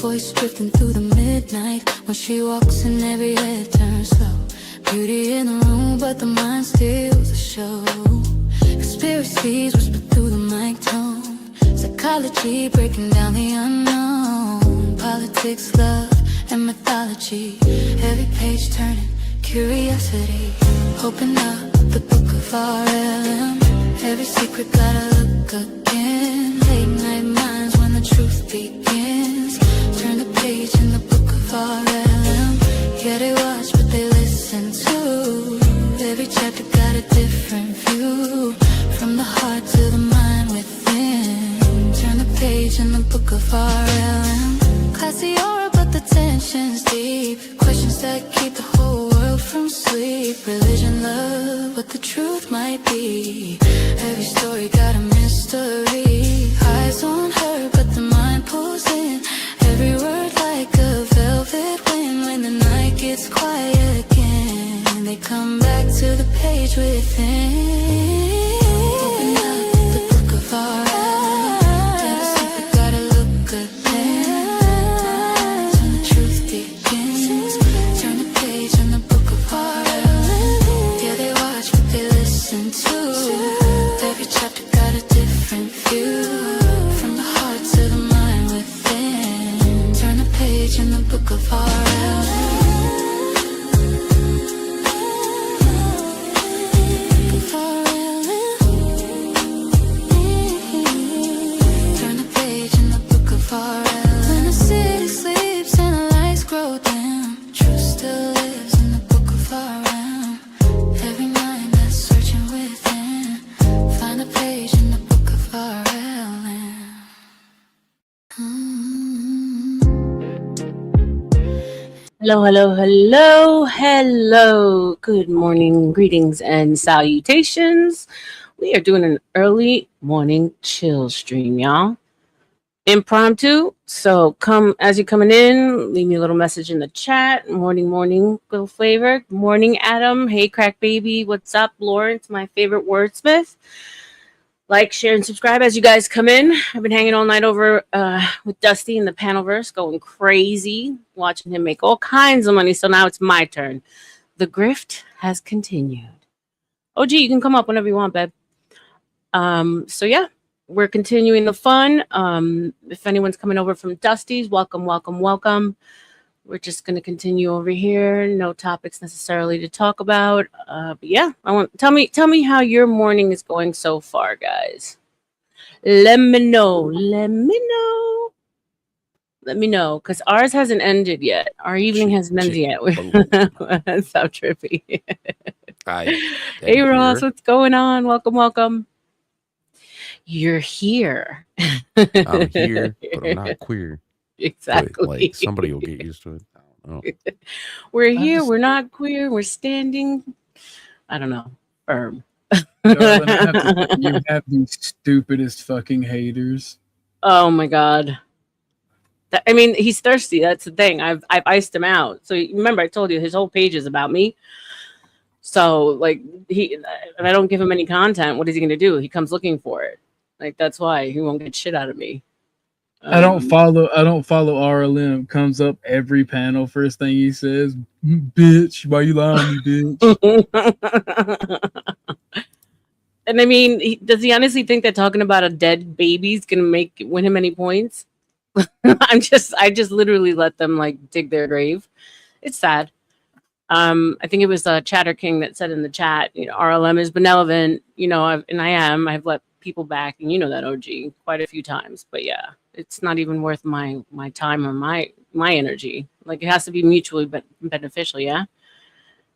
voice drifting through the midnight. When she walks and every head turns slow. Beauty in the room, but the mind steals the show. Conspiracies whisper through the mic tone. Psychology breaking down the unknown. Politics, love, and mythology. Every page turning curiosity. Open up the book of R.L.M. Every secret gotta look again. Late night minds when the truth begins. Turn the page in the book of R.L.M. Yeah, they watch but they listen too. Every chapter got a different view. From the heart to the mind within. Turn the page in the book of R.L.M. Classy aura but the tension's deep. Questions that keep the whole world from sleep. Religion, love, what the truth might be. Every story got a mystery. Eyes on her but the mind pulls in. Every word like a velvet wind. When the night gets quiet again, they come back to the page within. Open up the book of R.L.M. Every secret gotta look again. When the truth begins, turn the page in the book of R.L.M. Yeah, they watch but they listen too. Every chapter got a different view. From the heart to the mind within. Turn the page in the book of R.L.M. Turn the page in the book of R.L.M. When the city sleeps and the lights grow dim, truth still lives in the book of R.L.M. Every mind that's searching within, find a page in the book of R.L.M. Hello, hello, hello, hello. Good morning, greetings, and salutations. We are doing an early morning chill stream, y'all. Impromptu. So come as you're coming in, leave me a little message in the chat. Morning, morning, little flavor. Morning, Adam. Hey, crack baby. What's up, Lawrence? My favorite wordsmith. Like, share, and subscribe as you guys come in. I've been hanging all night over with Dusty in the Panelverse, going crazy, watching him make all kinds of money. So now it's my turn. The grift has continued. OG, you can come up whenever you want, babe. So yeah, we're continuing the fun. If anyone's coming over from Dusty's, welcome, welcome, welcome. We're just going to continue over here. No topics necessarily to talk about. But yeah, tell me how your morning is going so far, guys. Let me know, because ours hasn't ended yet. Our evening hasn't ended yet. That's so trippy. Hey, Ross, what's going on? Welcome, welcome. You're here. I'm here, but I'm not queer. Exactly. But, like, somebody will get used to it. I don't know. We're here. We're not queer. We're standing. I don't know. Firm. Darling, you have the stupidest fucking haters. Oh my god. I mean, he's thirsty. That's the thing. I've iced him out. So remember, I told you his whole page is about me. So like if I don't give him any content, what is he going to do? He comes looking for it. Like that's why he won't get shit out of me. I don't follow R.L.M. Comes up every panel. First thing he says, "Bitch, why you lying on me, bitch?" And I mean, does he honestly think that talking about a dead baby is gonna win him any points? I just literally let them like dig their grave. It's sad. I think it was Chatter King that said in the chat, R.L.M. is benevolent. I've let people back, and you know that, OG, quite a few times. But yeah, it's not even worth my time or my energy. Like it has to be mutually beneficial. Yeah.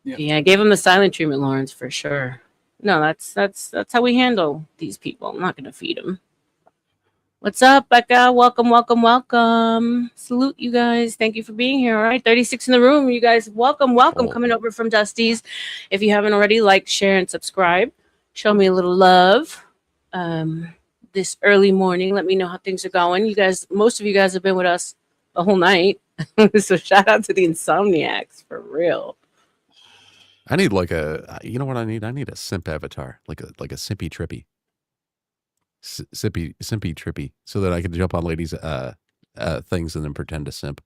I gave him the silent treatment, Lawrence, for sure. No, that's how we handle these people. I'm not gonna feed them. What's up, Becca? Welcome, welcome, welcome. Salute you guys. Thank you for being here. All right, 36 in the room. You guys, welcome, welcome. Coming over from Dusty's. If you haven't already, like, share, and subscribe. Show me a little love. This early morning. Let me know how things are going. You guys, most of you guys have been with us the whole night. So shout out to the insomniacs for real. I need you know what I need? I need a simp avatar, like a simpy trippy. Simpy trippy, so that I can jump on ladies' things and then pretend to simp.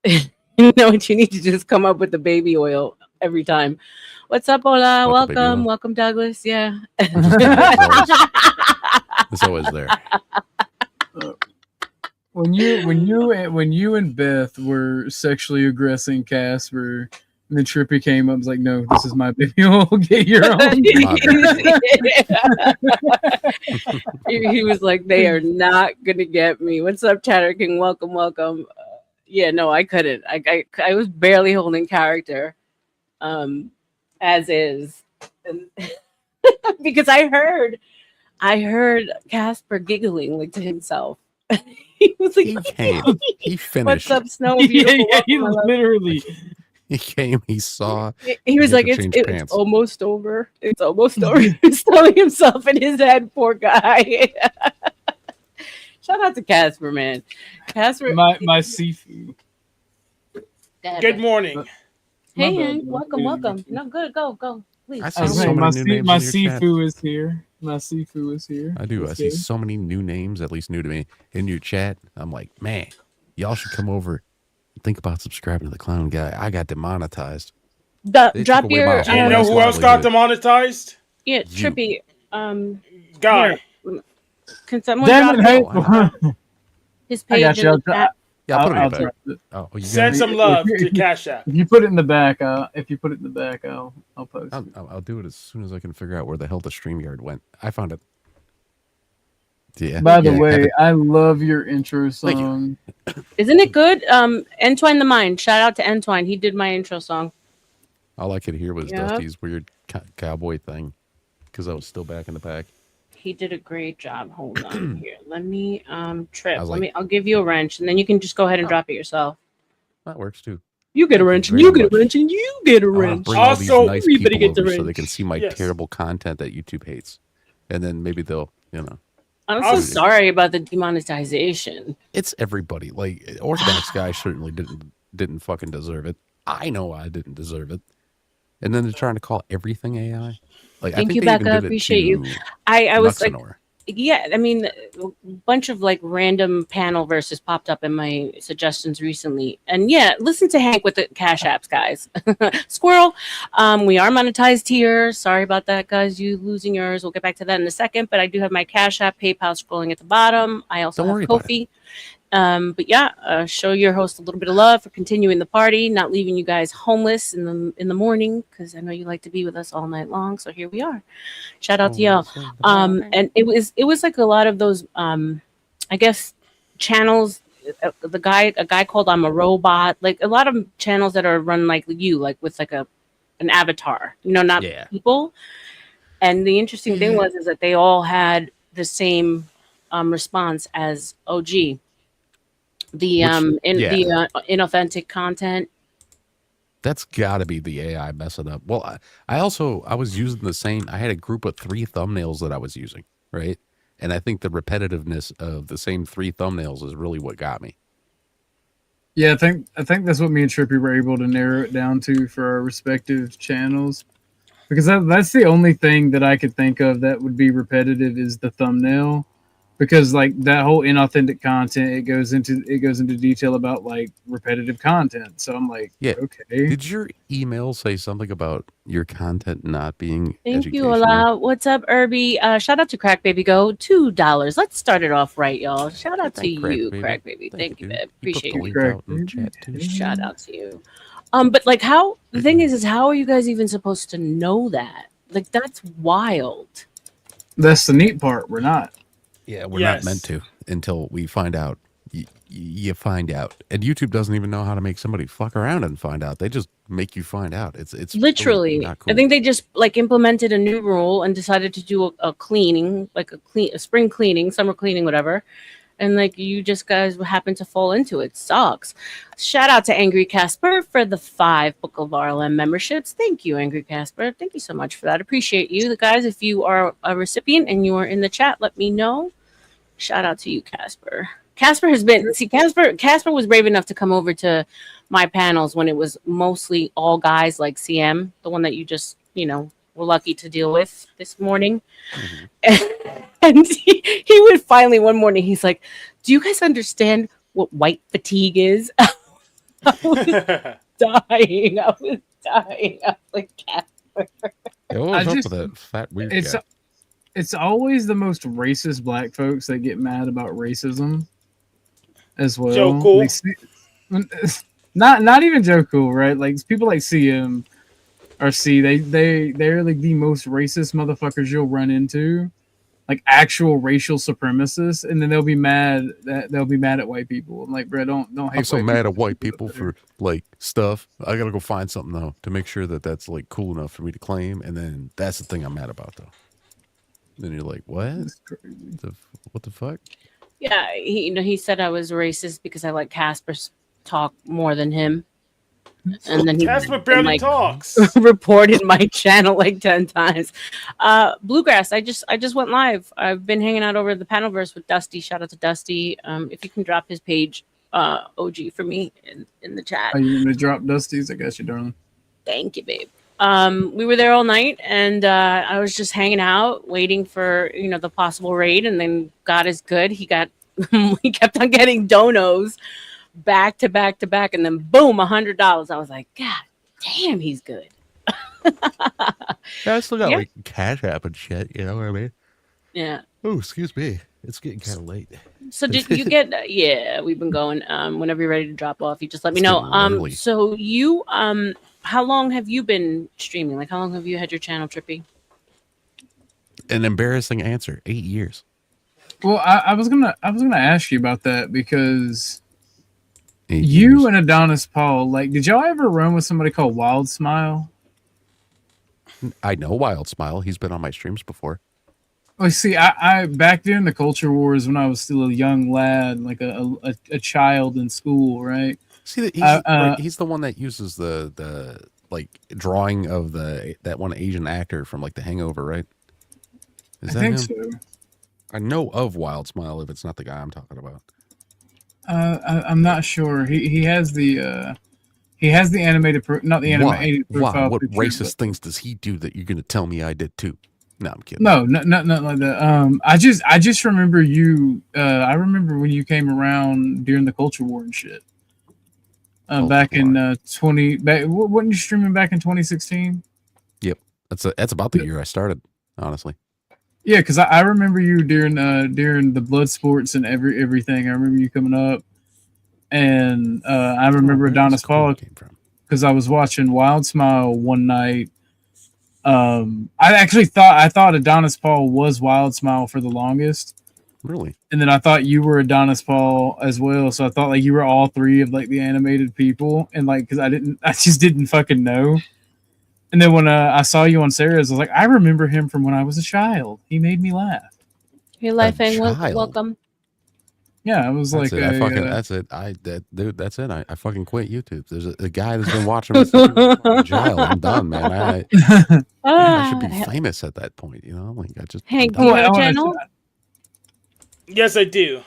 You know what you need to do is come up with the baby oil every time. What's up, Ola? What, the baby Welcome, oil? welcome, Douglas. Yeah. It's always there. When you and Beth were sexually aggressing Casper, and then Trippy came up and was like, "No, this is my baby oil. Get your own." He was like, they are not gonna get me. What's up, Chatter King? Welcome, welcome. Yeah, no, I couldn't. I was barely holding character, as is, and because I heard Casper giggling like to himself. He was like, He came. He finished. "What's up, Snow? Yeah, Beautiful. yeah, he Welcome, my love." literally. He came. He saw. He was He had like, to it's change it's pants. almost over. It's almost over. He's throwing himself in his head, poor guy. Shout out to Casper, man. Casper, My seafood. Good morning. Hey, My bad, Hank, bro. welcome, welcome. No, good, go, please. I see Oh, so hey, many new names my in your chat. Sifu is here. My Sifu is here. I do. I Let's see go. so many new names, at least new to me, in your chat. I'm like, man, y'all should come over and think about subscribing to the Clown Guy. I got demonetized. They took Drop away your my Do you whole know ass who else got livelihood. demonetized? yeah, You. Trippy. Guy. Here, can someone Damn it, drop hey. his I page got in you. the chat? Yeah, I'll put it in I'll the back. drop it. Oh, you Send got it? some love If you- to Cash App. If you put it in the back, I'll post it. I'll do it as soon as I can figure out where the hell the StreamYard went. I found it. Yeah. By the yeah, way, have it- I love your intro Thank you. song. Isn't it good? Entwine the Mind. Shout out to Entwine. He did my intro song. all I could hear was Yep. Dusty's weird cowboy thing because I was still back in the pack. He did a great job. Hold on here. Let me Trip. I was Let like- me I'll give you a wrench and then you can just go ahead and Oh. drop it yourself. That works too. You get a Thank you wrench and very you get a much. wrench and you get a I want wrench. to bring all these Also, nice everybody people gets a over so they wrench. can see my Yes. terrible content that YouTube hates, and then maybe they'll, I'm so Also- sorry about the demonetization. it's everybody. Like Orthodox guy certainly didn't fucking deserve it. I know I didn't deserve it, and then they're trying to call everything AI. Like I Thank think you, they even Becca. did it Appreciate you. to I was like, Nuxanor. yeah, I mean, a bunch of like random panel verses popped up in my suggestions recently. And yeah, listen to Hank with the Cash Apps, guys. Squirrel, we are monetized here. Sorry about that, guys. You losing yours. We'll get back to that in a second. But I do have my Cash App, PayPal scrolling at the bottom. I also Don't have worry about Ko-fi. But yeah, show your host a little bit of love for continuing the party, not leaving you guys homeless in the morning, because I know you like to be with us all night long. So here we are. Shout out to y'all. And it was like a lot of those I guess channels. A guy called I'm a Robot, like a lot of channels that are run like you, like with like an avatar, not Yeah. people. And the interesting thing was is that they all had the same response as OG. The inauthentic content. That's got to be the AI messing up. Well, I was using the same. I had a group of 3 thumbnails that I was using, right? And I think the repetitiveness of the same 3 thumbnails is really what got me. Yeah, I think that's what me and Trippy were able to narrow it down to for our respective channels. Because that's the only thing that I could think of that would be repetitive is the thumbnail. Because like that whole inauthentic content, it goes into detail about like repetitive content. So I'm like, Yeah. okay. Did your email say something about your content not being Thank you, educational? Ola. What's up, Irby? Shout out to Crack Baby Go. $2. Let's start it off right, y'all. Shout out to Thank Crack you, Baby. Crack Baby. Thank you, dude. babe. He put Appreciate the you. link Crack out in the Baby. chat too. Shout out to you. But like how the thing is how are you guys even supposed to know that? Like that's wild. That's the neat part. We're not. Yeah, we're Yes. not meant to until we find out. You find out, and YouTube doesn't even know how to make somebody fuck around and find out. They just make you find out. It's really Literally. not cool. I think they just like implemented a new rule and decided to do a cleaning, like a spring cleaning, summer cleaning, whatever. And like you just guys happen to fall into it. Sucks. Shout out to Angry Casper for the 5 Book of R.L.M memberships. Thank you, Angry Casper. Thank you so much for that. Appreciate you. Guys, if you are a recipient and you are in the chat, let me know. Shout out to you, Casper. Casper was brave enough to come over to my panels when it was mostly all guys like CM, the one that you just, were lucky to deal with this morning. And he would finally one morning, he's like, do you guys understand what white fatigue is. I was dying. I was dying. I was like, Casper. Yeah, what was I up just- with that fat weird It's guy? it's always the most racist black folks that get mad about racism as well. Joe Cool. Like, not even Joe Cool, right? Like people like CM or C, they're like the most racist motherfuckers you'll run into, like actual racial supremacists, and then they'll be mad at white people. I'm like, bro, don't hate. I'm so white mad people. at white people for like stuff. I gotta go find something though to make sure that that's like cool enough for me to claim, and then that's the thing I'm mad about though. Then you're like, what? It's crazy. What the fuck? Yeah, he said I was racist because I let Casper talk more than him. And then he Casper barely like, talks. reported my channel like 10 times. Bluegrass, I just went live. I've been hanging out over the Panelverse with Dusty. Shout out to Dusty. If you can drop his page, OG, for me in the chat. Are you gonna drop Dusty's? I guess you, darling. Thank you, babe. We were there all night, and I was just hanging out, waiting for the possible raid. And then God is good. He kept on getting donos back to back to back, and then boom, $100. I was like, God damn, he's good. Yeah, I still got Yeah. like Cash App and shit. You know what I mean? Yeah. Oh, excuse me. It's getting kind of late. So did you get? Yeah, we've been going. Whenever you're ready to drop off, you just let me It's know. getting early. So you how long have you been streaming? Like, how long have you had your channel, Trippy? An embarrassing answer. 8 years. Well, I was gonna ask you about that because 8 you years. and Adonis Paul, like, did y'all ever run with somebody called Wild Smile? I know Wild Smile. He's been on my streams before. Well, see, I back during the culture wars when I was still a young lad, like a child in school, right? See that he's the one that uses the like drawing of that one Asian actor from like The Hangover, right? Is I that think him? so. I know of Wild Smile if it's not the guy I'm talking about. I'm not sure. He has the animated not the animated Why? profile What picture, racist things does he do that you're gonna tell me I did too? No, I'm kidding. No, not like that. I just remember you. I remember when you came around during the culture war and shit. Back in 20. Wasn't you streaming back in 2016? Yep, that's about the year I started. Honestly, Yeah, because I remember you during the blood sports and everything. I remember you coming up, and I remember where Adonis this code Paul came from. because I was watching Wild Smile one night. I actually thought Adonis Paul was Wild Smile for the longest, Really? and then I thought you were Adonis Paul as well. So I thought like you were all three of like the animated people, and like because I just didn't fucking know. And then when I saw you on Sarah's, I was like, I remember him from when I was a child. He made me laugh. Hey, Life and child. welcome. Yeah, I was That's like, it. That's it. Dude, that's it. I fucking quit YouTube. There's a guy that's been watching me since I was a fucking child. I'm done, man. I should be famous at that point, you know? Like Hank, I'm do you done. have a wanna- channel? Yes, I do.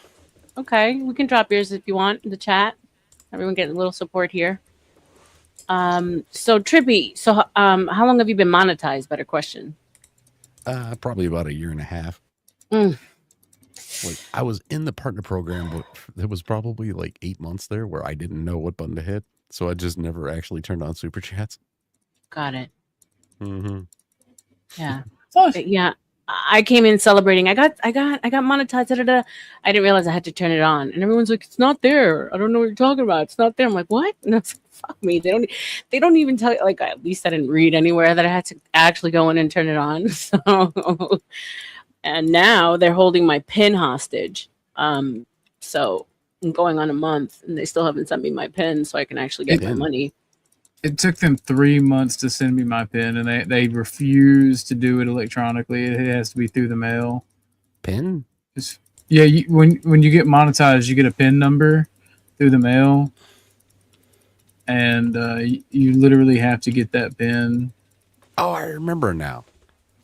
Okay, we can drop yours if you want in the chat. Everyone getting a little support here. So Trippy, so how long have you been monetized? Better question. Probably about a year and a half. Mm. Like I was in the partner program, but there was probably like 8 months there where I didn't know what button to hit, so I just never actually turned on super chats. Got it. Mm-hmm. Yeah. Oh, Yeah. I came in celebrating. I got monetized. Da-da-da. I didn't realize I had to turn it on, and everyone's like, "It's not there. I don't know what you're talking about. It's not there." I'm like, "What?" And I was like, "Fuck me. They don't even tell you." Like, at least I didn't read anywhere that I had to actually go in and turn it on. So, and now they're holding my pin hostage. So I'm going on a month, and they still haven't sent me my pin, so I can actually get my Pin? money. it took them 3 months to send me my pin, and they refuse to do it electronically. It has to be through the mail. Pin? Yeah, when you get monetized, you get a pin number through the mail, and you literally have to get that pin. Oh, I remember now.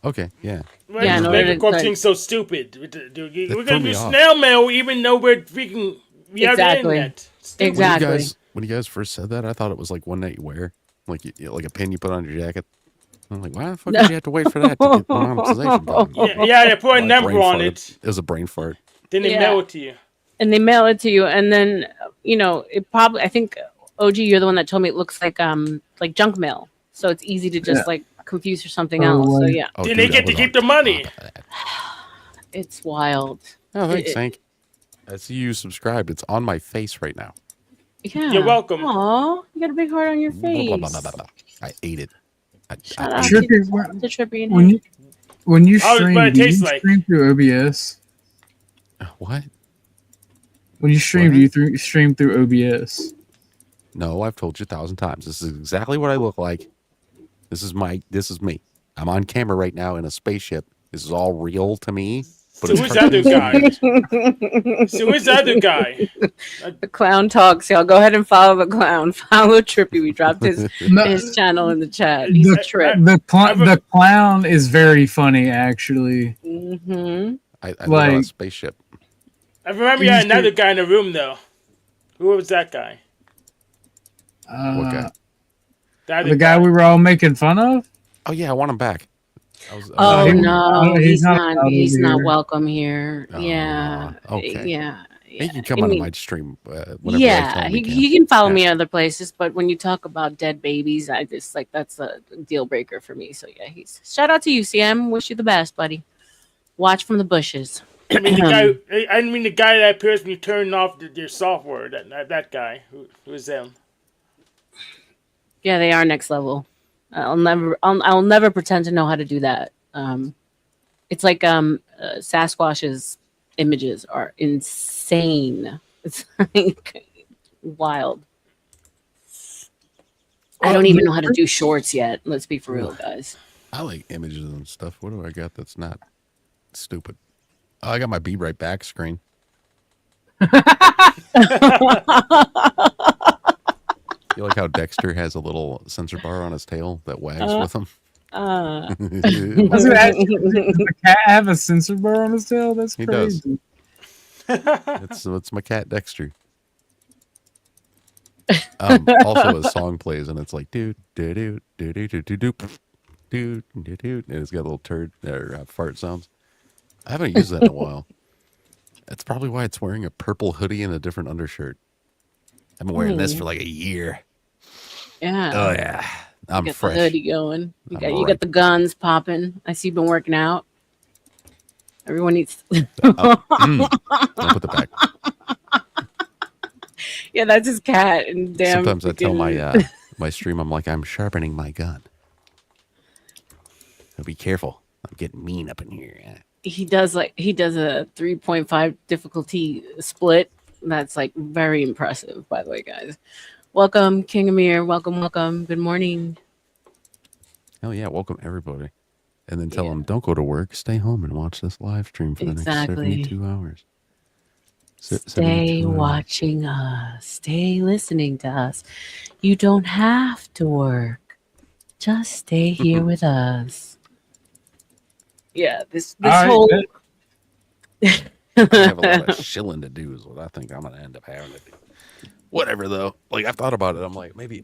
Okay, yeah. Why Yeah, is no, Megacorp it- thing so stupid? Dude, That we're threw gonna me do off. snail mail even though we have the Exactly. internet. Stupid. Exactly. When you guys first said that, I thought it was like one that you wear, like like a pin you put on your jacket. I'm like, why the fuck did you have to wait for that to get monetization going? Yeah, they put a My number brain on farted. it. It was a brain fart. Then they Yeah. mail it to you. And they mail it to you, and then it probably. I think OG, you're the one that told me it looks like junk mail, so it's easy to just like confuse for something else. So Probably. yeah, Oh, Then dude, they get I to was keep on the money. top of that. it's wild. Oh, thanks, It- Hank. I see you subscribed. It's on my face right now. Yeah, You're welcome. Aw, you got a big heart on your Blah, blah, blah, face. blah, blah. I ate it. Shout I out ate to, it. Trippy, to Trippy and when Hank. you Oh, stream, what it do tastes you like. stream through OBS? What? When you stream, What? do you stream through OBS? No, I've told you 1,000 times. This is exactly what I look like. This is me. I'm on camera right now in a spaceship. This is all real to me. But So it's who's the other cartoons. guy? So who's the other guy? The clown talks, y'all. Go ahead and follow the clown. Follow Trippy. We dropped his No, his channel in the chat. He's a trip. the clown is very funny, actually. Mm-hmm. I live on a Like- spaceship. I remember you had another guy in the room though. Who was that guy? What guy? Other The guy we were all making fun of? Oh, yeah, I want him back. Oh he- no, he's he's not not. allowed He's over not here. welcome here. Oh, Yeah. okay. Yeah. He can come onto my stream whenever I tell Yeah, him he can. he can follow Yeah. me other places, but when you talk about dead babies, I just like that's a deal breaker for me. So yeah, he's shout out to you, CM. Wish you the best, buddy. Watch from the bushes. I mean the guy. I mean the guy that appears when you turn off your software. That guy. Who is them? Yeah, they are next level. I'll never pretend to know how to do that. It's like Sasquatch's images are insane. It's like wild. I don't even know how to do shorts yet. Let's be for real, guys. I like images and stuff. What do I got that's not stupid? Oh, I got my Be Right Back screen. You like how Dexter has a little sensor bar on his tail that wags with him? I was gonna ask you, does the cat have a sensor bar on his tail? That's He does. crazy. It's my cat Dexter. Also, a song plays and it's like do do do do do do do do do do do, and it's got a little turd or fart sounds. I haven't used that in a while. That's probably why it's wearing a purple hoodie and a different undershirt. I've been wearing this for like a year. Yeah. Oh yeah, I'm Get fresh. the hoodie going. You I'm got the guns popping. I see you've been working out. Everyone needs. I'll put the back. Yeah, that's his cat. And damn. Sometimes I tell freaking- my stream, I'm like, I'm sharpening my gun. So be careful. I'm getting mean up in here. Yeah. he does a 3.5 difficulty split. That's like very impressive, by the way, guys. Welcome, King Amir. Welcome. Good morning. Hell yeah, welcome everybody. And then tell Yeah. them, don't go to work, stay home and watch this live stream for the next Exactly. 72 hours. Stay 72 hours. watching us. Stay listening to us. You don't have to work. Just stay here with us. Yeah, this All right, whole I have a lot of shilling to do is what I think I'm going to end up having to do. Whatever, though. Like, I've thought about it. I'm like, maybe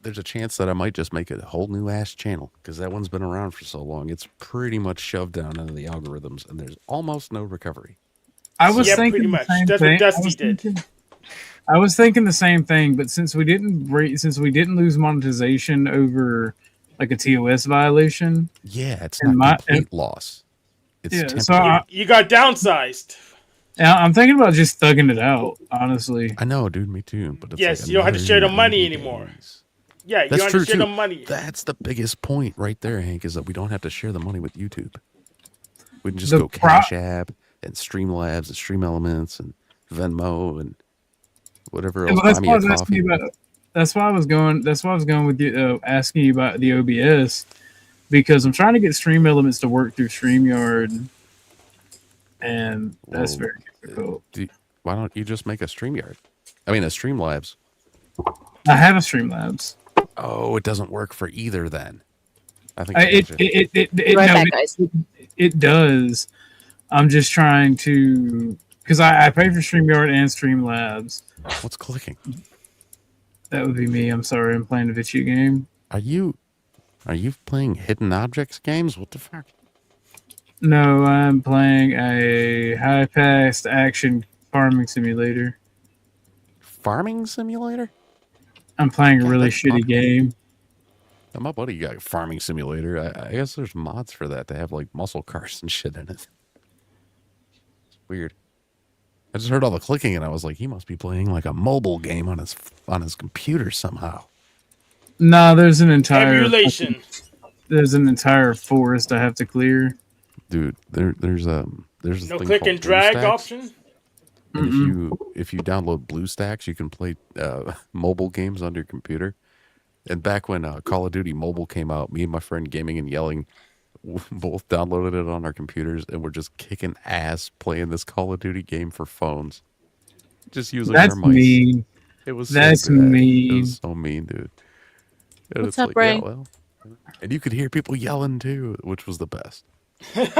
there's a chance that I might just make a whole new ass channel because that one's been around for so long. It's pretty much shoved down into the algorithms, and there's almost no recovery. I was Yeah, thinking pretty the much. same That's what thing. Dusty did. I was thinking the same thing, but since we didn't lose monetization over like a TOS violation, Yeah, it's And not complete loss. It's yeah, temporary. so You got downsized. I'm thinking about just thugging it out. Honestly, I know, dude, me too. But it's Yes, like you don't have to another share the money 90 anymore. days. Yeah, you That's don't true have to share too. the money. That's the biggest point right there, Hank, is that we don't have to share the money with YouTube. We can just The go Cash App and Streamlabs and Stream Elements and Venmo and whatever Yeah, else. well, that's Buy me why I a was asking you coffee. about. That's why I was going. That's why I was going with you, asking you about the OBS because I'm trying to get Stream Elements to work through StreamYard, and that's Well, very difficult. Why don't you just make a StreamYard? I mean, a Streamlabs. I have a Streamlabs. Oh, it doesn't work for either then. I think Be right back, guys. It does. I'm just trying to because I pay for StreamYard and Streamlabs. what's clicking? That would be me. I'm sorry. I'm playing a video game. Are you playing hidden objects games? What the fuck? No, I'm playing a high-paced action farming simulator. Farming Simulator? I'm playing a God, really that's shitty popular. game. Now, my buddy got Farming Simulator. I guess there's mods for that to have like muscle cars and shit in it. Weird. I just heard all the clicking and I was like, he must be playing like a mobile game on his computer somehow. Nah, there's an entire Emulation. forest I have to clear. Dude, there's a No thing click called and drag BlueStacks. option. And if you download BlueStacks, you can play mobile games on your computer. And back when Call of Duty Mobile came out, me and my friend Gaming and Yelling both downloaded it on our computers, and we're just kicking ass playing this Call of Duty game for phones, just using That's our mice. mean. It was That's so bad. It mean. was so mean, dude. And What's it's up, like, Ray? yeah, well, and you could hear people yelling too, which was the best. Like,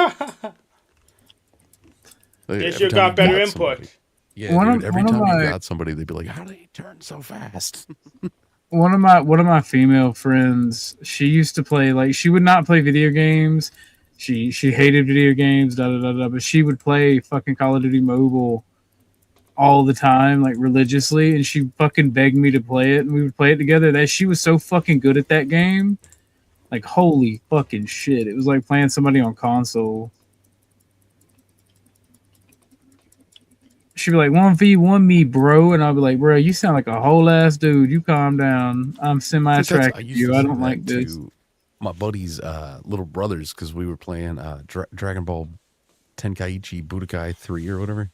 Guess every you time got better somebody- input. Yeah, One dude. of- Every one of time you my- got somebody, they'd be like, "How do they turn so fast?" One of my female friends, she used to play, like, she would not play video games. She hated video games, but she would play fucking Call of Duty Mobile all the time, like religiously, and she fucking begged me to play it, and we would play it together. That she was so fucking good at that game. Like, holy fucking shit. It was like playing somebody on console. She'd be like, 1v1 me, bro. And I'll be like, bro, you sound like a whole ass dude. You calm down. I'm semi-attracted to you. I don't like this. My buddy's little brothers, because we were playing Dragon Ball Tenkaichi Budokai 3 or whatever.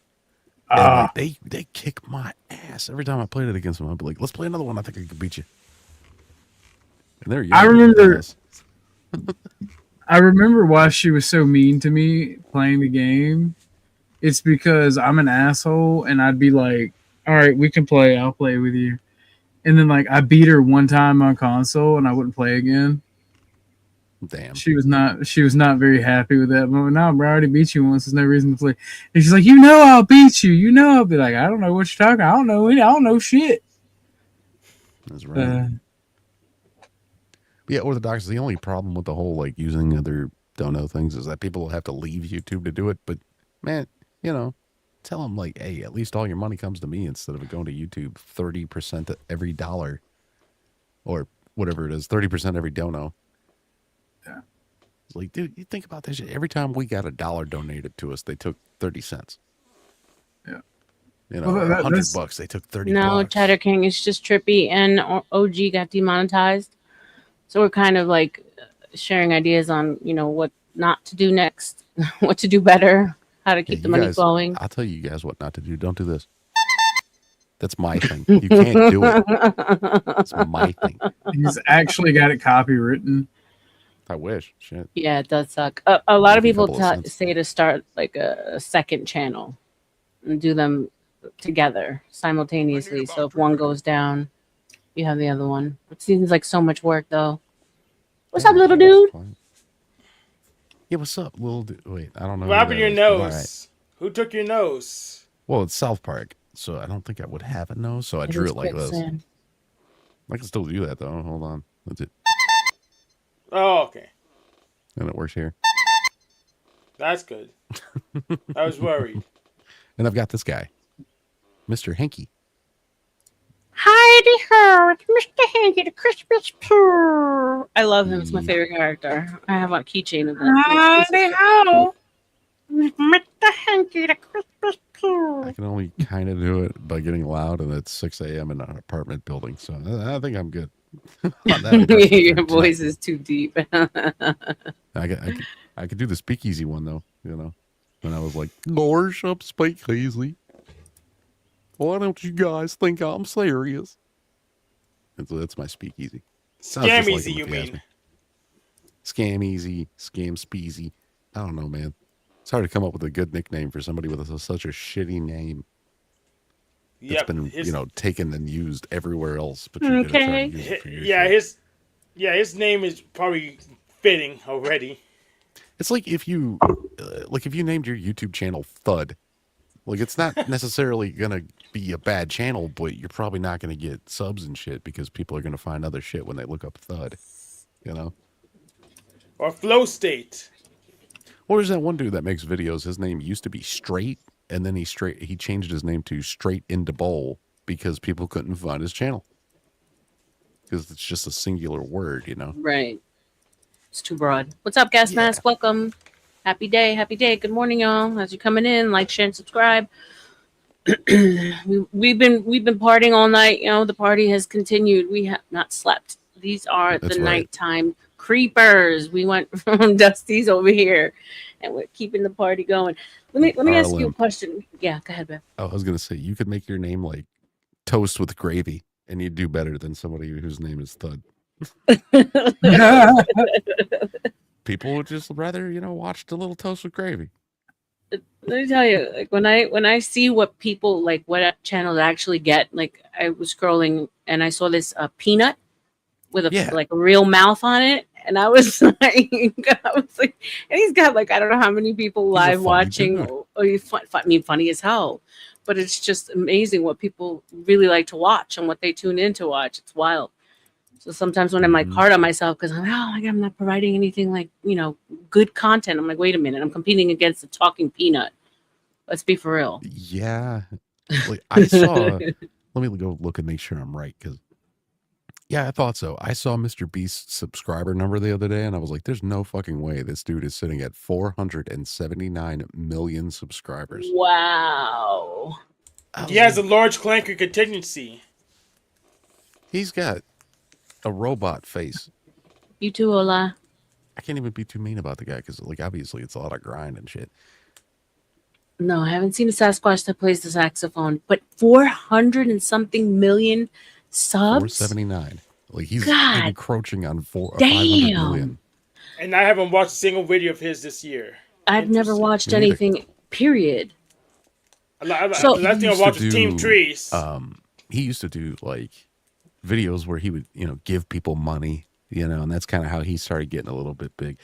And Ah, like, they kick my ass every time I played it against them. I'd be like, let's play another one. I think I can beat you. And they're I younger than remember- us. I remember why she was so mean to me playing the game. It's because I'm an asshole, and I'd be like, all right, we can play. I'll play with you. And then, like, I beat her one time on console, and I wouldn't play again. Damn. She was not very happy with that. But no, bro, I already beat you once. There's no reason to play. And she's like, you know, I'll beat you. You know, I'll be like, I don't know what you're talking. I don't know shit. That's right. Uh, Yeah, Orthodox is the only problem with the whole like using other dono things is that people will have to leave YouTube to do it. But man, you know, tell them like, hey, at least all your money comes to me instead of it going to YouTube. 30% every dollar, or whatever it is, 30% every dono. Yeah. It's like, dude, you think about this shit. Every time we got $1 donated to us, they took 30 cents. Yeah. You know, Well, $100, they took 30 No, bucks. Cheddar King is just trippy, and OG got demonetized. So we're kind of like sharing ideas on, you know, what not to do next, what to do better, how to keep Yeah, the you money guys- flowing. I'll tell you guys what not to do. Don't do this. That's my thing. You can't do it. It's my thing. he's actually got it copywritten. I wish. Shit. Yeah, it does suck. A lot of Maybe a people couple of cents. say to start like a second channel and do them together simultaneously. So if one goes down, you have the other one. It seems like so much work, though. What's up, little dude? Yeah, what's up, little dude? Wait, I don't know. What who happened to that your is, but nose? all right. Who took your nose? Well, it's South Park, so I don't think I would have a nose, so I It drew is it like this. quicksand. I can still do that, though. Hold on. That's it. Oh, okay. And it works here. That's good. I was worried. And I've got this guy, Mr. Hanky. Heidi Ho, it's Mr. Hanky, the Christmas Pooh. I love him. It's my favorite character. I have a keychain of that. Heidi Ho, Mr. Hanky, the Christmas Pooh. I can only kind of do it by getting loud, and it's 6 a.m. in an apartment building, so I think I'm good. On that impression Your tonight. voice is too deep. I could do the speakeasy one, though, you know, when I was like, Gosh, up speakeasy. Why don't you guys think I'm serious? And so that's my speakeasy. Sounds just Scam like easy, him you if ask mean? me. Scam easy, scam speezy. I don't know, man. It's hard to come up with a good nickname for somebody with such a shitty name. It's Yep. been, his, you know, taken and used everywhere else. But you're gonna try Okay. to use it for your yeah, shit. his name is probably fitting already. It's like if you named your YouTube channel Thud. Like, it's not necessarily gonna be a bad channel, but you're probably not gonna get subs and shit because people are gonna find other shit when they look up Thud. You know? Or flow state. Or is that one dude that makes videos? His name used to be Straight, and then he changed his name to Straight into Bowl, because people couldn't find his channel because it's just a singular word, you know. Right. It's too broad. What's up, Gas Yeah. Mask? Welcome. Happy day. Happy day. Good morning, y'all. As you're coming in, like, share, and subscribe. we've been partying all night. You know, the party has continued. We have not slept. These are That's the right. nighttime creepers. We went from Dusty's over here, and we're keeping the party going. Let me ask you a R.L.M. question. Yeah, go ahead, Beth. I was gonna say you could make your name like Toast with Gravy, and you'd do better than somebody whose name is Thud. People would just rather, you know, watch the little Toast with Gravy. Let me tell you, like when I see what people like, what channels actually get, like I was scrolling and I saw this peanut with a Yeah. like a real mouth on it, and I was like, and he's got like I don't know how many people He's a live funny watching. dude. Or I mean, funny as hell, but it's just amazing what people really like to watch and what they tune in to watch. It's wild. So sometimes when I'm like Mhm. hard on myself because I'm like, oh my God, I'm not providing anything like, you know, good content. I'm like, wait a minute, I'm competing against a talking peanut. Let's be for real. Yeah. Like I saw. Let me go look and make sure I'm right because. Yeah, I thought so. I saw Mr. Beast's subscriber number the other day, and I was like, "There's no fucking way this dude is sitting at 479 million subscribers." Wow. I was He has a like, large clanker contingency. he's got a robot face. You too, Ola. I can't even be too mean about the guy because, like, obviously it's a lot of grind and shit. No, I haven't seen a Sasquatch that plays the saxophone, but 400 and something million subs? 479. Like he's God encroaching on 500 damn. million. And I haven't watched a single video of his this year. I've never Interesting. watched Me neither. anything, period. So- The last thing I used watched to was Team do, Trees. He used to do like videos where he would, you know, give people money, you know, and that's kind of how he started getting a little bit big.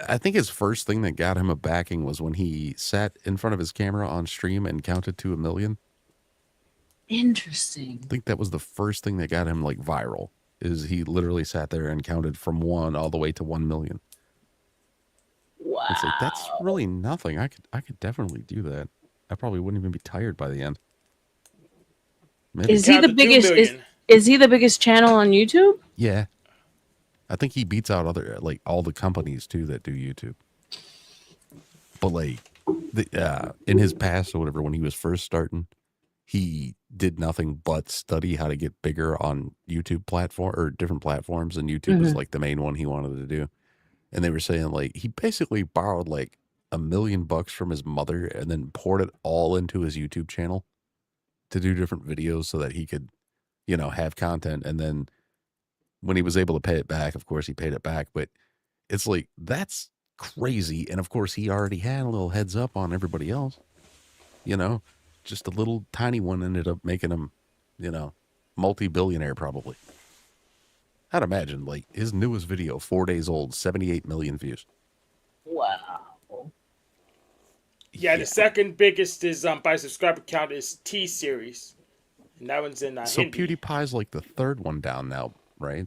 I think his first thing that got him a backing was when he sat in front of his camera on stream and counted to 1 million. Interesting. I think that was the first thing that got him like viral. Is he literally sat there and counted from 1 all the way to 1 million. Wow. It's like that's really nothing. I could definitely do that. I probably wouldn't even be tired by the end. Maybe. Is he the Count to 2 biggest million. is he the biggest channel on YouTube? Yeah. I think he beats out other like all the companies too that do YouTube. But like in his past or whatever, when he was first starting, he did nothing but study how to get bigger on YouTube platform or different platforms, and YouTube was like the main one he wanted to do. And they were saying like he basically borrowed like $1 million from his mother and then poured it all into his YouTube channel to do different videos so that he could, you know, have content. And then when he was able to pay it back, of course he paid it back. But it's like that's crazy. And of course he already had a little heads up on everybody else. You know, just a little tiny one ended up making him, you know, multi-billionaire probably. I'd imagine like his newest video, 4 days old, 78 million views. Wow. Yeah, the second biggest is by subscriber count is T Series, and that one's in So Hindi. PewDiePie's like the third one down now, right?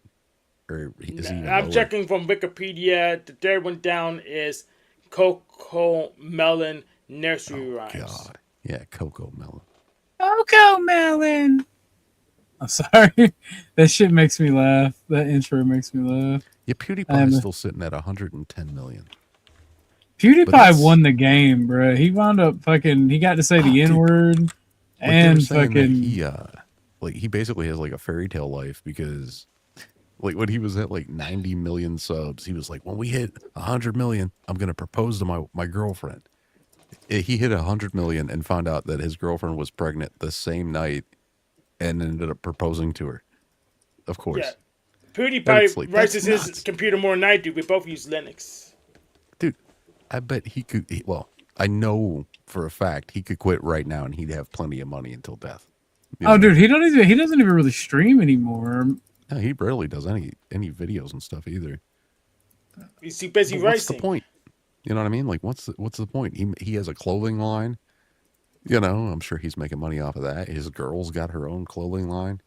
Or is he even I'm lower? checking from Wikipedia. The third one down is Coco Melon Nursery Rhymes. God. Yeah, Coco Melon. Coco Melon. I'm sorry. That shit makes me laugh. That intro makes me laugh. Yeah, PewDiePie's still sitting at 110 million. PewDiePie won the game, bro. He wound up fucking. He got to say the N word, Like and fucking. He basically has like a fairy tale life because, like, when he was at like 90 million subs, he was like, when we hit 100 million, I'm gonna propose to my girlfriend. He hit 100 million and found out that his girlfriend was pregnant the same night, and ended up proposing to her. Of course. Yeah. PewDiePie Like, writes that's his nuts. computer more than I do. We both use Linux. Dude, I bet he could. Well, I know for a fact he could quit right now and he'd have plenty of money until death. You know? Dude, he doesn't even really stream anymore. No, he rarely does any videos and stuff either. He's too busy But writing. what's the point? You know what I mean? Like, what's the point? He has a clothing line. You know, I'm sure he's making money off of that. His girl's got her own clothing line.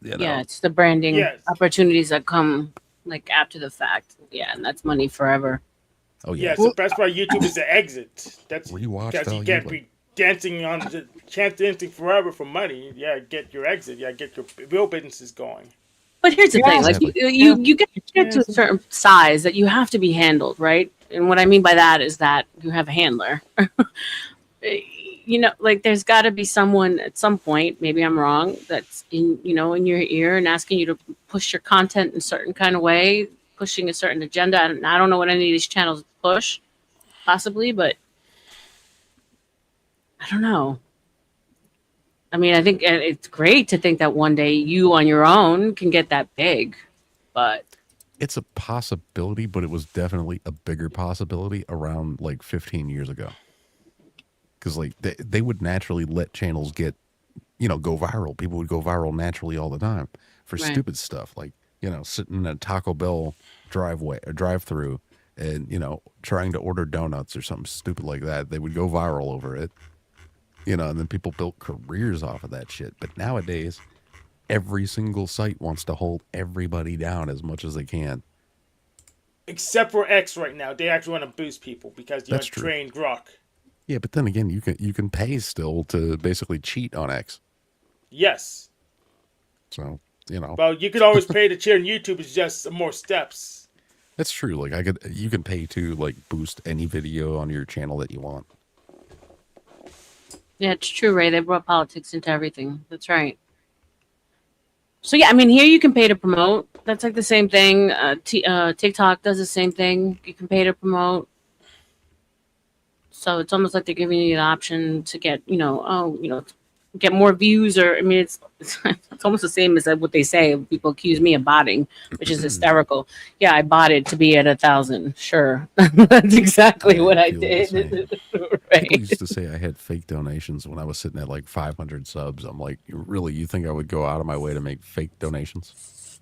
You know? Yeah, it's the branding Yes. opportunities that come like after the fact. Yeah, and that's money forever. Oh Yeah, yeah. so that's why YouTube is the exit. That's Rewatch because you value, get like- dancing forever for money. Yeah, get your exit. Yeah, get your real businesses going. But here's the Yeah. thing: like Exactly. you get to a certain size that you have to be handled, right? And what I mean by that is that you have a handler. Like there's got to be someone at some point. Maybe I'm wrong. That's in your ear and asking you to push your content in a certain kind of way, pushing a certain agenda. And I don't know what any of these channels push, possibly, but I don't know. I mean, I think it's great to think that one day you on your own can get that big, but It's a possibility, but it was definitely a bigger possibility around like 15 years ago. Because like they would naturally let channels get, go viral. People would go viral naturally all the time for Right. stupid stuff like, sitting in a Taco Bell drive-through and, trying to order donuts or something stupid like that. They would go viral over it, and then people built careers off of that shit. But nowadays, every single site wants to hold everybody down as much as they can. Except for X right now, they actually want to boost people because you That's have true. trained Grok. Yeah, but then again, you can pay still to basically cheat on X. Yes. So, Well, you could always pay to cheer on YouTube. It's just more steps. that's true. Like you can pay to like boost any video on your channel that you want. yeah, it's true, Ray. They brought politics into everything. That's right. So yeah, I mean, here you can pay to promote. That's like the same thing. TikTok does the same thing. You can pay to promote. So it's almost like they're giving you the option to get, get more views, or I mean, it's almost the same as what they say. People accuse me of botting, which is hysterical. Yeah, I botted to be at 1,000. Sure, that's exactly what I feel the same. did. People Right. used to say I had fake donations when I was sitting at like 500 subs. I'm like, really? You think I would go out of my way to make fake donations?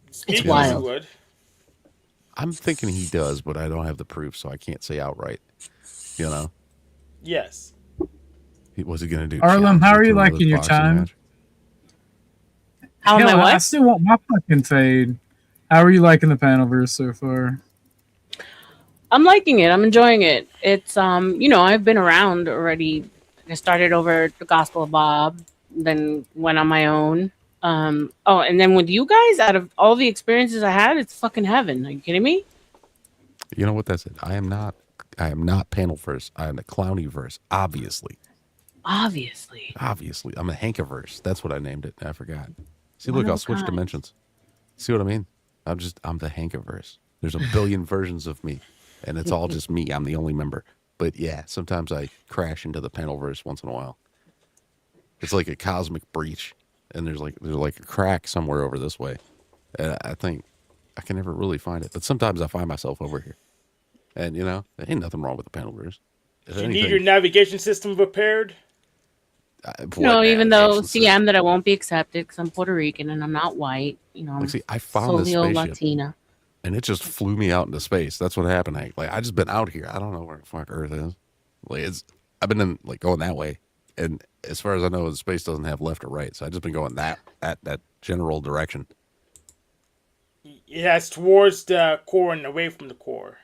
Speakers wild. you would. I'm thinking he does, but I don't have the proof, so I can't say outright. Yes. Was he going to do? R.L.M, how challenges are you to another liking your boxing time? match? How am I Hell, I what? still want my fucking fade. How are you liking the panelverse so far? I'm liking it. I'm enjoying it. It's I've been around already. I started over at the Gospel of Bob, then went on my own. And then with you guys, out of all the experiences I had, it's fucking heaven. Are you kidding me? You know what? That's it. I am not panel verse. I am the clowny verse. Obviously. Obviously. I'm a Hankaverse. That's what I named it. I forgot. See, One look, of I'll a switch kind. dimensions. See what I mean? I'm the Hankaverse. There's a billion versions of me, and it's all just me. I'm the only member. But yeah, sometimes I crash into the panelverse once in a while. It's like a cosmic breach, and there's like a crack somewhere over this way. And I think I can never really find it. But sometimes I find myself over here. And, there ain't nothing wrong with the panelverse. If Do you need anything, your navigation system repaired? Even though navigation system? CM that I won't be accepted because I'm Puerto Rican and I'm not white. I'm Like, see, I found this solely spaceship. Latina. And it just flew me out into space. That's what happened. I just been out here. I don't know where the fuck Earth is. I've been going that way, and as far as I know, the space doesn't have left or right. So I just been going that general direction. Yeah, it's towards the core and away from the core.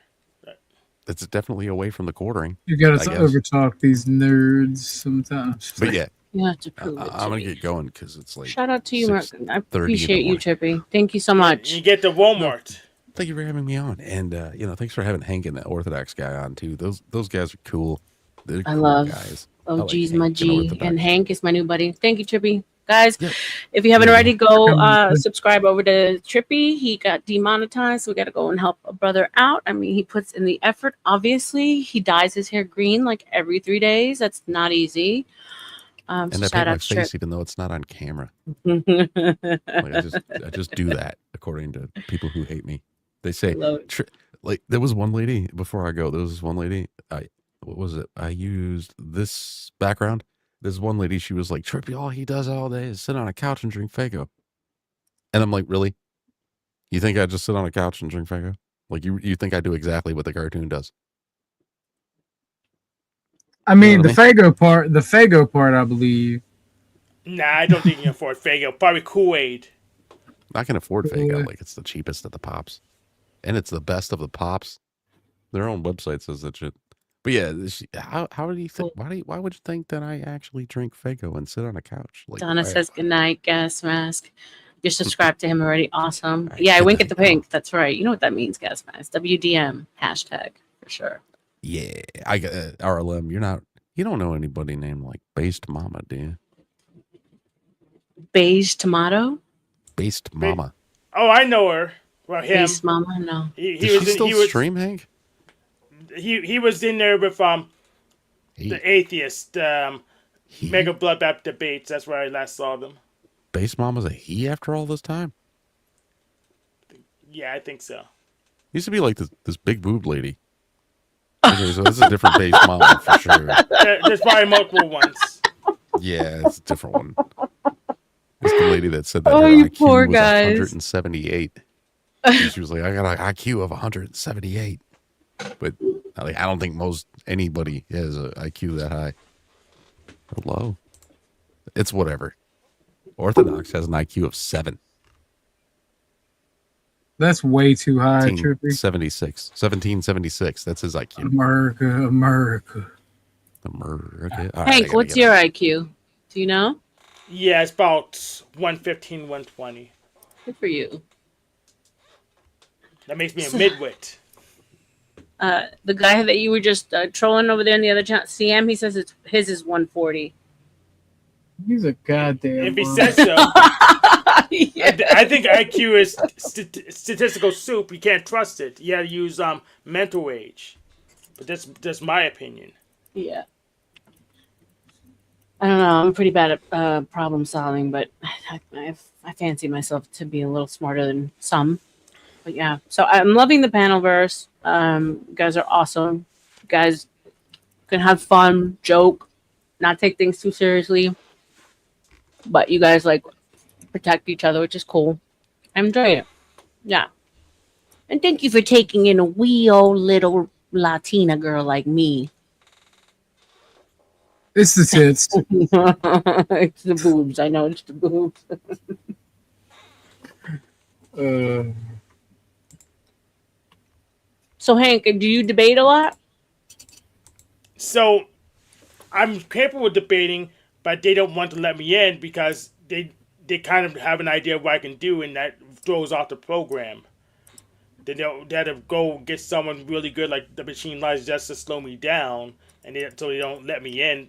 It's definitely away from the quartering. You gotta I guess. overtalk these nerds sometimes. But yeah, You have to prove it. I'm gonna to me. get going because it's like. Shout out to you, Mark. 6:30 I in the appreciate you, morning. Trippy. Thank you so much. You get the Walmart. Thank you for having me on, and thanks for having Hank and the Orthodox guy on too. Those guys are cool. They're I cool love guys. OG's Hank my and G, Orthodox. and Hank is my new buddy. Thank you, Trippy. Guys, Yep. if you haven't Yeah. already, go Come- subscribe over to Trippy. He got demonetized, so we got to go and help a brother out. I mean, he puts in the effort. Obviously, he dyes his hair green like every 3 days. That's not easy. And So I shout paint my out to Trip. face even though it's not on camera. Like I just do that according to people who hate me. They say Love it. like there was one lady before I go. There was this one lady. What was it? I used this background. This one lady. She was like, Trippy, all he does all day is sit on a couch and drink Fago. And I'm like, really? You think I just sit on a couch and drink Fago? Like you think I do exactly what the cartoon does? I mean, You know the what Fago part, I believe. Nah, I don't think you can afford Fago. Probably Kool-Aid. I can afford Yeah. Fago. Like it's the cheapest of the pops, and it's the best of the pops. Their own website says that shit. But yeah, how do you think? Why would you think that I actually drink Fago and sit on a couch? Like, Donna why? says goodnight, gas mask. You're subscribed to him already. Awesome. All right, Yeah, I good wink at night. the pink. That's right. You know what that means, gas mask. WDM hashtag for sure. Yeah, I got R.L.M. You don't know anybody named like Based Mama, do you? Beige tomato. Based Mama. Oh, I know her. Well, him. Beige mama. No. He Does was she in, still he was stream, Hank? he was in there with He, the atheist he mega bloodbath debates. That's where I last saw them. Based Mama's a he after all this time. Yeah, I think so. Used to be like this big boob lady. Okay, so this is a different Based Mama for sure. There's probably multiple ones. Yeah, it's a different one. It's the lady that said that Oh, her you IQ poor was guys. 178. And she was like, I got an IQ of 178. But I don't think anybody has an IQ that high. Or low. It's whatever. Orthodox has an IQ of 7. That's way too high, Trippy. 1776. That's his IQ. America. America. All right, I Hank, gotta what's get your off. IQ? Do you know? Yeah, it's about 115, 120. Good for you. That makes me a midwit. The guy that you were just trolling over there in the other chat, CM, he says his is 140. He's a goddamn. If he liar. says so, Yeah. I think IQ is statistical soup. You can't trust it. You got to use mental age. But that's my opinion. Yeah. I don't know. I'm pretty bad at problem solving, but I fancy myself to be a little smarter than some. But yeah, so I'm loving the panel verse. You guys are awesome. You guys can have fun, joke, not take things too seriously. But you guys like protect each other, which is cool. I enjoy it. Yeah. And thank you for taking in a wee old little Latina girl like me. It's the tits. It's the boobs. I know it's the boobs. So Hank, do you debate a lot? So I'm capable of debating, but they don't want to let me in because they kind of have an idea of what I can do, and that throws off the program. They had to go get someone really good like the Machine Lies just to slow me down, so they don't let me in.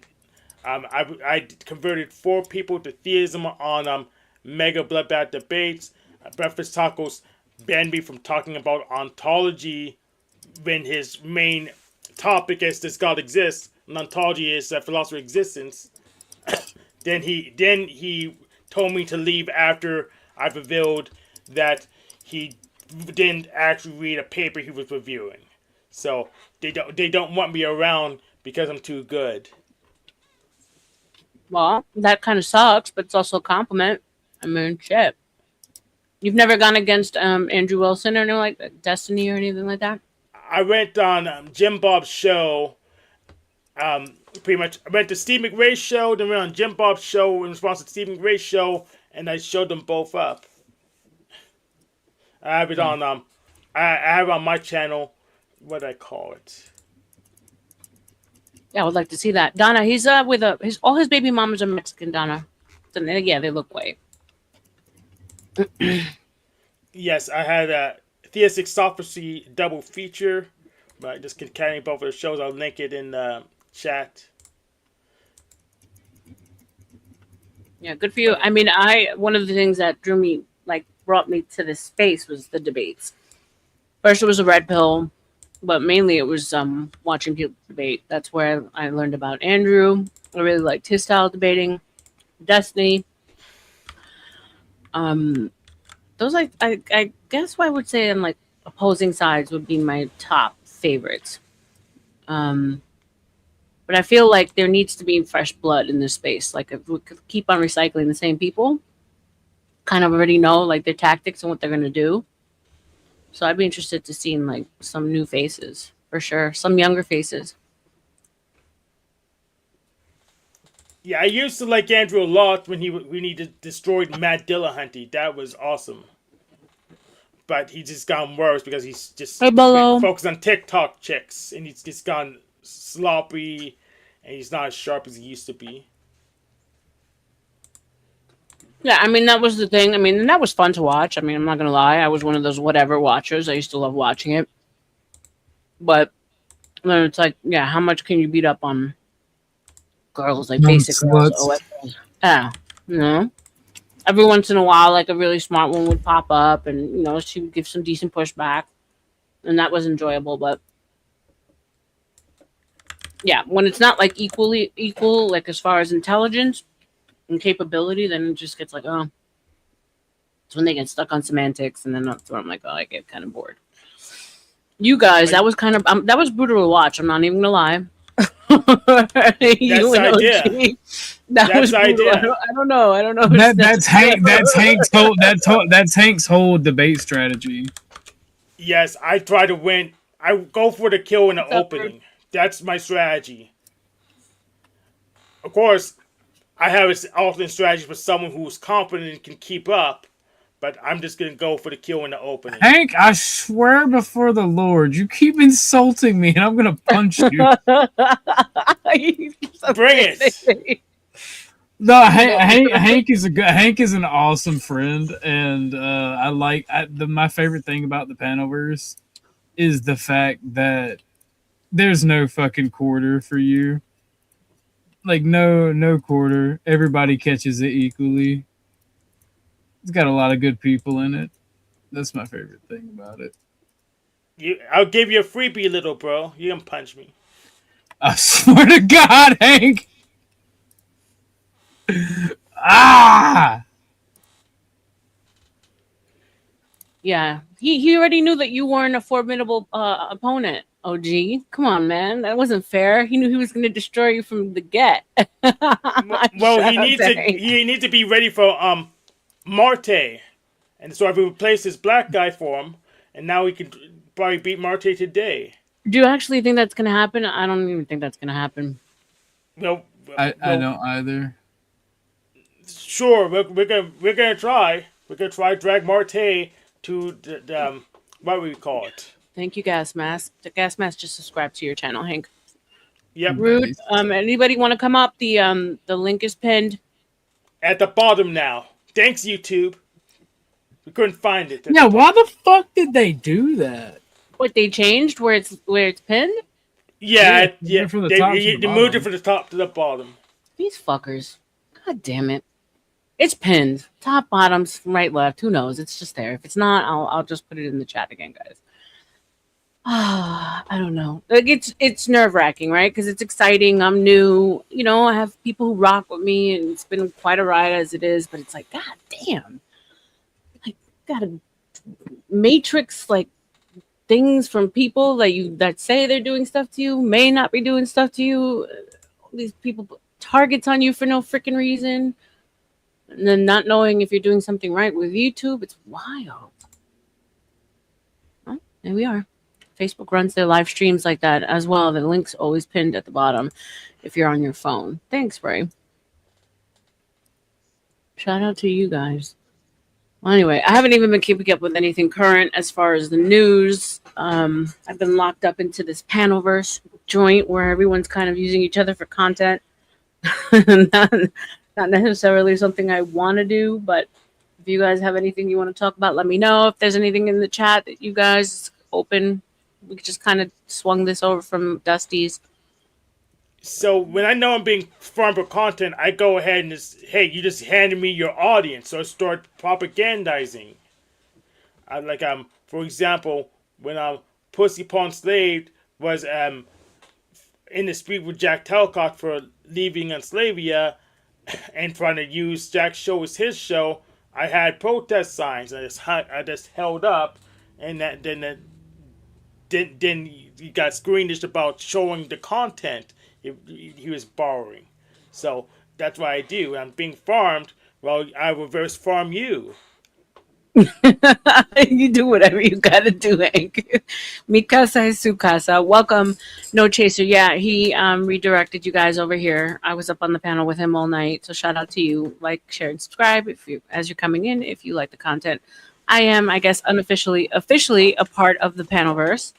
I converted 4 people to theism on Mega Bloodbath Debates. Breakfast Tacos banned me from talking about ontology when his main topic is does God exist? And ontology is philosophy of existence. Then he told me to leave after I revealed that he didn't actually read a paper he was reviewing. So they don't want me around because I'm too good. Well, that kind of sucks, but it's also a compliment. I mean, shit. You've never gone against Andrew Wilson or anything like that, Destiny or anything like that? I went on Jim Bob's show. Pretty much, I went to Steve McRae's show, then went on Jim Bob's show in response to Steve McRae's show, and I showed them both up. I have it on I have it on my channel. What do I call it? Yeah, I would like to see that. Donna, he's with all his baby mamas are Mexican. Donna, so yeah, they look white. Yes, I had a Theistic Prophecy double feature. But just concatenating both of the shows. I'll link it in the chat. Yeah, good for you. I mean, one of the things that brought me to this space was the debates. First, it was a red pill, but mainly it was watching people debate. That's where I learned about Andrew. I really liked his style of debating. Destiny. Those I guess what I would say on like opposing sides would be my top favorites. But I feel like there needs to be fresh blood in this space. Like if we could keep on recycling the same people, kind of already know like their tactics and what they're gonna do. So I'd be interested to see like some new faces for sure, some younger faces. Yeah, I used to like Andrew a lot when he destroyed Matt Dillahunty. That was awesome. But he's just gone worse because he's just Hey, Bolo. focused on TikTok chicks, and he's just gone sloppy, and he's not as sharp as he used to be. Yeah, I mean that was the thing. I mean, and that was fun to watch. I mean, I'm not gonna lie, I was one of those whatever watchers. I used to love watching it, but then it's like, yeah, how much can you beat up on girls, like Young basic girls? sluts. Yeah, you know. Every once in a while, like a really smart one would pop up, and she would give some decent pushback, and that was enjoyable. But yeah, when it's not like equally equal, like as far as intelligence and capability, then it just gets like, oh, it's when they get stuck on semantics, and then that's where I'm like, oh, I get kind of bored. You guys, that was kind of that was brutal to watch. I'm not even gonna lie. You That's the and idea. OG, that That's was the brutal. idea. I don't know. I don't know. That's Hank. That's Hank's whole debate strategy. Yes, I try to win. I go for the kill in the What's up, Bird? opening. That's my strategy. Of course, I have an alternate strategy for someone who's confident and can keep up, but I'm just gonna go for the kill in the opening. Hank, I swear before the Lord, you keep insulting me, and I'm gonna punch you. Bring it. No, Hank is Hank is an awesome friend, and my favorite thing about the Panelverse is the fact that there's no fucking quarter for you. Like no quarter. Everybody catches it equally. It's got a lot of good people in it. That's my favorite thing about it. I'll give you a freebie, little bro. You can punch me. I swear to God, Hank. Ah! Yeah, he already knew that you weren't a formidable opponent. OG, come on, man, that wasn't fair. He knew he was going to destroy you from the get. Well, he needs to be ready for Marte, and so I've replaced this black guy for him, and now he can probably beat Marte today. Do you actually think that's going to happen? I don't even think that's going to happen. Well, I don't either. Sure, we're gonna try. We're gonna try to drag Marte to the what do we call it? Thank you, Gas Mask. The Gas Mask just subscribed to your channel, Hank. Yep. Rude. Anybody want to come up? The link is pinned At the bottom now. Thanks, YouTube. We couldn't find it. Yeah, why the fuck did they do that? What they changed where it's pinned? Yeah. From the top to the They moved it bottom. from the top to the bottom. These fuckers. God damn it. It's pinned. Top, bottoms, right, left. Who knows? It's just there. If it's not, I'll just put it in the chat again, guys. I don't know. Like it's nerve wracking, right? Because it's exciting. I'm new. I have people who rock with me, and it's been quite a ride as it is. But it's like, god damn, like got a matrix like things from people that say they're doing stuff to you may not be doing stuff to you. These people put targets on you for no freaking reason. And then not knowing if you're doing something right with YouTube, it's wild. Well, there we are. Facebook runs their live streams like that as well. The link's always pinned at the bottom if you're on your phone. Thanks, Ray. Shout out to you guys. Well, anyway, I haven't even been keeping up with anything current as far as the news. I've been locked up into this Panelverse joint where everyone's kind of using each other for content. Not necessarily something I want to do, but if you guys have anything you want to talk about, let me know. If there's anything in the chat that you guys open, we just kind of swung this over from Dusty's. So when I know I'm being farmed for content, I go ahead and just, hey, you just handed me your audience, so I start propagandizing. For example, when Pussy Pawn Slave was in dispute with Jack Talcott for leaving Enslavia and trying to use Jack's show as his show, I had protest signs. I just held up, and then he got squeamish about showing the content he was borrowing. So that's what I do. I'm being farmed. Well, I reverse farm you. You do whatever you gotta do, Hank. Mikasa is Sukasa. Welcome, No Chaser. Yeah, he redirected you guys over here. I was up on the panel with him all night, so shout out to you. Like, share, and subscribe as you're coming in if you like the content. I am, I guess, officially a part of the Panelverse.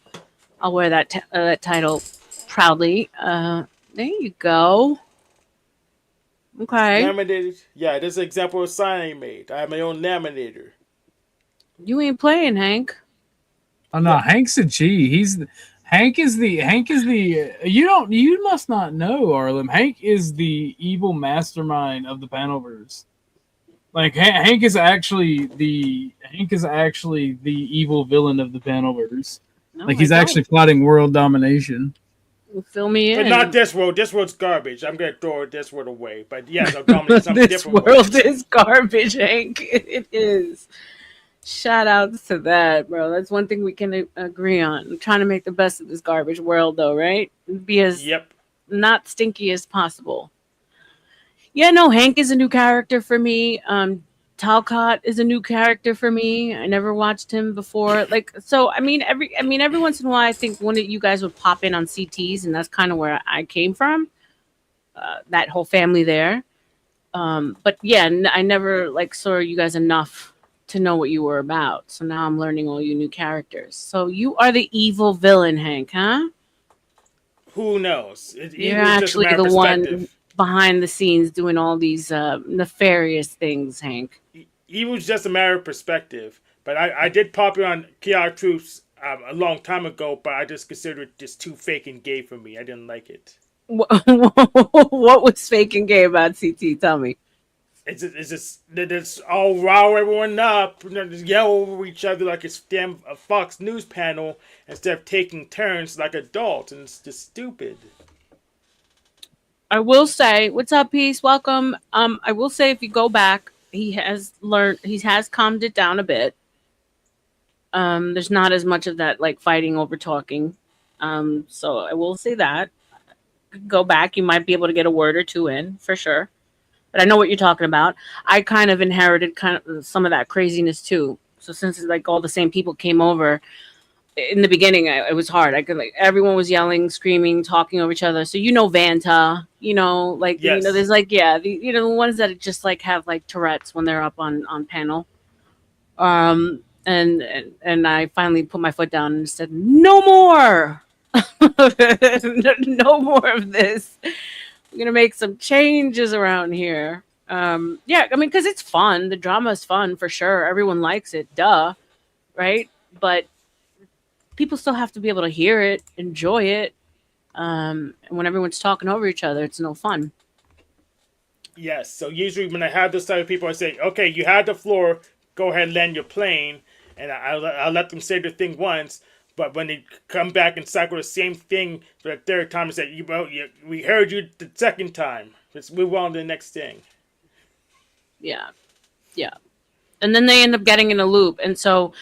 I'll wear that title proudly. There you go. Okay. Laminated. Yeah, this is an example of sign I made. I have my own laminator. You ain't playing, Hank. Oh no, Yep. Hank's a G. Hank is the you must not know, R.L.M. Hank is the evil mastermind of the Panelverse. Like Hank is actually the evil villain of the Panelverse. No, Like I he's actually don't. plotting world domination. Fill me But not in. this world. This world's garbage. I'm gonna throw this world away. But yes, I'll dominate some This different world worlds. is garbage, Hank. It is. Shout outs to that, bro. That's one thing we can agree on. I'm trying to make the best of this garbage world, though, right? Be as Yep. not stinky as possible. Yeah, no, Hank is a new character for me. Talcott is a new character for me. I never watched him before. Like, so every once in a while, I think one of you guys would pop in on CTs, and that's kind of where I came from. That whole family there. But yeah, I never like saw you guys enough to know what you were about. So now I'm learning all you new characters. So you are the evil villain, Hank, huh? Who knows? You're Evil is just a actually matter of the one perspective. behind the scenes doing all these nefarious things, Hank. Evil is just a matter of perspective. But I did pop in on Chaotic Troops a long time ago, but I just considered it just too fake and gay for me. I didn't like it. What was fake and gay about CT? Tell me. It's all rile everyone up, just yell over each other like it's damn a Fox News panel instead of taking turns like adults, and it's just stupid. I will say, what's up, peace? Welcome. I will say, if you go back, he has calmed it down a bit. There's not as much of that like fighting over talking. So I will say that. Go back, you might be able to get a word or two in for sure. But I know what you're talking about. I kind of inherited kind of some of that craziness too. So since like all the same people came over in the beginning, it was hard. I could like everyone was yelling, screaming, talking over each other. So Vanta, Yes. there's like yeah, the ones that just like have like Tourette's when they're up on panel. And I finally put my foot down and said, "No more, no more of this. We're gonna make some changes around here." Yeah, I mean, because it's fun. The drama is fun for sure. Everyone likes it, duh, right? But people still have to be able to hear it, enjoy it. And when everyone's talking over each other, it's no fun. Yes. So usually when I have this type of people, I say, "Okay, you had the floor. Go ahead and land your plane," and I'll let them say their thing once. But when they come back and cycle the same thing for the third time, and say, we heard you the second time. Let's move on to the next thing." Yeah, yeah. And then they end up getting in a loop. And so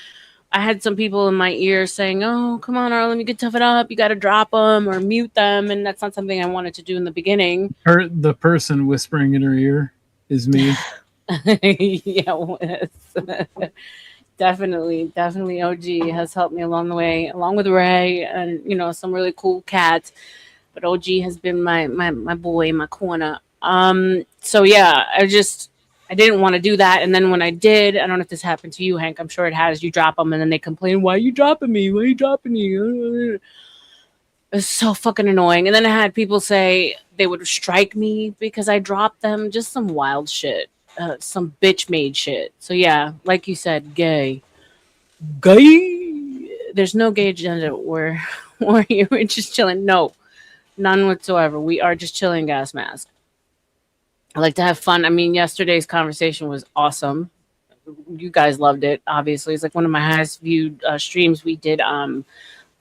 I had some people in my ear saying, "Oh, come on, Arlen, you can tough it up. You got to drop them or mute them." And that's not something I wanted to do in the beginning. The person whispering in her ear is me. Yeah, definitely OG has helped me along the way, along with Ray and some really cool cats. But OG has been my boy, my corner. So yeah, I didn't want to do that, and then when I did, I don't know if this happened to you, Hank. I'm sure it has. You drop them, and then they complain, "Why are you dropping me? Why are you dropping me?" It's so fucking annoying. And then I had people say they would strike me because I dropped them. Just some wild shit, some bitch made shit. So yeah, like you said, gay. There's no gay agenda. We're here. We're just chilling. No, none whatsoever. We are just chilling, gas mask. I like to have fun. I mean, yesterday's conversation was awesome. You guys loved it. Obviously, it's like one of my highest viewed streams. We did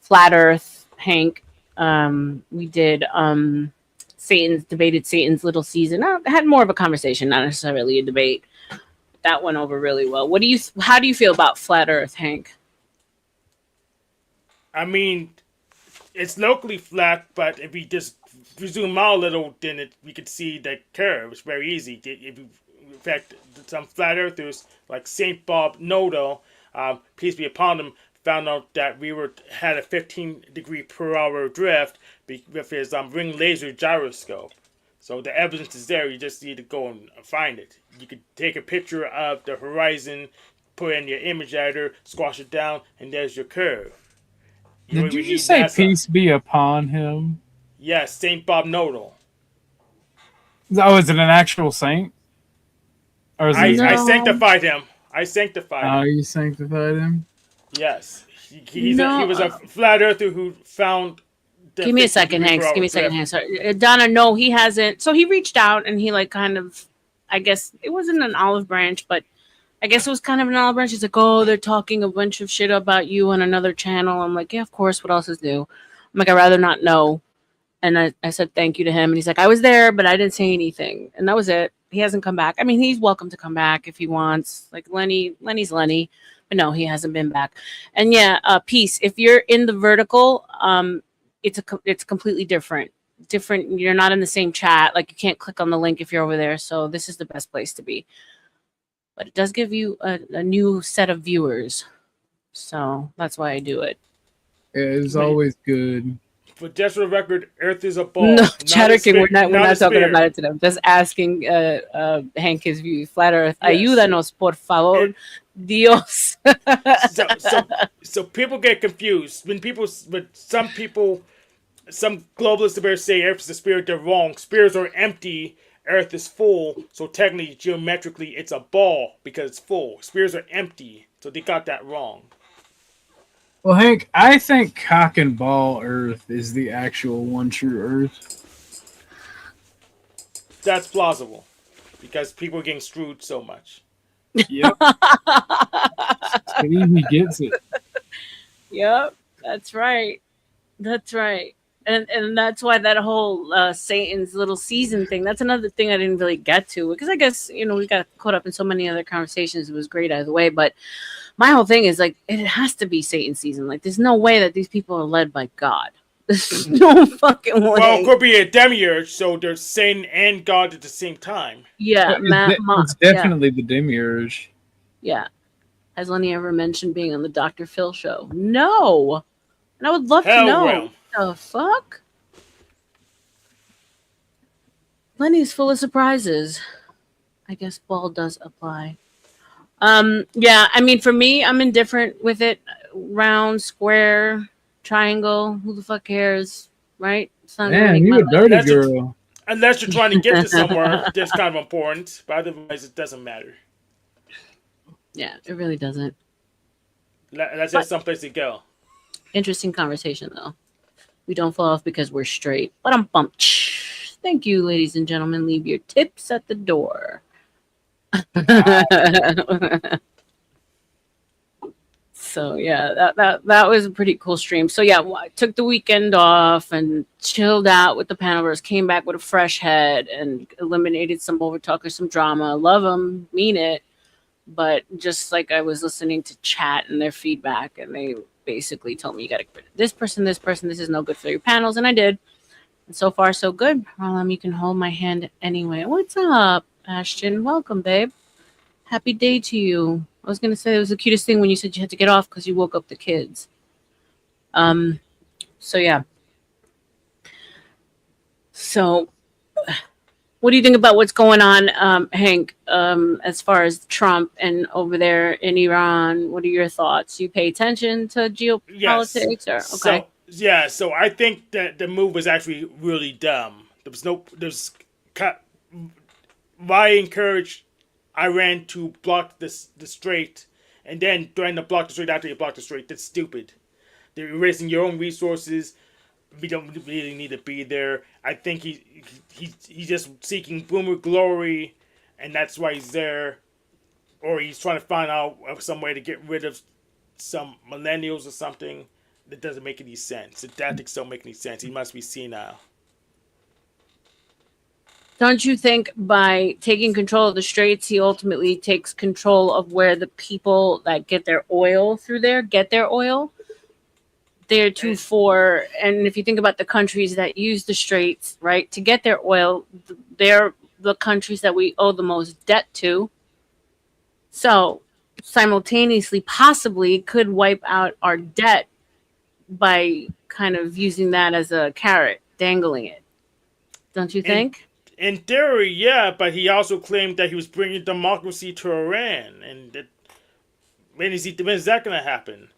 Flat Earth, Hank. We did Satan's debated Satan's little season. I had more of a conversation, not necessarily a debate. That went over really well. How do you feel about Flat Earth, Hank? I mean, it's locally flat, but if we just zoom out a little, then we could see the curve. It's very easy. In fact, some flat earthers like Saint Bob Nodo, peace be upon him, found out that we had a 15 degree per hour drift with his ring laser gyroscope. So the evidence is there. You just need to go and find it. You could take a picture of the horizon, put in your image editor, squash it down, and there's your curve. You don't Did you even just need say NASA. peace be upon him? Yes, Saint Bob Nodal. Oh, is it an actual saint? Or is it a I fake? No, sanctified him. I sanctified Oh, him. you sanctified him? Yes, he no. was a flat earther who found the Give me a 15 second, degree per Hanks. Give hour me a second, drift. Hanks. Sorry. Donna, no, he hasn't. So he reached out and he like kind of, I guess it wasn't an olive branch, but I guess it was kind of an olive branch. He's like, oh, they're talking a bunch of shit about you on another channel. I'm like, yeah, of course. What else is new? I'm like, I'd rather not know. And I said thank you to him. And he's like, I was there, but I didn't say anything. And that was it. He hasn't come back. I mean, he's welcome to come back if he wants. Like Lenny's Lenny. But no, he hasn't been back. And yeah, peace. If you're in the vertical, it's completely different. Different. You're not in the same chat. Like you can't click on the link if you're over there. So this is the best place to be. But it does give you a new set of viewers. So that's why I do it. Yeah, it's But, always good. but just for the record, Earth is a No, ball, not a Chatter King, we're not a not talking sphere. about it today. I'm just asking Hank his view. Flat Earth. Yes. Ayúdanos, por favor. It, Dios. so people get confused when some people, some globalists about say Earth is a sphere. They're wrong. Spheres are empty. Earth is full. So technically, geometrically, it's a ball because it's full. Spheres are empty. So they got that wrong. Well, Hank, I think cock and ball Earth is the actual one true Earth. That's plausible because people are getting screwed so much. Yep. He gets it. Yep, that's right. That's right. And that's why that whole Satan's little season thing, that's another thing I didn't really get to because I guess, we got caught up in so many other conversations. It was great either way. But my whole thing is like, it has to be Satan season. Like, there's no way that these people are led by God. There's no fucking way. Well, it could be a demiurge, so they're Satan and God at the same time. Yeah, It's definitely the demiurge. yeah. Has Lenny ever mentioned being on the Dr. Phil show? No. And I would love to know. Realm. The fuck? Lenny's full of surprises. I guess ball does apply. Yeah, I mean, for me, I'm indifferent with it. Round, square, triangle, who the fuck cares, right? It's not gonna Man, make you my a life. dirty That's a- girl. Unless you're trying to get to somewhere, that's kind of important. But otherwise, it doesn't matter. Yeah, it really doesn't. That's just someplace to go. Interesting conversation, though. We don't fall off because we're straight. But I'm bumped. Thank you, ladies and gentlemen. Leave your tips at the door. So yeah, that was a pretty cool stream. So yeah, I took the weekend off and chilled out with the Panelovers. Came back with a fresh head and eliminated some overtalkers, some drama. Love them, mean it. But just like I was listening to chat and their feedback, and they basically told me you got to get rid of this person. This is no good for your panels, and I did. And so far, so good. You can hold my hand anyway. What's up, Ashton? Welcome, babe. Happy day to you. I was gonna say it was the cutest thing when you said you had to get off because you woke up the kids. So yeah. So what do you think about what's going on, Hank, as far as Trump and over there in Iran? What are your thoughts? You pay attention to geopolitics? Yes. Or okay. So I think that the move was actually really dumb. Why encourage Iran to block the strait, and then threaten to block the strait after you block the strait? That's stupid. They're erasing your own resources. We don't really need to be there. I think he's just seeking boomer glory, and that's why he's there. Or he's trying to find out some way to get rid of some millennials or something. That doesn't make any sense. The tactics don't make any sense. He must be senile. Don't you think by taking control of the straits, he ultimately takes control of where the people that get their oil through there get their oil? Theretofore, and if you think about the countries that use the straits, right, to get their oil, they're the countries that we owe the most debt to. So simultaneously, possibly could wipe out our debt by kind of using that as a carrot, dangling it. Don't you think? In theory, yeah, but he also claimed that he was bringing democracy to Iran, and when is that going to happen?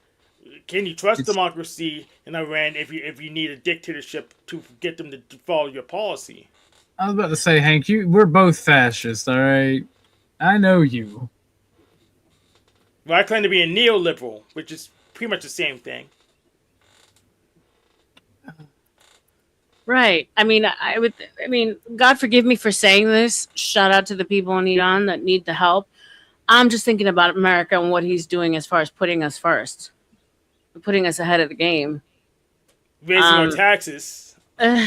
can you trust It's, democracy in Iran if you need a dictatorship to get them to follow your policy? I was about to say, Hank, we're both fascists, all right? I know you. Well, I claim to be a neoliberal, which is pretty much the same thing. Right. I mean, I would. I mean, God forgive me for saying this. Shout out to the people in Iran that need the help. I'm just thinking about America and what he's doing as far as putting us first, putting us ahead of the game. Raising our Um, taxes, uh,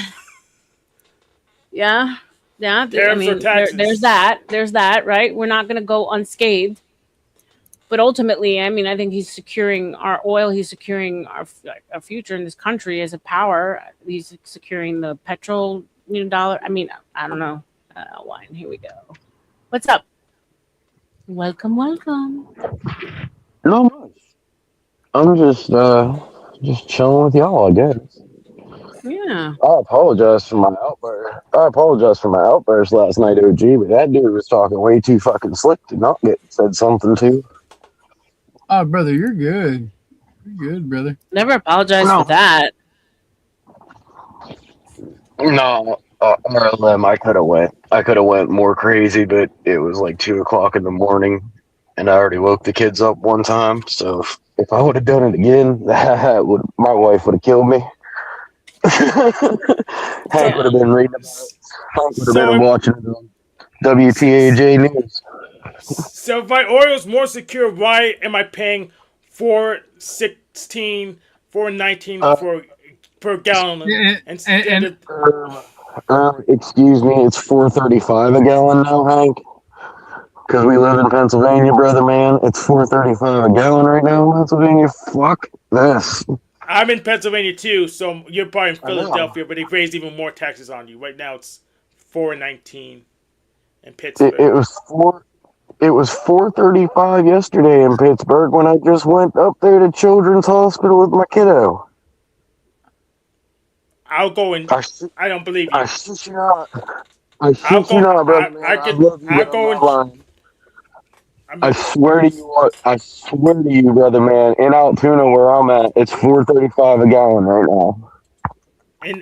yeah, yeah. I tariffs or mean, there's taxes. that. There's that. Right. We're not going to go unscathed. But ultimately, I mean, I think he's securing our oil. He's securing our future in this country as a power. He's securing the petrol, dollar. I mean, I don't know. Wine. Here we go. What's up? Welcome, welcome. Not much. I'm just chilling with y'all, I guess. Yeah. I apologize for my outburst. I apologize for my outburst last night, OG, but that dude was talking way too fucking slick to not get said something to. Oh, brother, you're good. You're good, brother. Never apologize for No, that. no. R.L.M. I could have went more crazy, but it was like 2 o'clock in the morning, and I already woke the kids up one time. So if I would have done it again, my wife would have killed me. Hank would have Yeah. been reading about it. Hank would have So been if, watching it on WTAJ News. so if my oil is more secure, why am I paying 4.16, 4.19 Uh, for per gallon Yeah, instead and of? excuse me, it's 4.35 a gallon now, Hank. Because we live in Pennsylvania, brother man. It's 4.35 a gallon right now in Pennsylvania. Fuck this. I'm in Pennsylvania too, so you're probably in I know. Philadelphia, but they've raised even more taxes on you. Right now it's 4.19 in It, Pittsburgh. it was four. It was 4.35 yesterday in Pittsburgh when I just went up there to Children's Hospital with my kiddo. I'll go and I, sh- I don't believe I you. shit you not. I I'll shit you go. not, brother man. I I could. love you, I'll but I'm go not and. lying. I I mean, swear to you, I swear to you, brother man. In Altoona, where I'm at, it's 4.35 a gallon right now.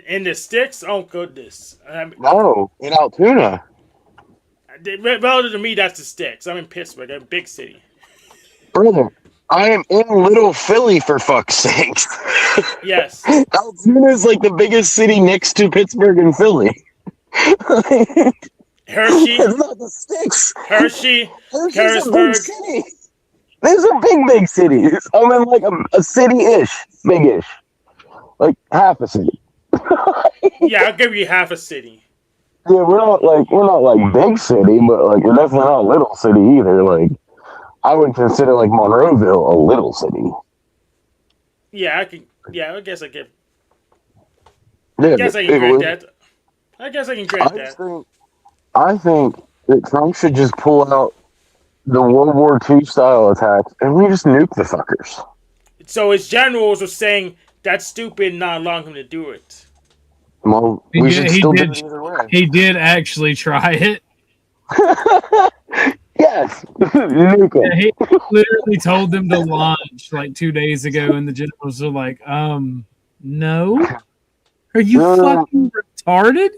in the sticks. Oh goodness. No, in Altoona, Relative to me, that's the sticks. I'm in Pittsburgh, a big city. brother. I am in Little Philly for fuck's sake. Yes. Altoona is like the biggest city next to Pittsburgh and Philly. Hershey, It's not the sticks. Hershey, Hershey's a big Harrisburg. city. These are big cities. I'm in like a city-ish, big-ish, like half a city. Yeah, I'll give you half a city. Yeah, we're not like big city, but like we're definitely not little city either. Like I would consider like Monroeville a little city. Yeah, I can. Yeah, I guess I can. Yeah, Guess I can it grant was. that. I guess I can I grant just that. think I think that Trump should just pull out the World War II style attacks and we just nuke the fuckers. So his generals were saying that's stupid, and not allowing him to do it. Well, he we did. should He still do did. it either way. He did actually try it. Yes, nuke Yeah, them. he literally told them to launch like 2 days ago, and the generals are like, no, are you Um, fucking retarded?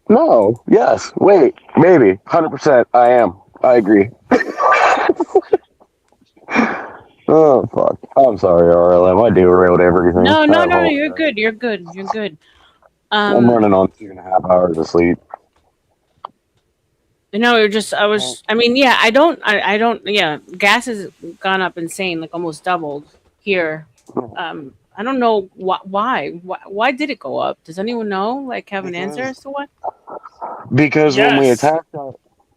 no, yes, wait, maybe, 100%. I am. I agree. Oh fuck! I'm sorry, RLM. I derailed everything. No, I no, no, no. You're apologize. good. You're good. You're good. I'm Um, running on 2.5 hours of sleep. no, you're just. I was. I mean, yeah. I don't. Yeah, gas has gone up insane, like almost doubled here. I don't know why. Why did it go up? Does anyone know? Like, have an answer Because as to what? because Yes.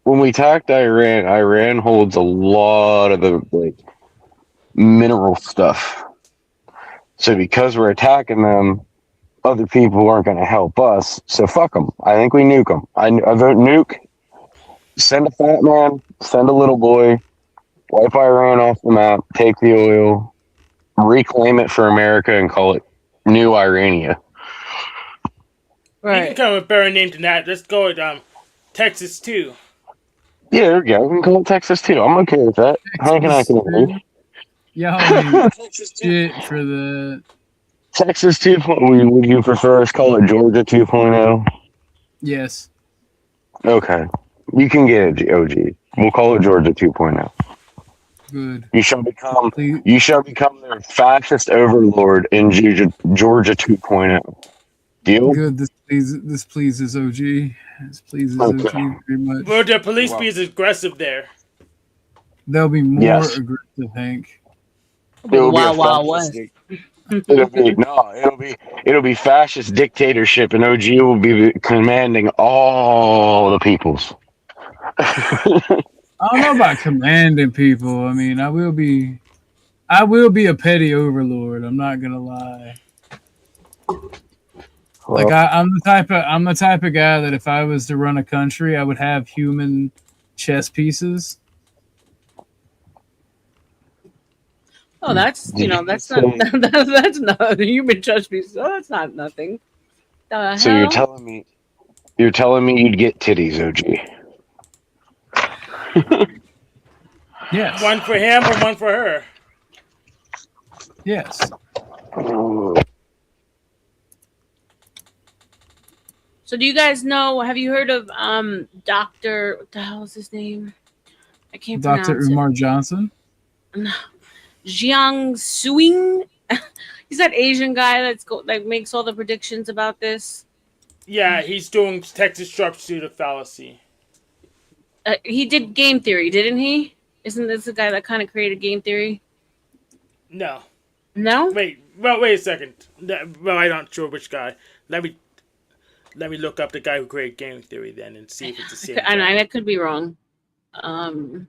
when we attacked Iran, Iran holds a lot of the like mineral stuff. So because we're attacking them, other people aren't going to help us. So fuck them. I think we nuke them. I vote nuke. Send a fat man. Send a little boy. Wipe Iran off the map. Take the oil. Reclaim it for America and call it New Irania. You can Right. come with a better name than that. Let's go with Texas too. Yeah, there we go. We can call it Texas too. I'm okay with that. Hank and I Texas, can agree. Y'all ain't shit for the. Texas 2.0. Would you prefer us call it Georgia 2.0? Yes. Okay. You can get it, OG. We'll call it Georgia 2.0. Good. You shall become Please, you shall become their fascist overlord in Georgia 2.0. Deal? good. This pleases OG. This pleases Okay. OG very Will much. the police be Well, as aggressive there? They'll be more yes. aggressive, Hank. It'll be It the will be a Wild Wild fascist. West. It'll be fascist dictatorship, and OG will be commanding all the peoples. I don't know about commanding people. I mean, I will be a petty overlord. I'm not gonna lie. Like Well, I'm the type of guy that if I was to run a country, I would have human chess pieces. Oh, that's did you that's just not say? that's not human trust me. So that's not nothing. The So you're hell? telling me you'd get titties, OG? Yes, One for him or one for her? yes. So do you guys know? Have you heard of Doctor? What the hell is his name? I can't Dr. pronounce it. Umar Johnson. Jiang Suing. He's that Asian guy that makes all the predictions about this. Yeah, he's doing Texas sharpshooter fallacy. He did game theory, didn't he? Isn't this the guy that kind of created game theory? No. No. Wait a second. Well, I'm not sure which guy. Let me look up the guy who created game theory then and see if it's the same And guy. I could be wrong. Um,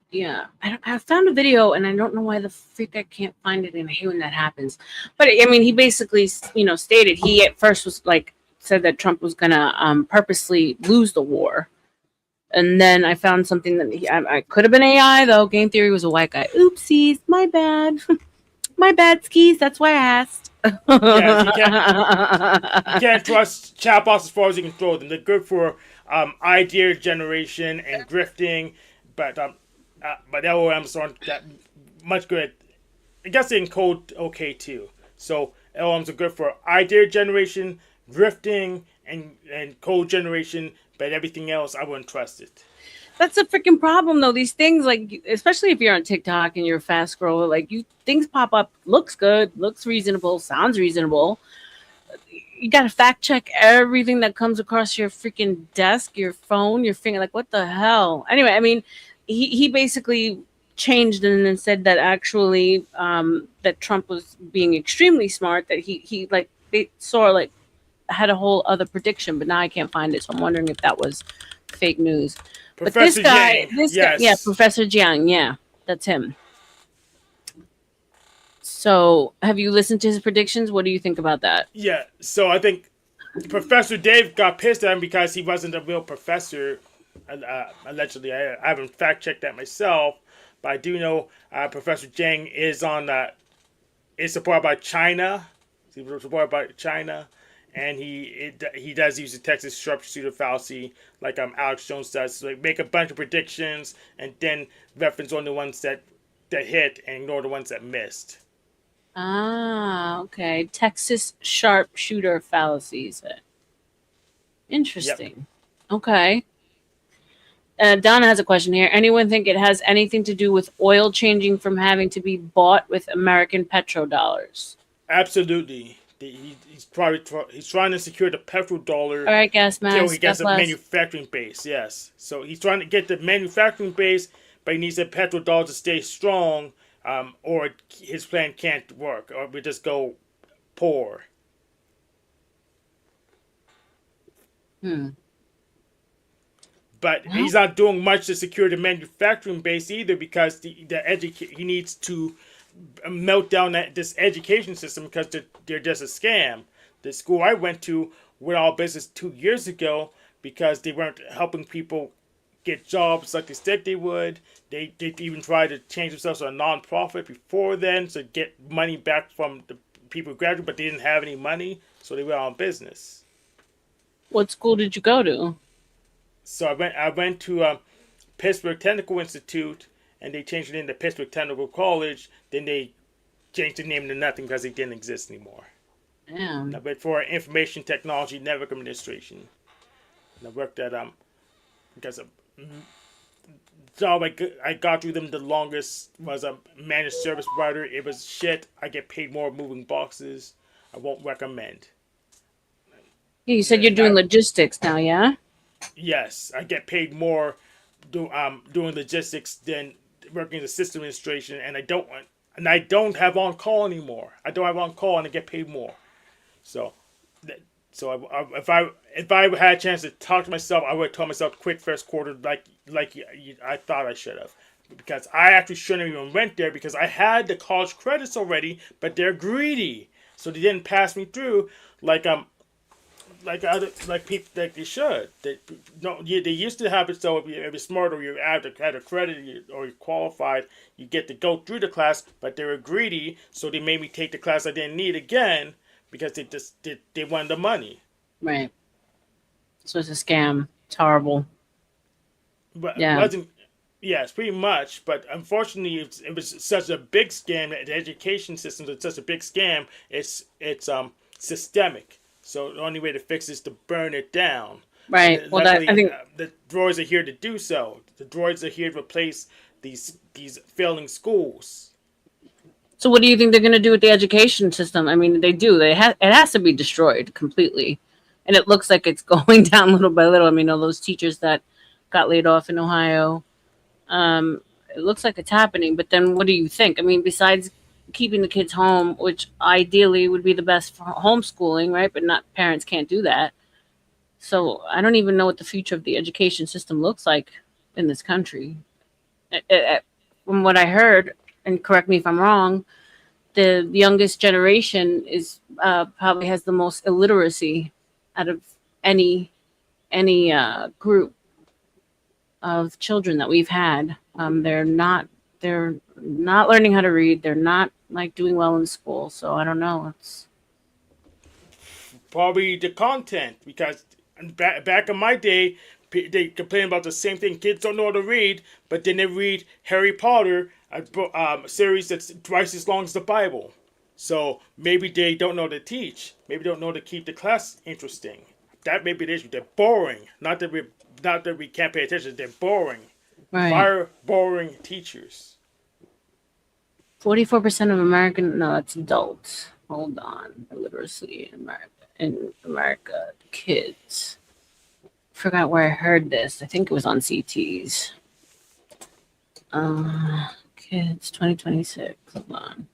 yeah, I found a video and I don't know why the freak I can't find it, and I hate when that happens. But I mean, he basically, stated he at first was like said that Trump was gonna purposely lose the war, and then I found something that I could have been AI though. Game theory was a white guy. Oopsies, my bad, my bad skis. That's why I asked. Yes, you can't trust chatbots as far as you can throw them. They're good for idea generation and grifting, but LLMs aren't that much good. I guess they encode okay too. So LLMs are good for idea generation, grifting, and code generation, but everything else I wouldn't trust it. That's a freaking problem though. These things, like, especially if you're on TikTok and you're a fast scroller, like, things pop up, looks good, looks reasonable, sounds reasonable. You gotta fact check everything that comes across your freaking desk, your phone, your finger. Like, what the hell? Anyway, I mean, he basically changed and then said that actually that Trump was being extremely smart. That he like they saw like had a whole other prediction, but now I can't find it. So I'm wondering if that was fake news. But Professor Yang, yeah, yes. Professor Jiang, yeah, that's him. So, have you listened to his predictions? What do you think about that? Yeah, so I think Professor Dave got pissed at him because he wasn't a real professor, allegedly. I haven't fact checked that myself, but I do know Professor Jiang is supported by China. He's supported by China, and he does use the Texas sharpshooter fallacy, like Alex Jones does. So they make a bunch of predictions and then reference on the ones that hit and ignore the ones that missed. Ah, okay. Texas sharpshooter fallacies. Interesting. Yep. Okay. Donna has a question here. Anyone think it has anything to do with oil changing from having to be bought with American petrodollars? Absolutely. He's trying to secure the petrodollar. All right, gas mask. Until he gets a manufacturing base. Yes. So he's trying to get the manufacturing base, but he needs the petrodollar to stay strong, or his plan can't work, or we just go poor. But he's not doing much to secure the manufacturing base either, because he needs to melt down this education system, because they're just a scam. The school I went to went out of business 2 years ago because they weren't helping people get jobs like they said they would. They even tried to change themselves to a non-profit before then to get money back from the people who graduated, but they didn't have any money, so they went out of business. What school did you go to? So I went to Pittsburgh Technical Institute, and they changed it into Pittsburgh Technical College. Then they changed the name to nothing because it didn't exist anymore. Damn. But for Information Technology Network Administration, and I worked at because the job I got through them the longest was a managed service provider. It was shit. I get paid more moving boxes. I won't recommend. You said you're doing logistics now, yeah? Yes, I get paid more doing logistics than working as a system administration, and I don't have on call anymore. I don't have on call, and I get paid more. So, if I had a chance to talk to myself, I would have told myself to quit first quarter like I thought I should have, because I actually shouldn't have even went there because I had the college credits already, but they're greedy, so they didn't pass me through like people like they should. They used to have it so if you're smart or you had a credit or you qualified, you get to go through the class. But they were greedy, so they made me take the class I didn't need again because they wanted the money. Right. So it's a scam. It's horrible. But Yeah. it wasn't. Yes, pretty much. But unfortunately, it was such a big scam. The education system is such a big scam. It's systemic. So the only way to fix it is to burn it down. Right. And Well, luckily, I think the droids are here to do so. The droids are here to replace these failing schools. so. What do you think they're going to do with the education system? I mean, they do. It has to be destroyed completely, and it looks like it's going down little by little. I mean, all those teachers that got laid off in Ohio, it looks like it's happening. But then, what do you think? I mean, besides keeping the kids home, which ideally would be the best for homeschooling, right? But not parents can't do that. So I don't even know what the future of the education system looks like in this country. From what I heard, and correct me if I'm wrong, the youngest generation is probably has the most illiteracy out of any group of children that we've had. They're not learning how to read. They're not like doing well in school. So I don't know. It's Probably the content, because back in my day, they complain about the same thing. Kids don't know how to read, but then they read Harry Potter, a series that's twice as long as the Bible. So maybe they don't know how to teach. Maybe they don't know how to keep the class interesting. That may be the issue. They're boring. Not that we can't pay attention. They're boring. right. Fire boring teachers. 44% of American, no, that's adults. Hold on. Illiteracy in America. Kids. Forgot where I heard this. I think it was on CTs. Kids, 2026. Hold on.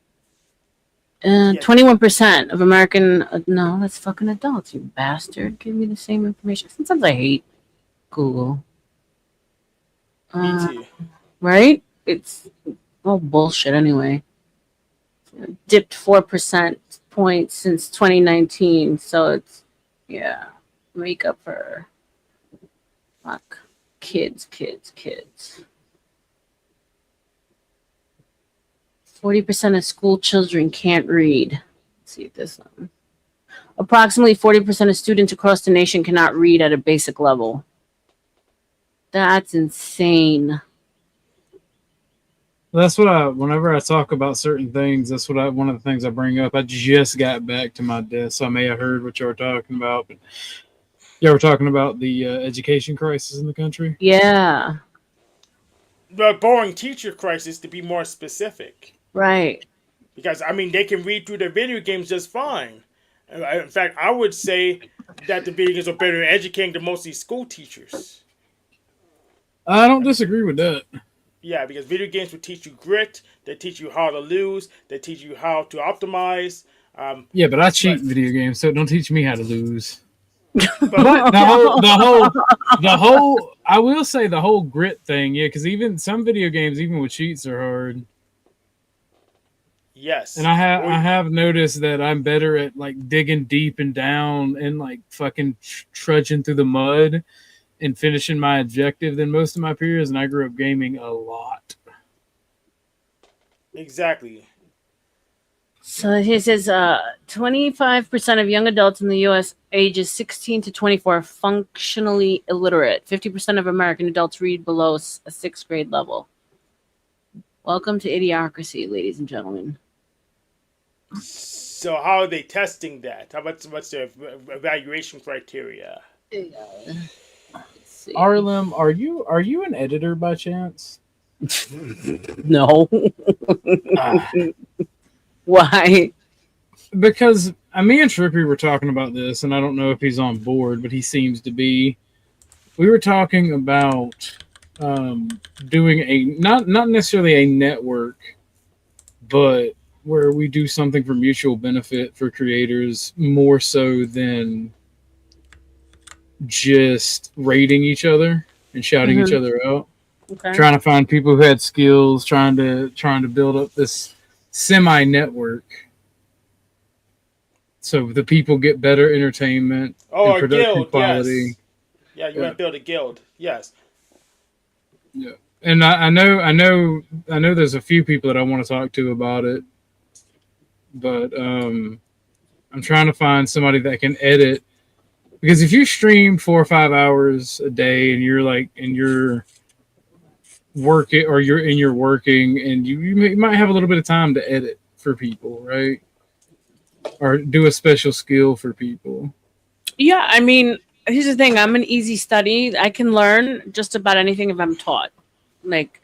21% of American, no, that's fucking adults, you bastard. Give me the same information. Sometimes I hate Google. Me too. Right? It's all bullshit anyway. Dipped 4% points since 2019. So it's, yeah, make up for fuck. Kids. 40% of school children can't read. Let's see if this one. Approximately 40% of students across the nation cannot read at a basic level. That's insane. That's what whenever I talk about certain things, one of the things I bring up. I just got back to my desk, so I may have heard what you were talking about. But yeah, we're talking about the education crisis in the country. Yeah. The boring teacher crisis, to be more specific. Right. Because, I mean, they can read through their video games just fine. In fact, I would say that the video games are better at educating than most of these school teachers. I don't disagree with that. Yeah, because video games will teach you grit. They teach you how to lose. They teach you how to optimize. Yeah, but I cheat in video games, so don't teach me how to lose. But The whole I will say the whole grit thing, yeah, because even some video games, even with cheats, are hard. yes, And I have noticed that I'm better at like digging deep and down and like fucking trudging through the mud and finishing my objective than most of my peers, and I grew up gaming a lot. exactly. So he says 25% of young adults in the U.S. ages 16 to 24 are functionally illiterate. 50% of American adults read below a sixth grade level. Welcome to Idiocracy, ladies and gentlemen. So how are they testing that? What's their evaluation criteria? Let's see. R.L.M, are you an editor by chance? No. Ah, Why? because me and Trippy were talking about this, and I don't know if he's on board, but he seems to be. We were talking about doing a not necessarily a network, but where we do something for mutual benefit for creators more so than just rating each other and shouting each Mhm. other out. Okay. Trying to find people who had skills, trying to build up this semi network so the people get better entertainment Oh, and a production guild, quality. yes. Yeah, you Yeah. want to build a guild, yes. Yeah. And I know there's a few people that I want to talk to about it, but I'm trying to find somebody that can edit, because if you stream 4 or 5 hours a day and you're working, or you're working, and you might have a little bit of time to edit for people, right? Or do a special skill for people. Yeah, I mean, here's the thing. I'm an easy study. I can learn just about anything if I'm taught. Like,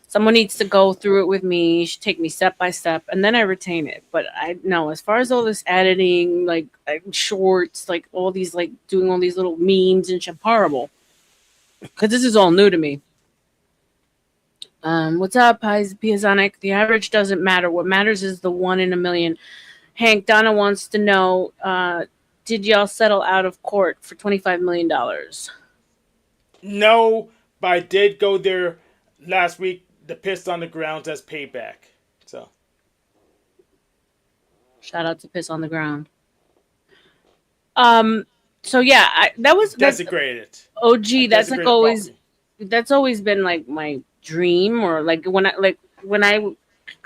someone needs to go through it with me, take me step by step, and then I retain it. But I know, as far as all this editing, like shorts, like all these, like doing all these little memes and shit, horrible. Because this is all new to me. What's up, Piazonic? The average doesn't matter. What matters is the 1 in a million. Hank, Donna wants to know, did y'all settle out of court for $25 million? No, but I did go there last week to piss on the grounds as payback. So Shout out to Piss on the Ground. Um, so yeah, that's desecrated. OG. That's like Desecrated always, property. that's always been like my dream, or like when I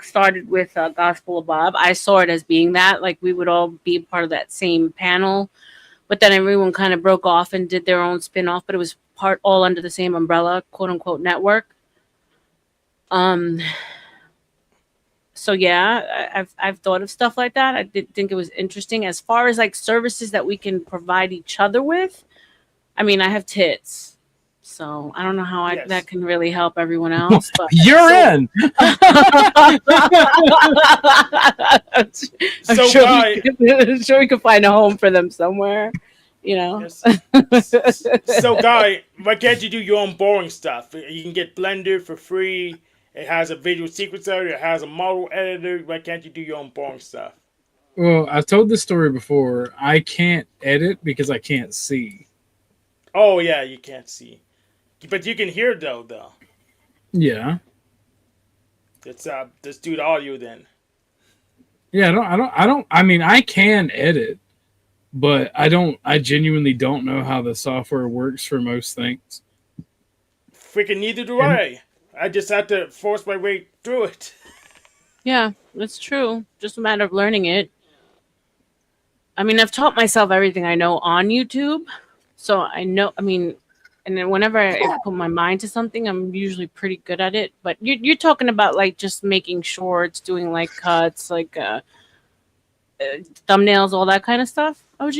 started with Gospel of Bob, I saw it as being that, like we would all be part of that same panel, but then everyone kind of broke off and did their own spin-off, but it was part all under the same umbrella, quote unquote network. Um, so yeah, I've thought of stuff like that. I did think it was interesting as far as like services that we can provide each other with. I mean, I have tits, so I don't know how that Yes. can really help everyone else, but You're So- in. I'm So, sure Guy, I'm sure we could find a home for them somewhere, you know. yes. So, Guy, why can't you do your own boring stuff? You can get Blender for free. It has a video sequencer. It has a model editor. Why can't you do your own boring stuff? Well, I've told this story before. I can't edit because I can't see. Oh yeah, you can't see, but you can hear though. Yeah. Let's do the audio then. Yeah, I mean, I can edit, but I genuinely don't know how the software works for most things. Freaking neither do And I. I just have to force my way through it. Yeah, that's true. Just a matter of learning it. I mean, I've taught myself everything I know on YouTube, so I know. I mean, and then whenever I put my mind to something, I'm usually pretty good at it. But you're talking about like just making shorts, doing like cuts, like thumbnails, all that kind of stuff. OG.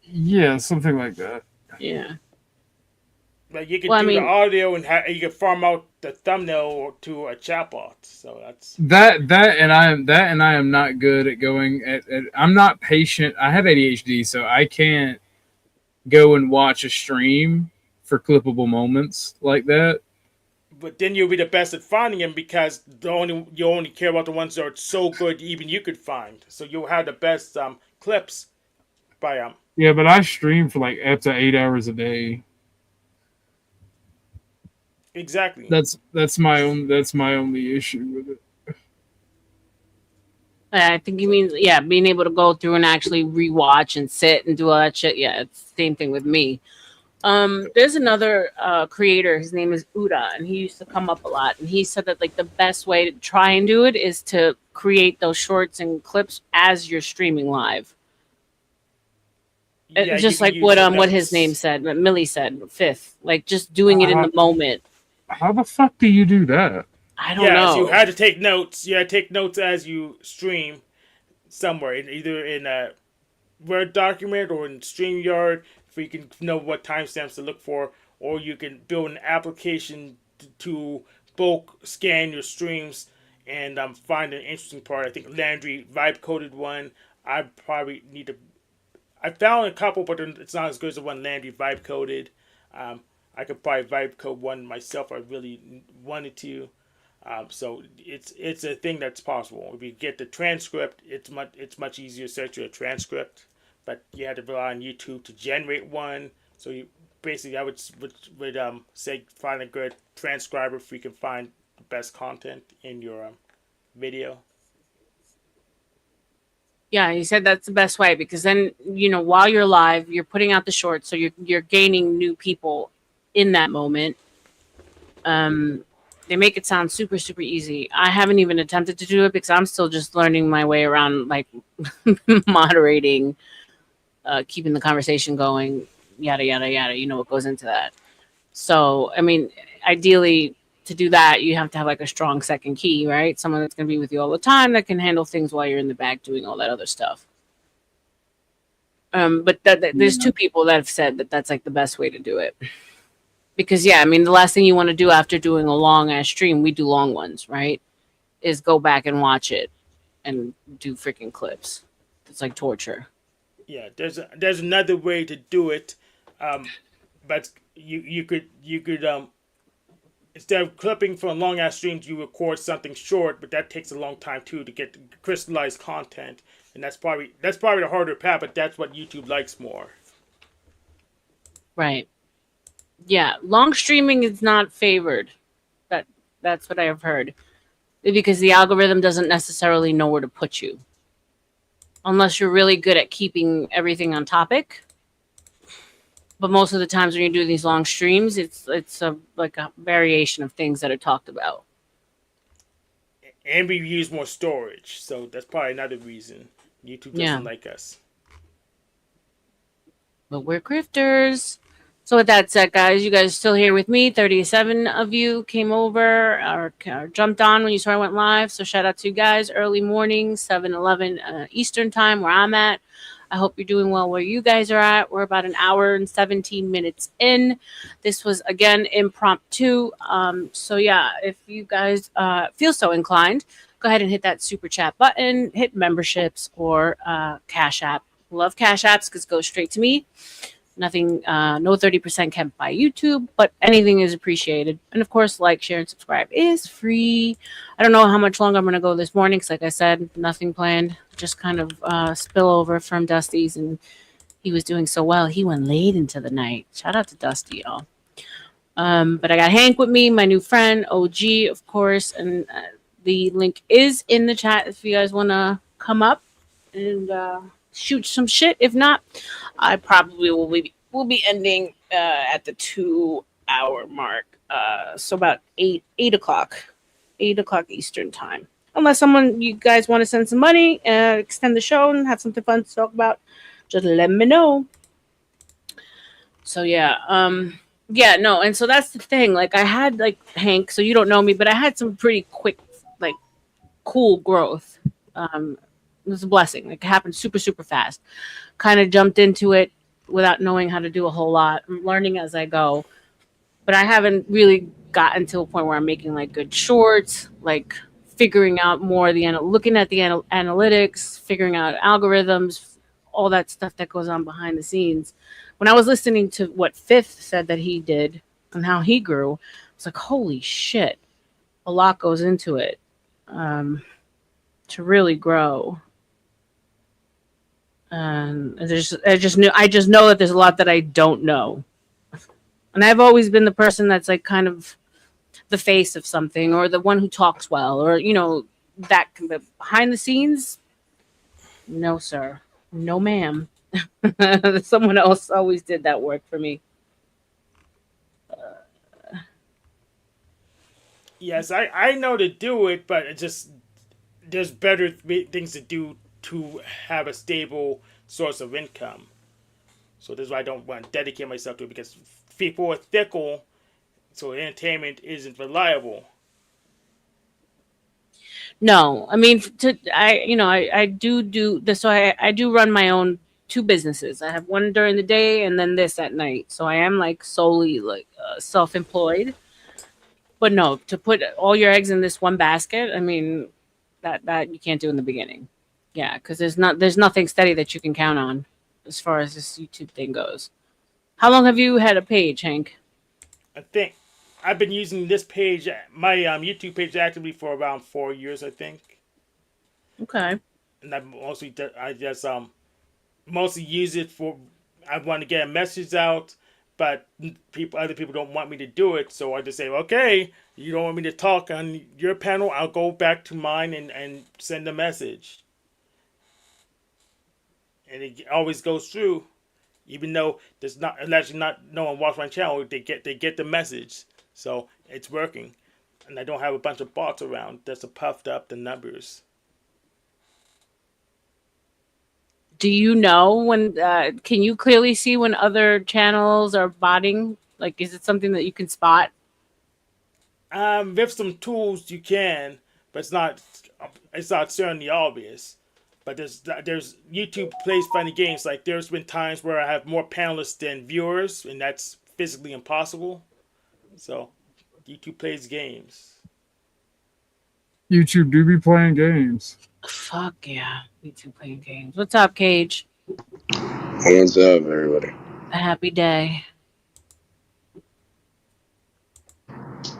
yeah, something like that. Yeah. Like you can Well, I do the mean, audio and you can farm out the thumbnail to a chatbot. So that's That and I am not good at I'm not patient. I have ADHD, so I can't go and watch a stream for clippable moments like that. but then you'll be the best at finding them because you only care about the ones that are so good even you could find. So you'll have the best clips by Yeah, but I stream for like up to 8 hours a day. exactly. That's my only issue with it. I think you mean, yeah, being able to go through and actually rewatch and sit and do all that shit. Yeah, it's the same thing with me. There's another creator. His name is Uda, and he used to come up a lot. And he said that like the best way to try and do it is to create those shorts and clips as you're streaming live. Yeah, Just you like can use what his notes. name said, what Millie said, fifth, like just doing it in the moment. How the fuck do you do that? I don't Yes, you know. had to take notes. You had to take notes as you stream somewhere, either in a Word document or in StreamYard, so you can know what timestamps to look for, or you can build an application to bulk scan your streams and find an interesting part. I think Landry vibe coded one. I probably need to. I found a couple, but it's not as good as the one Landry vibe coded. Um, I could probably vibe code one myself. If I really wanted to. So it's a thing that's possible. If you get the transcript, it's much easier to search your transcript, but you had to rely on YouTube to generate one. So you basically, I would say find a good transcriber if you can find the best content in your video. Yeah, you said that's the best way because then while you're live, you're putting out the shorts, so you're gaining new people in that moment. Um, they make it sound super super easy. I haven't even attempted to do it because I'm still just learning my way around, like moderating, keeping the conversation going, yada yada yada. You know what goes into that. So I mean, ideally, to do that, you have to have like a strong second key, right? Someone that's going to be with you all the time that can handle things while you're in the back doing all that other stuff. But there's Yeah. two people that have said that that's like the best way to do it. Because yeah, I mean, the last thing you want to do after doing a long ass stream, we do long ones, right? Is go back and watch it and do freaking clips. It's like torture. Yeah, there's another way to do it, um, but you could instead of clipping from long ass streams, you record something short, but that takes a long time too to get crystallized content, and that's probably the harder path, but that's what YouTube likes more. Right. Yeah, long streaming is not favored. That that's what I have heard. Because the algorithm doesn't necessarily know where to put you. Unless you're really good at keeping everything on topic. But most of the times when you do these long streams, it's a like a variation of things that are talked about. And we use more storage, so that's probably another reason YouTube Yeah. doesn't like us. But we're grifters. So with that said, guys, you guys are still here with me. 37 of you came over or jumped on when you saw I went live. So shout out to you guys. Early morning, 7:11 Eastern time, where I'm at. I hope you're doing well where you guys are at. We're about an hour and 17 minutes in. This was, again, impromptu. So yeah, if you guys feel so inclined, go ahead and hit that super chat button, hit memberships or Cash App. Love Cash Apps because it goes straight to me. Nothing, no 30% kept by YouTube, but anything is appreciated. And of course, like, share, and subscribe is free. I don't know how much longer I'm going to go this morning because, like I said, nothing planned. Just kind of spillover from Dusty's, and he was doing so well. He went late into the night. Shout out to Dusty, y'all. But I got Hank with me, my new friend, OG, of course, and the link is in the chat if you guys want to come up and shoot some shit. If not, I probably will be ending at the 2 hour mark. So about 8 o'clock Eastern time. Unless you guys want to send some money and extend the show and have something fun to talk about, just let me know. So yeah, no, and so that's the thing. Like I had like Hank, so you don't know me, but I had some pretty quick, like cool growth. It was a blessing. Like it happened super, super fast. Kind of jumped into it without knowing how to do a whole lot. I'm learning as I go. But I haven't really gotten to a point where I'm making like good shorts, like figuring out more looking at the analytics, figuring out algorithms, all that stuff that goes on behind the scenes. When I was listening to what Fifth said that he did and how he grew, I was like, holy shit, a lot goes into it to really grow. And I just know that there's a lot that I don't know. And I've always been the person that's like kind of the face of something or the one who talks well or, that behind the scenes. No, sir. No, ma'am. Someone else always did that work for me. Yes, I know to do it, but it just there's better things to do to have a stable source of income. So this is why I don't want to dedicate myself to it because people are fickle, so entertainment isn't reliable. No, I mean, I do this. So I do run my own two businesses. I have one during the day and then this at night. So I am like solely like self-employed. But no, to put all your eggs in this one basket, I mean, that you can't do in the beginning. Yeah, because there's nothing steady that you can count on as far as this YouTube thing goes. How long have you had a page, Hank? I think I've been using this page, my YouTube page, actively for around 4 years, I think. Okay. And I just mostly use it for, I want to get a message out, but other people don't want me to do it, so I just say, okay, you don't want me to talk on your panel, I'll go back to mine and send a message, and it always goes through, even though there's not allegedly not no one watch my channel, they get the message, so it's working, and I don't have a bunch of bots around that's puffed up the numbers. Do you know when? Can you clearly see when other channels are botting? Like, is it something that you can spot? With some tools you can, but it's not certainly obvious. But there's YouTube plays funny games. Like there's been times where I have more panelists than viewers, and that's physically impossible. So YouTube plays games. YouTube do be playing games. Fuck yeah, YouTube playing games. What's up, Cage? What's up, everybody? A happy day.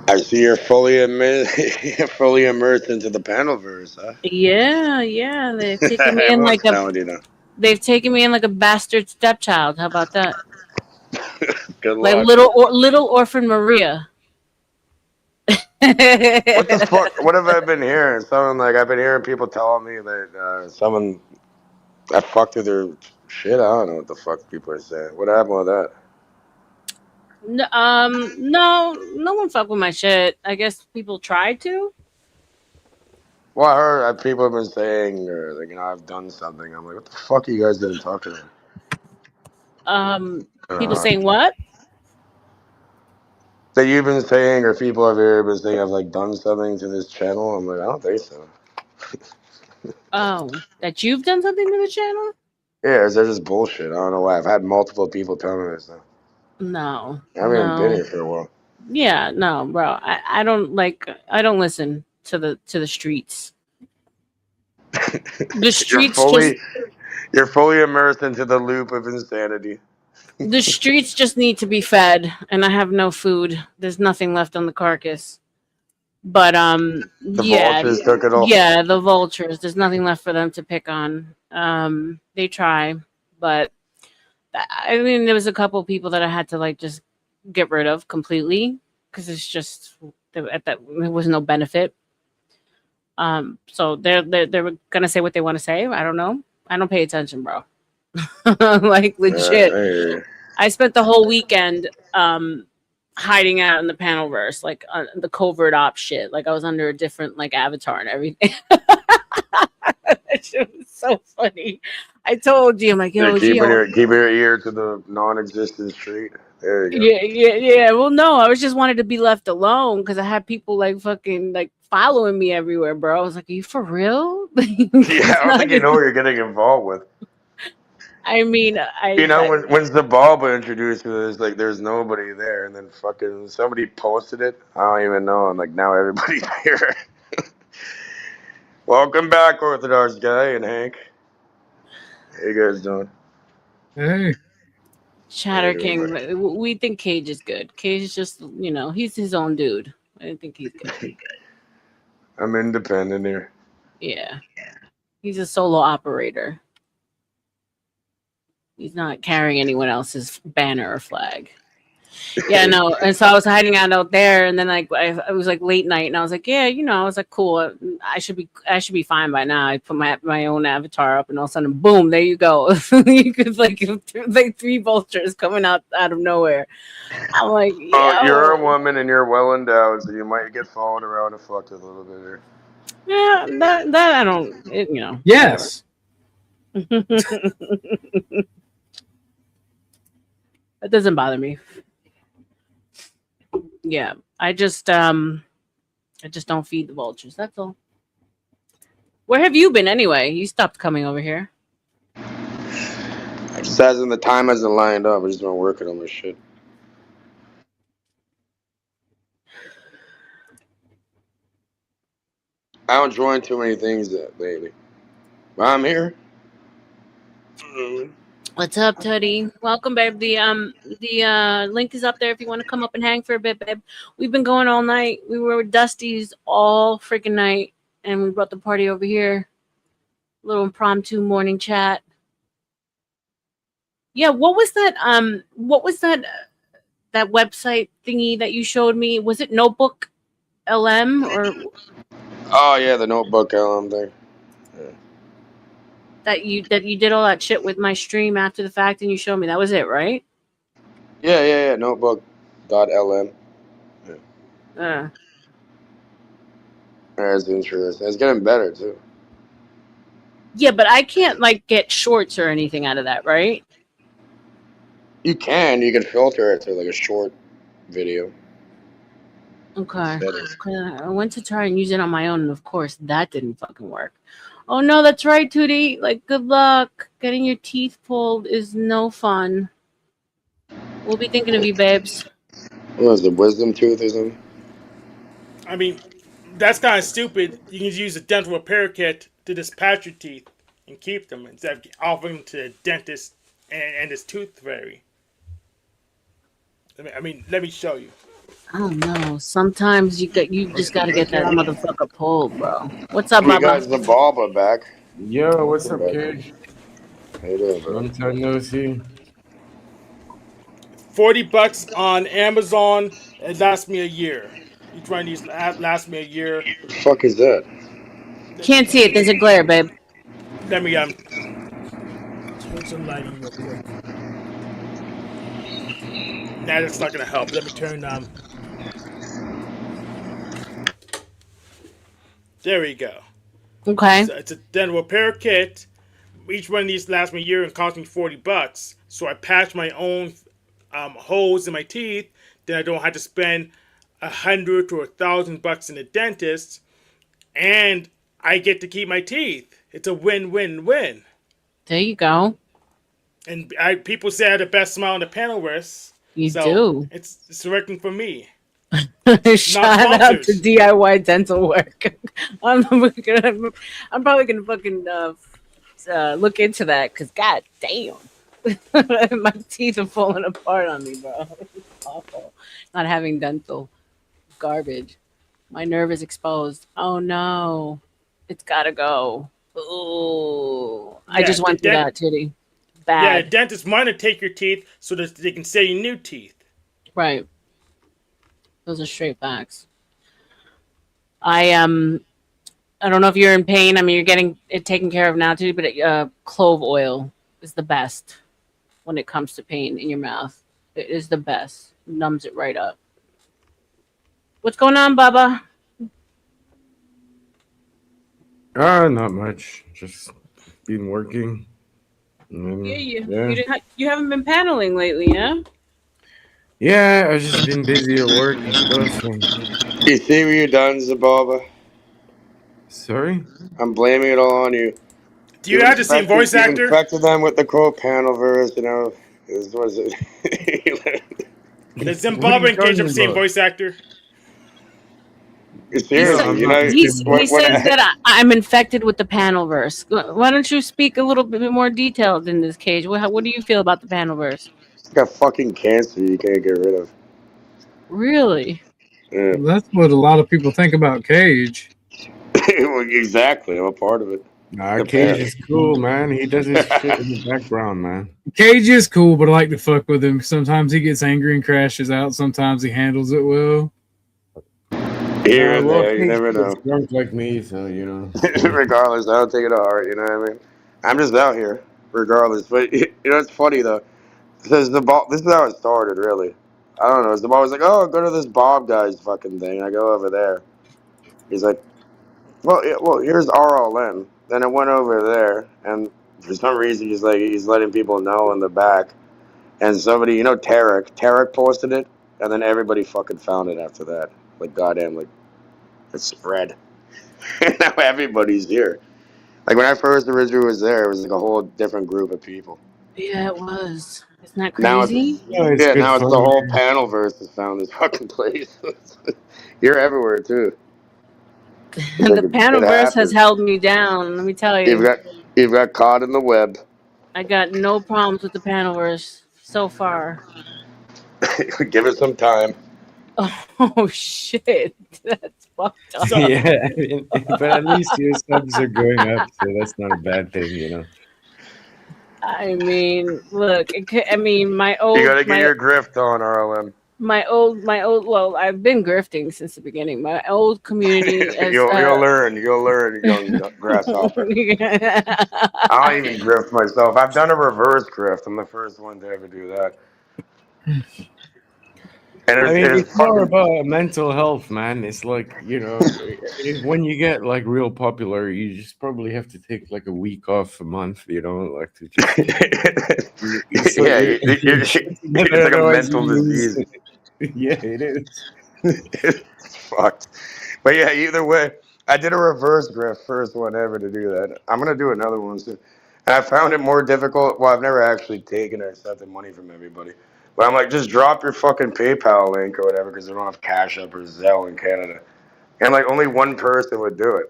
I see you're fully fully immersed into the panelverse, huh? Yeah. They've taken me in What's like a now, you know? they've taken me in like a bastard stepchild. How about that? Good Like luck. little orphan Maria. What the fuck? What have I been hearing? I've been hearing people telling me that someone that fucked with their shit. I don't know what the fuck people are saying. What happened with that? No one fuck with my shit. I guess people tried to. Well, I heard people have been saying, or like, I've done something. I'm like, what the fuck are you guys didn't talk to them? People saying what? That you've been saying, or people have here been saying I've like done something to this channel. I'm like, I don't think so. Oh, that you've done something to the channel? Yeah, they're just bullshit. I don't know why. I've had multiple people tell me this. No, I haven't even been no. here for a while. Yeah, no, bro. I don't listen to the streets. The You're streets just fully, you're fully immersed into the loop of insanity. the streets just need to be fed, and I have no food. There's nothing left on the carcass. But The yeah, vultures took it all. yeah, the vultures. There's nothing left for them to pick on. They try, but I mean, there was a couple people that I had to like just get rid of completely because it's just at that there was no benefit. So they're gonna say what they want to say. I don't know. I don't pay attention, bro. Like legit. I hear you. I spent the whole weekend hiding out in the panelverse, like the covert op shit. Like I was under a different like avatar and everything. That shit was so funny. I told you, I'm like, yo, You're Gio. keeping your ear to the non-existent street. There you go. Yeah. Well, no, I was just wanted to be left alone because I had people like fucking like following me everywhere, bro. I was like, are you for real? Yeah, I don't think you know what you're getting involved with. I mean, When Zabalba introduced me, there's nobody there, and then fucking somebody posted it. I don't even know, and like now everybody's here. Welcome back, Orthodox guy and Hank. How you guys doing? Hey, Chatter King, we think Cage is good. Cage is just, he's his own dude. I think he's good. I'm independent here. Yeah. He's a solo operator. He's not carrying anyone else's banner or flag. Yeah, no. And so I was hiding out there, and then like I was like late night, and I was like, yeah, I was like, cool. I should be fine by now. I put my own avatar up, and all of a sudden, boom, there you go. You could like three vultures coming out of nowhere. I'm like, Oh, you're a yo. woman and you're well endowed, so you might get followed around and fucked with a little bit here. Yeah, that I don't, yes. That doesn't bother me. Yeah, I just don't feed the vultures. That's all. Where have you been anyway? You stopped coming over here. It just hasn't, the time hasn't lined up. I've just been working on this shit. I don't join too many things lately. But I'm here. What's up, Teddy? Welcome, babe. The link is up there if you want to come up and hang for a bit, babe. We've been going all night. We were with Dusty's all freaking night, and we brought the party over here. Little impromptu morning chat. Yeah, what was that? What was that? That website thingy that you showed me? Was it Notebook LM or Oh yeah, the Notebook LM thing. that you did all that shit with my stream after the fact and you showed me? That was it, right? Yeah. Notebook.lm. Uh, That's interesting. It's getting better too. yeah, but I can't like get shorts or anything out of that, right? You can filter it to like a short video. Okay. Settings. I went to try and use it on my own, and of course that didn't fucking work. Oh no, that's right, Tootie. Like, good luck. Getting your teeth pulled is no fun. We'll be thinking of you, babes. What was it, wisdom tooth or something? I mean, that's kind of stupid. You can use a dental repair kit to just patch your teeth and keep them instead of offering them to the dentist and his tooth fairy. Let me show you. I don't know. Sometimes you just gotta get that motherfucker pulled, bro. What's up, We Baba? got the Baba back. Yo, what's up, Back. Cage? How you doing, bro? Long time no see. $40 on Amazon. It lasts me a year. Each one of these lasts me a year. What the fuck is that? Can't see it. There's a glare, babe. Let me change the lighting real quick. Nah, that's not gonna help. Let me turn There we go. Okay. So it's a dental repair kit. Each one of these lasts me a year and cost me $40. So I patch my own holes in my teeth. Then I don't have to spend $100 to $1,000 in the dentist, and I get to keep my teeth. It's a win-win-win. There you go. And people say I have the best smile in the panelverse. You So do. it's working for me. Shout out to sponsors. DIY dental work. I'm probably gonna fucking look into that because god damn, my teeth are falling apart on me, bro. It's awful. Not having dental garbage. My nerve is exposed. Oh no, it's gotta go. Ooh, I Yeah, just went through that, Titty. Yeah, the Bad. dentists want to take your teeth so that they can sell you new teeth. Right. Those are straight facts. I I don't know if you're in pain. I mean, you're getting it taken care of now too, but clove oil is the best when it comes to pain in your mouth. It is the best. Numbs it right up. What's going on, Baba? Not much. Just been working. Yeah, Yeah. you haven't been paneling lately, yeah? Yeah, I've just been busy at work and stuff. And... You see what you done, Zababa? Sorry? I'm blaming it all on you. Do you have the same voice You actor? infected them with the quote panel virus, you know. What is it? Does What are you Zimbabwean Cage have talking the same about? voice actor? He, Seriously, I'm you not know. the he same voice. says that I'm infected with the panelverse. Why don't you speak a little bit more detailed in this, Cage? What do you feel about the panelverse? It's got fucking cancer you can't get rid of. Really? Yeah. Well, that's what a lot of people think about Cage. Well, exactly. I'm a part of it. Nah, Cage Apparently. is cool, man. He does his shit in the background, man. Cage is cool, but I like to fuck with him. Sometimes he gets angry and crashes out. Sometimes he handles it well. Here and Well, there, you Cage never gets know. drunk like me, so, you know. It's cool. Regardless, I don't take it to heart, you know what I mean? I'm just out here, regardless. But, you know, it's funny, though. Because this is how it started, really. I don't know. The ball was like, oh, go to this Bob guy's fucking thing. I go over there. He's like, well, here's R.L.M. Then I went over there, and for some reason, he's letting people know in the back. And somebody, you know, Tarek posted it, and then everybody fucking found it after that. Like, goddamn, like, it spread. Now everybody's here. Like when I first originally was there, it was like a whole different group of people. Yeah, it was. Isn't that Now it's crazy? No, it's yeah, good now it's the fun. whole panel verse has found this fucking place. You're everywhere too. It's like The it Panelverse has happens. held me down. Let me tell You've you, got you've got caught in the web. I got no problems with the Panelverse so far. Give it some time. Oh shit, that's fucked up. So Yeah, I mean, but at least your subs are going up, so that's not a bad thing, you know. I mean, look, I mean, You got to get your grift on, R.L.M. my old. Well, I've been grifting since the beginning. My old community as You'll learn. You'll learn, young grasshopper. I don't even grift myself. I've done a reverse grift. I'm the first one to ever do that. And I mean, it's it's more fucking. about mental health, man. It's like, you know, when you get like real popular, you just probably have to take like a week off a month, you know, like to just sort Yeah, your shit together, it's like a otherwise mental you lose. disease. Yeah, it is. It's fucked. But yeah, either way, I did a reverse grift, first one ever to do that. I'm gonna do another one soon. And I found it more difficult. Well, I've never actually taken or accepted money from everybody. But I'm like, just drop your fucking PayPal link or whatever because they don't have Cash App or Zelle in Canada. And like only one person would do it.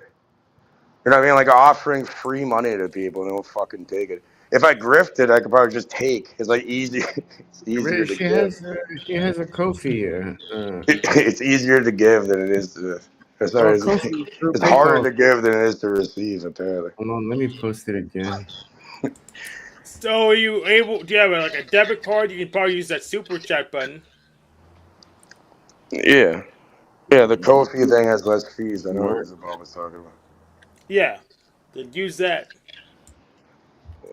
You know what I mean? Like offering free money to people and they'll fucking take it. If I grifted, I could probably just take. It's like easy. It's easier But to give. she has a Kofi. It's easier to give than it is to. Oh, Sorry, Kofi through it's harder PayPal. to give than it is to receive. Apparently. Hold on, let me post it again. so are you able? Do you have like a debit card? You can probably use that super chat button. Yeah, yeah. The Kofi thing has less fees. I know what Smart. Isabel was talking about. Yeah, then use that.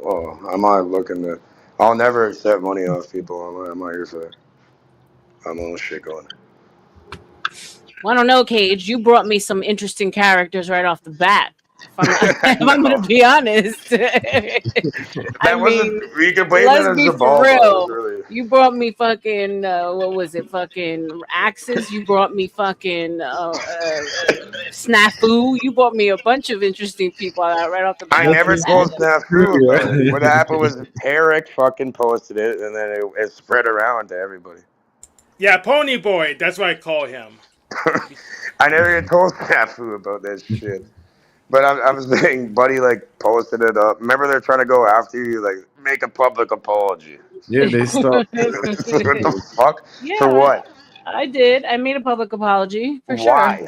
Oh, I'm not looking to. I'll never accept money off people. I'm not here for that. I'm on shit going. Well, I don't know, Cage. You brought me some interesting characters right off the bat. If I'm if I'm No, gonna be honest, I that wasn't. mean, You can blame that let's on be for Zabalba. It was real. really. You brought me fucking what was it? Fucking Axis. You brought me fucking Snafu. You brought me a bunch of interesting people out right off the I bat. That never was told true, Snafu about it. What yeah. happened was Eric fucking posted it, and then it spread around to everybody. Yeah, Pony Boy. That's what I call him. I never even told Snafu about that shit. But I'm saying, buddy, like posted it up. Remember, they're trying to go after you, like make a public apology. Yeah, they stopped. What the fuck? For Yeah, what? I did. I made a public apology for sure. Why?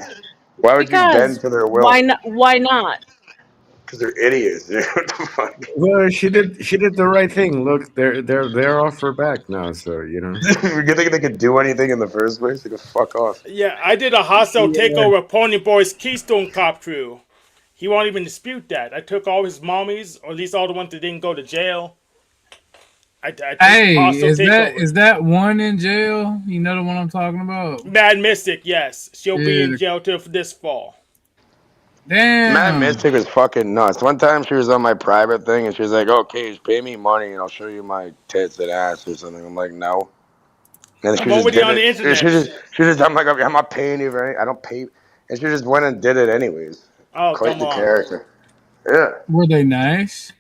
Why would you bend Because to their why will? not? Why not? Because they're idiots. Dude. What the fuck? Well, she did the right thing. Look, they're off her back now, so you know. You think they could do anything in the first place? They could fuck off. Yeah, I did a hostile Yeah. takeover of Pony Boy's Keystone Cop crew. He won't even dispute that. I took all his mommies, or at least all the ones that didn't go to jail. I took Hey, hostile is takeover. that one in jail? You know the one I'm talking about? Mad Mystic, yes. She'll be Yeah. in jail till this fall. Mad Damn. Mystic was fucking nuts. One time she was on my private thing and she was like, "Okay, just pay me money and I'll show you my tits and ass or something." I'm like, "No." And she I'm just already did on the it. internet. She just, I'm like, I'm not paying you for anything. I don't pay. And she just went and did it anyways. Oh, Quite come the on. character. Yeah. Were they nice?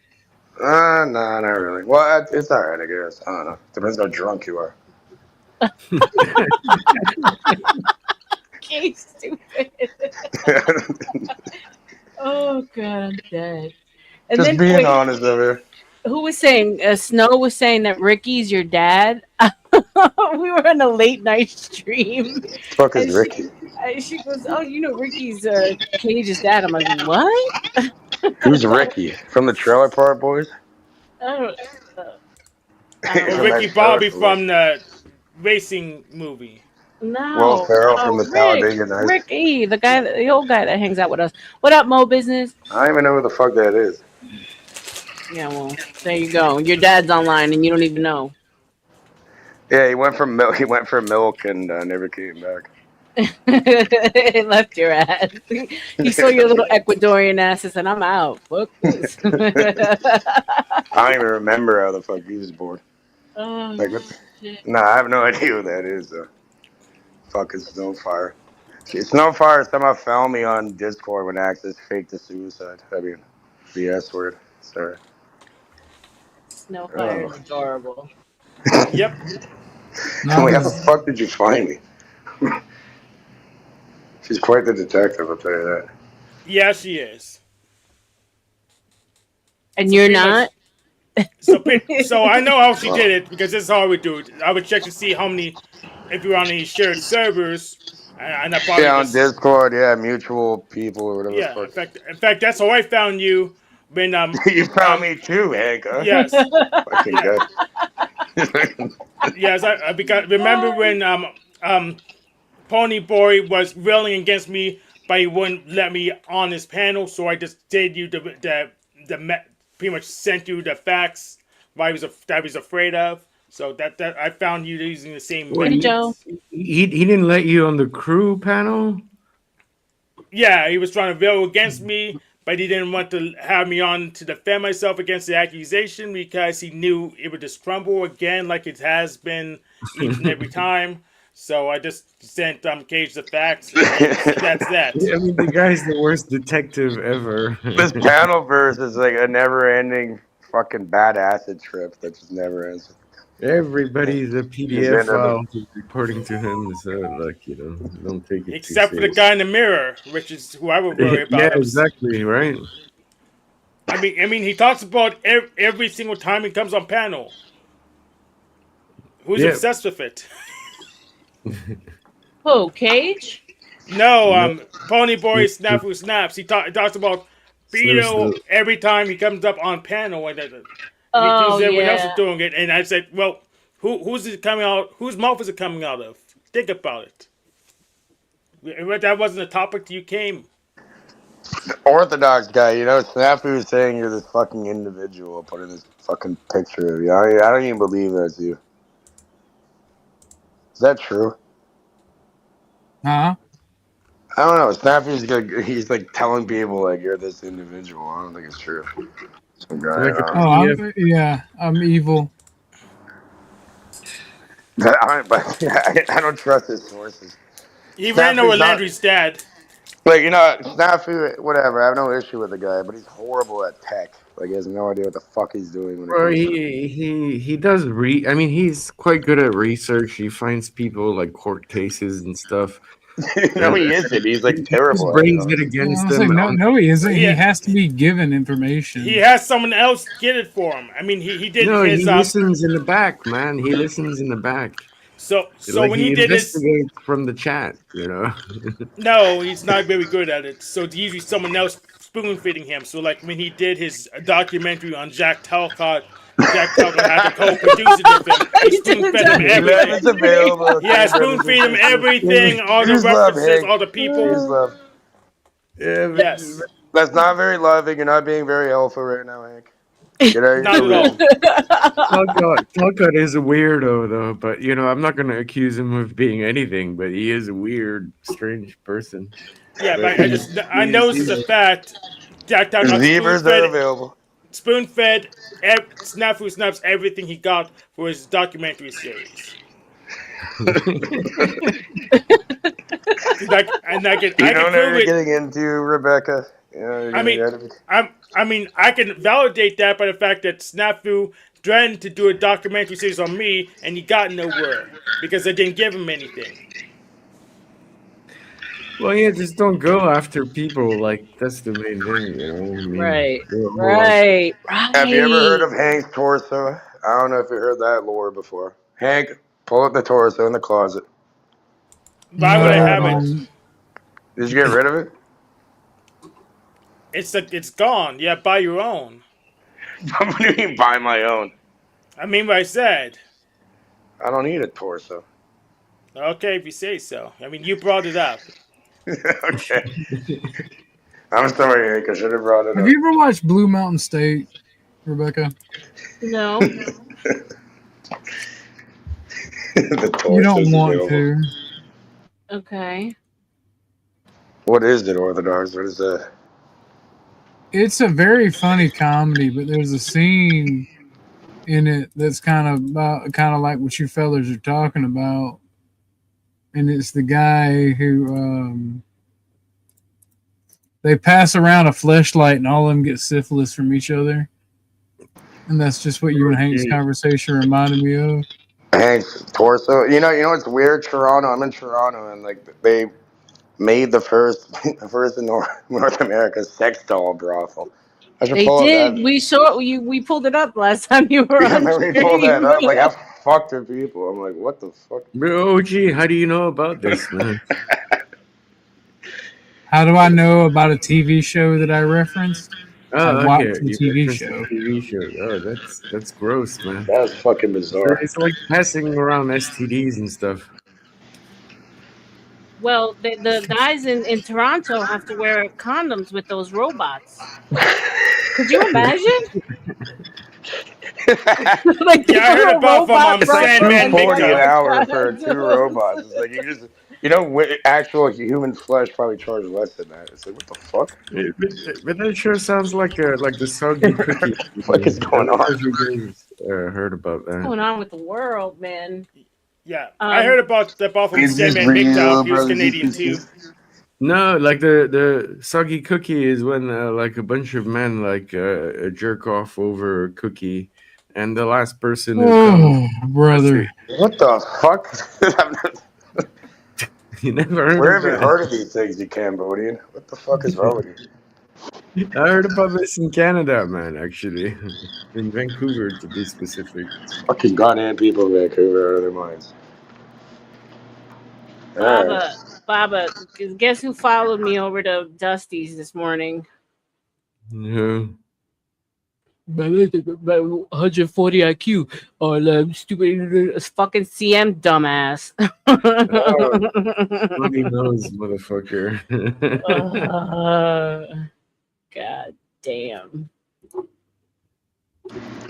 Nah, not really. Well, it's alright, I guess. I don't know. Depends how drunk you are. Okay, stupid. Oh god, I'm dead. And Just then being wait, honest over here. who was saying? Snow was saying that Ricky's your dad. We were on a late night stream, Fuck is and Ricky? she goes, "Oh, you know Ricky's Cage's dad." I'm like, "What?" Who's Ricky? From the Trailer Park Boys? I don't. Uh, I don't Or From know. Ricky that show, Bobby from the racing movie. Will No, Ferrell from the Rick, Talladega Nights. Ricky, the guy, the old guy that hangs out with us. What up, Mo Business? I don't even know who the fuck that is. Yeah, well, there you go. Your dad's online, and you don't even know. Yeah, he went from milk. He went for milk and never came back. Left your ass. He saw your little Ecuadorian asses, and I'm out. Fuck this. I don't even remember how the fuck he was born. Oh Like, shit. nah, I have no idea who that is. Though. Fucking Snowfire. See, Snowfire somehow found me on Discord when Axis faked the suicide. I mean, the S word. Sorry. Snowfire Oh. is adorable. Yep. Not Wait, how the as fuck did you find me? She's quite the detective, I'll tell you that. Yeah, she is. And So you're pretty much. not? So I know how she Oh. did it because this is how I would do it. I would check to see how many, if you're on any shared servers, and I probably Yeah, on just Discord, yeah, mutual people or whatever the yeah. fuck. In fact, that's how I found you. When You found me too, Hank, huh? yes, Fucking yeah, good. yes. I because remember when Pony Boy was railing against me, but he wouldn't let me on his panel, so I just did you pretty much sent you the facts that I was afraid of. So that I found you using the same Well, Hey, Joe. methods. he didn't let you on the crew panel. Yeah, he was trying to rail against me, but he didn't want to have me on to defend myself against the accusation because he knew it would just crumble again, like it has been each and every time. So I just sent Cage the facts, and that's that. I mean, the guy's the worst detective ever. This panel verse is like a never-ending fucking bad acid trip that just never ends. Everybody's a He's PDF into file reporting to him, so like don't take it too Except for the serious. guy in the mirror, which is who I would worry Yeah, about. exactly, right. I mean, he talks about every single time he comes on panel. Who's Yeah, obsessed with it? Who, Cage? No, no, Pony Boy Snifter, Snafu Snaps. He talks about sniffs Beto the. every time he comes up on panel, and he Oh, thinks everyone else is yeah. doing it. And I said, well, who's it coming out? Whose mouth is it coming out of? Think about it. That wasn't a topic till you came. Orthodox guy, Snafu was saying you're this fucking individual, putting this fucking picture of you. I don't even believe that's you. Is that true? huh? I don't know. He's like telling people like you're this individual. I don't think it's true. Some guy. Like a Oh, PDF. I'm evil. I don't trust his sources. He ran over Snafu's not Landry's dad. like Snafu. Whatever. I have no issue with the guy, but he's horrible at tech. Like he has no idea what the fuck he's doing when it Or comes to. he does I mean, he's quite good at research. He finds people like court cases and stuff, No, and he isn't. He's he like just terrible at it. brings it Honestly. I against was like, them. no, he isn't. He He has to be given he information. has someone else get it for him. I mean, he did No, his he listens in the back, man. He listens in the back. so Like when he he did his investigates from the chat. no, he's not very good at it. So it's usually someone else spoon feeding him. So like when he did his documentary on Jack Talcott had to co-produce it with him. He He did spoon a fed him Eleven's everything. documentary. available. Yeah, Okay, spoon brothers and feed him sisters. everything, all the Use love, references, Hank. all the people. Use love. Yeah, Yes, That's not very loving. You're not being very helpful right now, Hank. Get out of your not at all. delusion. Talcott is a weirdo, though. But I'm not going to accuse him of being anything. But he is a weird, strange person. Yeah, but I He's, noticed he's the fact Jack Talcott Zebras are available. spoon fed Snafu Snaps everything he got for his documentary series. I can You don't know what prove you're it. getting into, Rebecca. You're I gonna mean, get it. I mean, I can validate that by the fact that Snafu threatened to do a documentary series on me, and he got nowhere because I didn't give him anything. Well, yeah, just don't go after people. Like that's the main thing, I mean, Right, go right, Have you ever heard right. of Hank's torso? I don't know if you heard that lore before. Hank, pull up the torso in the closet. Why would I No, have it? Did you get rid of it? It's gone. Yeah, buy your own. What do you mean buy my own? I mean what I said. I don't need a torso. Okay, if you say so. I mean, you brought it up. Okay. I'm sorry, Hank. I should have brought it have up. you ever watched Blue Mountain State, Rebecca? No. The You don't torso's want available. to. Okay. What is it, Orthodox? What is that? It's a very funny comedy, but there's a scene in it that's kind of like what you fellas are talking about, and it's the guy who They pass around a fleshlight and all of them get syphilis from each other. And that's just what you and Hank's conversation reminded me of. Hank's torso. You know what's weird? Toronto. I'm in Toronto, and like they made the first in North America sex doll brothel. I should They pull up did. that. We saw you. We pulled it up last time you were Yeah, on man, we pulled that stream. up. Like, how fucked are people? I'm like, what the fuck? Bro, OG, how do you know about this, man? How do I know about a TV show that I referenced? I Oh, okay. watched the You TV referenced the show. TV show. Oh, that's gross, man. That's fucking So bizarre. it's like passing around STDs and stuff. Well, the guys in Toronto have to wear condoms with those robots. Could you imagine? Like they Yeah, I put heard a about from robot It's like Sandman and they $2.40 an Victor. hour for got two robots. It's like actual human flesh probably charge less than that. It's like, what the fuck? But that sure sounds like the soggy cookie. What is going I don't know on? if you guys heard about What's that. going on with the world, man? Yeah, I heard about that from Is this Sandman Victor. real, He was brothers and Canadian too. sisters? No, like the soggy cookie is when like a bunch of men like jerk off over a cookie, and the last person who comes. Oh, brother. What the fuck? You never heard Where of have you that? heard of these things, you Cambodian? What the fuck is wrong with you? I heard about this in Canada, man. Actually, in Vancouver to be specific. Fucking goddamn people in Vancouver out of their minds. Alright. Baba, guess who followed me over to Dusty's this morning? No. About 140 IQ. R.L.M, stupid fucking CM dumbass. Nobody knows, motherfucker. God damn.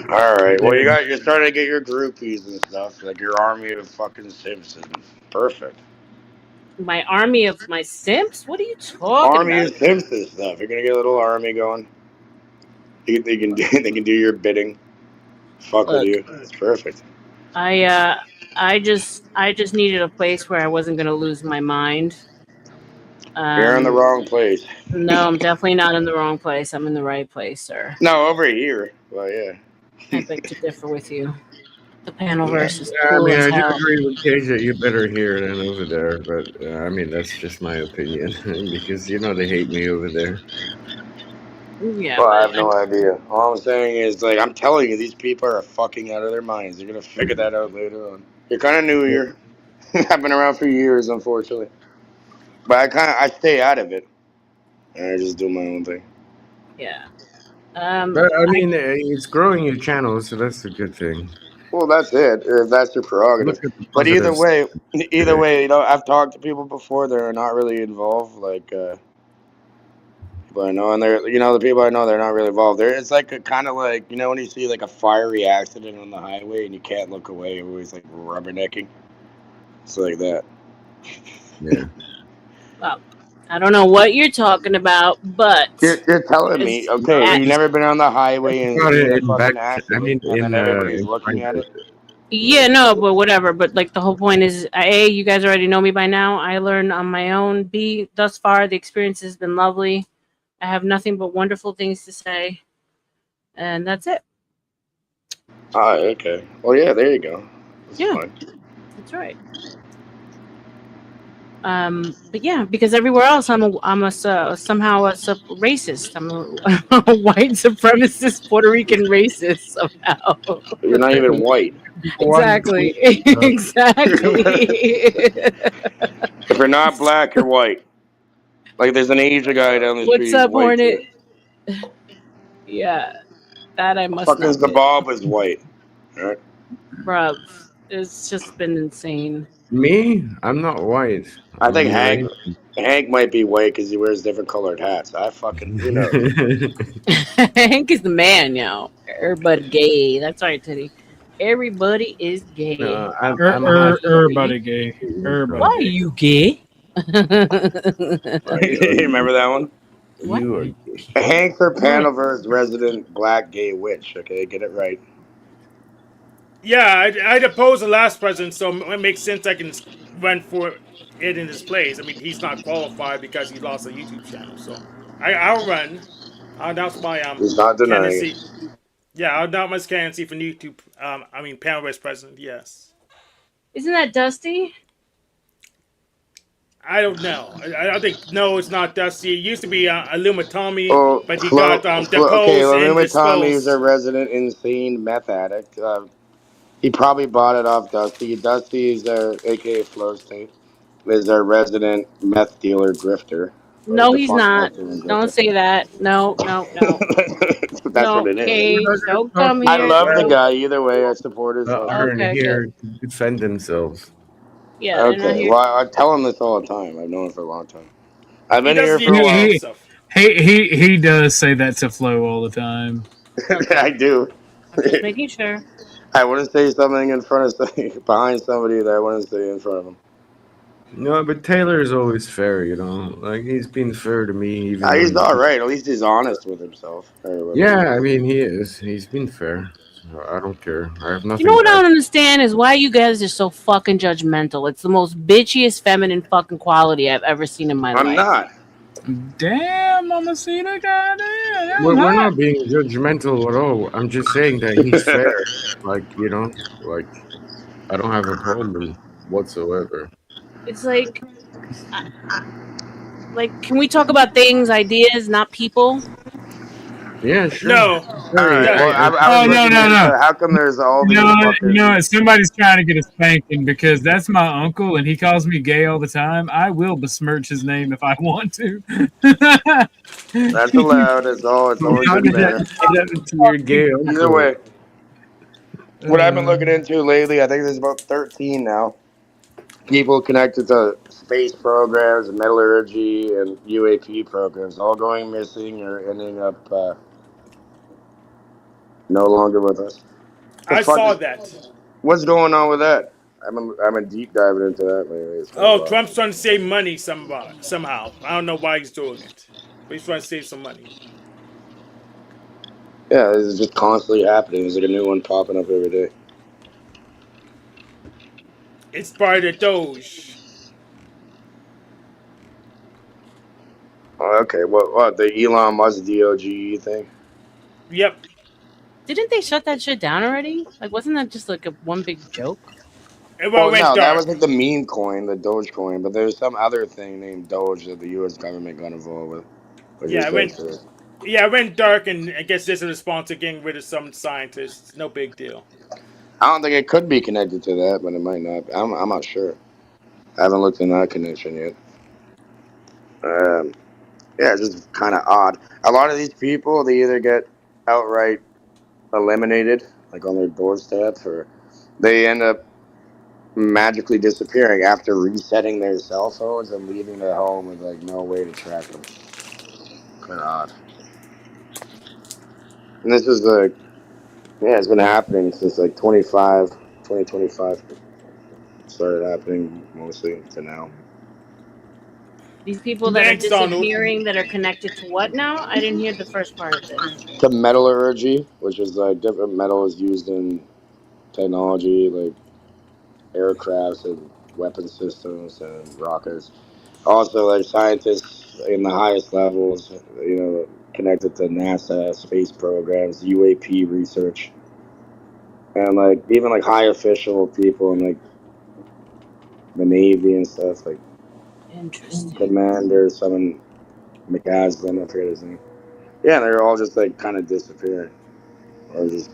Alright. Well, you're starting to get your groupies and stuff. Like your army of fucking Simpsons. Perfect. My army of my simps? What are you talking Army about? of Simpsons stuff. You're gonna get a little army going. They can do your bidding. Fuck with Look. you. It's perfect. I just needed a place where I wasn't gonna lose my mind. You're in the wrong place. No, I'm definitely not in the wrong place. I'm in the right place, sir. No, over here. Well, yeah. I beg to differ with you. The panelverse is I cool mean, as I do hell. agree with Cage that you're better here than over there, but I mean, that's just my opinion because they hate me over there. Yeah, Well, I but have no idea. All I'm saying is, like, I'm telling you, these people are fucking out of their minds. They're gonna figure that out later on. You're kind of new here. I've been around for years, unfortunately, but I stay out of it, and I just do my own thing. yeah. But I mean, it's growing your channel, so that's a good thing. Well, that's it. If that's your prerogative. Look at the But either positives. way, I've talked to people before that are not really involved, like people I know, and they're the people I know they're not really involved. It's like a kind of like when you see like a fiery accident on the highway and you can't look away, everybody's like rubbernecking. It's like that. Yeah. Well, I don't know what you're talking about, but You're telling me, okay? You've never been on the highway and Got seen it a in back. fucking I accident, mean, and then everybody's looking at it. yeah, no, but whatever. But like the whole point is, A, you guys already know me by now. I learned on my own. B, thus far the experience has been lovely. I have nothing but wonderful things to say, and that's it. Oh, okay. Well, yeah, there you go. That's Yeah. fine. That's right. But yeah, because everywhere else I'm somehow a racist. I'm a white supremacist Puerto Rican racist somehow. You're not even white. Exactly. Exactly. If you're not black, you're white. Like there's an Asian guy down the street. What's up, white Hornet? too. Yeah, that I must Fucking not. the Bob is white. All right. Bruv, it's just been insane. Me? I'm not white. I think I'm Hank might be white because he wears different colored hats. I fucking who knows. Hank is the man, yo. Everybody gay. That's right, Teddy. Everybody is gay. Everybody gay. Everybody. Why are you gay? You remember that one? You are Hank's her Panelverse resident black gay witch. Okay, get it right. Yeah, I'd oppose the last president, so it makes sense I can run for it in his place. I mean, he's not qualified because he lost a YouTube channel, so. I'll run. I'll announce my He's not denying it. candidacy. Yeah, I'll announce my candidacy for new to panel vice president. Yes. Isn't that Dusty? I don't know. I think no, it's not Dusty. It used to be Illumitami, Oh, but he got Okay, deposed and Limit Tommy is a disposed. resident insane meth addict. He probably bought it off Dusty. Dusty is their, aka Flow State, is their resident meth dealer grifter, or No, he's defunct not. meth dealer Don't grifter. say that. No, no, no. That's what No, it is. Cage, don't come I here. love the Don't. guy. Either way, I support his hustle. Aren't Okay, good. here to defend themselves. Yeah, they're not Okay, here. well, I tell him this all the time. I've known him for a long time. I've He been here doesn't need for to a defend while. He himself. he does say that to Flo all the time. I Okay, do. I'm just making sure. I wouldn't say something in front of behind somebody that I wouldn't say in front of him. No, but Taylor is always fair, you know. Like he's been fair to me, even He's when. all right. At least he's honest with himself. Or whatever. Yeah, I mean he is. He's been fair. So I don't care. I have You know nothing what I bad. don't understand is why you guys are so fucking judgmental. It's the most bitchiest feminine fucking quality I've ever seen in my I'm life. not. Damn, Mamacita, goddamn, that was We're hot. not being judgmental at all. I'm just saying that he's fair. Like you know, like I don't have a problem whatsoever. It's like, can we talk about things, ideas, not people? Yeah, sure. No, All Sorry, right. no. Well, I was Oh no, looking no, into no. how come there's all You these know, fucking. somebody's trying to get a spanking because that's my uncle and he calls me gay all the time. I will besmirch his name if I want to. That's allowed. It's all. It's all in how good did that manner. get that to your gay Either uncle? way, what I've been looking into lately, I think there's about 13 now. People connected to space programs, metallurgy, and UAP programs, all going missing or ending up no longer with us. The I fuck saw is that. what's going on with that? I'm deep diving into that lately. It's kind of Oh, wild. Trump's trying to save money somehow. I don't know why he's doing it, but he's trying to save some money. Yeah, this is just constantly happening. There's like a new one popping up every day. It's part of the Doge. Oh, okay, what the Elon Musk DOGE thing? Yep. Didn't they shut that shit down already? Like, wasn't that just like a one big joke? Everyone Well, went no, that was dark. like the meme coin, the Doge coin, but there's some other thing named Doge that the U.S. government got involved with, which Yeah, is it like, went. Yeah, it went dark, and I guess this is a response to getting rid of some scientists. No big deal. I don't think it could be connected to that, but it might not. I'm not sure. I haven't looked in that connection yet. Um, yeah, it's just kind of odd. A lot of these people, they either get outright eliminated, like on their doorstep, or they end up magically disappearing after resetting their cell phones and leaving their home with like no way to track them. Kind of odd. And this is like, yeah, it's been happening since like 2025 started happening mostly to now. These people that are Thanks, Donald. disappearing that are connected to what now? I didn't hear the first part of this. The metallurgy, which is like different metals used in technology, like aircrafts and weapon systems and rockets. Also, like scientists in the highest levels, connected to NASA space programs, UAP research, and like even like high official people in like the Navy and stuff, like Interesting. Commander, someone McCaslin, I forget his name. Yeah, they're all just like kind of disappearing or just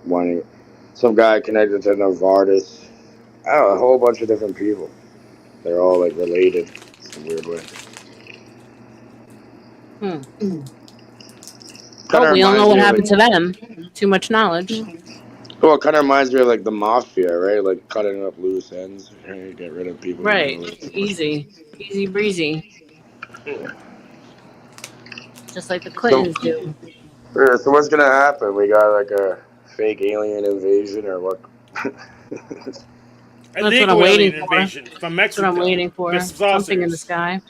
wanting. Some guy connected to Novartis. I don't know, a whole bunch of different people. They're all like related in some weird way. Hmm. Kind Well, of we all know reminds what me of happened like, to them. Too much knowledge. well, it kind of reminds me of like the mafia, right? Like cutting up loose ends, trying to get rid of people you Right. know. Like, Easy. Easy breezy. Just like the so, Clintons do. so what's gonna happen? We got like a fake alien invasion, or what? That's what I'm Illegal waiting alien for. invasion from That's what I'm Mexico waiting with for. Something in the saucers. sky.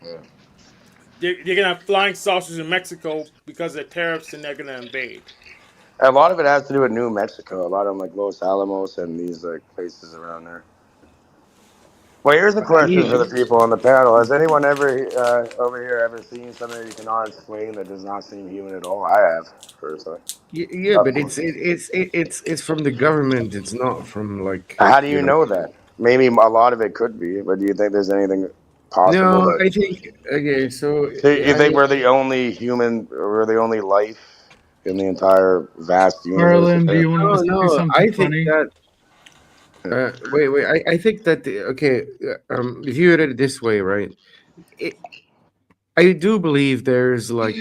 Yeah. They're gonna have flying saucers in Mexico because of the tariffs, and they're gonna invade. A lot of it has to do with New Mexico. A lot of them, like Los Alamos and these like places around there. Well, here's a question for Yeah, the people on the panel. Has anyone ever over here ever seen something you cannot explain that does not seem human at all? I have, personally. yeah, Of but course. it's from the government. It's not from like How do you know that? Maybe a lot of it could be, but do you think there's anything possible No, that? I think okay. So So you I think mean, we're the only human, we're the only life in the entire vast universe? R.L.M, do you want to see no. something I think funny? that wait. I think that okay. View it this way, right? It, I do believe there's like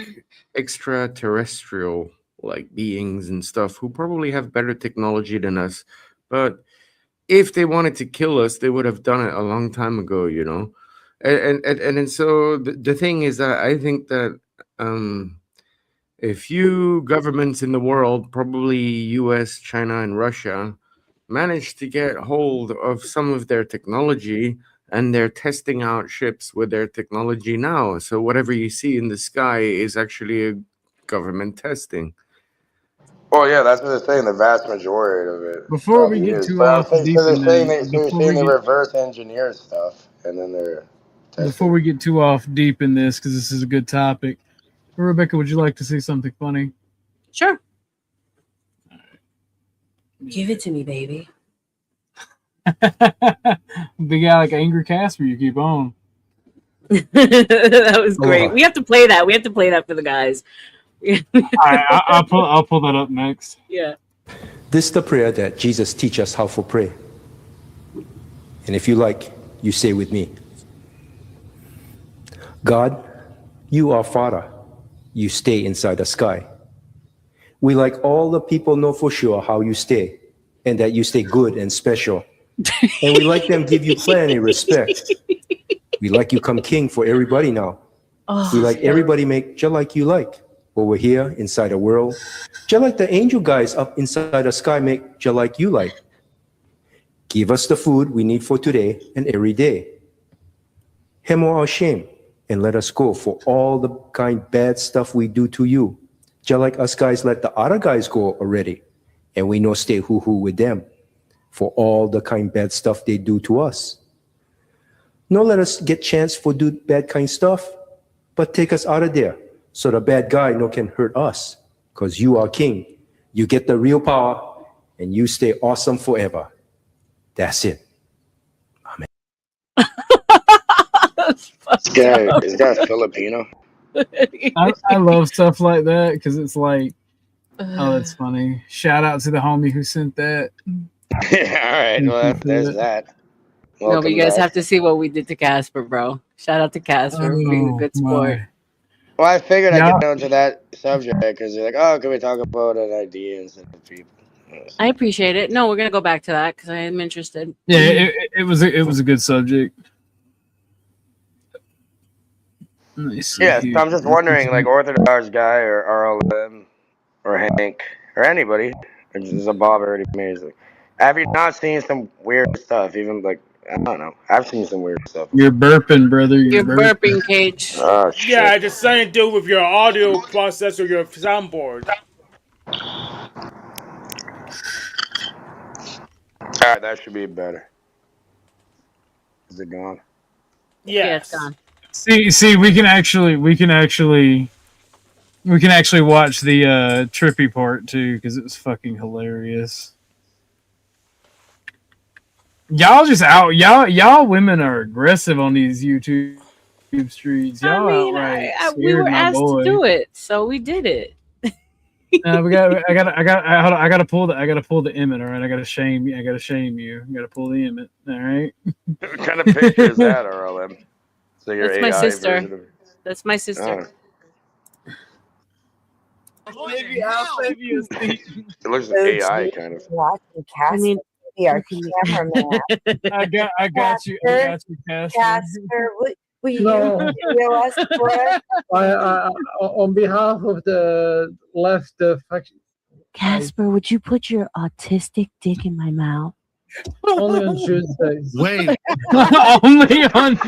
extraterrestrial like beings and stuff who probably have better technology than us, but if they wanted to kill us, they would have done it a long time ago, you know. And so the thing is that I think that a few governments in the world, probably U.S., China, and Russia, managed to get hold of some of their technology, and they're testing out ships with their technology now. So whatever you see in the sky is actually a government testing. Well, yeah, that's what they're saying. The vast majority of it Before we probably get is. too But I'm off saying, deep so they're in saying the they, so you're saying they reverse engineer stuff and then they're before testing. we get too off deep in this, because this is a good topic. Rebecca, would you like to see something funny? Sure. Give it to me, baby. Big guy like angry Casper, you keep on. That was great. We have to play that. We have to play that for the guys. I'll pull that up next. Yeah. This is the prayer that Jesus teach us how to pray. And if you like, you say with me. God, you are Father. You stay inside the sky. We like all the people know for sure how you stay and that you stay good and special. And we like them give you plenty respect. We like you come king for everybody now. We like everybody make just like you like. Over here inside the world, just like the angel guys up inside the sky make just like you like. Give us the food we need for today and every day. Hemo our shame and let us go for all the kind bad stuff we do to you. Just like us guys let the other guys go already. And we no stay hoo-hoo with them for all the kind bad stuff they do to us. No let us get chance for do bad kind stuff, but take us out of there so the bad guy no can hurt us. Because you are king. You get the real power and you stay awesome forever. That's it. Amen. Is that Filipino? I love stuff like that because it's like, oh, that's funny. Shout out to the homie who sent that. Yeah, all right. Well, there's that. Welcome No, but you guys back. have to see what we did to Casper, bro. Shout out to Casper for being a good sport. My. Well, I figured Yeah. I'd get onto that subject because you're like, oh, can we talk about an idea instead of people? I appreciate it. No, we're gonna go back to that because I am interested. Yeah, it was a good subject. Let me see Yeah, here. so I'm just wondering, like Orthodox guy or R.L.M or Hank or anybody, or just a Bob already amazing. Have you not seen some weird stuff? Even like I don't know. I've seen some weird stuff. You're burping, brother. You're burping, Cage. Oh shit. Yeah, it's just something to do with your audio processor, your soundboard. All right, that should be better. Is it gone? Yes. Yeah, it's gone. See, we can actually watch the trippy part too because it was fucking hilarious. Y'all women are aggressive on these YouTube streets. Y'all I mean, outright we were scared my asked boy. to do it, so we did it. I gotta pull the Emmett. All right, I gotta shame you. I gotta pull the Emmett. All right. What kind of picture is that, R.L.M? So your That's AI my sister. version of it. That's my sister. It looks like AI kind of. Watching Casper, I mean, our cameraman. I got you, Casper. Casper, will you No. video us for us? On behalf of the left faction, Casper, would you put your autistic dick in my mouth? only on Tuesdays. Wait, Only on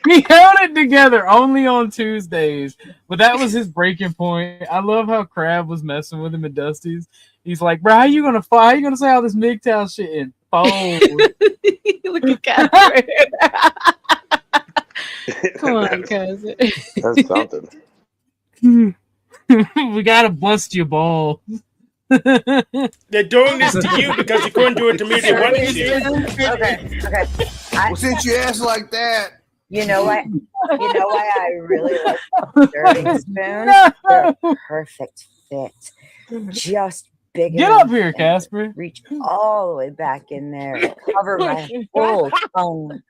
he held it together only on Tuesdays, but that was his breaking point. I love how Crab was messing with him at Dusty's. He's like, bro, how you gonna say all this MGTOW shit? And bold. Look at Casper. Come on, Casper. That's something. We gotta bust your balls. They're doing this to you because you couldn't do it to me if they wanted to. Okay. Well, since you asked like that, You know why? You know why I really like serving spoons? They're a perfect fit. Just big Get enough up here, and Casper. reach all the way back in there and cover my whole tongue.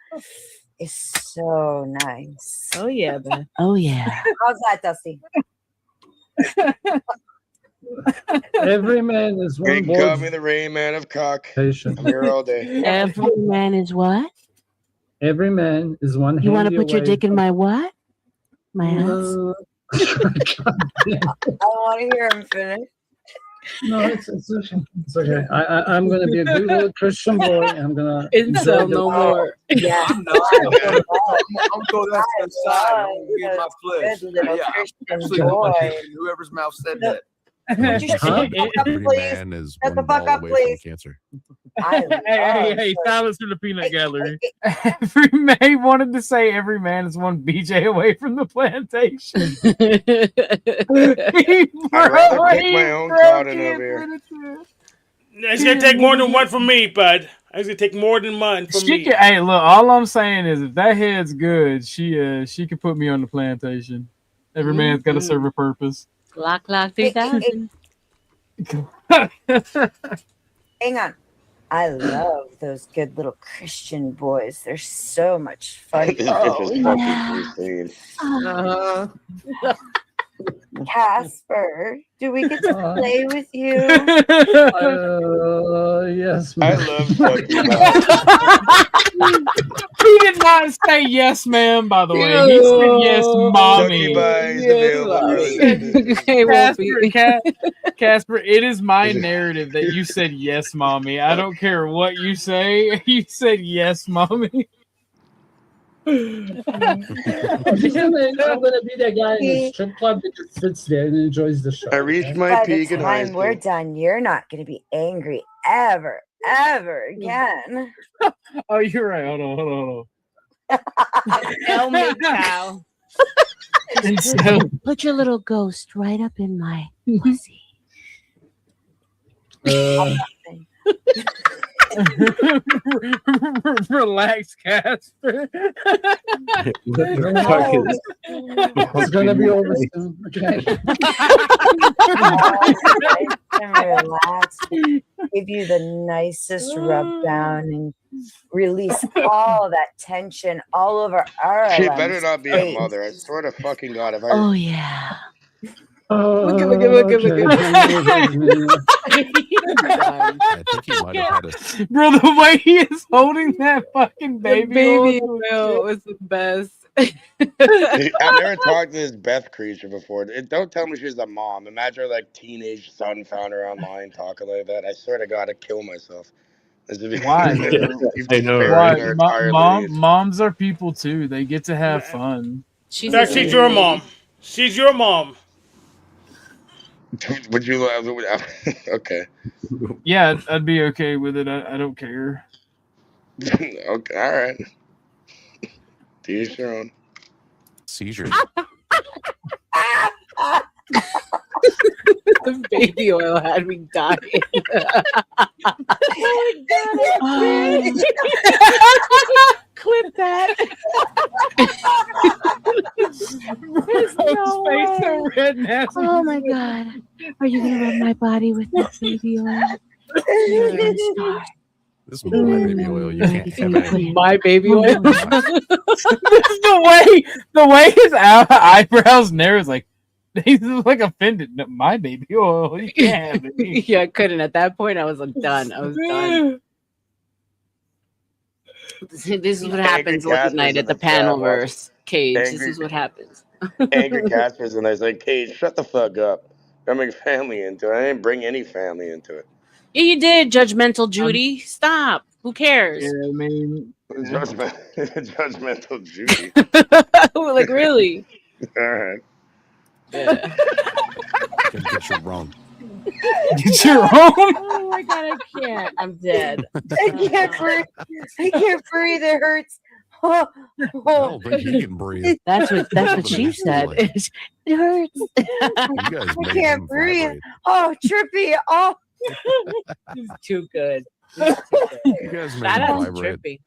It's so nice. Oh yeah, Beth. Oh yeah. How's that, Dusty? Every man is You one can call board me the Rain Man of Cock. patient. I'm here all day. Every man is what? Every man is one You want to handy put your away dick in from- my what? My ass? I want to hear him finish. No, it's okay. I'm gonna be a good little Christian boy. I'm gonna Incel no more. Yeah. I'm not. I'm going to the side. I'm going to get my flesh. Good little Yeah, Christian absolutely got my boy. dick in whoever's mouth said that. Would you shut Huh? the fuck up, Every please? man is Shut the one fuck ball up, away please. from cancer. I love Hey, serving- silence from the peanut Hey, gallery. hey, Every man wanted to say every man is one BJ away from the plantation. I'd rather pick my own cotton over here. It's gonna take more than one from me, bud. It's gonna take more than one from me. Hey, look, all I'm saying is if that head's good, she could put me on the plantation. Every man's got to serve a purpose. Clock 3000. Hang on. I love those good little Christian boys. They're so much fun. This bitch is fucking yeah. insane. Casper, do we get to play with you? Yes, I ma'am. love Chucky. He did not say yes, ma'am, by the way. He said yes, mommy. Chucky Bye is available for early Casper, it is my narrative that you said yes, mommy. I don't care what you say. You said yes, mommy. I'm gonna be that guy in the strip club that just sits there and enjoys the show. I reached my By the peak in high time we're school. done, you're not going to be angry ever again. Oh, you're right. Hold on. El Mitchell. And so, Put your little ghost right up in my pussy. relax, Casper. It's gonna be over soon. Okay. And relax. Give you the nicest rub down and release all that tension all over R.L.M. She better not be a mother. I swear to fucking God, if I Oh yeah. Look at Okay. I think he might have had a. Bro, the way he is holding that fucking baby, Baby oil oil was the best. I've never talked to this Beth creature before. Don't tell me she's a mom. Imagine her like teenage son found her online talking like that. I swear to God, I'd kill myself. Why? You've I know, buried right? her entire lineage. Moms are people too. They get to have fun. She's That she's your mom. She's your mom. Would you? Okay. Yeah, I'd be okay with it. I don't care. Okay. All right. To each their own. Seizures. The baby oil had me dying. Clip that. His face so red and nasty. Oh my god. Are you gonna rub my body with this baby oil? You're a star. This is my baby oil. You can't have any. My baby oil. the way his eyebrows narrow is like he's like offended. No, my baby oil. You can't have it. Yeah, I couldn't. At that point, I was like done. I was done. This is what happens late at night at the Panelverse cage. This is what happens. Angry Casper's and I was like, Cage, shut the fuck up. Don't bring family into it. I didn't bring any family into it. Yeah, you did, judgmental Judy. Stop. Who cares? Yeah, I mean, Judgmental Judy. Like, really? All right. Gonna get you wrong. Get your own. Oh my god, I can't. I'm dead. I can't breathe. I can't breathe. It hurts. Oh, I don't think he can breathe. That's what she He's said. like- It hurts. You guys I made can't him breathe. vibrate. Oh, trippy. Oh, It's too good. It's too good. You guys made Shout him out to vibrate.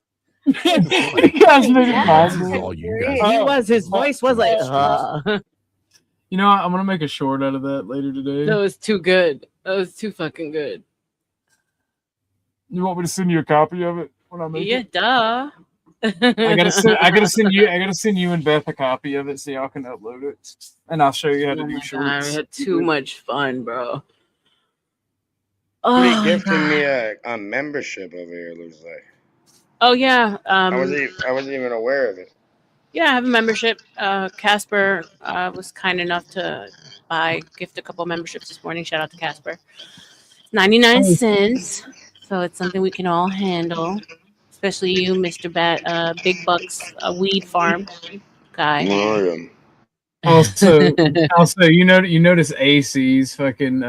Trippy. You guys made it Yeah. This is possible. all you guys. He was. His voice was like. You know what? I'm gonna make a short out of that later today. That was too good. That was too fucking good. You want me to send you a copy of it when I make Yeah, it? duh. I gotta send you and Beth a copy of it so y'all can upload it, and I'll show you how to Oh do my God, shorts. we had too much fun, bro. Somebody Oh, gifted me a membership over here. It looks like. oh yeah. I wasn't even aware of it. Yeah, I have a membership. Casper was kind enough to gift a couple memberships this morning. Shout out to Casper. 99 cents. So it's something we can all handle. Especially you, Mr. Big Bucks weed farm guy. William. Also, you notice AC's fucking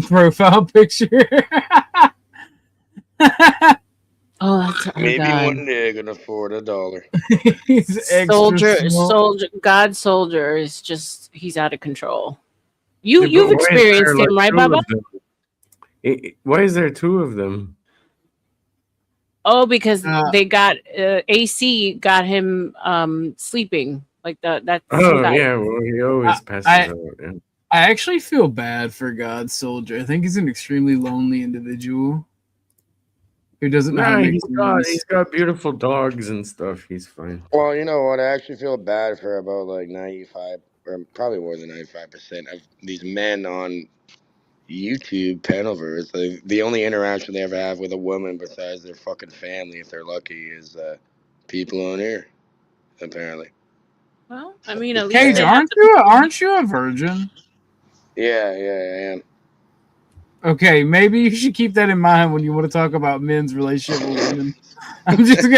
profile picture. Oh, that's Maybe God. one day I can afford $1. He's extra small. Soldier, God Soldier is just he's out of control. You've Why is experienced there, him, right, two of Baba? them? Why is there two of them? Oh, because they got AC got him sleeping like that. Oh yeah, well he always passes out. Yeah. I actually feel bad for God's Soldier. I think he's an extremely lonely individual who doesn't know how to make he's got beautiful dogs and stuff. He's fine. Well, you know what? I actually feel bad for about like 95, or probably more than 95% of these men on YouTube panovers. Like, the only interaction they ever have with a woman besides their fucking family, if they're lucky, is people on here. Apparently. Well, I mean, at least Cage, they have aren't you a virgin? Yeah, I am. Okay, maybe you should keep that in mind when you want to talk about men's relationship with women. I'm just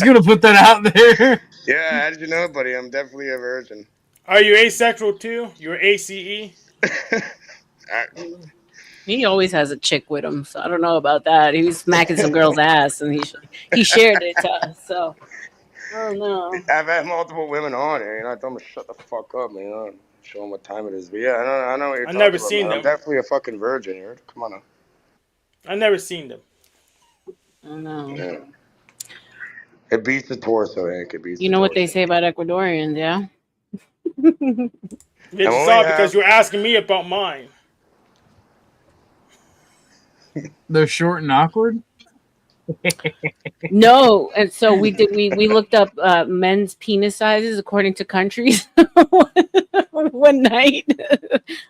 gonna put that out there. Yeah, how did you know, buddy? I'm definitely a virgin. Are you asexual too? You're ACE? He always has a chick with him, so I don't know about that. He was smacking some girl's ass, and he shared it to us. So I don't know. I've had multiple women on here, I told them to shut the fuck up, show them what time it is. But yeah, I know what you're talking never about, seen man. them. I'm definitely a fucking virgin here. Come on now. I've never seen them. I know. Yeah. It beats the torso, Hank. It beats. You know what they say about Ecuadorians, yeah? You just saw it because you were asking me about mine. They're short and awkward. No, and so we looked up men's penis sizes according to countries. One night,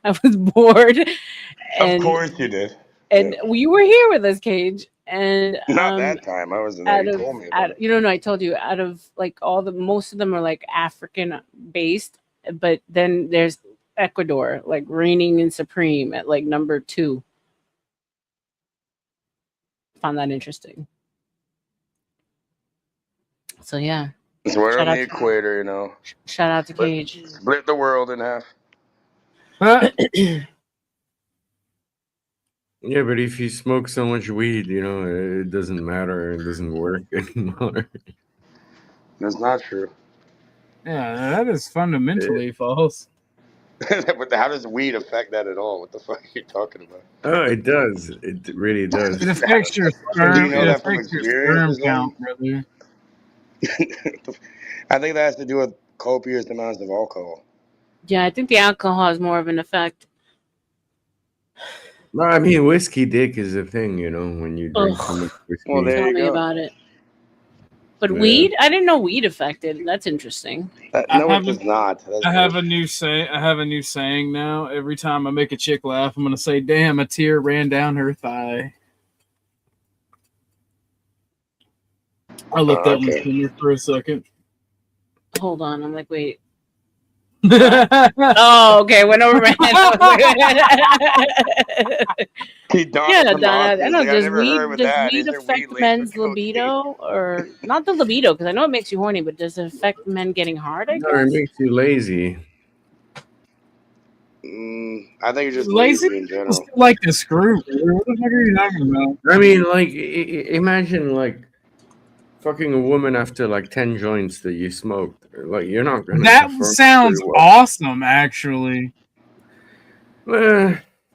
I was bored, and of course you did. And you were here with us, Cage. And not that time. I wasn't there. You told me about it. No, I told you. Out of like most of them are like African based, but then there's Ecuador, like reigning and supreme at like number 2. Found that interesting. So yeah. It's right on the equator, Shout out to Cage. Split the world in half. Yeah, but if you smoke so much weed, it doesn't matter. It doesn't work anymore. That's not true. Yeah, that is fundamentally false. But how does weed affect that at all? What the fuck are you talking about? Oh, it does. It really does. It affects your sperm. Do you know It that from affects your experience sperm or count, brother. I think that has to do with copious amounts of alcohol. Yeah, I think the alcohol has more of an effect. No, I mean whiskey dick is a thing, when you drink so much whiskey. Well, there Tell you me go. about it. But Yeah. weed? I didn't know weed affected. That's interesting. No, it does not. I have a new saying now. Every time I make a chick laugh, I'm gonna say, "Damn, a tear ran down her thigh." I let that one simmer for a second. Hold on. I'm like, wait. Oh, okay. Went over my head. Yeah, Donna. I know. Does weed affect men's libido, or not the libido? Because I know it makes you horny, but does it affect men getting hard? I No, it guess. makes you lazy. I think you're just Lazy lazy in people general. still like to screw, brother. What the fuck are you talking about? I mean, like, imagine like fucking a woman after like 10 joints that you smoked. Like, you're not gonna That perform very sounds well. awesome, actually.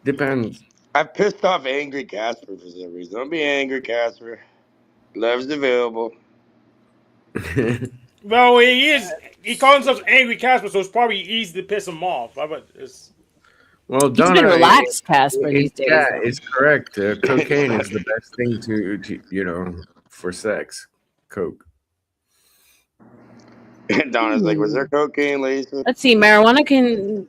Depends. I've pissed off angry Casper for some reason. Don't be angry, Casper. Love's available. Well, he is. He calls himself Angry Casper, so it's probably easy to piss him off. Well, He's been Donna, relaxed, Casper, these yeah, days, though. it's correct. Cocaine is the best thing to for sex. Coke. Donna's like, was there cocaine, Lisa? Let's see. Marijuana can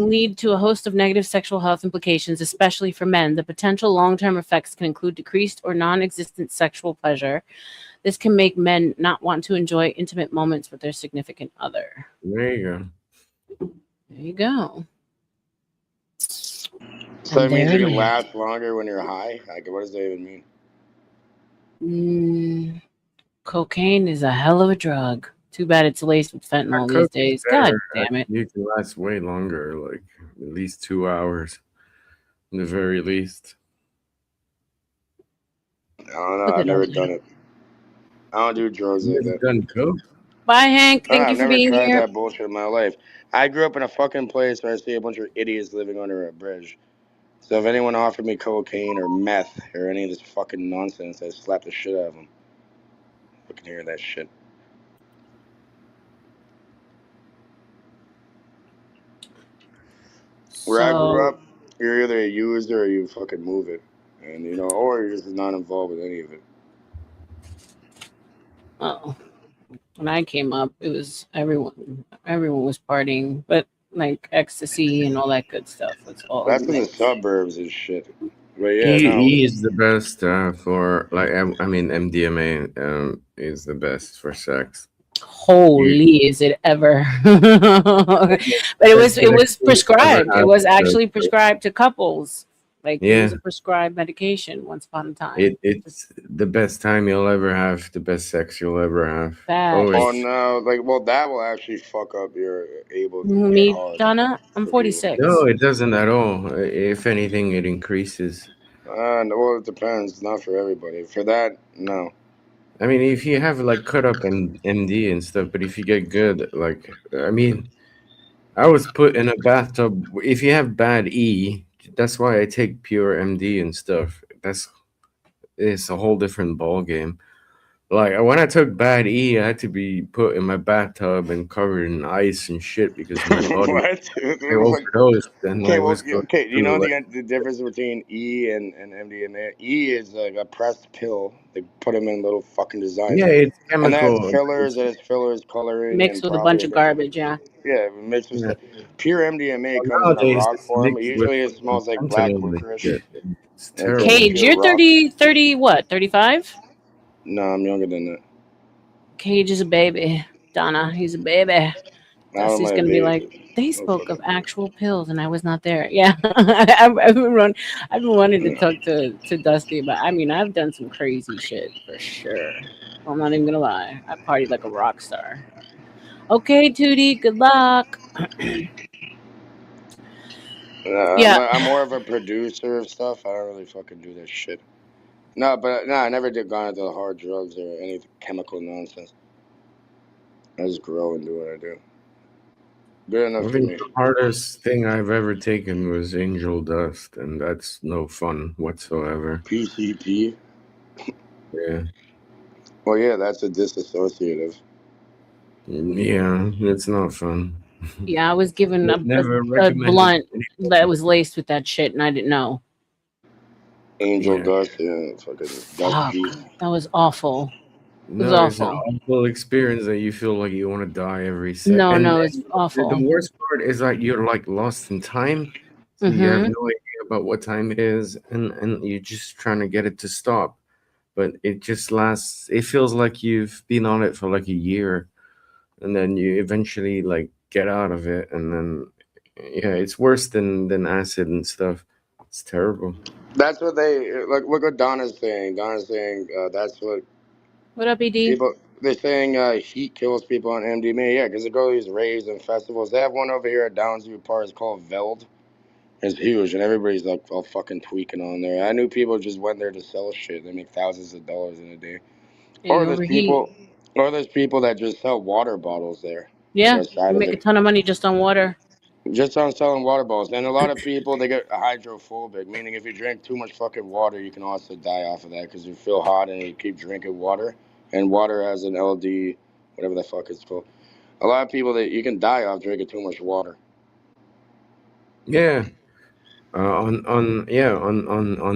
lead to a host of negative sexual health implications, especially for men. The potential long-term effects can include decreased or non-existent sexual pleasure. This can make men not want to enjoy intimate moments with their significant other. There you go. There you go. So And it means there you it can is. last longer when you're high? Like, what does that even mean? Cocaine is a hell of a drug. Too bad it's laced with fentanyl these Coke is days. better. God damn it. You can last way longer, like at least 2 hours, at the very least. I don't know. Look I've at never him. done it. I don't do drugs like that. Done coke? Bye, Hank. Thank you I've for never being tried here. that bullshit in my life. I grew up in a fucking place where I see a bunch of idiots living under a bridge. So if anyone offered me cocaine or meth or any of this fucking nonsense, I'd slap the shit out of them. Fucking hear that shit. Where I grew up, you're either a user or you fucking move it. And, or you're just not involved with any of it. Oh. When I came up, it was everyone was partying, but like ecstasy and all that good stuff was all That's in the mixed. suburbs and shit. But yeah, no. E is the best for like I mean MDMA is the best for sex. Holy, is it ever? But it was prescribed. It was actually prescribed to couples. Like it was Yeah. a prescribed medication once upon a time. It's the best time you'll ever have, the best sex you'll ever have. Facts. Always. Oh no, that will actually fuck up your able to get Me, hard. Donna, I'm 46. No, it doesn't at all. If anything, it increases. No, well, it depends. Not for everybody. For that, no. I mean, if you have like cut up and MD and stuff, but if you get good, like I mean, I was put in a bathtub. If you have bad E, that's why I take pure MD and stuff. It's a whole different ball game. Like when I took bad E, I had to be put in my bathtub and covered in ice and shit because my body What? I overdosed and I was going Okay. You know through like the difference between E and MDMA? E is like a pressed pill. They put them in little fucking designs. yeah, it's And that chemical. has fillers, coloring, Mixed and with a bunch probably of garbage, yeah. yeah, mixed with Yeah. stuff. Pure MDMA Well, comes in a nowadays rock it's form. mixed with Usually it smells like black fentanyl and licorice. shit. It's And it's terrible. Cage, you're 30 what? 35? No, I'm younger than that. Cage is a baby. Donna, he's a baby. Dusty's my gonna be baby. like, they spoke of actual pills and I was not there. Yeah, I've been wanting to talk to Dusty about. I mean, I've done some crazy shit for sure. I'm not even gonna lie. I partied like a rock star. Okay, Tootie, good luck. Yeah. I'm more of a producer of stuff. I don't really fucking do that shit. No, I never did gone into hard drugs or any chemical nonsense. I just grow and do what I do. Good enough I for think me. the hardest thing I've ever taken was angel dust, and that's no fun whatsoever. PCP? Yeah. Well, yeah, that's a disassociative. Yeah, it's not fun. Yeah, I was given Never a recommend it blunt to anyone. that was laced with that shit, and I didn't know. Angel Yeah. dust, yeah, fucking dust Fuck, piece. that was awful. It was No, it's an awful. awful experience that you feel like you want to die every second. No, it's The awful. worst part is that you're like lost in time. So you have no idea about what time it is, and you're just trying to get it to stop. But it just lasts. It feels like you've been on it for like a year, and then you eventually like get out of it, and then yeah, it's worse than acid and stuff. It's terrible. That's what they like. Look what Donna's saying. Donna's saying that's what What up, ED? they're saying heat kills people on MDMA. Yeah, because they go to these raves and festivals. They have one over here at Downsview Park. It's called Veld. It's huge, and everybody's like all fucking tweaking on there. I knew people just went there to sell shit. They make thousands of dollars in a day. Yeah, Or you there's overheat. people that just sell water bottles there, like Yeah, outside you of make a it, ton of money just on water. just on selling water bottles. And a lot of people they get hydrophobic, meaning if you drink too much fucking water, you can also die off of that because you feel hot and you keep drinking water. And water has an LD, whatever the fuck it's called. A lot of people that you can die off drinking too much water. Yeah. On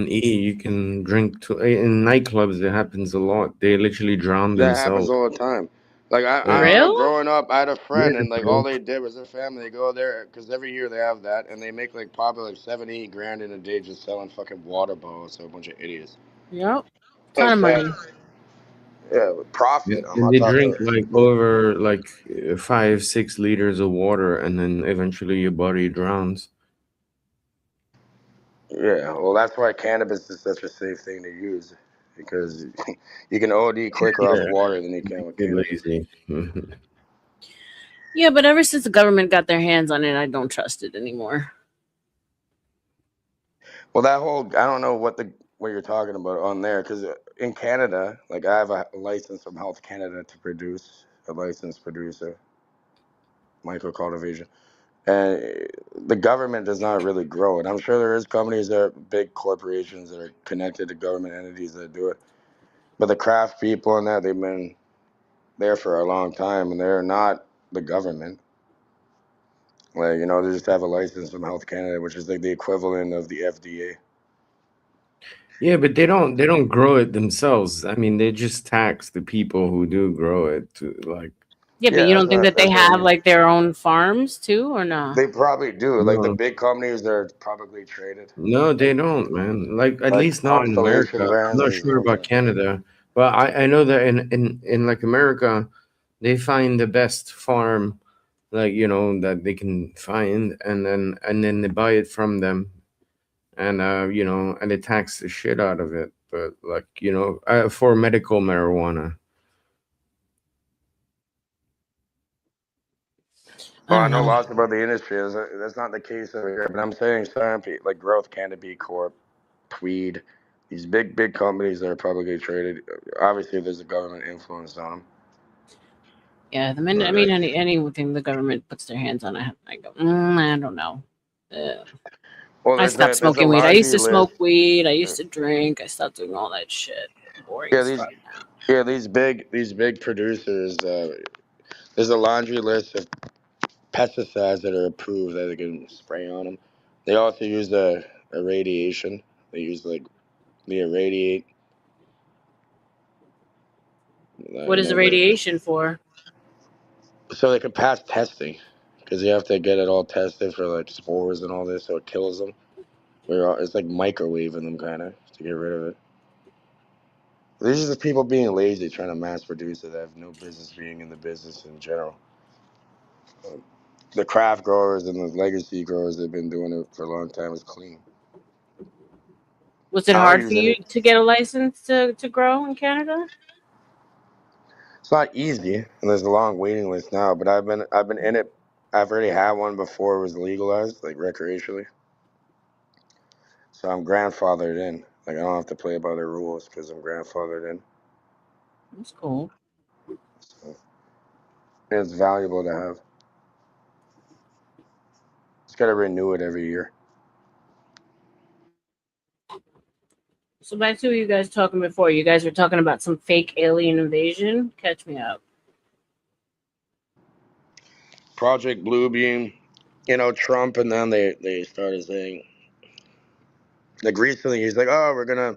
E, you can drink in nightclubs. It happens a lot. They literally drown That happens themselves. all the time. Like Yeah, For I real? growing up, I had a yeah, friend, and like all bro. they did was their family. They go there because every year they have that, and they make like probably like 7, 8 grand in a day just selling fucking water bottles to a bunch of idiots. Yep. Ton Like of money. yeah, with Yeah, profit. I'm and not they talking. drink like over like 5, 6 liters of water, and then eventually your body drowns. Yeah, well, that's why cannabis is such a safe thing to use because you can OD quicker off Yeah, water than you can with get cannabis. lazy. Yeah, but ever since the government got their hands on it, I don't trust it anymore. Well, that whole I don't know what you're talking about on there because in Canada, like I have a license from Health Canada to produce a licensed producer, micro cultivation, and the government does not really grow it. I'm sure there is companies that are big corporations that are connected to government entities that do it, but the craft people and that they've been there for a long time and they're not the government. Like they just have a license from Health Canada, which is like the equivalent of the FDA. Yeah, but they don't grow it themselves. I mean, they just tax the people who do grow it to like Yeah, but Yeah, you don't think that they that's what I have mean. like their own farms too, or no? They probably do. Like the no, big companies, they're publicly traded. no, Like they don't, man. Like at like least not in America. Constellation I'm Brands, not there's a sure bunch about of. Canada, but I know that in like America, they find the best farm, like that they can find, and then they buy it from them, and and they tax the shit out of it. But like for medical marijuana. I Well, I don't know know. lots about the industry. That's not the case over here. But I'm saying certain like Growth Canopy Corp, Tweed, these big companies that are publicly traded. Obviously, there's a government influence on them. Yeah, I mean, anything the government puts their hands on, I go, I don't know. Well, I stopped there's a smoking weed. I used laundry to list. smoke weed. I used to drink. I stopped doing all that shit. Boring Yeah, as fuck now. these big producers. There's a laundry list of pesticides that are approved that they can spray on them. They also use the irradiation. They use like the irradiate. What is the radiation for? So they can pass testing because you have to get it all tested for like spores and all this, so it kills them. It's like microwaving them kind of to get rid of it. These are just people being lazy trying to mass produce it that have no business being in the business in general. The craft growers and the legacy growers that have been doing it for a long time is clean. Was it I'll hard for use you it. to get a license to grow in Canada? It's not easy, and there's a long waiting list now. But I've been in it. I've already had one before it was legalized, like recreationally. So I'm grandfathered in. Like I don't have to play by the rules because I'm grandfathered in. That's cool. So it's valuable to have. Just gotta renew it every year. So back to what you guys talking before. You guys were talking about some fake alien invasion. Catch me up. Project Bluebeam, Trump, and then they started saying like recently he's like, oh, we're gonna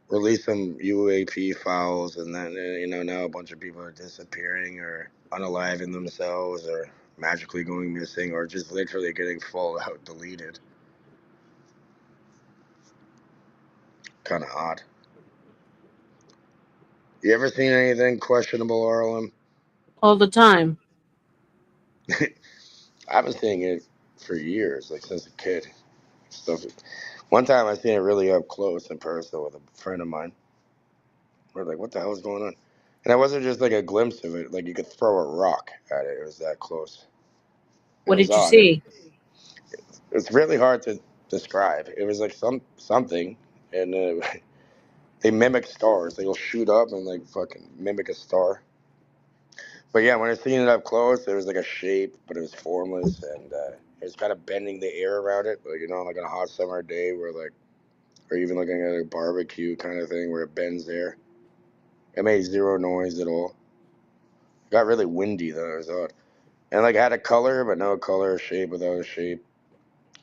release some UAP files, and then now a bunch of people are disappearing or unaliving themselves or magically going missing or just literally getting full out deleted. Kind of odd. You ever seen anything questionable, R.L.M? All the time. I've been seeing it for years, like since a kid. Stuff. One time I seen it really up close in person with a friend of mine. We're like, what the hell is going on? And it wasn't just like a glimpse of it. Like you could throw a rock at it. It was that close. It What was did you odd. see? It's really hard to describe. It was like something, and they mimic stars. They'll shoot up and like fucking mimic a star. But yeah, when I seen it up close, there was like a shape, but it was formless, and it was kind of bending the air around it, like like on a hot summer day, where like, or even looking at a barbecue kind of thing, where it bends air. It made zero noise at all. It got really windy though. It was odd, and like it had a color, but no color, a shape without a shape,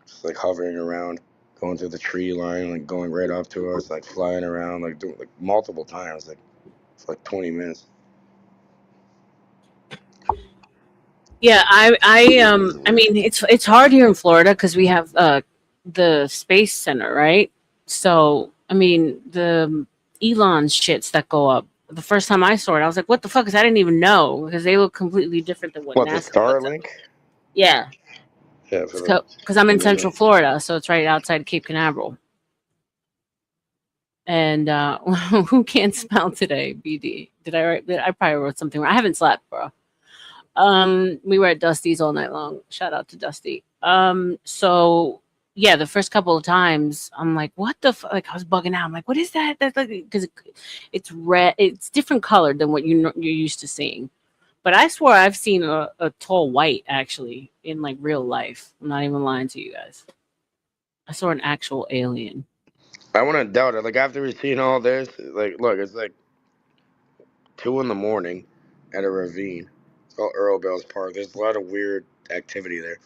just like hovering around, going through the tree line, like going right up to us, like flying around, like doing like multiple times, like for like 20 minutes. Yeah, I mean, it's hard here in Florida because we have the space center, right? So I mean, the Elon shits that go up. The first time I saw it, I was like, "What the fuck?" Because I didn't even know because they look completely different than what What, the NASA puts up. Starlink? Yeah, Yeah, for the because I'm in yeah. Central Florida, so it's right outside Cape Canaveral. And who can't spell today? BD. Did I write? I probably wrote something wrong. I haven't slept, bro. We were at Dusty's all night long. Shout out to Dusty. So yeah, the first couple of times I'm like, what the like I was bugging out. I'm like, what is that? That's like because it's red. It's different colored than what you're used to seeing. But I swore I've seen a tall white actually in like real life. I'm not even lying to you guys. I saw an actual alien. I wouldn't doubt it. Like after we've seen all this, like look, it's like 2 in the morning at a ravine. It's called Earl Park. There's a lot of weird activity there.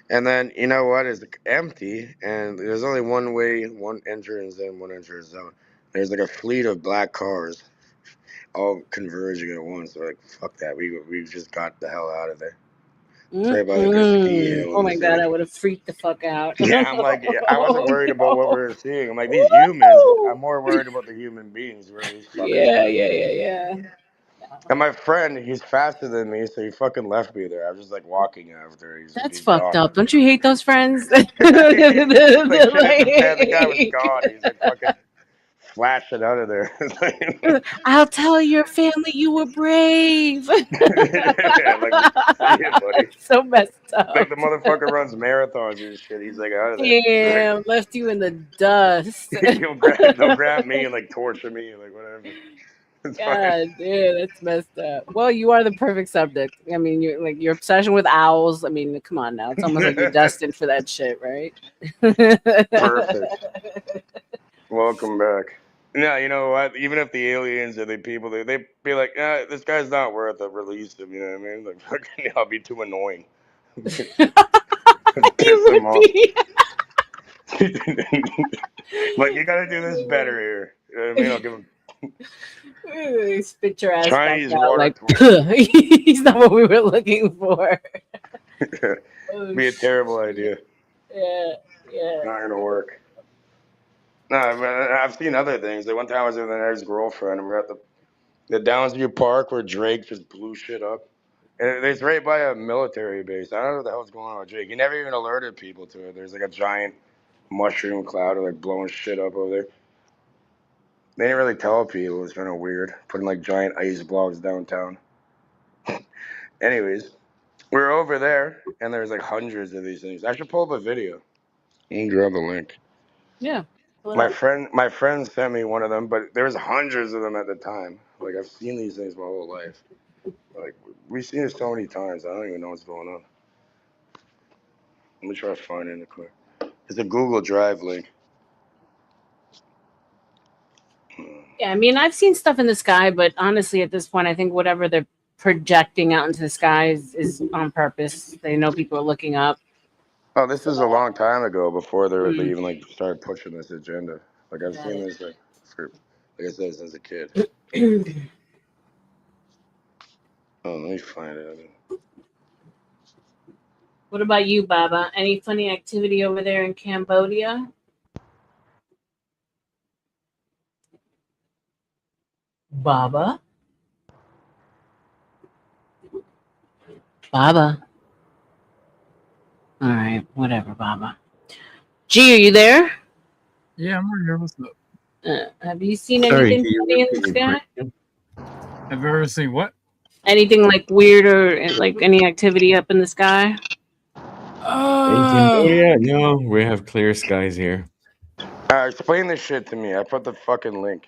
And then you know what? It's empty, and there's only one way, one entrance in, one entrance out. There's like a fleet of black cars, all converging at once. We're like, fuck that. We just got the hell out of there. It's right by like a ski hill Oh in the my god, city. I would have freaked the fuck out. Yeah, I'm like, I wasn't Oh worried about what we no. were seeing. I'm like, these humans. I'm more worried about the human beings where these fuckers Yeah, were. yeah, yeah, yeah. And my friend, he's faster than me, so he fucking left me there. I was just like walking after. That's He's fucked gone. up. Don't you hate those friends? He's like shit the bed. The guy was gone. He's like fucking flashing out of there. I'll tell your family you were brave. Yeah, like see you, buddy. So messed Like up. the motherfucker runs marathons and shit. He's like out of there. Damn, left you in the dust. They'll grab me and like torture me, like whatever. It's fine. God damn, that's messed up. Well, you are the perfect subject. I mean, you're like your obsession with owls. I mean, come on now. It's almost like you're destined for that shit, right? Perfect. Welcome back. No, you know what? Even if the aliens or the people, they be like, this guy's not worth it. Release him. You know what I mean? Like, fucking, I'll be too annoying. Piss You them would off. be. Like, you gotta do this better here. You know what I mean? I'll give him Spit your ass Chinese back out water like torture. he's not what we were looking for. Oh, Be a terrible idea. yeah, yeah. Not gonna work. No, I've seen other things. Like one time I was with an ex-girlfriend and we're at the Downsview Park where Drake just blew shit up. And it's right by a military base. I don't know what the hell's going on with Drake. He never even alerted people to it. There's like a giant mushroom cloud of like blowing shit up over there. They didn't really tell people. It was kind of weird. Putting like giant ice blocks downtown. Anyways, we were over there and there's like hundreds of these things. I should pull up a video. You can grab the link. Yeah. Pull it My up. friend sent me one of them, but there was hundreds of them at the time. Like I've seen these things my whole life. Like we've seen it so many times. I don't even know what's going on. Let me try to find it in the quick. It's a Google Drive link. Yeah, I mean, I've seen stuff in the sky, but honestly, at this point, I think whatever they're projecting out into the sky is on purpose. They know people are looking up. Oh, this is a long time ago before they Mm, even like started pushing this agenda. Like I've got seen it. this like for like I said since a kid. Oh, let me find it. What about you, Baba? Any funny activity over there in Cambodia? Baba? Baba. All right, whatever, Baba. G, are you there? Yeah, I'm right here. What's up? Have you seen Sorry, anything can you funny in the repeat your sky? question? Have you ever seen what? Anything like weird or like any activity up in the sky? In Cambodia, no, we have clear skies here. Explain this shit to me. I put the fucking link.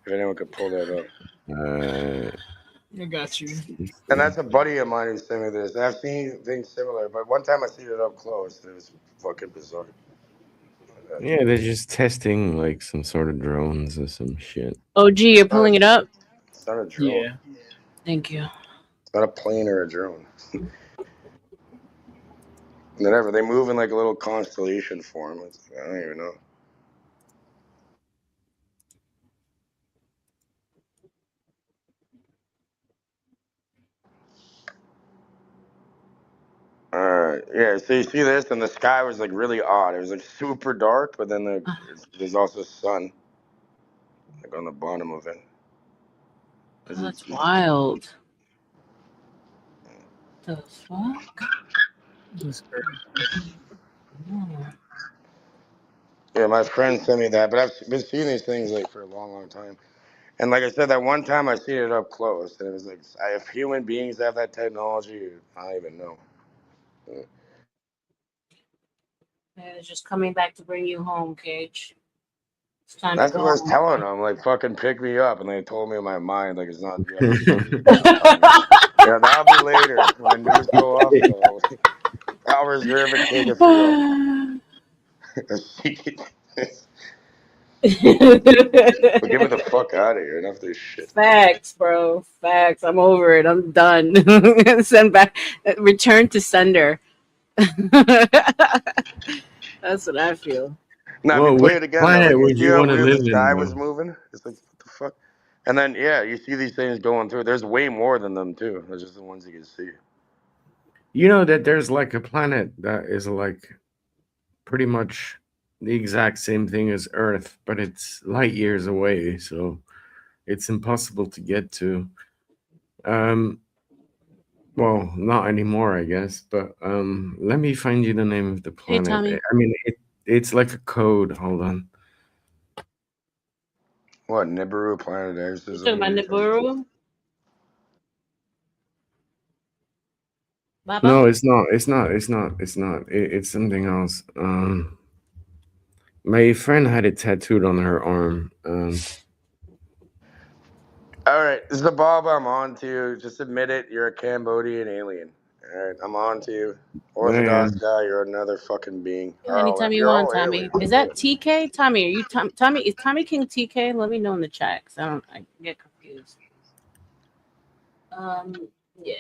If anyone could pull that up. I got you. And that's a buddy of mine who sent me this. I've seen things similar, but one time I seen it up close. And it was fucking bizarre. Yeah, they're just testing like some sort of drones or some shit. OG, you're pulling it up. It's not a drone. Yeah. Thank you. It's not a plane or a drone. Whatever. They move in like a little constellation form. I don't even know. Yeah, so you see this, and the sky was like really odd. It was like super dark, but then there's also sun, like on the bottom of it. Oh, that's wild. The fuck? That's crazy. Yeah, my friend sent me that, but I've been seeing these things like for a long, long time. And like I said, that one time I seen it up close, and it was like, if human beings have that technology, I don't even know. They're just coming back to bring you home, Cage. It's time That's to what go I was home. telling them, like, fucking pick me up, and they told me in my mind, like, it's not. Yeah, that'll be later when news go off. So I'll reserve a ticket for you. But get me the fuck out of here. Enough of this shit. Facts, bro. Facts. I'm over it. I'm done. Send back. Return to sender. That's what I feel. Now, if Well, you which play it again, though, planet like you would see you how want to weird the live in, sky was though? moving. It's like what the fuck. And then you see these things going through. There's way more than them too. They're just the ones you can see. You know that there's like a planet that is like pretty much the exact same thing as Earth, but it's light years away, so it's impossible to get to. Um, well, not anymore, I guess. But let me find you the name of the Hey, planet. Tommy. I mean, it's like a code. Hold on. What Nibiru planet X You is talking about Nibiru? Baba? No, it's not. It's not. It's not. It's not. It's something else. My friend had it tattooed on her arm. All right, this is the Bob I'm on to. Just admit it. You're a Cambodian alien. All right, I'm on to you. Yeah. Orthodox guy, you're another fucking being. Yeah, anytime you You're want, all Tommy. aliens. Is that TK? Tommy, are you Tommy? Is Tommy King TK? Let me know in the chat. 'Cause I get confused. Yeah.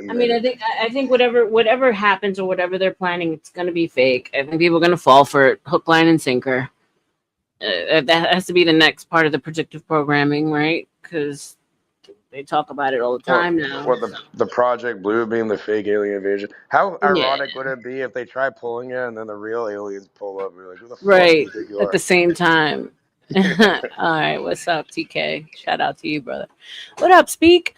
I mean, I think whatever happens or whatever they're planning, it's gonna be fake. I think people are gonna fall for it, hook, line, and sinker. That has to be the next part of the predictive programming, right? Because they talk about it all the time now. What the Project Blue being the fake alien invasion? How Yeah. ironic would it be if they try pulling it and then the real aliens pull up? We're like, who the fuck do Right. you think you At are? the same time. All right. What's up, TK? Shout out to you, brother. What up, Speak?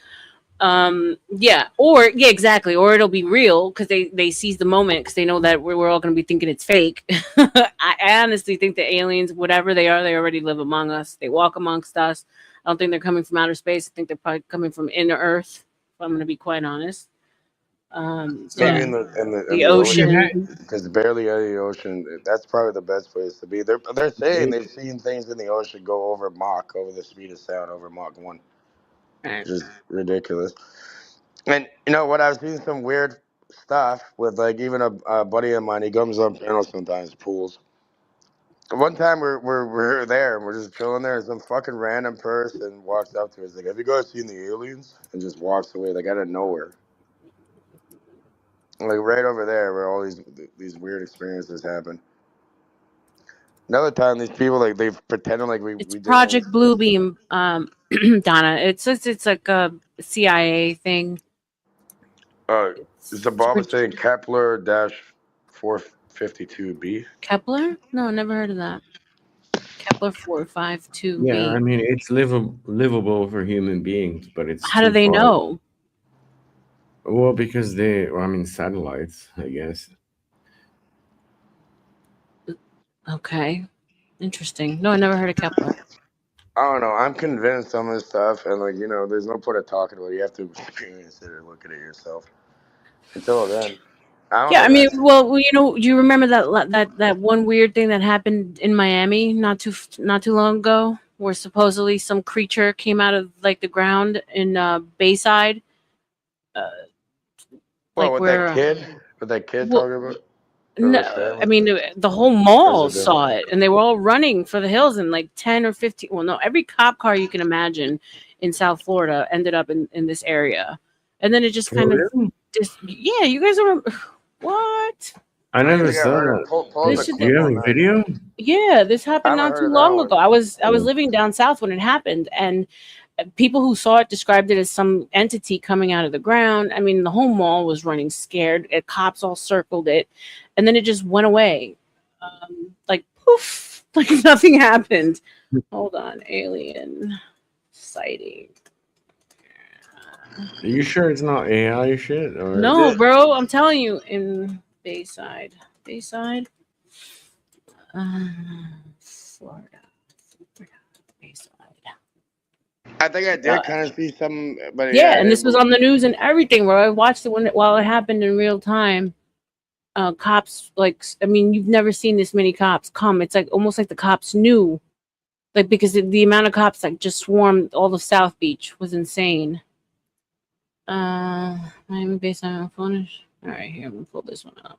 Yeah, exactly, or it'll be real because they seize the moment because they know that we're all going to be thinking it's fake. I honestly think the aliens, whatever they are, they already live among us. They walk amongst us. I don't think they're coming from outer space. I think they're probably coming from inner Earth, if I'm going to be quite honest. Maybe Yeah. in The the ocean. because barely any ocean. That's probably the best place to be. They're saying they've seen things in the ocean go over the speed of sound over Mach 1, Right. which is ridiculous. And you know what? I've seen some weird stuff with like even a buddy of mine. He comes on panel sometimes, pools. One time we're there and we're just chilling there, and some fucking random person walks up to us like, "Have you guys seen the aliens?" and just walks away like out of nowhere. Like right over there, where all these weird experiences happen. Another time, these people like they've pretended like we didn't Project exist. Bluebeam, Donna. It's like a CIA thing. Zababa saying Kepler 452b. Kepler? No, never heard of that. Kepler 452b. Yeah, I mean it's livable for human beings, but it's How do too they far. know? Well, because satellites, I guess. Okay, interesting. No, I never heard of Kepler. I don't know. I'm convinced on this stuff, and like there's no point of talking about it. You have to experience it or look at it yourself. Until then, I don't Yeah, I think mean, that's. well, do you remember that one weird thing that happened in Miami not too long ago, where supposedly some creature came out of like the ground in Bayside, uh, Well, like with that where kid, well, talking about, or no, his I family, mean the whole or is mall it different? saw it, and they were all running for the hills, and like 10 or 15. Well, no, every cop car you can imagine in South Florida ended up in this area, and then it just For kind of real? just yeah, you guys are what I I never think I saw heard it. that. Pull up this the shit. Do you clip have on a that. video? Yeah, this I happened haven't not heard too of that long one. ago. I was Yeah. living down south when it happened, and people who saw it described it as some entity coming out of the ground. I mean, the whole mall was running scared. Cops all circled it, and then it just went away, like poof, like nothing happened. Hold on, alien sighting. Are you sure it's not AI shit or? No, bro, I'm telling you, in Bayside, uh, Florida, Bayside. I think I Uh, did kind of see some, but Yeah, yeah, and this was on the news and everything where I watched it while it happened in real time. Cops, like, I mean, you've never seen this many cops come. It's like almost like the cops knew, like, because the amount of cops that just swarmed all of South Beach was insane. Miami based on Phonish. All right, here, I'm gonna pull this one up.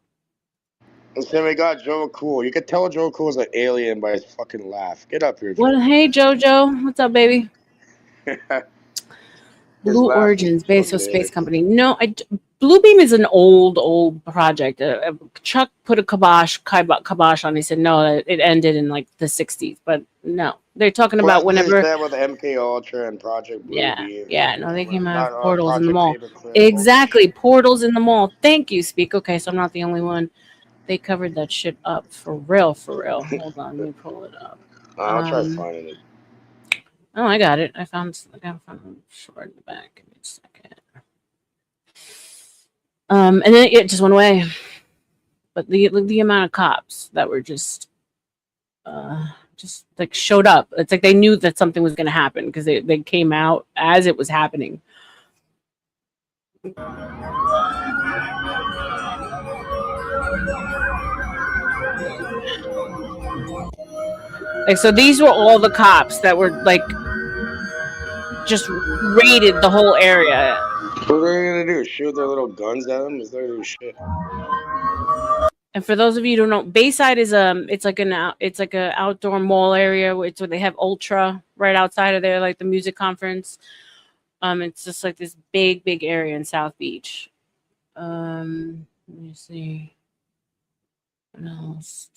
And then we got Joe Cool. You could tell Joe Cool's an alien by his fucking laugh. Get up here, What? Joe. Hey, JoJo, what's up, baby? His Blue laugh is Origins, Bezos Space organic. Company. No, Bluebeam is an old project. Chuck put a kibosh on. He said no, it ended in like the '60s. But no, they're talking Well, about that's what they whenever. said with MK Ultra and Project Yeah, Bluebeam. yeah. No, they came out Not of portals in the Project mall. Paperclip. All that Exactly, shit. portals in the mall. Thank you, Speak. Okay, so I'm not the only one. They covered that shit up for real, for real. Hold on, let me pull it up. I'll try finding it. Oh, I got it. I found it short in the back. Give me a second. And then it just went away. But the amount of cops that were just like showed up. It's like they knew that something was going to happen because they came out as it was happening. Like, so these were all the cops that were like just raided the whole area. What are they gonna do? Shoot their little guns at them? Is there do shit? And for those of you who don't know, Bayside is it's like a outdoor mall area where they have Ultra right outside of there, like the music conference. It's just like this big area in South Beach. Let me see. What else?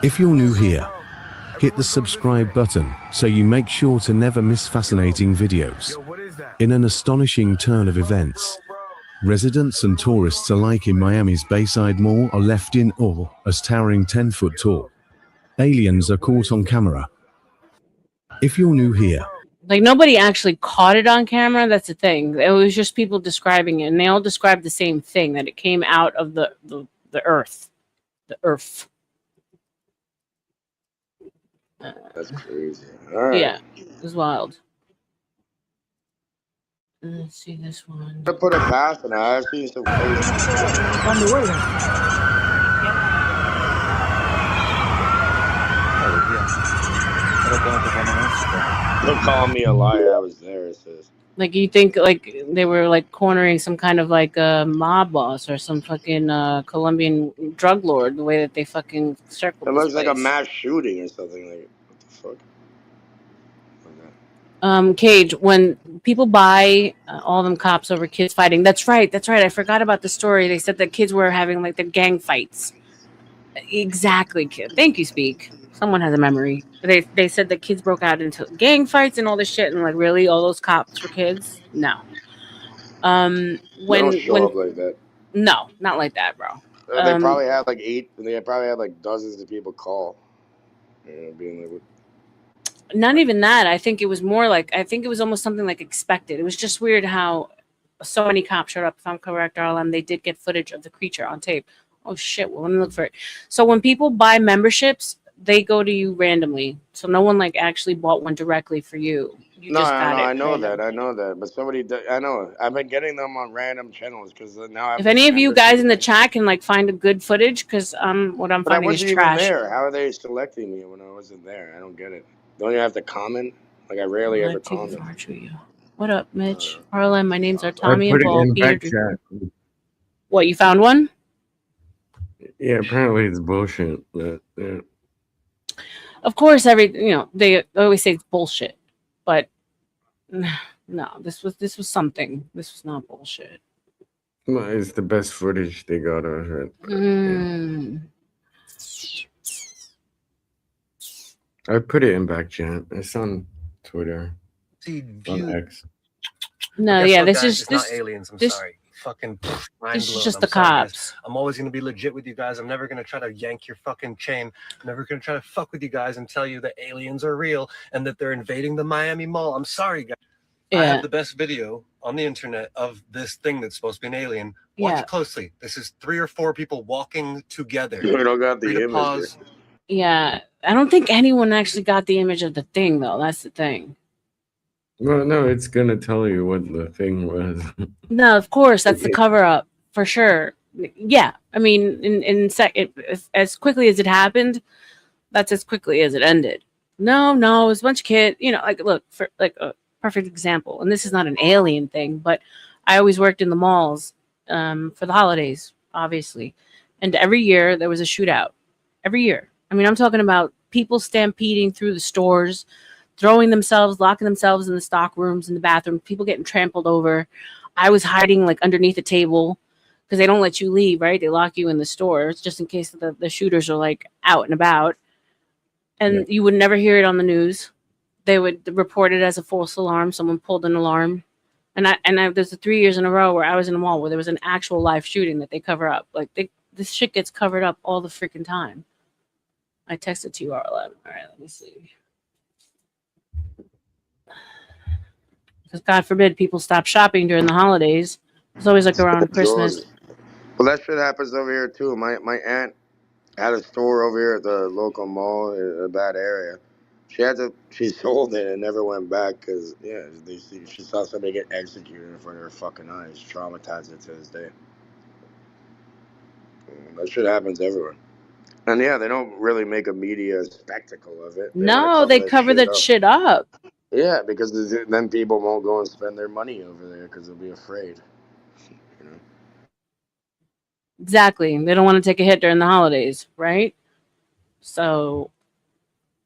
If you're new here, hit the subscribe button so you make sure to never miss fascinating videos. In an astonishing turn of events, residents and tourists alike in Miami's Bayside Mall are left in awe as towering 10-foot tall aliens are caught on camera. If you're new here, Like nobody actually caught it on camera. That's the thing. It was just people describing it, and they all described the same thing: that it came out of the earth, the earth. That's crazy. All right. Yeah, it was wild. Let's see this one. I put it fast and I've seen some crazy shit. On the way. They're calling me a liar. I was there. It says. Like you think like they were like cornering some kind of like a mob boss or some fucking Colombian drug lord, the way that they fucking circled It this looks like a place. mass shooting or something. Like what the fuck? Cage, when people buy all them cops over kids fighting, that's right. I forgot about the story. They said that kids were having like the gang fights. Exactly, kid. Thank you, Speak. Someone has a memory. They said that kids broke out into gang fights and all this shit, and like really, all those cops were kids? No. They don't show up like that. No, not like that, bro. They probably had like 8. They probably had like dozens of people call. Being like, Not even that. I think it was more like I think it was almost something like expected. It was just weird how so many cops showed up. If I'm correct, R.L.M, they did get footage of the creature on tape. Oh shit! Well, let me look for it. So when people buy memberships, they go to you randomly. So no one like actually bought one directly for you. You No, just I got know, it I know random. that, I know that. But somebody, I know, I've been getting them on random channels because now I have If this any of you guys in the membership. chat can like find a good footage, because what I'm But I finding is wasn't even trash. there. How are they selecting me when I wasn't there? I don't get it. Don't you have to comment? Like I rarely Well, ever I'd take it comment. far to you. What up, Mitch? R.L.M. My names are I Tommy and put it Paul. in Peter. back chat. What, you found one? Yeah, apparently it's bullshit. But yeah. Of course, they always say it's bullshit, but no, this was something. This was not bullshit. Well, it's the best footage they got of it. Mm. I put it in back chat. It's on Twitter. On X. No, Guess yeah, what, this guys? is It's this not aliens. I'm this sorry. Fucking mind this is blown. just I'm the sorry, guys. cops. I'm always gonna be legit with you guys. I'm never gonna try to yank your fucking chain. I'm never gonna try to fuck with you guys and tell you that aliens are real and that they're invading the Miami Mall. I'm sorry, guys. I Yeah. have the best video on the internet of this thing that's supposed to be an alien. Watch Yeah. it closely. This is 3 or 4 people walking together. We don't got the Free to image pause. Yeah, I don't think anyone actually got the image of the thing though. That's the thing. Well, no, it's gonna tell you what the thing was. No, of course, that's the cover up for sure. Yeah, I mean, as quickly as it happened, that's as quickly as it ended. No, it was a bunch of kids. Like look for like a perfect example, and this is not an alien thing, but I always worked in the malls for the holidays, obviously, and every year there was a shootout. Every year, I mean, I'm talking about people stampeding through the stores, throwing themselves, locking themselves in the stock rooms, in the bathroom, people getting trampled over. I was hiding like underneath a table because they don't let you leave, right? They lock you in the stores just in case the shooters are like out and about. And you would never hear it on the news. They would report it as a false alarm. Someone pulled an alarm. And there's 3 years in a row where I was in a mall where there was an actual live shooting that they cover up. Like this shit gets covered up all the freaking time. I texted to you, R.L.M. All right, let me see. Because God forbid people stop shopping during the holidays. It's always like around Christmas. Well, that shit happens over here too. My aunt had a store over here at the local mall in a bad area. She sold it and never went back because she saw somebody get executed in front of her fucking eyes. Traumatized her to this day. That shit happens everywhere. And yeah, they don't really make a media spectacle of it. They want to No, they cover that shit up. Yeah, because then people won't go and spend their money over there because they'll be afraid. Exactly. They don't want to take a hit during the holidays, right? So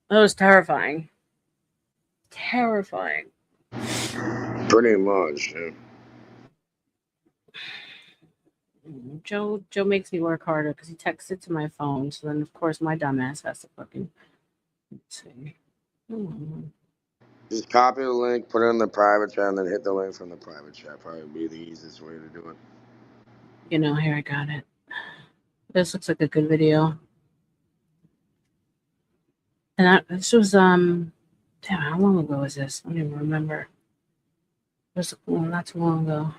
that was terrifying. Terrifying. Pretty much. Yeah. Joe makes me work harder because he texts it to my phone. So then, of course, my dumbass has to fucking. Let's see. Just copy the link, put it in the private chat, and then hit the link from the private chat. Probably be the easiest way to do it. Here I got it. This looks like a good video. And this was damn, how long ago was this? I don't even remember. It was not too long ago.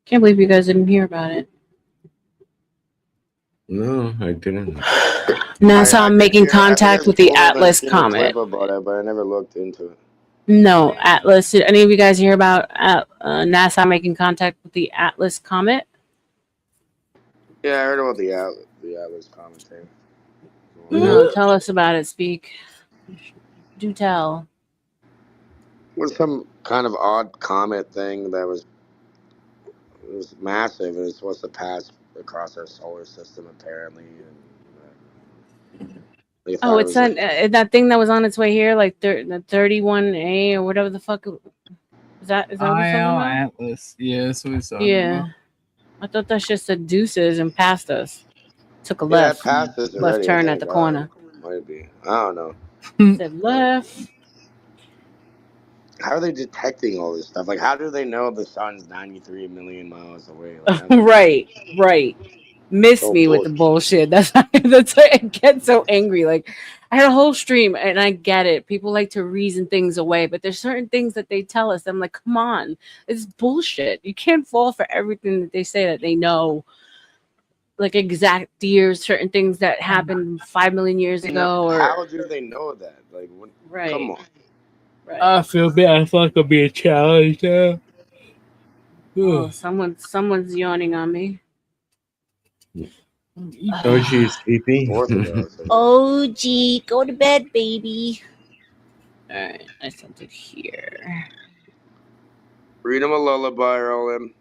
Can't believe you guys didn't hear about it. No, I didn't. NASA making contact with the Atlas comet. Clip about it, but I never looked into it. No, Atlas. Did any of you guys hear about NASA making contact with the Atlas comet? Yeah, I heard about the Atlas comet thing. No, tell us about it. Speak. Do tell. It was some kind of odd comet thing that was massive and it's supposed to pass across our solar system apparently. And they thought Oh, it's it was that thing that was on its way here, like the 31A or whatever the fuck. Is that what you're talking about? Atlas. Yeah, that's what he's talking Yeah. about. I thought that shit said deuces and passed us. Took a Yeah, left. it passed us Left already, turn I at the think. corner. Might be. I don't know. Said left. How are they detecting all this stuff? Like, how do they know the sun's 93 million miles away? Like, Right. Miss So me with the bullshit. That's why I get so angry. Like, I had a whole stream, and I get it. People like to reason things away, but there's certain things that they tell us. I'm like, come on, it's bullshit. You can't fall for everything that they say that they know. like exact years, certain things that happened 5 million years ago, or How do they know that? Like, what, right? come on. Right. I feel bad. I feel like I'll be a challenge now. Oh, someone's yawning on me. Oh, she's sleepy. Orthodox. Oh, gee, go to bed, baby. All right, I sent it here. Read him a lullaby, R.L.M.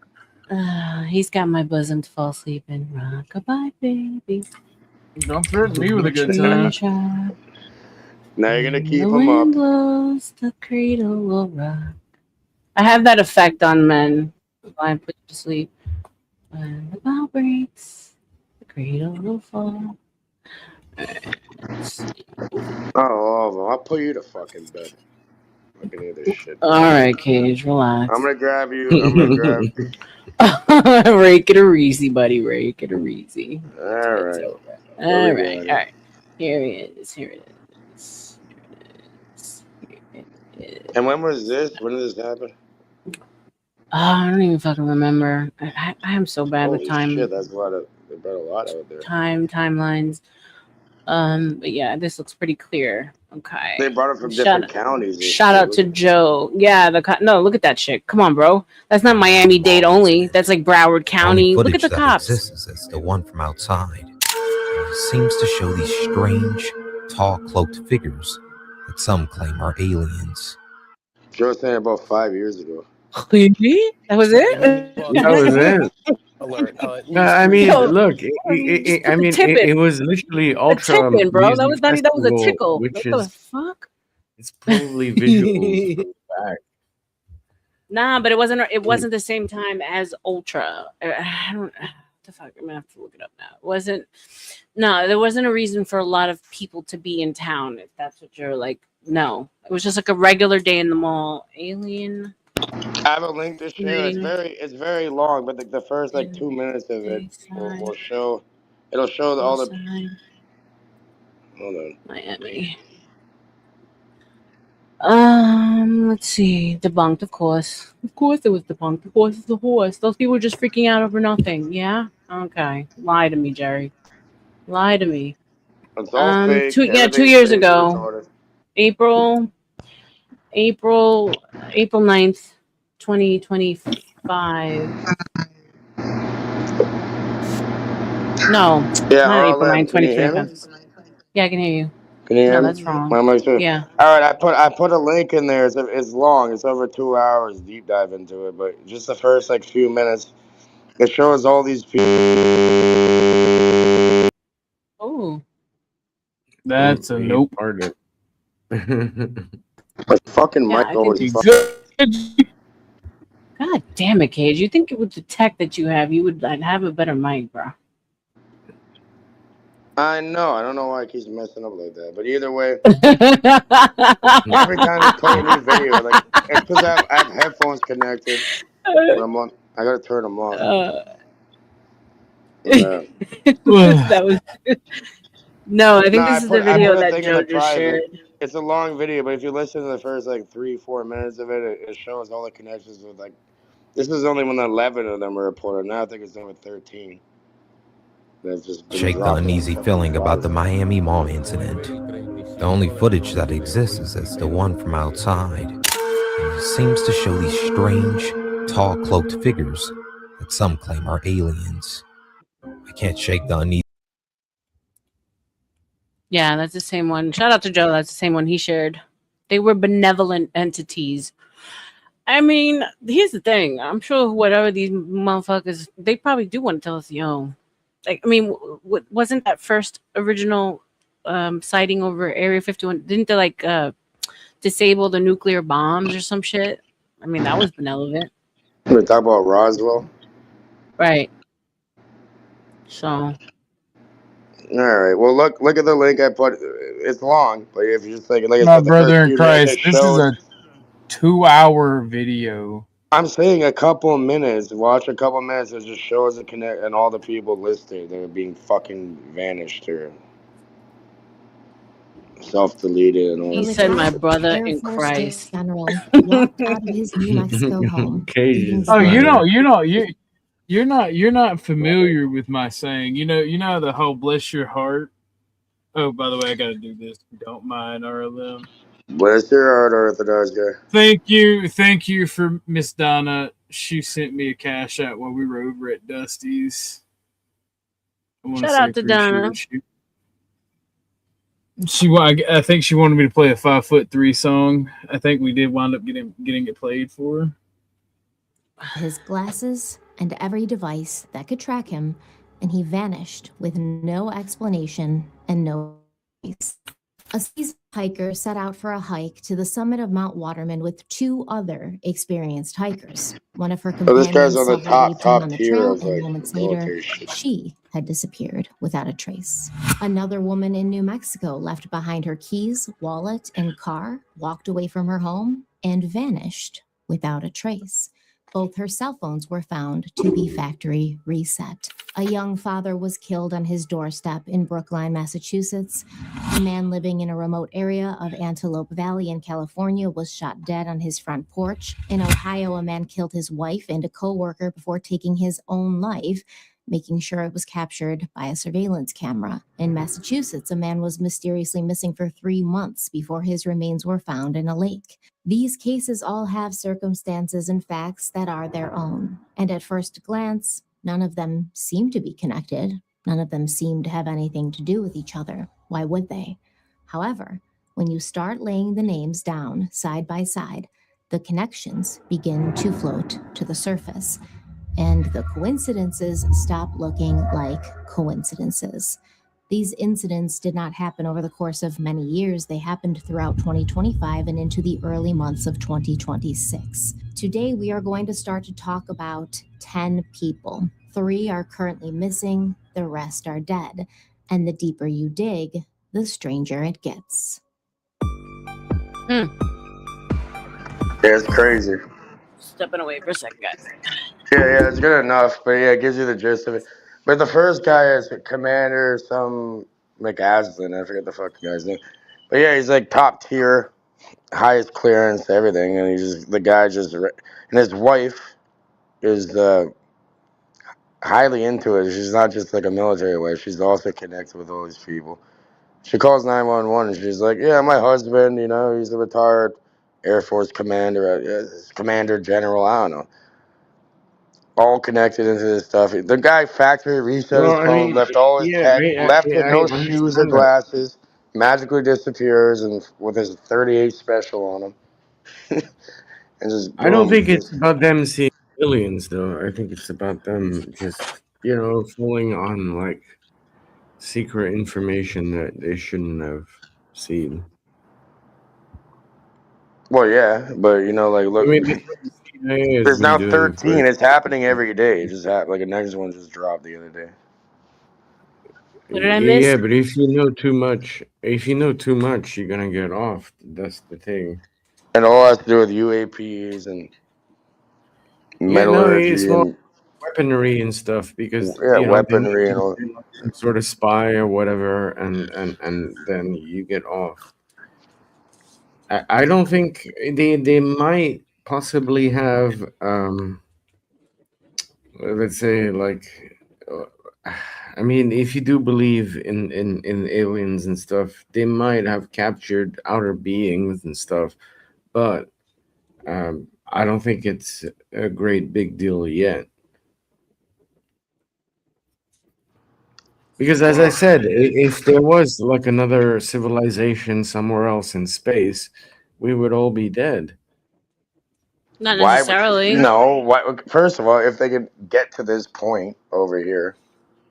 He's got my bosom to fall asleep in. Rock-a-bye, baby. Don't threaten me with a good Tree time. shop. Now you're gonna keep The him wind up. blows, the cradle will rock. I have that effect on men while I put you to sleep. When the bow breaks, the cradle will fall. Oh, I'll put you to fucking bed. I can hear this shit. All right, Cage, relax. I'm gonna grab you. I'm gonna grab. Rake it or easy, buddy. Rake it or easy. All right. All right. Here it is. And when was this? When did this happen? I don't even fucking remember. I am so bad with Holy time. shit, that's a lot of. They bet a lot out there. Timelines. But yeah, this looks pretty clear. Okay. They brought it from different counties. and Shout shit. out to Joe. Yeah, no, look at that shit. Come on, bro. That's not Miami-Dade only. That's like Broward County. Look at the cops. It's the one from outside. It seems to show these strange, tall, cloaked figures that some claim are aliens. Joe was saying about 5 years ago. That was it? That was it. Alert. I mean, Yo, look, just I mean, tip it was literally ultra. tipping, bro. That Music was not even. That was a Festival, tickle. which What is the fuck? it's probably visuals from the back. Nah, but it wasn't. It wasn't the same time as Ultra. I don't. What the fuck? I'm gonna have to look it up now. It wasn't. No, there wasn't a reason for a lot of people to be in town. If that's what you're like. No, it was just like a regular day in the mall. Alien. I have a link to share. It's very long, but the first like 2 minutes of it will show. It'll show all the. Hold on. Miami. Let's see. Debunked, of course. Of course it was debunked. Of course it's the horse. Those people were just freaking out over nothing. Yeah? Okay. Lie to me, Jerry. Lie to me. It's all fake. 2 Everything's years fake and ago. retarded. April 9th, 2025. No. Yeah, Not April R.L.M. 9th, Can you hear me? 2025. Yeah, I can hear you. Can you hear No, me? that's wrong. Am I sure? Yeah. All right, I put a link in there. It's long. It's over 2 hours deep dive into it, but just the first like few minutes, it shows all these people. Oh. That's a nope. Partner. My fucking Yeah, mic I always. think God damn it, Cage. You think it would detect that you have, you would have a better mic, bro. I know. I don't know why it keeps messing up like that. But either way, every time you play a new video, like it's because I have headphones connected. When I'm on, I gotta turn them off. Yeah. That was no. I think No, this is the video a that thing in Joe the just shared. It's a long video, but if you listen to the first like 3-4 minutes of it, it shows all the connections with like. This is only when 11 of them were reported. Now I think it's over 13. That's just been Shake the dropped. uneasy feeling about the Miami Mall incident. The only footage that exists is the one from outside. And it seems to show these strange, tall, cloaked figures that some claim are aliens. I can't shake the uneasy. Yeah, that's the same one. Shout out to Joe. That's the same one he shared. They were benevolent entities. I mean, here's the thing. I'm sure whatever these motherfuckers, they probably do want to tell us, yo. Like, I mean, wasn't that first original sighting over Area 51? Didn't they like disable the nuclear bombs or some shit? I mean, that was benevolent. We talk about Roswell. Right. So. All right. Well, look at the link I put. It's long, but if you're just like I My said, the brother first in few Christ, minutes, it this is shows. a 2-hour video. I'm saying a couple of minutes. Watch a couple of minutes. It just shows the connect and all the people listed. They're being fucking vanished or self-deleted and all. He that said, stuff. "My brother in Christ." General walked out of his New Mexico home. Oh, you You're not familiar with my saying. You know the whole bless your heart. Oh, by the way, I gotta do this. If you don't mind, R.L.M. Bless your heart, Orthodox guy. Thank you for Miss Donna. She sent me a cash out while we were over at Dusty's. I want to Shout say out to Donna. appreciate you. I think she wanted me to play a 5'3" song. I think we did wind up getting it played for her. His glasses and every device that could track him, and he vanished with no explanation and no trace. A seasoned hiker set out for a hike to the summit of Mount Waterman with two other experienced hikers. One of her Oh, this guy's companions on the self-relieved him top on the tier trail, of and like moments later, military shit. she had disappeared without a trace. Another woman in New Mexico left behind her keys, wallet, and car, walked away from her home, and vanished without a trace. Both her cell phones were found to be factory reset. A young father was killed on his doorstep in Brookline, Massachusetts. A man living in a remote area of Antelope Valley in California was shot dead on his front porch. In Ohio, a man killed his wife and a co-worker before taking his own life, making sure it was captured by a surveillance camera. In Massachusetts, a man was mysteriously missing for 3 months before his remains were found in a lake. These cases all have circumstances and facts that are their own, and at first glance, none of them seem to be connected. None of them seem to have anything to do with each other. Why would they? However, when you start laying the names down side by side, the connections begin to float to the surface, and the coincidences stop looking like coincidences. These incidents did not happen over the course of many years. They happened throughout 2025 and into the early months of 2026. Today, we are going to start to talk about 10 people. 3 are currently missing, the rest are dead. And the deeper you dig, the stranger it gets. Yeah, it's crazy. Stepping away for a second, guys. Yeah, it's good enough, but yeah, it gives you the gist of it. But the first guy is Commander some McAslin. I forget the fucking guy's name. But yeah, he's like top tier, highest clearance, everything, and the guy and his wife is highly into it. She's not just like a military wife; she's also connected with all these people. She calls 911 and she's like, "Yeah, my husband, he's a retired Air Force commander, commander general. I don't know." All connected into this stuff. The guy factory reset his Well, I phone, mean, left all his yeah, tech, left with I no shoes or understand that. glasses, magically disappears, and with his 38 special on him, and just I don't boom. think it's about them seeing aliens, though. I think it's about them just, falling on like secret information that they shouldn't have seen. Well, yeah, but like, I look, mean, that's what the CIA has there's been now doing for. 13. It's happening every day. It just happened. Like a next one just dropped the other day. What did I miss? Yeah, but if you know too much, you're gonna get off. That's the thing. And all has to do with UAPs and Yeah, no, metallurgy it's more and weaponry and stuff because they might weaponry and think all. you're like some sort of spy or whatever, and then you get off. I don't think they might possibly have let's say like I mean, if you do believe in aliens and stuff, they might have captured outer beings and stuff, but I don't think it's a great big deal yet. Because as I said, if there was like another civilization somewhere else in space, we would all be dead. Not Why would necessarily. no? Why? First of all, if they could get to this point over here,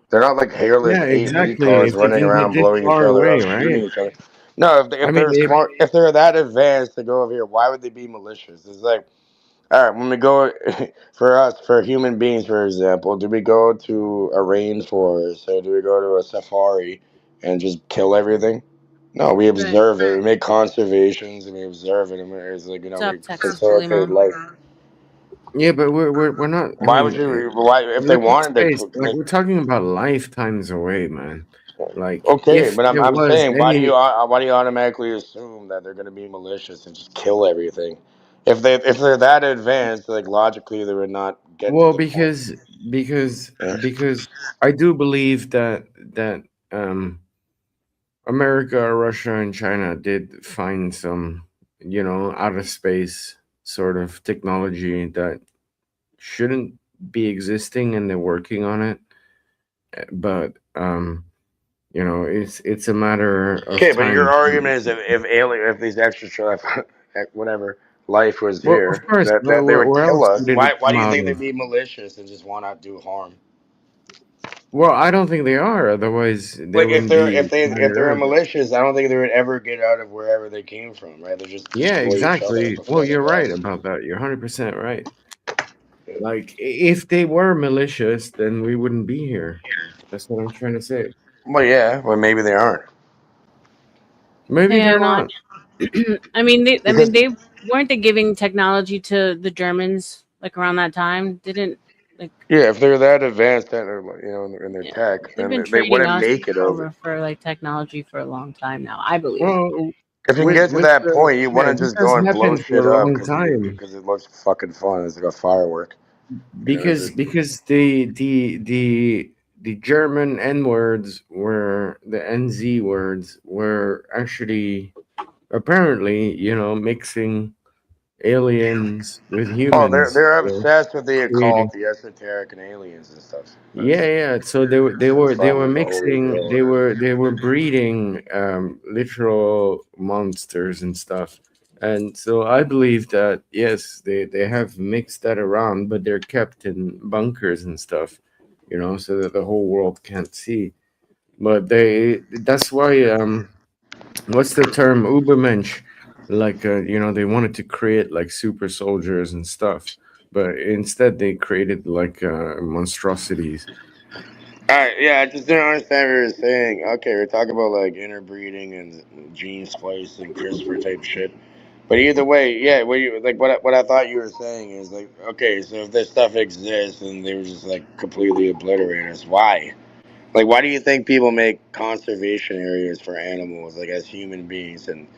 they're not like hairless Yeah, eight exactly. retards If they running can get around this blowing each far other up, away, shooting right? each other. No, I if mean, they're smart, if they're that advanced to go over here, why would they be malicious? It's like, all right, when we go for us, for human beings, for example, do we go to a rainforest or do we go to a safari and just kill everything? No, we Right. observe it. We make conservations and we observe it, and it's like What's we up, Texas facilitate Bulima? life. yeah, but we're not. I Why would mean, you? Why if they look at wanted space. to Like make? we're talking about lifetimes away, man. Like Okay, if but I'm there I'm was saying any, why do you automatically assume that they're going to be malicious and just kill everything? If they're that advanced, like logically they would not get to well, the point. because I do believe that America, Russia, and China did find some, outer space sort of technology that shouldn't be existing, and they're working on it. But it's a matter of Okay, but your time. argument is if these extraterrestrial whatever life was Well, of here, course, that they would where kill else us. would it Why come do you out think of? they'd be malicious and just want to do harm? Well, I don't think they are. Otherwise, they Like wouldn't be if planet they're Earth. malicious, I don't think they would ever get out of wherever they came from, right? They just Yeah, destroy each other exactly. Well, before they you're right rest. about that. You're 100% right. Like, if they were malicious, then we wouldn't be here. That's what I'm trying to say. Well, yeah, well maybe they aren't. Maybe They are they're not. not. I mean, Because they weren't they giving technology to the Germans like around that time? Didn't like yeah, if they're that advanced, in their yeah? tech, They've been then they trading wouldn't us make it over. for like technology for a long time now. I believe. Well, If you can get to that point, you yeah, wouldn't this just has go and blow happened shit for a up long time. because it looks fucking fun. It's like a firework. It's because just because the German N words were the NZ words were actually apparently mixing aliens with oh, humans, they're obsessed with the creating. occult, the esoteric, and aliens and stuff. Yeah, yeah. So That's they fine. were That's the holy mixing. grail. They were breeding literal monsters and stuff. And so I believe that yes, they have mixed that around, but they're kept in bunkers and stuff, so that the whole world can't see. But that's why what's the term Ubermensch? Like they wanted to create like super soldiers and stuff, but instead they created like monstrosities. Yeah, I just didn't understand what you were saying. Okay, we're talking about like interbreeding and gene splice and CRISPR type shit. But either way, yeah, what I thought you were saying is like, okay, so if this stuff exists and they were just like completely obliterate us, why? Like, why do you think people make conservation areas for animals, like as human beings? And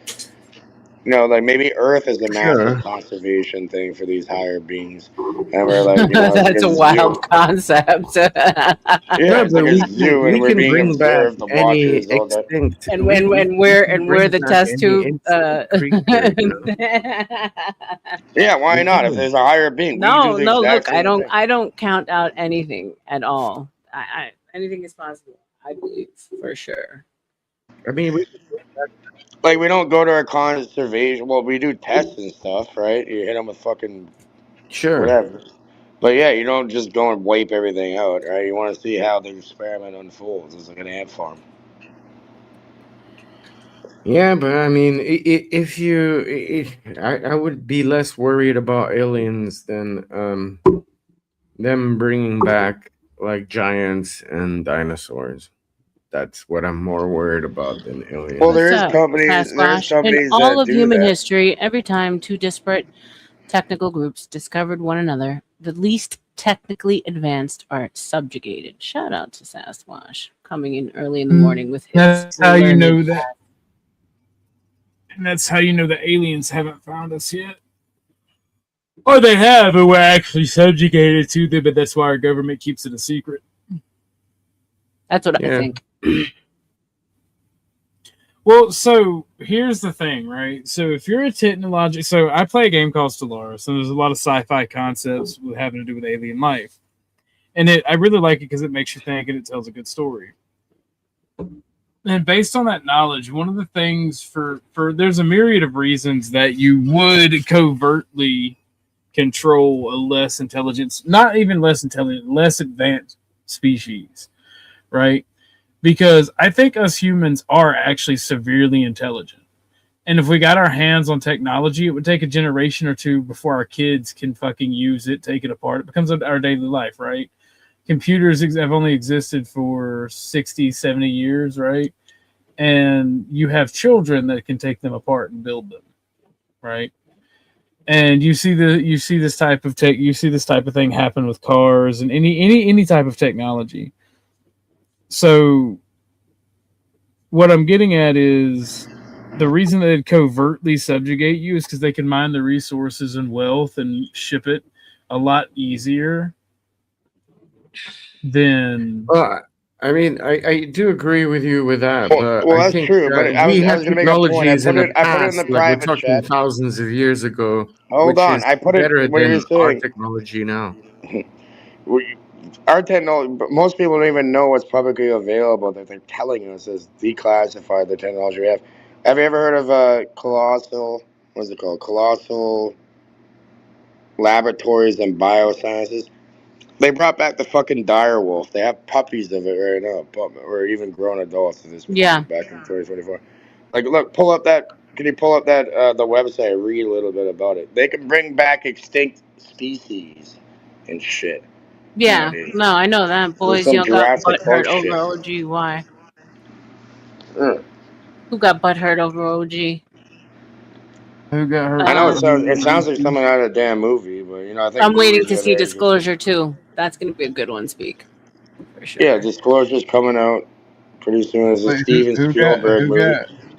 like maybe Earth is a massive Sure. conservation thing for these higher beings, and we're like, it's like That's a a zoo. wild concept. Yeah, No, it's like but a zoo, and we we're can being bring back observed. The any Watchers, all that. extinct. and We can we're bring the back test any tube. extinct creature. Yeah, why We not? If can. there's a higher being, we do No, the no. exact Look, same thing. I don't count out anything at all. Anything is possible. I believe for sure. I mean, we can bring back. Like we don't go to our conservation. Well, we do tests and stuff, right? You hit them with fucking Sure. whatever. But yeah, you don't just go and wipe everything out, right? You want to see how the experiment unfolds. It's like an ant farm. Yeah, but I mean, if I would be less worried about aliens than them bringing back like giants and dinosaurs. That's what I'm more worried about than Well, aliens. What's there's up, companies. There's Sasquatch? In companies all that of do human that. history, every time two disparate technical groups discovered one another, the least technically advanced are subjugated. Shout out to Sasquatch coming in early in the morning with his That's how you learned. know that. And that's how you know the aliens haven't found us yet. Or they have, but we're actually subjugated to them, but that's why our government keeps it a secret. That's what I Yeah. think. Well, so here's the thing, right? So if you're a technological, so I play a game called Stellaris, and there's a lot of sci-fi concepts with having to do with alien life, and I really like it because it makes you think and it tells a good story. And based on that knowledge, one of the things for there's a myriad of reasons that you would covertly control a less intelligent, not even less intelligent, less advanced species, right? Because I think us humans are actually severely intelligent. And if we got our hands on technology, it would take a generation or two before our kids can fucking use it, take it apart. It becomes our daily life, right? Computers have only existed for 60, 70 years, right? And you have children that can take them apart and build them, right? And you see this type of thing happen with cars and any type of technology. So what I'm getting at is the reason they'd covertly subjugate you is because they can mine the resources and wealth and ship it a lot easier then Well, I mean, I do agree with you with that, but Well, I that's think true. But that I we was had going to make a point. technologies in the I put it in the past, like we're private talking chat. thousands of years ago, Hold which on, is I put it. better What are you than our saying? technology now. Our technology, but most people don't even know what's publicly available that they're telling us is declassified the technology we have. Have you ever heard of colossal? What's it called? Colossal Laboratories and Biosciences. They brought back the fucking dire wolf. They have puppies of it right now, or even grown adults at this Yeah. point. Back in 2024. Like, look, pull up that. Can you pull up that the website? Read a little bit about it. They can bring back extinct species and shit. Yeah. Nowadays. No, I know that. There's Boys, some y'all got Jurassic butthurt Park over shit. OG. Why? Mm. Who got butthurt over OG? who got hurt? I know by it the sounds like movie? something out of a damn movie, but I think I'm waiting movies to are see there just to. Disclosure too. That's gonna be a good one, Speak. For Yeah, sure. Disclosure's coming out pretty soon. It's a Wait, Steven Spielberg movie.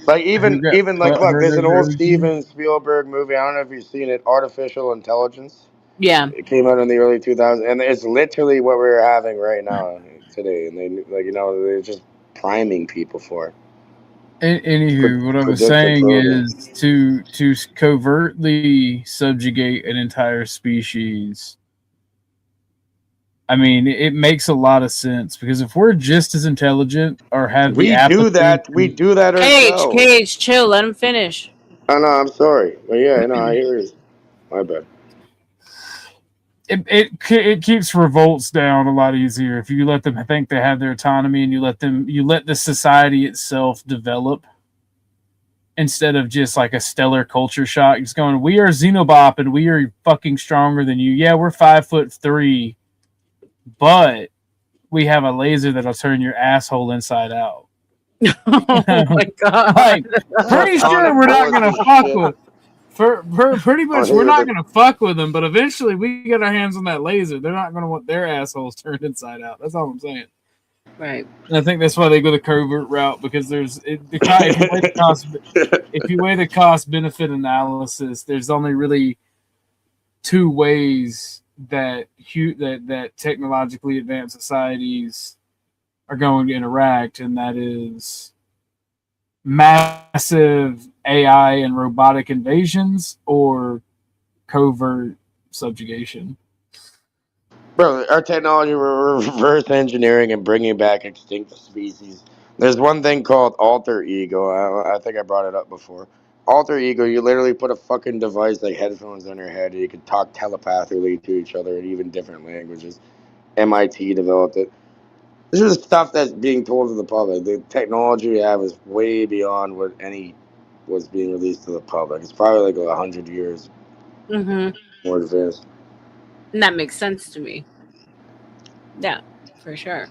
Like who got even like butt look, hurt there's an over old OG? Steven Spielberg movie. I don't know if you've seen it, Artificial Intelligence. Yeah. It came out in the early 2000s, and it's literally what we're having right now today. And they they're just priming people for it. Anywho, what I was Predictive saying programming. is to covertly subjugate an entire species. I mean, it makes a lot of sense because if we're just as intelligent or have the We do aptitude, that. We do that Cage, ourselves. chill. Let him finish. Oh no, I'm sorry, but yeah, no, I hear you. My bad. it keeps revolts down a lot easier if you let them think they have their autonomy and you let the society itself develop instead of just like a stellar culture shock. Just going, we are Xenobop and we are fucking stronger than you. Yeah, we're 5'3", but we have a laser that'll turn your asshole inside out. Oh my god! Like, pretty sure we're not gonna fuck with. Pretty much, we're not gonna fuck with them, but eventually we get our hands on that laser. They're not gonna want their assholes turned inside out. That's all I'm saying. Right. And I think that's why they go the covert route because if you weigh the cost benefit analysis, there's only really two ways that technologically advanced societies are going to interact, and that is massive AI and robotic invasions or covert subjugation. Bro, our technology, we're reverse engineering and bringing back extinct species. There's one thing called alter ego. I think I brought it up before. Alter ego, you literally put a fucking device like headphones on your head and you can talk telepathically to each other in even different languages. MIT developed it. This is stuff that's being told to the public. The technology we have is way beyond what any was being released to the public. It's probably like 100 years Mm-hmm. more advanced. And that makes sense to me. Yeah, for sure.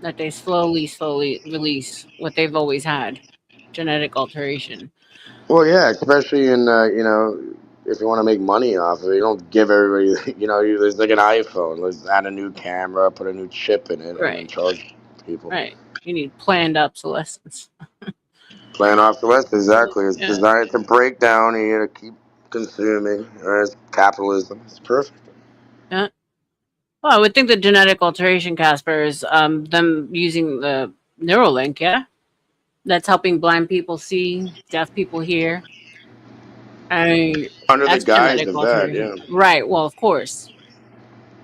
That they slowly release what they've always had, genetic alteration. Well, yeah, especially in if you want to make money off of it, you don't give everybody there's like an iPhone. Let's add a new camera, put a new chip in it, and then Right. charge people. Right. You need planned obsolescence. Plan obsolescence, exactly. It's Yeah. designed to break down and you keep consuming. It's capitalism. It's perfect. Yeah. Well, I would think the genetic alteration, Casper, is them using the Neuralink, yeah? That's helping blind people see, deaf people hear. Under the That's guise genetic of that, alteration. yeah. Right, well, of course.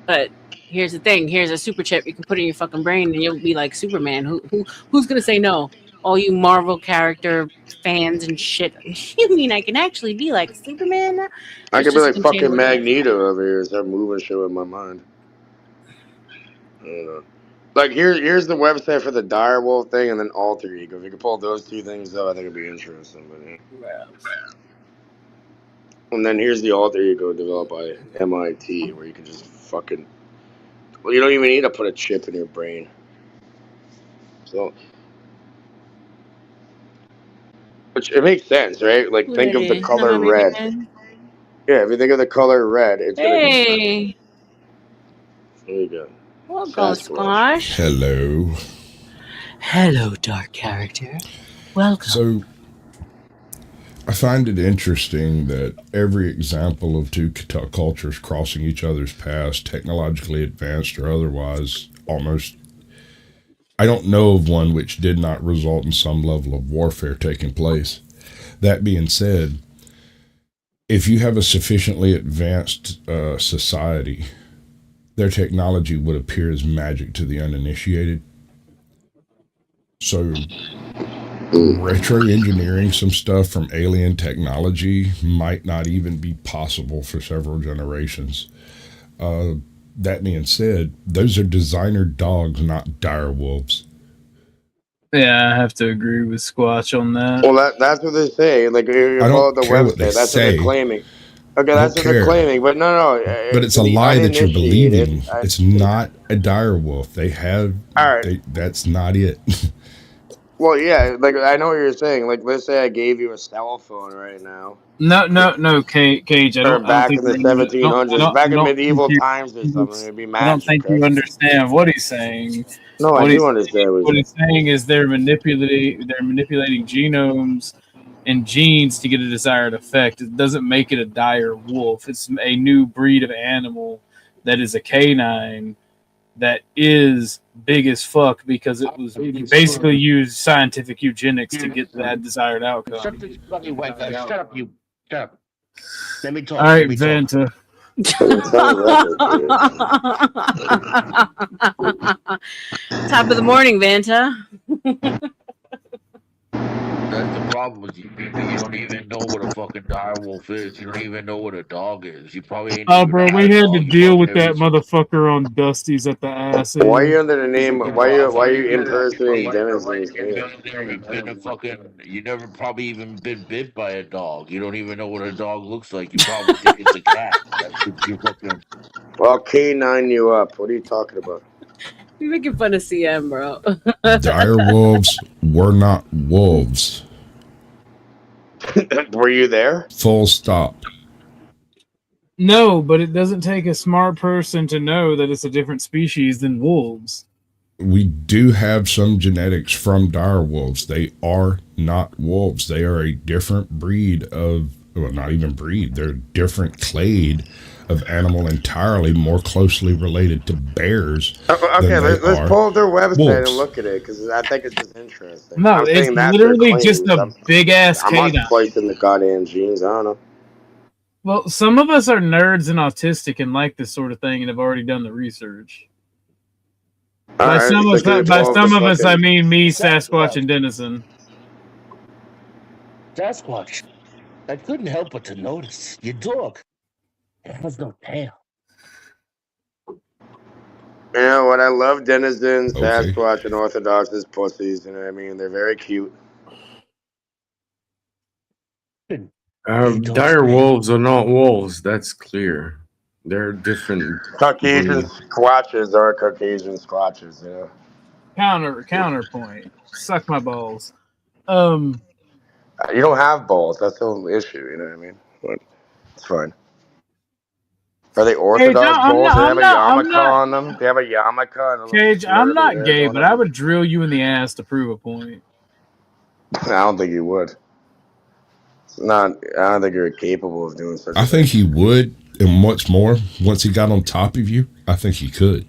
But here's the thing. Here's a super chip you can put in your fucking brain and you'll be like Superman. Who's gonna say no? All you Marvel character fans and shit. You mean I can actually be like Superman now? I There's could be just like one chain fucking of where Magneto over here, start moving shit with my mind. I don't know. Like here's the website for the direwolf thing and then alter ego. If you could pull those two things up, I think it'd be interesting. But yeah. And then here's the alter ego developed by MIT, where you can just fucking. Well, you don't even need to put a chip in your brain. So, which it makes sense, right? Like think of the Wait, color red. Yeah, if you think of the color red, it's gonna be. Hey, There you go. welcome, Sasquatch. Squash. Hello. Hello, dark character. Welcome. So, I find it interesting that every example of two cultures crossing each other's paths, technologically advanced or otherwise, almost, I don't know of one which did not result in some level of warfare taking place. That being said, if you have a sufficiently advanced society, their technology would appear as magic to the uninitiated. So retro engineering some stuff from alien technology might not even be possible for several generations. That being said, those are designer dogs, not dire wolves. Yeah, I have to agree with Squatch on that. Well, that's what they say. Like, you I follow don't the care what they website. That's what they're say. claiming. Okay, I that's don't what they're care. claiming. But no, But it's to a the lie that you're uninitiated. believing. It's not a dire wolf. They have. All right. That's not it. Well, yeah. Like, I know what you're saying. Like, let's say I gave you a cell phone right now. No, Cage. I Or don't back think in the you, 1700s, back I in don't think medieval you. times or something, it'd be I don't magic, think you right? understand what he's saying. No, I do understand What he's saying is they're manipulating genomes and genes to get a desired effect. It doesn't make it a dire wolf. It's a new breed of animal that is a canine that is big as fuck because it was basically used scientific eugenics to get that desired outcome. Shut this bloody wife up. Shut up, you. Shut up. Let me talk. All right, Let me talk. Vanta. Top of the morning, Vanta. That's the problem with you people. You don't even know what a fucking direwolf is. You don't even know what a dog is. You probably ain't Oh, even bro, had we a had to dog. You deal probably with never that even. motherfucker on Dusty's at the ass. Why are you under the name? Why are you impersonating Dennis's name? You never probably even been bit by a dog. You don't even know what a dog looks like. You probably think it's a cat. That's what you fucking. Well, K9 you up. What are you talking about? You're making fun of CM, bro. Dire wolves were not wolves. Were you there? Full stop. No, but it doesn't take a smart person to know that it's a different species than wolves. We do have some genetics from dire wolves. They are not wolves. They are a different breed of, well, not even breed. They're a different clade of animal entirely more closely related to bears. Okay, let's pull up their website wolves. and look at it because I think it's just interesting. No, I'm it's saying that's their literally just claims. a big ass I must canine. place in the goddamn genes. I don't know. Well, some of us are nerds and autistic and like this sort of thing and have already done the research. By some of us, I mean me, Sasquatch, and Dennison. Sasquatch. I couldn't help but to notice your dog. It has no tail. You know what? I love denizens, Sasquatch, and Orthodox as pussies. You know what I mean? They're very cute. Dire wolves are not wolves. That's clear. They're different. Caucasian squatches are Caucasian squatches. Yeah. Counterpoint. Suck my balls. You don't have balls. That's the only issue. You know what I mean? But it's fine. Are they Orthodox balls? They have a yarmulke on them. They have a yarmulke. And Cage, I'm not gay, but I would drill you in the ass to prove a point. I don't think you would. It's not. I don't think you're capable of doing such. I think he would, and what's more, once he got on top of you, I think he could.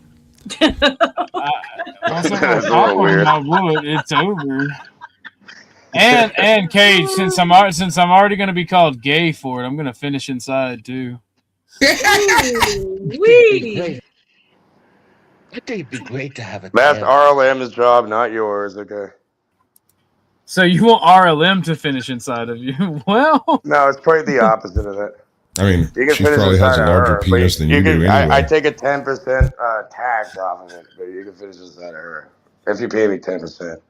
Once I got top of him, I would. It's over. And Cage, since I'm already going to be called gay for it, I'm going to finish inside too. Wee. I think it'd be great to have a That's tail. R.L.M's job, not yours. Okay. So you want R.L.M to finish inside of you? Well, no, it's probably the opposite of that. I mean, you can she finish probably has inside a of larger her, penis than you do anyway. I take a 10% tax off of it, but you can finish inside of her if you pay me 10%.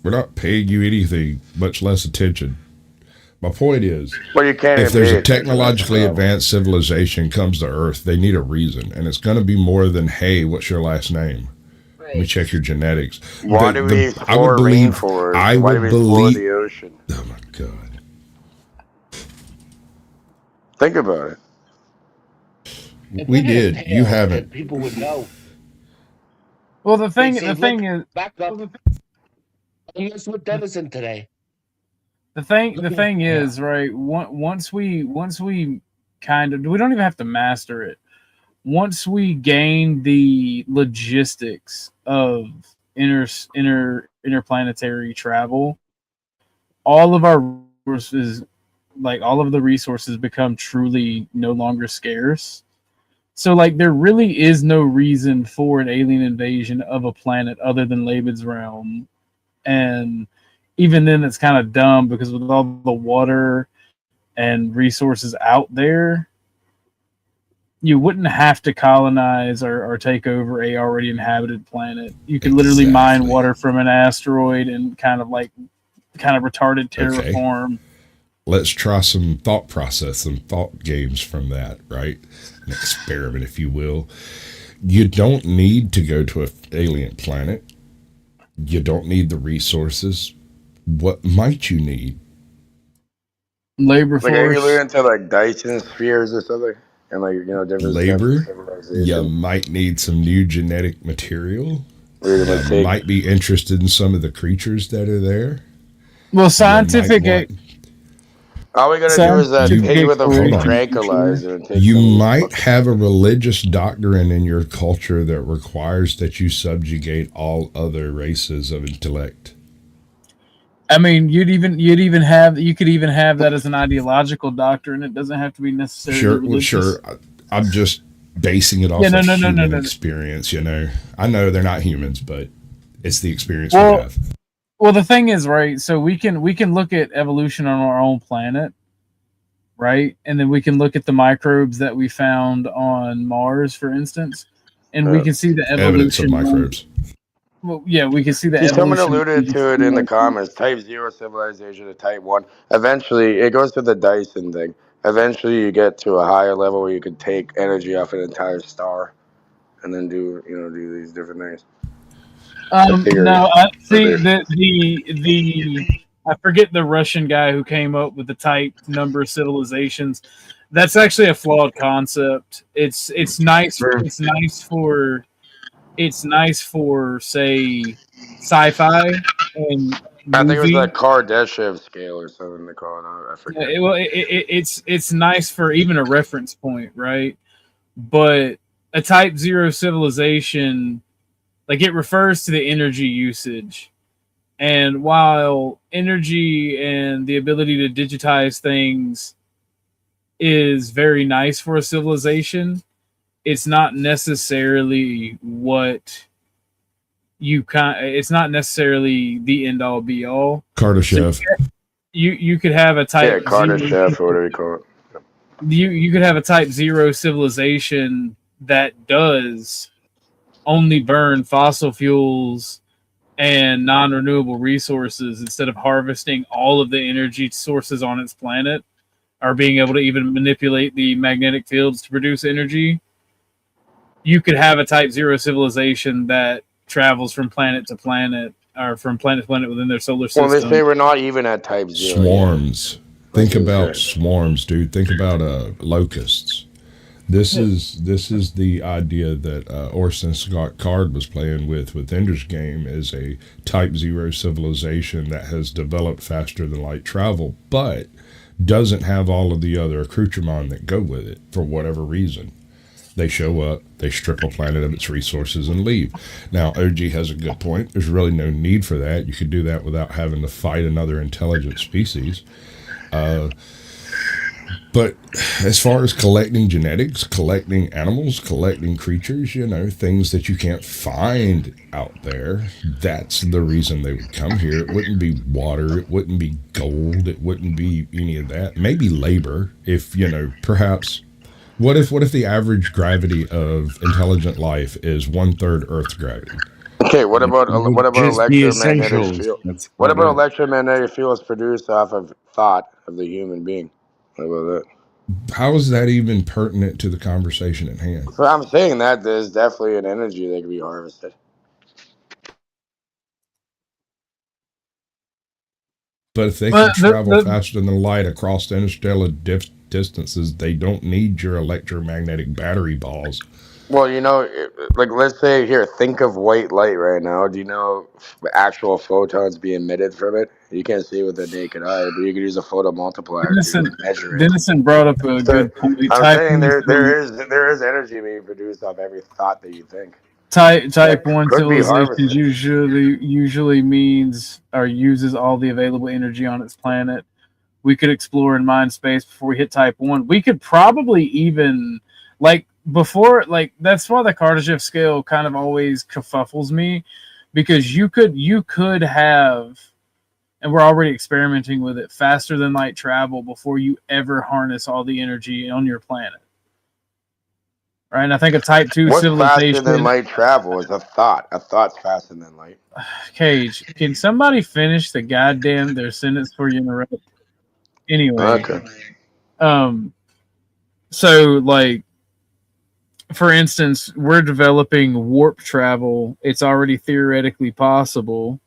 We're not paying you anything, much less attention. My point is, well, you can't if there's a attention, technologically advanced civilization comes to Earth, they need a reason, and it's going to be more than, hey, what's your last name? Let me check your genetics. Why do we explore rainforests? Why do we explore the ocean? Oh my God. Think about it. We did. You haven't. People would know. Well, the thing Look, is, back up. Here's with Denison today. the thing is, right? Once we kind of, we don't even have to master it. Once we gain the logistics of interplanetary travel, all of our resources, like all of the resources, become truly no longer scarce. So, like, there really is no reason for an alien invasion of a planet other than Laban's realm, and even then, it's kind of dumb because with all the water and resources out there, you wouldn't have to colonize or take over a already inhabited planet. You could literally mine water from an asteroid and kind of retarded terraform. Let's try some thought process, some thought games from that, right? An experiment, if you will. You don't need to go to an alien planet. You don't need the resources. What might you need? Labor Like, are you force. alluding to like Dyson spheres or something? And like, different steps of Labor. civilization. You might need some new genetic material. We're gonna You take- might be interested in some of the creatures that are there. Well, scientific. All we gotta do is hit you with a free tranquilizer and take You some of these might have a religious doctrine in your culture that requires that you subjugate all other races of intellect. I mean, you could even have that as an ideological doctrine. It doesn't have to be necessarily religious. Sure. I'm just basing it off of human experience. I know they're not humans, but it's the experience we have. Well, the thing is, right? So we can look at evolution on our own planet, right? And then we can look at the microbes that we found on Mars, for instance, and we can see the evidence evolution of microbes. Well, yeah, we can see the Someone evolution. alluded to it in the comments. Type 0 civilization to Type 1. Eventually, it goes to the Dyson thing. Eventually, you get to a higher level where you can take energy off an entire star and then do these different things. No, I see the I forget the Russian guy who came up with the type number of civilizations. That's actually a flawed concept. It's nice. It's nice for say sci-fi and I think it was movie. the Kardashev scale or something they call it. I forget. It's nice for even a reference point, right? But a Type 0 civilization, like, it refers to the energy usage. And while energy and the ability to digitize things is very nice for a civilization, it's not necessarily what it's not necessarily the end all be all. Kardashev. So you could have a type Kardashev or whatever you call it. You could have a Type 0 civilization that does only burn fossil fuels and non-renewable resources instead of harvesting all of the energy sources on its planet, or being able to even manipulate the magnetic fields to produce energy. You could have a Type 0 civilization that travels from planet to planet, or from planet to planet within their solar system. Well, they say we're not even at Type 0. Swarms. Think about swarms, dude. Think about locusts. This is the idea that Orson Scott Card was playing with Ender's Game, is a Type 0 civilization that has developed faster than light travel, but doesn't have all of the other accoutrements that go with it for whatever reason. They show up, they strip a planet of its resources and leave. Now, OG has a good point. There's really no need for that. You could do that without having to fight another intelligent species. But as far as collecting genetics, collecting animals, collecting creatures, things that you can't find out there, that's the reason they would come here. It wouldn't be water. It wouldn't be gold. It wouldn't be any of that. Maybe labor, if, perhaps. What if the average gravity of intelligent life is 1/3 Earth's gravity? Okay, what about electromagnetic field? What about it. electromagnetic fields produced off of thought of the human being? What about that? How is that even pertinent to the conversation at hand? So I'm saying that there's definitely an energy that can be harvested. But if they can travel faster than light across interstellar distances, they don't need your electromagnetic battery balls. Well, like, let's say here, think of white light right now. Do you know actual photons be emitted from it You can't see it with the naked eye, but you can use a photo multiplier Dennison, to measure it. Dennison brought up a So good point. I'm Type saying one, there is energy being produced off every thought that you think. type one Could be civilizations harvested. usually means or uses all the available energy on its planet. We could explore and mine space before we hit type one. We could probably even before that's why the Kardashev scale kind of always kerfuffles me, because you could have, and we're already experimenting with it, faster than light travel before you ever harness all the energy on your planet. Right? And I think a type 2 What's civilization. faster than light travel is a thought. A thought's faster than light. Cage, can somebody finish their sentence before you interrupt? Anyway. Okay. So for instance, we're developing warp travel. It's already theoretically possible.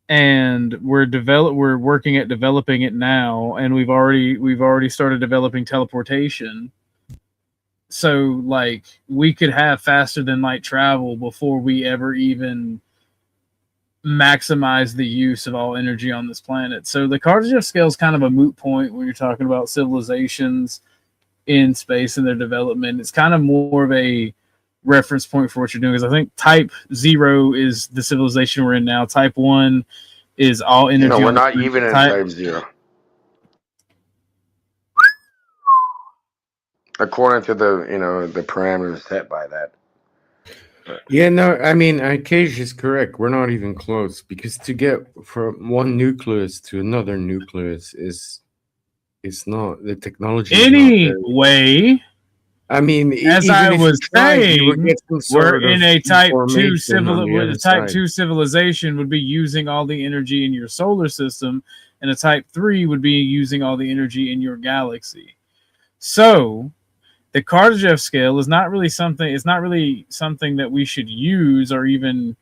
And we're working at developing it now, and we've already started developing teleportation. So we could have faster than light travel before we ever even maximize the use of all energy on this planet. So the Kardashev scale is kind of a moot point when you're talking about civilizations in space and their development. It's kind of more of a reference point for what you're doing, because I think type 0 is the civilization we're in now. Type 1 is all energy. No, we're not even in type 0. According to the parameters set by that. Yeah, no, I mean, Cage is correct. We're not even close, because to get from one nucleus to another nucleus is not the technology. Anyway, I mean, as I was saying, we're in a type 2 civilization would be using all the energy in your solar system, and a type 3 would be using all the energy in your galaxy. So the Kardashev scale is not really something. It's not really something that we should use or even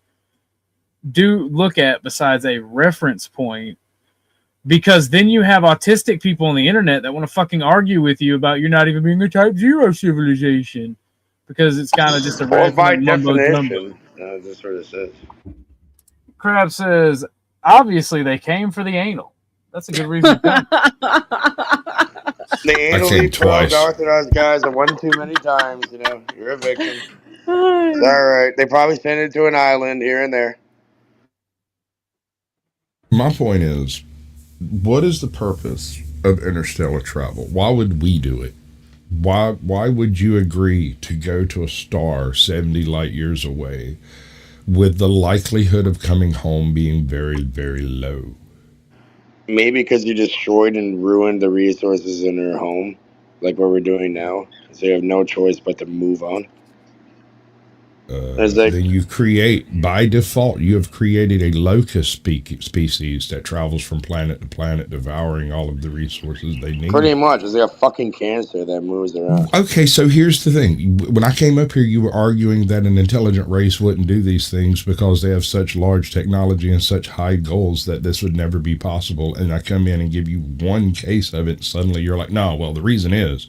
look at besides a reference point, because then you have autistic people on the internet that want to fucking argue with you about you're not even being a type 0 civilization, because it's kind of just a Well, by mumbo definition, that's what it says. Crab says, obviously they came for the anal. That's a good reason to come. The anally probed Orthodox guys are one too many times. You're a victim. It's all right. They probably sent it to an island here and there. My point is, what is the purpose of interstellar travel? Why would we do it? Why would you agree to go to a star 70 light years away with the likelihood of coming home being very, very low? Maybe because you destroyed and ruined the resources in their home, like what we're doing now. So you have no choice but to move on. Then you create, by default, you have created a locust species that travels from planet to planet, devouring all of the resources they need. Pretty much. It's like a fucking cancer that moves around. Okay, so here's the thing. When I came up here, you were arguing that an intelligent race wouldn't do these things because they have such large technology and such high goals that this would never be possible. And I come in and give you one case of it, and suddenly you're like, no, well, the reason is...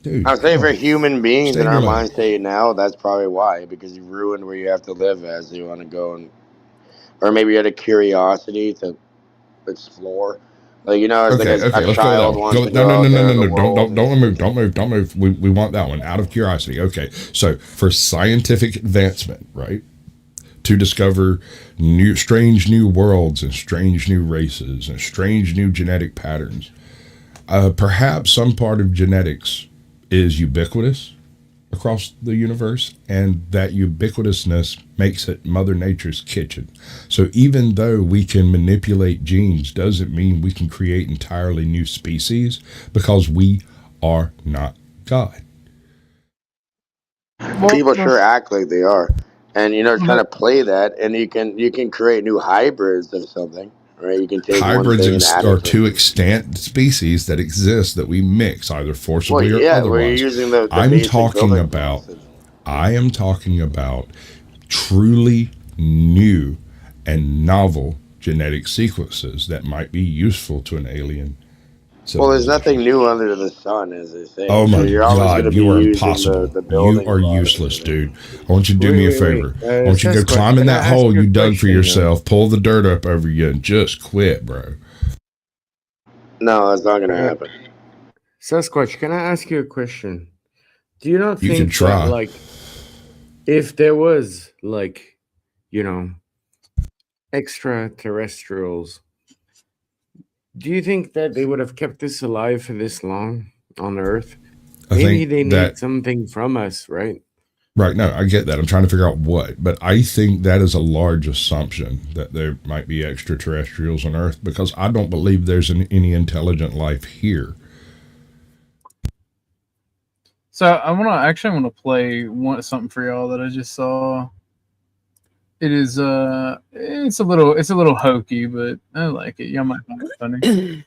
Dude, I'm saying for human beings in our mind state now, that's probably why, because you ruined where you have to live as you want to go, or maybe you had a curiosity to explore, as a child wants to go. No, don't move. We want that one out of curiosity. Okay, so for scientific advancement, right? To discover strange new worlds and strange new races and strange new genetic patterns. Perhaps some part of genetics is ubiquitous across the universe, and that ubiquitousness makes it Mother Nature's kitchen. So even though we can manipulate genes, doesn't mean we can create entirely new species, because we are not God. People sure act like they are, and trying to play that, and you can create new hybrids of something. Right, you can take hybrids one thing and are two extant species that exist that we mix either forcibly or otherwise. We're using the I am talking about truly new and novel genetic sequences that might be useful to an alien So, Well, there's nothing new under the sun, as they say. oh So my you're always going to God, be you are using impossible. the You building are blocks. useless, dude. I want you to do me a favor. I want you to go Sasquatch, climb in can I that ask hole you a you dug for question, yourself, pull the dirt up over you, and just quit, bro. No, that's not going to happen. Sasquatch, can I ask you a question? Do you not You can think that, try. like, if there was, like, you know, extraterrestrials, do you think that they would have kept us alive for this long on Earth? I Maybe think they need that something from us, right? right now, I get that. I'm trying to figure out what, but I think that is a large assumption that there might be extraterrestrials on Earth because I don't believe there's any intelligent life here. So I want to play something for y'all that I just saw. It is it's a little hokey, but I like it. Y'all might find it funny.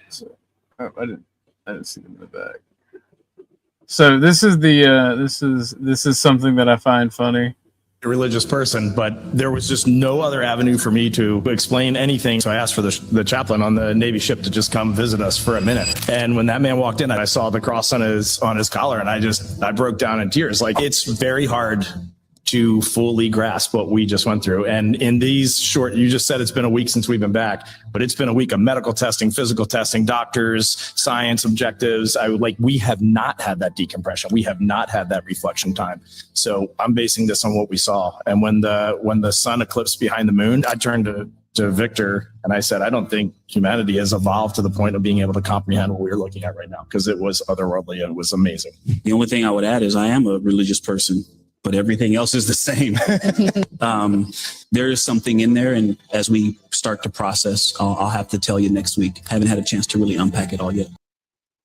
So, oh, I didn't see them in the back. So this is this is something that I find funny. A religious person, but there was just no other avenue for me to explain anything. So I asked for the chaplain on the Navy ship to just come visit us for a minute. And when that man walked in, I saw the cross on his collar, and I broke down in tears. Like, it's very hard to fully grasp what we just went through. And in these short, you just said it's been a week since we've been back, but it's been a week of medical testing, physical testing, doctors, science objectives. We have not had that decompression. We have not had that reflection time. So I'm basing this on what we saw. And when the sun eclipsed behind the moon, I turned to Victor and I said, I don't think humanity has evolved to the point of being able to comprehend what we're looking at right now, because it was otherworldly and it was amazing. The only thing I would add is I am a religious person, but everything else is the same. There is something in there, and as we start to process, I'll have to tell you next week. I haven't had a chance to really unpack it all yet.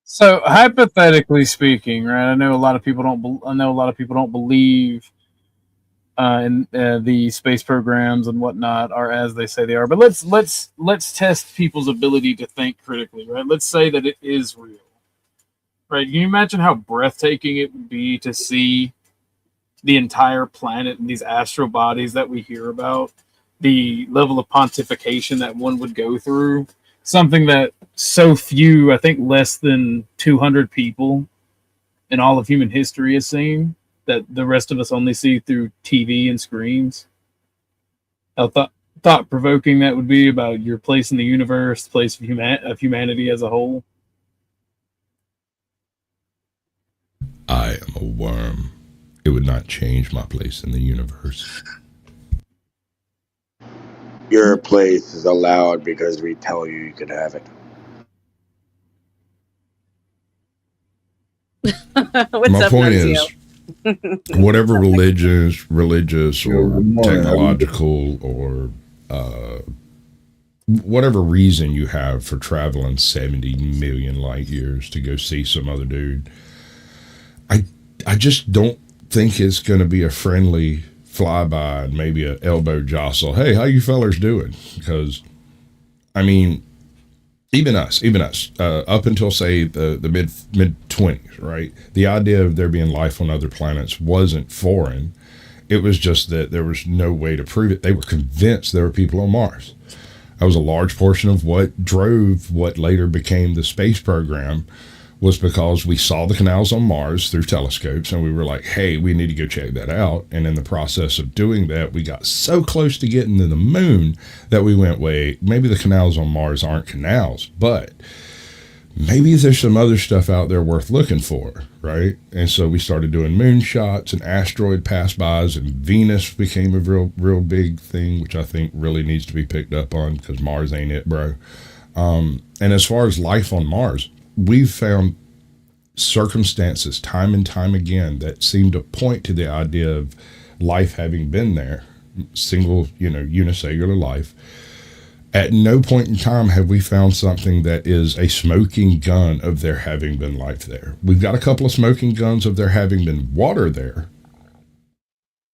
So hypothetically speaking, right? I know a lot of people don't believe in the space programs and whatnot are as they say they are. But let's test people's ability to think critically, right? Let's say that it is real, right? Can you imagine how breathtaking it would be to see the entire planet and these astral bodies that we hear about, the level of pontification that one would go through, something that so few, I think less than 200 people in all of human history has seen, that the rest of us only see through TV and screens. How thought-provoking that would be about your place in the universe, the place of humanity as a whole. I am a worm. It would not change my place in the universe. Your place is allowed because we tell you you can have it. What's my up, point Nuncio? is, whatever religious or technological or whatever reason you have for traveling 70 million light years to go see some other dude, I just don't think it's going to be a friendly flyby and maybe an elbow jostle. Hey, how you fellers doing? Because, I mean, even us, up until say the mid 20s, right? The idea of there being life on other planets wasn't foreign. It was just that there was no way to prove it. They were convinced there were people on Mars. That was a large portion of what drove what later became the space program, was because we saw the canals on Mars through telescopes and we were like, hey, we need to go check that out. And in the process of doing that, we got so close to getting to the moon that we went, wait, maybe the canals on Mars aren't canals, but maybe there's some other stuff out there worth looking for, right? And so we started doing moonshots and asteroid pass-bys, and Venus became a real big thing, which I think really needs to be picked up on because Mars ain't it, bro. And as far as life on Mars, we've found circumstances time and time again that seem to point to the idea of life having been there, single, unicellular life. At no point in time have we found something that is a smoking gun of there having been life there. We've got a couple of smoking guns of there having been water there,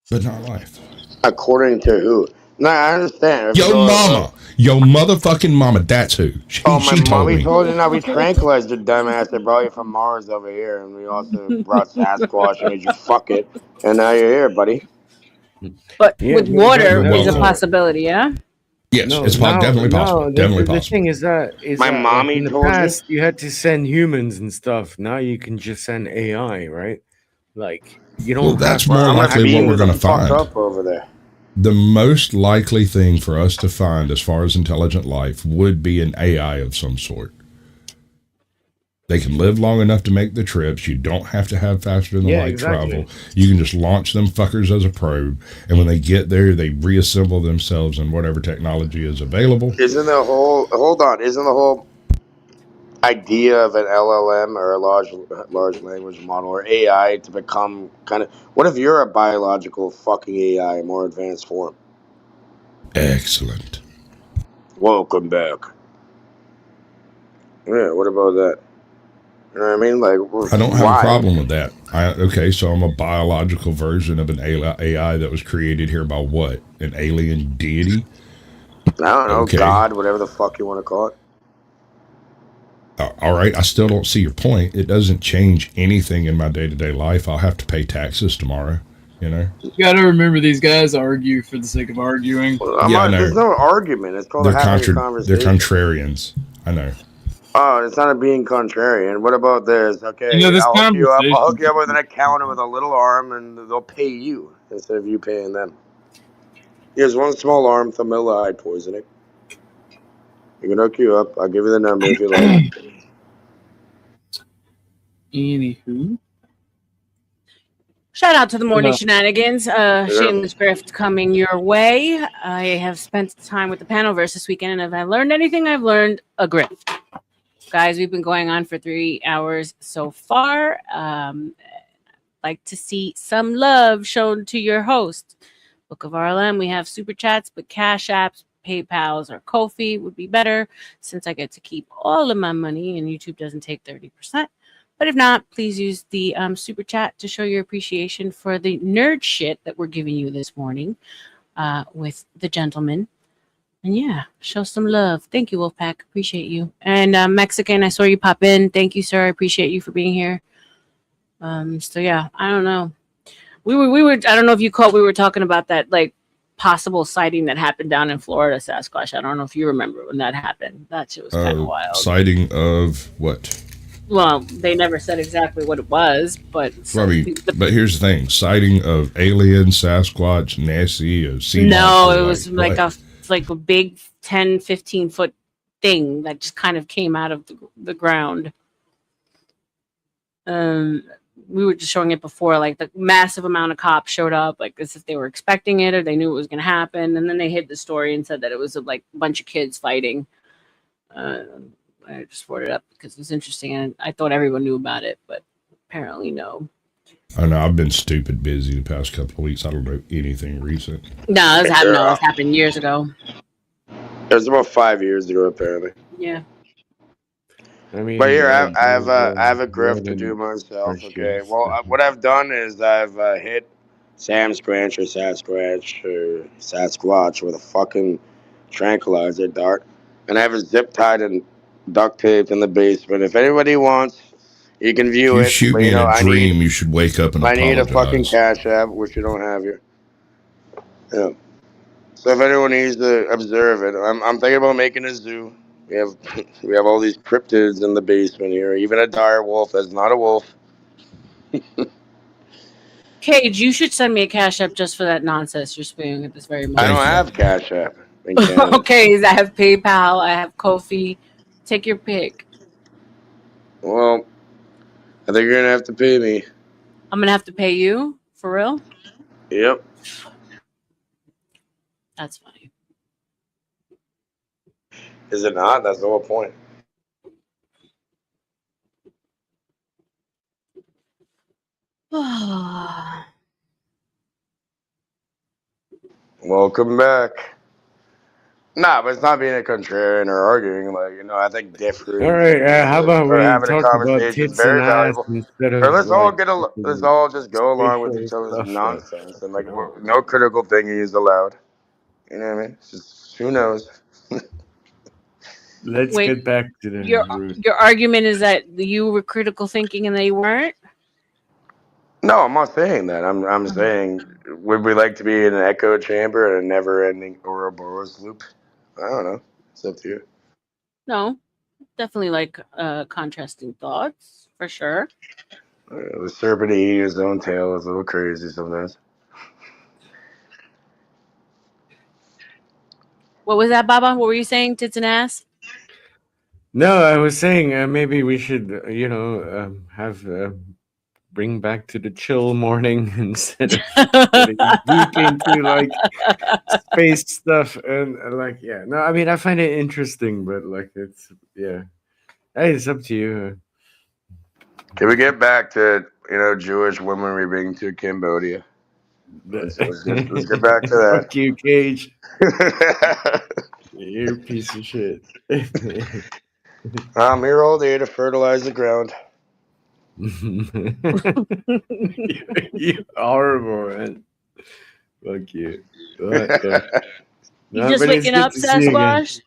but not life. According to who? No, I understand. Yo mama. Yo motherfucking mama, that's who. She told me. Told you now we tranquilized your dumbass. They brought you from Mars over here, and we also brought Sasquatch and made you fuck it, and now you're here, buddy. But with water is a possibility, yeah? Yes, No, it's definitely possible. no. Definitely The possible. thing is that My like mommy in the told you? past you had to send humans and stuff. Now you can just send AI, right? Like you Well, don't that's have more to I'm gonna likely what beam we're the going to fuck find. up over there. The most likely thing for us to find as far as intelligent life would be an AI of some sort. They can live long enough to make the trips. You don't have to have faster than light travel. You can just launch them fuckers as a probe, and when they get there, they reassemble themselves in whatever technology is available. Isn't the whole idea of an LLM or a large language model or AI to become kind of? What if you're a biological fucking AI, more advanced form? Excellent. Welcome back. Yeah, what about that? You know what I mean? Like, I don't have why? a problem with that. Okay, so I'm a biological version of an AI that was created here by what? An alien deity? I don't know, Okay. God, whatever the fuck you want to call it. All right, I still don't see your point. It doesn't change anything in my day-to-day life. I'll have to pay taxes tomorrow, you know? You gotta remember these guys argue for the sake of arguing. Well, Yeah, I know. there's no argument. It's called They're having a they're conversation. contrarians. I know. Oh, it's not a being contrarian. What about this? Okay, You know, this I'll hook you up. I'll hook conversation. you up with an accountant with a little arm, and they'll pay you instead of you paying them. Here's one small arm, eye poisoning. We can hook you up. I'll give you the number if you like. Anywho. Shout out to the morning Uh, shenanigans. Shameless grift coming your way. I have spent time with the Panelverse this weekend, and if I learned anything, I've learned a grift. Guys, we've been going on for 3 hours so far. Like to see some love shown to your host. Book of R.L.M. We have super chats, but Cash Apps, PayPal's, or Ko-fi would be better since I get to keep all of my money and YouTube doesn't take 30%. But if not, please use the super chat to show your appreciation for the nerd shit that we're giving you this morning with the gentleman. And yeah, show some love. Thank you, Wolfpack. Appreciate you. And Mexican, I saw you pop in. Thank you, sir. I appreciate you for being here. So yeah, I don't know. We were. I don't know if you caught. We were talking about that like possible sighting that happened down in Florida, Sasquatch. I don't know if you remember when that happened. That shit was kind of wild. Sighting of what? Well, they never said exactly what it was, but But here's the thing: sighting of alien, Sasquatch, Nessie, a sea no, monster. it was like a big 10, 15 foot thing that just kind of came out of the ground. We were just showing it before, like the massive amount of cops showed up, like as if they were expecting it or they knew it was going to happen, and then they hid the story and said that it was like a bunch of kids fighting. I just brought it up because it was interesting, and I thought everyone knew about it, but apparently no. I know I've been stupid busy the past couple of weeks. I don't know anything recent. No, this happened years ago. It was about 5 years ago, apparently. Yeah. I mean, But here, I have a grift to do myself. Okay. Well, what I've done is I've hit Sam Scranch or Sasquatch with a fucking tranquilizer dart, and I have a zip tied and duct taped in the basement. If anybody wants, you can view If you it. shoot But, me in a I dream, you should wake up and I need a fucking apologize. cash app, which you don't have here. Yeah. So if anyone needs to observe it, I'm thinking about making a zoo. We have all these cryptids in the basement here. Even a dire wolf that's not a wolf. Cage, you should send me a cash app just for that nonsense you're spewing at this very moment. I don't have cash app in Canada. Okay, I have PayPal, I have Ko-fi. Take your pick. Well, I think you're gonna have to pay me. I'm gonna have to pay you for real. Yep. That's funny. Is it not? That's the whole point. Welcome back. Nah, but it's not being a contrarian or arguing. Like, I think all differing right. How about or we having a talk about conversation is tits and very ass valuable. instead Or of let's all let's all just go along with spatial each other's stuff? nonsense and no critical thinking is allowed. You know what I mean? It's just who knows. Let's Wait, get back to the root. your argument is that you were critical thinking and they weren't? No, I'm not saying that. I'm saying would we like to be in an echo chamber and a never ending Ouroboros loop? I don't know. It's up to you. No, definitely like contrasting thoughts for sure. The serpent eating his own tail is a little crazy sometimes. What was that, Baba? What were you saying? Tits and ass? No, I was saying maybe we should, have bring back to the chill morning instead of getting deep into like space stuff and like yeah. No, I mean I find it interesting, but like it's yeah. Hey, it's up to you. Can we get back to Jewish women we bring to Cambodia? Let's get back to that. Fuck you, Cage. You piece of shit. I'm here all day to fertilize the ground. You horrible, man. Fuck you. What the? You No, just but it's waking good up, to see you again. Sasquatch?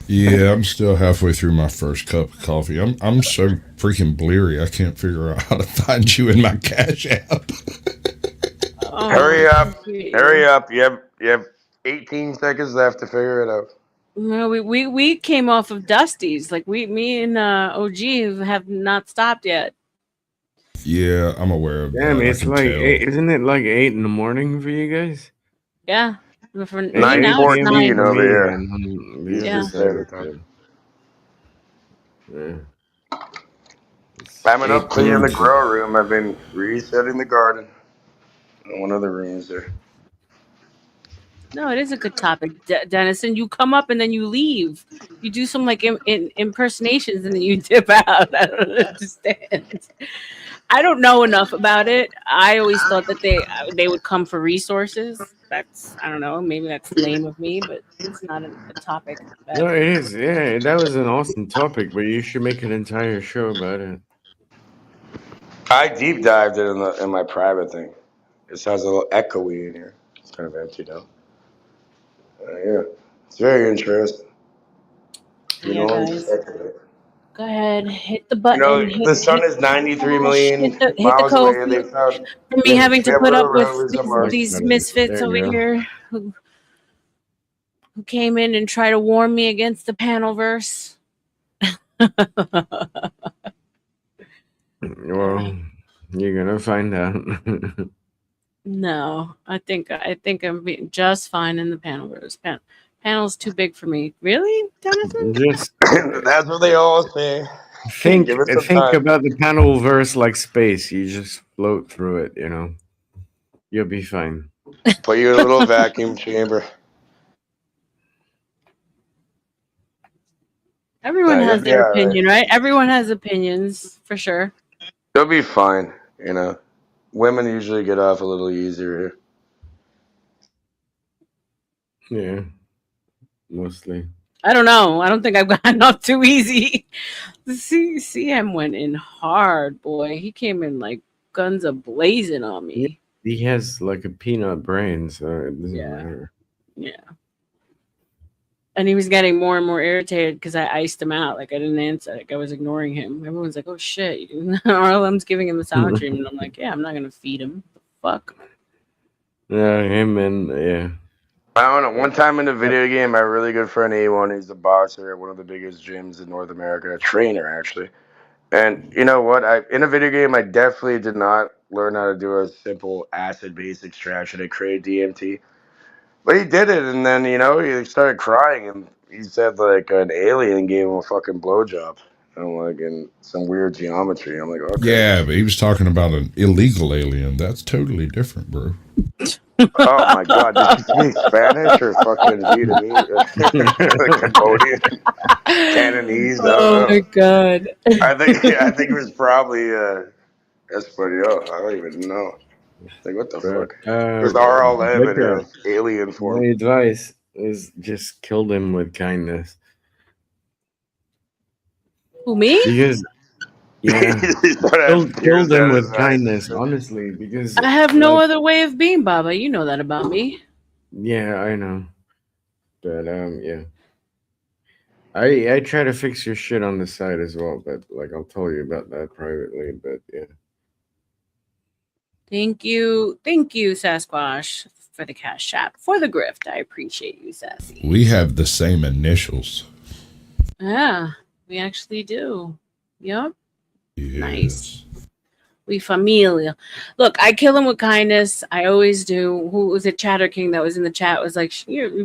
Yeah, I'm still halfway through my first cup of coffee. I'm so freaking bleary. I can't figure out how to find you in my Cash App. Oh, Hurry up! you. Hurry up! You have 18 seconds left to figure it out. No, we came off of Dusty's. Like me and OG have not stopped yet. Yeah, I'm aware of Damn, that. I it's can like tell. isn't it like 8 in the morning for you guys? Yeah, but for me 8 now it's 9:14 9. for over me, here. and on the Eastern other Yeah. side Standard it's Time. yeah. It's I'm up cleaning the 8:30. grow room. I've been resetting the garden. One of the rooms there. No, it is a good topic, Dennison. You come up and then you leave. You do some like impersonations and then you dip out. I don't understand. I don't know enough about it. I always thought that they would come for resources. That's I don't know. Maybe that's lame of me, but it's not a topic. No, That it is. Yeah, that was an awesome topic, but you should make an entire show about it. I deep dived it in my private thing. It sounds a little echoey in here. It's kind of empty now. Yeah, it's very interesting. You yeah, don't guys. expect it. Go ahead, hit the button. The sun is 93 million Hit the miles code away. They found for me having to put Kepler up with rovers on Mars. these misfits There over you go. here who came in and try to warn me against the panel verse. Well, you're gonna find out. No, I think I'm being just fine in the panel verse. Panel's too big for me. Really, Jonathan? Just That's what they all say. think Give it some think time. about the panel verse like space. You just float through it, you know. You'll be fine. Put you in a little vacuum chamber. Everyone You'll has be their all right. opinion, right? Everyone has opinions for sure. You'll be fine. Women usually get off a little easier here. Yeah, mostly. I don't know. I don't think I've gotten off too easy. CM went in hard, boy. He came in like guns a blazing on me. He has like a peanut brain, so it doesn't Yeah. matter. Yeah. And he was getting more and more irritated because I iced him out. Like I didn't answer. Like I was ignoring him. Everyone's like, "Oh shit!" R.L.M's giving him the silent treatment. I'm like, "Yeah, I'm not gonna feed him. Fuck." Yeah, him and yeah. I don't know. One time in a video game, my really good friend A1, he's a boxer at one of the biggest gyms in North America, a trainer actually. And you know what? In a video game, I definitely did not learn how to do a simple acid-based extraction to create DMT. But he did it, and then he started crying, and he said like an alien gave him a fucking blowjob, and like in some weird geometry. I'm like, okay. Yeah, but he was talking about an illegal alien. That's totally different, bro. Oh my god, did you speak Spanish or fucking Vietnamese? Cambodian? Cantonese? I don't Oh my know. god. I think it was probably Espanol. I don't even know. Like what the fuck? It was R.L.M in alien form. My advice is just kill them with kindness. Who, me? Because yeah, kill them with kindness, honestly. Because I have no other way of being, Baba. You know that about me. Yeah, I know. But yeah. I try to fix your shit on the side as well, but like I'll tell you about that privately. But yeah. Thank you, Sasquatch, for the cash app, for the grift. I appreciate you, Sassy. We have the same initials. Yeah, we actually do. Yep. Yes. Nice. We familia. Look, I kill him with kindness. I always do. Who was it? Chatter King that was in the chat was like, "You're a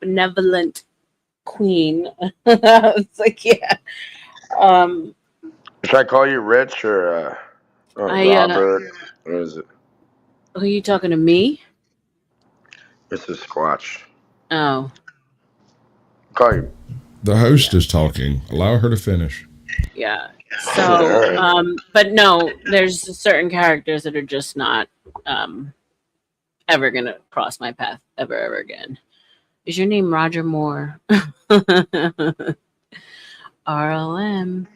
benevolent queen." It's like, yeah. Should I call you Rich or Robert? What is it? Who are you talking to, me? Mrs. Squatch. Oh. Call you. The host is talking. Allow her to finish. Yeah. So, but no, there's certain characters that are just not ever gonna cross my path ever again. Is your name Roger Moore? R.L.M.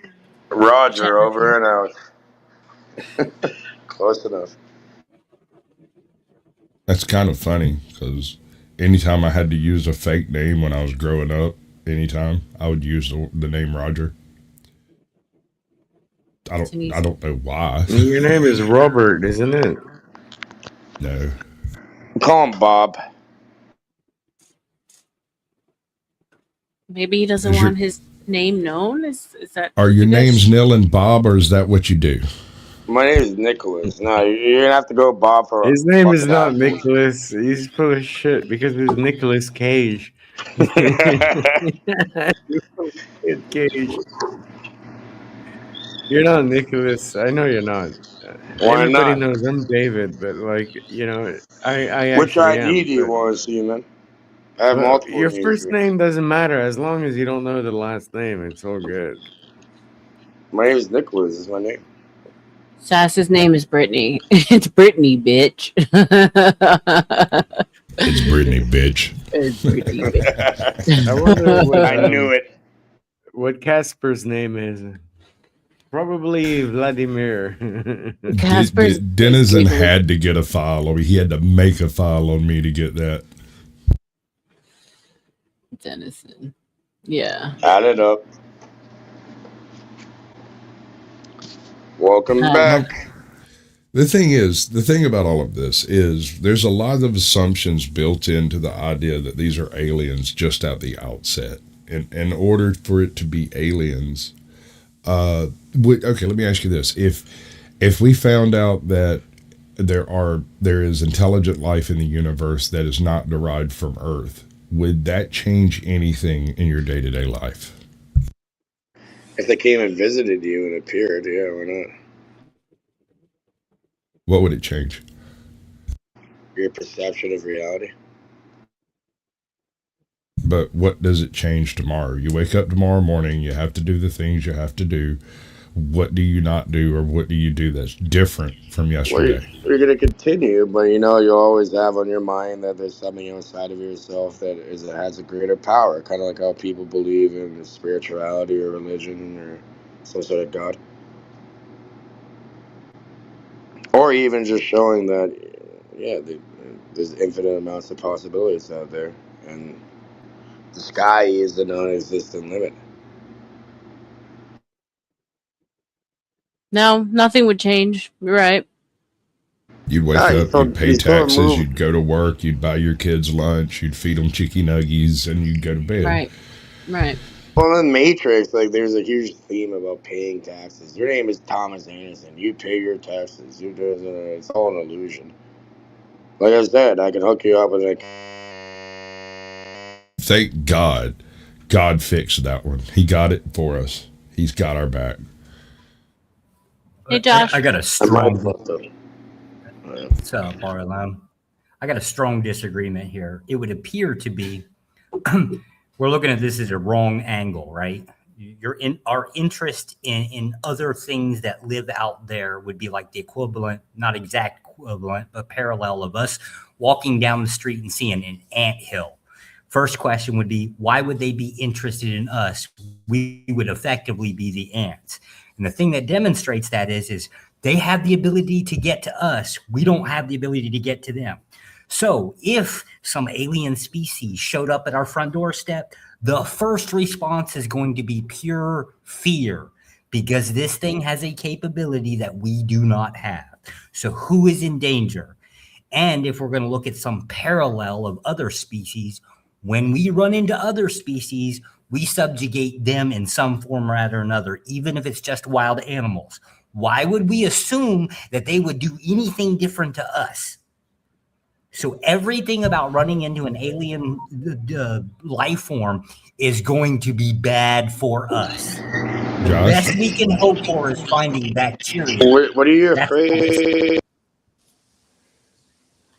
Roger, over and out. Close enough. That's kind of funny because anytime I had to use a fake name when I was growing up, anytime I would use the name Roger. I don't know why. Your name is Robert, isn't it? No. Call him Bob. Maybe he doesn't want his name known. Is that? Are your names Nil and Bob, or is that what you do? My name is Nicholas. No, you're gonna have to go Bob for. His name is not Nicholas. He's full of shit because it's Nicolas Cage. Cage. You're not Nicholas. I know you're not. Why Everybody not? knows I'm David, but like I Which actually ID am. do you want to see, man? I have Well, multiple. your names first here. name doesn't matter as long as you don't know the last name. It's all good. My name is Nicholas. Is my name. Sass's name is Brittany. It's Brittany, bitch. It's Brittany, bitch. It's Brittany, bitch. I wonder what, I knew it. What Casper's name is. Probably Vladimir. Denizen had to get a file on me. He had to make a file on me to get that. Denizen. Yeah. Add it up. Welcome back. The thing about all of this is there's a lot of assumptions built into the idea that these are aliens just at the outset. In order for it to be aliens, okay, let me ask you this. If we found out that there is intelligent life in the universe that is not derived from Earth, would that change anything in your day-to-day life? If they came and visited you and appeared, yeah, why not? What would it change? Your perception of reality. But what does it change tomorrow? You wake up tomorrow morning, you have to do the things you have to do. What do you not do, or what do you do that's different from yesterday? Well, you're going to continue, but you always have on your mind that there's something outside of yourself that has a greater power, kind of like how people believe in spirituality or religion or some sort of God. Or even just showing that, there's infinite amounts of possibilities out there, and the sky is the non-existent limit. No, nothing would change. You're right. You'd wake up, you'd pay taxes, you'd go to work, you'd buy your kids lunch, you'd feed them chicken nuggies, and you'd go to bed. Right. Well, in Matrix, there's a huge theme about paying taxes. Your name is Thomas Anderson. You pay your taxes. It's all an illusion. Like I said, I can hook you up with a... Thank God. God fixed that one. He got it for us. He's got our back. Hey, Josh. I got a strong... What's up, R.L.M? I got a strong disagreement here. It would appear to be... we're looking at this as a wrong angle, right? Our interest in other things that live out there would be like the equivalent, not exact equivalent, but parallel of us walking down the street and seeing an anthill. First question would be, why would they be interested in us? We would effectively be the ants. And the thing that demonstrates that is they have the ability to get to us. We don't have the ability to get to them. So if some alien species showed up at our front doorstep, the first response is going to be pure fear, because this thing has a capability that we do not have. So who is in danger? And if we're going to look at some parallel of other species, when we run into other species, we subjugate them in some form or another, even if it's just wild animals. Why would we assume that they would do anything different to us? So everything about running into an alien life form is going to be bad for us. The Josh? best we can hope for is finding bacteria. What are you That's afraid?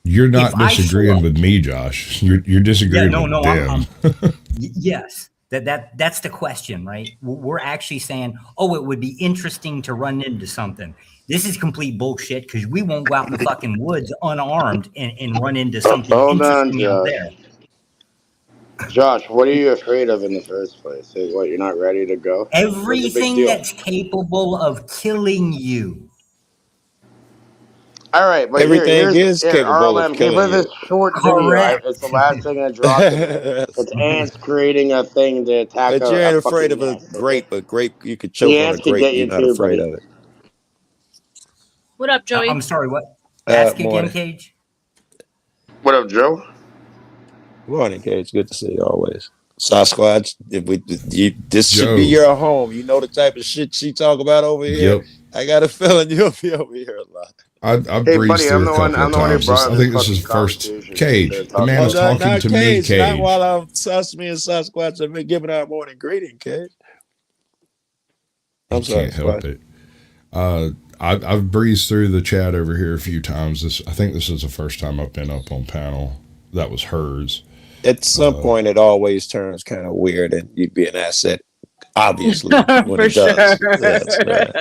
You're not If I show disagreeing up- with me, Josh. You're disagreeing with them. Yes, that's the question, right? We're actually saying, oh, it would be interesting to run into something. This is complete bullshit because we won't go out in the fucking woods unarmed and run into something Hold on, interesting out there. Josh, what are you afraid of in the first place? What, you're not ready to go? What's the big Everything deal? that's capable of killing you. All right, but Everything is capable of R.L.M, can you killing play you. this short video? It's the last thing I dropped in there. It's ants creating a thing to attack But you a ain't afraid fucking of a nest, okay? grape. A grape, you could The choke on a ants can grape. get You're you not too, afraid buddy. of it. What up, Joey? I'm sorry, what? Ask again, Morning. Cage. What up, Joe? Morning, Cage. Good to see you always. Sasquatch, this should be Joe. your home. You know the type of shit she talk about over here. Yep. I got a feeling you'll be over here a lot. I've Hey, breezed buddy, through I'm a the one. couple I'm of the one who times. brought I up think this this is fucking first. conversation. Cage. The man is talking to me, Cage. Not Cage. while I'm me and Sasquatch have been giving our morning greeting, Cage. You can't help it. I've breezed through the chat over here a few times. I think this is the first time I've been up on panel that was hers. At some point, it always turns kind of weird, and you'd be an asset, obviously, when For it does. sure. Yes, right.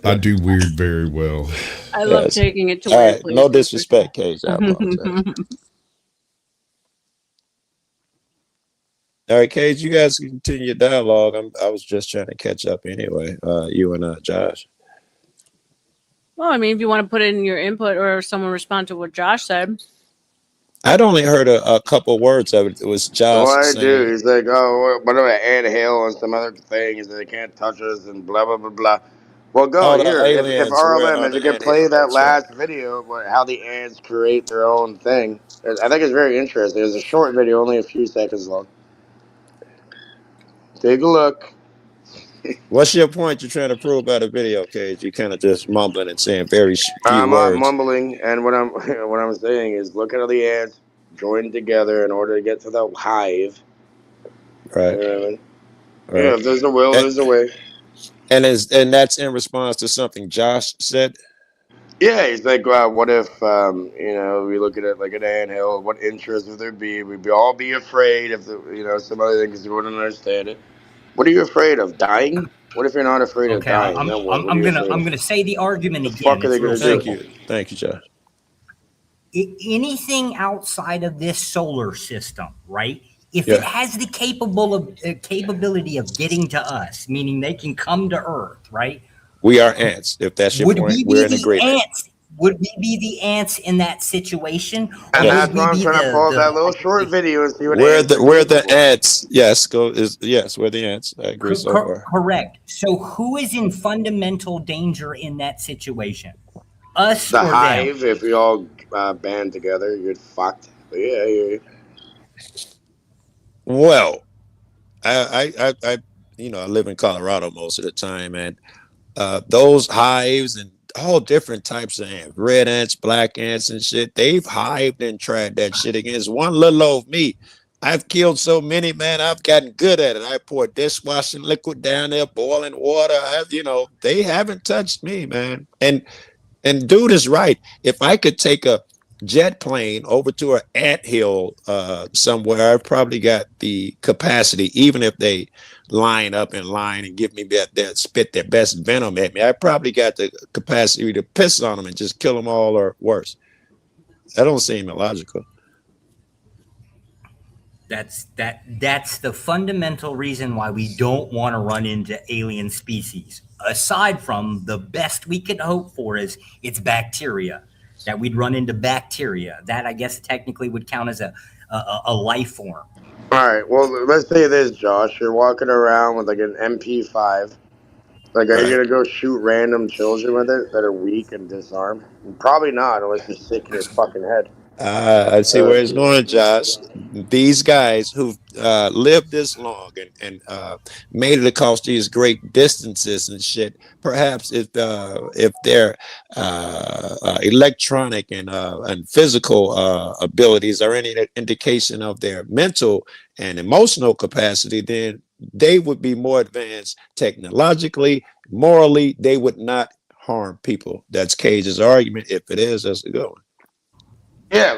I do weird very well. I love taking it to All weird right, places. no disrespect, Cage. I apologize. All right, Cage, you guys can continue your dialogue. I was just trying to catch up anyway. You and Josh. Well, I mean, if you want to put in your input or someone respond to what Josh said. I'd only heard a couple words of it. It was Josh What I saying, do, he's like, oh, what about Ant Hill and some other things that they can't touch us and blah, blah, blah, blah. Well, go "Oh, the here. If aliens were R.L.M, on if you the can play anthill." that That's right. last video about how the ants create their own thing, I think it's very interesting. It's a short video, only a few seconds long. Take a look. What's your point you're trying to prove about a video, Cage? You kind of just mumbling and saying very few I'm not words. mumbling, and what I'm saying is, look at how the ants join together in order to get to the hive. Right. You know what I mean? Right. Yeah, if there's a will, there's a way. And that's in response to something Josh said. Yeah, he's like, what if, we look at it like an anthill? What interest would there be? We'd all be afraid if, some other things you wouldn't understand it. What are you afraid of? Dying? What if you're not afraid of Okay, dying? Then what? What are I'm you gonna afraid I'm of? gonna say the argument The again. fuck are they It's real gonna do? simple. Thank you, Josh. Anything outside of this solar system, right? If Yeah. it has the capability of getting to us, meaning they can come to Earth, right? We are ants. If that's your Would point, we we're be in the agreement. ants? Would we be the ants in that situation, or And Yes. that's would we why I'm be trying to pull up that little short video and see what We're ants are the capable. ants. Yes, we're the ants. I agree so far. Correct. So who is in fundamental danger in that situation? Us The or them? hive, if we all band together, you're fucked. But yeah, I hear you. Well, I I live in Colorado most of the time, and those hives and all different types of ants, red ants, black ants, and shit. They've hived and tried that shit against one little old me. I've killed so many, man. I've gotten good at it. I pour dishwashing liquid down there, boiling water. They haven't touched me, man. And dude is right. If I could take a jet plane over to an anthill somewhere, I've probably got the capacity, even if they line up in line and give me that spit their best venom at me, I probably got the capacity to piss on them and just kill them all or worse. That don't seem illogical. That's the fundamental reason why we don't want to run into alien species. Aside from the best we could hope for is it's bacteria, that we'd run into bacteria. That I guess technically would count as a life form. All right. Well, let's say this, Josh. You're walking around with like an MP5, Like, are you Right. gonna go shoot random children with it that are weak and disarmed? Probably not, unless you're sick in your fucking head. I see where it's going, Josh. These guys who've lived this long and made it across these great distances and shit. Perhaps if their electronic and physical abilities are any indication of their mental and emotional capacity, then they would be more advanced technologically, morally. They would not harm people. That's Cage's argument. If it is, that's the good one. Yeah,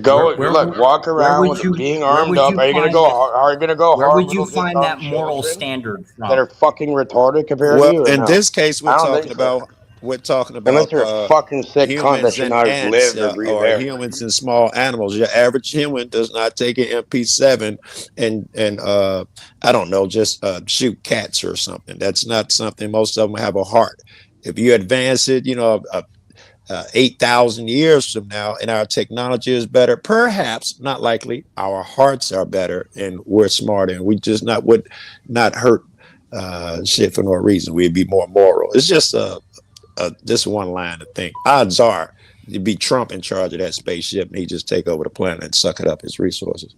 go look, walk around with being armed up. Are you gonna go? Are you gonna go where harm would you little find disarmed that moral children standard that are from? fucking retarded compared to Well, you, or in no? this case, I don't think so. we're talking Unless about you're a fucking sick cunt that humans should and not have ants, lived or breathed or air. humans and small animals. Your average human does not take an MP7 and I don't know, just shoot cats or something. That's not something. Most of them have a heart. If you advance it, 8,000 years from now, and our technology is better, perhaps, not likely, our hearts are better and we're smarter, and we just would not hurt shit for no reason. We'd be more moral. It's just this one line of thing. Odds are it'd be Trump in charge of that spaceship, and he just take over the planet and suck it up its resources.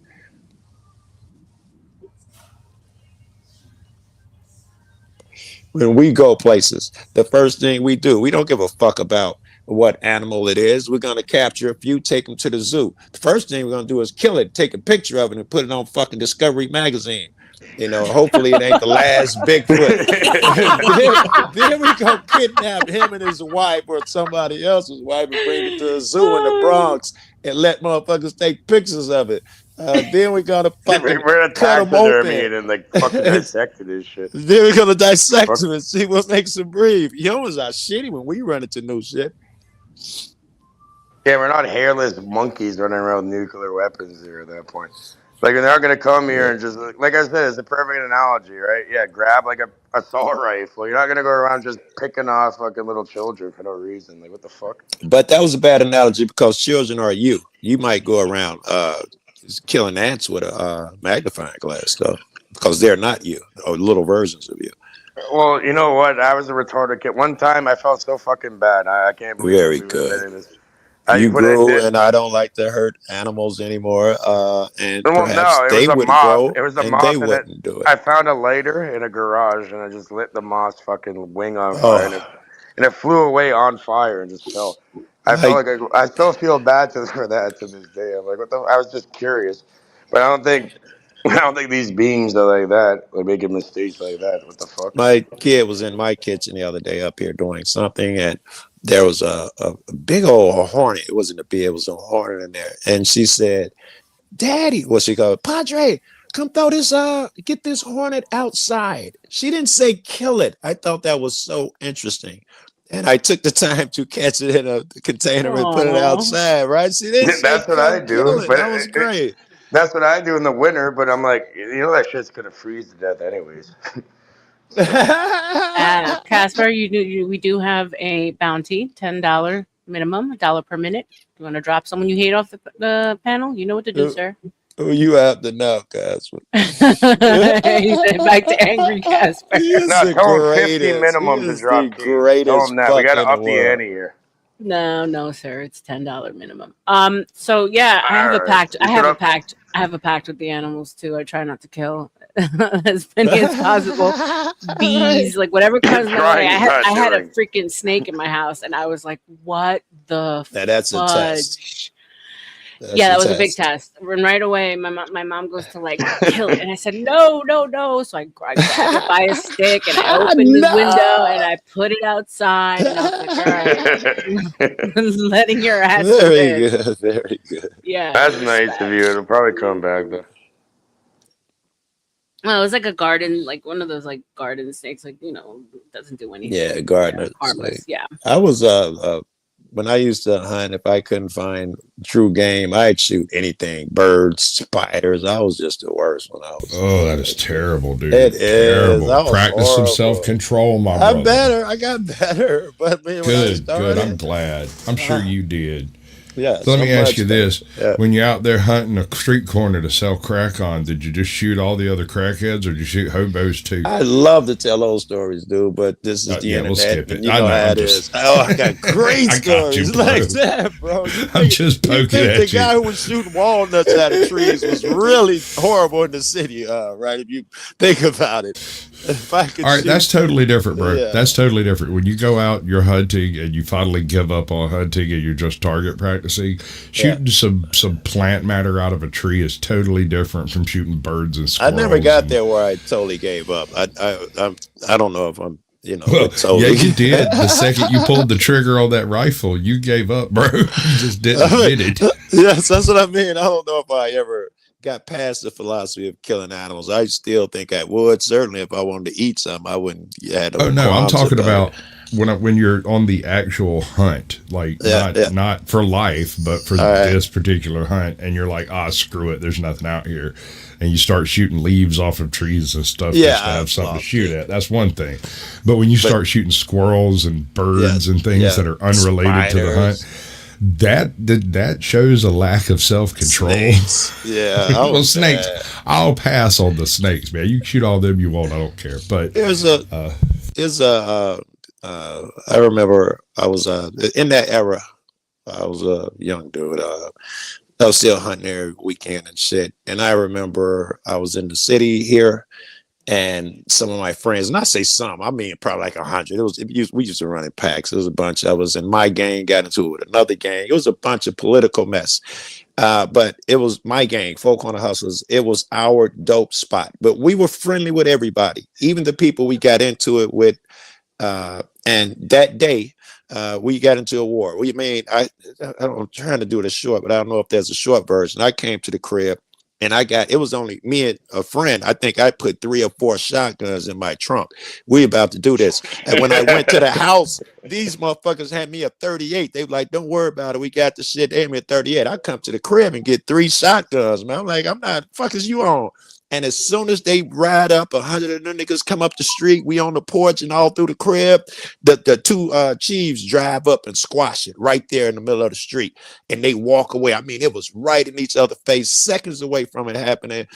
When we go places, the first thing we do, we don't give a fuck about what animal it is. We're going to capture a few, take them to the zoo. The first thing we're going to do is kill it, take a picture of it, and put it on fucking Discovery magazine. Hopefully it ain't the last Bigfoot. then we go kidnap him and his wife or somebody else's wife and bring it to a zoo in the Bronx and let motherfuckers take pictures of it. Then we gotta fucking We're gonna cut them taxidermy open. it and like fucking dissect it and shit. Then we're gonna dissect them and see what makes them breathe. Humans are shitty when we run into new shit. Yeah, we're not hairless monkeys running around with nuclear weapons here at that point. Like, they're not gonna come here and just like I said, it's a perfect analogy, right? Yeah, grab like a assault rifle. You're not gonna go around just picking off fucking little children for no reason. Like, what the fuck? But that was a bad analogy because children are you. You might go around killing ants with a magnifying glass, though, because they're not you or little versions of you. Well, you know what? I was a retarded kid. One time, I felt so fucking bad. I can't believe Very I'm even good. admitting this. You grew, and I don't like to hurt animals anymore. And Well, perhaps no, it was they a would moth. grow, It was a and they moth, and wouldn't do it. I found a lighter in a garage, and I just lit the moth's fucking wing on Oh. fire, and it flew away on fire and just fell. I felt like I still feel bad for that to this day. I'm like, what the? I was just curious, but I don't think these beings are like that. Like making mistakes like that. What the fuck? My kid was in my kitchen the other day up here doing something, and there was a big old hornet. It wasn't a bee, it was a hornet in there. And she said, Daddy, what she called, Padre, come throw this, get this hornet outside. She didn't say kill it. I thought that was so interesting. And I took the time to catch it in a container and put it outside, right? She didn't say That's what I kill do. it. But That was great. that's what I do in the winter. But I'm like, that shit's gonna freeze to death anyways. Casper, we do have a bounty, $10 minimum, $1 per minute. You want to drop someone you hate off the panel? You know what to do, sir. Oh, you have to know, Casper. He said back to angry Casper. No, tell him 50 minimum to drop keys. Tell him that. We gotta up the ante here. No, sir. It's $10 minimum. So yeah, I have a pact. I have a pact with the animals too. I try not to kill as many as possible. Bees, like whatever comes my way. I had a freaking snake in my house, and I was like, "What the?" That's a test. That was a big test. And right away, my mom goes to like kill it, and I said no. So I grabbed it by a stick, and I opened the window, and I put it outside, and I was like, all right, letting your ass. Very good. Yeah, that's nice of you. It'll probably come back though. Well, it was like a garden, like one of those like garden snakes, like doesn't do anything. Yeah, gardener. Harmless. Yeah. I was when I used to hunt, if I couldn't find true game, I'd shoot anything, birds, spiders. I was just the worst when I was. Oh, that is terrible, dude. It terrible. is. Practice some self-control, my brother. I got better. But man, good. I'm glad. I'm sure you did. Yeah. So let me so ask much you that- this: yeah. when you're out there hunting a street corner to sell crack on, did you just shoot all the other crackheads, or did you shoot hobos too? I love to tell those stories, dude, but this is the Yeah, we'll internet, skip and it. you I know know. how I'm it just. is. Oh, I got great I got you, stories bro. like that, bro. I'm just you poking think at the you. guy who was shooting walnuts out of trees was really horrible in the city, right? If you think about it. If I could All right, shoot, that's totally different, bro. yeah. That's totally different. When you go out, you're hunting, and you finally give up on hunting, and you're just target practicing. Shooting some plant matter out of a tree is totally different from shooting birds and I squirrels. never got and- there where I totally gave up. I don't know if I'm, Well, totally. yeah, you did. The second you pulled the trigger on that rifle, you gave up, bro. You just didn't admit it. Yes, that's what I mean. I don't know if I ever got past the philosophy of killing animals. I still think I would. Certainly, if I wanted to eat some, I wouldn't have no Oh no, I'm qualms talking about about when you're on the actual hunt, like not for life, but for this particular hunt, and you're like, screw it, there's nothing out here, and you start shooting leaves off of trees and stuff just to have something to shoot at. That's one thing, but when you start shooting squirrels and birds and things that are unrelated to the hunt. That shows a lack of self-control. Yeah, well, snakes. I'll pass on the snakes, man. You can shoot all them you want. I don't care. But I remember I was in that era. I was a young dude. I was still hunting every weekend and shit. And I remember I was in the city here, and some of my friends, and I say some, I mean probably like 100. We used to run in packs. It was a bunch. I was in my gang, got into it with another gang. It was a bunch of political mess. But it was my gang, Folk on the Hustlers. It was our dope spot. But we were friendly with everybody, even the people we got into it with. And that day, we got into a war. I'm trying to do it as short, but I don't know if there's a short version. I came to the crib, and it was only me and a friend. I think I put 3 or 4 shotguns in my trunk. We about to do this. And when I went to the house, these motherfuckers had me a 38. They were like, don't worry about it. We got the shit. They had me a 38. I come to the crib and get 3 shotguns, man. I'm like, I'm not, fuck is you on? And as soon as they ride up, 100 of them niggas come up the street, we on the porch and all through the crib, the 2 chiefs drive up and squash it right there in the middle of the street. And they walk away. I mean, it was right in each other's face, seconds away from it happening.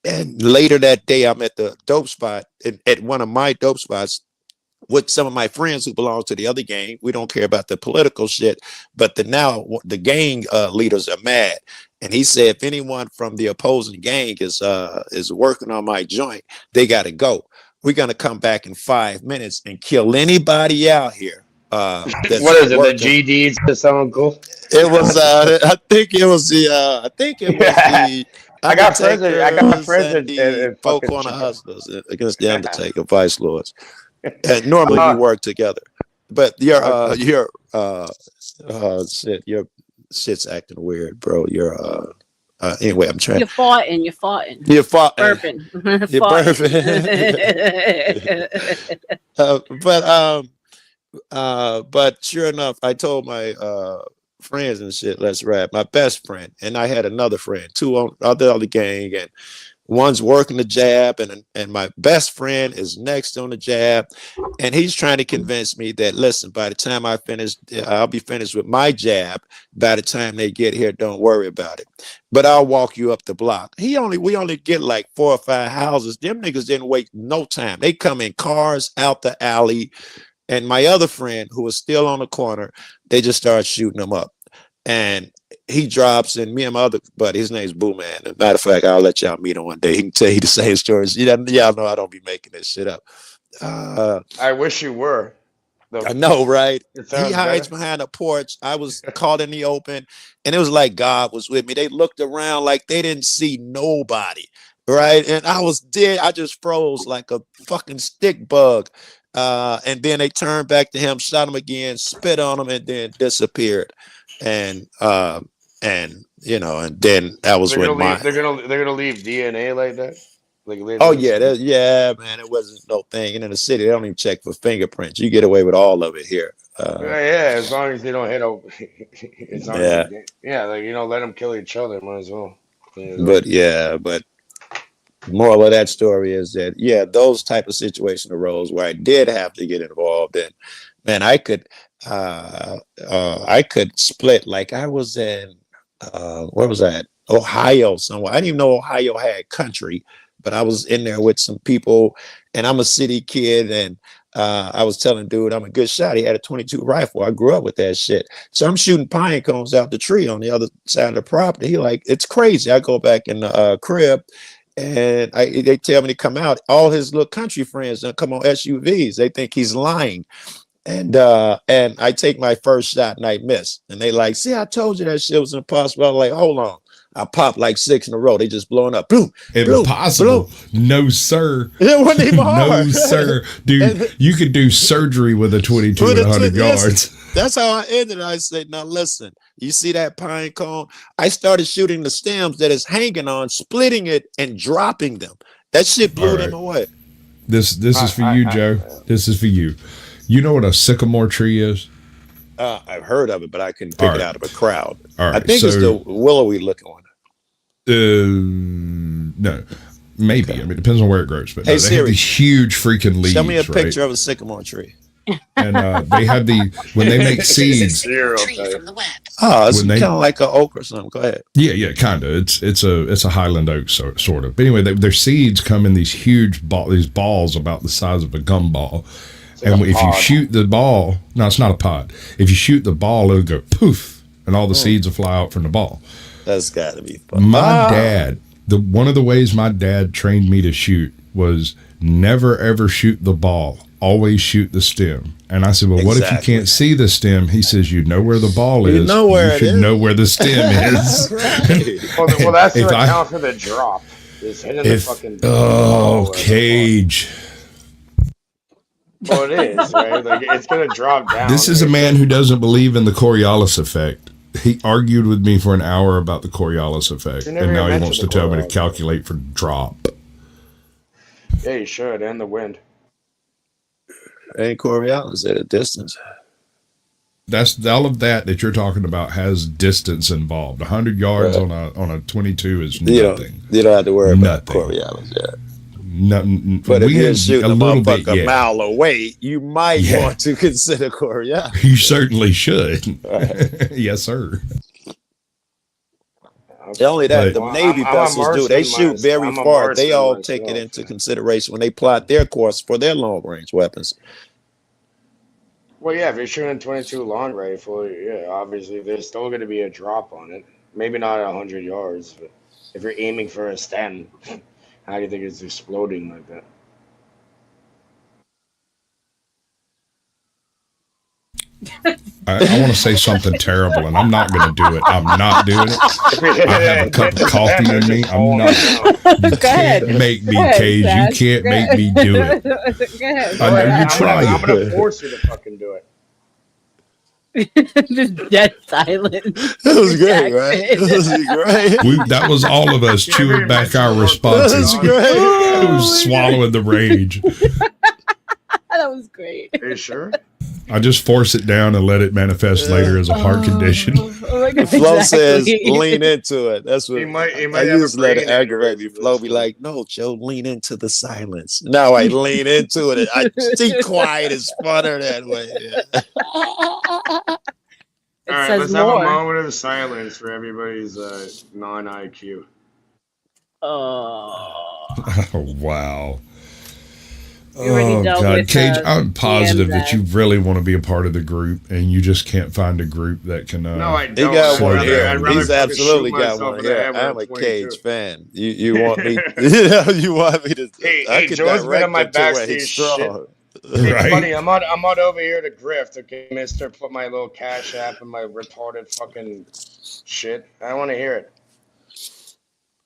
And later that day, I'm at the dope spot, at one of my dope spots, with some of my friends who belong to the other gang. We don't care about the political shit, but the gang leaders are mad. And he said, if anyone from the opposing gang is working on my joint, they got to go. We're going to come back in 5 minutes and kill anybody out here. What is it? The GDs to someone cool? It was. I think it was the. I got friends. I got friends and the Folk on the Hustlers against the Undertaker, Vice Lords. And normally we work together, but your shit's acting weird, bro. Anyway, I'm trying. You're farting. You're farting. You're burping. You're burping. But sure enough, I told my friends and shit, let's rap. My best friend, and I had another friend, 2 on other gang, and one's working the jab, and my best friend is next on the jab, and he's trying to convince me that, listen, by the time I'll be finished with my jab. By the time they get here, don't worry about it. But I'll walk you up the block. We only get like 4 or 5 houses. Them niggas didn't wait no time. They come in cars out the alley. And my other friend, who was still on the corner, they just started shooting him up. And he drops, and me and my other buddy, his name's Boo Man. As a matter of fact, I'll let y'all meet him one day. He can tell you the same stories. Y'all know I don't be making this shit up. I wish you were. I know, right? He hides behind a porch. I was caught in the open, and it was like God was with me. They looked around like they didn't see nobody, right? And I was dead. I just froze like a fucking stick bug. And then they turned back to him, shot him again, spit on him, and then disappeared. And then that was they're when gonna leave DNA like that. Yeah, man, it wasn't no thing. And in the city, they don't even check for fingerprints. You get away with all of it here. As long as they don't hit over. Let them kill each other. Might as well. But moral of that story is that those type of situation arose where I did have to get involved in. Man, I could split. Like I was in where was I at? Ohio somewhere. I didn't even know Ohio had country, but I was in there with some people, and I'm a city kid, and I was telling dude I'm a good shot. He had a 22 rifle. I grew up with that shit. So I'm shooting pine cones out the tree on the other side of the property. He like, it's crazy. I go back in the crib, and they tell me to come out. All his little country friends don't come on SUVs. They think he's lying. And I take my first shot and I miss. And they like, see, I told you that shit was impossible. I'm like, hold on. I popped like 6 in a row. They just blowing up. Boom. Impossible. No, sir. It wasn't even hard. No, sir. Dude, you could do surgery with a 22 at 100 yards. That's how I ended it. I said, now listen, you see that pine cone? I started shooting the stems that is hanging on, splitting it and dropping them. That shit blew them away. This is for you, Joe. This is for you. You know what a sycamore tree is? I've heard of it, but I couldn't pick it out of a crowd. All right, I think it's the willowy looking one. No, maybe. I mean, it depends on where it grows. But Hey, they Siri, have these huge freaking leaves. Show me a right? picture of a sycamore tree. And they have when they make seeds. Oh, it's kind of like an oak or something. Go ahead. Yeah, kind of. It's a Highland oak sort of. But anyway, their seeds come in these huge these balls about the size of a gumball. And if you shoot the ball, no, it's not a pod. If you shoot the ball, it'll go poof, and all the seeds will fly out from the ball. That's got to be fun. My dad, one of the ways my dad trained me to shoot was never ever shoot the ball. Always shoot the stem. And I said, well, what if you can't see the stem? He says, you know where the ball is. You know where you should know where the stem is. Well, that's what accounts for the drop. Is hitting the fucking Cage. Well, it is, right? Like, it's going to drop down. This is a man who doesn't believe in the Coriolis effect. He argued with me for an hour about the Coriolis effect, and now he wants to tell me to calculate for drop. Yeah, you should, and the wind. Ain't Coriolis at a distance. That's all of that you're talking about has distance involved. 100 yards on a 22 is nothing. You don't have to worry about Coriolis yet. Nothing. But if you're shooting a motherfucker a mile mile away, you might want to consider Coriolis. You certainly should. Yes, sir. Only that, the Navy vessels do. They shoot very far. They all take it into consideration when they plot their course for their long range weapons. Well, yeah, if you're shooting 22 long rifle, yeah, obviously there's still going to be a drop on it. Maybe not at 100 yards, but if you're aiming for a stem, how do you think it's exploding like that? I want to say something terrible, and I'm not going to do it. I'm not doing it. I have a cup of coffee in me. I'm not. You can't make me, Cage. You can't make me do it. Go ahead. I know you're trying. I'm going to force you to fucking do it. Just dead silence. That was great, right? That was great. That was all of us chewing back our responses. That was great. It was swallowing the rage. That was great. Are you sure? I just force it down and let it manifest later as a heart condition. Oh my God, Flo says, lean into it. That's what he might I used to let it aggravate me. Flo be like, no, Joe, lean into the silence. Now I lean into it. I stay quiet is funner that way. Yeah. All right, let's have a moment of silence for everybody's non-IQ. Oh, wow. Oh, God, Cage, I'm positive that you really want to be a part of the group, and you just can't find a group that can. No, I don't. He got one here. I'd rather He's absolutely got one here. I'm a Cage fan. You want me? You want me to? Hey, Joe's been on my backstage shit. It's funny. I'm out over here to grift. Okay, Mister, put my little Cash App in my retarded fucking shit. I want to hear it.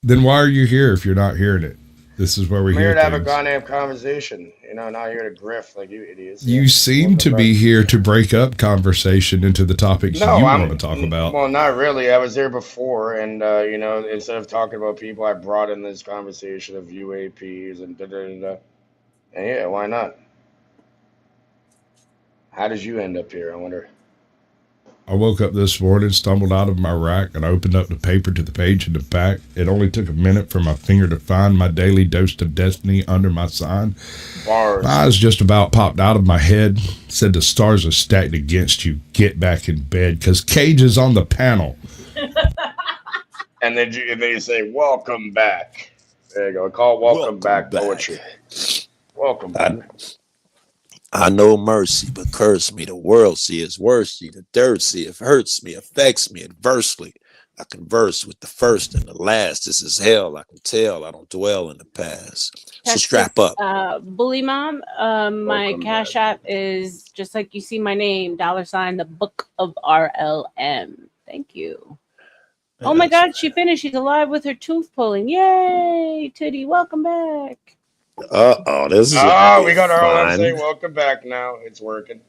Then why are you here if you're not hearing it? This is where we're I'm here here to have a things. goddamn conversation. You know, not here to grift like you idiots. You seem to be here to break up conversation into the topics you want to talk about. Well, not really. I was here before, and you know, instead of talking about people, I brought in this conversation of UAPs and da da da. And yeah, why not? How did you end up here? I wonder. I woke up this morning, stumbled out of my rack, and opened up the paper to the page in the back. It only took a minute for my finger to find my daily dose of destiny under my sign. Bars. My eyes just about popped out of my head. Said the stars are stacked against you. Get back in bed, because Cage is on the panel. And then you say, welcome back. There you go. Call welcome back poetry. Welcome back. I know mercy, but curse me. The world see is worse. The dirt see it hurts me, affects me adversely. I converse with the first and the last. This is hell. I can tell. I don't dwell in the past. So strap up. Bully Mom, my Welcome Cash back. App is just like you see my name, $, the book of R.L.M. Thank you. Oh my God, she finished. She's alive with her tooth pulling. Yay, Tootie, welcome back. This is we got R.L.M. saying welcome back now. It's working.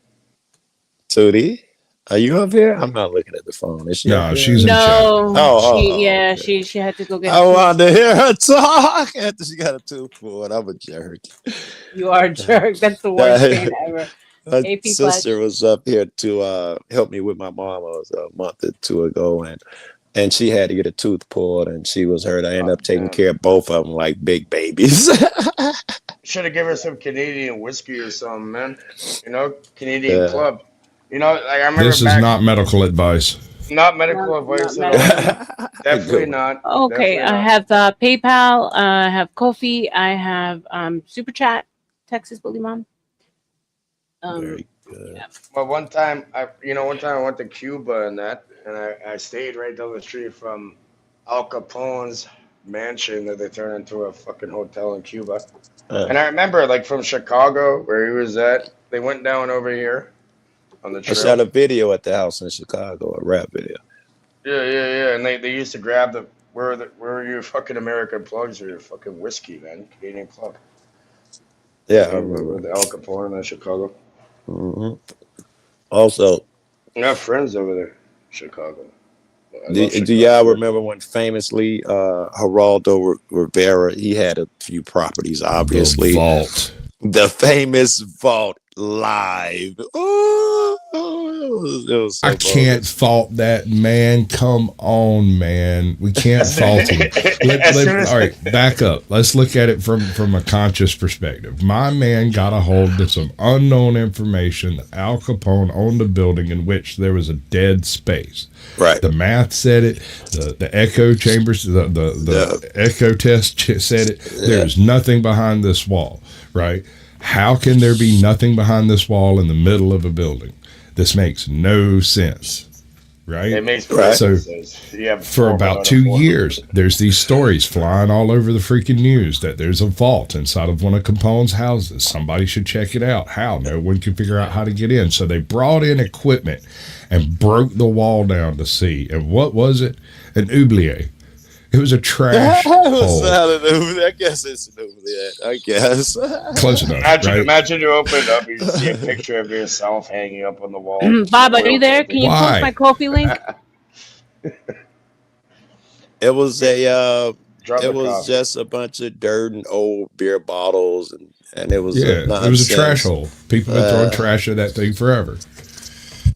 Tootie, are you up here? I'm not looking at the phone. Is she No, up here? she's in chat. She had to go get. I wanted to hear her talk after she got a tooth pulled. I'm a jerk. You are a jerk. That's the worst thing ever. My AP sister Fletch. was up here to help me with my mom. It was a month or two ago, and she had to get a tooth pulled, and she was hurt. I ended up taking care of both of them like big babies. Should have given her some Canadian whiskey or something, man. You know, Canadian Club. You know, like I remember This is not medical advice. Not medical advice at all. Definitely not. Okay, Definitely I not. have PayPal. I have Ko-fi. I have Super Chat. Texas Bully Mom. Very good. Well, one time I went to Cuba and I stayed right down the street from Al Capone's mansion that they turned into a fucking hotel in Cuba. And I remember, like, from Chicago where he was at, they went down over here on the I trail. shot a video at the house in Chicago, a rap video. Yeah. And they used to grab where are your fucking American plugs or your fucking whiskey, man? Canadian Club. Yeah, I remember. With the Al Capone in Chicago. Mm-hmm. Also, I have friends over there, Chicago. do y'all remember when famously Geraldo Rivera, he had a few properties, obviously. The vault. The famous vault live. Oh, it was so I can't fault that man. Come on, man. We can't fault him. All right, back up. Let's look at it from a conscious perspective. My man got a hold of some unknown information that Al Capone owned a building in which there was a dead space. Right. The math said it. The echo chambers, the echo test said it. There's nothing behind this wall. Right. How can there be nothing behind this wall in the middle of a building? This makes no sense, right? It makes sense. For about 2 years, there's these stories flying all over the freaking news that there's a vault inside of one of Capone's houses. Somebody should check it out. How? No one can figure out how to get in. So they brought in equipment and broke the wall down to see. And what was it? An oubliette. It was a trash hole. I guess it's an oubliette. I guess. Close enough. Imagine you open it up, you see a picture of yourself hanging up on the wall. Bob, are you there? Can you post my Ko-fi link? It was just a bunch of dirt and old beer bottles, and it was it was a trash hole. People have been throwing trash at that thing forever.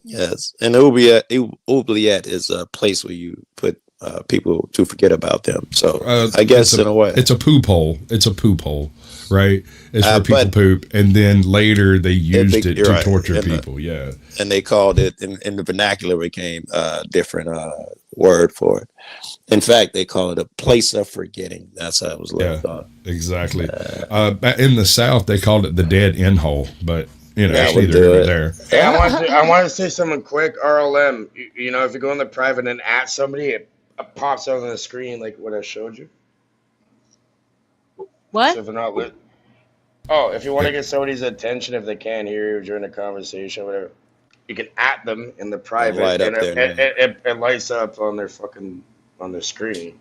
Yes, and oubliette is a place where you put people to forget about them. So I guess in a way, it's a poop hole. It's a poop hole, right? It's where people poop, and then later they used it to torture people. And they called it in the vernacular became a different word for it. In fact, they call it a place of forgetting. That's how it was left on. Exactly. In the South, they called it the dead end hole, but it's neither here nor there. Hey, I want to say something quick. R.L.M. You know, if you go in the private and at somebody, it pops out on the screen like what I showed you. What? So if they're not lit. Oh, if you want to get somebody's attention, if they can't hear you during a conversation, whatever, you can at them in the private, and it lights up on their screen.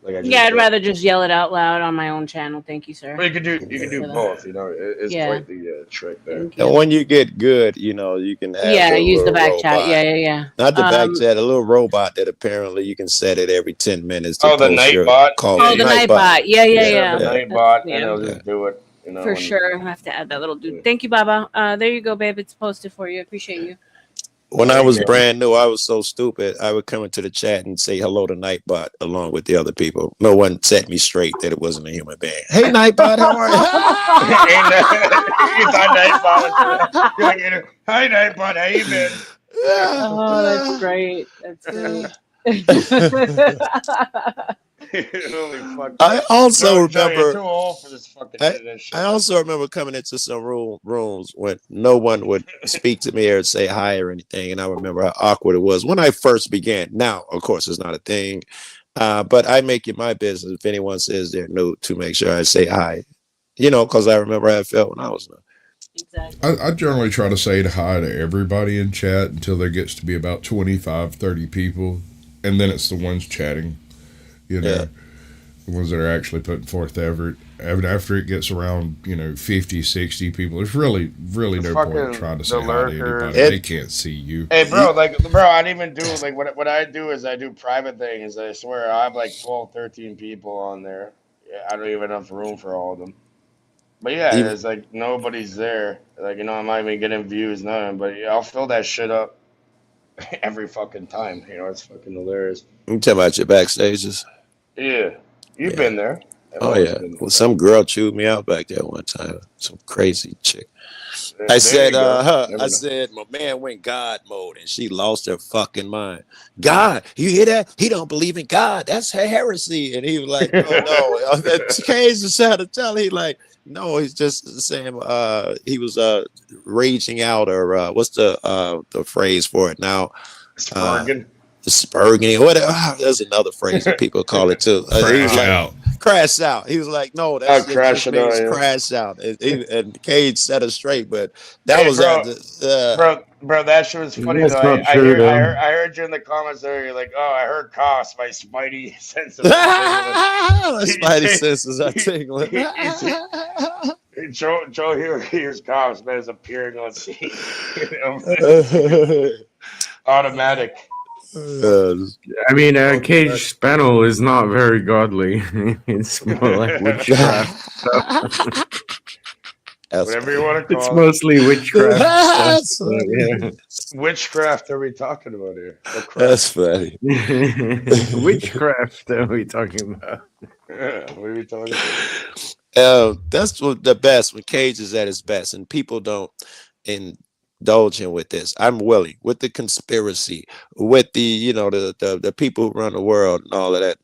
Like I'd rather just yell it out loud on my own channel. Thank you, sir. Well, you can do both. You know, it's quite the trick there. And when you get good, you can have use the back robot. chat. Yeah. Not the back chat, a little robot that apparently you can set it every 10 minutes. To the night bot. Call the night bot. Yeah. The night bot, and it'll just do it. For sure, I have to add that little dude. Thank you, Baba. There you go, babe. It's posted for you. Appreciate you. When I Like, was brand new, I was so stupid. I would come into the chat and say hello to Nightbot along with the other people. No one set me straight that it wasn't a human being. Hey, Nightbot, how are you? you thought Nightbot was you're like, hi Nightbot, how you been? Oh, that's great. That's great. Holy fuck! I also Joe, you're remember. too old for this fucking I, internet shit. I also remember coming into some rooms when no one would speak to me or say hi or anything, and I remember how awkward it was when I first began. Now, of course, it's not a thing, but I make it my business if anyone says they're new to make sure I say hi. Because I remember how I felt when I was new. Exactly. I generally try to say hi to everybody in chat until there gets to be about 25, 30 people, and then it's the ones chatting, the ones that are actually putting forth effort. And after it gets around, 50, 60 people, there's really no point trying to say hi to anybody. They can't see you. Hey, bro, I don't even do, what I do is I do private things. I swear, I have 12, 13 people on there. Yeah, I don't even have enough room for all of them. But yeah, Even, it's nobody's there. I'm not even getting views, nothing. But yeah, I'll fill that shit up every fucking time. It's fucking hilarious. you talking about your backstages? Yeah, you've been there. I've Oh always yeah. been there. Well, some girl chewed me out back there one time. Some crazy chick. I There said, you go. Never know. my man went God mode, and she lost her fucking mind. God, you hear that? He don't believe in God. That's heresy. And he was like, no. Cage was trying to tell. He like, no, he's just saying. He was raging out, or what's the phrase for it now? Spurging. Spurging, whatever. There's another phrase that people call it too. He was like, out. Crash out. He was like, no, Oh, it crash just it means out, yeah. crash out. And Cage set her straight, but that Hey, was bro, bro, that shit was funny though. That's not true, though. I heard you in the comments there. You're like, oh, I heard coughs. My spidey senses are tingling. My spidey senses are tingling. Joe hears coughs, man, is appearing on scene. Automatic. I mean, Cage Spaniel is not very godly. It's more like witchcraft stuff. Whatever you want to call It's it. mostly witchcraft stuff. Yeah. Witchcraft are we talking about here? That's funny. Witchcraft are we talking about? Yeah, what are we talking about? That's what the best when Cage is at his best, and people don't indulge him with this. I'm willing with the conspiracy, with the the people who run the world and all of that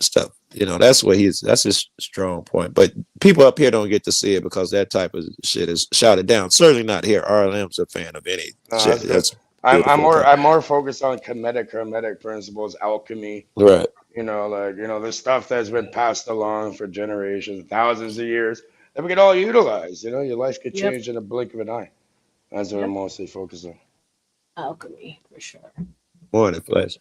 stuff. That's his strong point. But people up here don't get to see it because that type of shit is shouted down. Certainly not here. R.L.M's a fan of any shit. That's I'm more focused on hermetic principles, alchemy. right. The stuff that's been passed along for generations, thousands of years that we could all utilize. Your life could change in a blink of an eye. That's what I'm mostly focused on. Alchemy, for sure. Morning, Flash.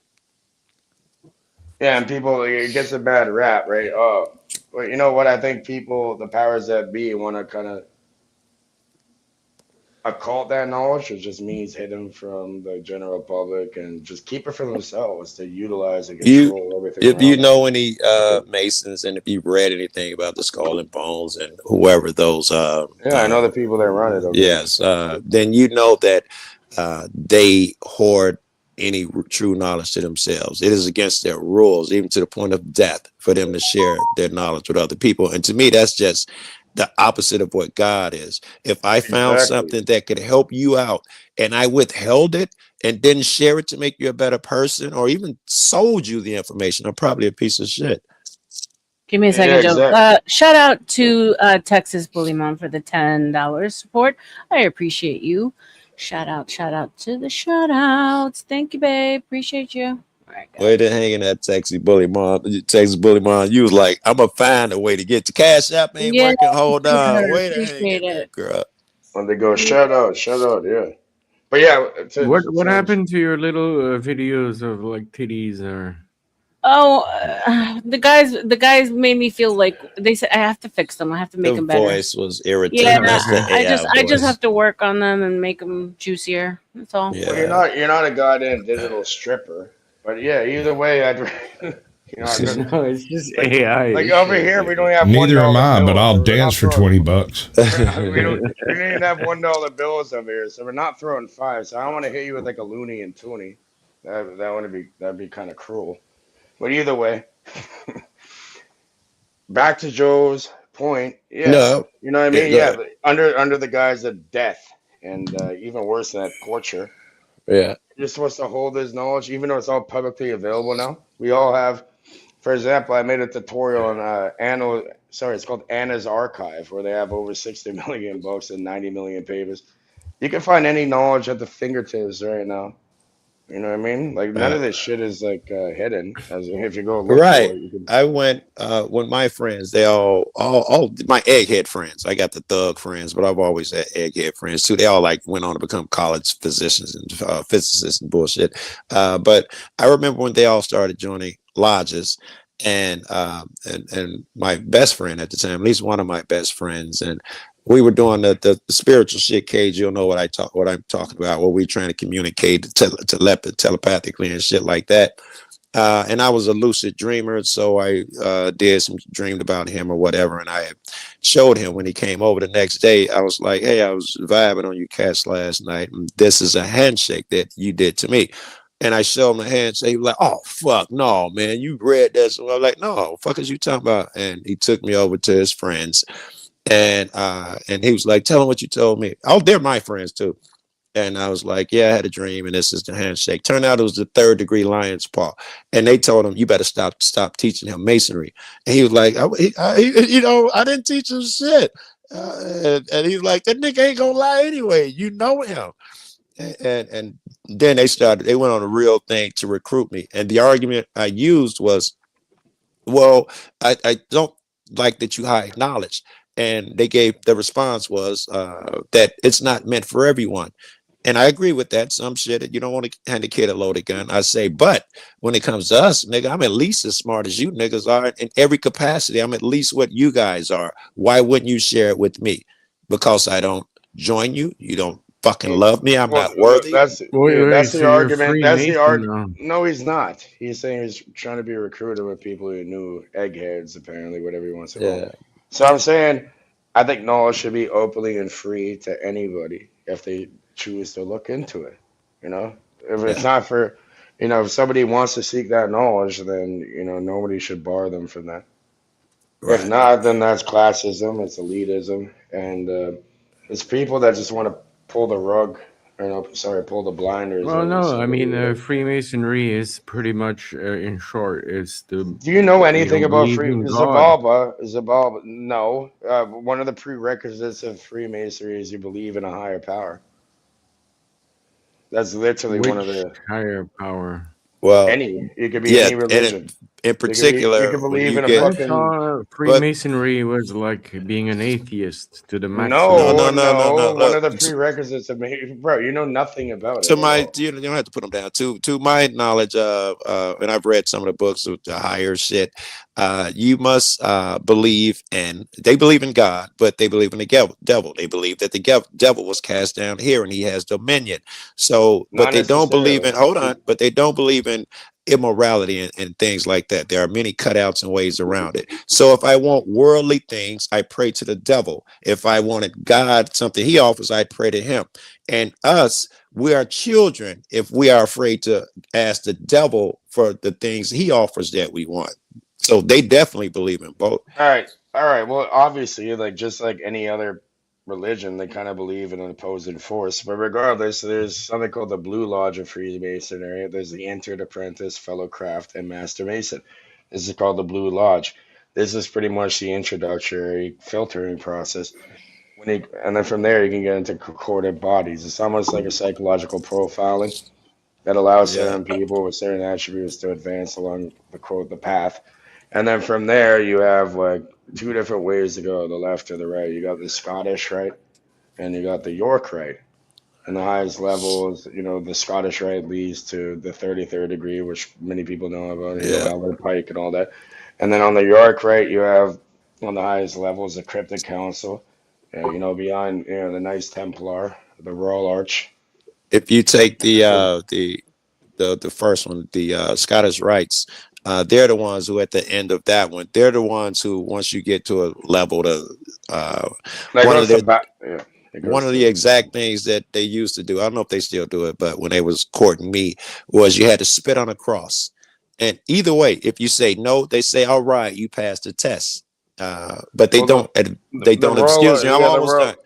Yeah, and people, it gets a bad rap, right? Oh, well, you know what? I think people, the powers that be, want to kind of occult that knowledge, or just means hidden from the general public and just keep it for themselves to utilize and control everything If around you them. know any Masons, and if you've read anything about the Skull and Bones and whoever those Yeah, I know the people that run it. Okay. yes, then you know that they hoard any true knowledge to themselves. It is against their rules, even to the point of death, for them to share their knowledge with other people. And to me, that's just the opposite of what God is. If I found something that could help you out and I withheld it and didn't share it to make you a better person, or even sold you the information, I'm probably a piece of shit. Give me a second, Joe. Shout out to Texas Bully Mom for the $10 support. I appreciate you. Shout out to the shout outs. Thank you, babe. Appreciate you. All right, Way to hanging that Texas Bully Mom. You was like, I'm gonna find a way to get the Cash App ain't working. Hold on. Way to hang in that girl. When they go, shout out, yeah. But yeah, What happened to your little videos of like titties or? Oh, the guys made me feel like they said I have to fix them. I have to make them better. The voice was irritating. Yeah, I just have to work on them and make them juicier. That's all. Yeah. Well, you're not a goddamn digital stripper, but yeah, either way, You know, No, it's just like, AI. like This over shit, here, like, we don't have Neither am $1 I, but bills. I'll So we're dance not for throwing. $20. We don't even have $1 bills over here, so we're not throwing five. So I don't want to hit you with like a loony and toonie. That'd be kind of cruel. But either way, back to Joe's point. Yeah, No, you know what I yeah, mean. go Yeah, ahead. but under the guise of death and even worse than that, torture. Yeah, You're supposed to hold this knowledge, even though it's all publicly available now. We all have. For example, I made a tutorial on Anna. Sorry, it's called Anna's Archive, where they have over 60 million books and 90 million pages. You can find any knowledge at the fingertips right now. You know what I mean? Like none uh, of this shit is like hidden. As if you go look for right. it, you can. I went with my friends. They all my egghead friends. I got the thug friends, but I've always had egghead friends too. They all like went on to become college physicians and physicists and bullshit. But I remember when they all started joining lodges, and my best friend at the time, at least one of my best friends, and we were doing the spiritual shit. Cage, you'll know what I'm talking about. Where we trying to communicate telepathically and shit like that. And I was a lucid dreamer, so I dreamed about him or whatever, and I showed him when he came over the next day. I was like, "Hey, I was vibing on you cats last night, and this is a handshake that you did to me." And I showed him the handshake. He was like, "Oh fuck, no, man, you read that?" So I was like, "No, fuck is you talking about?" And he took me over to his friends, and he was like, "Tell him what you told me." Oh, they're my friends too. And I was like, "Yeah, I had a dream, and this is the handshake." Turned out it was the third degree lion's paw, and they told him, "You better stop teaching him masonry." And he was like, I didn't teach him shit." And he was like, "That nigga ain't gonna lie anyway. You know him." And then they went on a real thing to recruit me, and the argument I used was, "Well, I don't like that you hide knowledge." And the response was that it's not meant for everyone. And I agree with that. Some shit, you don't want to hand a kid a loaded gun. I say, but when it comes to us, nigga, I'm at least as smart as you niggas are in every capacity. I'm at least what you guys are. Why wouldn't you share it with me? Because I don't join you. You don't fucking love me. I'm Well, not worthy. that's the so you're argument. That's the Freemason arg. now. No, he's not. He's saying he's trying to be recruited with people who knew eggheads, apparently, whatever he wants to call them. Yeah. So I'm saying, I think knowledge should be openly and free to anybody if they choose to look into it. You know, if it's Yeah. not for, if somebody wants to seek that knowledge, then nobody should bar them from that. If Right. not, then that's classism, it's elitism, and it's people that just want to pull the rug, or no, sorry, pull the blinders Well, over no, I somebody. mean, Freemasonry is pretty much, in short, is Do you know anything about believe in God. Zabalba? No. One of the prerequisites of Freemasonry is you believe in a higher power. That's literally one of Which the higher power? Well, it could be yeah, any and religion. in You particular, could when believe you in a get, I fucking thought but Freemasonry was like being an atheist to the no, maximum. no, no, no, no, no. no. One Look, of the prerequisites of bro, you know nothing about to it at my, all. you don't have to put them down. To my knowledge, and I've read some of the books with the higher shit. You must believe in. They believe in God, but they believe in the devil. They believe that the devil was cast down here and he has dominion. So, but Not they don't believe in. necessarily. Hold on, but they don't believe in immorality and things like that. There are many cutouts and ways around it. So if I want worldly things, I pray to the devil. If I wanted God, something he offers, I pray to him. And us, we are children if we are afraid to ask the devil for the things he offers that we want. So they definitely believe in both. All right. Well, obviously, like just like any other religion, they kind of believe in an opposing force. But regardless, there's something called the Blue Lodge of Freemasonry. There's the Entered Apprentice, Fellow Craft, and Master Mason. This is called the Blue Lodge. This is pretty much the introductory filtering process. And then from there, you can get into concordant bodies. It's almost like a psychological profiling that allows Yeah. certain people with certain attributes to advance along the path. And then from there, you have like two different ways to go, the left or the right. You got the Scottish rite and you got the York rite. And the highest levels, the Scottish rite leads to the 33rd degree, which many people know about, Yeah. Elder Pike and all that. And then on the York rite, you have on the highest levels the Cryptic Council, beyond, the Knights Templar, the Royal Arch. If you take So, the first one, the Scottish rites, they're the ones who at the end of that one, they're the ones who once you get to a level to That one goes of to the back. Yeah, it one goes of to. the exact things that they used to do, I don't know if they still do it, but when they was courting me, was you had to spit on a cross. And either way, if you say no, they say, all right, you passed the test. But they Well, don't they the don't roll. excuse you. I'm Yeah, the almost roll. done.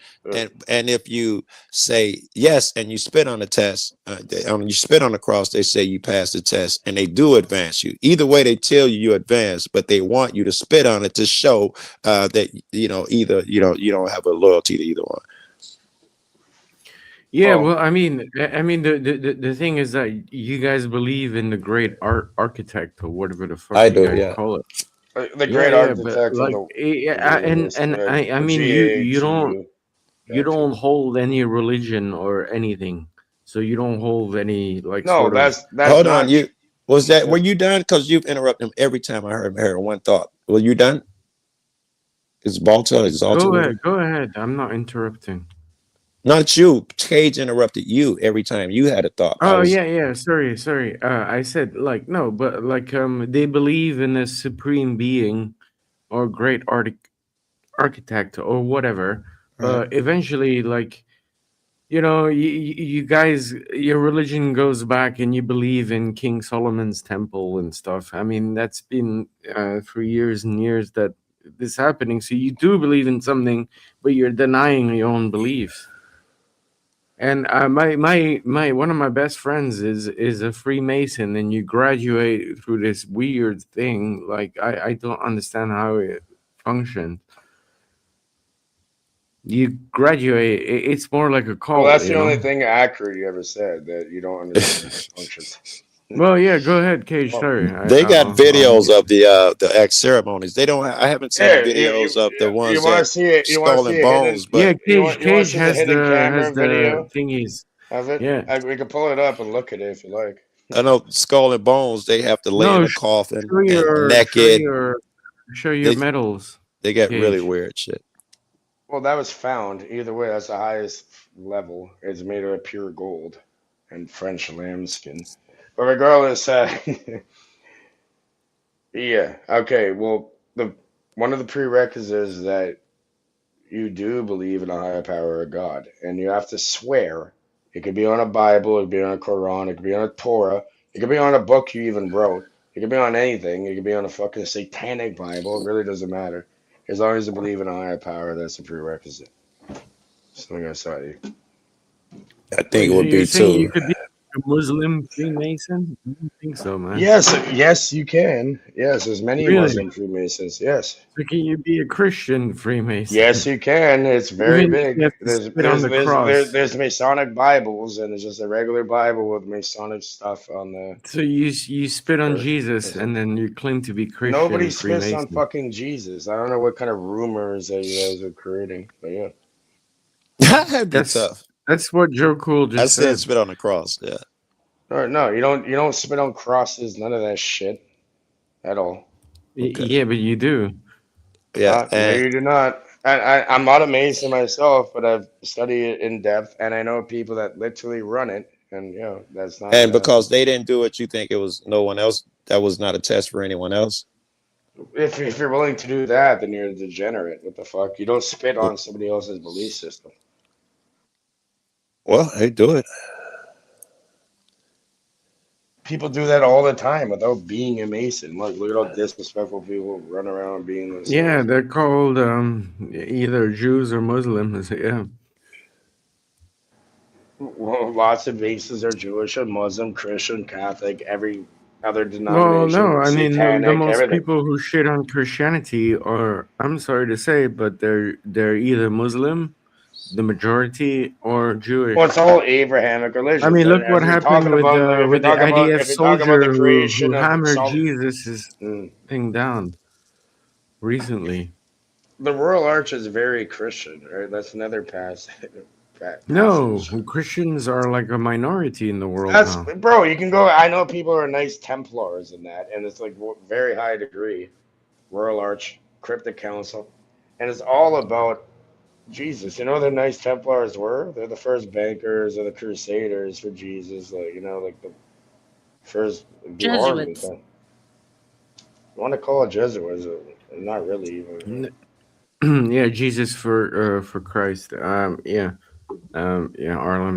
And if you say yes and you spit on the test, you spit on the cross, they say you passed the test, and they do advance you. Either way, they tell you advance, but they want you to spit on it to show that either you don't have a loyalty to either one. Yeah, Oh. well, I mean, the thing is that you guys believe in the great architect or whatever the fuck I you do, guys yeah. call it. The Yeah, great yeah, but architect of like, the and universe, I the mean, you don't GATU. you Gotcha. don't hold any religion or anything, so you don't hold any like No, sort of. that's Hold on, not. you was that were you done? Because you've interrupted him every time I heard one thought. Were you done? Is Balta exalted with him? Go ahead. I'm not interrupting. Not you. Cage interrupted you every time you had a thought. I Oh was yeah, yeah. Sorry. I said like no, but like they believe in a supreme being or great architect or whatever. right. But eventually, like you guys, your religion goes back and you believe in King Solomon's temple and stuff. I mean, that's been for years and years that this happening. So you do believe in something, but you're denying your own beliefs. And my one of my best friends is a Freemason, and you graduate through this weird thing. Like I don't understand how it functions. You graduate, it's more like a Well, cult, that's you the only know. thing accurate you ever said, that you don't understand how it functions. Well, yeah, go ahead, Cage. Well, Sorry, They got I'll videos of the ex ceremonies. They don't. I haven't seen yeah, videos of the you ones want to that see it? You want to skull see and a hidden? bones, yeah, but You want to Cage see the hidden has camera the video thingies. of it? Yeah. We can pull it up and look at it if you like. I know skull and bones. They have to lay in No, a coffin show and your naked. They medals, they got really Cage. weird shit. Well, that was found. Either way, that's the highest level. It's made of pure gold and French lambskin. But regardless, yeah. Okay. Well, the one of the prerequisites is that you do believe in a higher power of God, and you have to swear. It could be on a Bible, it could be on a Quran, it could be on a Torah, it could be on a book you even wrote, it could be on anything, it could be on a fucking satanic Bible. It really doesn't matter. As long as you believe in a higher power, that's a prerequisite. So I'm gonna say, I think Wait, it so would you're be saying you too. could be a Muslim Freemason? I don't think so, man. yes, you can. Yes, there's many Really? Muslim Freemasons. Yes. So can you be a Christian Freemason? Yes, you can. It's very Even if you big. have to spit on the cross. There's Masonic Bibles, and it's just a regular Bible with Masonic stuff on the. So you spit on Jesus Listen, and then you claim to be nobody Christian spits on Freemason. fucking Jesus. I don't know what kind of rumors that you guys are creating, but yeah. That'd be That's tough. that's what Joe Cool I just said said. spit on the cross. Yeah. No, you don't spit on crosses. None of that shit at all. Okay. Yeah, but you do. Yeah. No, And you do not. I'm not a Mason myself, but I've studied it in depth, and I know people that literally run it, and that's not and bad. because they didn't do it, you think it was no one else. That was not a test for anyone else. If you're willing to do that, then you're a degenerate. What the fuck? You don't spit Well, on somebody else's belief system. they do it. People do that all the time without being a Mason. Look at how disrespectful people run around being Yeah, themselves. they're called either Jews or Muslims. Yeah. Well, lots of Masons are Jewish and Muslim, Christian, Catholic, every other Well, no, denomination, I mean the satanic, most everything. people who shit on Christianity are, I'm sorry to say, but they're either Muslim, the majority, or Well, Jewish. it's all Abrahamic I religions. mean, And look what if you're happened talking about, like, with the IDF if you're talking about the soldier creation who of hammered Sol, Jesus' thing down recently. the Royal Arch is very Christian, right? That's another No, passage. Christians are like a minority in the world That's now. bro. You can go. I know people are nice Templars in that, and it's like very high degree. Royal Arch, Cryptic Council, and it's all about Jesus. You know, the nice Templars were. They're the first bankers or the Crusaders for Jesus. Like like the first the armies. Jesuits. Huh? I want to call it Jesuit, not really even. Yeah, Jesus for Christ. R.L.M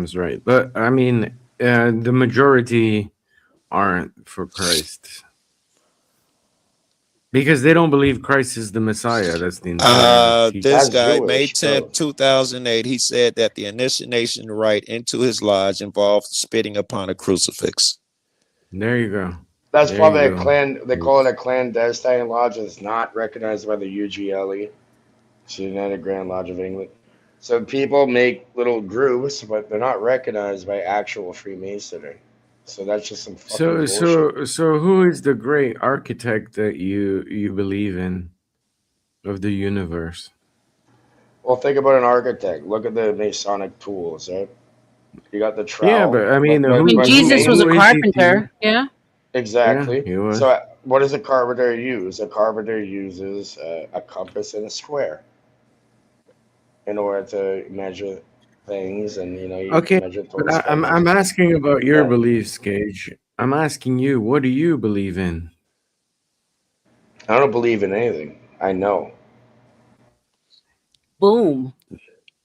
is right, but I mean, the majority aren't for Christ because they don't believe Christ is the Messiah. That's the entire teaching. This guy, May 10th, 2008, he said that the initiation rite into his lodge involved spitting upon a crucifix. There you go. That's There probably you a go. clan. They call it a clandestine lodge. It's not recognized by the UGLE, it's the United Grand Lodge of England. So people make little groups, but they're not recognized by actual Freemasonry. So that's just some fucking bullshit. So who is the great architect that you believe in of the universe? Well, think about an architect. Look at the Masonic tools, right? You got the Yeah, trowel. but I mean, I mean, Jesus was a carpenter. Yeah. Exactly. he was. So, what does a carpenter use? A carpenter uses a compass and a square in order to measure things, and you Okay, measure but total space. I'm asking about your Yeah. beliefs, Gage. I'm asking you, what do you believe in? I don't believe in anything. I know. Boom.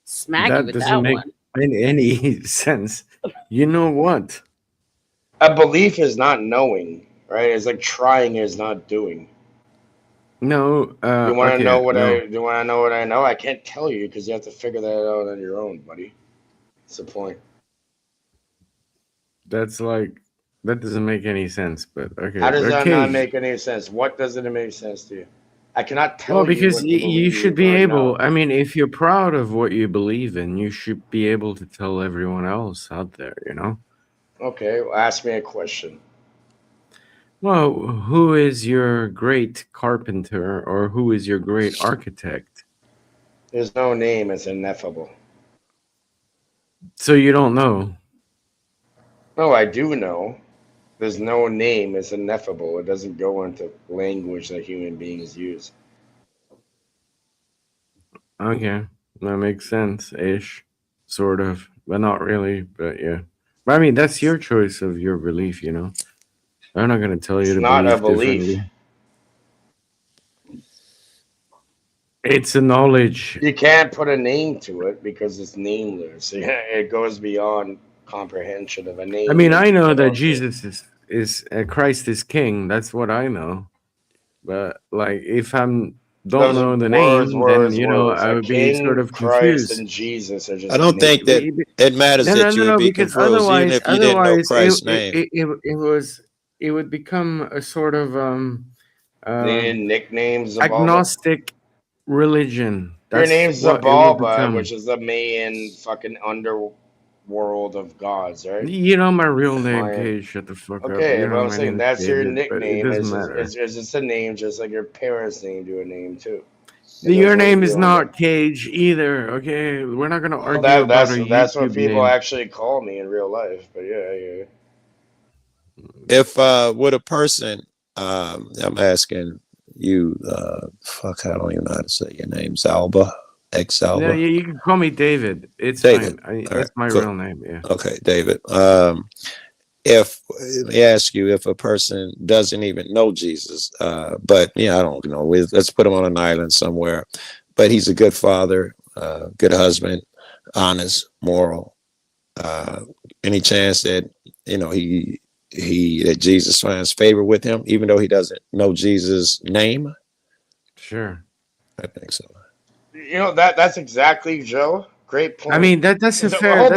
Smack you That with doesn't that make one. any sense. You know what? A belief is not knowing, right? It's like trying is not doing. No. You want to know Okay. what No. I? You want to know what I know? I can't tell you because you have to figure that out on your own, buddy. That's the point. That's like that doesn't make any sense. But okay. How does that not Okay. make any sense? What doesn't it make sense to you? I cannot Well, tell you because what to you should believe be or able. know. I mean, if you're proud of what you believe in, you should be able to tell everyone else out there. You know. Okay, well, ask me a question. Well, who is your great carpenter or who is your great architect? There's no name. It's ineffable. So you don't know. No, I do know. There's no name. It's ineffable. It doesn't go into language that human beings use. Okay, that makes sense, ish, sort of, but not really. But yeah, but I mean that's your choice of your belief. You know, I'm not gonna tell you It's to not a believe belief. differently. It's a knowledge. You can't put a name to it because it's nameless. It goes beyond comprehension of a I name mean, that I you know put that onto it. Jesus is Christ is King. That's what I know. But like, if I'm don't Those are know the words, name, then words, you know words. I A would be sort king, of Christ, confused. and Jesus are I just don't think that names. it matters No, no, that no, you would no. be Because confused, even if you didn't know Christ's name. it would become a sort of They uh, need nicknames above it. agnostic religion. Your That's name's what it would Zabalba, which become. is the Mayan fucking underworld of gods, right? You know my real name, Mayan. Cage. Shut the fuck up. Okay, You but know I'm my saying name is that's your David, but it nickname. doesn't matter. It's just a name, just like your parents named you a name too. It Your doesn't name leave is you under. not Cage either. Okay, we're not gonna Well, argue about a that's what YouTube people name. actually call me in real life. But yeah. If would a person, I'm asking you, fuck, I don't even know how to say your name, Zalba, X No, Alba, you can call me David. It's David. fine. All right, That's my cool. real name. Yeah. Okay, David. If let me ask you, if a person doesn't even know Jesus, but yeah, I don't know, let's put him on an island somewhere, but he's a good father, good husband, honest, moral. Any chance that that Jesus finds favor with him, even though he doesn't know Jesus' name? Sure. I think so. You know that's exactly Joe. Great I point. mean that's a So, fair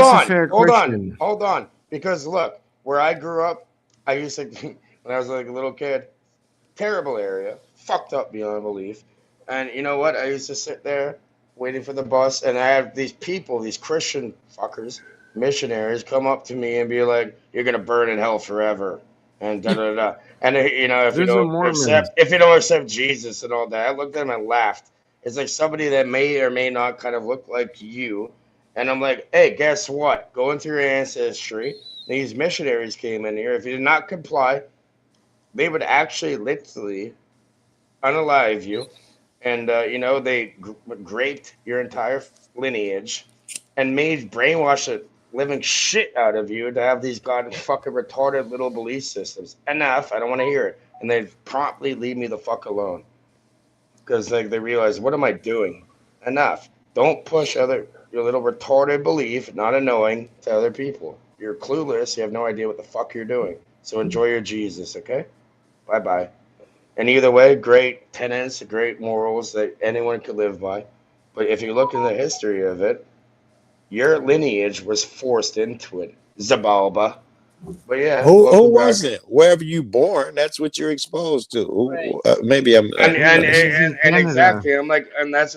question. hold on. Because look, where I grew up, I used to when I was like a little kid, terrible area, fucked up beyond belief. And you know what? I used to sit there waiting for the bus, and I have these people, these Christian fuckers, missionaries, come up to me and be like, "You're gonna burn in hell forever," and da da da. And Those are Mormons. if you don't accept Jesus and all that, I looked at them and laughed. It's like somebody that may or may not kind of look like you, and I'm like, "Hey, guess what? Go into your ancestry." These missionaries came in here. If you did not comply, they would actually literally unalive you, and they raped your entire lineage and made brainwash the living shit out of you to have these god fucking retarded little belief systems. Enough. I don't want to hear it. and they promptly leave me the fuck alone because like they realize, what am I doing? Enough. Don't push your little retarded belief, not annoying to other people. You're clueless. You have no idea what the fuck you're doing. So enjoy your Jesus, okay? Bye bye. And either way, great tenets, great morals that anyone could live by. But if you look in the history of it, your lineage was forced into it, Zabalba. But yeah, Who welcome was back. it? Wherever you born, that's what you're exposed to. Maybe I'm. And and, that's- and exactly, I'm like, and that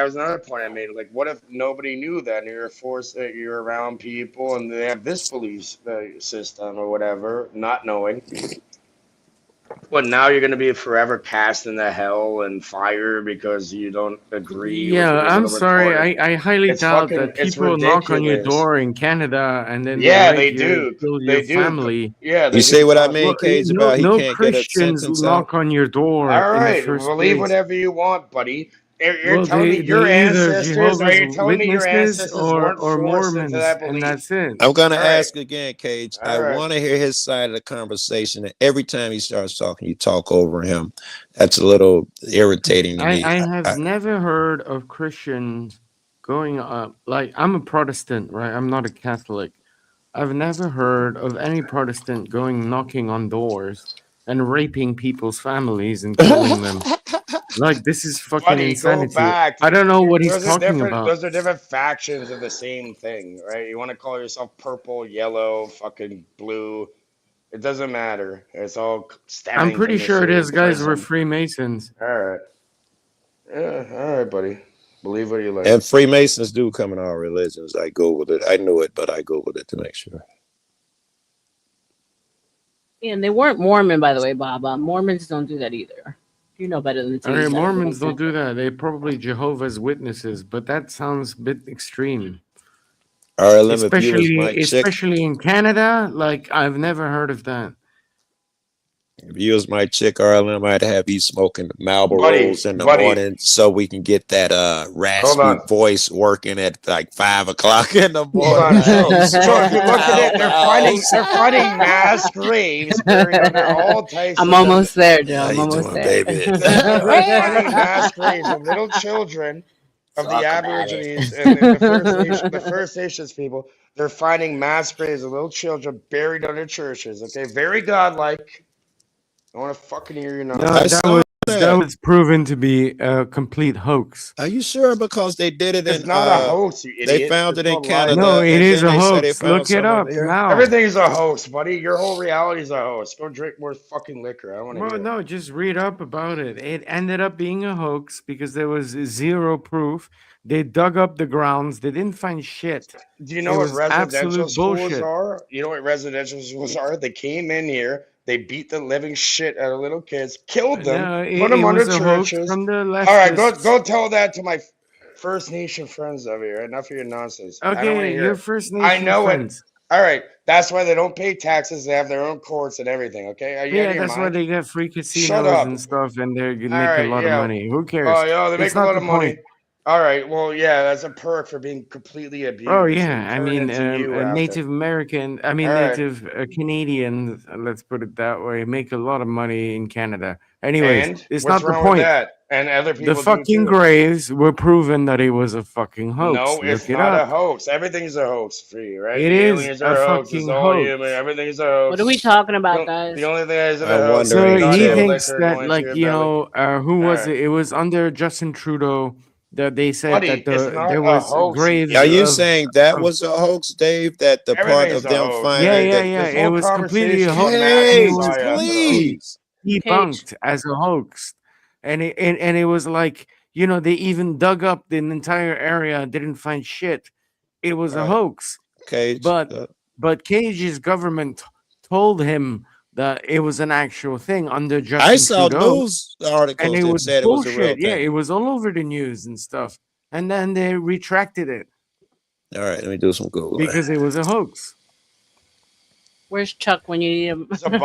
was another point I made. Like, what if nobody knew that, and you're forced that you're around people, and they have this belief system or whatever, not knowing. But now you're going to be forever cast into hell and fire because you don't agree with Yeah, your I'm little sorry. retarded. I highly It's doubt fucking, that it's people knock on your ridiculous. door in Canada and then they Yeah, rape they you and do. kill your They do. family. Yeah, You they see do. what I mean, Well, Cage, no, about he no can't get a Christians sentence out? knock on your door All in the right, first believe place. whatever you want, buddy. You're Well, telling me they your either ancestors? Are Jehovah's you telling me your Witnesses ancestors weren't or forced into Mormons, that and belief? that's it. I'm gonna All right, ask again, Cage. I all right. want to hear his side of the conversation. And every time he starts talking, you talk over him. That's a little irritating to me. I have never heard of Christians going up. Like, I'm a Protestant, right? I'm not a Catholic. I've never heard of any Protestant going knocking on doors and raping people's families and killing them. Like, this is fucking Buddy, go insanity. back. I don't know what he's Those are talking different. about. Those are different factions of the same thing, right? You want to call yourself purple, yellow, fucking blue. It doesn't matter. It's all I'm stemming pretty from the sure same these guys were prism. Freemasons. All right. Yeah. All right, buddy. Believe what you like. And Freemasons do come in all religions. I go with it. I knew it, but I go with it to make sure. Yeah, and they weren't Mormon, by the way, Bob. Mormons don't do that either. You know better than to All use right, that Mormons don't example. do that. They're probably Jehovah's Witnesses, but that sounds a bit extreme. R.L.M. if you was my chick, Especially in Canada, like I've never heard of that. if you was my chick, R.L.M. I'd have you smoking Buddy, Marlboros in the buddy. morning so we can get that Hold raspy on. voice working at like 5 o'clock in the Hold morning. on. So, You so if smoking you look at it, they're finding Marlboros. mass graves buried under all types I'm of. almost there, Joe. How I'm you almost doing, there. baby? They're finding mass graves of little children of the Talk about Aborigines it. and the First Nations people. They're finding mass graves of little children buried under churches. Okay, very godlike. I want to fucking hear your No, nonsense. that was proven to be a complete hoax. Are you sure? Because they did it It's in not a hoax, you they idiot. found It's it in called live. No, Canada, it and is then a they said they hoax. found Look it some over up here. now. Everything's a hoax, buddy. Your whole reality's a hoax. Go drink more fucking liquor. I don't want to Well, hear it. no, just read up about it. It ended up being a hoax because there was zero proof. They dug up the grounds. They didn't find shit. Do you It know what was residential absolute schools bullshit. are? You know what residential schools are? They came in here, they beat the living shit out of little kids, killed them, No, put it them under was a hoax churches. from the All right, leftists. go tell that to my First Nation friends over here. Enough of your nonsense. I don't want to Okay, hear your it. First I Nation know it. friends. All right, that's why they don't pay taxes. They have their own courts and everything. Okay, are you out Yeah, of your that's why mind? they get free Shut casinos up. and stuff, and they All make a right, lot of yeah. money. Who Oh, cares? yeah, they make It's a not lot the of money. point. All right, well, yeah, that's a perk for being completely abused. Oh It'll yeah, I turn mean, into you a after. Native American, I mean All right. Native Canadians, let's put it that way, make a lot of money in Canada. Anyways, And it's what's not the wrong with point. that? And other The people do fucking too. graves were proven that it was a fucking hoax. No, it's Look it not a up. hoax. Everything's a hoax for you, right? It The is aliens a are a hoax. It's fucking all hoax. human. Everything's a hoax. What are we talking The about, on- guys? The only thing that isn't a I'm hoax is So wondering not he your too. thinks liquor that, going to like, your you belly. know, who All was right. it? It was under Justin Trudeau that they said Buddy, that it's not there a was hoax, you graves Are you idiot. saying that of was a hoax, Dave? That the part Everything's of a them hoax, yeah, finding man. yeah, yeah. that This It whole was completely a conversation's a hoax, mass and it Cage, was psyop. please. debunked as a hoax, and it was like, you know, they even dug up the entire area, didn't find shit. It was All a right, hoax, Cage. but Cage's government told him that it was an actual thing under I Justin saw Trudeau, news and articles it that was said it was a real bullshit. Yeah, thing. it was all over the news and stuff, and then they retracted it All right, let me do some Googling. because it was a hoax. Where's Chuck when you need him? Zabalba,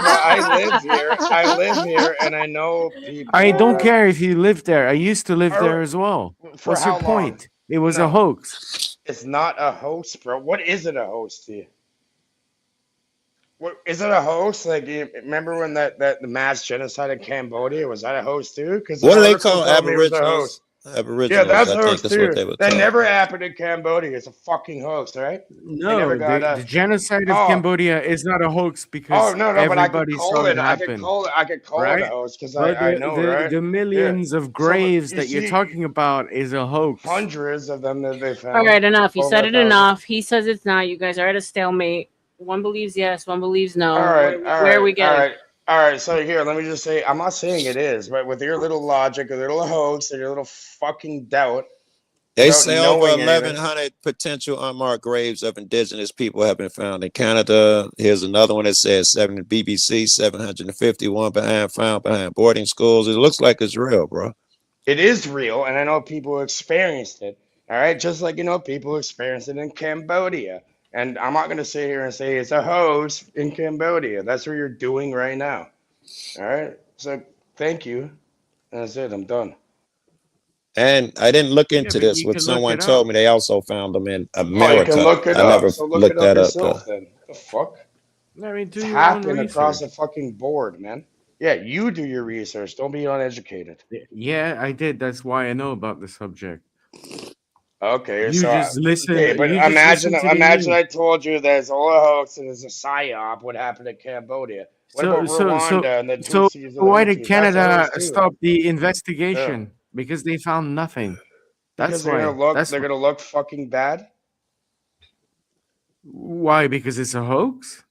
I live here. I live here, and I know people. I don't that- care if you live there. I used to live Are- there as well. For What's how your long? point? It was a No. hoax. It's not a hoax, bro. What is it a hoax to you? What, is it a hoax? Like, you remember when that the mass genocide in Cambodia, was that a hoax too? Because the What do they article call told me it was a hoax. Aboriginals? Yeah, Aboriginals, that's I a think hoax that's what too. they were That called. never happened in Cambodia. It's a fucking hoax, right? They never No, got the genocide of Oh, Cambodia is not a hoax oh because no, but I could everybody saw call it it. I could happen, call it. I could call it a right? hoax because But I know, right? the Yeah. millions of So graves you that you're see, talking about is a hoax. hundreds of them that they All found, right, enough. You over said a it thousand. enough. He says it's not. You guys are at a stalemate. One believes yes, one believes no. All right, all Where are right, we all getting? right, all right. So here, let me just say, I'm not saying it is, but with your little logic, a little hoax, and your little fucking doubt, They without say over knowing anything. 1,100 potential unmarked graves of indigenous people have been found in Canada. Here's another one that says BBC 751 found behind boarding schools. It looks like it's real, bro. It is real, and I know people experienced it. All right, just like people experienced it in Cambodia. And I'm not gonna sit here and say it's a hoax in Cambodia. That's what you're doing right now. All right. So thank you. That's it. I'm done. And I didn't look Yeah, into but this. you What can look someone it told up. me, they also found them in Oh, you can America. look it I up. never So look it looked up that up though. yourself then. The fuck? I mean, It's do your own happening across the research. fucking board, man. Yeah, you do your research. Don't be uneducated. Yeah, I did. That's why I know about the subject. Okay, You so just listen. okay, but You just imagine listen to the imagine news. I told you there's all a hoax and there's a psyop. What happened in Cambodia? What So about so so Rwanda and the so Tutsis and the why did Hutus? That's a Canada hoax too. stop the Yeah, investigation? Because they found nothing. because That's why. they're gonna look fucking bad. Why? Because it's a hoax?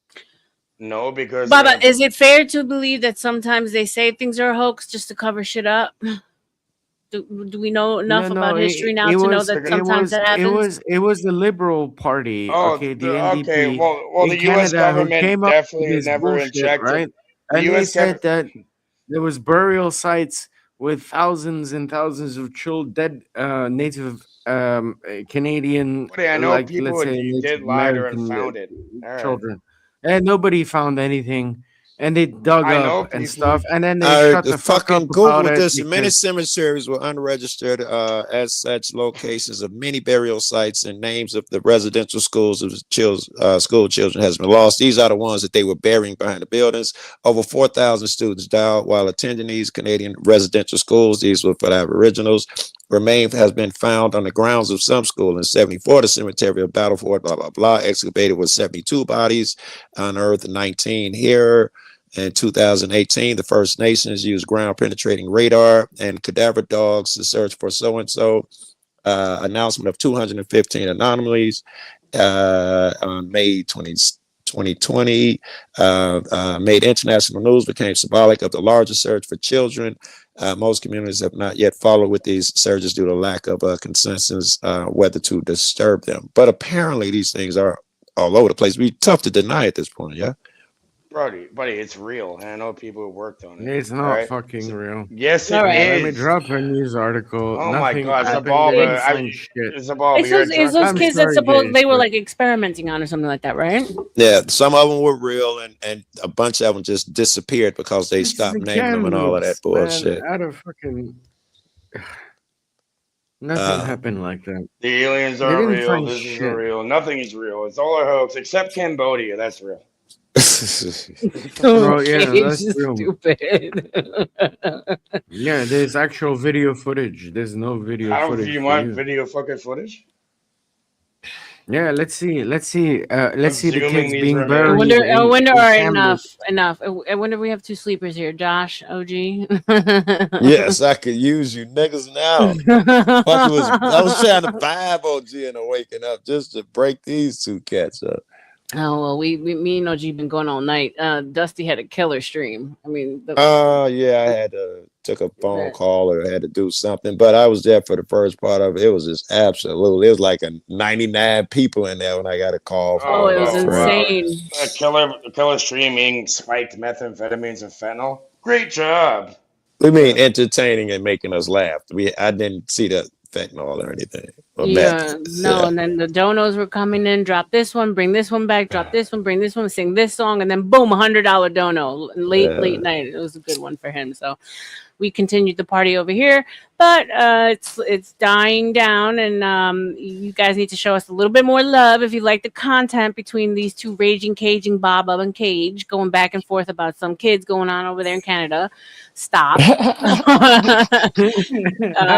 No, because they're Baba, gonna. is it fair to believe that sometimes they say things are a hoax just to cover shit up? Do we know enough about history now It to know was that sometimes that happens? the Liberal Party, Oh, okay, the okay. NDP Well, in the U.S. Canada who government came up with definitely this never bullshit, injected. right? The And they U.S. said government. that there was burial sites with thousands and thousands of dead Native Canadian, Buddy, I know like people let's say did Native lie there and American found it. All right. children, and nobody found anything, and they dug I up know and people stuff, and then they shut The the fuck up fucking about Google it this. Many because cemeteries were unregistered as such. Locations of many burial sites and names of the residential schools of school children has been lost. These are the ones that they were burying behind the buildings. Over 4,000 students died while attending these Canadian residential schools. These were for the Aboriginals. Remain has been found on the grounds of some school in 74. The cemetery of Battleford, blah, blah, blah. Excavated with 72 bodies, unearthed 19 here. In 2018, the First Nations used ground penetrating radar and cadaver dogs to search for so-and-so. Announcement of 215 anomalies on May 2020. Made international news, became symbolic of the larger search for children. Most communities have not yet followed with these searches due to lack of consensus whether to disturb them. But apparently these things are all over the place. It'd be tough to deny at this point, yeah? Buddy, it's real. And I know people who worked on it. it's All not right. fucking real. Yes, All it right. Let me is. drop a news article. Oh my Nothing God, happened. They didn't Zabalba! find shit. Zabalba, you're a It's drunk. those I'm kids that sorry, suppose they were but like experimenting on or something like that, right? Yeah, some of them were real, and a bunch of them just disappeared because they this is stopped a naming them and all of that hoax, man. bullshit. Out of fucking nothing happened like that. The aliens They are didn't real. find This isn't shit. real. Nothing is real. It's all a hoax, except Cambodia. That's real. Bro, yeah, Okay, that's it's real. stupid. Yeah, there's actual video footage. There's no video How do footage you for want you. video fucking footage? Yeah, let's see. Let's see the Zooming kids these being remains. I buried wonder. I wonder. All in right, cameras. enough. I wonder if we have two sleepers here. Josh, OG. Yes, I could use you niggas now. I was trying to vibe OG and waking up just to break these two cats up. Oh well, me and OG been going all night. Dusty had a killer stream. I mean, Yeah, I had to took a phone call or had to do something, but I was there for the first part of it. It was just absolutely. It was like 99 people in there when I got a call from oh, one it of was my friends. insane. A killer streaming spiked methamphetamines and fentanyl. Great job. We mean entertaining and making us laugh. I didn't see the fentanyl or anything or Yeah, meth. no, Yeah. and then the donos were coming in. Drop this one, bring this one back. Drop this one, bring this one. Sing this song, and then boom, $100 dono. Late Yeah. night. It was a good one for him. So, we continued the party over here, but it's dying down, and you guys need to show us a little bit more love if you like the content between these two raging, caging Bob and Cage going back and forth about some kids going on over there in Canada. Stop. I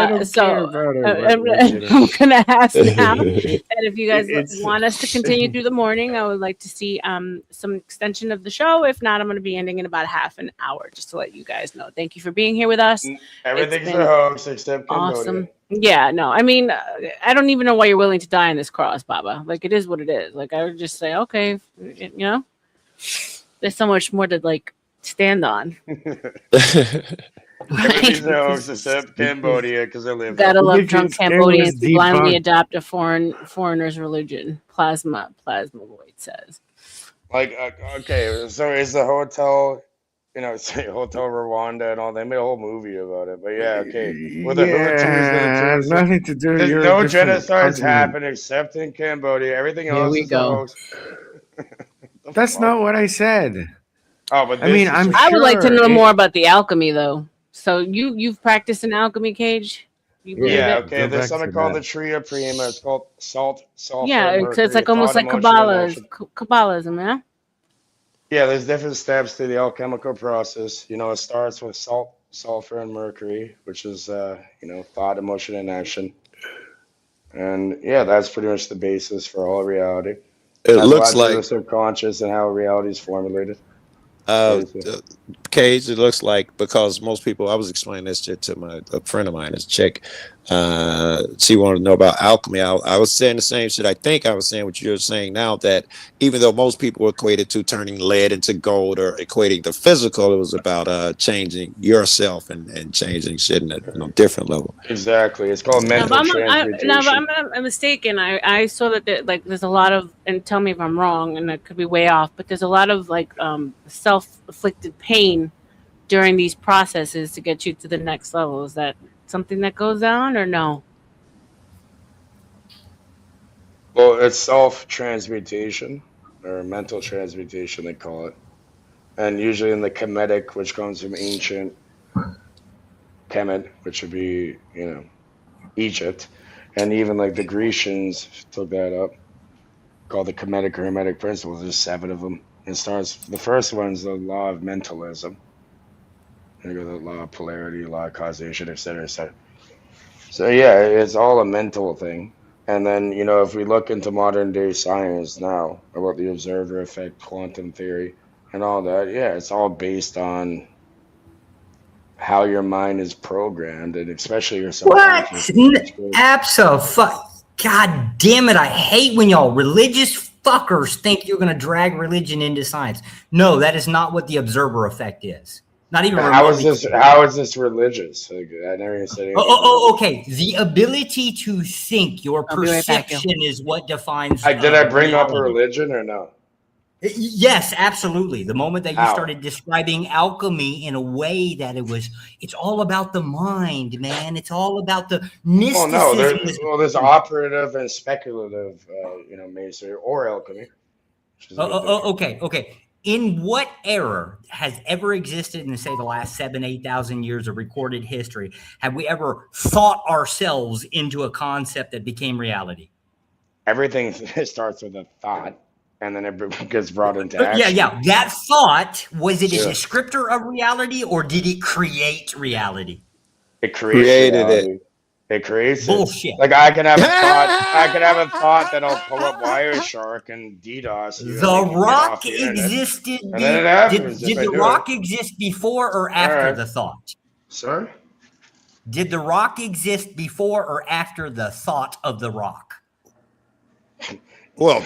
don't care about it. I'm gonna ask now, and if you guys It's want us to continue through the morning, I would like to see some extension of the show. If not, I'm going to be ending in about half an hour, just to let you guys know. Thank you for being here with us. Everything's It's a been hoax except awesome. Cambodia. Yeah, no, I mean, I don't even know why you're willing to die on this cross, Baba. Like, it is what it is. Like, I would just say, okay, you know, there's so much more to like stand on. Everything's a hoax except Cambodia because I live Gotta there. love drunk Cambodians who blindly adopt a foreigner's religion. Plasma Void says. Like, okay, so is the hotel, say Hotel Rwanda and all? They made a whole movie about it. But yeah, okay, with the Hutus and the Yeah, has Tutsis, nothing to do. there's You're no a different genocides continent. happen except in Cambodia. Everything Here else we is a go. hoax. That's not what I said. Oh, but I mean, this is I'm what- I would like to sure know it- more about the alchemy, though. So you've practiced an alchemy, Cage? You believe Yeah, it? okay. go There's back something to called that. the Tria Prima. It's called salt, sulfur, Yeah, mercury, it's like almost thought, like emotion, and action. Kabbalism, yeah. Yeah, there's different steps to the alchemical process. It starts with salt, sulfur, and mercury, which is thought, emotion, and action. And yeah, that's pretty much the basis for all reality. It That's looks why through the like subconscious and how reality is formulated. uh, Basically. Cage. It looks like because most people. I was explaining this to a friend of mine, this chick. She wanted to know about alchemy. I was saying the same shit. I think I was saying what you're saying now, that even though most people equated to turning lead into gold or equating the physical, it was about changing yourself and changing shit in a different level. Exactly. It's called No, mental but transmutation. I'm mistaken. I saw that there's a lot of, and tell me if I'm wrong, and I could be way off, but there's a lot of like self-afflicted pain during these processes to get you to the next level. Is that something that goes on, or no? Well, it's self-transmutation or mental transmutation, they call it. And usually in the Kemetic, which comes from ancient Kemet, which would be, Egypt. And even like the Grecians took that up, called the Kemetic or Hermetic principles. There's 7 of them. The first one's the law of mentalism. And you go the law of polarity, law of causation, etc., etc. So yeah, it's all a mental thing. And then, if we look into modern day science now about the observer effect, quantum theory, and all that, yeah, it's all based on how your mind is programmed, and especially your What? subconscious. God damn it. I hate when y'all religious fuckers think you're going to drag religion into science. No, that is not what the observer effect is. Not even How is remotely. how is this religious? Like, I never even said anything. Okay. The ability to think, your I'll be right back, yo. perception is what defines. Did I bring up a reality. religion or no? Yes, absolutely. The moment that you How? started describing alchemy in a way that it's all about the mind, man. It's all about the mysticism. No, there's operative and speculative, masonry or alchemy. Which is a bit different. Okay. In what era has ever existed in, say, the last 8,000 years of recorded history, have we ever thought ourselves into a concept that became reality? Everything starts with a thought, and then it gets brought into action. Yeah. That thought, was it a Yeah. descriptor of reality, or did it create reality? It creates Created reality. it. It creates Bullshit. it. Like I can have a thought. I can have a thought that I'll pull up Wireshark and DDoS you. The and make you get off rock the internet. existed. And then it happens. Did if I the do rock it. exist before or after Alright. the thought? Sir? Did the rock exist before or after the thought of the rock? Well,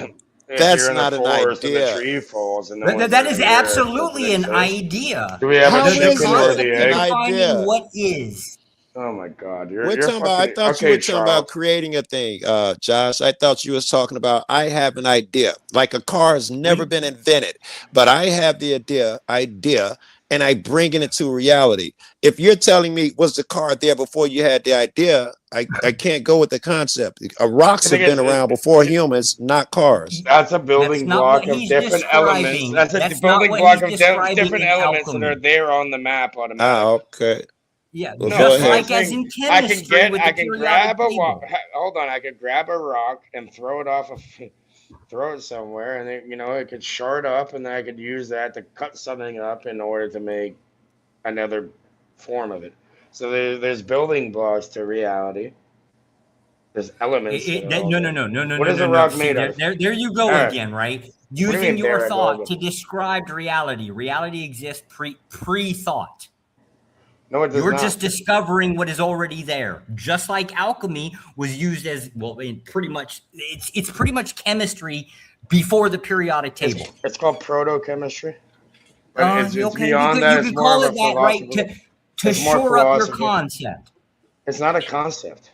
If that's you're in not the an forest and the idea. tree falls, and That is absolutely an idea. Do we have How a is chicken or it the an egg? idea? What is? Oh my God, We're you're talking about. I fucking thought you okay, were talking about Charles. creating a thing, Josh. I thought you was talking about. I have an idea. Like a car has never been invented, but I have the idea, and I bring it into reality. If you're telling me was the car there before you had the idea, I can't go with the concept. Rocks I have think been around before humans, not cars. That's a That's building not block what of he's different elements. describing. That's a That's not building what block he's of describing different in elements that alchemy. are there on the map automatically. Okay. Yeah, Well, No, go just so I'm ahead. like as saying in chemistry with I the can periodic grab a table. hold on, I could grab a rock and throw it off throw it somewhere, and it, it could shard up, and then I could use that to cut something up in order to make another form of it. So there's building blocks to reality. There's elements to it all. What is a No. rock See, made out of? there you go All right. again, right? What do you Using mean, your Barrett thought Logan? to describe reality. Reality exists pre-thought. No, it does You're not. just discovering what is already there. Just like alchemy was used as it's pretty much chemistry before the periodic table. It's called proto-chemistry. But it's Okay, beyond that. you It's could more call of it a that, right? philosophical. To It's more shore up your philosophy. concept. It's not a concept.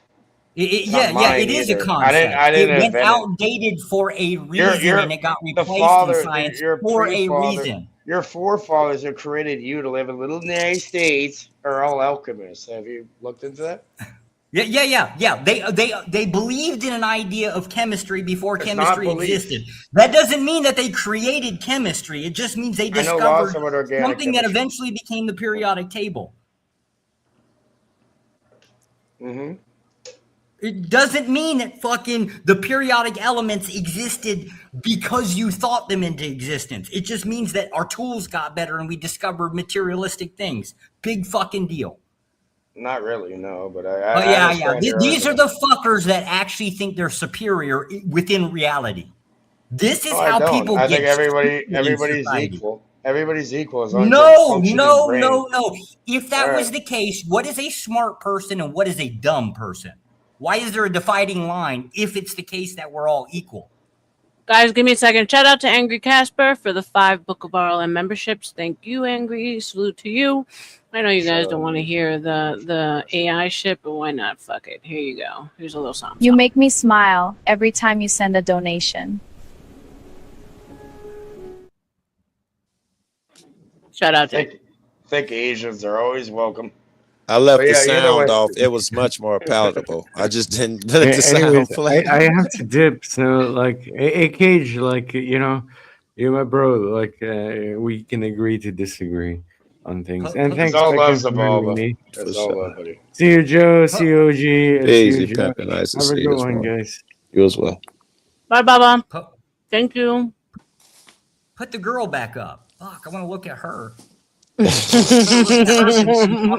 It is a concept. I didn't It went invent it. outdated for a reason, and it got the replaced father, in science your for a pre-father, reason. your forefathers who created you to live in little United States are all alchemists. Have you looked into that? Yeah. They believed in an idea of chemistry before It's chemistry not belief. existed. That doesn't mean that they created chemistry. It just means they I know lots discovered about organic something that chemistry. eventually became the periodic table. Mm-hmm. It doesn't mean that fucking the periodic elements existed because you thought them into existence. It just means that our tools got better and we discovered materialistic things. Big fucking deal. Not really, no, but Oh I yeah. understand your These are argument. the fuckers that actually think they're superior within reality. This is No, I how don't. people I think get stupid in everybody's society. equal. Everybody's equal as long as you have a functioning brain. If that All was right. the case, what is a smart person and what is a dumb person? Why is there a dividing line if it's the case that we're all equal? Guys, give me a second. Shout out to Angry Casper for the 5 Book of R.L.M memberships. Thank you, Angry. Salute to you. I know you guys don't want to hear the AI shit, but why not? Fuck it. Here you go. Here's a little something. You make me smile every time you send a donation. Shout out to Thick Asians are always welcome. I left But the yeah, either way. sound off. It was much more palatable. I just didn't let the Anyways, sound play. I have to dip. So, like, a Cage, like, you're my bro. Like, we can agree to disagree on things. And It's thanks all for loves the confirming Volvo. me. It's all love, buddy. See you, Joe. See you, OG. And see you, Easy, Joe. Pepe. Nice to Have a see you good this one, morning. guys. You as well. Bye, Baba. Thank you. Put the girl back up. Fuck, I want to look at her. Talking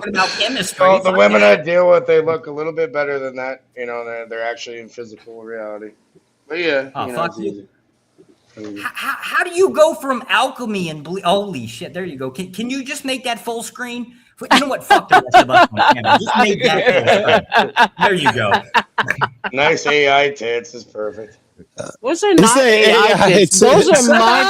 about chemistry. Well, the Fuck women that. I deal with, they look a little bit better than that. They're actually in physical reality. But yeah, Oh, fuck it's you. easy. How do you go from alchemy and holy shit? There you go. Can you just make that full screen? You know what? Fuck the rest of us on camera. Just make that full screen. There you go. Nice AI tits is perfect. Those are not AI tits. Those are my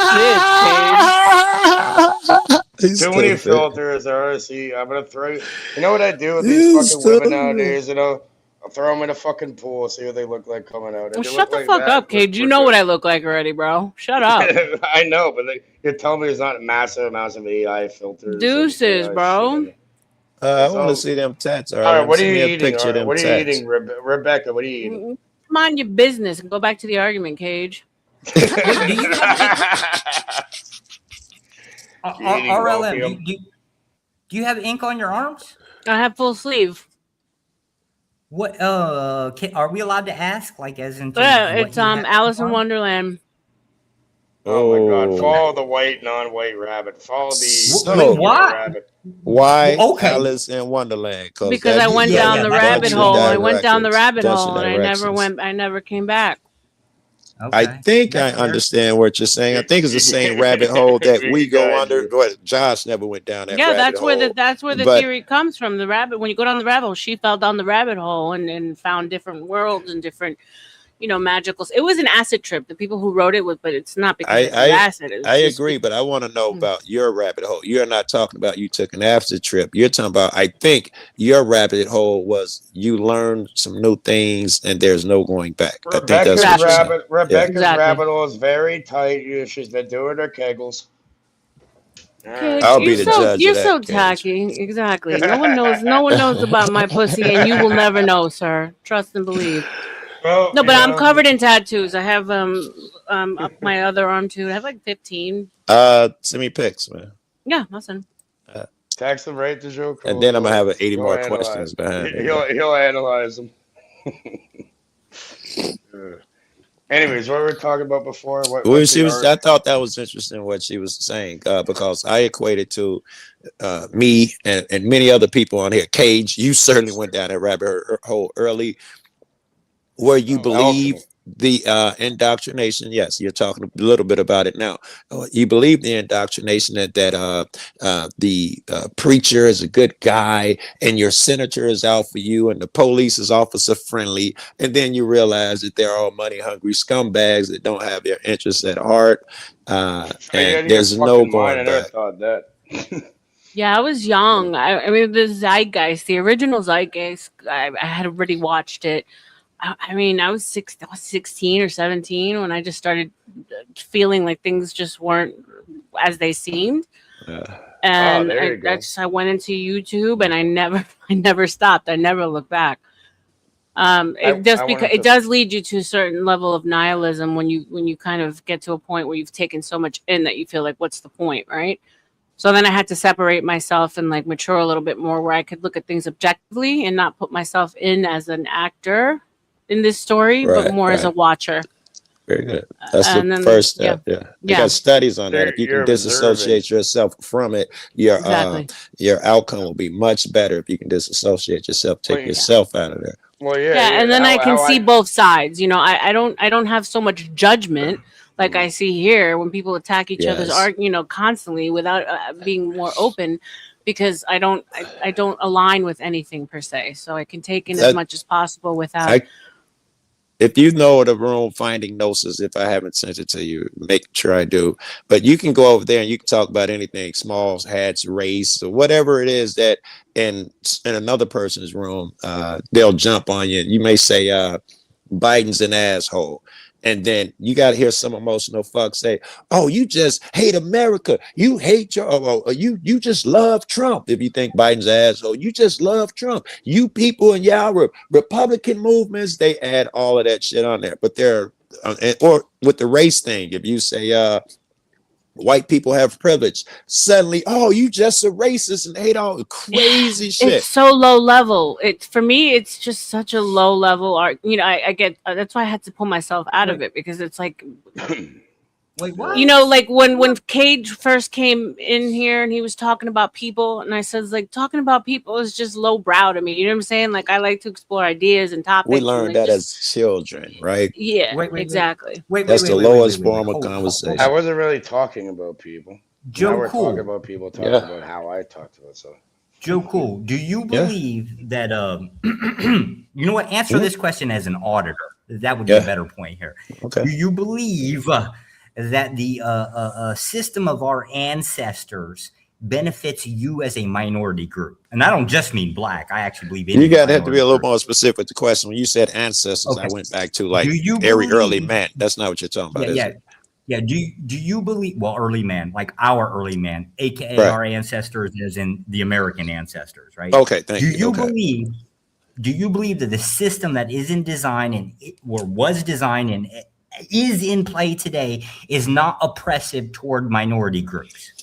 tits, Too many filters. See, I'm gonna throw you. You know what I do with these fucking women nowadays? I'll throw them in a fucking pool, see what they look like coming out. Well, shut the fuck up, Cage. You know what I look like already, bro. Shut up. I know, but you're telling me there's not massive amounts of AI filters. Deuces, bro. I want to see them tats. All right, what are Send you me a eating? picture of them What are you tats. eating, Rebecca? What are you eating? Mind your business and go back to the argument, Cage. R.L.M. Do you have ink on your arms? I have full sleeve. What? Are we allowed to ask? Like, as in? Yeah, it's Alice in Wonderland. Oh my God! Follow the white, non-white rabbit. Follow the rabbit. Why Alice in Wonderland? Because I went down the rabbit hole. I went down the rabbit hole, and I never came back. I think I understand what you're saying. I think it's the same rabbit hole that we go under. Go ahead. Josh never went down that. Yeah, rabbit hole. that's where the theory comes from. The rabbit. When you go down the rabbit hole, she fell down the rabbit hole and found different worlds and different, magical. It was an acid trip. The people who wrote it but it's not because it's acid. I agree, but I want to know about your rabbit hole. You're not talking about you took an acid trip. You're talking about, I think your rabbit hole was you learned some new things and there's no going back. Rebecca's rabbit hole is very tight. She's been doing her kegels. Cage, I'll be the judge. You're of that, so Cage. tacky. Exactly. No one knows about my pussy, and you will never know, sir. Trust and believe. Well, no, but I'm covered in tattoos. I have up my other arm too. I have like 15. Send me pics, man. Yeah, listen. Text him right to Joe Cool. And then I'm gonna have 80 He'll more analyze. questions behind it. He'll analyze them. Anyways, what were we talking about before? What's the art? I thought that was interesting what she was saying because I equated to me and many other people on here. Cage, you certainly went down that rabbit hole early, where you believe the indoctrination. Yes, you're talking a little bit about it now. You believe the indoctrination that the preacher is a good guy and your senator is out for you and the police is officer friendly, and then you realize that they're all money hungry scumbags that don't have your interests at heart, and there's no going I never back. thought that. Yeah, I was young. I mean, the Zeitgeist, the original Zeitgeist, I had already watched it. I mean, I was 16 or 17 when I just started feeling like things just weren't as they seemed. And there you go. I went into YouTube and I never stopped. I never looked back. It does lead you to a certain level of nihilism when you kind of get to a point where you've taken so much in that you feel like, what's the point, right? So then I had to separate myself and like mature a little bit more where I could look at things objectively and not put myself in as an actor in this story, but more as a watcher. Very good. That's the first step. Yeah. You got studies on that. If you can disassociate yourself from it, your outcome will be much better if you can disassociate yourself, take yourself out of there. Well, yeah, and then I can see both sides. You know, I don't have so much judgment like I see here when people attack each other's art, constantly without being more open, because I don't align with anything per se. So I can take in as much as possible without. If you know the room Finding Gnosis, if I haven't sent it to you, make sure I do. But you can go over there and you can talk about anything, smalls, hats, race, or whatever it is that in another person's room, they'll jump on you. You may say Biden's an asshole. And then you got to hear some emotional fuck say, "Oh, you just hate America. You hate you just love Trump." If you think Biden's an asshole, you just love Trump. You people in y'all Republican movements, they add all of that shit on there. But they're or with the race thing, if you say white people have privilege, suddenly, oh, you just a racist and hate all crazy shit. It's so low level. For me, it's just such a low level art. I get that's why I had to pull myself out of it, because it's like, wait, what? Like when Cage first came in here and he was talking about people, and I said, like, talking about people is just low brow to me. You know what I'm saying? Like, I like to explore ideas and topics. We learned that as children, right? Yeah, exactly. That's the lowest form of conversation. I wasn't really talking about people. Joe now we're Cool. talking about people talking about how I talked about stuff. Joe Cool, do you believe that you know what? Answer this question as an auditor. That would be a better point here. Okay. Do you believe that the system of our ancestors benefits you as a minority group? And I don't just mean black. I actually believe you got to have to be a little more specific with the question. When you said ancestors, I went back to like very early man. That's not what you're talking about, is it? Yeah. Do you believe, early man, like our early man, aka our ancestors, as in the American ancestors, right? Okay, thank you. Do you believe that the system that is in design or was designed and is in play today is not oppressive toward minority groups?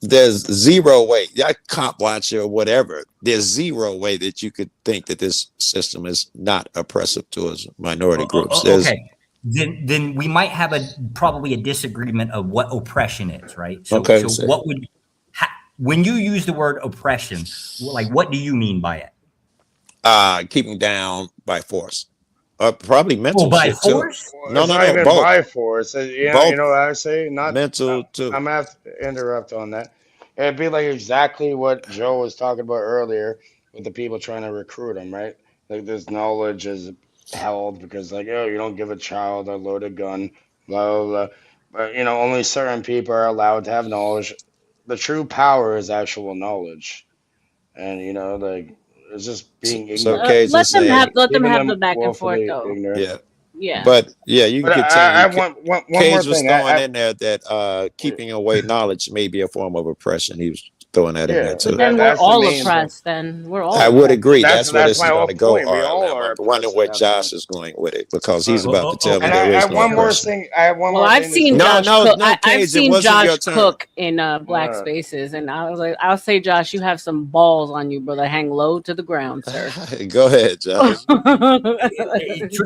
There's zero way. Cop watcher or whatever. There's zero way that you could think that this system is not oppressive towards minority groups. Okay. Then we might have probably a disagreement of what oppression is, right? So what would, when you use the word oppression, like what do you mean by it? Keeping down by force. Probably mental by shit force? Too. No, Even both. by force. You know what I say? Not mental too. I'm gonna have to interrupt on that. It'd be like exactly what Joe was talking about earlier with the people trying to recruit him, right? Like this knowledge is held because, like, oh, you don't give a child a loaded gun, blah blah blah. But only certain people are allowed to have knowledge. The true power is actual knowledge, and like. It's just being ignorant. Let them have the back and forth, though. Ignorant. Yeah. But you can continue. I want one Cage more was thing. throwing in there that keeping away knowledge may be a form of oppression. He was throwing that in there But too. then we're That's the all main thing. oppressed. Then we're all. I would oppressed. agree. That's where That's this my is whole going to go. point. We all R.L.M. are I'm wondering oppressed where at that point. Josh is going with it because he's about to tell me And I there is have no one more oppression. thing. I have one Well, more I've thing to seen say. Josh cook. I've Cage, it seen wasn't your Josh turn. cook in black spaces, and I was like, I'll say, Josh, you have some balls on you, brother. Hang low to the ground, sir. Go ahead, Josh.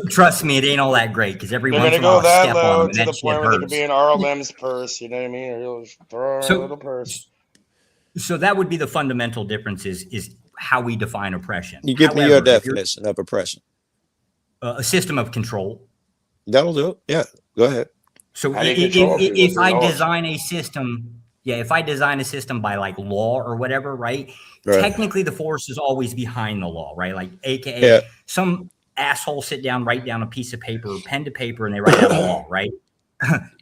Trust me, it ain't all that great because every They're once gonna in a while go I that step on low them and to the that shit point where they could hurts. be in R.L.M's purse. You know what I mean? Or he'll throw in a little purse. So that would be the fundamental difference is how we define oppression. You give me your definition of oppression. A system of control. That'll do it. Yeah, go ahead. So How do you control people if through I knowledge? design a system, if I design a system by like law or whatever, right? Right. Technically, the force is always behind the law, right? Like, AKA some asshole sit down, write down a piece of paper, pen to paper, and they write out a law, right?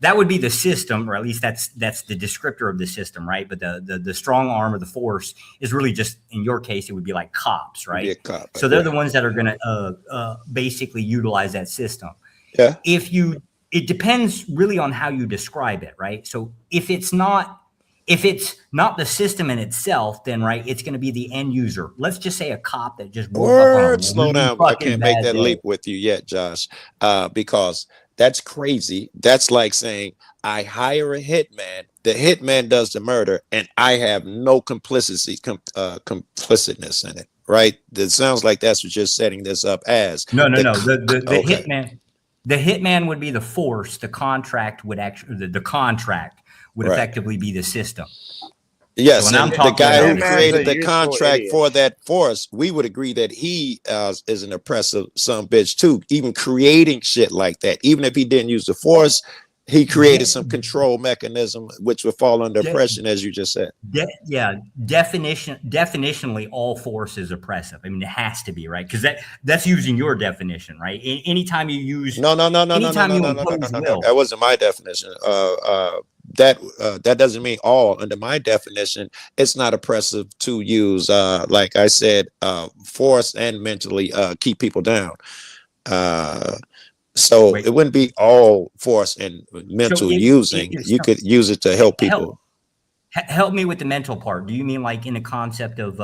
That would be the system, or at least that's the descriptor of the system, right? But the strong arm of the force is really just, in your case, it would be like cops, right? Be a cop, so they're the ones that are going to basically utilize that system. Yeah. It depends really on how you describe it, right? So if it's not the system in itself, then right, it's going to be the end user. Let's just say a cop that just woke up on a Slow really down. I fucking can't make bad that day. leap with you yet, Josh, because that's crazy. That's like saying I hire a hitman. The hitman does the murder, and I have no complicitness in it. Right? It sounds like that's what you're setting this up as. No. The okay. hitman. The hitman would be the force. The contract would actually the contract would effectively be the system. Yes, so and the guy who created the contract for that force, we would agree that he is an oppressive son of a bitch too, even creating shit like that. Even if he didn't use the force, he created some control mechanism which would fall under oppression, as you just said. Definitionally, all force is oppressive. I mean, it has to be, right? Because that's using your definition, right? Anytime you use No. That wasn't my definition. That doesn't mean all. Under my definition, it's not oppressive to use, like I said, force and mentally keep people down. So it wouldn't be all force and mental using. You could use it to help people. Help me with the mental part. Do you mean like in the concept of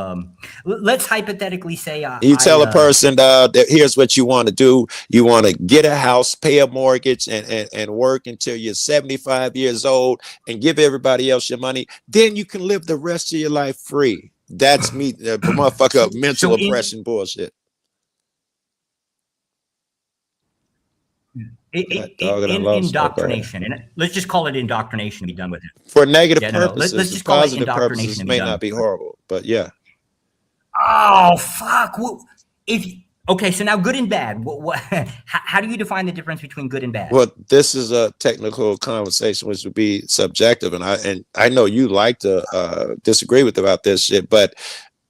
let's hypothetically say you tell a person that here's what you want to do. You want to get a house, pay a mortgage, and work until you're 75 years old and give everybody else your money. Then you can live the rest of your life free. That's me, motherfucker, mental oppression bullshit. Indoctrination, and let's just call it indoctrination to be done with it. For negative purposes, let's just call it positive purposes may not be horrible, but yeah. Oh fuck! Okay, so now good and bad. How do you define the difference between good and bad? Well, this is a technical conversation, which would be subjective, and I know you like to disagree with about this shit, but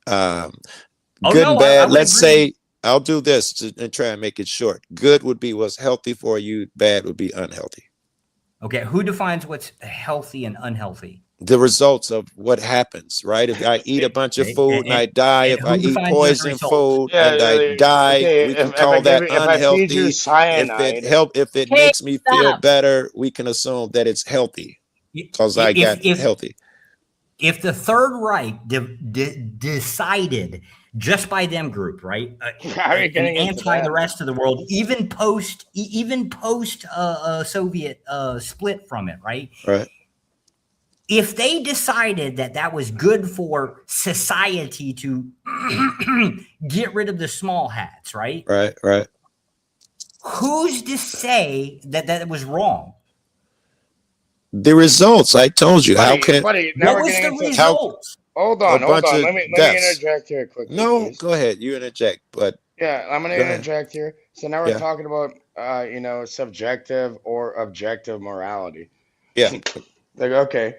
good and bad. Let's say. I'll do this and try and make it short. Good would be what's healthy for you. Bad would be unhealthy. Okay. Who defines what's healthy and unhealthy? The results of what happens, right? If I eat a bunch of food and I die, if I eat poison food and I die, we can call that unhealthy. If it makes me feel better, we can assume that it's healthy because I got healthy. If the Third Reich decided just by them group, right, and anti the rest of the world, even post Soviet split from it, right? Right. If they decided that was good for society to get rid of the small hats, right? Right. Who's to say that was wrong? The results, I told you. Buddy, What was the results? Hold on. Let me interject here quickly. No, please. go ahead. You interject, but yeah, I'm gonna interject here. So now we're talking about subjective or objective morality. Yeah. Like, okay,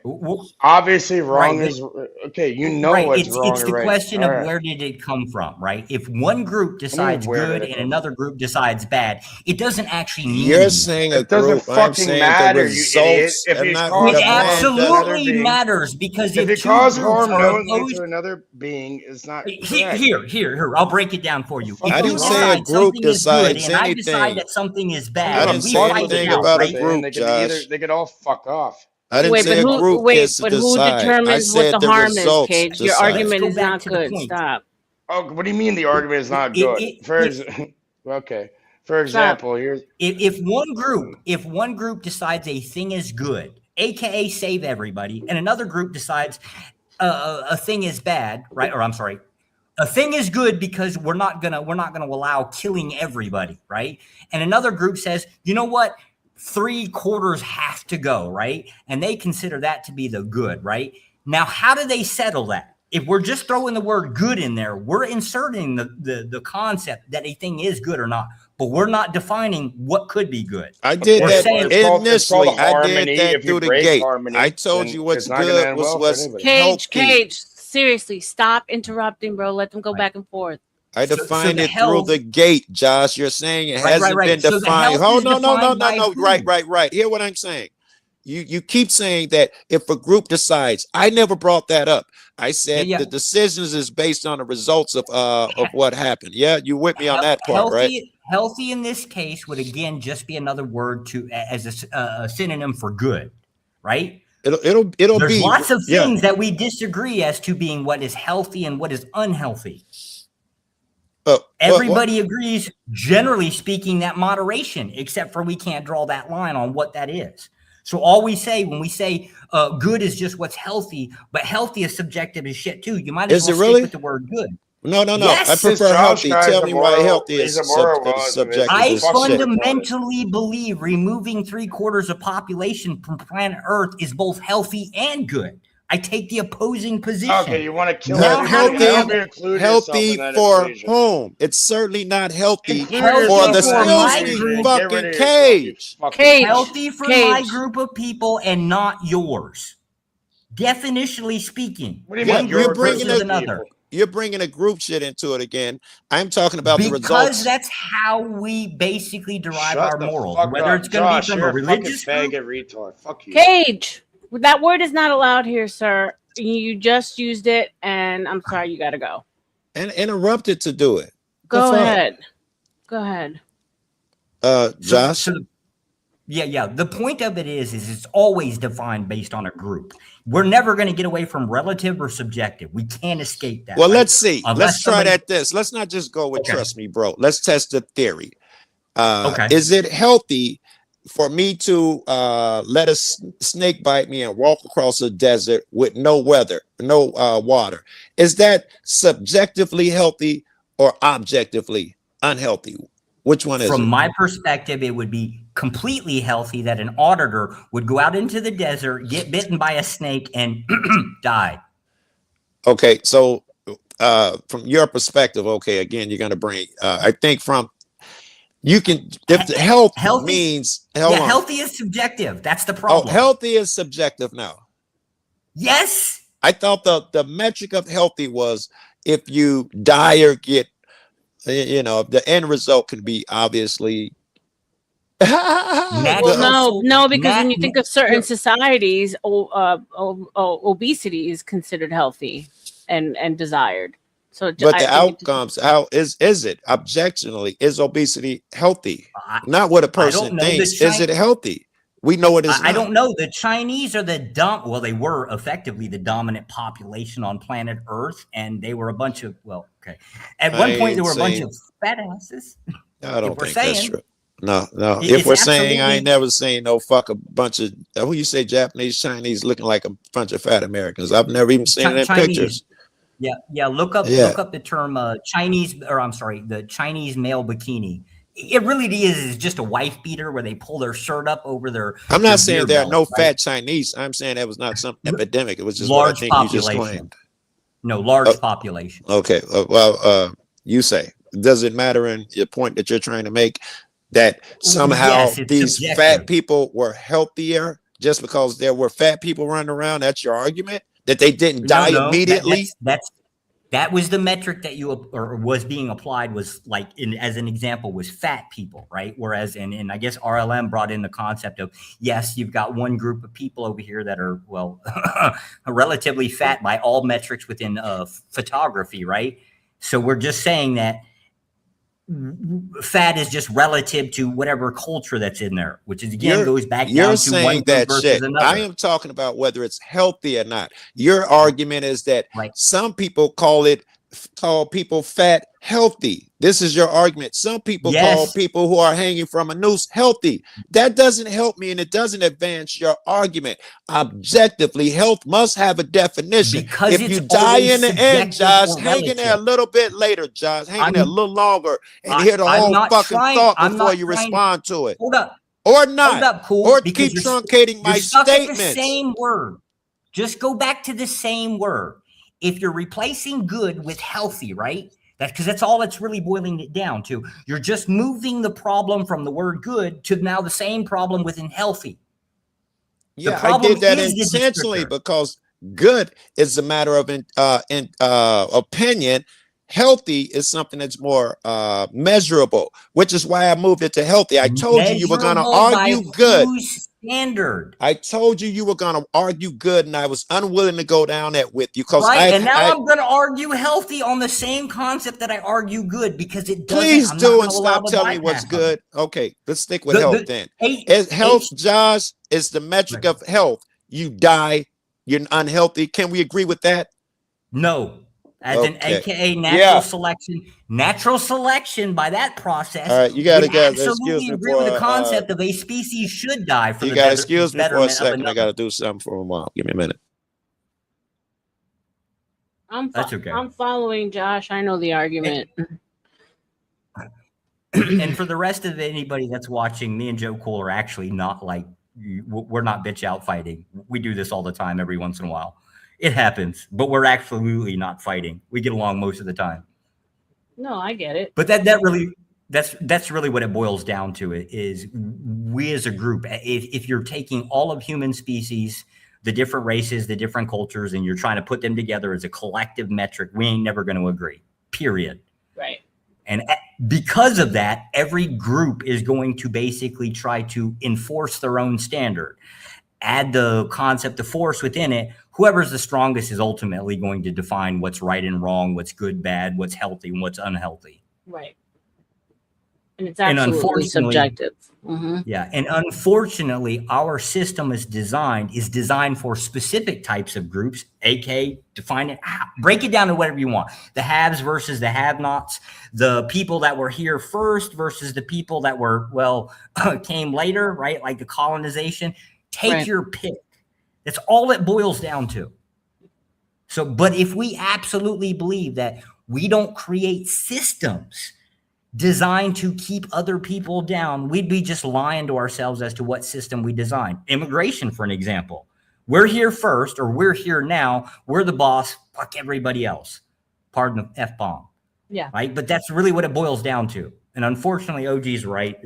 obviously wrong is okay. You know what's wrong. It's the question of where did it come from, right? If one group decides good and another group decides bad, it doesn't actually mean you're saying a group. I'm saying the results. It absolutely matters because if it causes harm knowingly to another being, it's not. Here. I'll break it down for you. I didn't say a group decides anything. I decide that something is bad. I didn't say anything about a group, Josh. They could all fuck off. I didn't say a group gets to who decide. I determines what said the the harm is, results Cage? Your decide. argument Go is back not to the good. point. Stop. Oh, what do you mean the argument is not good? Okay. For Stop. example, here's If one group decides a thing is good, aka save everybody, and another group decides a thing is bad, right? Or I'm sorry, a thing is good because we're not gonna allow killing everybody, right? And another group says, you know what? 3/4 have to go, right? And they consider that to be the good, right? Now, how do they settle that? If we're just throwing the word good in there, we're inserting the concept that a thing is good or not, but we're not defining what could be good. I did We're that saying initially. called I did harmony. that If you through the break gate. harmony, I told then you what's it's not gonna good end was well for what's anybody. healthy. Cage, seriously, stop interrupting, bro. Let them go back and forth. I So defined the it through health, the gate, Josh. You're saying it hasn't been So the defined. health Oh, is no. defined by who? Right. Hear what I'm saying. You keep saying that if a group decides. I never brought that up. I said Yeah. the decisions is based on the results of what happened. Yeah, you with me on that part, right? Healthy in this case would again just be another word as a synonym for good, right? It'll There's be lots of things that we disagree as to being what is healthy and what is unhealthy. Everybody agrees, generally speaking, that moderation, except for we can't draw that line on what that is. So all we say when we say good is just what's healthy, but healthy is subjective as shit too. You might as well stick with the word good. No. Yes. I prefer healthy. Tell me why healthy is subjective I as shit. fundamentally believe removing 3/4 of population from planet Earth is both healthy and good. I take the opposing position. Okay, you want to kill Not everybody? healthy for whom? It's certainly not healthy for the Skillsky fucking Cage. Healthy for my group of people and not yours. Definitionally speaking, one group versus another. You're bringing a group shit into it again. I'm talking about the results. Because that's how we basically derive our morals. Whether it's going to be from a religious group. Retard. Fuck you. Cage, that word is not allowed here, sir. You just used it, and I'm sorry, you got to go. And interrupted to do it. Go ahead. Josh. Yeah. The point of it is it's always defined based on a group. We're never going to get away from relative or subjective. We can't escape that. Well, let's see. Let's try that. Let's not just go with trust me, bro. Let's test the theory. Is it healthy for me to let a snake bite me and walk across a desert with no weather, no water? Is that subjectively healthy or objectively unhealthy? Which one is it? From my perspective, it would be completely healthy that an auditor would go out into the desert, get bitten by a snake, and die. Okay, so from your perspective, okay, again, you're going to bring, I think you can, if the healthy means, healthy is subjective. That's the problem. Oh, healthy is subjective now. Yes. I thought the metric of healthy was if you die or get, the end result can be obviously. No, because when you think of certain societies, obesity is considered healthy and desired. So, but the outcomes, how is it objectively? Is obesity healthy? Not what a person thinks. Is it healthy? We know it is. I don't know. The Chinese are they were effectively the dominant population on planet Earth, and they were a bunch of at one point there were a bunch of fat asses. I don't think that's true. No. If we're saying, I ain't never seen no fuck a bunch of who you say Japanese, Chinese looking like a bunch of fat Americans. I've never even seen it in pictures. Yeah. Look up the term Chinese, or I'm sorry, the Chinese male bikini. It really is just a wife beater where they pull their shirt up over their. I'm not saying there are no fat Chinese. I'm saying that was not some epidemic. It was just large what I think population. You just claimed. No, large population. Okay. You say, does it matter in your point that you're trying to make that somehow these fat people were healthier just because there were fat people running around? That's your argument? That they didn't die immediately? That was the metric that was being applied, was like as an example was fat people, right? Whereas and I guess R.L.M brought in the concept of, yes, you've got one group of people over here that are relatively fat by all metrics within photography, right? So we're just saying that fat is just relative to whatever culture that's in there, which is again goes back you're down to saying one group that versus shit. another. I am talking about whether it's healthy or not. Your argument is that some people call people fat healthy. This is your argument. Some people call people who are hanging from a noose healthy. That doesn't help me, and it doesn't advance your argument. Objectively, health must have a definition. Because if it's you die in the end, subjective Josh, or hang in there a relative. little bit later, Josh. Hang in there a little longer and hear the I'm whole not fucking trying- thought I'm before not you trying- respond to it. Hold up. Or not. Hold up, cool. Or because keep truncating my you're stuck at the statements. same word. Just go back to the same word. If you're replacing good with healthy, right? That's because that's all it's really boiling it down to. You're just moving the problem from the word good to now the same problem within healthy. Yeah, I did that intentionally because good is a matter of opinion. Healthy is something that's more measurable, which is why I moved it to healthy. I told you were going to argue good. Standard. I told you were going to argue good, and I was unwilling to go down that with you because and now I'm going to argue healthy on the same concept that I argue good because it doesn't. Please I'm do not and gonna allow stop the telling me bypass what's of good. it. Okay, let's stick with health then. Health, Josh, is the metric of health. You die, you're unhealthy. Can we agree with that? No. As an Okay. AKA natural selection. Natural selection by that process. All right, you gotta would excuse absolutely me agree for, with the concept of a species should die for You the gotta excuse me for a betterment of second. I another. gotta do something for a while. Give me a minute. That's okay. I'm following Josh. I know the argument. And for the rest of anybody that's watching, me and Joe Cool are actually not like, we're not bitch out fighting. We do this all the time every once in a while. It happens, but we're absolutely not fighting. We get along most of the time. No, I get it. But that's really what it boils down to. It is we as a group. If you're taking all of human species, the different races, the different cultures, and you're trying to put them together as a collective metric, we ain't never going to agree. Period. Right. And because of that, every group is going to basically try to enforce their own standard. Add the concept of force within it. Whoever's the strongest is ultimately going to define what's right and wrong, what's good, bad, what's healthy, and what's unhealthy. Right. And it's absolutely subjective. Mm-hmm. Yeah. And unfortunately, our system is designed for specific types of groups, aka define it, break it down to whatever you want. The haves versus the have-nots, the people that were here first versus the people that were, came later, right? Like the colonization. Take your pick. That's all it boils down to. So, but if we absolutely believe that we don't create systems designed to keep other people down, we'd be just lying to ourselves as to what system we design. Immigration, for an example. We're here first, or we're here now. We're the boss. Fuck everybody else. Pardon the F-bomb. Yeah. Right? But that's really what it boils down to. And unfortunately, OG's right.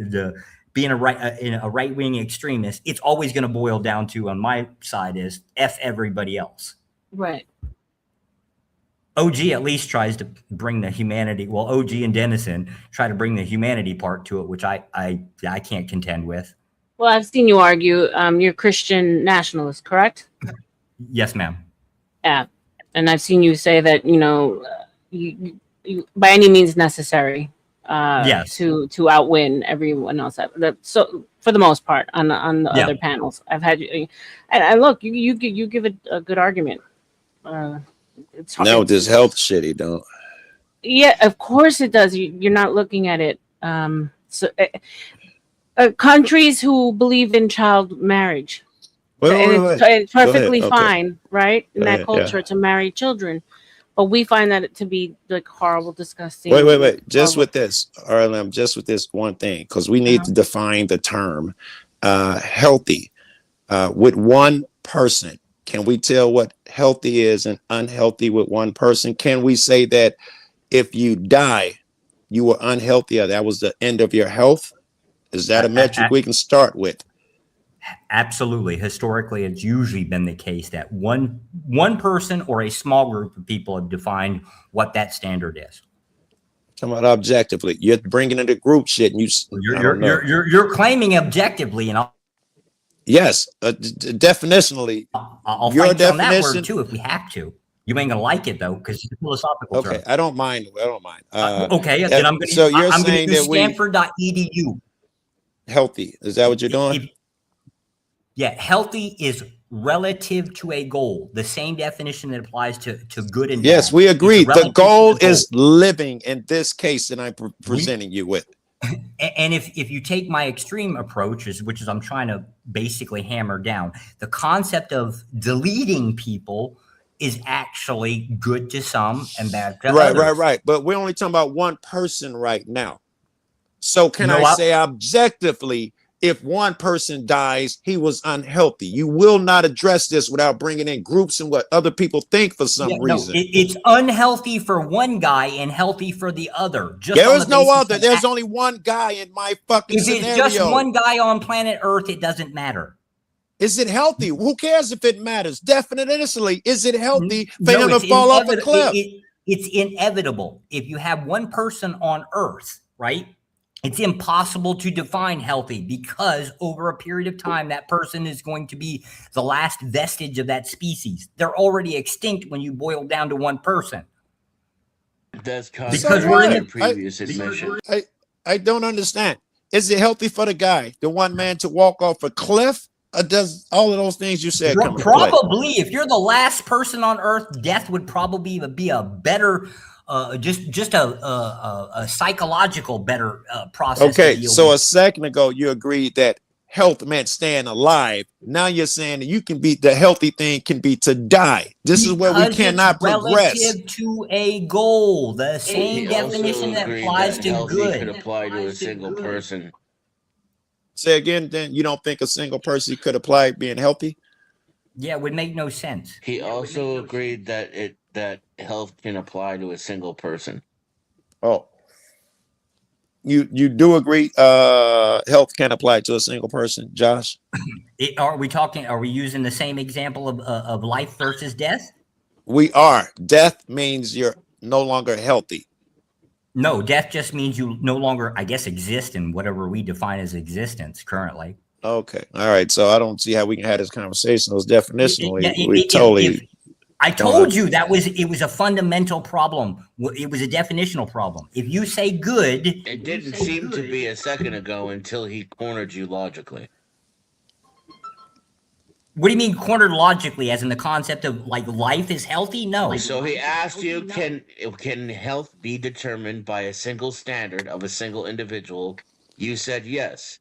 Being a right-wing extremist, it's always going to boil down to, on my side, is F everybody else. Right. OG at least tries to bring the humanity. Well, OG and Dennison try to bring the humanity part to it, which I can't contend with. Well, I've seen you argue. You're Christian nationalist, correct? Yes, ma'am. Yeah. And I've seen you say that, you by any means necessary. Yes. To outwin everyone else. So for the most part, on the other panels, I've had you. And look, you give a good argument. It's hard. Now with this health shit, he don't. Yeah, of course it does. You're not looking at it. Countries who believe in child marriage, it's perfectly fine, right? In that culture to marry children. But we find that to be like horrible, disgusting. Wait. Just with this, R.L.M., just with this one thing, because we need to define the term healthy. With one person, can we tell what healthy is and unhealthy with one person? Can we say that if you die, you were unhealthy, or that was the end of your health? Is that a metric we can start with? Absolutely. Historically, it's usually been the case that one person or a small group of people have defined what that standard is. Talking about objectively, you're bringing in the group shit, and you're claiming objectively, and yes, definitionally. I'll fight you on that word too if we have to. You ain't gonna like it though, because it's a philosophical term. Okay, I don't mind. I don't mind. Okay, then I'm gonna. So you're I'm saying gonna that use we Stanford.edu. healthy? Is that what you're doing? Yeah, healthy is relative to a goal. The same definition that applies to good and Yes, bad. we It's agree. The relative to goal the goal. is living in this case that I'm presenting you with. And if you take my extreme approach, which is I'm trying to basically hammer down, the concept of deleting people is actually good to some and bad to others. Right. But we're only talking about one person right now. So can No, I say objectively, if one person dies, he was unhealthy? You will not address this without bringing in groups and what other people think for some reason. It's unhealthy for one guy and healthy for the other. Just There on is the no basis other. of There's only one guy in my fucking if scenario. it's just one guy on planet Earth, it doesn't matter. Is it healthy? Who cares if it matters? Definitely, is it healthy for him to it's fall off a cliff? It's inevitable. If you have one person on Earth, right? It's impossible to define healthy because over a period of time, that person is going to be the last vestige of that species. They're already extinct when you boil down to one person. That's because we're in your previous admission. I don't understand. Is it healthy for the guy, the one man, to walk off a cliff? Or does all of those things you said come into play? Probably, if you're the last person on Earth, death would probably be a better, just a psychological better process. Okay, so a second ago you agreed that health meant staying alive. Now you're saying that you can be the healthy thing can be to die. This is where we cannot progress. Relative to a goal, the same definition that applies to good could apply to a single person. Say again, then you don't think a single person could apply being healthy? Yeah, it would make no sense. He also agreed that that health can apply to a single person. Oh. You do agree health can apply to a single person, Josh? Are we using the same example of life versus death? We are. Death means you're no longer healthy. No, death just means you no longer, I guess, exist in whatever we define as existence currently. Okay. All right. So I don't see how we can have this conversation. Those definitionally, I told you it was a fundamental problem. It was a definitional problem. If you say good, it didn't seem to be a second ago until he cornered you logically. What do you mean cornered logically, as in the concept of like life is healthy? No. So he asked you, can health be determined by a single standard of a single individual? You said yes.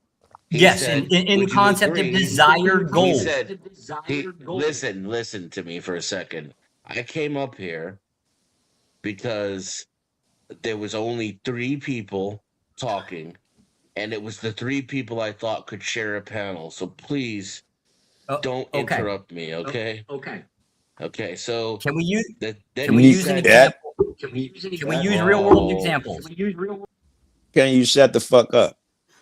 Yes, in the concept of desired goal. He said, listen to me for a second. I came up here because there was only 3 people talking, and it was the 3 people I thought could share a panel. So please don't interrupt me, okay? Okay, so can we use an example? Can we use real world examples? Can you shut the fuck up?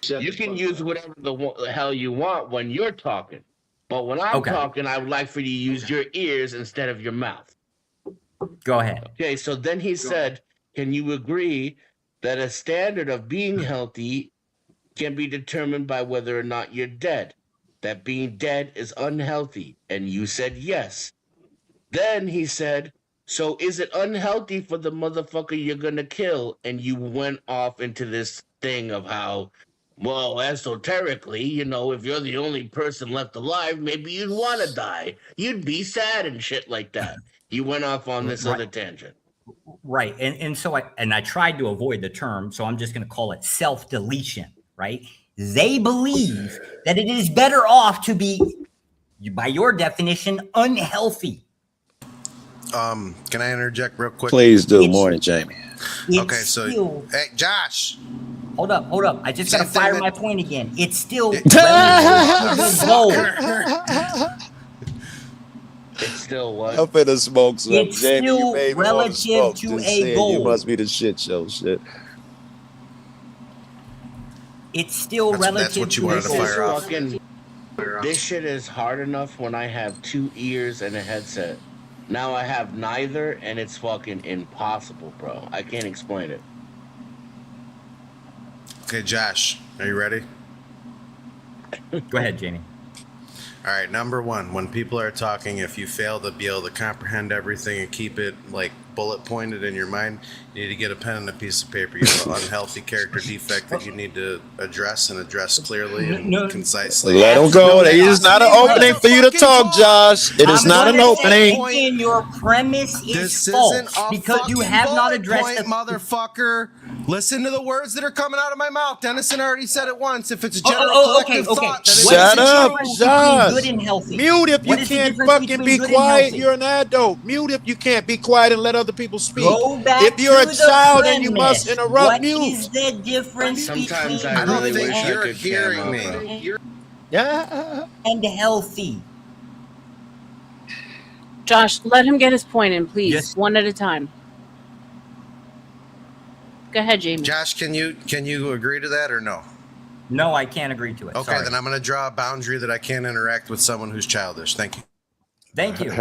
You can use whatever the hell you want when you're talking. But when I'm talking, I would like for you to use your ears instead of your mouth. Go ahead. Okay, so then he said, can you agree that a standard of being healthy can be determined by whether or not you're dead? That being dead is unhealthy. And you said yes. Then he said, so is it unhealthy for the motherfucker you're going to kill? And you went off into this thing of how, well, esoterically, if you're the only person left alive, maybe you'd want to die. You'd be sad and shit like that. You went off on this other tangent. Right. And so I tried to avoid the term, so I'm just going to call it self-deletion, right? They believe that it is better off to be, by your definition, unhealthy. Can I interject real quick? Please do. Morning, Jamie. Okay, so hey, Josh. Hold up. I just got to fire my point again. It's still It's still what? I'm finna smoke some. It's Jamie, you still made me want to relative smoke. to Just a saying, goal. you must be the shit show shit. It's still relative. That's what you wanted to fire off. This shit is hard enough when I have 2 ears and a headset. Now I have neither, and it's fucking impossible, bro. I can't explain it. Okay, Josh, are you ready? Go ahead, Jamie. All right, number one, when people are talking, if you fail to be able to comprehend everything and keep it like bullet pointed in your mind, you need to get a pen and a piece of paper. You have an unhealthy character defect that you need to address clearly and concisely. Let him go. It is not an opening for you to talk, Josh. It is not an opening. Again, your premise is false because you have not addressed the motherfucker. Listen to the words that are coming out of my mouth. Dennison already said it once. If it's a general collective thought, then shut up, Josh. Good and healthy? Mute if you can't fucking be quiet. You're an adult. Mute if you can't be quiet and let other people speak. Go back if you're to a child the and you must interrupt, what mute. What is the difference Sometimes between I really good wish I you're could hearing me. And healthy? Josh, let him get his point in, please. One at a time. Go ahead, Jamie. Josh, can you agree to that or no? No, I can't agree to it. Okay, Sorry. then I'm going to draw a boundary that I can't interact with someone who's childish. Thank you. Thank you.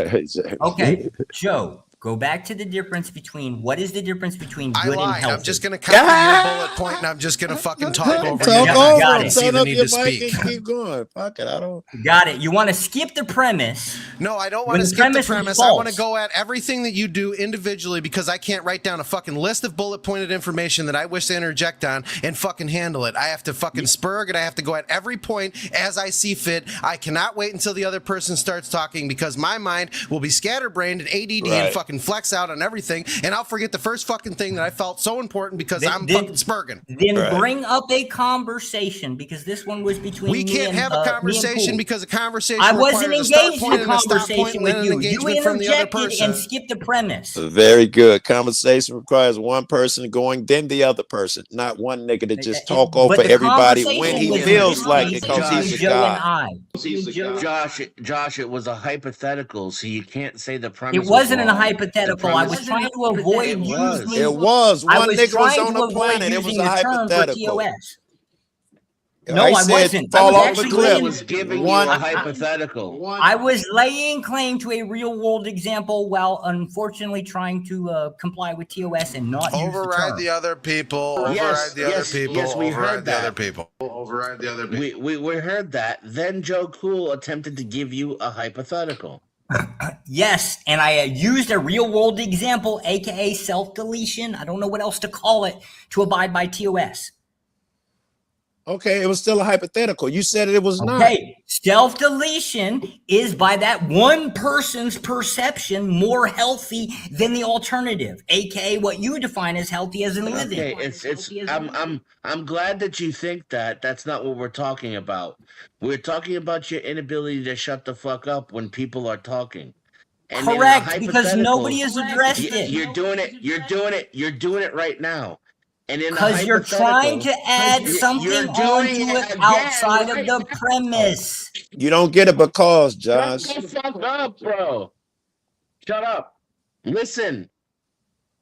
Okay, Joe, go back to the difference between what is the difference between good and healthy? I'm just going to copy your bullet point and I'm just going to fucking talk over you. Got it. Turn up your mic and keep going. Fuck it. I don't. Got it. You want to skip the premise? No, I don't want to skip the premise. I want to go at everything that you do individually because I can't write down a fucking list of bullet pointed information that I wish to interject on and fucking handle it. I have to fucking spurg and I have to go at every point as I see fit. I cannot wait until the other person starts talking because my mind will be scatterbrained and ADD and fucking flex out on everything, and I'll forget the first fucking thing that I felt so important because I'm fucking spurging. Then bring up a conversation because this one was between we can't have a conversation because a conversation I wasn't requires a start engaged point in and a stop conversation point with and you. an You engagement from the other interjected person. and skipped the premise. Very good. Conversation requires one person going, then the other person, not one nigga to just talk over everybody when he feels like it because he's a guy. Josh, it was a hypothetical, so you can't say the premise. It wasn't was a wrong. hypothetical. I was trying to avoid using. It was. I One was nigga was trying on to the avoid planet. It was using a the term for hypothetical. TOS. No, I said wasn't. fall I off was the actually cliff. laying, was giving One- you a hypothetical. I was laying claim to a real world example while unfortunately trying to comply with TOS and not use the Override term. the other people. Override the other people. Yes, we override heard the that. other people. Override the other people. We heard that. Then Joe Cool attempted to give you a hypothetical. Yes, and I used a real world example, aka self deletion. I don't know what else to call it to abide by TOS. Okay, it was still a hypothetical. You said it was not. Okay, self deletion is by that one person's perception more healthy than the alternative, aka what you define as healthy as in living. Okay, I'm glad that you think that. That's not what we're talking about. We're talking about your inability to shut the fuck up when people are talking. And in a Correct, because hypothetical, nobody has addressed it. You're doing it. You're doing it right now. And in a Because you're trying to hypothetical, add something you're doing onto it again outside of right the now. premise. You don't get it because, Josh. Shut the fuck up, bro. Shut up. Listen.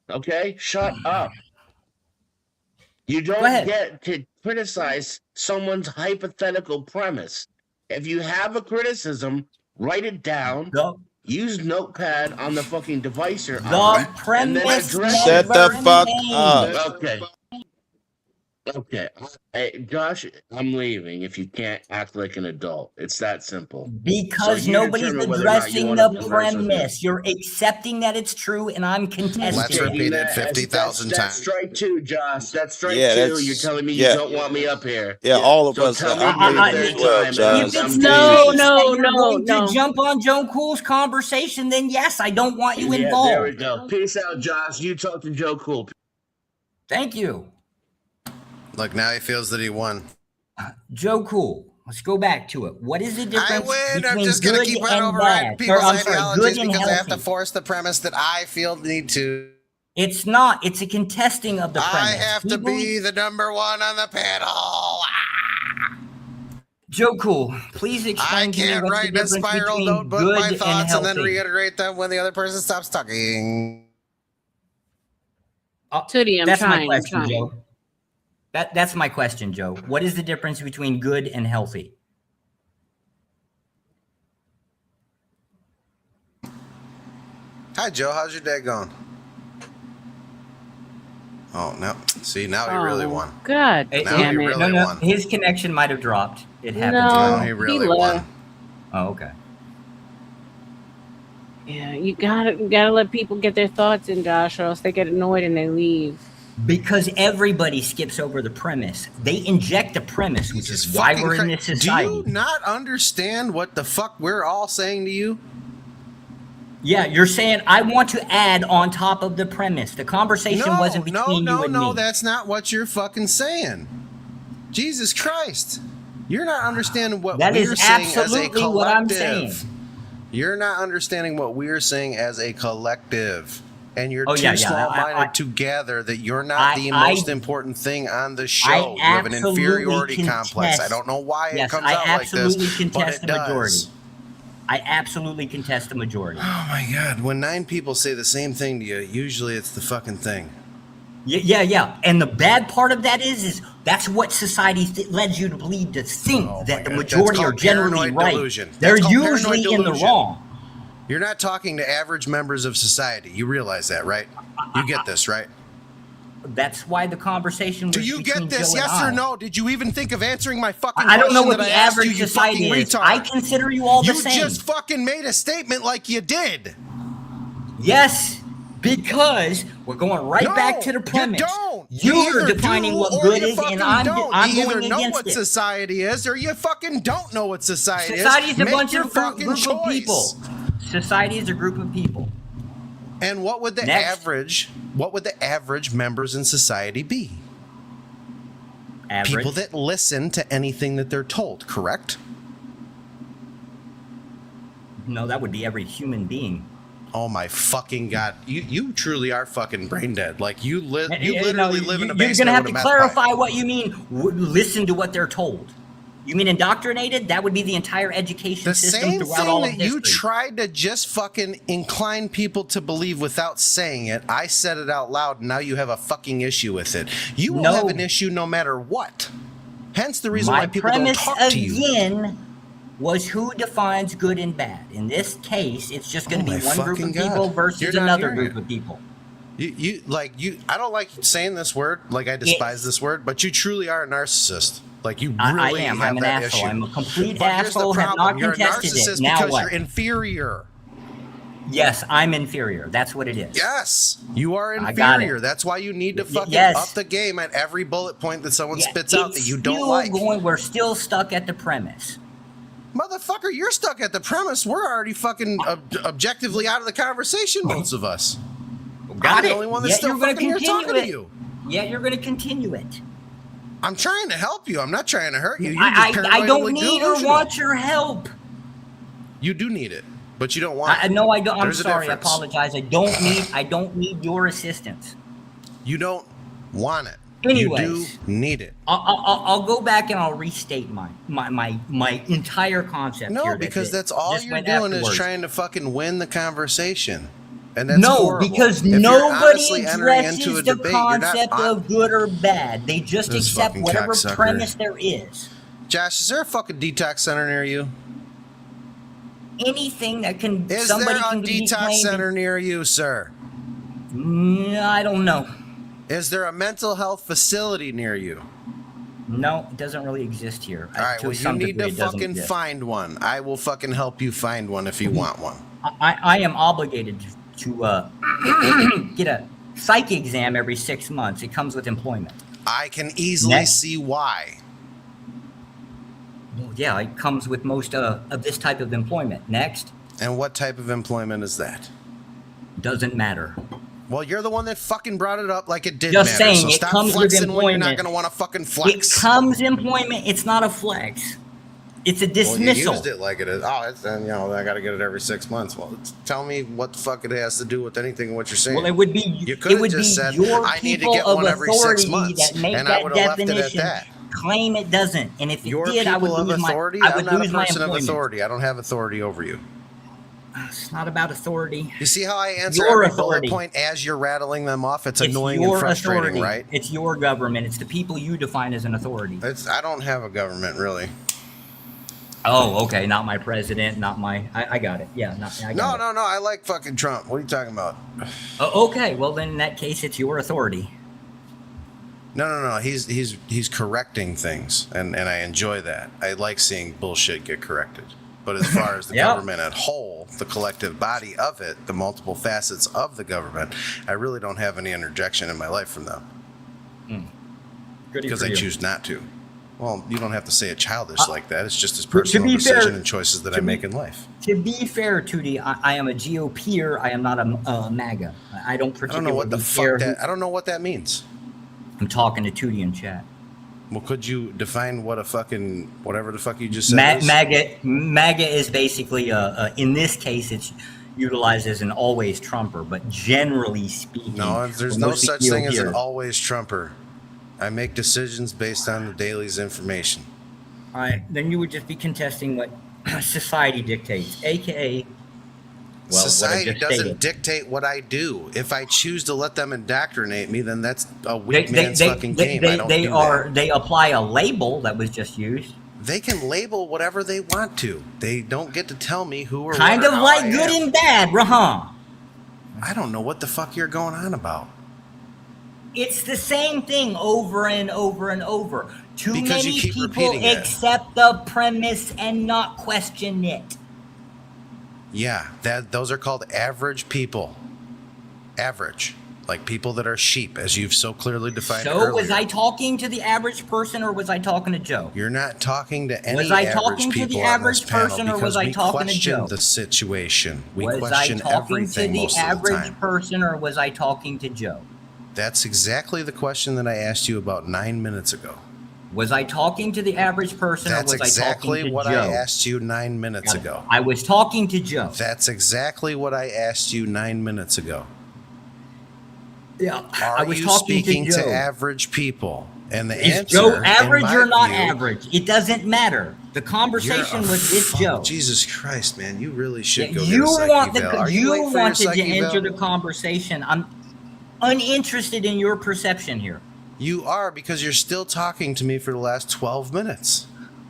Okay? Shut up. You don't get to criticize someone's hypothetical premise. If you have a criticism, write it down. Use Notepad on the fucking device you're on. And then address Shut the fuck up. Okay. Okay. Hey, Josh, I'm leaving if you can't act like an adult. It's that simple. Because So you nobody's determine whether or not you addressing wanna the converse with me. premise. You're accepting that it's true, and I'm contesting. Let's repeat it 50,000 That's times. strike two, Josh. That's strike Yeah, two. that's- You're telling me yeah. you don't want me up here. Yeah, all of So us tell are. me I'm for the leaving third as well, time, Josh. and I'm No, leaving. no, You're no, going no. to jump on Joe Cool's conversation, then yes, I don't want you Yeah, involved. there we go. Peace out, Josh. You talk to Joe Cool. Thank you. Look, now he feels that he won. Joe Cool, let's go back to it. What is the difference I win. between I'm just going good to keep on and overriding bad? people's I'm sorry, ideologies good and because I have to healthy. force the premise that I feel the need to. It's not. It's a contesting of the premise. I have to be the number one on the panel. Joe Cool, please I explain to me can't what's the write in a difference spiral between notebook good my and thoughts and then healthy. reiterate them when the other person stops talking. Tootie, I'm That's trying. my I'm question, trying. Joe. That's my question, Joe. What is the difference between good and healthy? Hi, Joe. How's your day going? Oh, no. See, now he really won. God Now damn he it. really no, won. His connection might have dropped. It happens. No, he really left. won. Oh, okay. Yeah, you gotta let people get their thoughts in, Josh, or else they get annoyed and they leave. Because everybody skips over the premise. They inject the premise, which is why we're in this society. Do you not understand what the fuck we're all saying to you? Yeah, you're saying I want to add on top of the premise. The conversation wasn't between you and me. No, that's not what you're fucking saying. Jesus Christ. You're not understanding what that we're is saying as a absolutely collective. what I'm saying. You're not understanding what we're saying as a collective. And you're Oh, too yeah. small-minded to gather that you're not the most important thing on the show. You have an inferiority complex. I don't know why it comes out like this, but it does. I absolutely contest the majority. Oh my God. When 9 people say the same thing to you, usually it's the fucking thing. Yeah. And the bad part of that is that's what society led you to believe, to think that the majority are generally right. Delusion. They're usually in the wrong. You're not talking to average members of society. You realize that, right? You get this, right? That's why the conversation was. Do you get this? Yes or no? Did you even think of answering my fucking question? I don't know what that the I asked average you, society you is. retard? I consider you all the same. You just fucking made a statement like you did. Yes, because we're going back to the premise. You don't. You're defining what good is, and I'm you going either know against what it. society is, or you fucking don't know what society is. Society is a Make bunch your of fucking group of choice. people. Society is a group of people. And what would the average members in society be? Average. People that listen to anything that they're told, correct? No, that would be every human being. Oh my fucking God! You truly are fucking brain dead. Like you literally live in a basement. You're gonna have with to a clarify what you mean. Listen to what they're told. You mean indoctrinated? That would be the entire education system throughout all of history. The same thing that you tried to just fucking incline people to believe without saying it. I said it out loud, and now you have a fucking issue with it. You will have an issue no matter what. Hence the reason why people don't talk to you. My premise again was who defines good and bad. In this case, it's just going to be one group of people versus another group of people. I don't like saying this word. Like I despise this word, but you truly are a narcissist. Like you really I am. have I'm an that asshole. issue. I'm a complete But here's the asshole. Have not problem. You're a contested narcissist it. Now because what? you're inferior. Yes, I'm inferior. That's what it is. Yes, you are I got inferior. it. That's why you need to fucking up the game at every bullet point that someone spits out that you don't like. We're still stuck at the premise. Motherfucker, you're stuck at the premise. We're already fucking objectively out of the conversation, both of us. Got I'm it. the only one that's still fucking here talking to you. Yeah, you're going to continue it. I'm trying to help you. I'm not trying to hurt you. You're I don't need or want your help. You do need it, but you don't want it. No, I don't. I'm There's a sorry. I difference. apologize. I don't need your assistance. You don't want it. Anyways, you do need it. I'll go back and I'll restate my entire concept. No, here because that's all just you're went doing afterwards. is trying to fucking win the conversation. And that's no, horrible. because If you're nobody honestly entering addresses into a the debate, you're not concept of good or bad. They just This accept fucking whatever cocksucker. premise there is. Josh, is there a fucking detox center near you? Anything that can Is somebody there a can be detox claimed- center near you, sir? I don't know. Is there a mental health facility near you? No, it doesn't really exist here. All right, well, you need to fucking find one. I will fucking help you find one if you want one. I am obligated to get a psych exam every 6 months. It comes with employment. I can easily see why. Well, yeah, it comes with most of this type of employment. Next. And what type of employment is that? Doesn't matter. Well, you're the one that fucking brought it up like it did Just matter. saying, So it stop comes with flexing when you're not employment. going to want to fucking flex. It comes employment. It's not a flex. It's a dismissal. Well, you used it like it is. Oh, it's then I got to get it every 6 months. Well, tell me what the fuck it has to do with anything in what you're saying. Well, it would be. You could it have would just be said, your I need to people get of one every 6 authority months, that make and I that would have left it at definition. that. Claim it doesn't, and if it Your did, I would people of lose authority. my. I I'm would not a lose my person of employment. authority. I don't have authority over you. It's not about authority. You see how I answer Your every authority. bullet point as you're rattling them off? It's It's annoying your and frustrating, authority. right? It's your government. It's the people you define as an authority. I don't have a government, really. Oh, okay. Not my president. Not my. I got it. Yeah. I got No. I like fucking Trump. What are you talking about? Okay. Well, then in that case, it's your authority. No. He's correcting things, and I enjoy that. I like seeing bullshit get corrected. But as far as the Yep. government at whole, the collective body of it, the multiple facets of the government, I really don't have any interjection in my life from them. Goody Because for I you. choose not to. Well, you don't have to say it childish like that. It's just as personal be decision fair- and choices that to I be- make in life. To be fair, Tootie, I am a GOPer. I am not a MAGA. I don't I particularly don't know what the care fuck who- that. I don't know what that means. I'm talking to Tootie in chat. Well, could you define what a fucking whatever the fuck you just said is? MAGA is basically in this case it's utilized as an always Trumper, but generally speaking, No, there's for no most such thing as an GOPers, always Trumper. I make decisions based on the daily's information. all right, then you would just be contesting what society dictates, aka what I Society just doesn't stated. dictate what I do. If I choose to let them indoctrinate me, then that's a weak man's fucking game. I don't do that. They apply a label that was just used. They can label whatever they want to. They don't get to tell me who or Kind what of or how like I good am. and bad, huh? I don't know what the fuck you're going on about. It's the same thing over and over and over. Too Because many you keep people repeating it. accept the premise and not question it. Yeah, those are called average people. Average. Like people that are sheep, as you've so clearly defined So earlier. was I talking to the average person or was I talking to Joe? You're not talking to any Was I average talking to the people on average this panel person or was because I we talking to question Joe? the situation. We Was I question talking to everything the most of the average time. person or was I talking to Joe? That's exactly the question that I asked you about 9 minutes ago. Was I talking to the average person That's or was exactly I talking to what Joe? I asked you 9 minutes ago. I was talking to Joe. That's exactly what I asked you 9 minutes ago. Yeah, Are I was you talking speaking to Joe. average people? And the Is answer, Joe in average my or not view, average? It doesn't matter. The conversation you're a was with fuck- Joe. Jesus Christ, man, you really should Yeah, go you get a psych want eval. Are you late for your wanted psych to eval? enter the conversation. I'm uninterested in your perception here. You are, because you're still talking to me for the last 12 minutes.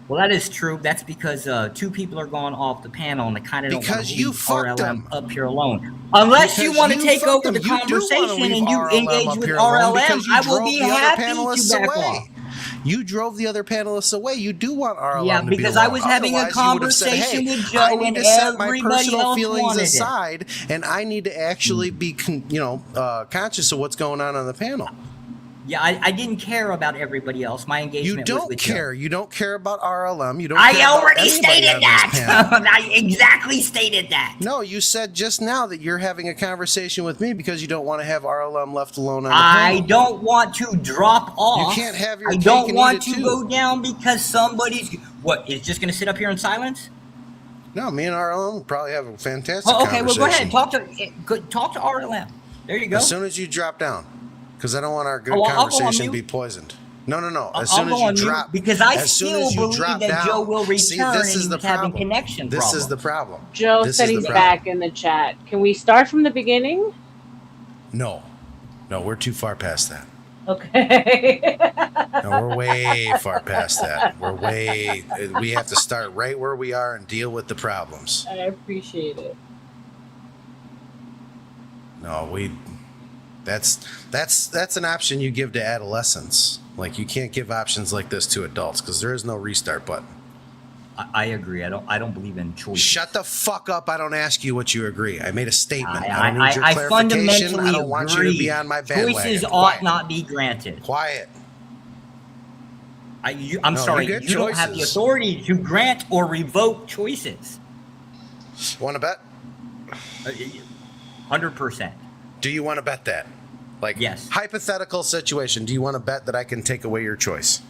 Well, that is true. That's because two people are going off the panel, and they kind of don't want Because to you leave fucked R.L.M. up here alone. Unless you Because want to you take fucked over them. the You do wanna conversation leave and you R.L.M. engage up with here alone R.L.M., because you I will drove be the other happy to panelists back away. off. You drove the other panelists away. You do want R.L.M. Yeah, to be because I alone. was having a Otherwise, you would have said, conversation hey, with Joe I need and to set my everybody personal else feelings wanted it. aside, and I need to actually be, conscious of what's going on the panel. Yeah, I didn't care about everybody else. My You engagement was don't with Joe. care. You don't care about R.L.M. You don't. I care about already anybody stated on this panel. that. I exactly stated that. No, you said just now that you're having a conversation with me because you don't want to have R.L.M. left alone on the I panel. don't want to drop off. You can't have your I cake don't and want eat it to too. go down because somebody's. What, is just going to sit up here in silence? No, me and R.L.M. will probably have a fantastic Oh, okay, well, conversation. go ahead. Talk to R.L.M. There you go. As soon as you drop down, because I don't want our good Oh, I'll go on conversation to mute. be poisoned. No. As I'll soon go as you on mute drop, because I as soon still as you believe drop that down, Joe will see, return this and is the he's having problem. connection This problems. is the problem. Joe This said is the he's problem. back in the chat. Can we start from the beginning? No, we're too far past that. Okay. No, we're way far past that. We have to start right where we are and deal with the problems. I appreciate it. No, that's an option you give to adolescents. Like, you can't give options like this to adults because there is no restart button. I agree. I don't believe in choice. Shut the fuck up. I don't ask you what you agree. I made a statement. I don't need your I clarification. fundamentally I don't want you to agree. be on my bandwagon. Choices ought Quiet. not be granted. Quiet. I'm No, sorry. you You get don't have the choices. authority to grant or revoke choices. Want to bet? 100%. Do you want to bet that? Like, yes. Hypothetical situation. Do you want to bet that I can take away your choice?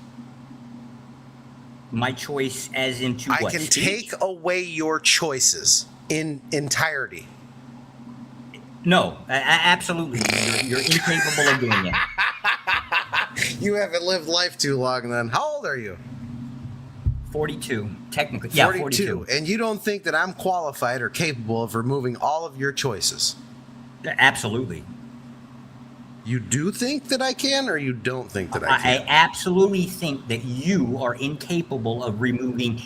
My choice as into I what? can speech? take away your choices in entirety. No, absolutely. You're incapable of doing it. You haven't lived life too long then. How old are you? 42. Technically. Yeah, 42. And you don't think that I'm qualified or capable of removing all of your choices? Absolutely. You do think that I can, or you don't think that I I can? absolutely think that you are incapable of removing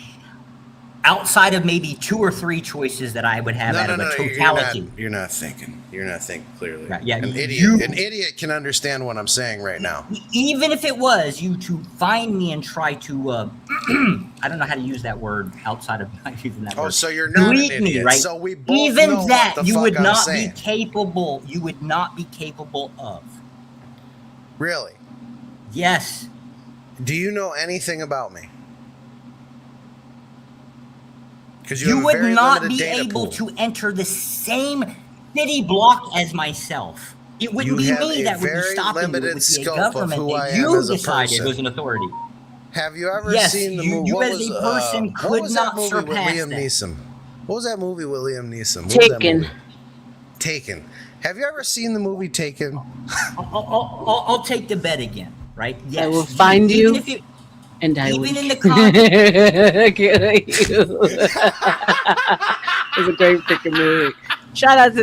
outside of maybe 2 or 3 choices that I would have out of a totality. You're not thinking. You're not thinking clearly. Right, yeah, an idiot can understand what I'm saying right now. Even if it was you to find me and try to, I don't know how to use that word outside of not using that word. Oh, so you're not an Delete me, idiot. right? So we both Even know that what the you fuck would I'm not saying. be capable. You would not be capable of. Really? Yes. Do you know anything about me? Because You have a would very not limited be data able pool. to enter the same city block as myself. It wouldn't You be have me a that would be very stopping you. It limited would be a scope of government who I that am you as a decided person. was an authority. Have you ever Yes, seen the you- movie? you What as was, a person what could was not that movie with surpass Liam that. Neeson? What was that movie with Liam Neeson? What was that Taken. movie? Taken. Have you ever seen the movie Taken? I'll take the bet again, right? Yes. I will find even you, if it, and I will even in the kill you. It's a great freaking movie. Shout out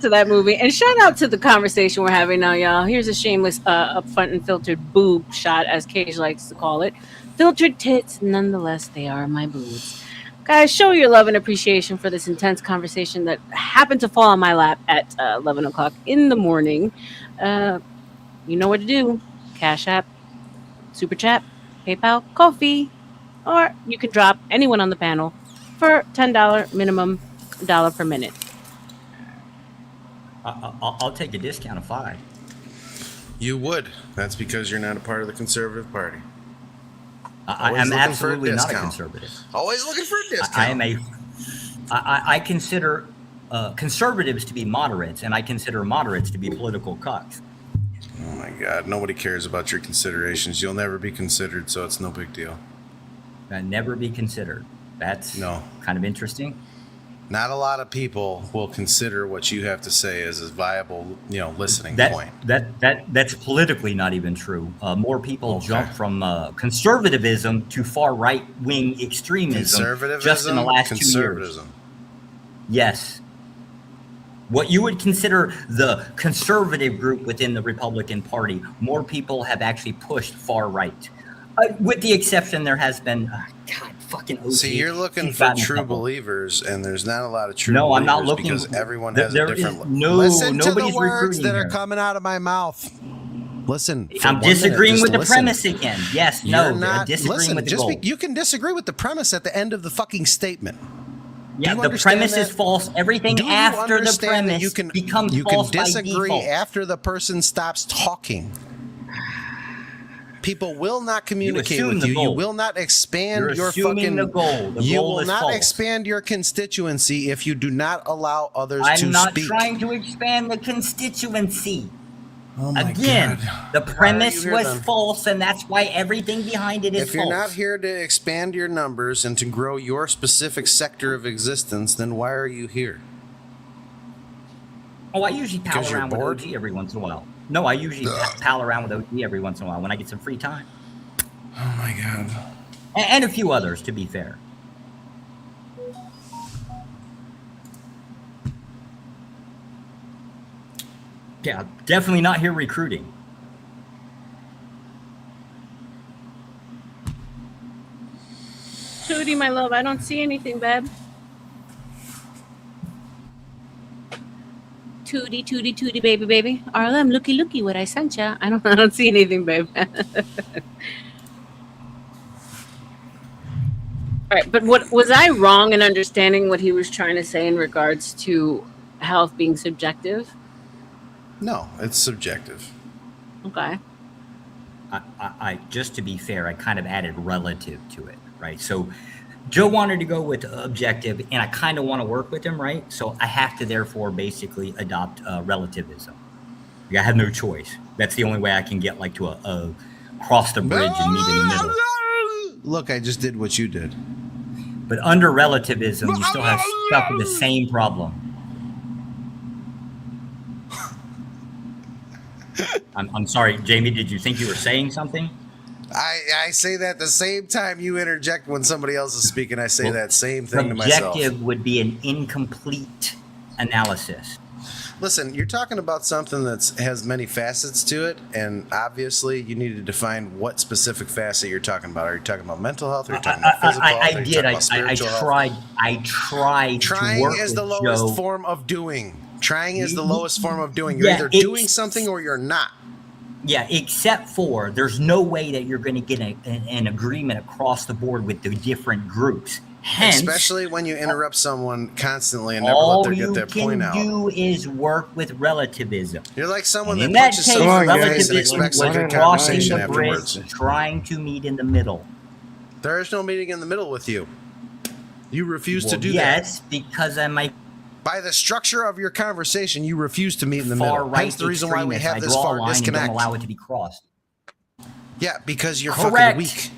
to that movie, and shout out to the conversation we're having now, y'all. Here's a shameless, upfront and filtered boob shot, as Cage likes to call it. Filtered tits, nonetheless, they are my boobs. Guys, show your love and appreciation for this intense conversation that happened to fall on my lap at 11 o'clock in the morning. You know what to do. Cash App, Super Chat, PayPal, Ko-fi, or you can drop anyone on the panel for $10 minimum, $1 per minute. I'll take a discount of 5. You would. That's because you're not a part of the conservative party. I'm absolutely not a conservative. Always looking for a discount. I am I consider conservatives to be moderates, and I consider moderates to be political cucks. Oh my God! Nobody cares about your considerations. You'll never be considered, so it's no big deal. Never be considered. That's kind of interesting. Not a lot of people will consider what you have to say as a viable, listening point. That's politically not even true. More people jump from conservatism to far right wing extremism just in the last 2 years. Yes. What you would consider the conservative group within the Republican Party, more people have actually pushed far right. With the exception, there has been, God, fucking OT. See, you're looking for true believers, and there's not a lot of true No, believers I'm not looking. because everyone has a different. Listen to the words that are coming out of my mouth. Listen, I'm disagreeing with the premise again. Yes, I'm disagreeing with the goal. You can disagree with the premise at the end of the fucking statement. Yeah, the premise is false. Everything after the premise becomes false by default. You can disagree after the person stops talking. People will not communicate with you. You will not expand your fucking. The goal. You will not expand your constituency if you do not allow others to speak. I'm not trying to expand the constituency. Oh my Again, God. the premise was false, and that's why everything behind it is false. If you're not here to expand your numbers and to grow your specific sector of existence, then why are you here? Oh, I usually pal around with OG every once in a while. No, I usually pal around with OG every once in a while when I get some free time. Oh my God. And a few others, to be fair. Yeah, definitely not here recruiting. Tootie, my love, I don't see anything, babe. Tootie, tootie, tootie, baby, baby. R.L.M, looky, what I sent ya. I don't see anything, babe. All right, but what was I wrong in understanding what he was trying to say in regards to health being subjective? No, it's subjective. Okay. I just to be fair, I kind of added relative to it, right? So Joe wanted to go with objective, and I kind of want to work with him, right? So I have to therefore basically adopt relativism. I have no choice. That's the only way I can get to a cross the bridge and meet in the middle. Look, I just did what you did. But under relativism, you still have stuck with the same problem. I'm sorry, Jamie, did you think you were saying something? I say that the same time you interject when somebody else is speaking. I say that same thing to myself. Objective would be an incomplete analysis. Listen, you're talking about something that has many facets to it, and obviously you need to define what specific facet you're talking about. Are you talking about mental health? Are you talking about physical health? Are you talking about spiritual health? I tried to Trying work is with the lowest Joe. form of doing. Trying is the lowest form of doing. You're Yeah, either doing something or you're not. Yeah, except for there's no way that you're going to get an agreement across the board with the different groups. Hence, especially when you interrupt someone constantly and never let them get their point out. All you can do is work with relativism. You're like someone and that in punches that case, someone in the face and relativism expects was a good crossing conversation the bridge, afterwards. trying to meet in the middle. There is no meeting in the middle with you. You refuse to do that. Yes, because I might. By the structure of your conversation, you refuse to meet in the middle. Hence the reason why we have this far disconnect. Don't allow it to be crossed. Yeah, because you're Correct. fucking weak.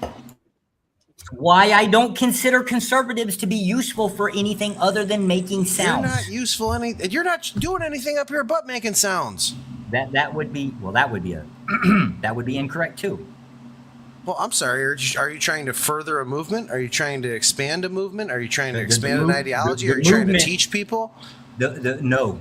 Why I don't consider conservatives to be useful for anything other than making sounds. You're not useful. You're not doing anything up here but making sounds. That would be that would be incorrect too. Well, I'm sorry. Are you trying to further a movement? Are you trying to expand a movement? Are you trying to expand an ideology? Are you trying to teach people? No.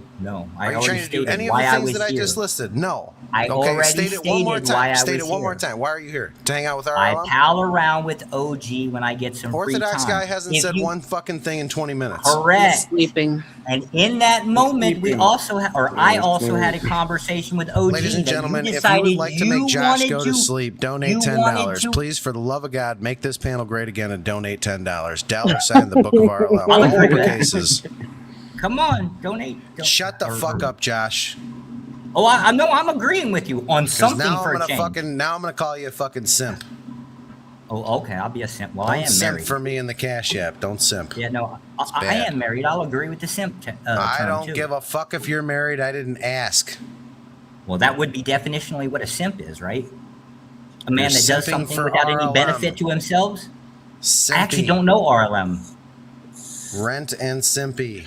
Are you trying to do any of the things that I just listed? No. I already state it one more time. Why State it one more time. Why are you here? To hang out with R.L.M? I pal around with OG when I get some Orthodox free time. guy hasn't said one fucking thing in 20 minutes. Correct. He's sleeping. And in that moment, we also I also had a conversation with OG. Ladies and gentlemen, if you would like to make Josh go to sleep, donate $10. Please, for the love of God, make this panel great again and donate $10. $, the book of R.L.M. All uppercases. Come on, donate. Shut the fuck up, Josh. Oh, I know. I'm agreeing with you on something for a change. Now I'm gonna call you a fucking simp. Oh, okay. I'll be a simp. Well, Don't I am simp married. for me in the Cash App. Don't simp. Yeah, no, I am married. I'll agree with the simp. I don't give a fuck if you're married. I didn't ask. Well, that would be definitionally what a simp is, right? A man You're that does simping something for without any R.L.M. benefit to himself. Simpy. I actually don't know R.L.M. Rent and simpy.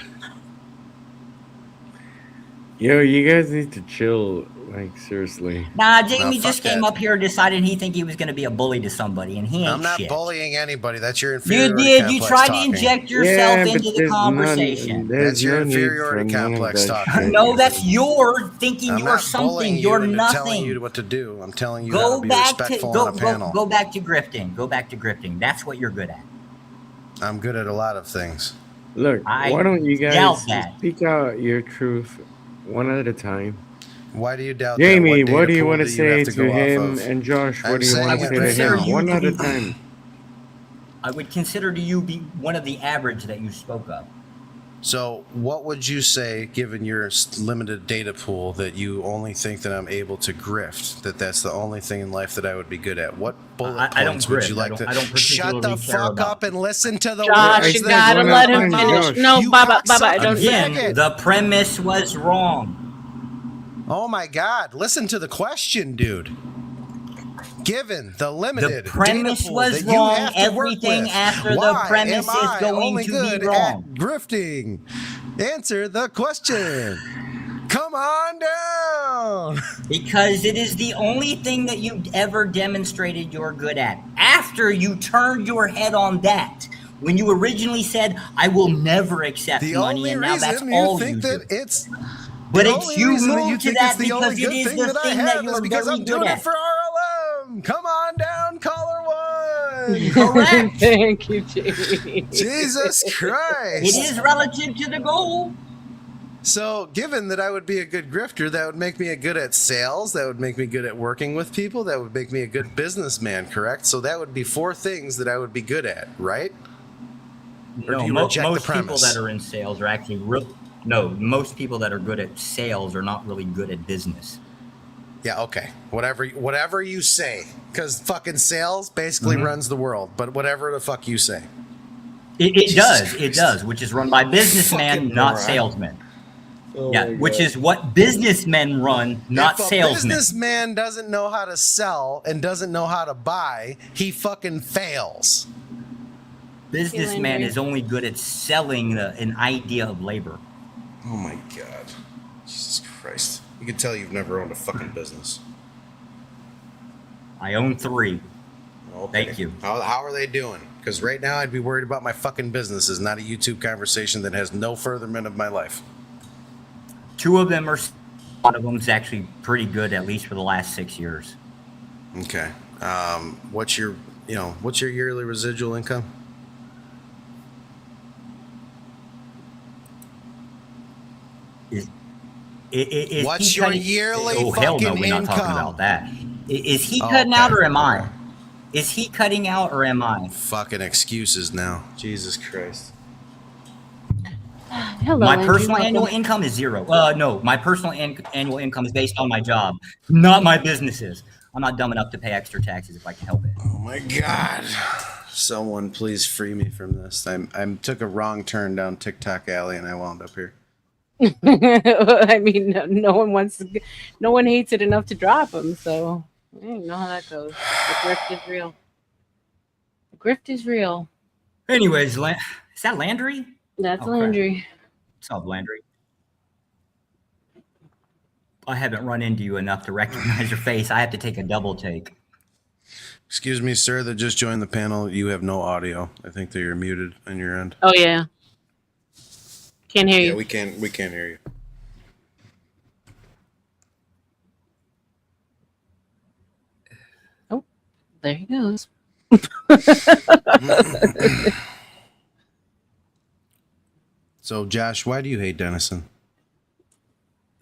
Yo, you guys need to chill. Like, seriously. Nah, Jamie just came up here and decided he think he was going to be a bully to somebody, and he ain't I'm not shit. bullying anybody. That's your You inferiority did. complex You tried talking. to inject yourself into the conversation. That's your inferiority complex talking. No, that's your thinking I'm you're not something. bullying You're you nothing. telling you what to do. I'm telling you how Go to be back to respectful on a panel. go back to grifting. Go back to grifting. That's what you're good at. I'm good at a lot of things. Look, I why don't you doubt guys that. speak out your truth one at a time? Why do you doubt Jamie, that? what do you data want to pool do you have say to to go off him? of? And Josh, I'm what do you want to saying say it to right him? now. One at a time. I would consider you be one of the average that you spoke of. So, what would you say, given your limited data pool, that you only think that I'm able to grift? That's the only thing in life that I would be good at? What bullet I don't points would you grift. like I don't to? Shut the particularly care fuck about up and listen to the Josh, words you that gotta come let out him of my finish. mouth. No, You Baba, cocksucker. don't Again, say it. the premise was wrong. Oh my God! Listen to the question, dude. Given the limited The premise data pool was that you wrong. have to work Everything with, after the why premise am is I going only to good be wrong. at grifting? Answer the question. Come on down. Because it is the only thing that you ever demonstrated you're good at. After you turned your head on that, when you originally said, "I will never accept The money," only and now that's reason all you think you that do. it's But the it's only you reason that you moved to think that it's the only because it good is thing the that I thing that have you is are because very I'm good doing at. it for R.L.M. Come on down, caller one. Correct. Thank you, Jamie. Jesus Christ. It is relative to the goal. So, given that I would be a good grifter, that would make me a good at sales, that would make me good at working with people, that would make me a good businessman, correct? So that would be 4 things that I would be good at, right? Or do you reject most the people premise? that are in sales are actually most people that are good at sales are not really good at business. Yeah, okay. Whatever you say. Because fucking sales basically runs the world, but whatever the fuck you say. It does, which is run by businessmen, Fucking not moron. salesmen. Oh Yeah, my which God. is what businessmen run, not if a salesmen. businessman doesn't know how to sell and doesn't know how to buy, he fucking fails. Businessman is only good at selling an idea of labor. Oh my God. Jesus Christ. You can tell you've never owned a fucking business. I own 3. Okay. Thank you. How are they doing? Because right now I'd be worried about my fucking businesses, not a YouTube conversation that has no furtherment of my life. 2 of them are. One of them's actually pretty good, at least for the last 6 years. Okay. What's your yearly residual income? What's your yearly Oh, hell no, fucking we're not talking income? about that. Is he cutting out or am I? Is he cutting out or am I? Fucking excuses now. Jesus Christ. Hello, My Andrew, personal welcome. annual income is 0. No, my personal annual income is based on my job, not my businesses. I'm not dumb enough to pay extra taxes if I can help it. Oh my God. Someone please free me from this. I took a wrong turn down TikTok alley and I wound up here. I mean, no one hates it enough to drop them. So you know how that goes. The grift is real. The grift is real. Anyways, is that Landry? That's Oh, Landry. What's up, Landry? I haven't run into you enough to recognize your face. I have to take a double take. Excuse me, sir, that just joined the panel. You have no audio. I think that you're muted on your end. Oh yeah. Can't hear you. We can't hear you. Oh, there he goes. So, Josh, why do you hate Denison?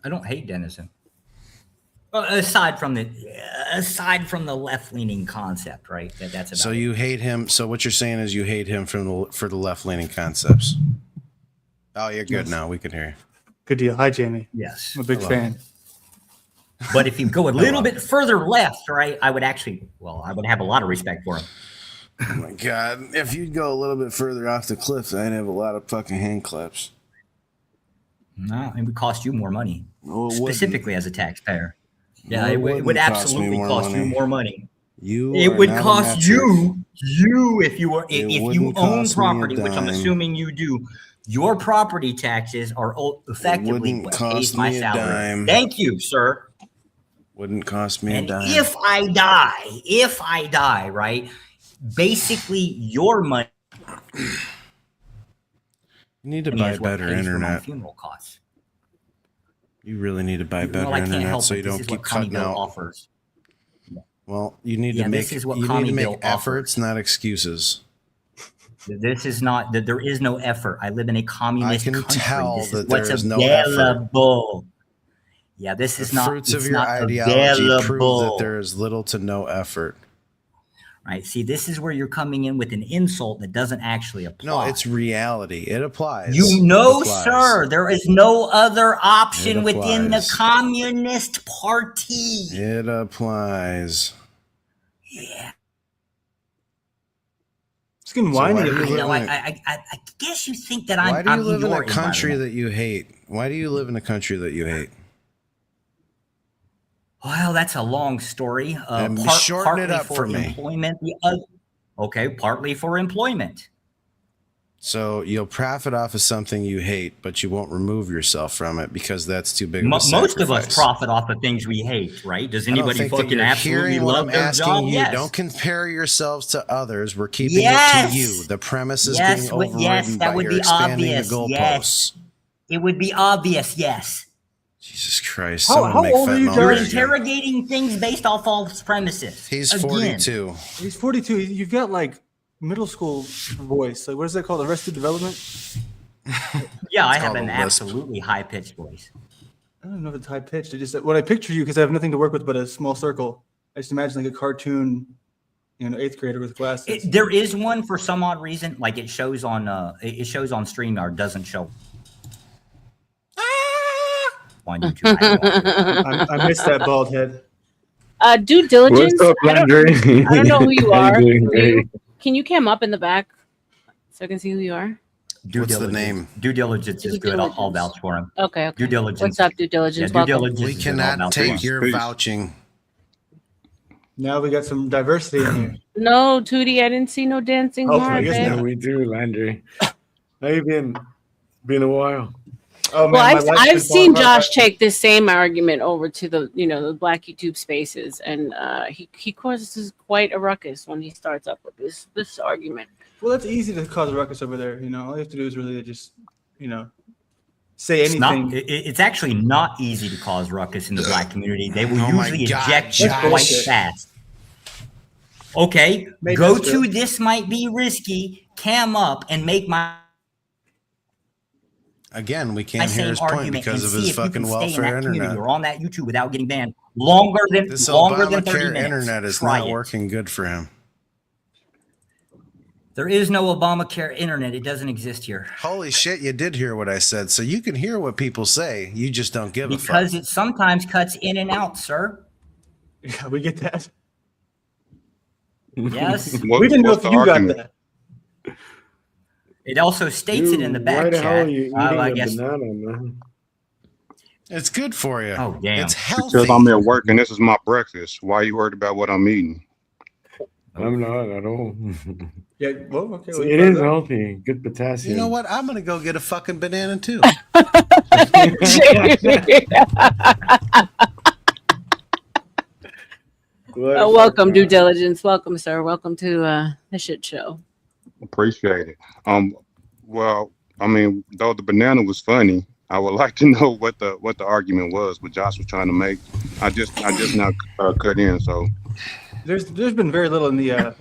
I don't hate Denison. Well, aside from the left-leaning concept, right? That's about So you hate him. So what you're saying is you hate him for the left-leaning concepts. Oh, you're good now. We can hear you. Good deal. Hi, Jamie. Yes. I'm a big Hello. fan. But if you go a little bit further left, right, I would have a lot of respect for him. Oh my God. If you'd go a little bit further off the cliff, I'd have a lot of fucking hand claps. No, it would cost you more money. No, it specifically as a taxpayer. Yeah, No, it it would wouldn't cost me absolutely more cost you money. more money. You It are would not a cost metric. you if you if you wouldn't own cost me a property, which I'm dime. assuming you do. Your property taxes are effectively wouldn't what cost pays my me a salary. dime. Thank you, sir. Wouldn't cost me a And dime. if I die, right? Basically, your money You need to is buy what better pays for my internet. funeral costs. You really need to buy better Well, I can't internet help so it. you This don't is keep what cutting Commeyville out. offers. Well, you need Yeah, to this make is what you need to make Commeyville efforts, not excuses. This is not that there is no effort. I live in a communist I can country. tell This is that what's there is no effort. available. Yeah, this The is not. fruits of It's your not ideology prove that available. there is little to no effort. Right. See, this is where you're coming in with an insult that doesn't actually apply. No, it's reality. It applies. You know, It applies. sir, there is no other option It within the applies. Communist Party. It applies. Yeah. It's getting So why whiny. do you I live know. in a- I guess you think that Why I'm. do you I'm live in a your country environment. that you hate? Why do you live in a country that you hate? Well, that's a long story. Shorten it up for me. Employment. Okay, partly for employment. So you'll profit off of something you hate, but you won't remove yourself from it because that's too big of a Most of us sacrifice. profit off of things we hate, right? Does I don't anybody think that fucking you're absolutely hearing what love I'm their asking job? you. Yes. Don't compare yourselves to others. We're keeping Yes. it to you. The premise is Yes, being overridden yes, that by would your be expanding obvious. the goalposts. Yes. It would be obvious, yes. Jesus Christ! How Someone make old are you fentanyl You're great guys? again. interrogating things based off false premises. He's Again. 42. He's 42. You've got like middle school voice. Like, what is that called? Arrested Development? Yeah, I It's have called an a lisp. absolutely high-pitched voice. I don't know if it's high pitched. When I picture you, because I have nothing to work with but a small circle, I just imagine like a cartoon, eighth grader with glasses. There is one for some odd reason, like it shows on StreamYard, doesn't show on YouTube. I have no idea. I missed that bald head. Due diligence. What's up, I don't know who you How are. you doing, Ray? Can you cam up in the back so I can see who you are? What's the name? Due diligence is Due good. I'll diligence. vouch for him. Okay. Due diligence. What's up, due diligence? Yeah, due Welcome. diligence. We is good. I'll cannot vouch for take him. your vouching. Now we got some diversity in here. No, Tootie, I didn't see no dancing Oh, heart, I guess babe. not. Yeah, we do, Landry. How you been? Been a while. Oh man, Well, my life's I've been seen falling apart. Josh take this same argument over to the the Black YouTube Spaces, and he causes quite a ruckus when he starts up with this argument. Well, that's easy to cause a ruckus over there. All you have to do is really just, say anything. It's actually not easy to cause ruckus in the black community. They will Oh my usually God, eject you Josh. quite fast. Okay, Maybe go that's to true. this might be risky, cam up, and make my Again, we can't hear same his point argument because and of see his if you can fucking stay in welfare that community internet. or on that YouTube without getting banned longer than This 30 Obamacare minutes. internet is Try not it. working good for him. There is no Obamacare internet. It doesn't exist here. Holy shit, you did hear what I said. So you can hear what people say. You just don't give a fuck. Because it sometimes cuts in and out, sir. Yeah, we get that. Yes. We didn't know if you got that. It also states it in the back Why the hell chat. are you eating I a guess. banana, man? It's good for you. Oh, damn. It's healthy. Because I'm at work and this is my breakfast. Why are you worried about what I'm eating? I'm not at all. Yeah, well, okay. So it is healthy. Good potassium. You know what? I'm gonna go get a fucking banana too. Welcome, due diligence. Welcome, sir. Welcome to the shit show. Appreciate it. Well, I mean, though the banana was funny, I would like to know what the argument was, what Josh was trying to make. I just now cut in, so There's been very little in the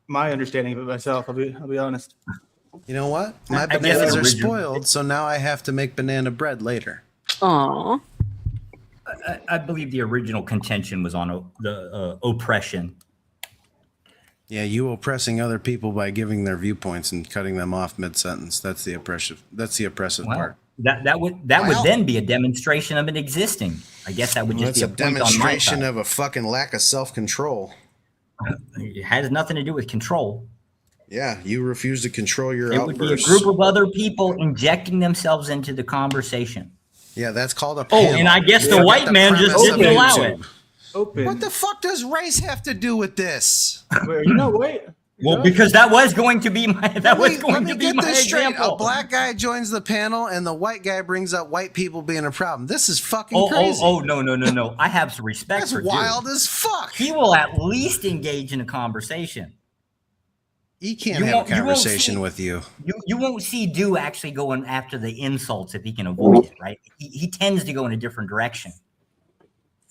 my understanding of it myself. I'll be honest. You know what? My I guess bananas are original- spoiled, so now I have to make banana bread later. Aw. I believe the original contention was on the oppression. Yeah, you oppressing other people by giving their viewpoints and cutting them off mid-sentence. That's the oppressive. That's the oppressive Well, part. that would then be a demonstration of it existing. I guess that would just That's be a a point on my demonstration side. of a fucking lack of self-control. It has nothing to do with control. Yeah, you refuse to control your It would be a outbursts. group of other people injecting themselves into the conversation. Yeah, that's called a Oh, panel. and I guess the Forget white man just premise of didn't allow YouTube. it. Open. What the fuck does race have to do with this? Wait, you know, wait. Well, because that was going to be my Let me get my this straight. example. A black guy joins the panel, and the white guy brings up white people being a problem. This is fucking Oh, crazy. no. I have some respect That's for wild Dude. as fuck. He will at least engage in a conversation. He can't You have won't- a you won't conversation see- with you. You won't see Dew actually going after the insults if he can avoid it, right? He tends to go in a different direction.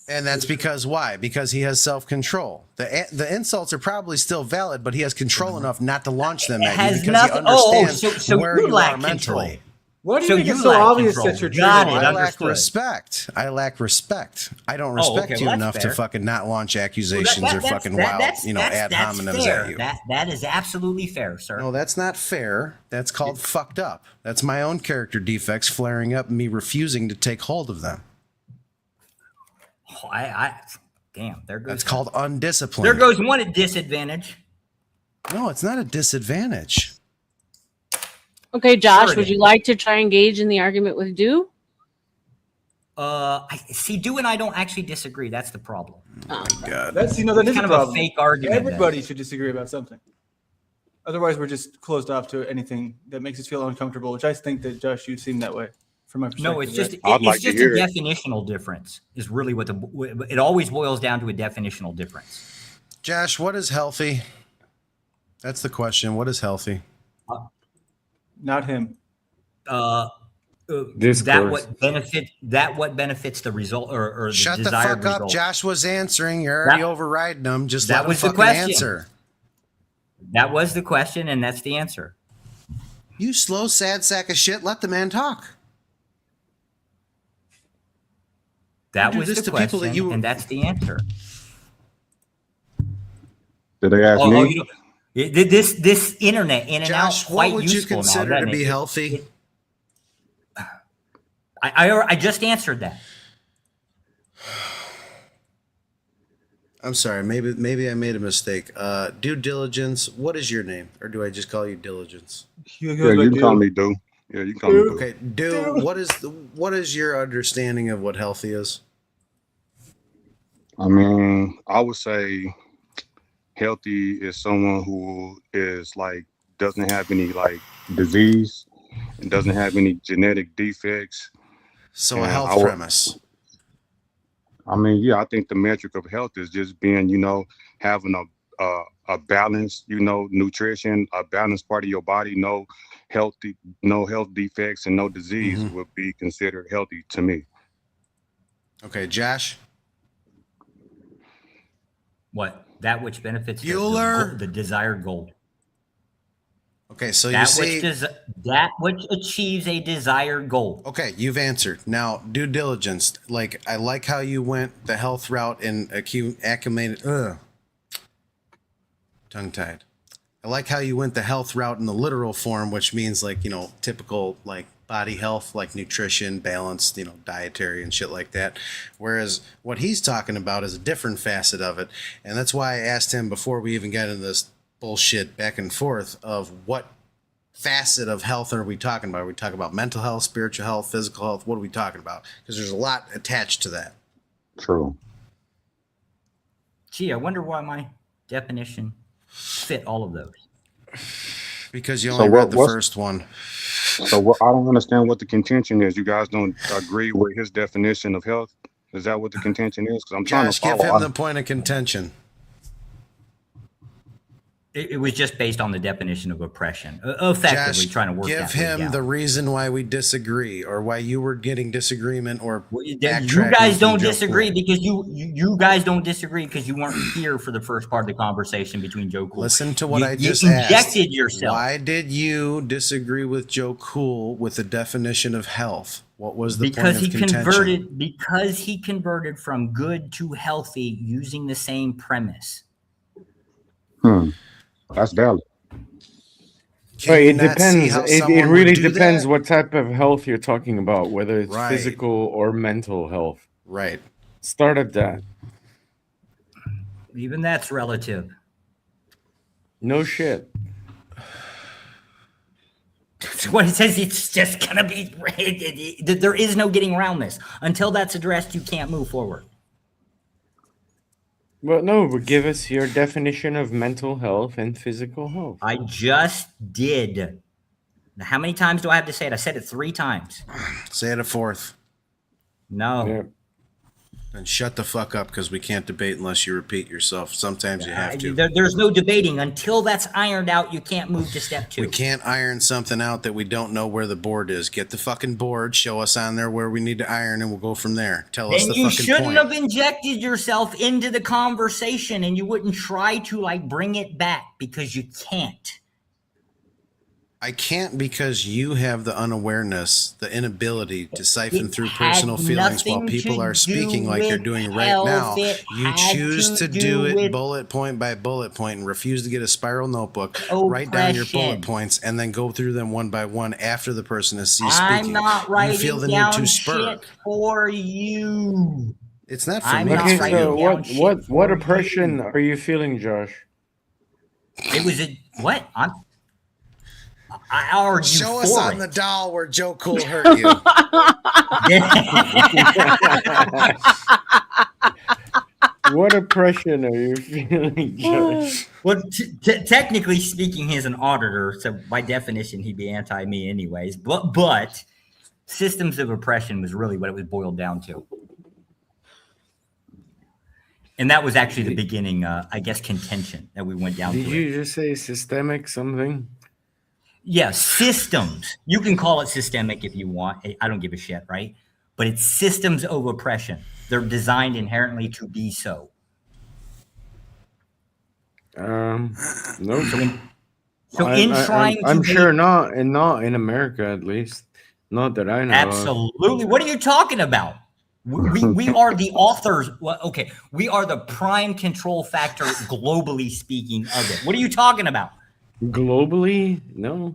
And that's because why? Because he has self-control. The insults are probably still valid, but he has control enough not to launch them It at you has because nothing. he understands so where you you lack are control. mentally. Why do you So think you it's so lack obvious control. that you're Got triggered? it. I lack Understood. respect. I lack respect. I don't Oh, respect okay, you well, enough that's to fair. fucking not launch accusations or fucking wild, ad hominems fair. at you. That is absolutely fair, sir. No, that's not fair. That's called fucked up. That's my own character defects flaring up and me refusing to take hold of them. Oh, damn, there goes. That's called undisciplined. There goes one at disadvantage. No, it's not a disadvantage. Okay, Josh, Sure it would is. you like to try engage in the argument with Dew? I see. Dew and I don't actually disagree. That's the problem. Oh my God. That It's is kind a of a problem. fake argument. then. Everybody should disagree about something. Otherwise, we're just closed off to anything that makes us feel uncomfortable. Which I think that Josh, you seem that way from my perspective. No, it's just right? it's just a definitional difference. Is really what it always boils down to, a definitional difference. Josh, what is healthy? That's the question. What is healthy? Not him. That what benefits the result or the Shut the desired fuck up. result. Josh was answering. You're already overriding him. Just that let him was the fucking question. answer. That was the question, and that's the answer. You slow, sad sack of shit. Let the man talk. That do was this the to people question, that you- and that's the answer. Did they ask me? This internet in and Josh, out quite what would you useful now, consider to doesn't be it? healthy? I just answered that. I'm sorry. Maybe I made a mistake. Due diligence. What is your name, or do I just call you Diligence? Yeah, you can call me Do. Yeah, you can call me Do. Okay, Do. What is your understanding of what healthy is? I mean, I would say healthy is someone who is like doesn't have any like disease and doesn't have any genetic defects. So And a health I would- premise. I mean, yeah, I think the metric of health is just being, having a balanced, nutrition, a balanced part of your body, no health defects and no disease would be considered healthy to me. Okay, Josh. What? That which benefits Bueller. the desired goal. Okay, so that you see that which achieves a desired goal. Okay, you've answered. Now, due diligence. Like, I like how you went the health route and acclimated. Tongue-tied. I like how you went the health route in the literal form, which means like, typical like body health, like nutrition, balanced, dietary and shit like that. Whereas what he's talking about is a different facet of it. And that's why I asked him before we even got into this bullshit back and forth of what facet of health are we talking about? Are we talking about mental health, spiritual health, physical health? What are we talking about? Because there's a lot attached to that. True. Gee, I wonder why my definition fit all of those. Because you only read the first one. So I don't understand what the contention is. You guys don't agree with his definition of health? Is that what the contention is? Because I'm trying to follow. Give him the point of contention. It was just based on the definition of oppression, effectively Josh, trying to work give that him down. the reason why we disagree, or why you were getting disagreement, or you guys don't disagree because you guys don't disagree because you weren't here for the first part of the conversation between Joe Cool. Listen to what I just you asked. injected yourself. Why did you disagree with Joe Cool with the definition of health? What was the point of contention? Because he converted from good to healthy using the same premise. That's valid. Right, it depends. It really depends what type of health you're talking about, whether it's Right. physical or mental health. Right. Start at that. Even that's relative. No shit. What it says, it's just gonna be. There is no getting around this. Until that's addressed, you can't move forward. Well, no, but give us your definition of mental health and physical health. I just did. Now, how many times do I have to say it? I said it 3 times. Say it a fourth. No. Yeah. And shut the fuck up, because we can't debate unless you repeat yourself. Sometimes you have to. There's no debating. Until that's ironed out, you can't move to step 2. We can't iron something out that we don't know where the board is. Get the fucking board, show us on there where we need to iron, and we'll go from there. Tell us Then the you fucking shouldn't point. have injected yourself into the conversation, and you wouldn't try to bring it back because you can't. I can't, because you have the unawareness, the inability to siphon through personal feelings while people are speaking like you're doing right now. You choose to do it bullet point by bullet point and refuse to get a spiral notebook, write down your bullet points, and then go through them one by one after the person has ceased speaking. I'm not writing you feel the down need to spur. shit for you. It's not for I'm me. not It's for writing you. down What oppression are you feeling, Josh? It was what? I argue Show us for on it. the doll where Joe Cool hurt you. What oppression are you feeling, Josh? Well, technically speaking, he's an auditor, so by definition, he'd be anti-me anyways. But systems of oppression was really what it was boiled down to. And that was actually the beginning, I guess, contention that we went down to. Did you just say systemic something? Yeah, systems. You can call it systemic if you want. I don't give a shit, right? But it's systems of oppression. They're designed inherently to be so. No. I'm sure not, and not in America at least. Not that I know. Absolutely. What are you talking about? We are the authors. Well, okay, we are the prime control factor globally speaking of it. What are you talking about? Globally? No.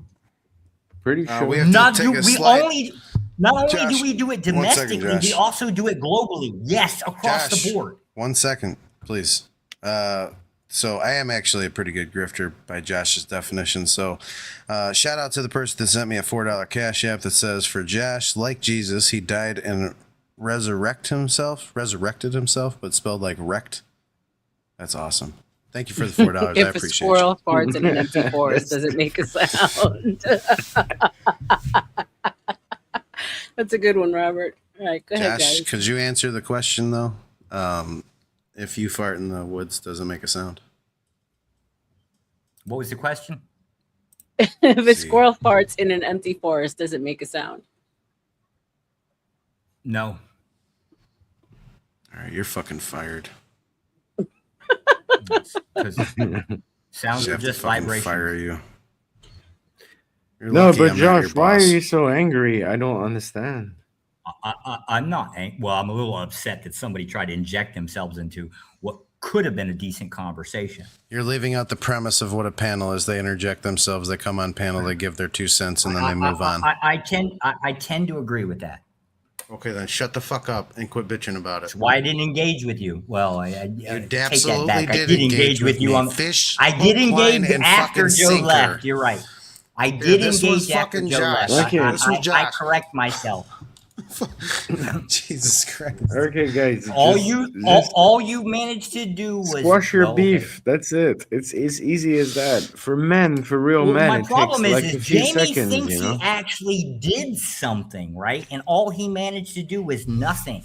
Pretty sure. Not only do we do it domestically, Josh. we also do it globally. Yes, across the board. 1 second, please. So I am actually a pretty good grifter by Josh's definition. So shout out to the person that sent me a $4 cash app that says, for Josh, like Jesus, he died and resurrected himself, but spelled like wrecked. That's awesome. Thank you for the $4. I If a appreciate squirrel you. farts in an empty forest, does it make a sound? That's a good one, Robert. All right, go ahead, Josh, guys. could you answer the question though? If you fart in the woods, does it make a sound? What was the question? If a squirrel farts in an empty forest, does it make a sound? No. All right, you're fucking fired. Sounds are just vibrations. Fire you. You're No, lucky but I'm not your Josh, why are boss. you so angry? I don't understand. I'm not. Well, I'm a little upset that somebody tried to inject themselves into what could have been a decent conversation. You're leaving out the premise of what a panel is. They interject themselves. They come on panel. They give their 2 cents, and then they move on. I tend to agree with that. Okay, then shut the fuck up and quit bitching about it. That's why I didn't engage with you. Well, I take that absolutely back. I did did engage with you me. on Fish, I did hook, line, engage and after fucking Joe sinker. left. You're right. I did this engage was after fucking Joe Josh. left. Okay. This was I Josh. correct myself. Jesus Christ. Okay, guys. All just you managed to do was squash your well, beef. That's it. It's as easy as that. For men, for real men, my it problem takes like is a few Jamie seconds, thinks you know? he actually did something, right? And all he managed to do was nothing.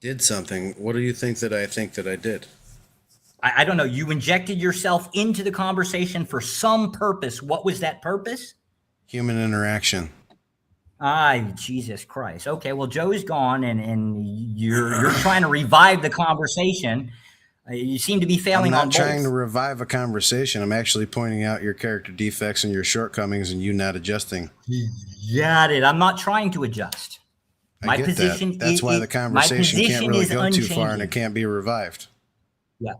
Did something. What do you think that I did? I don't know. You injected yourself into the conversation for some purpose. What was that purpose? Human interaction. Jesus Christ. Okay, well, Joe's gone, and you're trying to revive the conversation. You seem to be failing I'm on not both. trying to revive a conversation. I'm actually pointing out your character defects and your shortcomings, and you not adjusting. Got it. I'm not trying to adjust. I get that. That's why the conversation can't really go too far, and it can't be revived. Yeah.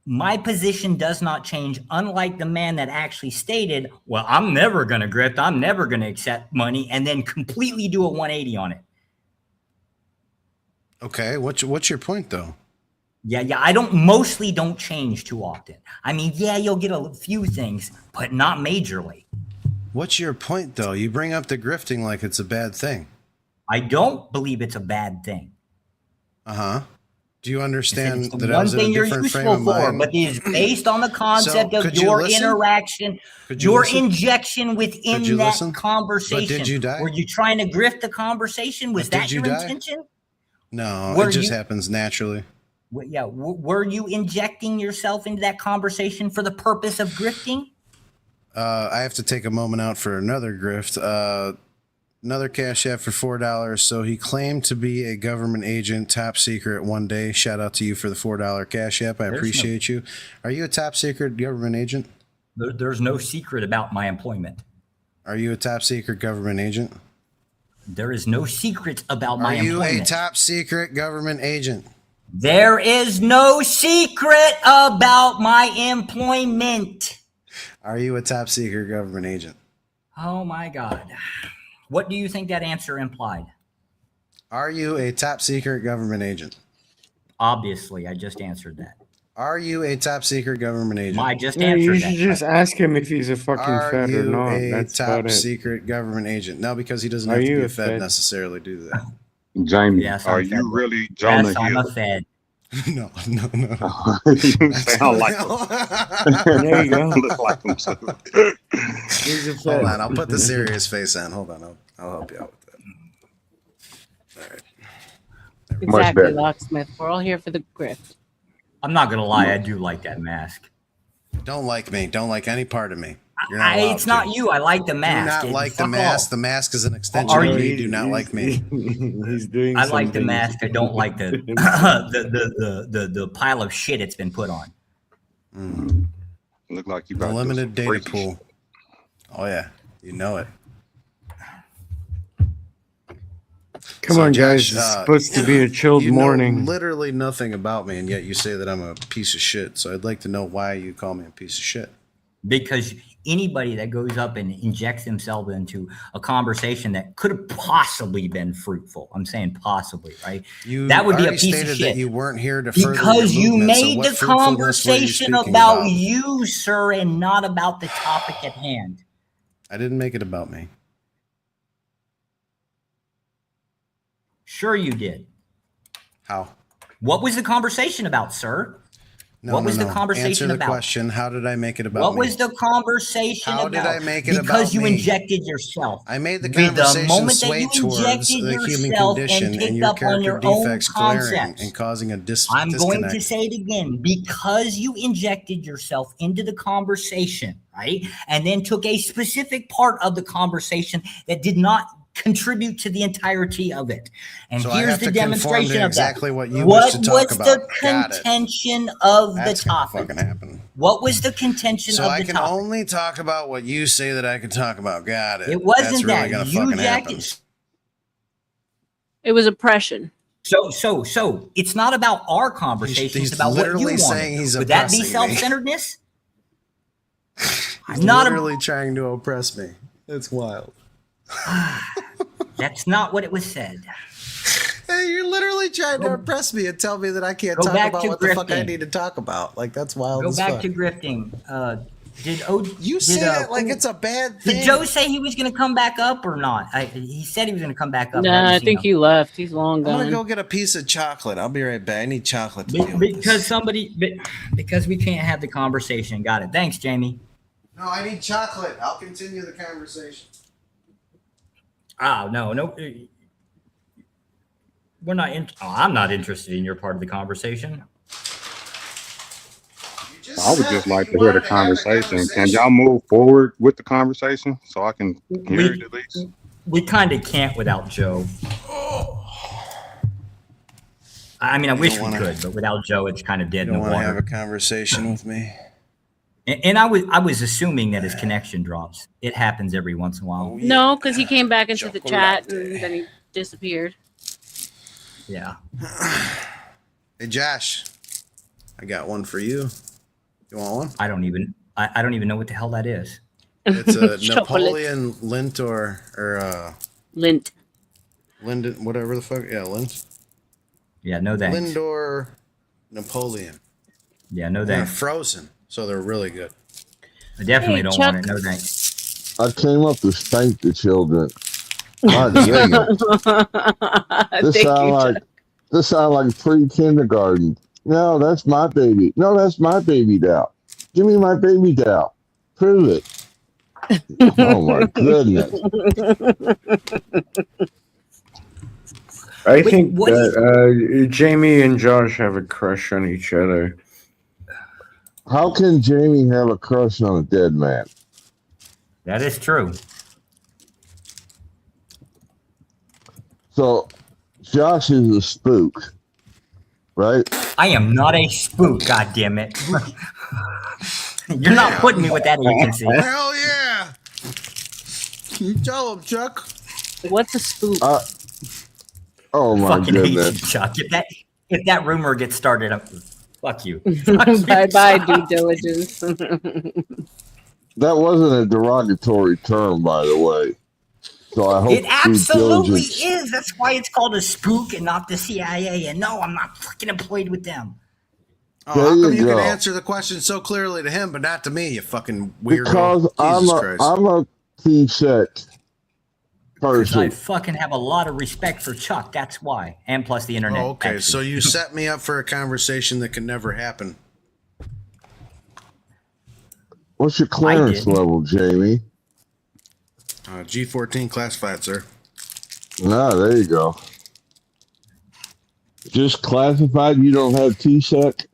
My position does not change, unlike the man that actually stated, well, I'm never going to grift, I'm never going to accept money, and then completely do a 180 on it. Okay, what's your point, though? Yeah, I mostly don't change too often. I mean, yeah, you'll get a few things, but not majorly. What's your point, though? You bring up the grifting like it's a bad thing. I don't believe it's a bad thing. Uh-huh. Do you understand it's that I was in a different frame of mind? But it's based on the concept of your interaction, your injection within that conversation. But did you die? Were you trying to grift the conversation? Was that your intention? No, it just happens naturally. Yeah. Were you injecting yourself into that conversation for the purpose of grifting? I have to take a moment out for another grift. Another cash app for $4. So he claimed to be a government agent, top secret one day. Shout out to you for the $4 cash app. I appreciate you. Are you a top secret government agent? There's no secret about my employment. Are you a top secret government agent? There is no secret about my employment. Are you a top secret government agent? There is no secret about my employment. Are you a top secret government agent? Oh my God. What do you think that answer implied? Are you a top secret government agent? Obviously, I just answered that. Are you a top secret government agent? I just answered you that. should just ask him if he's a fucking fed or not. Are you a That's top about it. secret government agent? No, because he doesn't have to be a fed necessarily do that. Jamie, Yes, are I'm you fed. really Jonah Yes, I'm Hill? a fed. No. You sound like him. There you go. Look like him too. He's a Hold fed. on, I'll put the serious face on. Hold on, I'll help you out with that. All right. Exactly, better. locksmith. We're all here for the grift. I'm not gonna lie, I do like that mask. Don't like me. Don't like any part of me. You're not allowed It's not to. you. I like the mask. Do not like the Fuck mask. off. The mask is an extension Are of me. you- Do not like me. He's doing I like the something. mask. I don't like the the pile of shit it's been put on. Look like you The about to do limited some data freaky pool. shit. Oh yeah, you know it. Come So, on, guys. Josh, It's supposed to be a chilled you morning. know literally nothing about me, and yet you say that I'm a piece of shit. So I'd like to know why you call me a piece of shit. Because anybody that goes up and injects themselves into a conversation that could have possibly been fruitful, I'm saying possibly, right? You That would be a already piece of stated shit. that you weren't here to further Because your you movement, so made what the fruitfulness were you conversation speaking about you, sir, and not about the topic at hand. I didn't make it about me. Sure you did. How? What was the conversation about, sir? What was the conversation Answer the about? question. How did I make it about What me? was the conversation How about? did I make it about Because you me? injected yourself. I made the The conversation moment that you sway towards injected the human yourself condition and and picked your up on character your own defects glaring concepts. and causing a I'm going to disconnect. say it again. Because you injected yourself into the conversation, right? And then took a specific part of the conversation that did not contribute to the entirety of it. And So I here's have the to conform demonstration to of that. exactly what you What wish to talk was about. the Got it. contention of That's the gonna topic? fucking happen. What was the contention So of I the can topic? only talk about what you say that I can talk about. Got it. It wasn't That's really that. gonna You fucking happen. jacked. It was oppression. So it's not about our conversation. He's It's about what you literally wanted. saying he's Would that be oppressing me. self-centeredness? He's not literally trying to oppress me. It's wild. That's not what it was said. Hey, you're literally trying to oppress me and tell me that I can't Go talk back about to what the fuck I grifting. need to talk about. Like, that's wild Go as back fuck. to grifting. You say that like it's a bad thing. Did Joe say he was going to come back up or not? He said he was going to come back up. Nah, I think he left. He's long I'm gonna gone. go get a piece of chocolate. I'll be right back. I need chocolate to deal with this. Because we can't have the conversation. Got it. Thanks, Jamie. No, I need chocolate. I'll continue the conversation. Oh, no. We're not. I'm not interested in your part of the conversation. I would just like to hear the conversation. Can y'all move forward with the conversation so I can hear it at least? We kind of can't without Joe. I mean, I wish we could, but without Joe, it's kind of dead in You the don't want to have water. a conversation with me? And I was assuming that his connection drops. It happens every once in a while. No, because he came back into the chat and then he disappeared. Yeah. Hey, Josh, I got one for you. You want one? I don't even know what the hell that is. It's a Chocolate. Napoleon Lint or Lint. Linden, whatever the fuck. Yeah, Lint. Yeah, no thanks. Lindor Napoleon. Yeah, no They're thanks. frozen, so they're really good. I definitely Hey, don't Chuck. want it. No thanks. I came up to spank the children. My goodness. This sound like pre-kindergarten. No, that's my baby. No, that's my baby doll. Give me my baby doll. Prove it. Oh my goodness. I think that Jamie and Josh have a crush on each other. How can Jamie have a crush on a dead man? That is true. So Josh is a spook, right? I am not a spook, goddammit. You're not putting me with that agency. Hell yeah! You tell him, Chuck. What's a spook? Oh my Fucking hate you, goodness. Chuck. If that rumor gets started, fuck you. Bye bye, due diligence. That wasn't a derogatory term, by the way. So I hope It absolutely due diligence. is. That's why it's called a spook and not the CIA. And no, I'm not fucking employed with them. Oh, There how come you you can go. answer the question so clearly to him, but not to me, you fucking weirdo? Because Jesus Christ. I'm a T-sex Because I person. fucking have a lot of respect for Chuck. That's why. And plus the internet. Oh, okay, actually. so you set me up for a conversation that can never happen. What's your clearance level, Jamie? G14 classified, sir. Ah, there you go. Just classified. You don't have T-sec.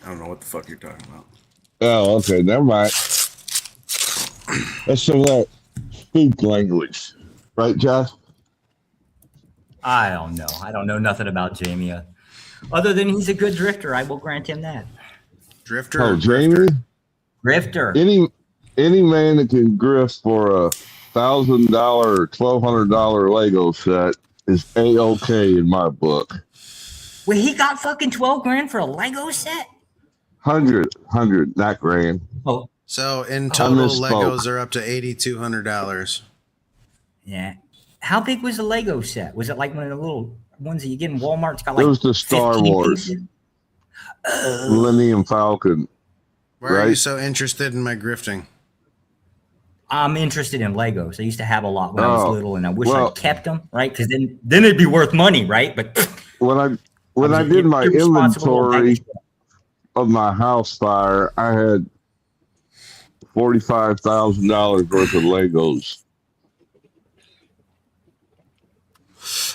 I don't know what the fuck you're talking about. Oh, okay. Never mind. That's some of that spook language, right, Josh? I don't know. I don't know nothing about Jamie. Other than he's a good drifter. I will grant him that. Drifter? Oh, Jamie. Grifter. Any man that can grift for a $1,000 or $1,200 Lego set is A-okay in my book. Well, he got fucking 12 grand for a Lego set? 100, not grand. Oh. So in total, misspoke. Legos are up to $8,200. Yeah. How big was the Lego set? Was it like one of the little ones that you get in Walmart? It's got It like was the Star 15 Wars pieces? Millennium Falcon. Why are you Right. so interested in my grifting? I'm interested in Legos. I used to have a lot when I Oh, was little, and I wish well- I'd kept them, right? Because then it'd be worth money, right? But When I was did an my irresponsible little bag of inventory shit. of my house fire, I had $45,000 worth of Legos.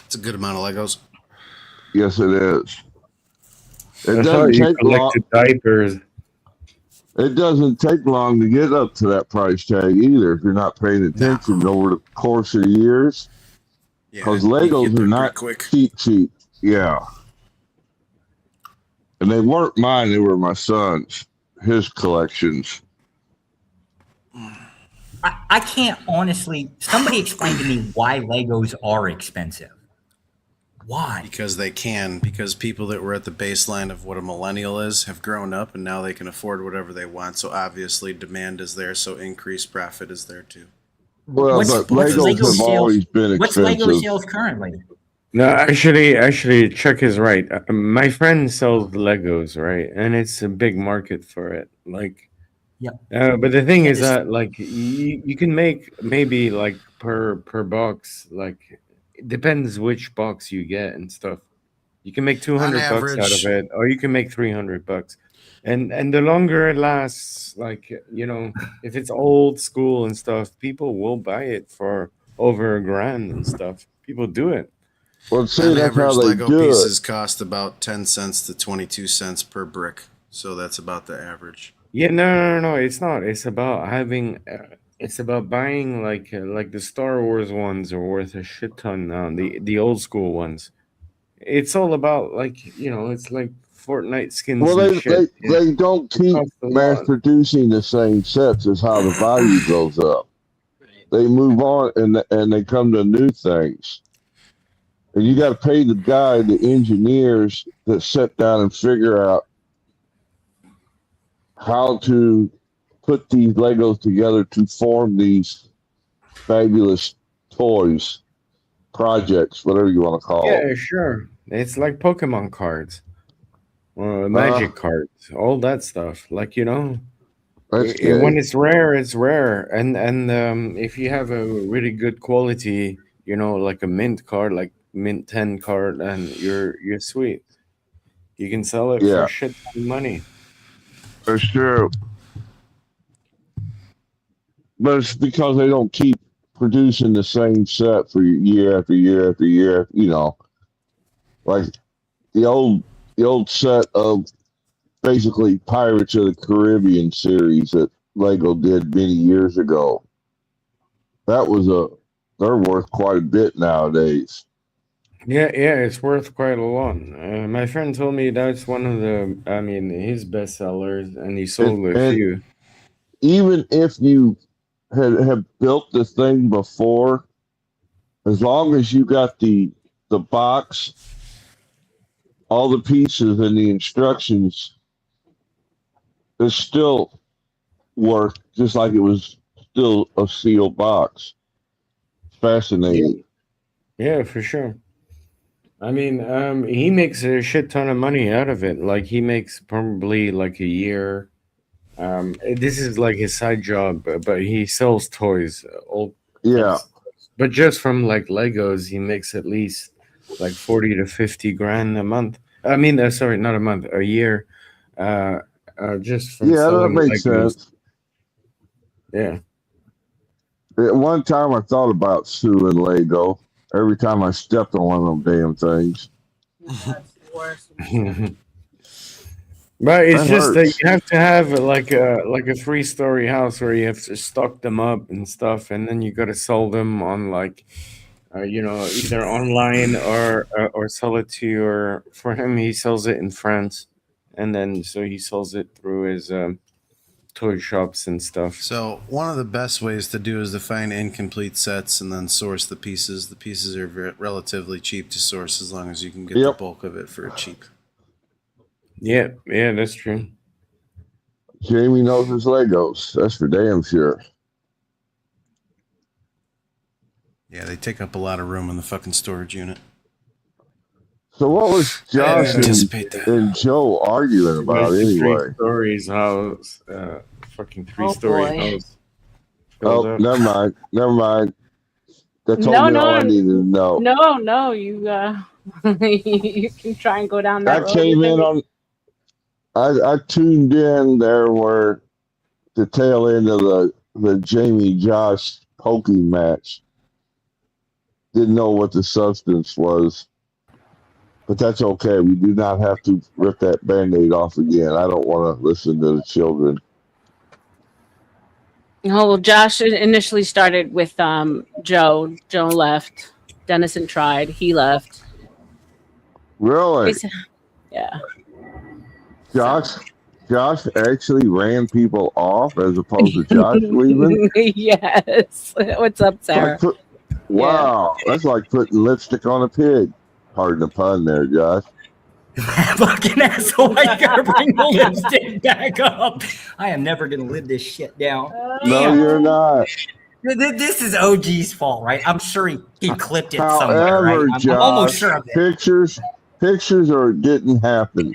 It's a good amount of Legos. Yes, it is. It I doesn't thought you take long. collected diapers. It doesn't take long to get up to that price tag either if you're not paying attention over the course of years. Because Legos are not cheap. Yeah. And they weren't mine, they were my son's, his collections. I can't honestly. Somebody explain to me why Legos are expensive. Why? Because they can. Because people that were at the baseline of what a millennial is have grown up, and now they can afford whatever they want. So obviously, demand is there. So increased profit is there too. Well, but Legos have always been expensive. What's Lego sales currently? No, actually, Chuck is right. My friend sells Legos, right, and it's a big market for it. Like, but the thing is that like you can make maybe like per box, like it depends which box you get and stuff. You can make $200 out of it, or you can make $300. And the longer it lasts, like if it's old school and stuff, people will buy it for over $1,000 and stuff. People do it. Well, see, On that's average, how they Lego do pieces it. cost about 10 cents to 22 cents per brick. So that's about the average. Yeah, no, it's not. It's about having. It's about buying like the Star Wars ones are worth a shit ton now. The old school ones. It's all about it's like Fortnite skins Well, and shit. they don't keep Costs a mass lot. producing the same sets as how the value goes up. They move on and they come to new things. And you got to pay the engineers that sit down and figure out how to put these Legos together to form these fabulous toys, projects, whatever you want to call them. Yeah, sure. It's like Pokemon cards or Magic cards, all that stuff. Like when it's rare, it's rare. And if you have a really good quality, like a mint card, like mint 10 card, and you're sweet. You can sell it for shit ton of money. That's true. But it's because they don't keep producing the same set for year after year after year. Like the old set of basically Pirates of the Caribbean series that Lego did many years ago. They're worth quite a bit nowadays. Yeah, it's worth quite a lot. My friend told me that's one of his bestsellers, and he sold a few. Even if you have built the thing before, as long as you got the box, all the pieces and the instructions, it's still worth just like it was still a sealed box. It's fascinating. Yeah, for sure. He makes a shit ton of money out of it. Like he makes probably like a year. This is like his side job, but he sells toys. But just from like Legos, he makes at least like 40 to 50 grand a month. Sorry, not a month, a year. Just from selling that makes Legos. sense. Yeah. At one time, I thought about suing Lego. Every time I stepped on one of them damn things. But it's That just that hurts. you have to have like a 3-story house where you have to stock them up and stuff, and then you got to sell them on either online or sell it to your. For him, he sells it in France, and then so he sells it through his toy shops and stuff. So one of the best ways to do is to find incomplete sets and then source the pieces. The pieces are relatively cheap to source as long as you can get the bulk of it for cheap. Yeah, that's true. Jamie knows his Legos. That's for damn sure. Yeah, they take up a lot of room in the fucking storage unit. So what was Josh and Joe arguing about anyway? 3 stories house, fucking 3-story house. Oh, never mind. That told me all I needed to know. No, you you can try and go down that road. I tuned in there where the tail end of the Jamie Josh poking match. Didn't know what the substance was, but that's okay. We do not have to rip that Band-Aid off again. I don't want to listen to the children. Oh well, Josh initially started with Joe. Joe left. Dennison tried. He left. Really? Yeah. Josh actually ran people off as opposed to Josh leaving? Yes. What's up, Sarah? Wow, that's like putting lipstick on a pig. Pardon the pun there, Josh. Fucking asshole, I gotta bring the lipstick back up. I am never gonna live this shit down. No, you're not. This is OG's fault, right? I'm sure he clipped it somewhere, However, right? I'm Josh, almost sure of it. pictures or it didn't happen.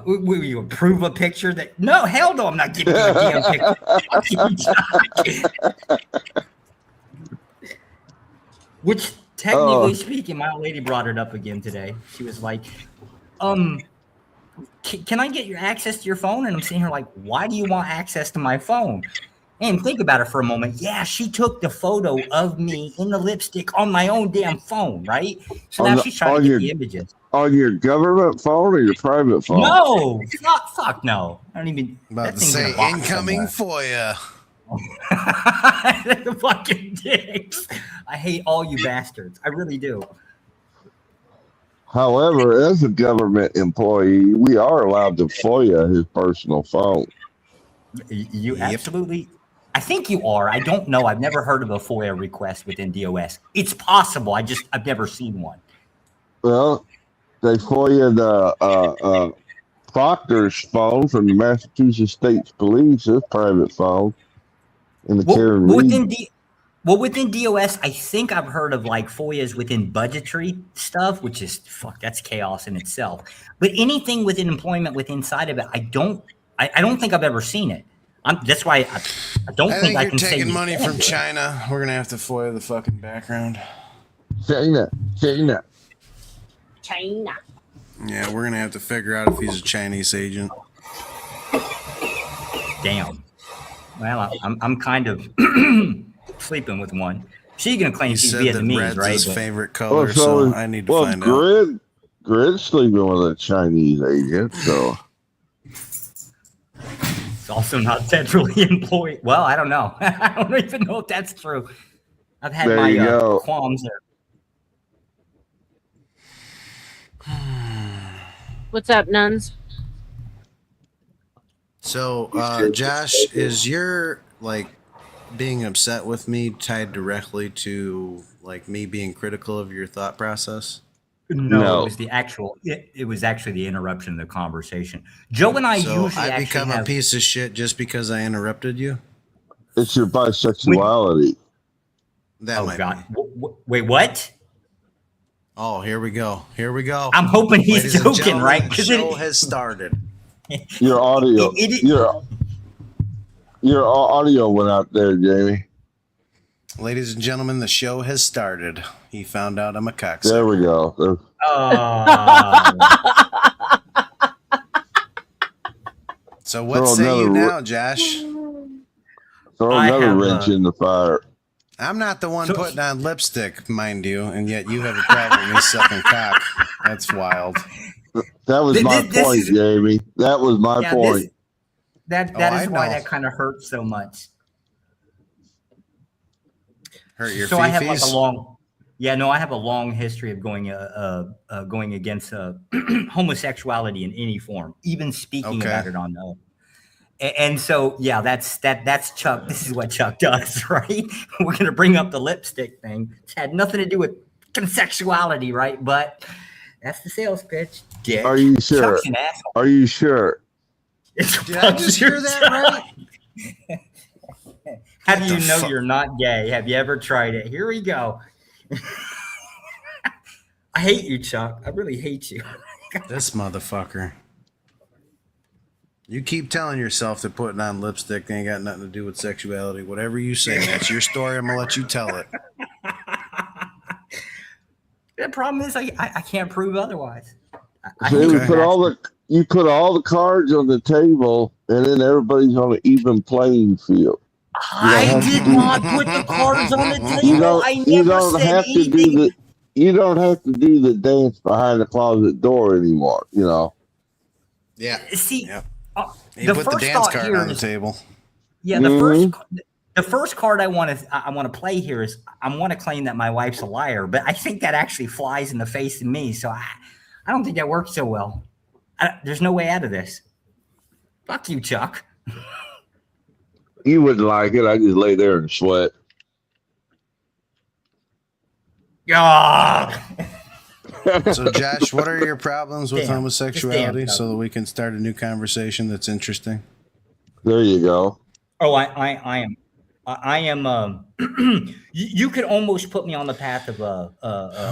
Will you approve a picture that? No, hell no, I'm not giving you a damn picture. Which, technically speaking, my old lady brought it up again today. She was like, can I get your access to your phone? And I'm sitting here like, why do you want access to my phone? And think about it for a moment. Yeah, she took the photo of me in the lipstick on my own damn phone, right? So now she's trying to get the images. On your government phone or your private phone? No, fuck no. I don't even. About to say incoming FOIA. The fucking dicks. I hate all you bastards. I really do. However, as a government employee, we are allowed to FOIA his personal phone. You absolutely. I think you are. I don't know. I've never heard of a FOIA request within DOS. It's possible. I've never seen one. Well, they FOIA'd Proctor's phone from the Massachusetts State Police, his private phone, in the Karen Reed. Within DOS, I think I've heard of like FOIAs within budgetary stuff, which is that's chaos in itself. But anything within employment, inside of it, I don't think I've ever seen it. That's why I don't think I can say. You're taking money from China. We're gonna have to FOIA the fucking background. China. Yeah, we're gonna have to figure out if he's a Chinese agent. Damn. Well, I'm kind of sleeping with one. She's gonna claim she's Vietnamese, red's right? His favorite color, so I need to find out. Grid's sleeping with a Chinese agent, so. It's also not federally employed. Well, I don't know. I don't even know if that's true. I've had my qualms there. What's up, nuns? So, Josh, is your being upset with me tied directly to me being critical of your thought process? No. It was the actual. It was actually the interruption of the conversation. Joe and I usually I become a piece of shit just because I interrupted you. It's your bisexuality. Wait, what? Oh, here we go. I'm hoping he's joking, right? The show has started. Your audio. Your audio went out there, Jamie. Ladies and gentlemen, the show has started. He found out I'm a cocksucker. There we go. So what say you now, Josh? Throw another wrench in the fire. I'm not the one putting on lipstick, mind you, and yet you have a problem with me sucking cock. That's wild. That was my point, Jamie. That was my point. That is why that kind of hurts so much. Hurt your I have like I have a long history of going against homosexuality in any form, even speaking about it on and so that's Chuck. This is what Chuck does, right? We're gonna bring up the lipstick thing. It had nothing to do with sexuality, right? But that's the sales pitch. Dick. Are you sure? Chuck's an asshole. Are you sure? Did I just hear that right? How do you know you're not gay? Have you ever tried it? Here we go. I hate you, Chuck. I really hate you. This motherfucker. You keep telling yourself that putting on lipstick ain't got nothing to do with sexuality. Whatever you say, that's your story. I'm going to let you tell it. The problem is I can't prove otherwise. Jamie, put all you put all the cards on the table, and then everybody's on an even playing field. I did not put the cards on the table. I never said anything. You don't have to do the dance behind the closet door anymore. You know. Yeah. See, You the put the first dance thought card here on the is- table. Yeah, the first card I want to play here is I want to claim that my wife's a liar, but I think that actually flies in the face of me. So I don't think that works so well. There's no way out of this. Fuck you, Chuck. You wouldn't like it. I just lay there and sweat. God. So, Josh, what are your problems with Damn. homosexuality Just damn, so that we can start a new conversation that's interesting? There you go. Oh, I am. You could almost put me on the path of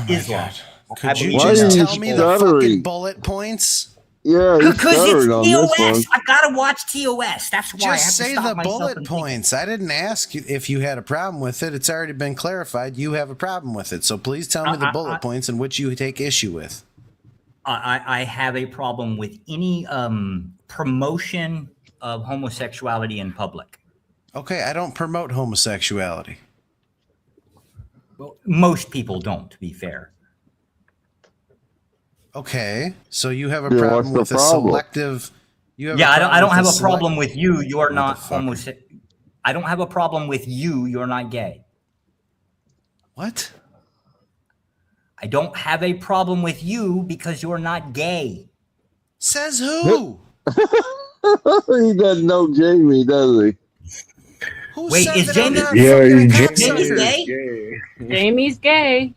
Islam. Could you just tell me the fucking bullet points? Yeah, because it's TOS. I gotta watch TOS. That's why. Just say the bullet points. I didn't ask you if you had a problem with it. It's already been clarified. You have a problem with it. So please tell me the bullet points in which you take issue with. I have a problem with any promotion of homosexuality in public. Okay, I don't promote homosexuality. Well, most people don't, to be fair. Okay, so you have a Yeah, problem what's the with a problem? selective. You have I don't have a select- problem with you. You're not homosexual. I don't have a problem with you. You're not gay. What? I don't have a problem with you because you're not gay. Says who? He doesn't know Jamie, does he? Who Wait, said is that I'm Jamie? not Yeah, fucking a Jamie's cocksucker? gay? Jamie's gay.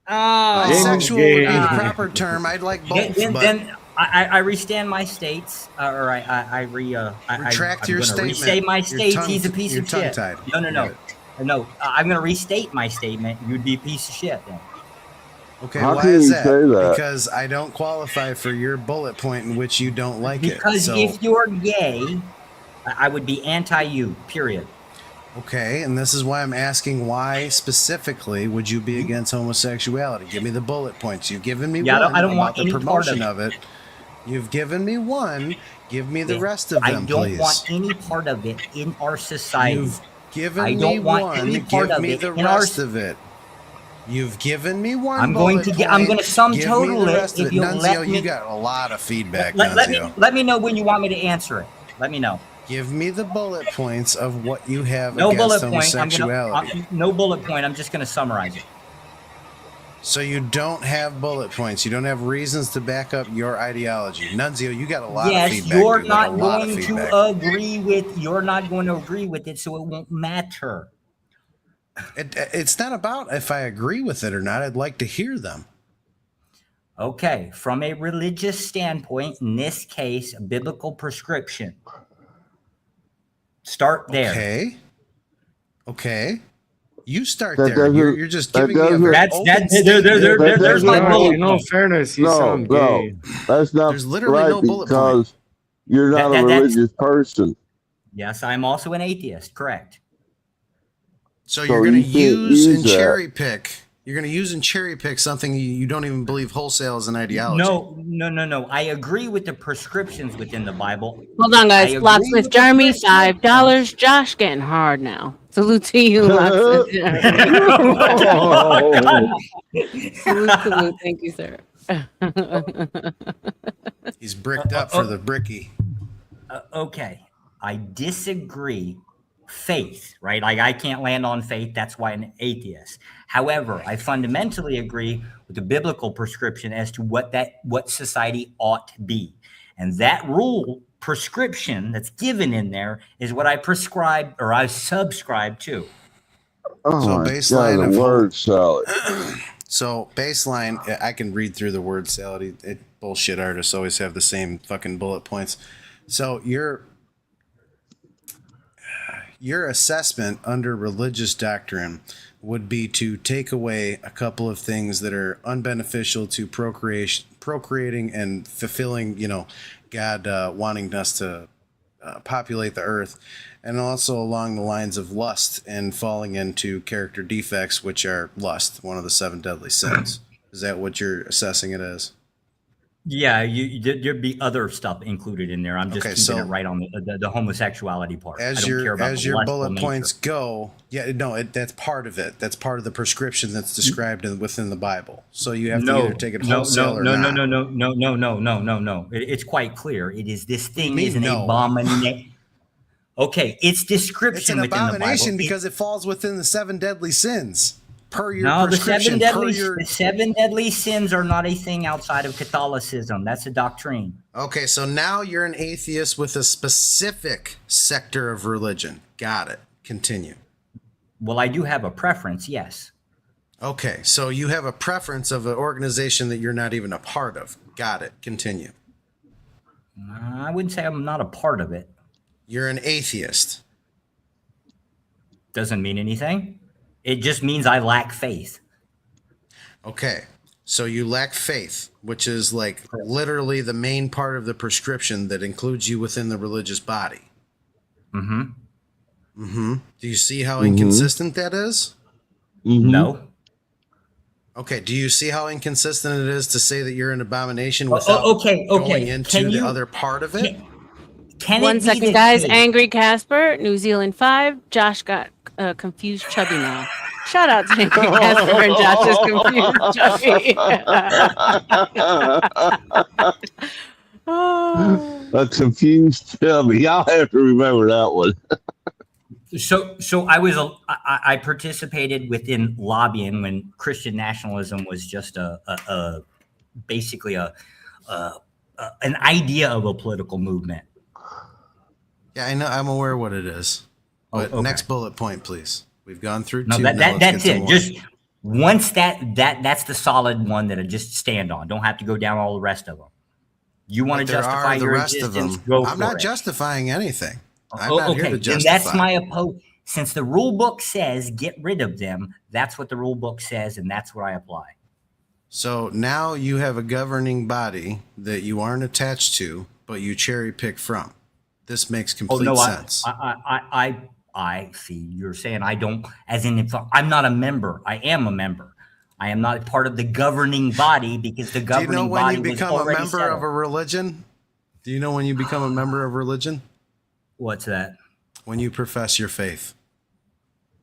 Oh, Bisexual would be the proper term. I'd like both. but Then I restand my states, or Retract I'm your gonna statement. restate my You're states. He's a piece you're of shit. tongue-tied. No. I'm going to restate my statement. You'd be a piece of shit then. Okay, How why can is you that? say that? Because I don't qualify for your bullet point in which you don't like it. Because So, if you're gay, I would be anti-you. Period. okay, and this is why I'm asking why specifically would you be against homosexuality? Give me the bullet points. You've given me Yeah, one I don't about want the any part promotion of of it. You've given me one. Give me the rest of I them, don't please. want any part of it in our society. You've given I me don't want one. any part Give of me it the in our rest of it. You've given me one. I'm going to bullet I'm going to point. sum Give me total the it rest of if you'll Nunzio, let me. you got a lot of feedback, Let me Nunzio. let me know when you want me to answer it. Let me know. Give me the bullet points of what you have No against bullet point. homosexuality. No bullet point. I'm just going to summarize it. So you don't have bullet points. You don't have reasons to back up your ideology. Nunzio, you got a lot of Yes, feedback. you're You got a not lot of going feedback. to agree with. You're not going to agree with it, so it won't matter. It's not about if I agree with it or not. I'd like to hear them. Okay, from a religious standpoint, in this case, a biblical prescription. Start there. Okay. You start That there. doesn't- You're just that giving me a doesn't- very That's open that. statement. There's my bullet In all point. fairness, you sound No, gay. that's not There's literally right no bullet because you're not That- a that's- religious person. Yes, I'm also an atheist. Correct. So So you're going to you can't use use and that. cherry pick. You're going to use and cherry pick something you don't even believe wholesale as an ideology. No. I agree with the prescriptions within the Bible. Hold on, I guys. agree Locksmith with the Jeremy, prescriptions. $5. Josh getting hard now. Salute to you, Locksmith Jeremy. salute. Thank you, sir. He's bricked up for the bricky. Okay, I disagree. Faith, right? Like I can't land on faith. That's why I'm an atheist. However, I fundamentally agree with the biblical prescription as to what society ought to be, and that rule prescription that's given in there is what I prescribe or I subscribe to. Oh So my baseline God, of the word salad. So baseline, I can read through the word salad. Bullshit artists always have the same fucking bullet points. So your assessment under religious doctrine would be to take away a couple of things that are unbeneficial to procreating and fulfilling, God wanting us to populate the earth, and also along the lines of lust and falling into character defects, which are lust, one of the 7 deadly sins. Is that what you're assessing it as? Yeah, there'd be other stuff included in there. I'm just Okay, keeping so it right on the homosexuality part. I as don't care about as the your lustful bullet nature. points go, yeah, no, that's part of it. That's part of the prescription that's described within the Bible. So you have to either take it wholesale or not. No. It's quite clear. It is this do you thing is mean, an no? abomination. Okay, it's It's description an within the Bible. abomination because it falls within the 7 deadly sins per your No, prescription. the seven deadly sins are not a thing outside of Catholicism. That's a doctrine. Okay, so now you're an atheist with a specific sector of religion. Got it. Continue. Well, I do have a preference, yes. Okay, so you have a preference of an organization that you're not even a part of. Got it. Continue. I wouldn't say I'm not a part of it. You're an atheist. Doesn't mean anything. It just means I lack faith. Okay, so you lack faith, which is like literally the main part of the prescription that includes you within the religious body. Mm-hmm. Mm-hmm. Do you see how inconsistent that is? No. Okay, do you see how inconsistent it is to say that you're an abomination without okay. going into the other part of it? Can One it be second, the guys. case- Angry Casper, New Zealand 5. Josh got confused chubby now. Shout out to Angry Casper and Josh is confused chubby. A confused chubby. Y'all have to remember that one. So I participated within lobbying when Christian nationalism was just basically an idea of a political movement. Yeah, I know. I'm aware what it is. But okay. Next bullet point, please. We've gone through No, two. that's it. Just once that's the solid one that I just stand on. Don't have to go down all the rest of them. You want to justify your existence? Go I'm for not it. justifying anything. I'm not here to Then justify. that's my opposed. Since the rule book says get rid of them, that's what the rule book says, and that's what I apply. So now you have a governing body that you aren't attached to, but you cherry pick from. This makes complete sense. I see. You're saying I don't, as in if I'm not a member. I am a member. I am not part of the governing body because the governing Do you know when body you was become a already member settled. of a religion? Do you know when you become a member of religion? What's that? When you profess your faith.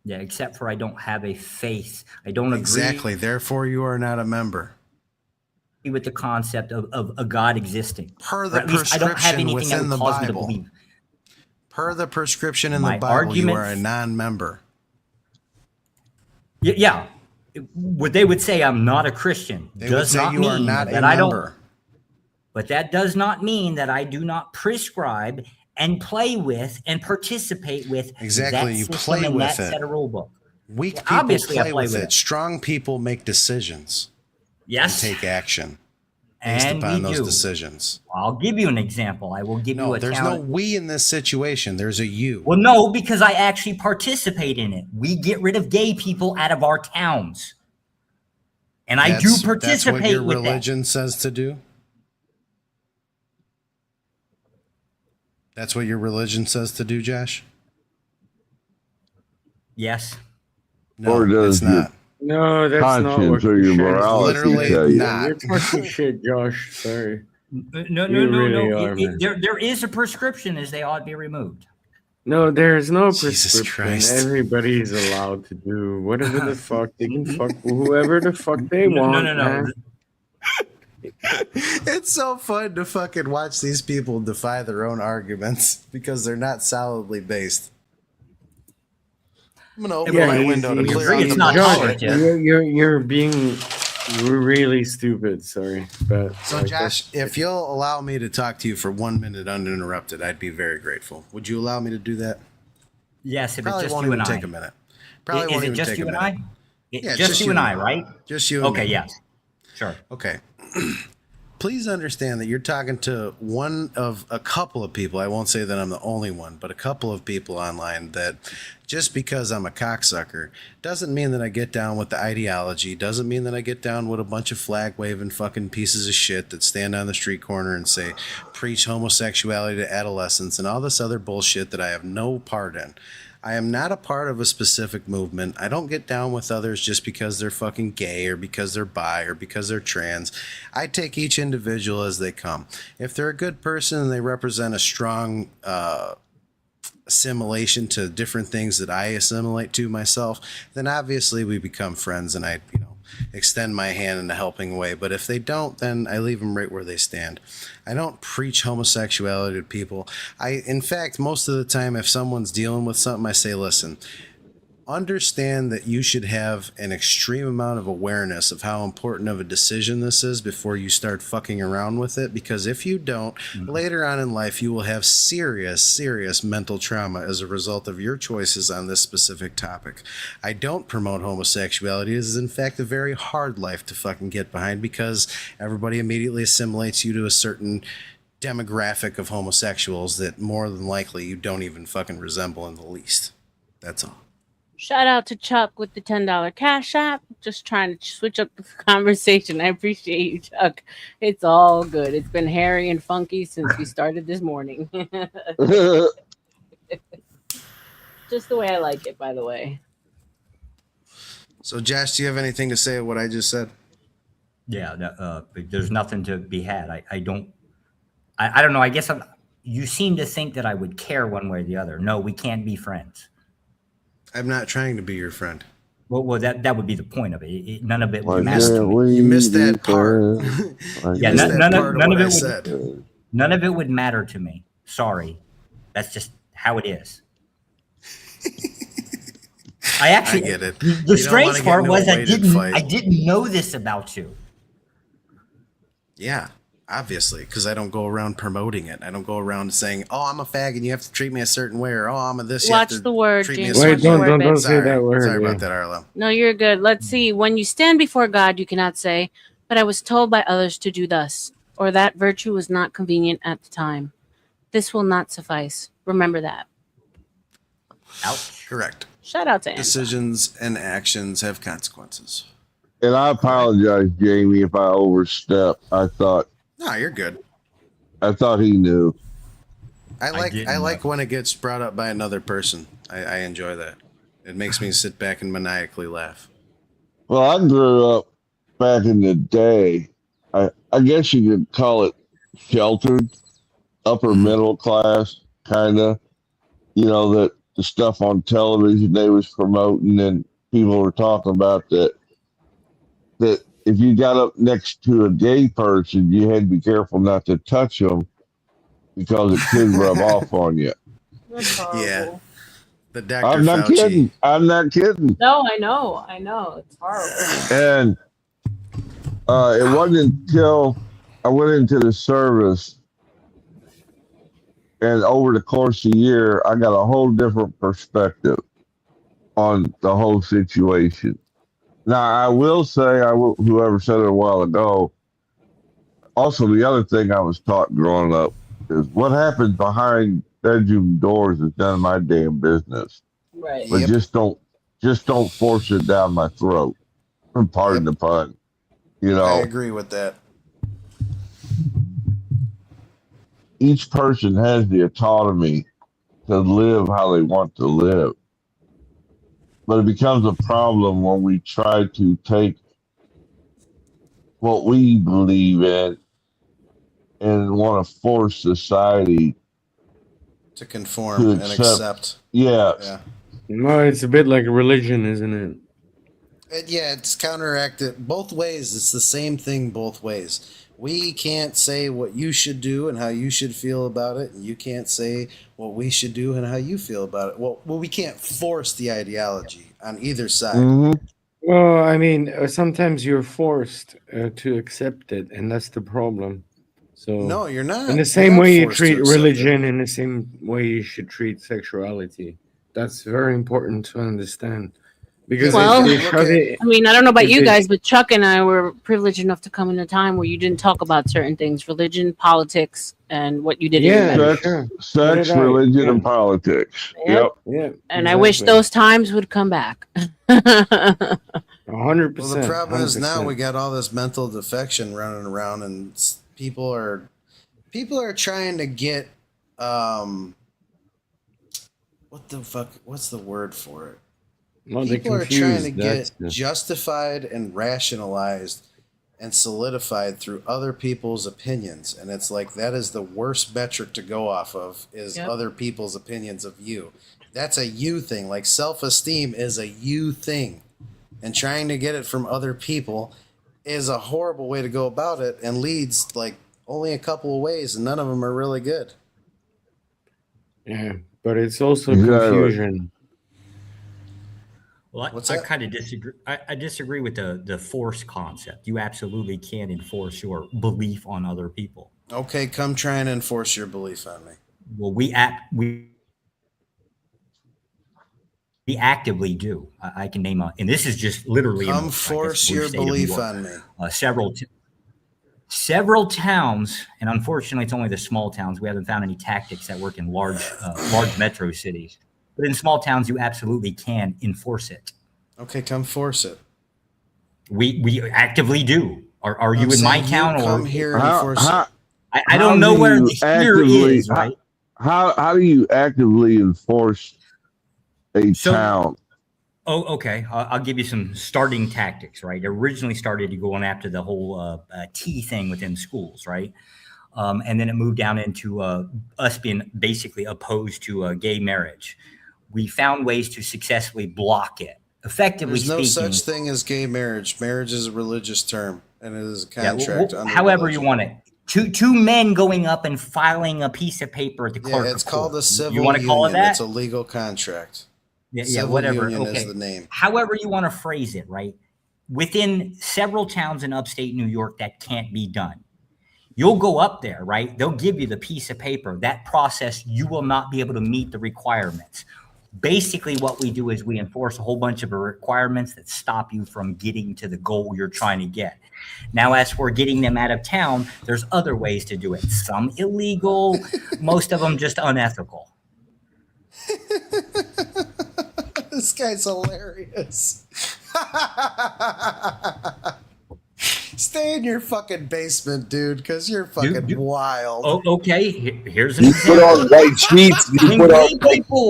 Yeah, except for I don't have a faith. I don't Exactly. Therefore, you are not a member. agree with the concept of a God existing. Per Or the at least I don't have prescription anything that within would the cause me to Bible. believe. Per the prescription in My the Bible, you argument- are a non-member. Yeah. What they would say I'm not a Christian They would does say not you mean are not a that I don't. member. But that does not mean that I do not prescribe and play with and participate with Exactly, that you system play and with that it. set of rule book. Weak Well, people obviously I play play with with it. it. Strong people make decisions. Yes. And take action based And upon we those do. decisions. I'll give you an example. I will give you No, a there's talent. no we in this situation. There's a you. Well, no, because I actually participate in it. We get rid of gay people out of our towns. And I do That's what participate your with that. religion says to do? That's what your religion says to do, Josh? Yes. No, Or does it's not. No, that's not what conscience or your morality Literally tell you? not. You're talking shit, Josh. Sorry. No. You really are, man. There is a prescription as they ought to be removed. No, there's no Jesus prescription. Christ. Everybody's allowed to do whatever the fuck they can fuck whoever the fuck they want. No. Man. It's so fun to fucking watch these people defy their own arguments because they're not solidly based. I'm gonna open my window to clear out it's the not bullshit. tolerant. You're being really stupid. Sorry, but So, like, Josh, if you'll allow me to talk to you for 1 minute uninterrupted, I'd be very grateful. Would you allow me to do that? Yes, if Probably it's just won't you even and I. take a minute. Probably Is won't it even just take you a and minute. I? Yeah, just you and I, right? Just you and Okay, me. yes. Sure. Okay. Please understand that you're talking to one of a couple of people. I won't say that I'm the only one, but a couple of people online that just because I'm a cocksucker doesn't mean that I get down with the ideology, doesn't mean that I get down with a bunch of flag waving fucking pieces of shit that stand on the street corner and say, preach homosexuality to adolescents and all this other bullshit that I have no part in. I am not a part of a specific movement. I don't get down with others just because they're fucking gay or because they're bi or because they're trans. I take each individual as they come. If they're a good person and they represent a strong assimilation to different things that I assimilate to myself, then obviously we become friends and I, extend my hand in a helping way. But if they don't, then I leave them right where they stand. I don't preach homosexuality to people. In fact, most of the time, if someone's dealing with something, I say, listen, understand that you should have an extreme amount of awareness of how important of a decision this is before you start fucking around with it, because if you don't, later on in life you will have serious mental trauma as a result of your choices on this specific topic. I don't promote homosexuality. It is in fact a very hard life to fucking get behind because everybody immediately assimilates you to a certain demographic of homosexuals that more than likely you don't even fucking resemble in the least. That's all. Shout out to Chuck with the $10 cash app. Just trying to switch up the conversation. I appreciate you, Chuck. It's all good. It's been hairy and funky since we started this morning. Just the way I like it, by the way. So, Josh, do you have anything to say of what I just said? Yeah, there's nothing to be had. I don't know. I guess you seem to think that I would care one way or the other. No, we can't be friends. I'm not trying to be your friend. Well, that would be the point of it. None of it Why would matter to me. You missed that part. Yeah, none of it would. None of it would matter to me. Sorry, that's just how it is. I get it. The strange part was I didn't know this about you. Yeah, obviously, because I don't go around promoting it. I don't go around saying, "Oh, I'm a fag and you have to treat me a certain way," or "Oh, I'm a this." Watch the word, James. Wait, don't say that word. Sorry about that, R.L.M. No, you're good. Let's see. When you stand before God, you cannot say, "But I was told by others to do thus," or "That virtue was not convenient at the time." This will not suffice. Remember that. Ouch. Correct. Shout out to Anton. Decisions and actions have consequences. And I apologize, Jamie, if I overstepped. No, you're good. I thought he knew. I like when it gets brought up by another person. I enjoy that. It makes me sit back and maniacally laugh. Well, I grew up back in the day. I guess you could call it sheltered, upper middle class, kind of. That the stuff on television they was promoting and people were talking about that if you got up next to a gay person, you had to be careful not to touch them because it could rub off on you. Yeah. The Dr. I'm not Fauci. kidding. I'm not kidding. No, I know. It's horrible. And it wasn't until I went into the service and over the course of the year, I got a whole different perspective on the whole situation. Now, I will say, whoever said it a while ago, also the other thing I was taught growing up is what happens behind bedroom doors is none of my damn business. Right. But just don't force it down my throat. Pardon the pun. I agree with that. Each person has the autonomy to live how they want to live. But it becomes a problem when we try to take what we believe in and want to force society to conform and accept. Yeah. No, it's a bit like a religion, isn't it? It's counteracted both ways. It's the same thing both ways. We can't say what you should do and how you should feel about it, and you can't say what we should do and how you feel about it. Well, we can't force the ideology on either side. Mm-hmm. Well, I mean, sometimes you're forced to accept it, and that's the problem. So no, you're not. In the same way you treat religion, in the same way you should treat sexuality. That's very important to understand. Because I mean, I don't know about you guys, but Chuck and I were privileged enough to come in a time where you didn't talk about certain things, religion, politics, and what you did. Sex, religion, and politics. Yep. Yeah. And I wish those times would come back. 100%. Well, the problem is now we got all this mental defection running around, and people are trying to get what the fuck? What's the word for it? Well, they're People are trying to confused. get That's the- justified and rationalized and solidified through other people's opinions, and it's like that is the worst metric to go off of is Yep. other people's opinions of you. That's a you thing. Like self-esteem is a you thing, and trying to get it from other people is a horrible way to go about it and leads like only a couple of ways, and none of them are really good. Yeah, but it's also Exactly. confusion. Well, What's I that? kind of disagree. I disagree with the force concept. You absolutely can enforce your belief on other people. Okay, come try and enforce your belief on me. Well, we actively do. I can name and this is just literally in Come the, I guess, force blue your state of New belief York. on me. Several towns, and unfortunately, it's only the small towns. We haven't found any tactics that work in large metro cities. But in small towns, you absolutely can enforce it. Okay, come force it. We actively do. Are you I'm in my saying town you or come here and force it. I don't know where the here is, right? How do you actively enforce a town? Oh, okay. I'll give you some starting tactics, right? It originally started to go on after the whole tea thing within schools, right? And then it moved down into us being basically opposed to gay marriage. We found ways to successfully block it. Effectively There's no speaking, such thing as gay marriage. Marriage is a religious term, and it is a yeah, contract. under however religion. you want it. Two men going up and filing a piece of paper at the clerk. Yeah, it's of called court. a civil You want to call it union. that? It's a legal contract. Yeah, Civil whatever. union Okay. is the name. However you want to phrase it, right? Within several towns in upstate New York, that can't be done. You'll go up there, right? They'll give you the piece of paper. That process, you will not be able to meet the requirements. Basically, what we do is we enforce a whole bunch of requirements that stop you from getting to the goal you're trying to get. Now, as for getting them out of town, there's other ways to do it. Some illegal, most of them just unethical. This guy's hilarious. Stay in your fucking basement, dude, because you're fucking wild. Oh, okay. Here's an You example. put on white sheets.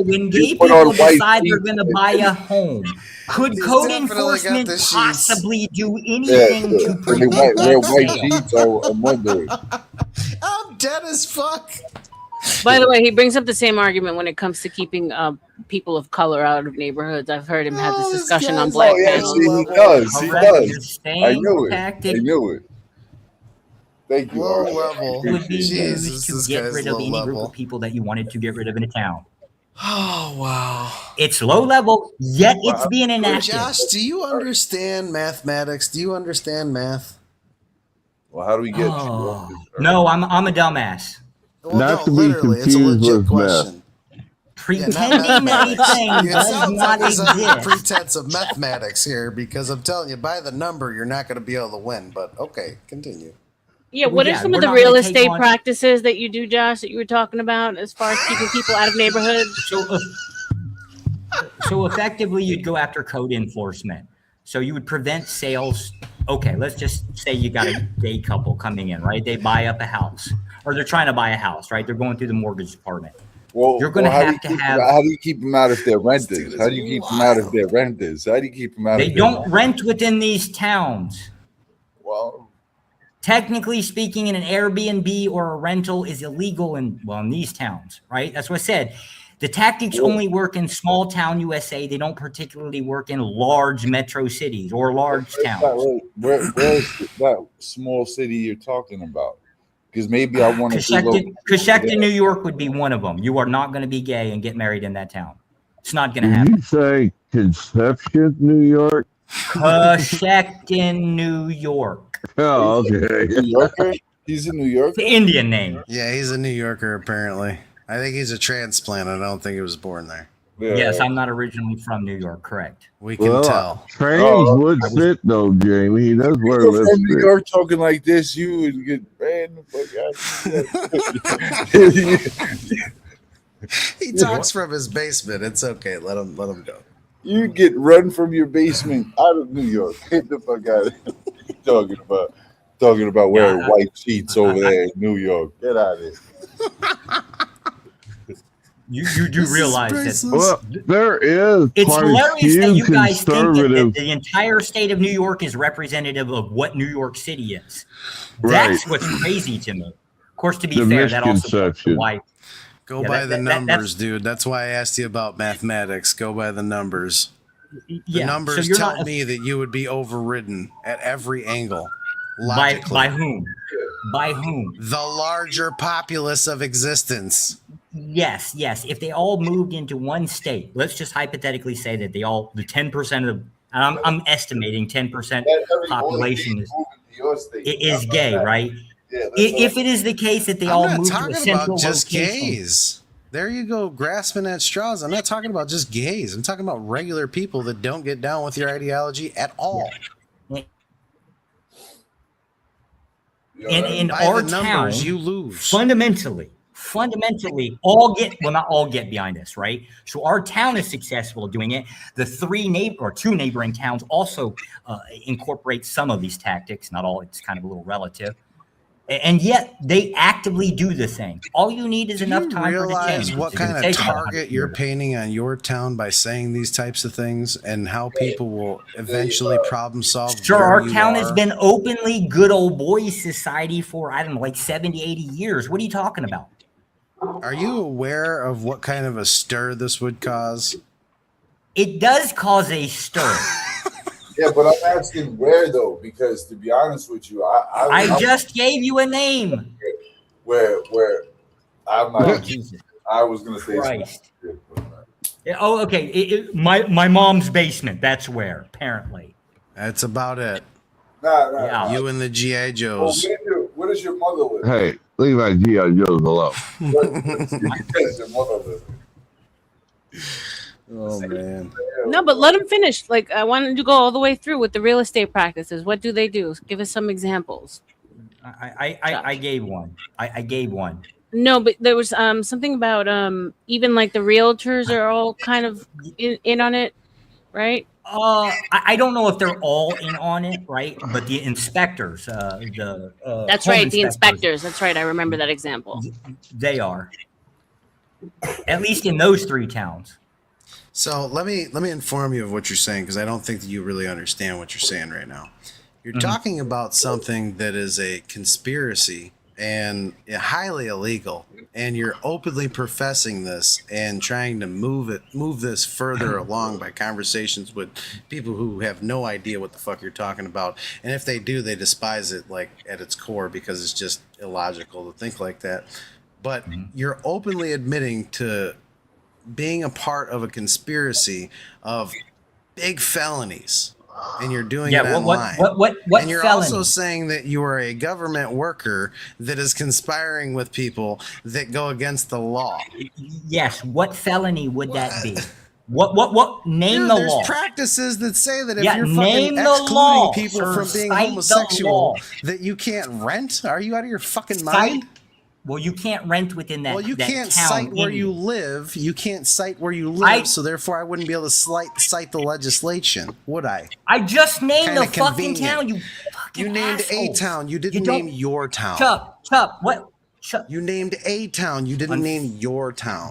When gay people decide they're going to buy a home, could code enforcement possibly do anything to prevent wear that white sale? sheets. I'm wondering. I'm dead as fuck. By the way, he brings up the same argument when it comes to keeping people of color out of neighborhoods. I've heard him have this discussion on Black panels. He does. He does. Just I same knew it. tactic I knew it. Thank you. Low Art. level. would be Jesus, used this to get guy's rid of low any group level. of people that you wanted to get rid of in a town. Oh, wow. It's low level, yet it's being enacted. Josh, do you understand mathematics? Do you understand math? Well, how do we get Oh, no, I'm a dumbass. Well, Not no, to be literally, it's a confused legit with question. Pretending anything It does sounds not like it's a exist. pretense of mathematics here because I'm telling you, by the number, you're not going to be able to win. But okay, continue. Yeah, Well, what are yeah, some we're of the not real gonna take estate on- practices that you do, Josh, that you were talking about as far as keeping people out of neighborhoods? So effectively, you'd go after code enforcement. So you would prevent sales. Okay, let's just say you got a gay couple coming in, right? They buy up a house, or they're trying to buy a house, right? They're going through the mortgage department. Well, You're going to how do have you to keep have. them- How do you keep them out if they're renters? How do you keep them out if they're renters? How do you keep them out? They if don't rent within these towns. Well, Technically speaking, an Airbnb or a rental is illegal in these towns, right? That's what I said. The tactics only work in small town USA. They don't particularly work in large metro cities or large towns. Where's that small city you're talking about? Because maybe I want to. Coshocton, New York would be one of them. You are not going to be gay and get married in that town. It's not going to Did happen. you say Conception, New York? Coshocton, New York. Oh, okay. New Yorker? He's a New Yorker? It's an Indian name. Yeah, he's a New Yorker, apparently. I think he's a transplant. I don't think he was born there. Yeah. Yes, I'm not originally from New York, correct. We can tell. Trains would fit though, Jamie. He does wear You're from New lipstick. York talking like this, you would get banned the fuck out. He talks from his basement. It's okay. Let him go. You get run from your basement out of New York. Get the fuck out of here. Talking about wearing white sheets over there in New York. Get out of here. You do realize that Well, there is it's quite a hilarious that few you guys think that conservative. the entire state of New York is representative of what New York City is. Right. That's what's crazy to me. Of course, to be The fair, that also misconception. why. Go Yeah, by that- the that- numbers, dude. That's why I asked you about mathematics. Go by the numbers. The Yeah, so numbers you're tell not- me that you would be overridden at every angle. By Logically. whom? By whom? The larger populace of existence. Yes. If they all moved into one state, let's just hypothetically say that the 10% of, and I'm estimating 10% population is gay, right? If it is the case that they all I'm not move to a talking central about just location, gays. There you go, grasping at straws. I'm not talking about just gays. I'm talking about regular people that don't get down with your ideology at all. in By our the town, numbers, you lose. fundamentally, all get behind this, right? So our town is successful at doing it. The two neighboring towns also incorporate some of these tactics, not all. It's kind of a little relative, and yet they actively do the thing. All you need is enough time for it to Realize change. what It's gonna kind of take about 100 target you're years. painting on your town by saying these types of things, and how people will eventually problem solve. Sure, where our you town has are. been openly good old boys society for, I don't know, like 70, 80 years. What are you talking about? Are you aware of what kind of a stir this would cause? It does cause a stir. Yeah, but I'm asking where though, because to be honest with you, I just gave you a name. where I'm Oh, not. Jesus I was gonna say Christ. Yeah, oh, okay. My mom's basement. That's where, apparently. That's about it. Nah. Yeah. You and the GI Oh, Joes. where does your mother live? Hey, leave my G.I. Joes alone. Where does your mother live? Oh man. No, but let them finish. Like, I wanted to go all the way through with the real estate practices. What do they do? Give us some examples. I gave one. I gave one. No, but there was something about even like the realtors are all kind of in on it, right? I don't know if they're all in on it, right? But the inspectors, That's home right, the inspectors, inspectors. That's right. I remember that example. they are. At least in those three towns. So let me inform you of what you're saying, because I don't think that you really understand what you're saying right now. You're talking about something that is a conspiracy and highly illegal, and you're openly professing this and trying to move this further along by conversations with people who have no idea what the fuck you're talking about, and if they do, they despise it like at its core, because it's just illogical to think like that. But you're openly admitting to being a part of a conspiracy of big felonies, and you're doing it online. What and you're felony? also saying that you are a government worker that is conspiring with people that go against the law. Yes. What felony would that be? What? Name Dude, the there's law. practices that say that if Yeah, you're name fucking the excluding law, people sir. from being Cite the homosexual, law. that you can't rent. Are you out of your fucking mind? Well, you can't rent within that. Well, you that can't town cite where any- you live. You can't cite where you live, so therefore I wouldn't be able to cite the legislation, would I? I just named Kinda the fucking convenient. town. You fucking You named a assholes. town. You didn't You don't- name your town. Chuck, what? Chuck. You named a town. You didn't name your town.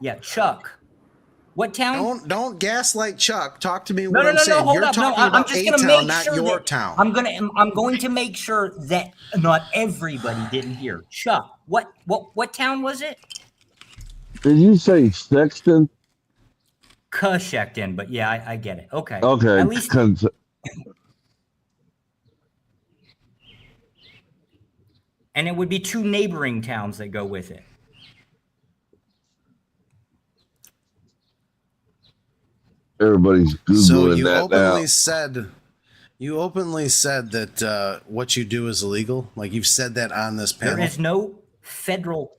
Yeah, Chuck. What town? Don't gaslight Chuck. Talk to me. No, What no, I'm no, saying. no. Hold You're up. No, talking I'm about just a gonna town, make not sure your that town. I'm going to make sure that not everybody didn't hear. Chuck, what town was it? Did you say Sexton? Cushecton, but yeah, I get it. Okay. Okay. At least and it would be two neighboring towns that go with it. Everybody's Googling So you that openly now. said that what you do is illegal. Like you've said that on this panel. There is no federal.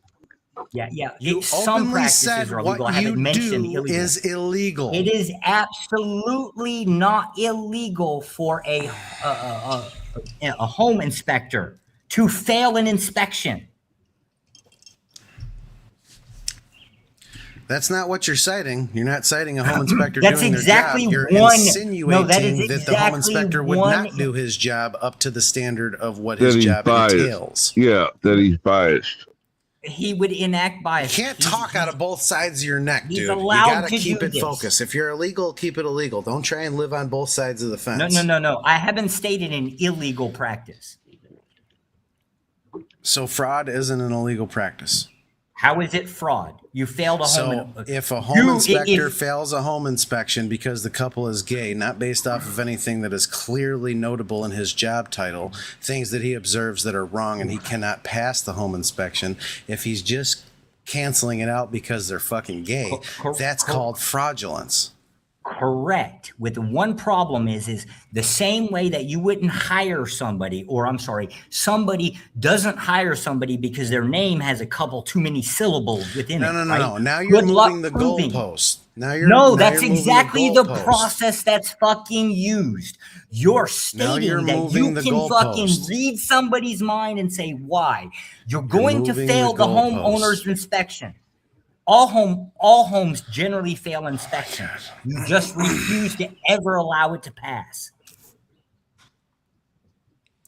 Yeah. You Some openly practices said are illegal. I what haven't you mentioned do illegal. is illegal. It is absolutely not illegal for a home inspector to fail an inspection. That's not what you're citing. You're not citing a home inspector That's doing exactly their job. You're one. insinuating No, that is that the home exactly inspector would one. not do his job up to the standard of what That his he's job biased. entails. Yeah, that he's biased. he would enact bias. You can't talk out of both sides of your neck, he's dude. You allowed gotta to keep do it this. focused. If you're illegal, keep it illegal. Don't try and live on both sides of the fence. No. I haven't stated an illegal practice. So fraud isn't an illegal practice. How is it fraud? You failed a home. If a home inspector fails a home inspection because the couple is gay, not based off of anything that is clearly notable in his job title, things that he observes that are wrong and he cannot pass the home inspection, if he's just canceling it out because they're fucking gay, that's called fraudulence. Correct. With the one problem is the same way that you wouldn't hire somebody, or I'm sorry, somebody doesn't hire somebody because their name has a couple too many syllables within it. No. Now you're moving the goalpost. That's exactly the process that's fucking used. You're stating that you can fucking read somebody's mind and say why. You're going to fail the homeowner's inspection. All homes generally fail inspections. You just refuse to ever allow it to pass.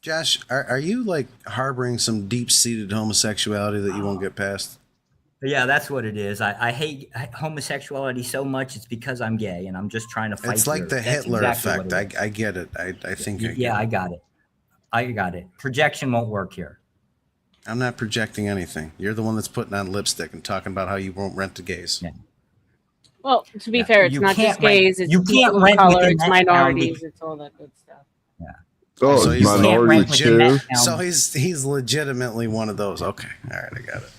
Josh, are you like harboring some deep-seated homosexuality that you won't get past? Yeah, that's what it is. I hate homosexuality so much. It's because I'm gay, and I'm just trying to fight. It's like the Hitler effect. I get it. I think. I got it. I got it. Projection won't work here. I'm not projecting anything. You're the one that's putting on lipstick and talking about how you won't rent to gays. Yeah. Well, to be fair, it's You not just can't rent- gays. It's you can't people of rent color. within It's that minorities. town It's all that good stuff. Oh, So it's he's minorities too. So he's legitimately one of those. Okay, all right, I got it.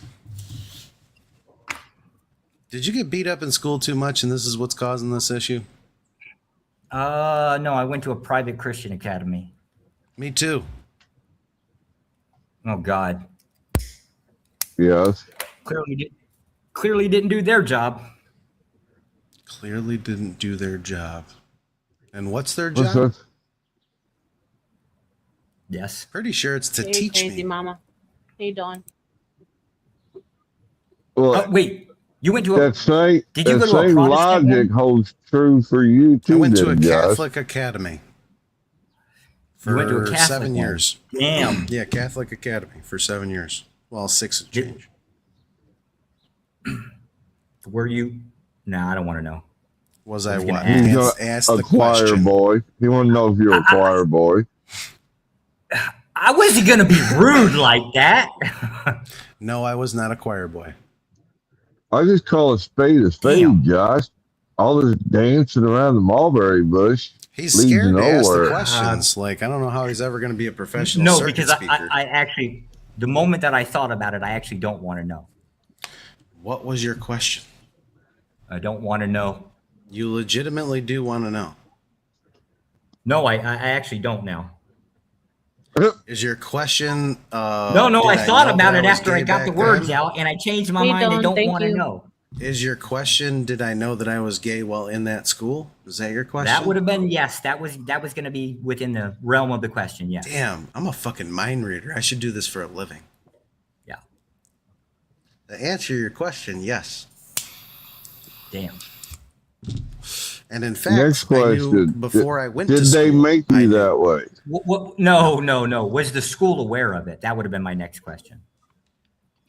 Did you get beat up in school too much, and this is what's causing this issue? No, I went to a private Christian academy. Me too. Oh God. Yes. Clearly didn't do their job. Clearly didn't do their job. And what's their What's job? that? Yes. Pretty sure it's to Hey, teach crazy me. mama. Hey, Dawn. Well, wait, you went to a. that same, Did you that go to a same Protestant logic one? holds true for you too. I went to a then, Josh. Catholic academy for You went to a Catholic 7 one? years. Damn. Yeah, Catholic academy for 7 years. Well, 6 and change. Were you? No, I don't want to know. Was I gonna what? He's Ask a the choir question. boy. He want to know if you're a choir boy. I wasn't gonna be rude like that. No, I was not a choir boy. I just call a spade, Josh. All this dancing around the mulberry bush. He's leads scared to ask the nowhere. questions. Like, I don't know how he's ever going to be a professional No, circuit because speaker. I actually, the moment that I thought about it, I actually don't want to know. What was your question? I don't want to know. You legitimately do want to know. No, I actually don't now. Is your question? No, did I thought know about that it was after I gay got the back words then? out, and I changed my Hey, mind and Dawn, don't thank want to you. know. Is your question? Did I know that I was gay while in that school? Is that your question? That would have been yes. That was going to be within the realm of the question. Yes. Damn, I'm a fucking mind reader. I should do this for a living. Yeah. To answer your question, yes. Damn. And in fact, Next I knew question. before I went Did to school. they make you that way? No. Was the school aware of it? That would have been my next question.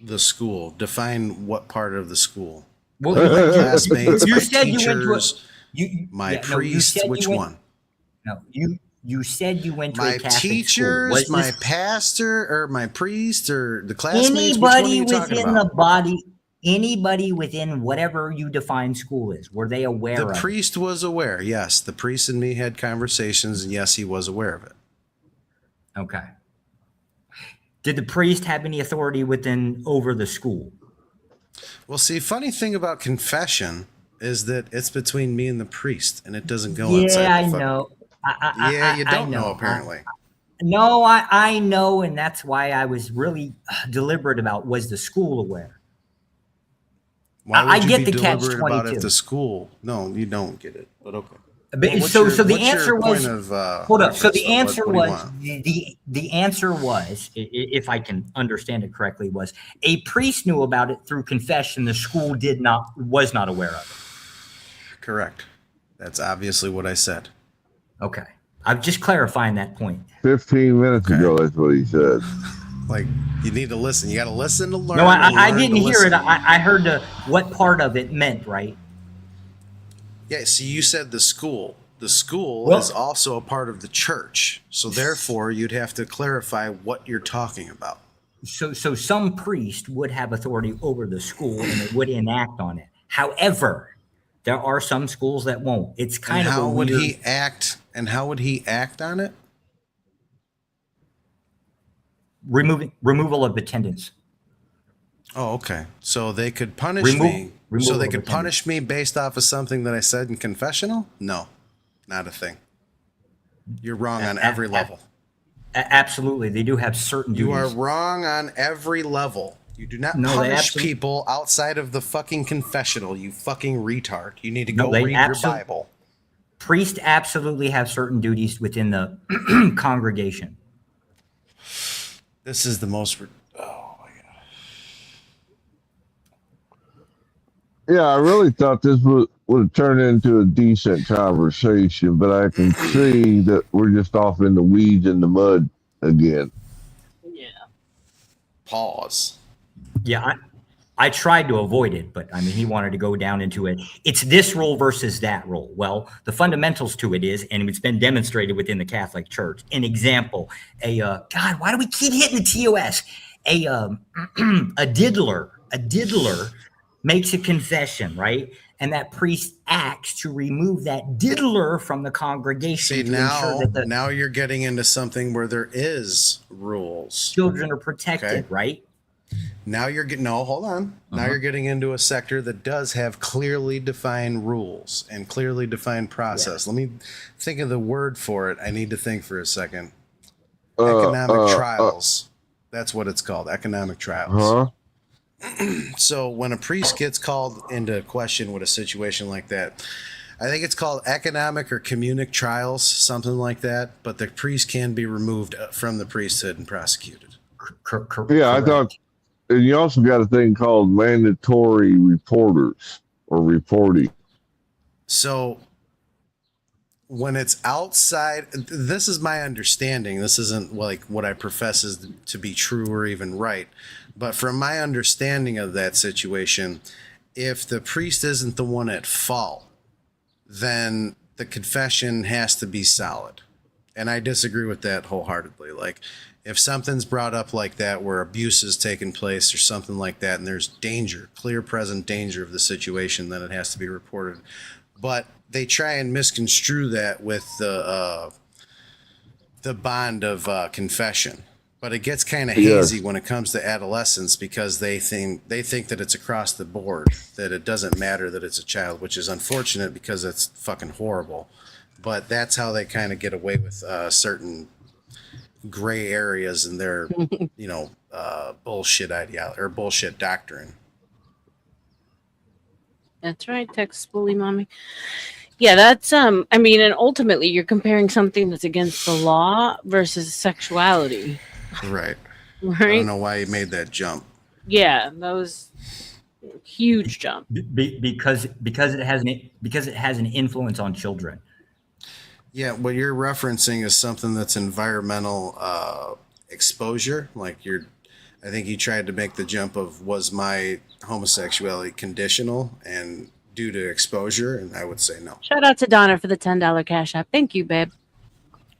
The school. Define what part of the school. Well, Classmates, you my said you went to a. teachers, You, my yeah, no, you priest. said you Which went- one? No, you said you went to My a Catholic teachers, school. Was my this pastor, or my priest, or the classmates? Which one are anybody you talking within about? the body? Anybody within whatever you define school is? Were they aware The of it? priest was aware. Yes, the priest and me had conversations, and yes, he was aware of it. Okay. Did the priest have any authority within over the school? Well, see, funny thing about confession is that it's between me and the priest, and it doesn't go Yeah, outside. I the fuck- know. Yeah, you I don't know apparently. No, I know, and that's why I was really deliberate about was the school aware. Why would I you get be the catch deliberate about if 22. the school? No, you don't get it. But okay. But Well, what's so your- the what's your answer was point of, hold up. So reference, the though? answer What do you was want? the answer was, if I can understand it correctly, was a priest knew about it through confession. The school was not aware of it. Correct. That's obviously what I said. Okay, I'm just clarifying that point. 15 minutes ago, that's what he said. Like, you need to listen. You got to listen to learn. No, I learn didn't to hear it. listen. I heard what part of it meant, right? Yeah, so you said the school. The school Well- is also a part of the church. So therefore, you'd have to clarify what you're talking about. So some priest would have authority over the school and it would enact on it. However, there are some schools that won't. It's kind And of how a would weird. he act? And how would he act on it? Removal of attendance. Oh, okay. So they could punish Remove- me. removal So they of could attendance. punish me based off of something that I said in confessional? No, not a thing. You're wrong on every level. Absolutely, they do have certain You duties. are wrong on every level. You do not No, they punish absolutely- people outside of the fucking confessional, you fucking retard. You need to No, go they read your Bible. Priests absolutely have certain duties within the congregation. This is the most. Yeah, I really thought this would have turned into a decent conversation, but I can see that we're just off in the weeds in the mud again. Pause. Yeah, I tried to avoid it, but I mean, he wanted to go down into it. It's this rule versus that rule. Well, the fundamentals to it is, and it's been demonstrated within the Catholic Church. An example, God, why do we keep hitting the TOS? A diddler makes a confession, right? And that priest acts to remove that diddler from the congregation. See, to now, ensure that the now you're getting into something where there is rules. children are protected, Okay. right? Now you're getting hold on. Now Uh-huh. you're getting into a sector that does have clearly defined rules and clearly defined process. Let me think of the word for it. I need to think for a second. Economic trials. That's what it's called. Economic trials. So when a priest gets called into question with a situation like that, I think it's called economic or communic trials, something like that. But the priest can be removed from the priesthood and prosecuted. Yeah, I thought, and you also got a thing called mandatory reporters or reporting. So when it's outside, this is my understanding. This isn't like what I profess is to be true or even right. But from my understanding of that situation, if the priest isn't the one at fault, then the confession has to be solid. And I disagree with that wholeheartedly. Like, if something's brought up like that, where abuse has taken place or something like that, and there's danger, clear present danger of the situation, then it has to be reported. But they try and misconstrue that with the bond of confession. But it gets kind of hazy when it comes to adolescents because they think that it's across the board, that it doesn't matter that it's a child, which is unfortunate because it's fucking horrible. But that's how they kind of get away with certain gray areas in their, bullshit ideology or bullshit doctrine. That's right, Texas bully mommy. Yeah, that's I mean, and ultimately you're comparing something that's against the law versus sexuality. Right. I Right? don't know why he made that jump. Yeah, that was a huge jump. Because it has an influence on children. Yeah, what you're referencing is something that's environmental exposure. Like I think you tried to make the jump of, was my homosexuality conditional and due to exposure? And I would say no. Shout out to Donna for the $10 cash app. Thank you, babe.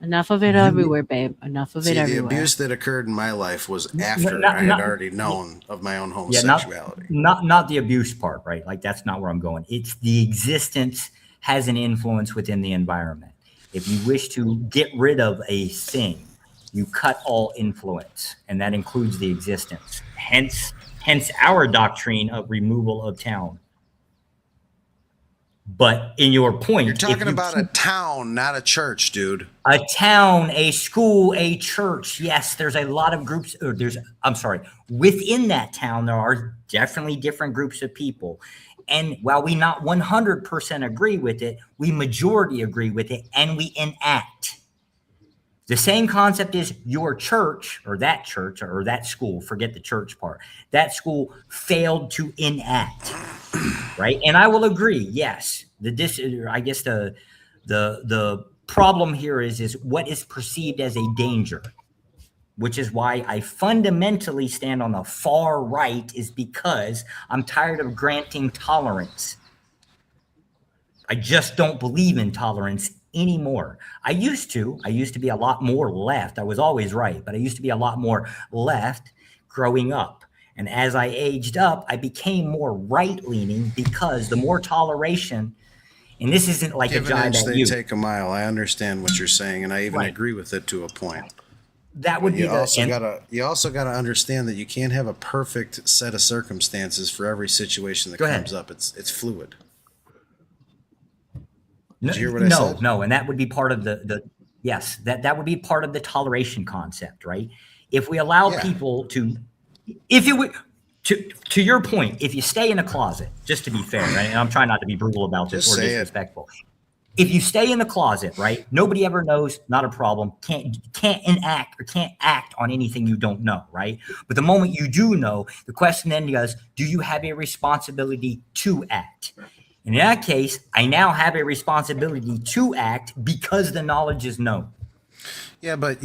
Enough of it everywhere, babe. Enough of it See, everywhere. the abuse that occurred in my life was after Not- I had not- already known of my own Yeah, homosexuality. not the abuse part, right? Like, that's not where I'm going. It's the existence has an influence within the environment. If you wish to get rid of a thing, you cut all influence, and that includes the existence. Hence our doctrine of removal of town. But in your point, You're talking about a town, not a church, dude. a town, a school, a church. Yes, there's a lot of groups. Within that town, there are definitely different groups of people. And while we not 100% agree with it, we majority agree with it, and we enact. The same concept is your church or that school, forget the church part. That school failed to enact, right? And I will agree, yes. The problem here is what is perceived as a danger. which is why I fundamentally stand on the far right, is because I'm tired of granting tolerance. I just don't believe in tolerance anymore. I used to be a lot more left. I was always right, but I used to be a lot more left growing up. And as I aged up, I became more right-leaning because the more toleration, and this isn't like Give a an jibe inch, at they you. take a mile. I understand what you're saying, and I even agree with it to a point. That would But be you also gotta understand that you can't have a perfect set of circumstances for every situation that Go ahead. comes up. It's fluid. No, Did you hear what I said? No, and that would be part of the yes, that would be part of the toleration concept, right? If we allow people to, if you would, to your point, if you stay in a closet, just to be fair, right? And I'm trying not to be brutal about this Just or say it. disrespectful. If you stay in the closet, right? Nobody ever knows, not a problem. Can't enact or can't act on anything you don't know, right? But the moment you do know, the question then goes, do you have a responsibility to act? In that case, I now have a responsibility to act because the knowledge is known. Yeah, but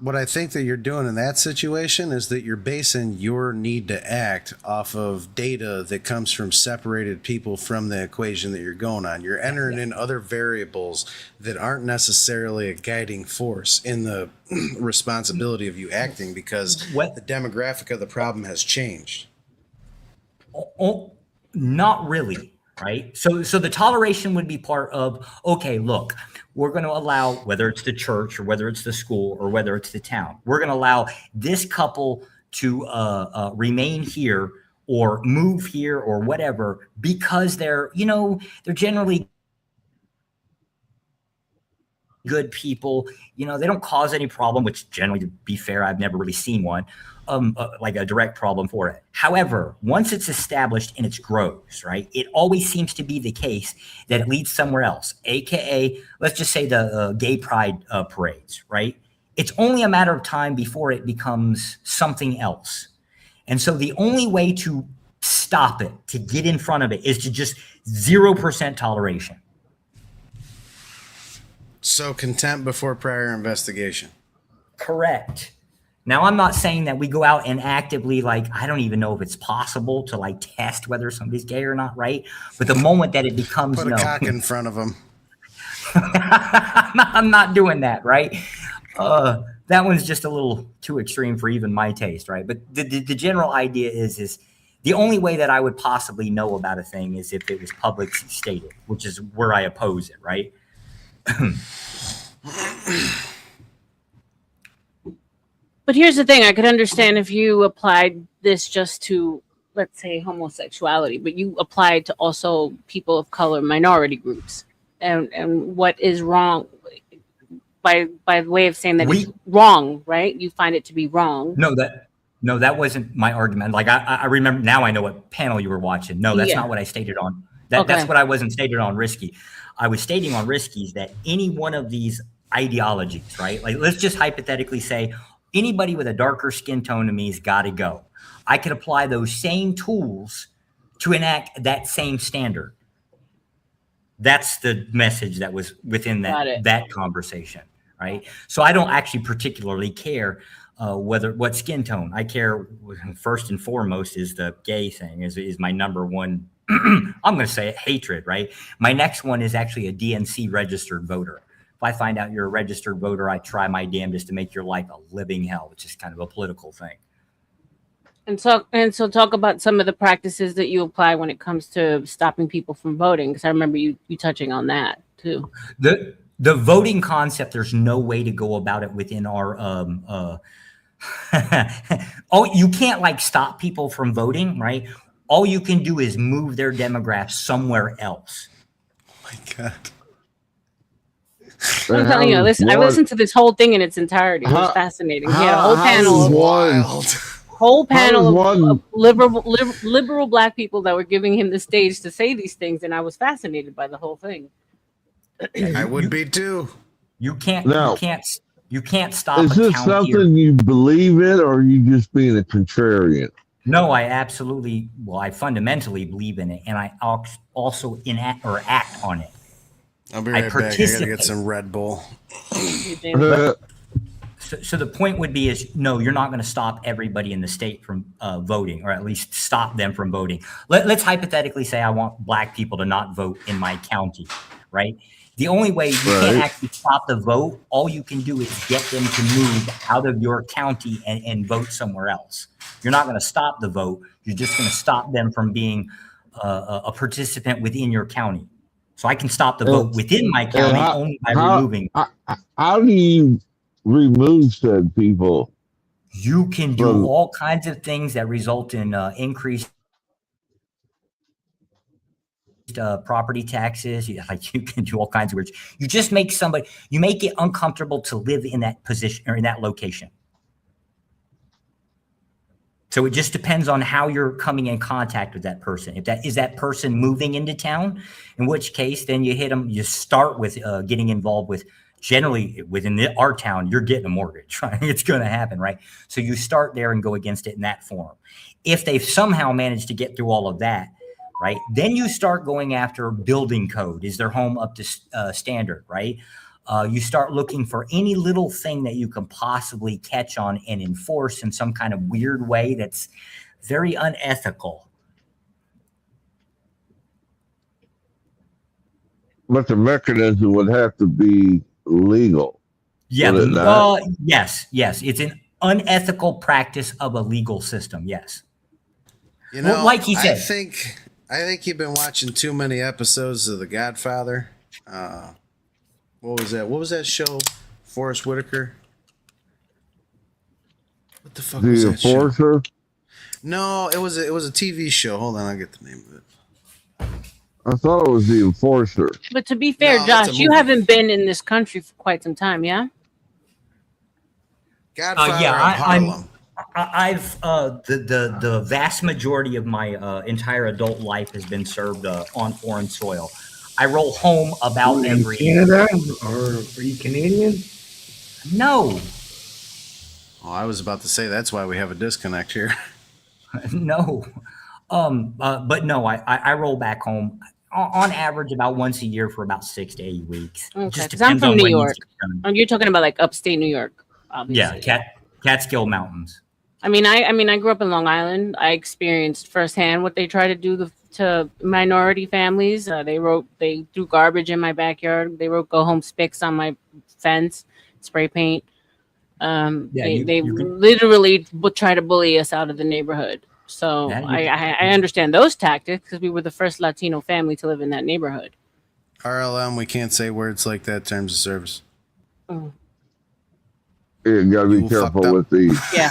what I think that you're doing in that situation is that you're basing your need to act off of data that comes from separated people from the equation that you're going on. You're entering in other variables that aren't necessarily a guiding force in the responsibility of you acting because the demographic of the problem has changed. Not really, right? So the toleration would be part of, okay, look, we're going to allow, whether it's the church or whether it's the school or whether it's the town, we're going to allow this couple to remain here or move here or whatever because they're generally good people. They don't cause any problem, which generally, to be fair, I've never really seen one. Like a direct problem for it. However, once it's established and it grows, right, it always seems to be the case that it leads somewhere else, aka, let's just say the gay pride parades, right? It's only a matter of time before it becomes something else. And so the only way to stop it, to get in front of it, is to just 0% toleration. So contempt before prior investigation. Correct. Now, I'm not saying that we go out and actively, I don't even know if it's possible to test whether somebody's gay or not, right? But the moment that it becomes Put a cock in front of them. I'm not doing that, right? That one's just a little too extreme for even my taste, right? But the general idea is the only way that I would possibly know about a thing is if it was publicly stated, which is where I oppose it, right? But here's the thing. I could understand if you applied this just to, let's say, homosexuality, but you applied to also people of color, minority groups. And what is wrong by way of saying that it's wrong, right? You find it to be wrong. No, that wasn't my argument. I remember now I know what panel you were watching. No, that's not what I stated on. That's what I wasn't stated on Risky. I was stating on Risky that any one of these ideologies, right? Let's just hypothetically say anybody with a darker skin tone to me has got to go. I could apply those same tools to enact that same standard. That's the message that was within that conversation, right? So I don't actually particularly care what skin tone. I care first and foremost is the gay thing is my number one. I'm going to say it, hatred, right? My next one is actually a DNC registered voter. If I find out you're a registered voter, I try my damnedest to make your life a living hell, which is kind of a political thing. And so talk about some of the practices that you apply when it comes to stopping people from voting, because I remember you touching on that too. The voting concept, there's no way to go about it within our you can't stop people from voting, right? All you can do is move their demographics somewhere else. Oh my God. I'm telling you, I listened to this whole thing in its entirety. It was fascinating. He had a whole panel of liberal black people that were giving him the stage to say these things, and I was fascinated by the whole thing. I would be too. You can't stop. Is this something you believe in, or are you just being a contrarian? No, I fundamentally believe in it, and I also act on it. I'll be right back. I gotta get some Red Bull. So So the point would be is no, you're not going to stop everybody in the state from voting, or at least stop them from voting. Let's hypothetically say I want black people to not vote in my county, right? The only way you can't actually stop the vote, all you can do is get them to move out of your county and vote somewhere else. You're not going to stop the vote. You're just going to stop them from being a participant within your county. So I can stop the vote within my county only by removing. How do you remove said people? You can do all kinds of things that result in increased property taxes. You can do all kinds of weird. You just make you make it uncomfortable to live in that position or in that location. So it just depends on how you're coming in contact with that person. If that is that person moving into town, in which case then you hit them. You start with getting involved with. Generally, within our town, you're getting a mortgage, right? It's going to happen, right? So you start there and go against it in that form. If they've somehow managed to get through all of that, right, then you start going after building code. Is their home up to standard, right? You start looking for any little thing that you can possibly catch on and enforce in some kind of weird way that's very unethical. But the mechanism would have to be legal. Yeah. Yes. It's an unethical practice of a legal system. Yes. You know, well, like he said, I think you've been watching too many episodes of The Godfather. What was that? What was that show? Forrest Whitaker. What the fuck was that Enforcer? show? No, it was a TV show. Hold on, I'll get the name of it. I thought it was The Enforcer. But to be fair, Josh, you haven't been in this country for quite some time, yeah? Godfather of Harlem. I've the vast majority of my entire adult life has been served on foreign soil. I roll home about every Canada, or are you Canadian? No. Oh, I was about to say that's why we have a disconnect here. No. But no, I roll back home on average about once a year for about 6 to 8 weeks. Okay, just because I'm depends from on New when York. you You're talking about like upstate New York, obviously. Yeah, Catskill Mountains. I mean, I grew up in Long Island. I experienced firsthand what they try to do to minority families. They threw garbage in my backyard. They wrote "Go Home" Spics on my fence, spray paint. They literally would try to bully us out of the neighborhood. So I understand those tactics because we were the first Latino family to live in that neighborhood. R.L.M. We can't say words like that. Terms of service. Oh. You gotta be careful with these. Yeah.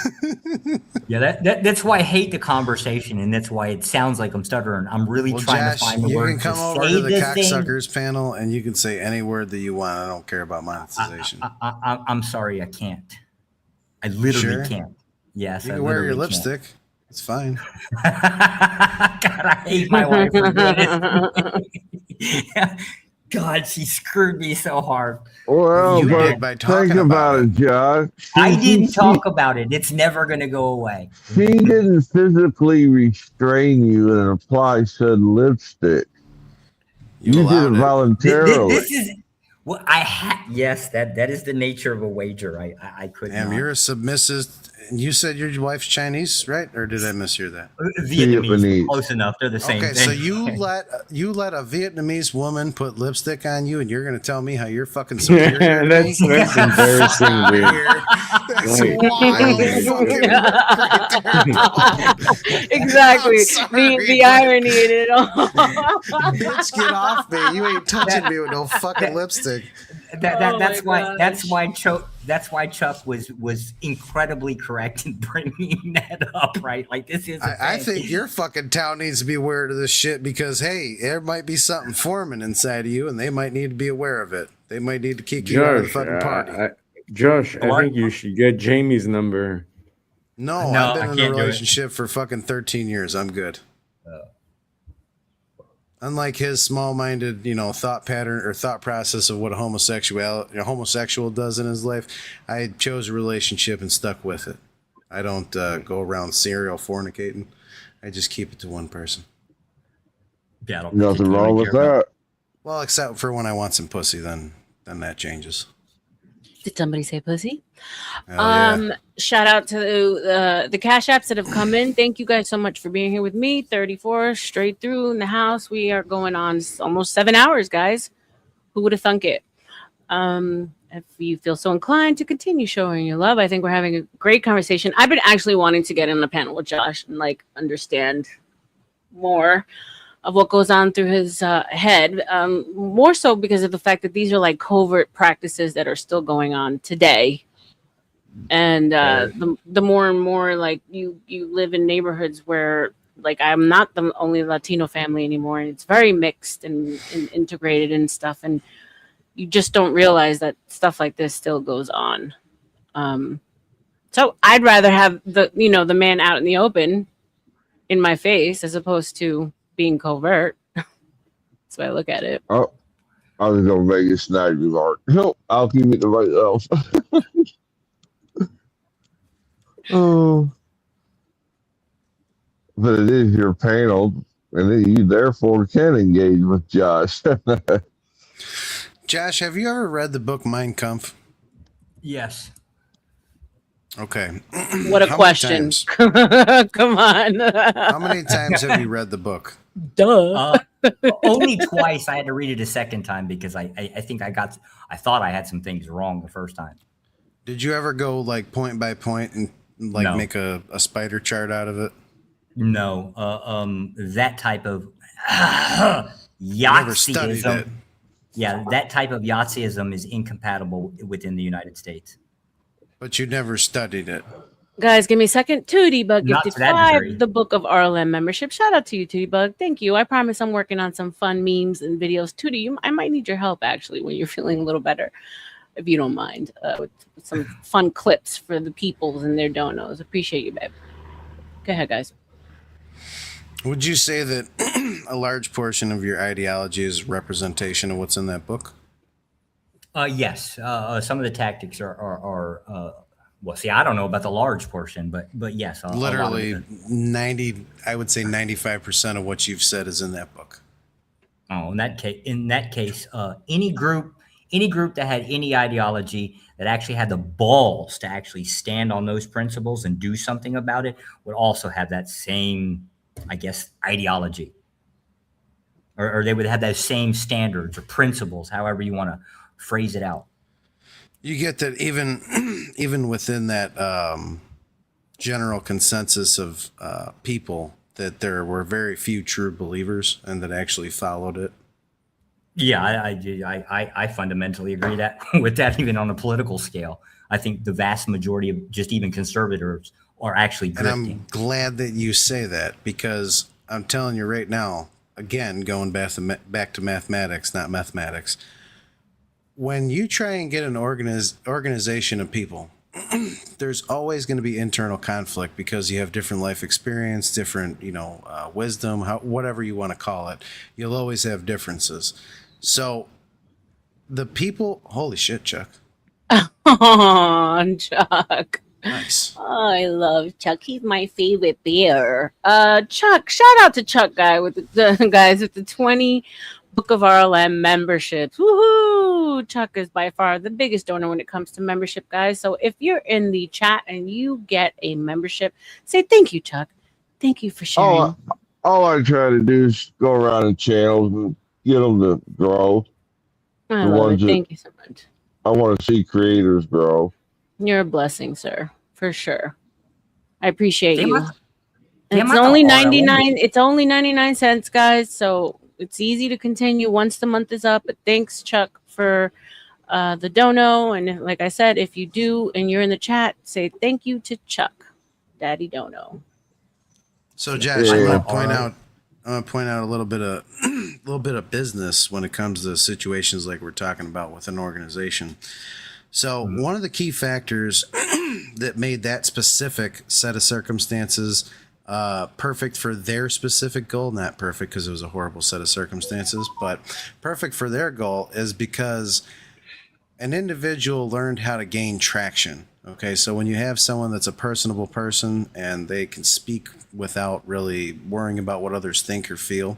Yeah, that's why I hate the conversation, and that's why it sounds like I'm stuttering. I'm really trying to find the you word. can come over to the cocksuckers panel, and you can say any word that you want. I don't care about monetization. I'm sorry, I can't. I literally can't. Yes, you can wear your lipstick. It's fine. God, I hate my wife for doing it. God, she screwed me so hard. Well, You but did by talking think about it, Josh. I didn't talk about it. It's never going to go away. She didn't physically restrain you and apply said lipstick. You did it voluntarily. This is what yes, that is the nature of a wager. I couldn't. Damn, you're a submissive. You said your wife's Chinese, right? Or did I mishear that? Vietnamese. Close enough. They're the same thing. Okay, so you let a Vietnamese woman put lipstick on you, and you're going to tell me how you're fucking superior? That's embarrassing, dude. That's wild. Exactly. The irony in it all. Bitch, get off me! You ain't touching me with no fucking lipstick. That's why Chuck was incredibly correct in bringing that up, right? Like this is. I think your fucking town needs to be aware of this shit because hey, there might be something forming inside of you, and they might need to be aware of it. They might need to kick you out of the fucking party. Josh, I think you should get Jamie's number. No, I've been in a relationship for fucking 13 years. I'm good. Unlike his small-minded, thought pattern or thought process of what a homosexual does in his life, I chose a relationship and stuck with it. I don't go around serial fornicating. I just keep it to one person. Yeah, nothing wrong with that. Well, except for when I want some pussy, then that changes. Did somebody say pussy? Hell yeah. Shout out to the cash apps that have come in. Thank you guys so much for being here with me. 34 straight through in the house. We are going on almost 7 hours, guys. Who would have thunk it? If you feel so inclined to continue showing your love, I think we're having a great conversation. I've been actually wanting to get in the panel with Josh and like understand more of what goes on through his head, more so because of the fact that these are like covert practices that are still going on today. And the more and more like you live in neighborhoods where like I'm not the only Latino family anymore, and it's very mixed and integrated and stuff, and you just don't realize that stuff like this still goes on. So I'd rather have the man out in the open in my face as opposed to being covert. That's the way I look at it. Oh, I was gonna make a snide remark. No, I'll give it to myself. Oh, but it is your panel, and then you therefore can engage with Josh. Josh, have you ever read the book Mein Kampf? Yes. Okay. What a How question. many Come on. How many times have you read the book? Duh. Only twice. I had to read it a second time because I think I thought I had some things wrong the first time. Did you ever go like point by point and like No. make a spider chart out of it? No, that type of Never studied it. Yahtzeism. Yeah, that type of Yahtzeism is incompatible within the United States. But you never studied it. Guys, give me a second. Tootie Bug Not gifted to that 5, degree. the book of R.L.M membership. Shout out to you, Tootie Bug. Thank you. I promise I'm working on some fun memes and videos. Tootie, I might need your help actually when you're feeling a little better, if you don't mind, with some fun clips for the peoples and their donos. Appreciate you, babe. Go ahead, guys. Would you say that a large portion of your ideology is representation of what's in that book? Yes, some of the tactics are well. See, I don't know about the large portion, but yes, a lot of Literally it. 90, I would say 95% of what you've said is in that book. Oh, in that case, any group that had any ideology that actually had the balls to actually stand on those principles and do something about it would also have that same, I guess, ideology, or they would have those same standards or principles, however you want to phrase it out. You get that even within that general consensus of people that there were very few true believers and that actually followed it. Yeah, I fundamentally agree with that, even on a political scale. I think the vast majority of just even conservatives are actually drifting. And I'm glad that you say that, because I'm telling you right now, again, going back to mathematics, not mathematics. When you try and get an organization of people, there's always going to be internal conflict because you have different life experience, different, wisdom, whatever you want to call it. You'll always have differences. So the people, holy shit, Chuck. Oh, Chuck. Nice. Oh, I love Chuck. He's my favorite bear. Chuck, shout out to Chuck with the guys with the 20 Book of R.L.M memberships. Woohoo! Chuck is by far the biggest donor when it comes to membership, guys. So if you're in the chat and you get a membership, say thank you, Chuck. Thank you for sharing. All I try to do is go around the channels and get them to grow. I love it. Thank you so much. I want to see creators grow. You're a blessing, sir, for sure. I appreciate you. Damn It's it, only R.L.M. 99. It's only 99 cents, guys. So it's easy to continue once the month is up. But thanks, Chuck, for the dono. And like I said, if you do and you're in the chat, say thank you to Chuck, Daddy Dono. So Josh, I'm gonna point out a little bit of business when it comes to situations like we're talking about with an organization. So one of the key factors that made that specific set of circumstances perfect for their specific goal, not perfect because it was a horrible set of circumstances, but perfect for their goal, is because an individual learned how to gain traction. Okay, so when you have someone that's a personable person and they can speak without really worrying about what others think or feel,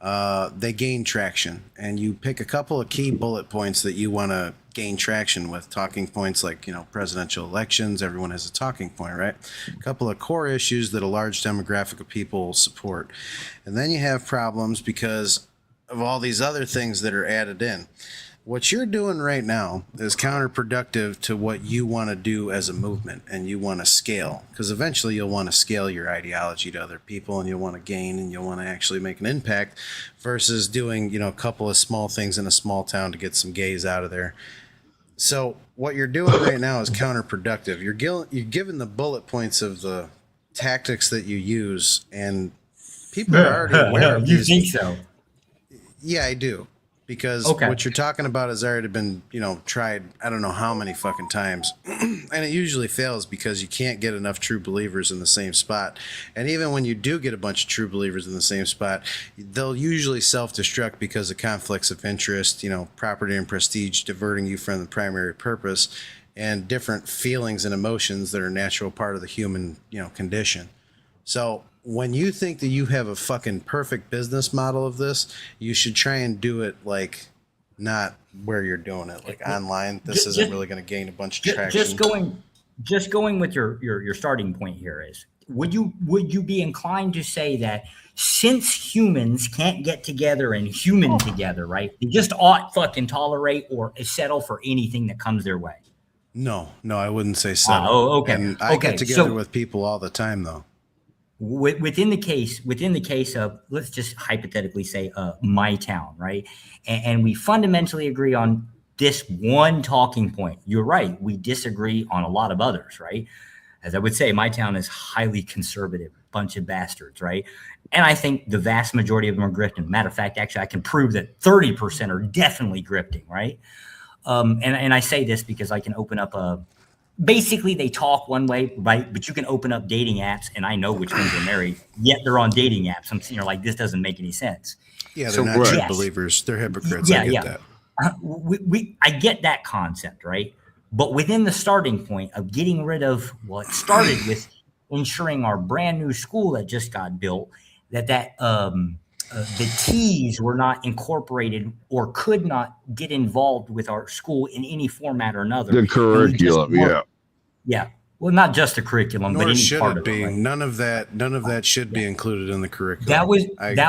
they gain traction. And you pick a couple of key bullet points that you want to gain traction with. Talking points like, presidential elections. Everyone has a talking point, right? A couple of core issues that a large demographic of people support. And then you have problems because of all these other things that are added in. What you're doing right now is counterproductive to what you want to do as a movement, and you want to scale, because eventually you'll want to scale your ideology to other people, and you'll want to gain, and you'll want to actually make an impact versus doing, a couple of small things in a small town to get some gays out of there. So what you're doing right now is counterproductive. You're given the bullet points of the tactics that you use, and people are already aware of these. You think so? Yeah, I do. Because what you're talking about has already been, tried I don't know how many fucking times. And it usually fails because you can't get enough true believers in the same spot. And even when you do get a bunch of true believers in the same spot, they'll usually self-destruct because of conflicts of interest, property and prestige diverting you from the primary purpose, and different feelings and emotions that are a natural part of the human, condition. So when you think that you have a fucking perfect business model of this, you should try and do it like not where you're doing it, like online. This isn't really going to gain a bunch of traction. Just going with your starting point here is, would you be inclined to say that since humans can't get together and human together, right? They just ought fucking tolerate or settle for anything that comes their way. No, I wouldn't say settle. Okay. And I get together with people all the time though. Within the case of, let's just hypothetically say my town, right? And we fundamentally agree on this one talking point. You're right. We disagree on a lot of others, right? As I would say, my town is highly conservative, bunch of bastards, right? And I think the vast majority of them are grifting. Matter of fact, actually, I can prove that 30% are definitely grifting, right? And I say this because I can open up basically they talk one way, right? But you can open up dating apps, and I know which ones are married, yet they're on dating apps. I'm sitting here like, this doesn't make any sense. Yeah, they're not true believers. They're hypocrites. I get that. I get that concept, right? But within the starting point of getting rid of, it started with ensuring our brand new school that just got built, that the T's were not incorporated or could not get involved with our school in any format or another. The curriculum, yeah. Yeah. Well, not just the curriculum, but any should part it of be. it. Right? None of that should be included in the curriculum. That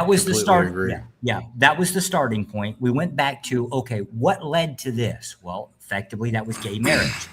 was the start. Agree. Yeah, that was the starting point. We went back to, what led to this? Well, effectively, that was gay marriage.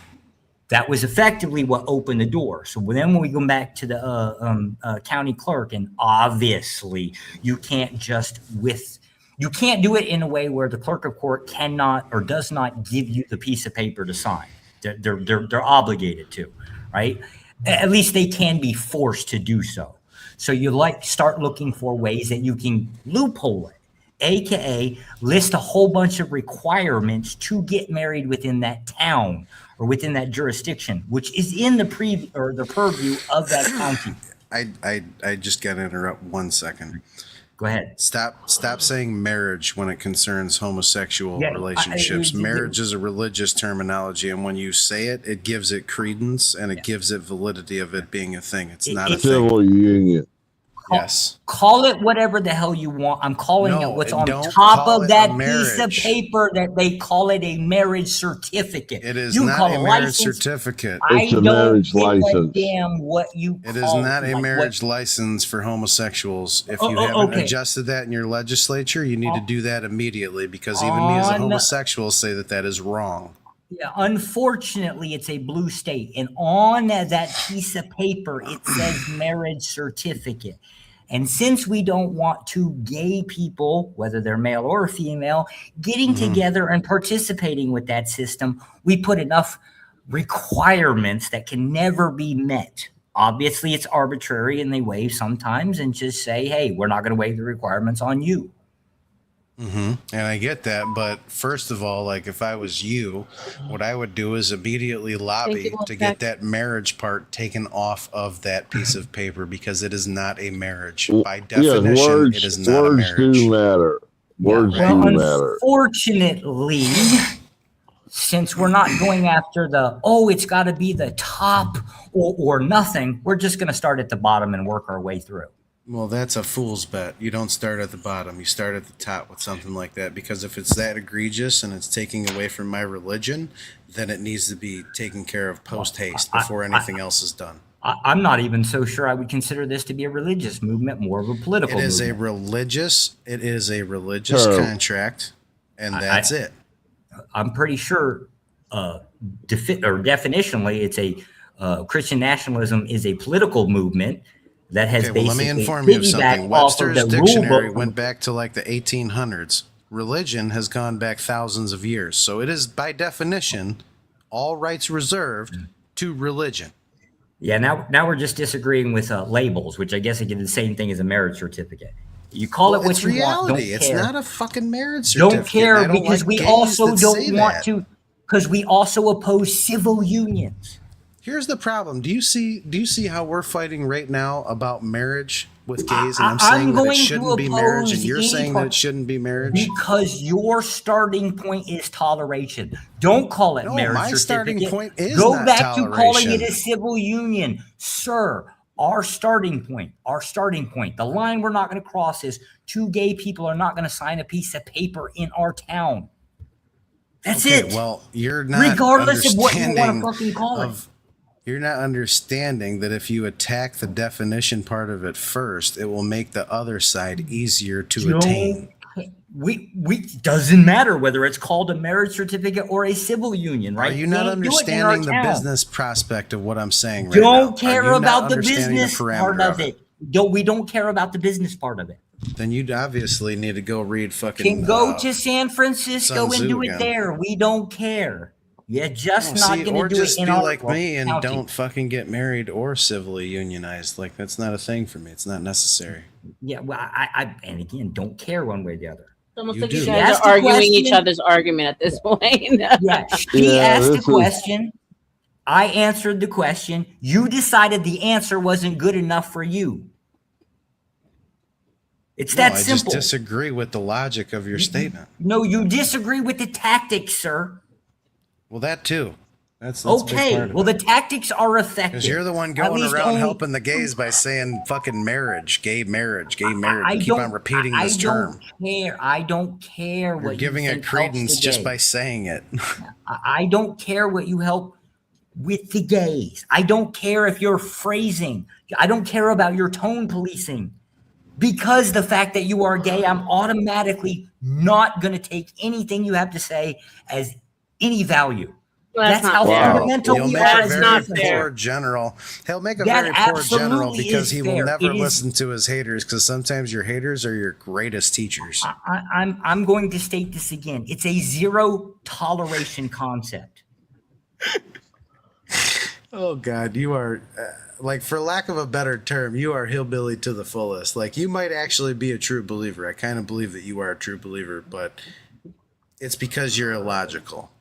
That was effectively what opened the door. So then when we go back to the county clerk, and obviously you can't you can't do it in a way where the clerk of court cannot or does not give you the piece of paper to sign. They're obligated to, right? At least they can be forced to do so. So you start looking for ways that you can loophole it, AKA list a whole bunch of requirements to get married within that town or within that jurisdiction, which is in the purview of that county. I just got to interrupt 1 second. Go ahead. Stop saying marriage when it concerns homosexual relationships. Marriage is a religious terminology, and when you say it, it gives it credence and it gives it validity of it being a thing. It's not a thing. Civil union. Yes. Call it whatever the hell you want. I'm calling it what's on top of that piece of paper that they call it a marriage certificate. It is not a marriage certificate. It's a marriage license. Damn what you It is not a marriage license for homosexuals. If you haven't adjusted that in your legislature, you need to do that immediately, because even me as a homosexual say that is wrong. Yeah, unfortunately, it's a blue state, and on that piece of paper, it says marriage certificate. And since we don't want two gay people, whether they're male or female, getting together and participating with that system, we put enough requirements that can never be met. Obviously, it's arbitrary, and they waive sometimes and just say, hey, we're not going to waive the requirements on you. And I get that, but first of all, if I was you, what I would do is immediately lobby to get that marriage part taken off of that piece of paper, because it is not a marriage. By definition, it is not a marriage. Words do matter. Words do matter. Unfortunately, since we're not going after it's got to be the top or nothing, we're just going to start at the bottom and work our way through. Well, that's a fool's bet. You don't start at the bottom. You start at the top with something like that, because if it's that egregious and it's taking away from my religion, then it needs to be taken care of post haste before anything else is done. I'm not even so sure I would consider this to be a religious movement, more of a political It is movement. it is a religious contract, and that's it. I'm pretty sure definitionally it's a Christian nationalism is a political movement that has Okay, well, let me basically inform you of piggybacked something. off of Webster's the rule dictionary book. went back to like the 1800s. Religion has gone back thousands of years. So it is, by definition, all rights reserved to religion. Yeah, now we're just disagreeing with labels, which I guess again the same thing as a marriage certificate. You call it what it's you reality. want. Don't It's care. not a fucking marriage certificate. Don't care I don't because like we gays also that say don't want that. to, because we also oppose civil unions. Here's the problem. Do you see how we're fighting right now about marriage with gays, and I'm saying that it shouldn't be marriage, and you're saying that it shouldn't be marriage? Because your starting point is toleration. Don't call it marriage my certificate. starting point is Go not back to calling it toleration. a civil union, sir. Our starting point. The line we're not going to cross is two gay people are not going to sign a piece of paper in our town. That's it. Well, you're not regardless of what you want to understanding fucking call it. You're not understanding that if you attack the definition part of it first, it will make the other side easier to attain. We doesn't matter whether it's called a marriage certificate or a civil union, right? Are you not understanding the business prospect of what I'm saying right now? Don't care about the business part of it. We don't care about the business part of it. Then you'd obviously need to go read fucking. Can go to San Francisco and do it again. there. We don't care. You're just not going to do it in just be our like me and county. don't fucking get married or civilly unionized. Like, that's not a thing for me. It's not necessary. Yeah, well, I and again, don't care one way or the other. It's almost You like do. you guys are arguing each other's argument at this point. Yeah, she asked a question. I answered the question. You decided the answer wasn't good enough for you. It's that I simple. just disagree with the logic of your statement. No, you disagree with the tactics, sir. Well, that too. That's okay. A big part of well, the tactics are effective. Because you're the one going around helping the gays by saying fucking marriage, gay marriage, gay marriage. You keep on repeating this term. I don't care what you're giving it credence just by saying it. I don't care what you help with the gays. I don't care if you're phrasing. I don't care about your tone policing. Because the fact that you are gay, I'm automatically not going to take anything you have to say as any value. Well, that's how fundamental He'll we make are a as very people. poor general. He'll make a That very poor general absolutely because he is will fair. never It is- listen to his haters, because sometimes your haters are your greatest teachers. I'm going to state this again. It's a zero toleration concept. Oh God, you are like, for lack of a better term, you are hillbilly to the fullest. Like, you might actually be a true believer. I kind of believe that you are a true believer, but it's because you're illogical.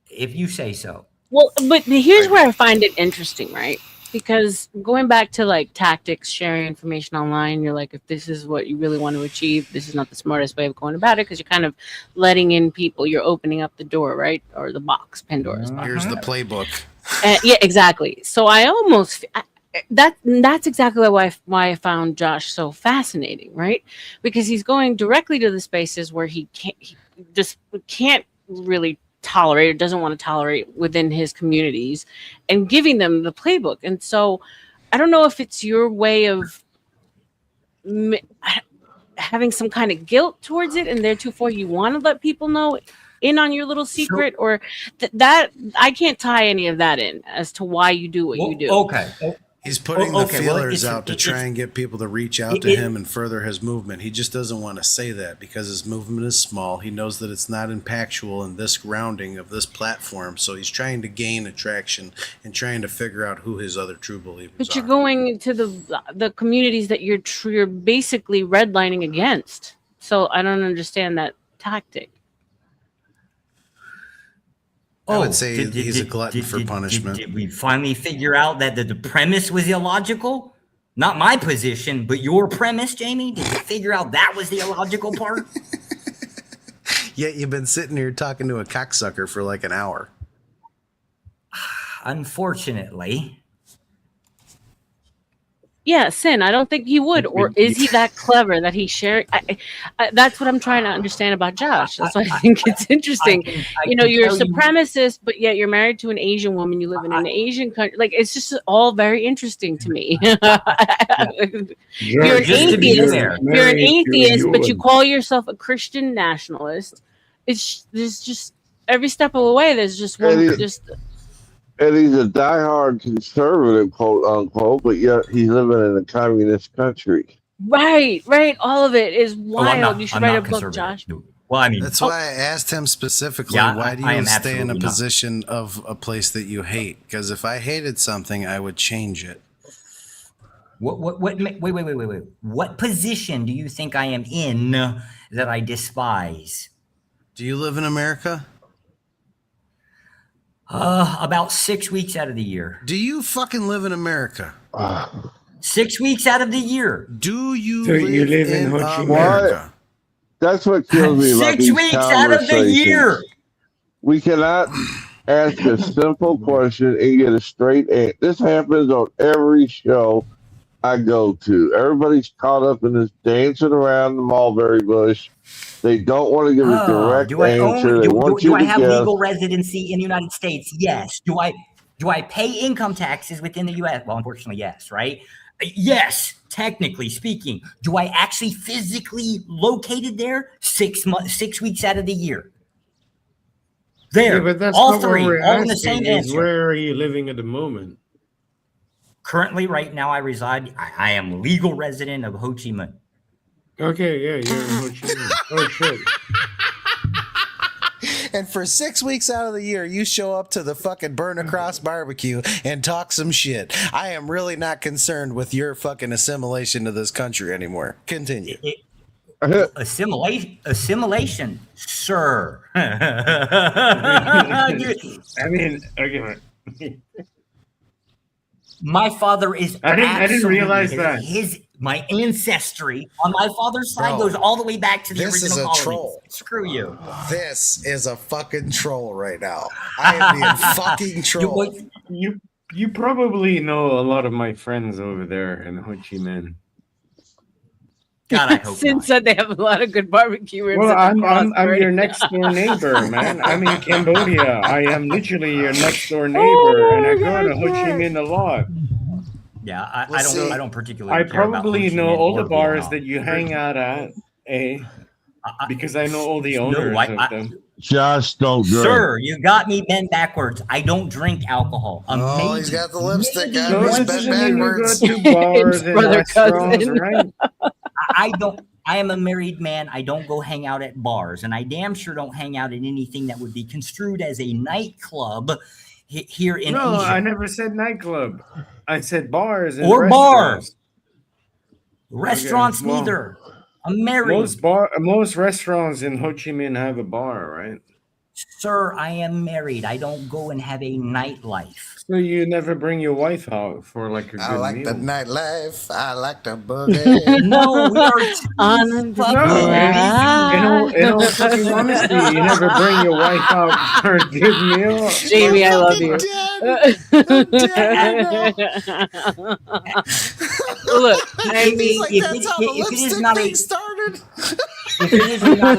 If you say so. Well, but here's where I find it interesting, right? Because going back to like tactics, sharing information online, you're like, if this is what you really want to achieve, this is not the smartest way of going about it, because you're kind of letting in people. You're opening up the door, right? Or the box, Pandora's box. Here's the playbook. Yeah, exactly. So I almost that's exactly why I found Josh so fascinating, right? Because he's going directly to the spaces where he can't really tolerate or doesn't want to tolerate within his communities, and giving them the playbook. And so I don't know if it's your way of having some kind of guilt towards it, and theretofore you want to let people know in on your little secret, or that I can't tie any of that in as to why you do what you do. Okay. He's putting the feelers out to try and get people to reach out to him and further his movement. He just doesn't want to say that because his movement is small. He knows that it's not impactful in this grounding of this platform. So he's trying to gain attraction and trying to figure out who his other true believers But are. you're going to the communities that you're basically redlining against. So I don't understand that tactic. I would say he's a glutton for punishment. Did we finally figure out that the premise was illogical? Not my position, but your premise, Jamie? Did you figure out that was the illogical part? Yet you've been sitting here talking to a cocksucker for like an hour. Unfortunately. Yeah, sin. I don't think he would. Or is he that clever that he shared? That's what I'm trying to understand about Josh. That's why I think it's interesting. You're a supremacist, but yet you're married to an Asian woman. You live in an Asian country. Like, it's just all very interesting to me. You're an atheist, but you call yourself a Christian nationalist. There's just every step of the way. There's just one. And he's a diehard conservative, quote unquote, but yet he's living in a communist country. Right. All of it is wild. You should write a book, Josh. Well, I mean, that's why I asked him specifically, why do you stay in a position of a place that you hate? Because if I hated something, I would change it. Wait. What position do you think I am in that I despise? Do you live in America? About 6 weeks out of the year. Do you fucking live in America? 6 weeks out of the year. Do you live in America? That's what kills me about 6 weeks out of the year. We cannot ask a simple question and get a straight answer. This happens on every show I go to. Everybody's caught up in this dancing around the mulberry bush. They don't want to give a direct answer. Do I have legal residency in the United States? Yes. Do I pay income taxes within the U.S.? Well, unfortunately, yes. Right? Yes. Technically speaking, do I actually physically located there 6 weeks out of the year? There, but that's all not three, what we're all in the asking same is answer. where are you living at the moment? Currently, right now, I reside. I am legal resident of Ho Chi Minh. Okay, yeah, you're in Ho Chi Minh. Oh shit. And for 6 weeks out of the year, you show up to the fucking Burn Across barbecue and talk some shit. I am really not concerned with your fucking assimilation to this country anymore. Continue. Assimilation, sir. I mean, okay. My father is. I didn't realize that. My ancestry on my father's side goes all the way back to the original colonies. Troll. Screw you. This is a fucking troll right now. I am being fucking troll. You probably know a lot of my friends over there in Ho Chi Minh. God, I hope Sin said they have a lot of good barbecue ribs. Well, I'm your next door neighbor, man. I'm in Cambodia. I am literally your next door neighbor, and I go to Ho Chi Minh a lot. Yeah, I don't particularly. I care about probably Ho Chi know Minh all or the bars Vietnam. that you hang out at, because I know all the owners of them. Just don't drink. Sir, you got me bent backwards. I don't drink alcohol. He's got the lipstick on. No, He's it bent doesn't mean you backwards. go to bars and brother, restaurants, cousin. right? I don't. I am a married man. I don't go hang out at bars, and I damn sure don't hang out at anything that would be construed as a nightclub here in No, Asia. I never said nightclub. I said bars and Or restaurants. Restaurants, Okay, well, neither. I'm married. Most restaurants in Ho Chi Minh have a bar, right? Sir, I am married. I don't go and have a nightlife. So you never bring your wife out for like a good I like meal? the nightlife. I like the boogie. No, we are on the in all fucking honesty, you never bring your wife out for a good meal. Jamie, I love you. Look, I mean, Like, if that's it- how the if it is lipstick not a- thing started. If it is not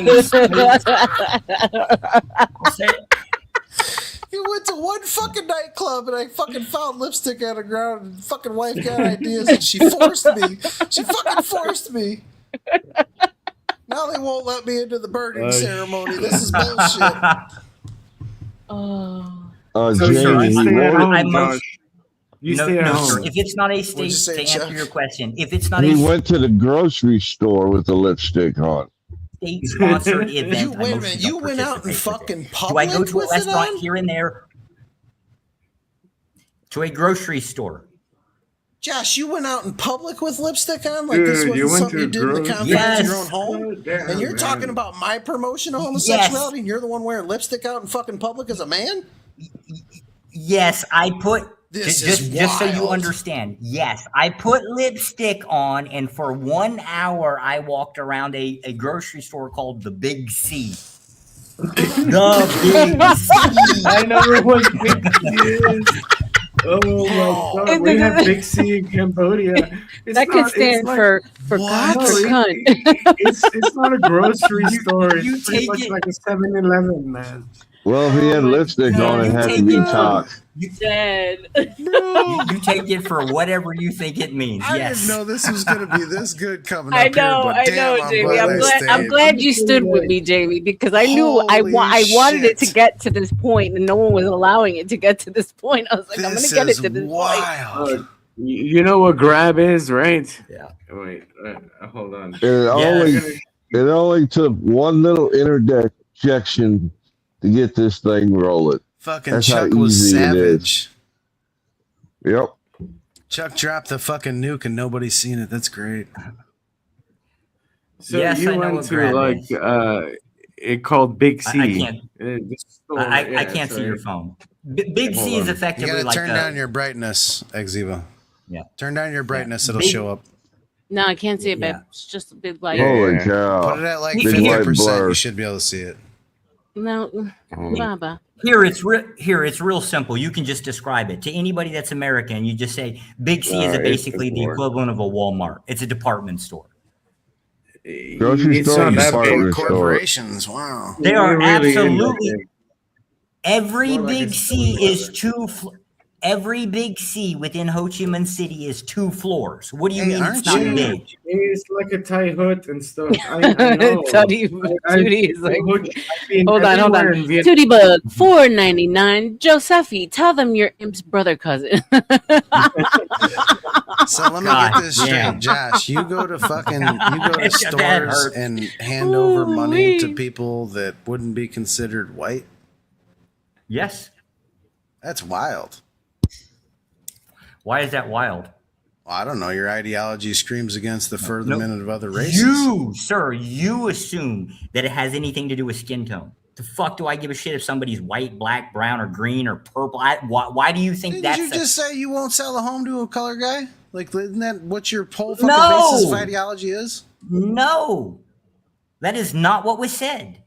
a You went to one fucking nightclub and I fucking found lipstick on the ground and fucking wife got ideas and she forced me. She fucking forced me. Now they won't let me into the burning ceremony. This is bullshit. Jamie, You stay at home. Sir, if it's not a state, you say, to answer Chuck? your question, if it's not he a went to the grocery store with the lipstick on. state-sponsored event, Wait a minute, you went out in fucking do public I go to a with it restaurant on? here and there? To a grocery store. Josh, you went out in public with lipstick on? Like Dude, this you wasn't went something to you did in the grocery- confines of your Yes. own home? Damn, And you're man. talking about my promotion of homosexuality and you're the one wearing lipstick out in fucking public as a man? Yes, I put This just is so you wild. understand. Yes, I put lipstick on, and for 1 hour I walked around a grocery store called the Big C. The Big C. I know what Big C is. Oh my god, we have Big C in Cambodia. That could stand for God or cunt. It's not a grocery store. you It's pretty take much it- like a 7-Eleven, man. Well, if he had lipstick on, it had to be talk. Dead. You take it for whatever you think it means. I Yes. didn't know this was going to be this good coming I up know, here, but I damn, know, I'm Jamie. glad I'm I glad. I'm stayed. glad you stood with me, Jamie, because I knew I wanted it to get to this point, and no one was allowing it to get to this point. I was like, I'm going to get it to this point. You know what grab is, right? Yeah. Wait, hold on. It only took one little interjection to get this thing rolling. Fucking That's Chuck how was easy it is. savage. Yep. Chuck dropped the fucking nuke and nobody's seen it. That's great. So Yes, you I know went what to grab like is. it called Big C. I can't. This store, I can't see your phone. Big Hold C is on. effectively You gotta like turn down your brightness, Exeva. Yeah. Turn down your brightness, it'll Big- show up. No, I can't see it, babe. It's just a big light. Holy cow. Put it at like Big white 50%. blur. You should be able to see it. No, Baba. Here it's real simple. You can just describe it to anybody that's American. You just say Big C is It's basically the more. equivalent of a Walmart. It's a department store. Grocery It's store, not that department big. store. Corporations, wow. They are It really is absolutely that big. every More like big a C 7-Eleven. is every big C within Ho Chi Minh City is 2 floors. What do you mean it's not big? It's like a Thai hut and stuff. I know. Tootie is like, I've been hold on. everywhere in Vietnam. Tootie Bug, $4.99. Josephi, tell them your imp's brother cousin. So let me get this straight, Josh. You go to That stores hurts. and hand over money to people that wouldn't be considered white. Yes. That's wild. Why is that wild? Well, I don't know. Your ideology screams against the furtherment of other races. You, sir, you assume that it has anything to do with skin tone. The fuck do I give a shit if somebody's white, black, brown, or green, or purple? Why do you think Didn't you just say you won't sell a home to a color guy? Like, isn't that what your whole fucking basis of ideology is? No. That is not what was said.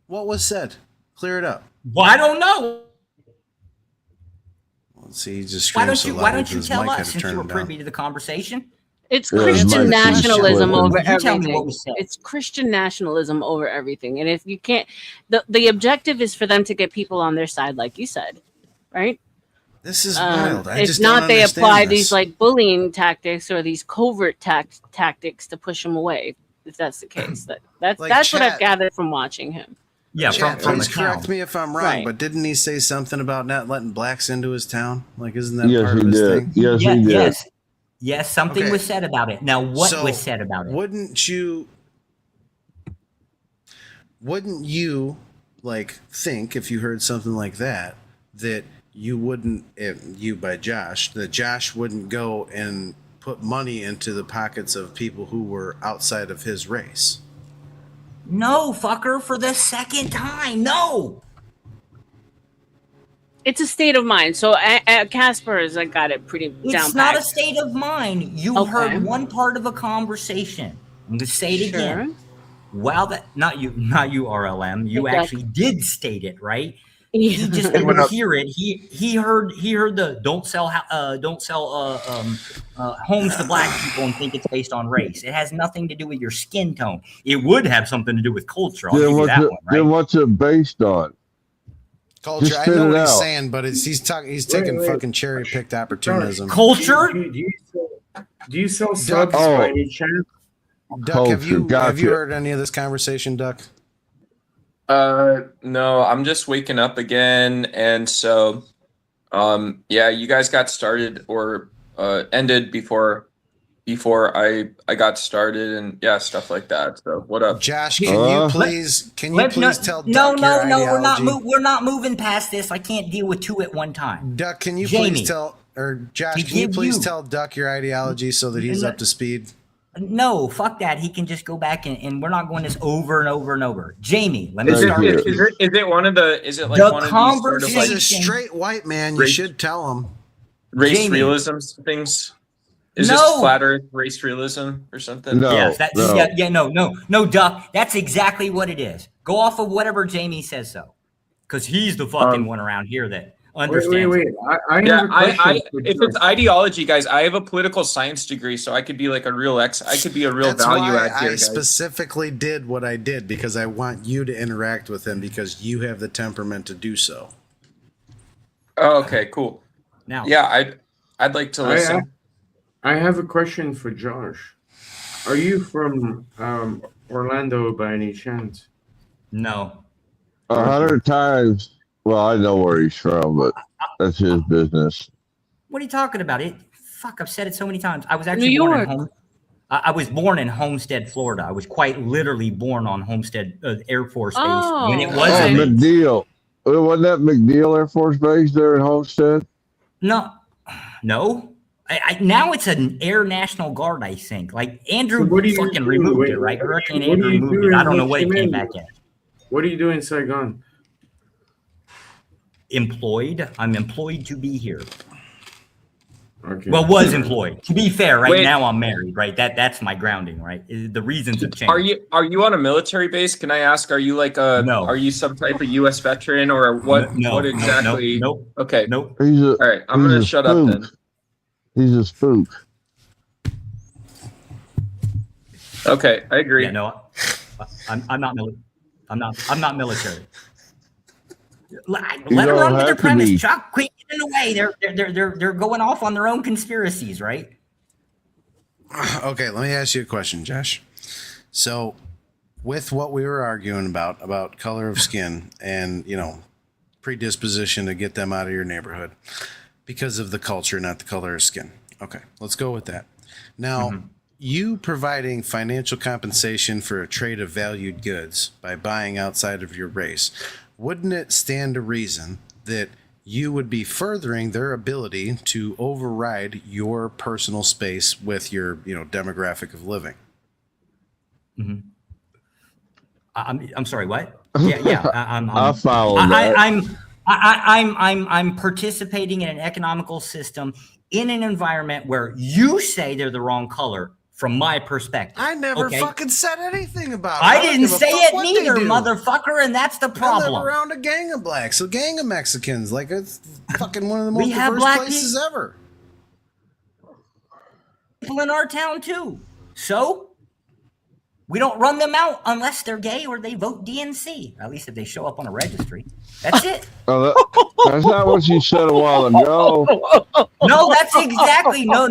What was said? Clear it up. Well, I don't know. Let's see. He just Why screams don't you so Why loud don't you his tell mic had us to since turn you were him down. privy to the conversation? It's Yeah, Christian my nationalism flipping. over You tell me what everything. was said. It's Christian nationalism over everything. And if you can't, the objective is for them to get people on their side, like you said, right? This is wild. I If just not, don't they understand apply this. these like bullying tactics or these covert tactics to push them away. If that's the case, that's Like what I've chat. gathered from watching him. Yeah, Chat, from please the correct town. me if I'm wrong, Right. but didn't he say something about not letting blacks into his town? Like, isn't that Yes, part he of his did. thing? Yes, he did. Yes, something Okay. was said about it. Now, what So, was said about it? Wouldn't you like think if you heard something like that you wouldn't, that Josh wouldn't go and put money into the pockets of people who were outside of his race? No, fucker, for the second time. No. It's a state of mind. So Casper has like got it pretty down. It's not a packed. state of mind. You Okay. heard one part of a conversation. I'm going to say it Sure. again. Wow, that not you, R.L.M. You Exactly. actually did state it, right? Yeah. He just didn't hear it. He heard the don't sell homes to black people and think it's based on race. It has nothing to do with your skin tone. It would have something to do with culture. I'll give you that one, right? Then what's it based on? Culture. Just I spit know it what he's out. saying, but he's taking fucking cherry picked opportunism. Culture? Do you sell subs by any chance? Duck, have you Gotcha. heard any of this conversation, Duck? No, I'm just waking up again, and so, yeah, you guys got started or ended before I got started, and yeah, stuff like that. So, what up, Josh? Can you please tell Duck No, your we're not ideology? we're not moving past this. I can't deal with two at one time. Duck, can you Jamie, please tell, or Josh, to can you give please you- tell Duck your ideology so that he's up to speed? No, fuck that. He can just go back and we're not going this over and over and over. Jamie, let me Is start with you. it one of the? Is it like The one of these sort of He's like a straight white man. You Race- should tell him. race Jamie. realism things? Is No. this flat Earth race realism or something? Yes, no, Duck. That's exactly what it is. Go off of whatever Jamie says so, because he's the fucking one around here that understands. Wait. I Yeah, have a question. if it's ideology, guys, I have a political science degree, so I could be like a real I could be a real That's value why add here, I guys. specifically did what I did, because I want you to interact with him because you have the temperament to do so. Oh, okay, cool. Now, yeah, I'd like to listen. I have a question for Josh. Are you from Orlando by any chance? No. 100 times. Well, I know where he's from, but that's his business. What are you talking about? Fuck, I've said it so many times. I was New actually born York. in I was born in Homestead, Florida. I was quite literally born on Homestead Air Force Base when it was a base. McNeil. Wasn't that McNeil Air Force Base there in Homestead? No. Now it's an Air National Guard, I think. Like Andrew fucking removed it, right? Hurricane Andrew removed it. I don't know what it came back as. What do you do in Saigon? Employed. I'm employed to be here. Okay. Well, was employed. To be fair, right Wait. now I'm married, right? That's my grounding, right? The reasons have changed. Are you on a military base? Can I ask? Are you like are you some type of U.S. veteran or what? No, what exactly? Nope. Okay. Nope. All right. I'm gonna shut up then. He's a spook. Okay, I agree. Yeah, no, I'm not military. I'm not military. Let them run with their premise, Chuck. Quit getting in the way. They're going off on their own conspiracies, right? Okay, let me ask you a question, Josh. So, with what we were arguing about color of skin and, predisposition to get them out of your neighborhood because of the culture, not the color of skin. Okay, let's go with that. Now, you providing financial compensation for a trade of valued goods by buying outside of your race, wouldn't it stand to reason that you would be furthering their ability to override your personal space with your, demographic of living? Mm-hmm. I'm sorry. What? Yeah. I follow that. I'm participating in an economical system in an environment where you say they're the wrong color. From my perspective, I never fucking said anything about it. I didn't say it neither, motherfucker, and that's the problem. I live around a gang of blacks, a gang of Mexicans. Like, it's fucking one of the most We have diverse black places ever. People in our town too. So we don't run them out unless they're gay or they vote DNC. At least if they show up on a registry. That's it. That's not what you said a while ago. No, that's exactly no.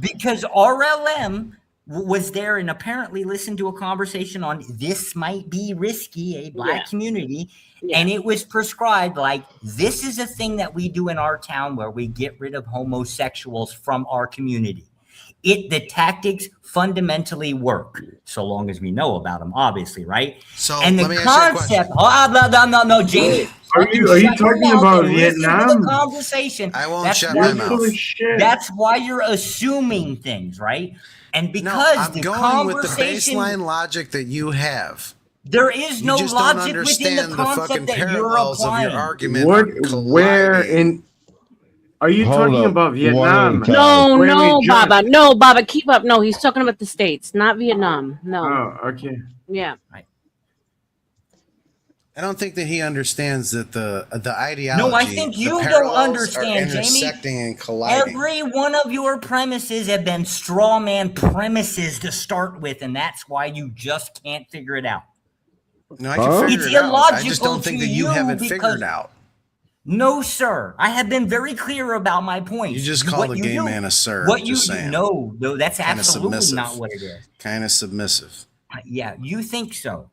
Because R.L.M. was there and apparently listened to a conversation on this might be risky, a black community. Yeah. And it was prescribed like, this is a thing that we do in our town where we get rid of homosexuals from our community. The tactics fundamentally work, so long as we know about them, obviously, right? So and the concept, no, Jamie. Are you talking about Vietnam? The conversation. I won't shut my mouth. That's why you're assuming things, right? And because I'm going with the baseline logic that you have. There is no just logic don't within the understand concept that you're parallels applying. Of your argument where in? Are you talking about Vietnam? No, Baba, keep up. No, he's talking about the States, not Vietnam. No. Oh, okay. Yeah. Right. I don't think that he understands that the ideology. No, I think you don't understand, intersecting Jamie. And colliding. Every one of your premises have been straw man premises to start with, and that's why you just can't figure it out. No, I can figure it's it out. illogical. I just don't think that you haven't figured out. No, sir. I have been very clear about my point. You just called a gay man a sir. What you saying. No, that's Kinda absolutely submissive. not what it is. Kind of submissive. Yeah, you think so.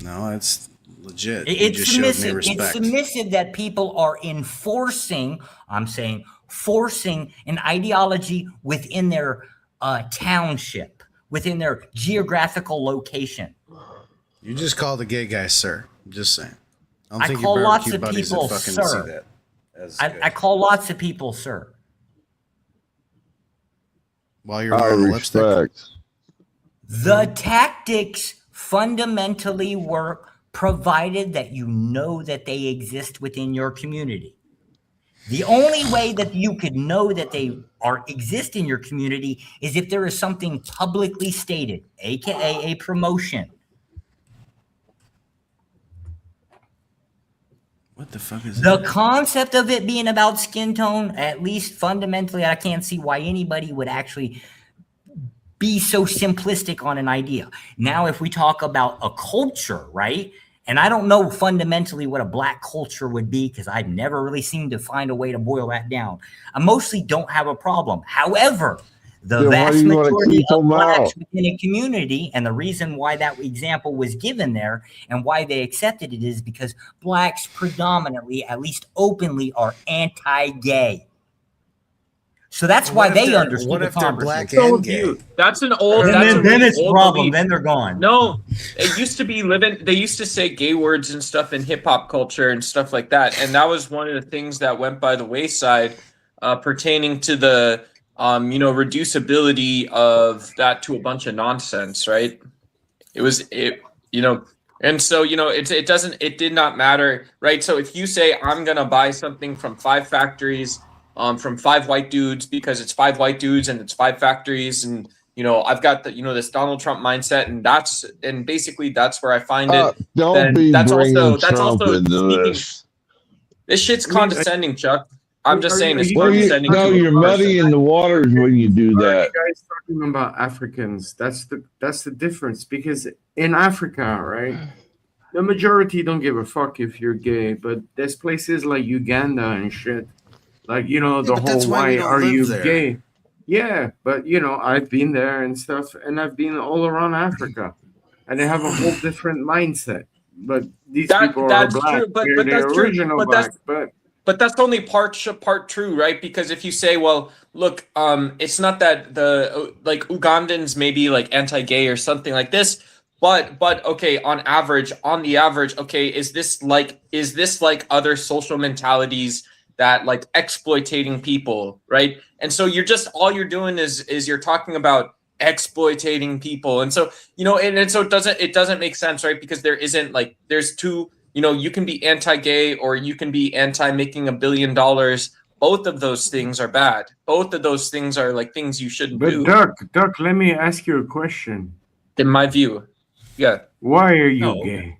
No, it's legit. It's submissive. It's submissive that people are enforcing, forcing an ideology within their township, within their geographical location. You just called a gay guy sir. I'm just saying. I don't think call your lots barbecue of buddies people would fucking sir. see that. I call lots of people sir. While you're wearing lipstick. The tactics fundamentally work provided that you know that they exist within your community. The only way that you could know that they exist in your community is if there is something publicly stated, aka a promotion. What the fuck is the concept of it being about skin tone? At least fundamentally, I can't see why anybody would actually be so simplistic on an idea. Now, if we talk about a culture, right? And I don't know fundamentally what a black culture would be because I've never really seemed to find a way to boil that down. I mostly don't have a problem. However, the Then why do vast you want to majority keep of them blacks out? within a community, and the reason why that example was given there and why they accepted it is because blacks predominantly, at least openly, are anti-gay. So that's why they understood What the if they're black conversation. and gay? That's an old. Then, That's a then really it's a old problem. belief. Then they're gone. No, it used to be living. They used to say gay words and stuff in hip hop culture and stuff like that, and that was one of the things that went by the wayside, pertaining to the reducibility of that to a bunch of nonsense. Right? And so it did not matter. Right? So if you say I'm gonna buy something from 5 factories, from 5 white dudes because it's 5 white dudes and it's 5 factories and. I've got this Donald Trump mindset, and basically that's where I find it. Don't be bringing That's Trump also into speaking. this. This shit's condescending, Chuck. I'm just saying it's Well, condescending. no, you're muddying the waters when you do Are that. you guys talking about Africans? That's the difference, because in Africa, right, the majority don't give a fuck if you're gay, but there's places like Uganda and shit, like the but that's whole why we why don't are live you there. gay? Yeah, but I've been there and stuff, and I've been all around Africa, and they have a whole different mindset. But these people are That's black. true, but They're the that's true. original black, But that's only part true, right? Because if you say, well, look, it's not that the like Ugandans may be like anti-gay or something like this, but okay, on the average, okay, is this like other social mentalities that like exploiting people, right? And so all you're doing is you're talking about exploiting people, and so and so it doesn't make sense, right? Because there's two. You can be anti-gay or you can be anti-making $1 billion. Both of those things are bad. Both of those things are like things you shouldn't do. Duck, let me ask you a question. In my view, yeah. Why are you gay?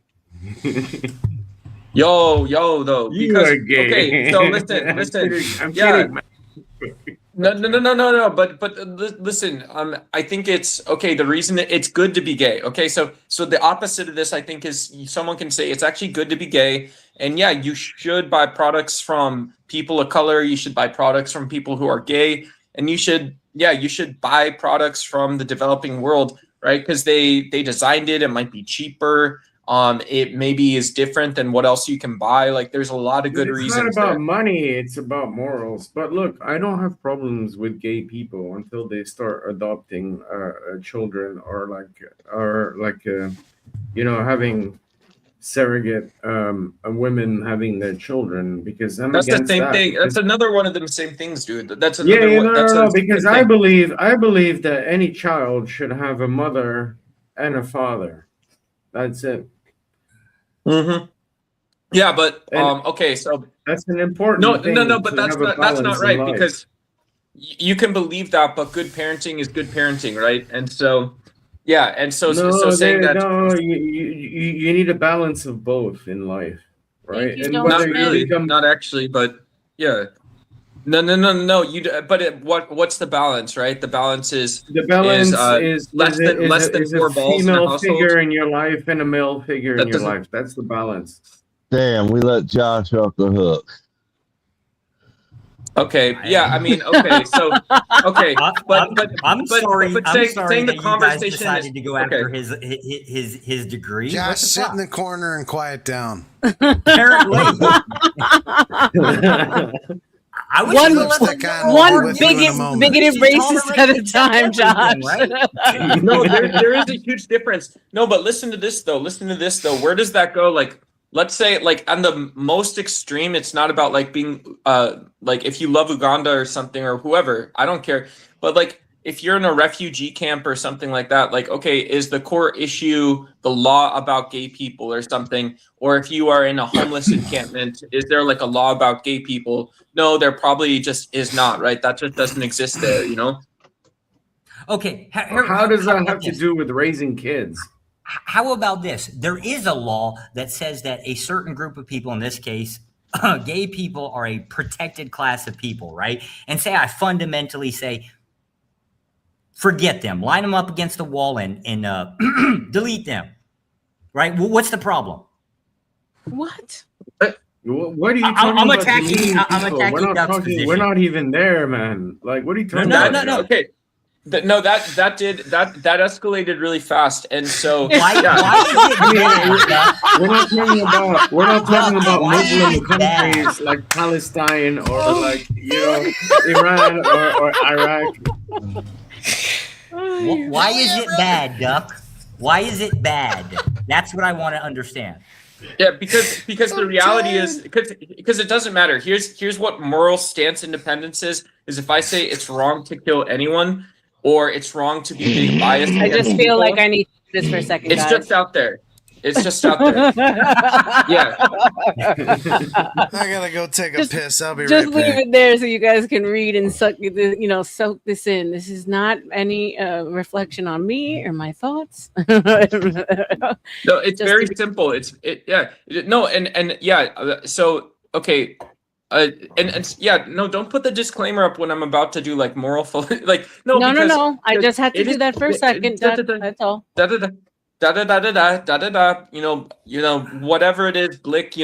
Yo, though, You because are gay. okay. So listen. I'm Yeah. kidding. No. But listen. I think it's okay. The reason that it's good to be gay. Okay, so the opposite of this, I think, is someone can say it's actually good to be gay, and yeah, you should buy products from people of color. You should buy products from people who are gay, and you should buy products from the developing world, right? Because they designed it. It might be cheaper. It maybe is different than what else you can buy. Like there's a lot of good reasons. It's not about there. money, it's about morals. But look, I don't have problems with gay people until they start adopting children or having surrogate women having their children, because I'm That's the against same that. thing. Because- That's another one of the same things, dude. That's another one. No, because I believe that any child should have a mother and a father. That's it. Mm-hmm. Yeah, but okay, so that's an important thing. No, but that's not right, because you can believe that, but good parenting is good parenting, right? And so saying that you need a balance of both in life, right? And not really, not actually, but yeah. No. What's the balance, right? The balance is less than 4 balls in a female household. figure in your life and a male figure in your life. That's the balance. Damn, we let Josh off the hook. Okay, yeah, I mean, okay, so okay, but I'm sorry. But I'm saying sorry the that conversation you guys decided to go after okay. his degree. Josh, sit in the corner and quiet down. Apparently. I wish one bigoted racist at a time, Josh. Right? No, there is a huge difference. No, but listen to this though. Where does that go? Like, let's say, like on the most extreme, it's not about like being like if you love Uganda or something or whoever, I don't care. But like if you're in a refugee camp or something like that, like, okay, is the core issue the law about gay people or something? Or if you are in a homeless encampment, is there like a law about gay people? No, there probably just is not, right? That just doesn't exist there, Okay. How does that have to do with raising kids? How about this? There is a law that says that a certain group of people, in this case, gay people are a protected class of people, right? And say I fundamentally say, forget them, line them up against the wall and delete them, right? Well, what's the problem? What? What are you talking I'm about? attacking. Deleting I'm people? attacking We're not Duck's talking. We're position. not even there, man. Like, what are you talking No, about? no. Okay. No, that escalated really fast, and so Why yeah. We're not talking about Why is Muslim it bad? countries like Palestine or like Iran or Iraq. Why is it bad, Duck? Why is it bad? That's what I want to understand. Yeah, because the reality is because it doesn't matter. Here's what moral stance independence is if I say it's wrong to kill anyone or it's wrong to be being biased I against just feel people, like I need this for a second, it's guys. just out there. It's just out there. Yeah. I gotta go take a piss. I'll be right Just leave back. it there so you guys can read and soak this in. This is not any reflection on me or my thoughts. No, it's very simple. So okay, and yeah, no, don't put the disclaimer up when I'm about to do like moral like no. No. I just had to do that for a second. That's all. You know, whatever it is, Blick,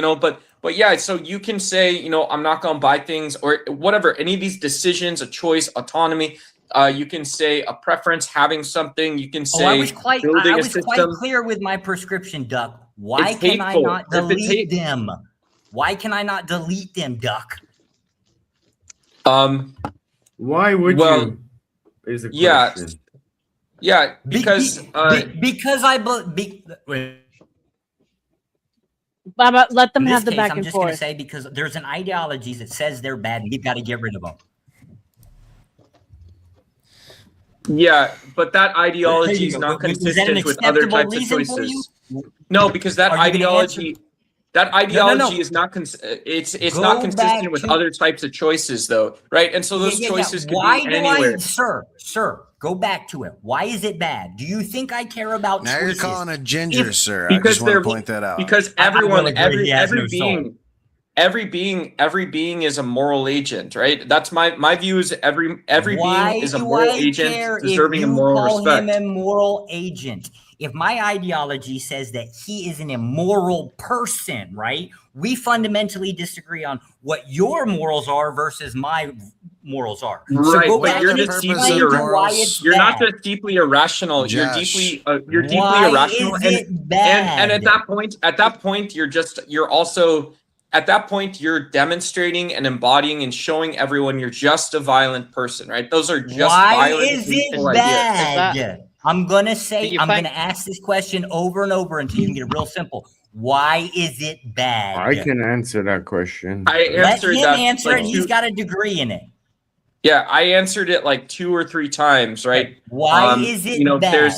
but yeah, so you can say, I'm not gonna buy things or whatever, any of these decisions, a choice, autonomy, you can say a preference, having something, you can say I was quite system. clear with my prescription, Duck. Why It's can I hateful. not If it's delete them? Why can I not delete them, Duck? Why would you? Is the question. Yeah, because Baba, let them in have this the case, back I'm and just going to forth. say because there's an ideology that says they're bad and we've got to get rid of them. Yeah, but that ideology is not consistent with other types of choices. No, because that ideology is not it's not consistent with other types of choices though, right? And so those choices could be anywhere. Sir, go back to it. Why is it bad? Do you think I care about Now choices? you're calling a ginger, sir. I Because just want to they're point that out. because I everyone, will agree, he has no every being is a moral agent, right? That's my view is every being is a moral agent deserving of moral respect. Him a moral agent. If my ideology says that he is an immoral person, right? We fundamentally disagree on what your morals are versus my morals are. Right, so but you're just deeply you're not just deeply irrational. Josh, You're deeply irrational, and at that point, you're also at that point you're demonstrating and embodying and showing everyone you're just a violent person, right? Those are just violent is it hateful bad? ideas. I'm gonna ask this question over and over until you can get it real simple. Why is it bad? I can answer that question. Let him answer it. He's got a degree in it. Yeah, I answered it like 2 or 3 times, right? Why is it bad?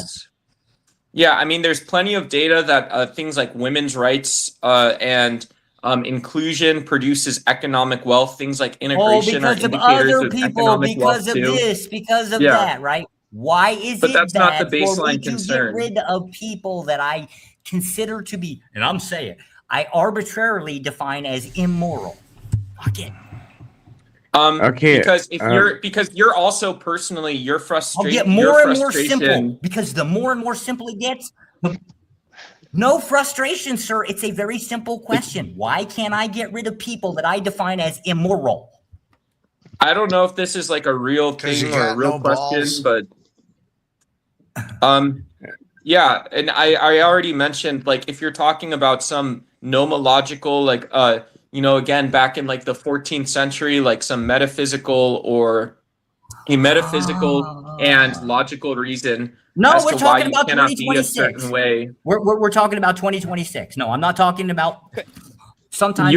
There's plenty of data that things like women's rights and inclusion produces economic wealth. Things like integration are because of indicators other of people, economic wealth because of too. this, because of that, right? Why is But it that's bad not the baseline for me concern. to get rid of people that I consider to be, and I'm saying, I arbitrarily define as immoral? Fuck it. Okay. Because you're also personally your frustration. I'll get more and more simple because the more and more simple it gets. No frustration, sir. It's a very simple question. Why can't I get rid of people that I define as immoral? I don't know if this is like a real thing or a real question, but yeah, and I already mentioned, like, if you're talking about some nomological, like again back in like the 14th century, like some metaphysical or a metaphysical and logical reason. No, as we're to why talking you about cannot be a 2026. certain way. We're talking about 2026. No, I'm not talking about sometime.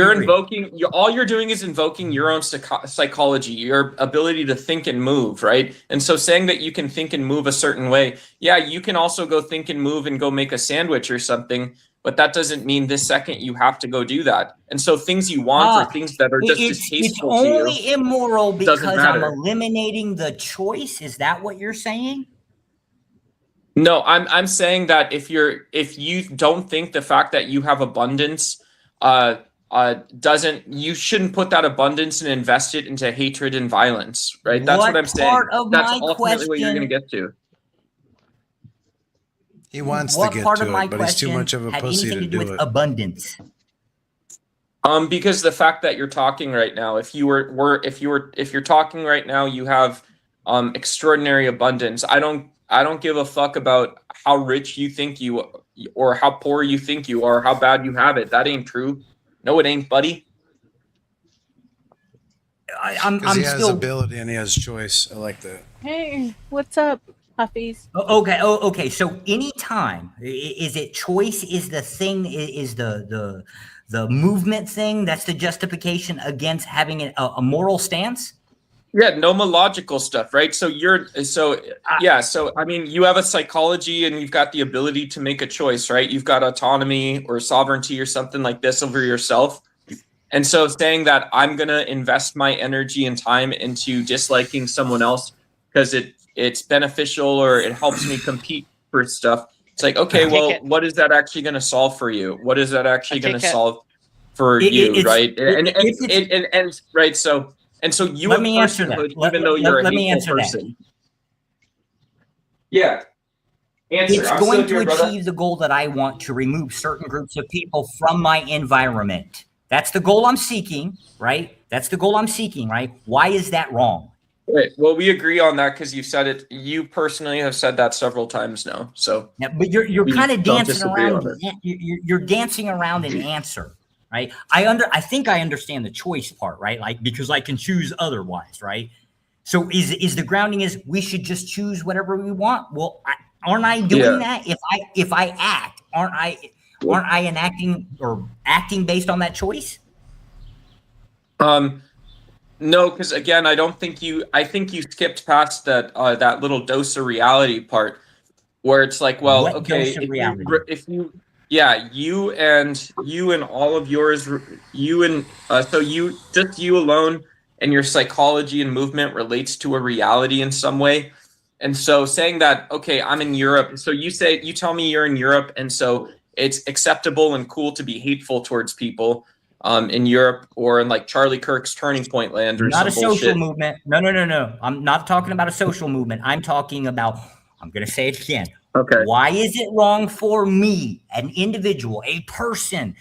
All you're doing is invoking your own psychology, your ability to think and move, right? And so saying that you can think and move a certain way, yeah, you can also go think and move and go make a sandwich or something, but that doesn't mean this second you have to go do that. And so things you want or things that are just distasteful to you. It's only immoral because I'm matter. eliminating the choice. Is that what you're saying? No, I'm saying that if you don't think the fact that you have abundance you shouldn't put that abundance and invest it into hatred and violence, right? That's what I'm saying. That's ultimately what you're going to get to. He wants what to get part to of my it, but he's too question much of a had pussy anything to to do do with it. abundance? Because the fact that you're talking right now, if you're talking right now, you have extraordinary abundance. I don't give a fuck about how rich you think you or how poor you think you are, or how bad you have it. That ain't true. No, it ain't, buddy. I'm Because he has still ability and he has choice. I like that. Hey, what's up, puppies? okay. So anytime is it choice is the thing is the movement thing that's the justification against having a moral stance? Yeah, nomological stuff, right? So I mean, you have a psychology and you've got the ability to make a choice, right? You've got autonomy or sovereignty or something like this over yourself. And so saying that I'm going to invest my energy and time into disliking someone else because it's beneficial or it helps me compete for stuff. It's like, okay, well, what is that actually going to solve for you? What is that actually going to solve for you, right? And right, so you Let have me answer that. personhood, even though you're a Let me hateful answer that. person. Yeah. Answer. It's I'm going still to here, brother. achieve the goal that I want to remove certain groups of people from my environment. That's the goal I'm seeking, right? That's the goal I'm seeking, right? Why is that wrong? Right. Well, we agree on that because you've said it. You personally have said that several times now. So yeah, but you're kind of don't dancing disagree around. on it. You're dancing around an answer, right? I think I understand the choice part, right? Like because I can choose otherwise, right? So is the grounding is we should just choose whatever we want? Well, aren't I doing that? If I act, aren't I enacting or acting based on that choice? No, because again, I think you skipped past that that little dose of reality part where it's like, well, What okay, dose of if reality? you and all of yours, so you alone and your psychology and movement relates to a reality in some way. And so saying that, okay, I'm in Europe. So you tell me you're in Europe. And so it's acceptable and cool to be hateful towards people in Europe or in like Charlie Kirk's Turning Point land or Not a some social bullshit. movement. No. I'm not talking about a social movement. I'm talking about, I'm going to say it again. Okay. Why is it wrong for me, an individual, a person,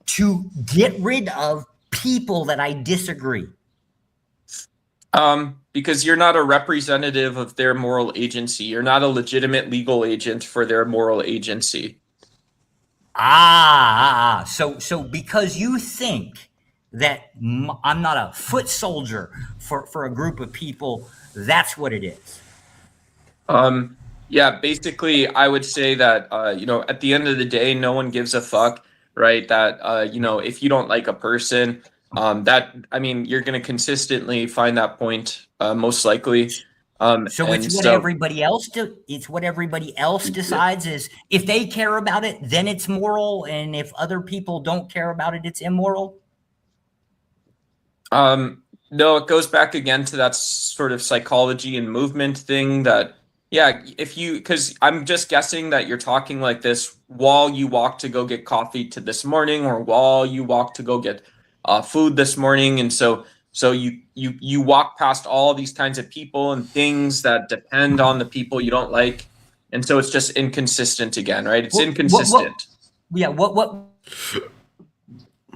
to get rid of people that I disagree? Because you're not a representative of their moral agency. You're not a legitimate legal agent for their moral agency. So because you think that I'm not a foot soldier for a group of people, that's what it is. Yeah, basically, I would say that, at the end of the day, no one gives a fuck, right? That, if you don't like a person, you're going to consistently find that point, most likely. So it's what everybody else do. It's what everybody else decides is if they care about it, then it's moral. And if other people don't care about it, it's immoral. No, it goes back again to that sort of psychology and movement thing that, because I'm just guessing that you're talking like this while you walk to go get coffee this morning or while you walk to go get food this morning. And so you walk past all these kinds of people and things that depend on the people you don't like. And so it's just inconsistent again, right? It's inconsistent. Josh,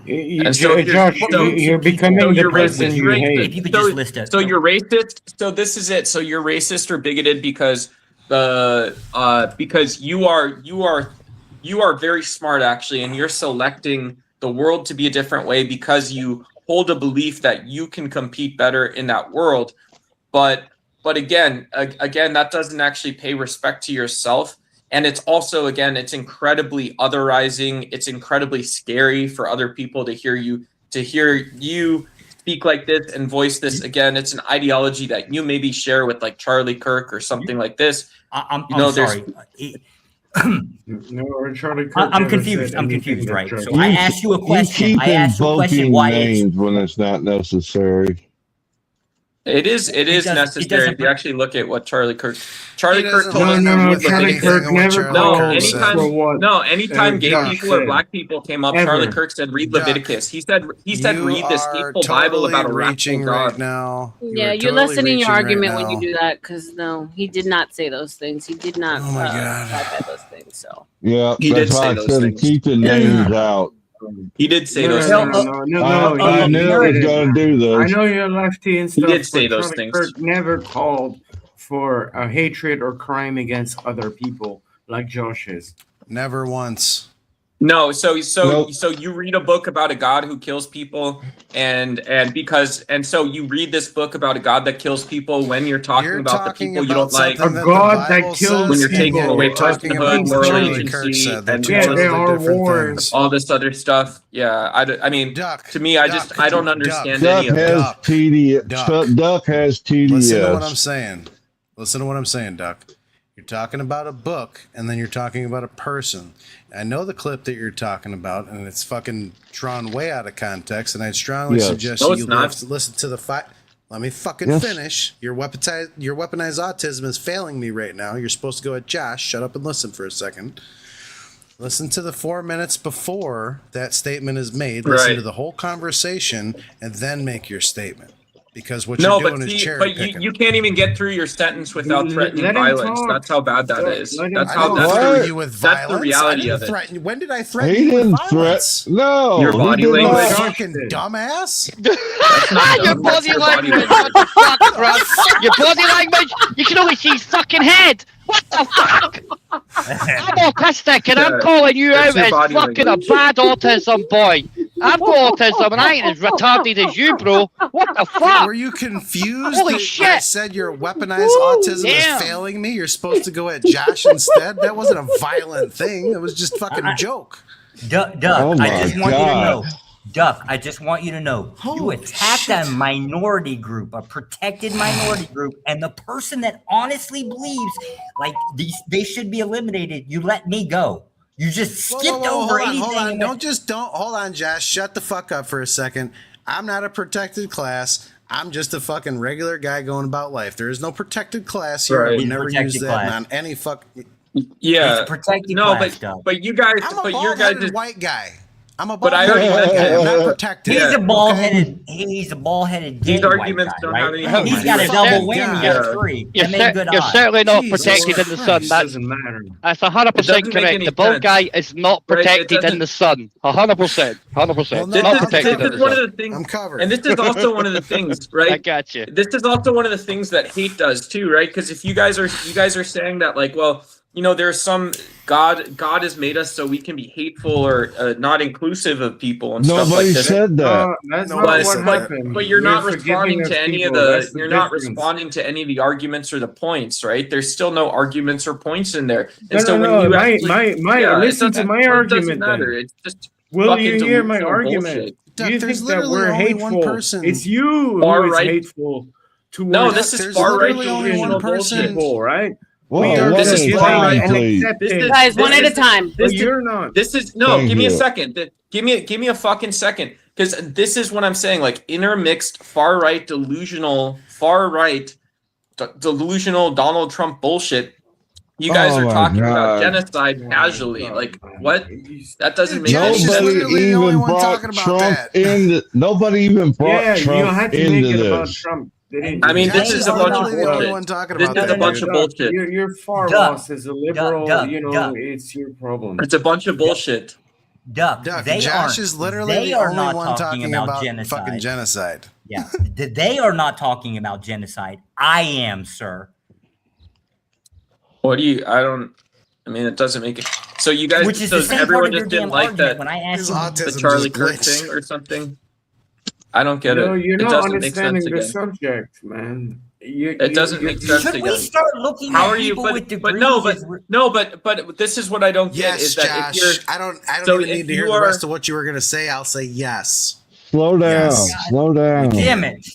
you're becoming the person you hate. If you could just list it. So you're racist. So this is it. So you're racist or bigoted because you are very smart actually, and you're selecting the world to be a different way because you hold a belief that you can compete better in that world. But again, that doesn't actually pay respect to yourself. And it's also, again, it's incredibly otherizing. It's incredibly scary for other people to hear you speak like this and voice this. Again, it's an ideology that you maybe share with like Charlie Kirk or something like this. I'm sorry. No, Charlie Kirk. I'm confused. Right? So I asked you a question. You keep invoking names when it's not necessary. It is necessary if you actually look at what Charlie Kirk told us. Charlie Kirk never anytime gay people or black people came up, Charlie Kirk said read Leviticus. He said read this hateful Bible about a wrathful God. Right now. Yeah, you're lessening your argument when you do that, because no, he did not say those things. He did not clarify those things. So Yeah, he that's did why say I those said things. keep the names out. He did say those No, things. I knew I was going to do this. I know you're lefty and He stuff. did say but those Charlie things. Kirk never called for a hatred or crime against other people like Josh is. Never once. No, so you read a book about a God who kills people, and so you read this book about a God that kills people when you're talking about the people you don't like. A God that kills when you're taking people. away personhood, moral agency, and there are wars. all this other stuff. Yeah, I mean, to me, I don't understand Duck any of has it. TDS. Duck has TDS. Listen to what I'm saying. Listen to what I'm saying, Duck. You're talking about a book, and then you're talking about a person. I know the clip that you're talking about, and it's fucking drawn way out of context, and I'd strongly suggest you listen to the fact. Let me fucking finish. Your weaponized autism is failing me right now. You're supposed to go at Josh. Shut up and listen for a second. Listen to the 4 minutes before that statement is made. Listen to the whole conversation, and then make your statement. Because what you're doing is cherry picking. You can't even get through your sentence without threatening violence. That's how bad that is. That's how threaten you with violence. That's the reality of it. Threaten. When did I threaten you with violence? No. Your body language. Fucking dumbass. Your body language. What the fuck, bro? Your body language. You can only see his fucking head. What the fuck? I'm autistic and I'm calling you out as fucking a bad autism boy. I've got autism and I ain't as retarded as you, bro. What the fuck? Were you confused? Holy shit! I said your weaponized autism is failing me. You're supposed to go at Josh instead. That wasn't a violent thing. It was just fucking a joke. Duck, I just want you to know. Duck, I just want you to know. You attacked a minority group, a protected minority group, and the person that honestly believes like they should be eliminated, you let me go. You just skipped over anything. Hold on. Hold on, Josh. Shut the fuck up for a second. I'm not a protected class. I'm just a fucking regular guy going about life. There is no protected class here. I would never use that on any fuck. Yeah. It's protected no, class, but you guys, I'm a but your guys bald-headed white guy. I'm a But I already bald-headed white guy. I'm not protected. He's a bald-headed. He's a bald-headed. These gay arguments white don't guy, have right? anything. He's got a double whammy out of three. You're certainly not protected in the sun. Doesn't matter. That's 100% correct. The bald guy is not protected in the sun. 100%. 100%. Not protected in the one sun. of the things. I'm covered. And this is also one of the things, right? I got you. This is also one of the things that hate does too, right? Because if you guys are saying that, like, well, you know, there's some God has made us so we can be hateful or not inclusive of people and stuff like Nobody this. said that. That's not what happened. But you're not responding forgiving to of any of people. the. That's the You're not difference. responding to any of the arguments or the points, right? There's still no arguments or points in there. No, And so no, when you my, actually, my, yeah, it listen to doesn't- my it argument doesn't matter. then. It's just Will fucking you hear my delusional argument? bullshit. Do you There's think that literally we're only one hateful? person. It's you Far who is right- hateful towards No, this is There's far right literally only one delusional person. bullshit. people, right? Whoa, We are one this at is a far right. time, please. Guys, one at a time. But you're not. This is no. Thank Give me a you. second. Give me a fucking second. Because this is what I'm saying. Like intermixed far right delusional Donald Trump bullshit. You guys Oh are my talking about God. genocide casually. Like what? That doesn't make Josh any is sense. literally the only one talking about that. Nobody even brought Yeah, you Trump had to make into it about this. Trump. didn't I mean, you? this is a bunch of literally the only bullshit. one talking This about is a that. bunch of bullshit. You're far Duck. lost as a liberal. Duck. You know, Duck. it's your problem. It's a bunch of bullshit. Duck, they Josh aren't- is literally they the are only not one talking about genocide. fucking genocide. Yeah, they are not talking about genocide. I am, sir. What do you? I mean, it doesn't make it. So you guys, Which is so the same everyone part of your just didn't damn like argument that when I asked His you autism the Charlie just Kirk glitched. thing or something. I don't get No, it. you're It not doesn't make understanding sense the again. subject, man. It doesn't make sense Should we again. start looking How at are you? people with But degrees? no, but this is what I don't get Yes, is that Josh. if you're. I don't So even if need to hear you the are- rest of what you were gonna say. I'll say yes. Slow down. Yes. Slow down. Damn it!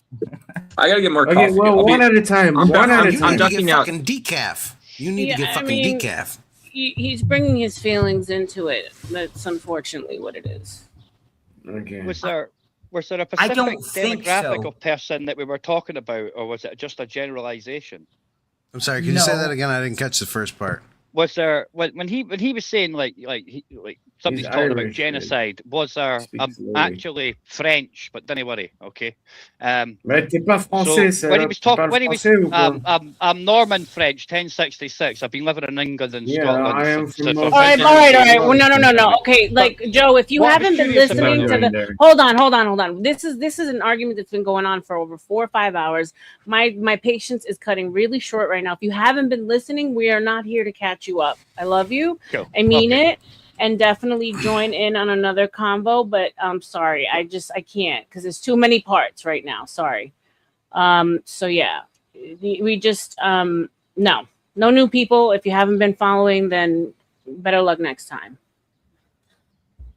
I gotta get more Okay, coffee. well, I'll be- one at a time. I'm One at a You time. need to ducking get out. fucking decaf. You need Yeah, to get I fucking mean- decaf. He's bringing his feelings into it. That's unfortunately what it is. Okay. Which are Was there a I specific don't think demographic so. of person that we were talking about, or was it just a generalization? I'm sorry. Can you say that again? I didn't catch the first part. Was there when he was saying like somebody's talking about Irish, genocide? Was there actually French? But don't worry, okay. Mais t'es pas français, So when he was talking, when he was, français ou quoi? I'm Norman French, 1066. I've been living in England and Yeah, Scotland. I am from All right. Well, no. Okay, like Joe, if you What haven't was been curious about listening to doing the, there? hold on. This is an argument that's been going on for over 4 or 5 hours. My patience is cutting really short right now. If you haven't been listening, we are not here to catch you up. I love you. Cool. I mean Okay. it. And definitely join in on another convo, but I'm sorry, I can't because there's too many parts right now. Sorry. So yeah, we just no new people. If you haven't been following, then better luck next time.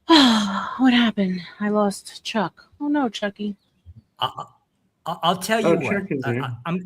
What happened? I lost Chuck. Oh no, Chucky. I'll tell you Oh, what. Chuck is there. I'm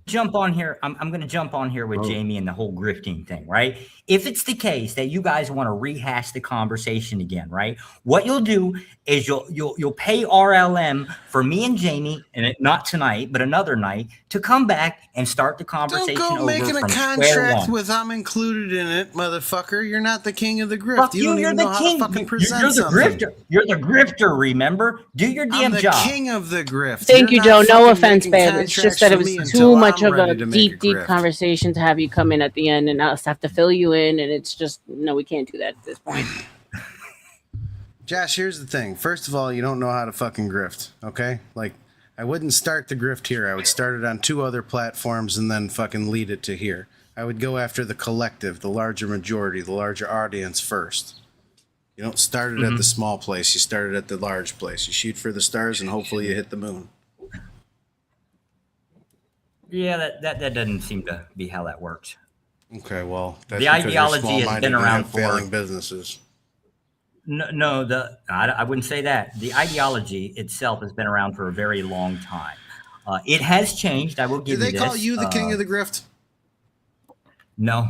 jump on here. I'm going to jump on here with Jamie and the whole grifting thing, right? If it's the case that you guys want to rehash the conversation again, right? What you'll do is you'll pay R.L.M for me and Jamie, and not tonight, but another night, to come back and start the conversation Don't go over making a from square contract one. with I'm included in it, motherfucker. You're not the king of the grift. Fuck you don't you're even the know how king. to fucking present You're the something. grifter. You're the grifter. Remember? Do your damn I'm the job. king of the grift. Thank you, You're Joe. not No fucking offense, making babe. It's just contracts that it for was me too until much I'm of a ready to make a deep grift. conversation to have you come in at the end and us have to fill you in, and it's just no, we can't do that at this point. Josh, here's the thing. First of all, you don't know how to fucking grift, okay? Like, I wouldn't start the grift here. I would start it on 2 other platforms and then fucking lead it to here. I would go after the collective, the larger majority, the larger audience first. You don't start it at the small place. You start it at the large place. You shoot for the stars and hopefully you hit the moon. Yeah, that doesn't seem to be how that works. Okay, well, that's The because you're ideology has small-minded been and around have for failing businesses. No, I wouldn't say that. The ideology itself has been around for a very long time. It has changed. I will Do give they you this. call you the king of the grift? No.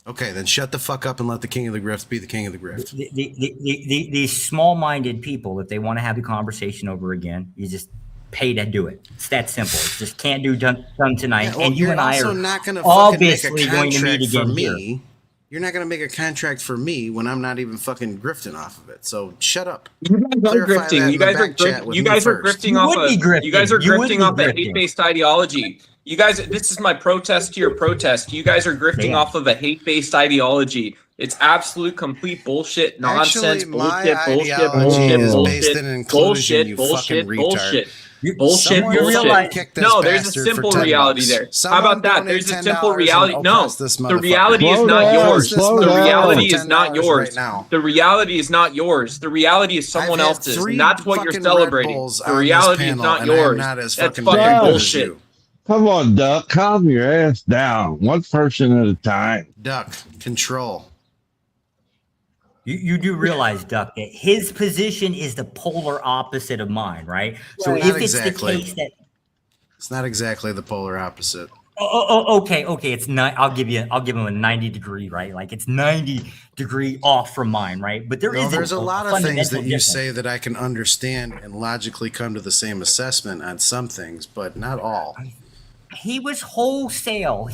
Okay, then shut the fuck up and let the king of the grift be the king of the grift. These small-minded people, if they want to have the conversation over again, you just pay to do it. It's that simple. It's just can't do done tonight. Yeah, well, and you you're and I also are not going to fucking make a obviously going to meet contract for again me. here. You're not going to make a contract for me when I'm not even fucking grifting off of it. So shut up. You guys are Clarify that grifting. in You the guys are back chat with you me guys are first. grifting You off would be of grifting. you guys are You would grifting be off a grifting. hate-based ideology. You guys, this is my protest to your protest. You guys are grifting Damn. off of a hate-based ideology. It's absolute complete bullshit, nonsense, Actually, my bullshit, ideology is bullshit, based in inclusion, you bullshit, fucking bullshit, retard. bullshit, Someone bullshit. fucking kick this No, there's a bastard for simple 10 reality bucks. there. How Someone about that? donate There's a simple $10 reality. and No, oppress this the motherfucker. reality is Slow not down, yours. slow The down. reality is $10 not yours. right now. The reality is not yours. The reality is someone I've had else's, 3 and that's what you're fucking celebrating. Red Bulls The on this reality is panel, not and I am yours. not as That's fucking fucking bad as bullshit. you. Come on, Duck. Calm your ass down. One person at a time. Duck, control. You do realize, Duck, that his position is the polar opposite of mine, right? So Not if it's exactly. the case that It's not exactly the polar opposite. okay, it's not. I'll give him a 90 degree, right? Like it's 90 degree off from mine, right? But There's a lot of things fundamental that you difference. say that I can understand and logically come to the same assessment on some things, but not all. He was wholesale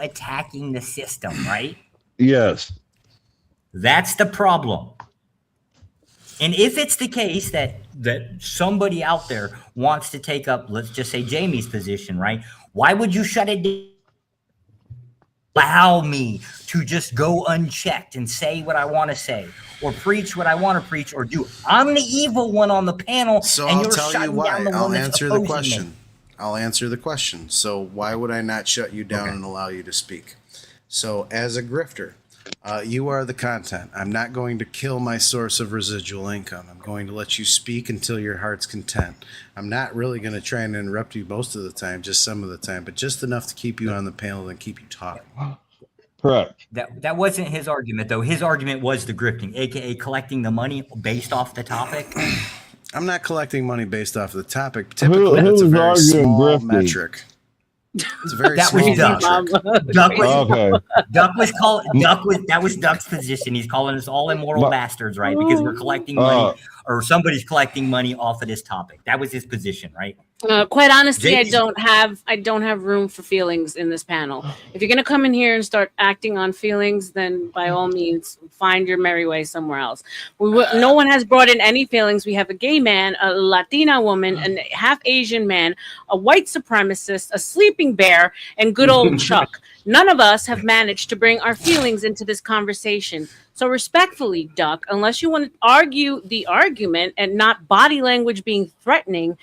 attacking the system, right? Yes. That's the problem. And if it's the case that somebody out there wants to take up, let's just say Jamie's position, right? Why would you shut it down? Allow me to just go unchecked and say what I want to say, or preach what I want to preach, or do. I'm the evil one on the panel, So and I'll you're tell you shutting why. down the I'll one that's answer the opposing question. me. I'll answer the question. So why would I not shut you down and allow you to speak? So as a grifter, you are the content. I'm not going to kill my source of residual income. I'm going to let you speak until your heart's content. I'm not really going to try and interrupt you most of the time, just some of the time, but just enough to keep you on the panel and keep you talking. Correct. That wasn't his argument, though. His argument was the grifting, aka collecting the money based off the topic. I'm not collecting money based off the topic. Typically, Who it's a was very arguing small grifting? metric. It's a very That was small Duck. metric. Duck was Duck's position. He's calling us all immoral bastards, right? Because we're collecting money or somebody's collecting money off of this topic. That was his position, right? Quite honestly, I Jay's- don't have room for feelings in this panel. If you're gonna come in here and start acting on feelings, then by all means, find your merry way somewhere else. No one has brought in any feelings. We have a gay man, a Latina woman, a half Asian man, a white supremacist, a sleeping bear, and good old Chuck. None of us have managed to bring our feelings into this conversation. So respectfully, Duck, unless you want to argue the argument and not body language being threatening,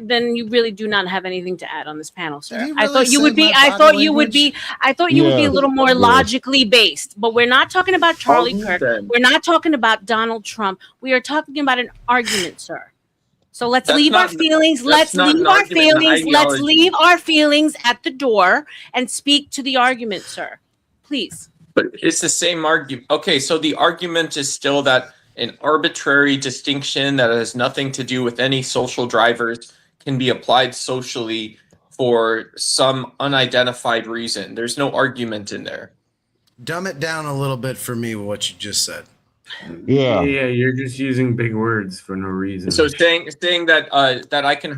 then you really do not have anything to add on this panel, sir. you I really thought you say would be. my I body thought you would language? be. I thought you would be a little more Yeah. logically based. But we're not talking about Charlie you Kirk. then. We're not talking about Donald Trump. We are talking about an argument, sir. So let's That's leave not- our feelings. that's Let's not leave an our argument, an feelings. Let's ideology. leave our feelings at the door and speak to the argument, sir. Please. But it's the same argument. Okay, so the argument is still that an arbitrary distinction that has nothing to do with any social drivers can be applied socially for some unidentified reason. There's no argument in there. Dumb it down a little bit for me with what you just said. Yeah. Yeah, you're just using big words for no reason. So saying that that I could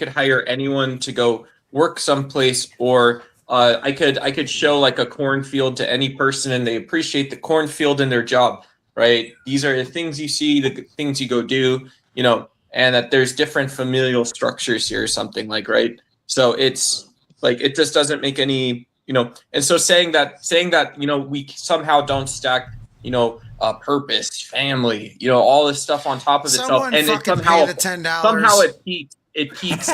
hire anyone to go work someplace, or I could show like a cornfield to any person and they appreciate the cornfield in their job, right? These are the things you see, the things you go do, you know, and that there's different familial structures here or something, like, right? So it's like, it just doesn't make any, you know, and so saying that, you know, we somehow don't stack, you know, purpose, family, you know, all this stuff on top of itself, Someone and it fucking somehow pay the $10. somehow it peaks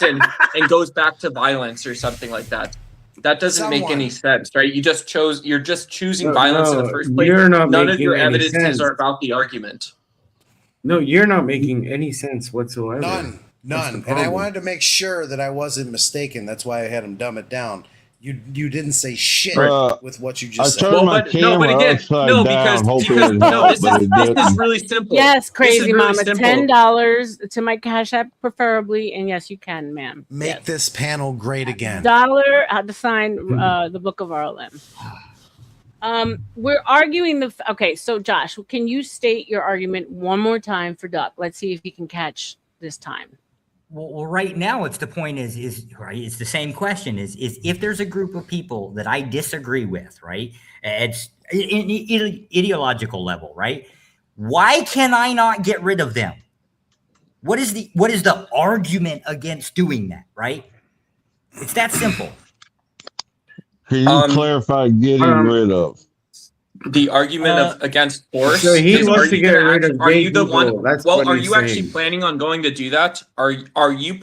and goes back to violence or something like that. That doesn't make any sense, right? You're just choosing No, violence in no, the first place. you're not None of making your any evidences sense. are about the argument. No, you're not making any sense whatsoever. None. That's the And I problem. wanted to make sure that I wasn't mistaken. That's why I had him dumb it down. You didn't say shit with what you just said. I turned my camera upside down, hoping it would help, but it This is didn't. really simple. Yes, This is crazy really mama. simple. $10 to my Cash App, preferably, and yes, you can, ma'am. Make this panel great again. Dollar to sign the book of R.L.M. We're arguing okay. So Josh, can you state your argument one more time for Duck? Let's see if he can catch this time. Well, right now, it's the point is right. It's the same question is if there's a group of people that I disagree with, right? It's ideological level, right? Why can I not get rid of them? What is the argument against doing that, right? It's that simple. Can you clarify getting rid of? The argument of against force. So he is, wants are to you get gonna rid act- of Are gay you the one? people. That's Well, what are he's you actually saying. planning on going to do that? Are you?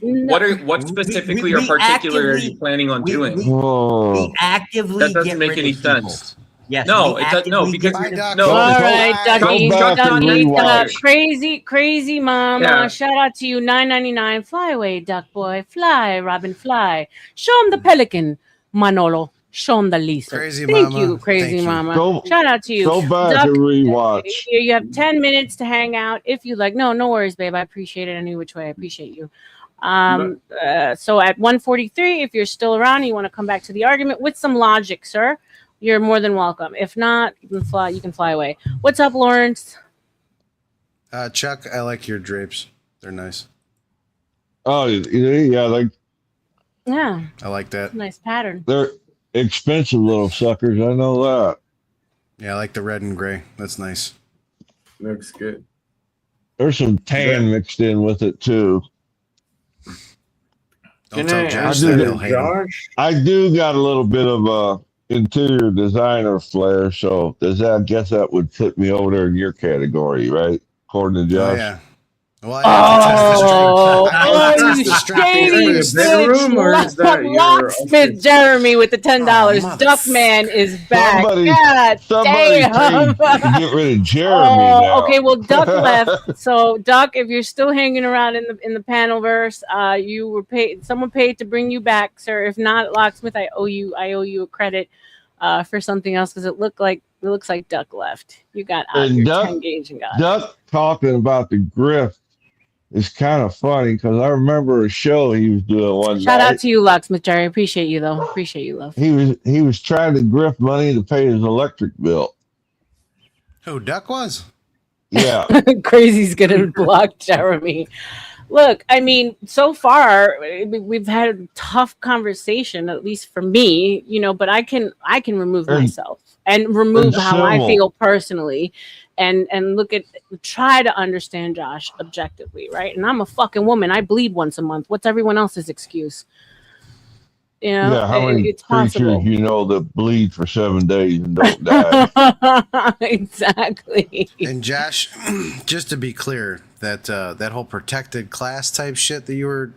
What specifically or we particular are actively- you planning on doing? We actively That doesn't get make rid any of people. sense. Yes, No, we it does no actively because get rid of no. All right, Ducky, Go back and Ducky, rewatch. crazy mama. Yeah. Shout out to you, $9.99. Fly away, Duck boy. Fly, Robin, fly. Show him the pelican, Manolo. Show him the Lisa. Crazy Thank mama. you, crazy Thank you. mama. Go- Shout out to you. Go back Duck, and rewatch. you have 10 minutes to hang out if you like. No worries, babe. I appreciate it any which way. I appreciate you. So at 1:43, if you're still around and you want to come back to the argument with some logic, sir, you're more than welcome. If not, you can fly away. What's up, Lawrence? Chuck, I like your drapes. They're nice. Oh yeah, like Yeah, I like that. nice pattern. they're expensive little suckers. I know that. Yeah, I like the red and gray. That's nice. Looks good. There's some tan mixed in with it too. Don't Can tell I Josh ask that you, he'll hate him. Josh? I do got a little bit of interior designer flair, so I guess that would put me over there in your category, right? According to Josh. Oh yeah. Well, I have to test the strap. I have to you test the strap. shady Is it a bedroom or is that your locksmith Jeremy with the $10. Oh, Duckman is back. Somebody God paid damn. to get rid of Jeremy now. Okay, well, Duck left. So, Duck, if you're still hanging around in the panel verse, you were paid. Someone paid to bring you back, sir. If not, Locksmith, I owe you a credit for something else because it looks like Duck left. You got out And your Duck- 10 gauge and got. Duck talking about the grift is kind of funny because I remember a show he was doing one Shout night. out to you, Locksmith Jerry. Appreciate you though. Appreciate you, love. He was trying to grift money to pay his electric bill. Who Duck was? Yeah. Crazy's gonna block Jeremy. Look, I mean, so far we've had a tough conversation, at least for me, but I can remove And myself and remove how I civil. feel personally and try to understand Josh objectively, right? And I'm a fucking woman. I bleed once a month. What's everyone else's excuse? Yeah, how many It's preachers possible. you know that bleed for 7 days and don't die? Exactly. And Josh, just to be clear, that whole protected class type shit that you were,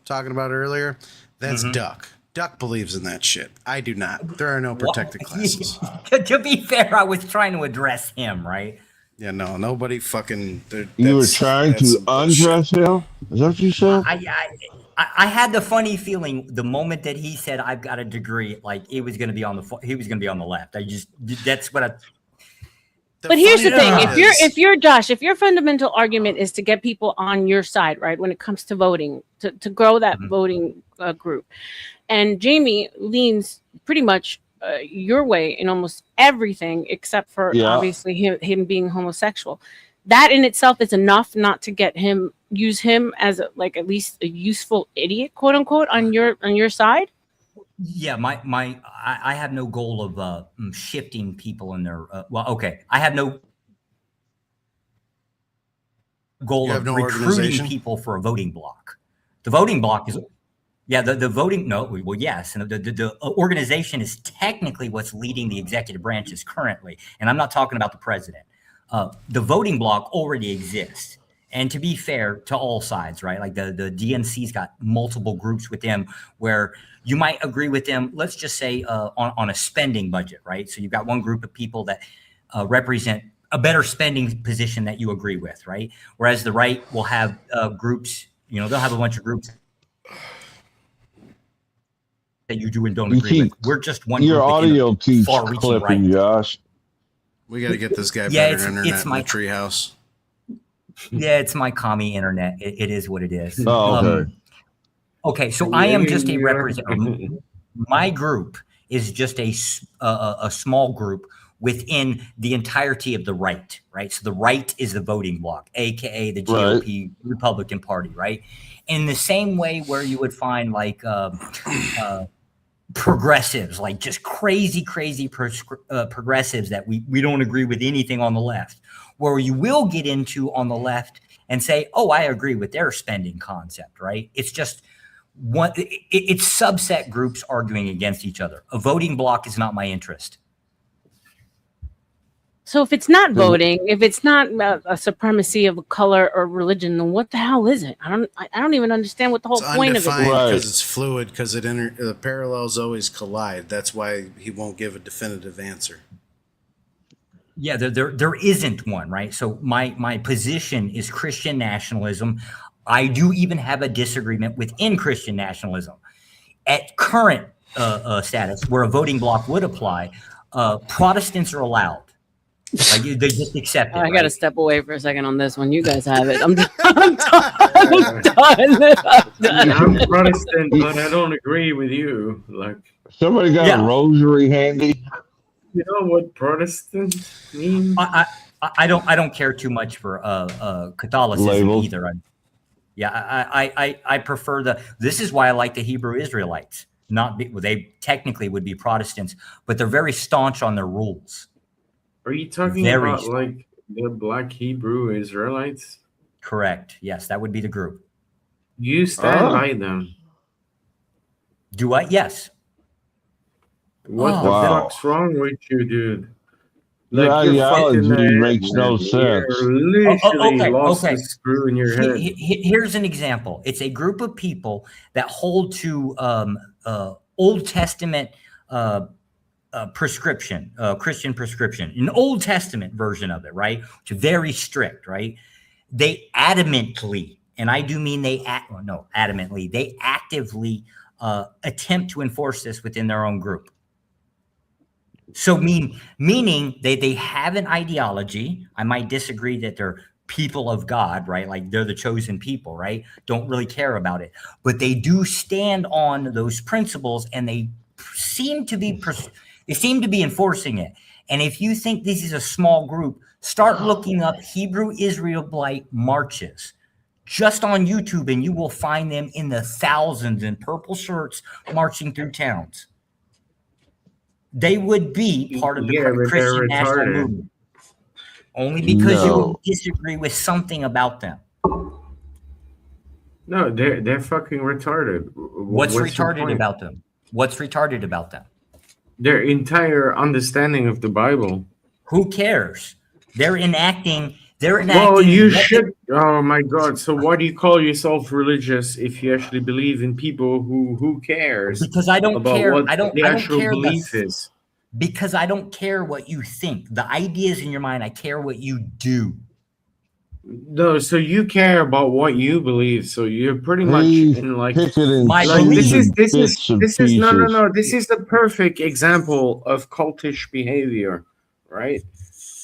talking about earlier, that's Duck. Duck believes in that shit. I do not. There are no protected classes. To be fair, I was trying to address him, right? Yeah, no, nobody fucking. You were trying to undress him? Is that what you said? I had the funny feeling the moment that he said I've got a degree, like he was going to be on the left. That's what I. But here's the thing: if you're Josh, if your fundamental argument is to get people on your side, right, when it comes to voting, to grow that voting group, and Jamie leans pretty much your way in almost everything except for obviously him being homosexual. That in itself is enough not to use him as at least a useful idiot, quote unquote, on your side. Yeah, I have no goal of shifting people in their. I have no goal of recruiting people for a voting block. The voting block is. Yeah, the voting. No, well, yes, and the organization is technically what's leading the executive branches currently, and I'm not talking about the president. The voting block already exists, and to be fair to all sides, right? Like the DNC's got multiple groups with them where you might agree with them. Let's just say on a spending budget, right? So you've got one group of people that represent a better spending position that you agree with, right? Whereas the right will have groups. They'll have a bunch of groups that you do and don't agree with. We're just one. Your group audio keeps far-reaching clipping, right. Josh. We got to get this guy better internet it's in the treehouse. Yeah, it's my commie internet. It is what it is. Oh, okay. Okay, so I am just a representative. My group is just a small group within the entirety of the right, right? So the right is the voting bloc, aka the GOP Republican Party, right? In the same way where you would find progressives, like just crazy progressives that we don't agree with anything on the left, where you will get into on the left and say, oh, I agree with their spending concept, right? It's just it's subset groups arguing against each other. A voting bloc is not my interest. So if it's not voting, if it's not a supremacy of a color or religion, then what the hell is it? I don't even understand what the whole point of it is. Because it's fluid, because the parallels always collide. That's why he won't give a definitive answer. Yeah, there isn't one, right? So my position is Christian nationalism. I do even have a disagreement within Christian nationalism. At current status, where a voting bloc would apply, Protestants are allowed. Like they just accept it. I got to step away for a second on this one. You guys have it. I'm done. I'm Protestant, but I don't agree with you. Like somebody got a rosary handy. You know what Protestant means? I don't care too much for Catholicism Labels. either. I prefer this is why I like the Hebrew Israelites. They technically would be Protestants, but they're very staunch on their rules. Are you talking about like the Black Hebrew Israelites? Correct. Yes, that would be the group. You stand by them. Do I? Yes. What the fuck's wrong with you, dude? Like your ideology makes no sense. Literally lost the screw in your head. Here's an example. It's a group of people that hold to Old Testament prescription, Christian prescription, an Old Testament version of it, right? Which is very strict, right? They adamantly, and I do mean adamantly, they actively attempt to enforce this within their own group. So meaning they have an ideology. I might disagree that they're people of God, right? Like they're the chosen people, right? Don't really care about it, but they do stand on those principles, and they seem to be enforcing it. And if you think this is a small group, Start looking up Hebrew Israelite marches just on YouTube, and you will find them in the thousands in purple shirts marching through towns. They would be part of the but they're Christian national retarded. movement. Only because you No. disagree with something about them. No, they're fucking retarded. What's your retarded point? about them? What's retarded about them? Their entire understanding of the Bible. Who cares? They're enacting. Well, you should. Oh my God! So why do you call yourself religious if you actually believe in people who cares? Because I don't about care. what I don't the actual care belief is. Because I don't care what you think. The ideas in your mind. I care what you do. No, so you care about what you believe. So you're pretty much in like My this is no. pieces. This is the perfect example of cultish behavior, right?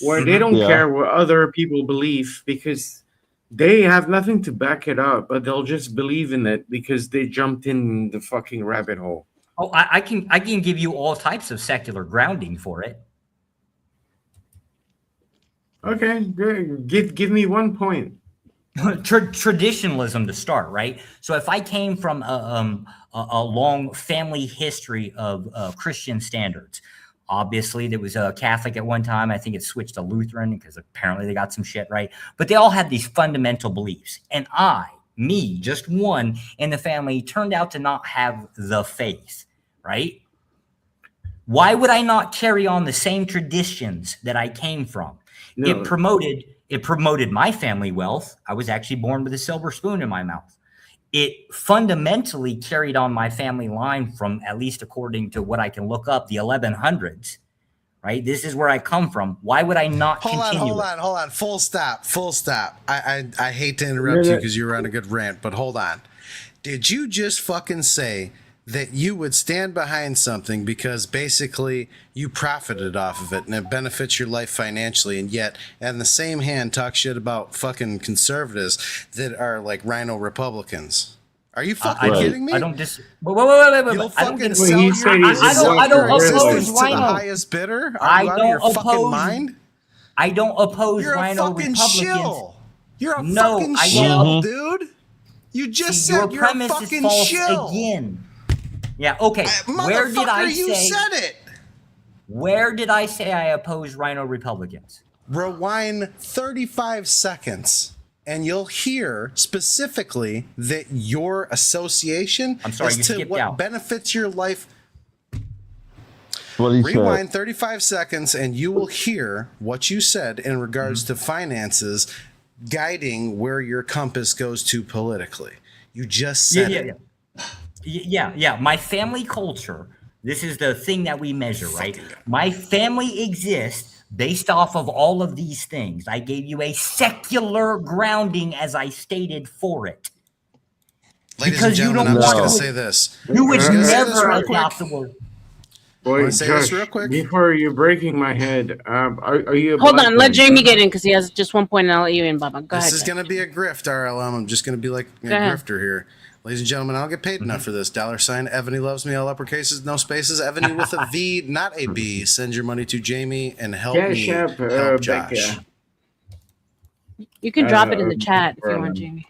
Where they don't care what other people believe because they have nothing to back it up, but they'll just believe in it because they jumped in the fucking rabbit hole. Oh, I can give you all types of secular grounding for it. Okay, good. Give me 1 point. Traditionalism to start, right? So if I came from a long family history of Christian standards, obviously there was a Catholic at one time. I think it switched to Lutheran because apparently they got some shit right. But they all had these fundamental beliefs. And me, just one in the family, turned out to not have the faith, right? Why would I not carry on the same traditions that I came from? No. It promoted my family wealth. I was actually born with a silver spoon in my mouth. It fundamentally carried on my family line from, at least according to what I can look up, the 1100s, right? This is where I come from. Why would I not continue? Hold on. Full stop. I hate to interrupt you because you were on a good rant, but hold on. Did you just fucking say that you would stand behind something because basically you profited off of it and it benefits your life financially, and yet in the same hand talk shit about fucking conservatives that are like rhino Republicans? Are you fucking kidding me? I don't wait. You'll fucking sell your I don't oppose to the rhino. highest bidder? Are you out of your fucking mind? I don't oppose You're rhino a fucking Republicans. shill. You're a No, fucking I shill, don't. dude. You just See, said your you're a premise is fucking false shill. again. Yeah, okay. Where did I Motherfucker, you say? said it. Where did I say I oppose rhino Republicans? Rewind 35 seconds and you'll hear specifically that your association I'm sorry, is you to skipped what out. benefits your life. What he Rewind said. 35 seconds and you will hear what you said in regards to finances guiding where your compass goes to politically. You just said it. Yeah. My family culture, this is the thing that we measure, right? My family exists based off of all of these things. I gave you a secular grounding as I stated for it. Ladies and gentlemen, I'm just going to say this. You would I'm just gonna say this never real quick. adopt the word. Boy, say this Josh, real quick? before you're breaking my head, are you a Hold black on, let man? Jamie get in because he has just 1 point, and I'll let you in, Baba. Go ahead. This is going to be a grift, R.L.M. I'm just going to be like a Go ahead. grifter here. Ladies and gentlemen, I'll get paid enough for this. $sign Evany loves me, all uppercases, no spaces. Evany with a V, not a B. Send your money to Jamie and help me Cash App, help Josh. Becca. You can drop it in the chat if you want, Jamie.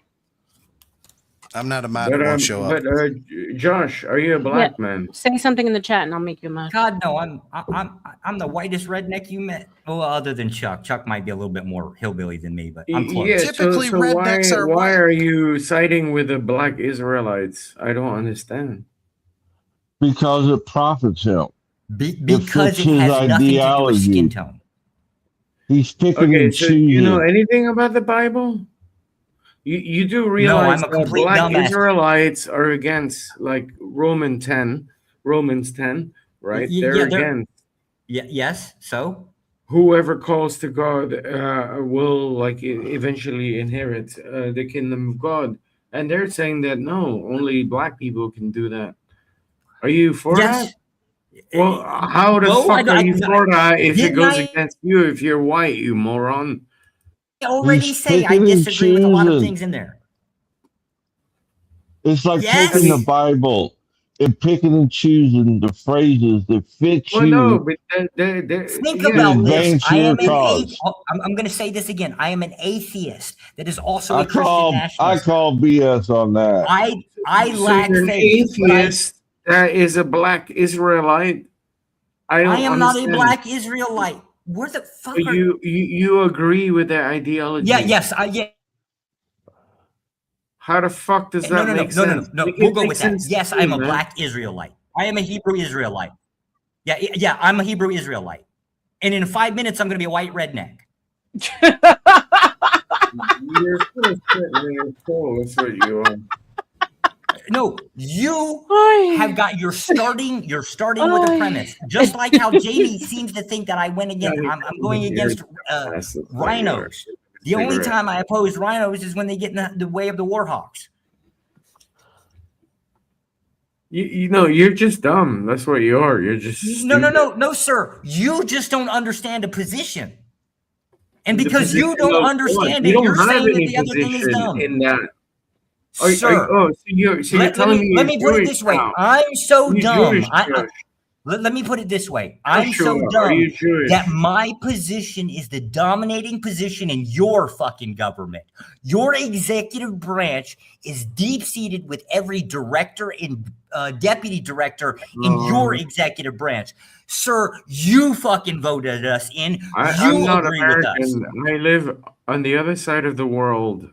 I'm not a mod. It won't show up. But Josh, are you a black man? Say something in the chat, and I'll make you a mod. God, no, I'm the whitest redneck you met. Well, other than Chuck. Chuck might be a little bit more hillbilly than me, but I'm close. Yeah, Typically, rednecks are why white. are you siding with the black Israelites? I don't understand. Because it profits him. Because fits it his has nothing to do with ideology. skin tone. He's picking Okay, and so you know choosing. anything about the Bible? You do realize I'm a that complete black dumbass. Israelites are against like Romans 10, right? They're against. Yes. So Whoever calls to God will like eventually inherit the kingdom of God, and they're saying that no, only black people can do that. Are you for that? Well, how the No, fuck are you for that if it didn't goes I- against you if you're white, you moron? I already He's say I picking and disagree with a lot of choosing. things in there. It's like Yes. taking the Bible and picking and choosing the phrases that fit Well, you no, but Think to about this. advance I your am an cause. I'm going to say this again. I am an atheist that is also I a Christian nationalist. call BS on that. I So lack you're an faith. But atheist that is a black Israelite. I don't am not a understand. black Israelite. Where the fuck So are you agree with their ideology? Yes, How the fuck does that make sense? No. Make it We'll go make with that. sense to Yes, me, I'm a man. black Israelite. I am a Hebrew Israelite. Yeah, I'm a Hebrew Israelite. And in 5 minutes, I'm going to be a white redneck. You're full of shit, man. You're full. That's what you are. No, you have got you're starting with a premise, just like how Jamie seems to think that I went against. I'm going against rhinos. The only time I oppose rhinos is when they get in the way of the warhawks. You know, you're just dumb. That's what you are. You're just No, sir. You just don't understand a position, and because you don't understand it, you're saying that the other thing is dumb. In that. Sir, you're telling me let me put it this way. I'm so dumb. Let me put it this way. I'm so dumb that my position is the dominating position in your fucking government. Your executive branch is deep-seated with every director and deputy director in your executive branch. Sir, you fucking voted us in. I'm not agree with us. American. I live on the other side of the world.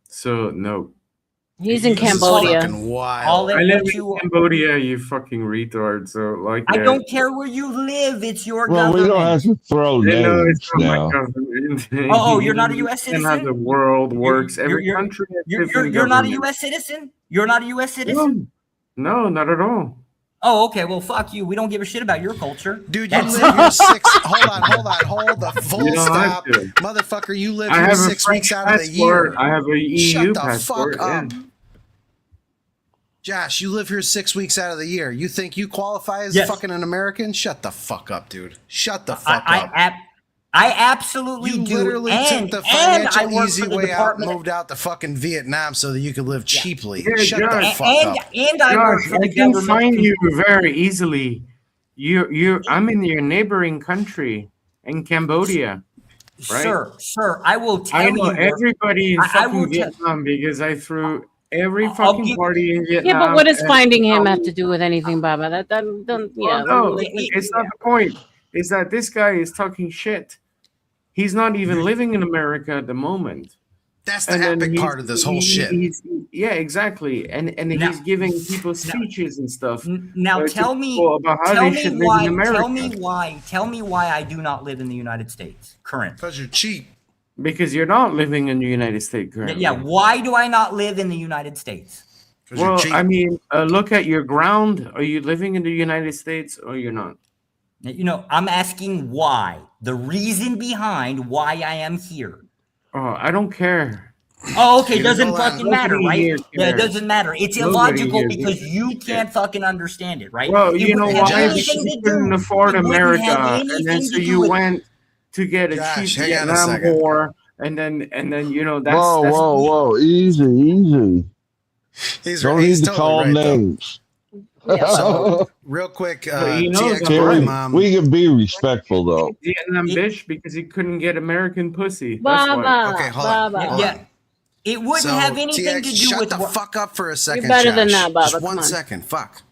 So, no. He's in Cambodia. I live in Cambodia, you fucking retard. So, like, I don't care where you live. It's your Well, government. we don't have to throw names now. Oh, you're not a U.S. And citizen? how the world works. Every country has different You're not a governments. U.S. citizen? You're not a U.S. citizen? No, not at all. Oh, okay. Well, fuck you. We don't give a shit about your culture. Dude, you live here 6. Hold the full You don't stop. have to. Motherfucker, you live I here have a 6 weeks French out of the year. passport. I have a EU Shut the passport. fuck up. Yeah. Josh, you live here 6 weeks out of the year. You think you qualify as Yes. fucking an American? Shut the fuck up, dude. Shut the fuck up. I absolutely You do. literally And took the I financial work easy for the way out, Department. moved out to fucking Vietnam so that you could live cheaply. Yeah, Shut the Josh. fuck up. And I work Josh, for the I can government. find you very easily. I'm in your neighboring country in Cambodia, right? Sir, I will tell I you. know everybody in I will fucking Vietnam because I threw every fucking party in Vietnam. Yeah, but what does and- finding him have to do with anything, Baba? That don't. Yeah. Well, no, it's not the point. It's that this guy is talking shit. He's not even living in America at the moment. That's the And then epic part of this whole shit. Yeah, exactly. And he's giving people speeches and stuff. Now to tell me, people about how tell they me should live why, in America. tell me why I do not live in the United States currently. Because you're cheap. Because you're not living in the United States currently. Yeah, why do I not live in the United States? Well, I mean, look at your ground. Are you living in the United States or you're not? You know, I'm asking why. The reason behind why I am here. Oh, I don't care. Oh, okay, doesn't fucking matter, Nobody right? here Yeah, it cares. doesn't matter. It's Nobody illogical here because cares. you can't fucking understand it, right? Well, It you know wouldn't have why? anything Because to you couldn't do- afford it wouldn't have America, and anything then to so do you with- went to get a Josh, cheap hang on a Vietnam second. war, and then you know that's Whoa, easy. Don't need to call names. So, real quick, But you know TX that, Bully right? Mom. We can be respectful though. Vietnam bitch because he couldn't get American pussy. That's why. Baba, Okay, hold on. Baba. Hold on. It wouldn't So, have anything TX, to do shut with the what. fuck up for a second. better than Josh. that, Baba, Just come one on. second. Fuck.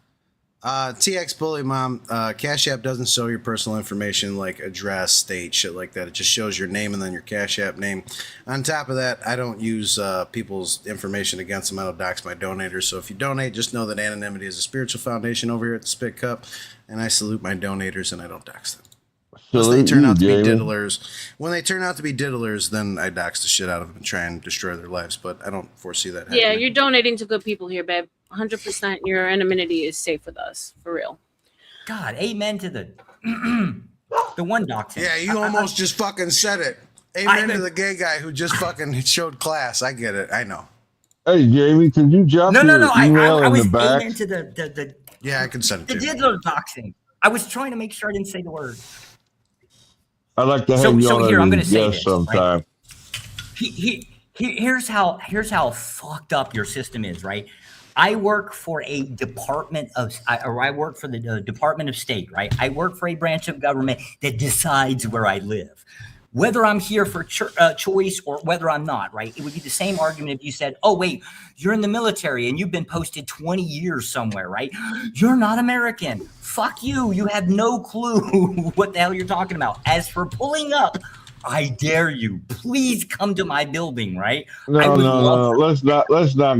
TX Bully Mom, Cash App doesn't show your personal information like address, state, shit like that. It just shows your name and then your Cash App name. On top of that, I don't use people's information against them. I don't dox my donators. So if you donate, just know that anonymity is a spiritual foundation over here at the Spit Cup, and I salute my donators and I don't dox them. Unless they Salute turn you, out to be Jamie. diddlers. When they turn out to be diddlers, then I dox the shit out of them and try and destroy their lives. But I don't foresee that happening. Yeah, you're donating to good people here, babe. 100%. Your anonymity is safe with us, for real. God, amen to the the one doxing. Yeah, you almost just fucking said it. Amen to the gay guy who just fucking showed class. I get it. I know. Hey, Jamie, can you drop No. your I email in was the back? amen to the Yeah, I can send it the to you. digital doxing. I was trying to make sure I didn't say the word. I'd like to have So- you so on here, I'm as a gonna say guest this, right? sometime. Here's how fucked up your system is, right? I work for a Department of, or I work for the Department of State, right? I work for a branch of government that decides where I live. Whether I'm here for choice or whether I'm not, right? It would be the same argument if you said, oh, wait, you're in the military and you've been posted 20 years somewhere, right? You're not American. Fuck you. You have no clue what the hell you're talking about. As for pulling up, I dare you. Please come to my building, right? No. Let's not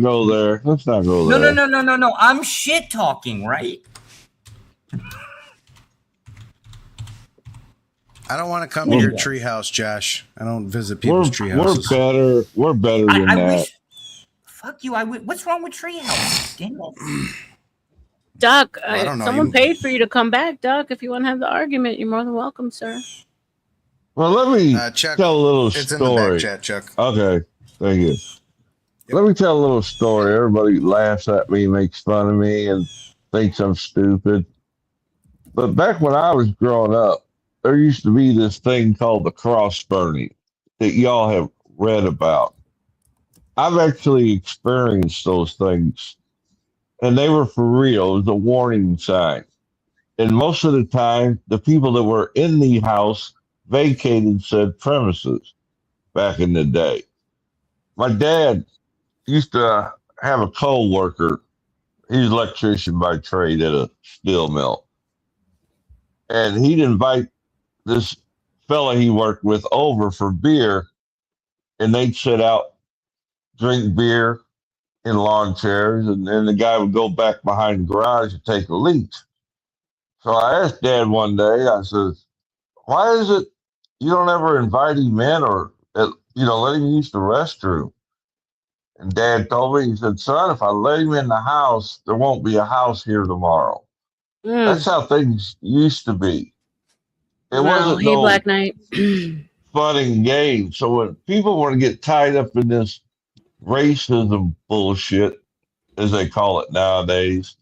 go there. Let's not go No, there. no. I'm shit talking, right? I don't want to come to your treehouse, Josh. I don't visit people's treehouses. We're better than that. Fuck you. What's wrong with treehouse? Damn it. Doc, I don't know. someone paid for you to come back, Doc. If you want to have the argument, you're more than welcome, sir. Well, let me Chuck, tell a little it's story. in the back chat, Chuck. Okay, thank you. Let me tell a little story. Everybody laughs at me, makes fun of me, and thinks I'm stupid. But back when I was growing up, there used to be this thing called the cross burning that y'all have read about. I've actually experienced those things, and they were for real. It was a warning sign. And most of the time, the people that were in the house vacated said premises back in the day. My dad used to have a coal worker. He was an electrician by trade at a steel mill. And he'd invite this fella he worked with over for beer, and they'd sit out, drink beer in lawn chairs, and then the guy would go back behind the garage and take a leak. So I asked Dad one day, I said, why is it you don't ever invite him in or, let him use the restroom? And Dad told me, he said, son, if I let him in the house, there won't be a house here tomorrow. That's how things used to be. It wasn't no Black Knight. fun and games. So when people want to get tied up in this racism bullshit, as they call it nowadays,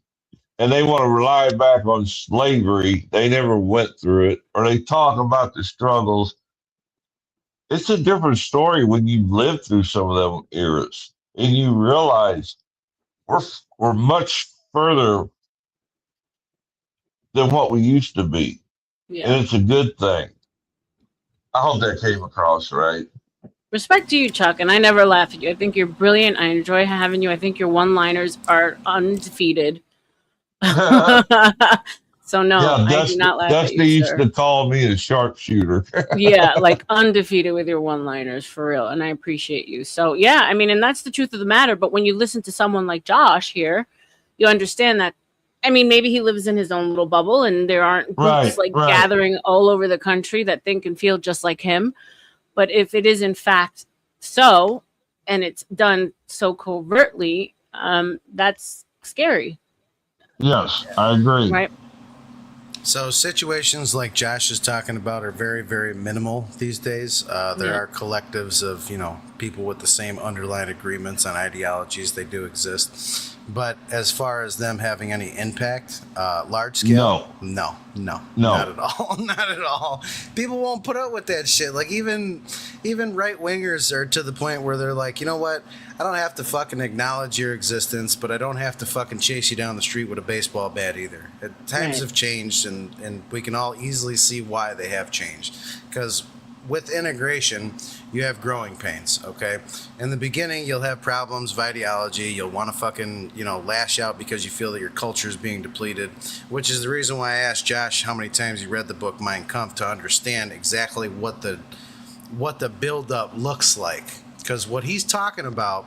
and they want to rely back on slavery, they never went through it, or they talk about the struggles. It's a different story when you lived through some of them eras and you realize we're much further than what we used to be. Yeah. And it's a good thing. I hope that came across right. Respect to you, Chuck, and I never laugh at you. I think you're brilliant. I enjoy having you. I think your one-liners are undefeated. So no, I do not laugh at you, Dusty used to call me a sharpshooter. Yeah, like undefeated with your one-liners, for real, and I appreciate you. So yeah, I mean, and that's the truth of the matter. But when you listen to someone like Josh here, you understand that. I mean, maybe he lives in his own little bubble, and there aren't groups gathering all over the country that think and feel just like him. But if it is in fact so, and it's done so covertly, that's scary. Yes, I agree. Right. So situations like Josh is talking about are very, very minimal these days. There are collectives of, people with the same underlying agreements on ideologies. They do exist. But as far as them having any impact, large scale, no, not at all. Not at all. People won't put up with that shit. Like even right wingers are to the point where they're like, you know what? I don't have to fucking acknowledge your existence, but I don't have to fucking chase you down the street with a baseball bat either. Times have changed, and we can all easily see why they have changed. Because with integration, you have growing pains, okay? In the beginning, you'll have problems of ideology. You'll want to fucking, lash out because you feel that your culture is being depleted, which is the reason why I asked Josh how many times he read the book Mein Kampf to understand exactly what the build-up looks like. Because what he's talking about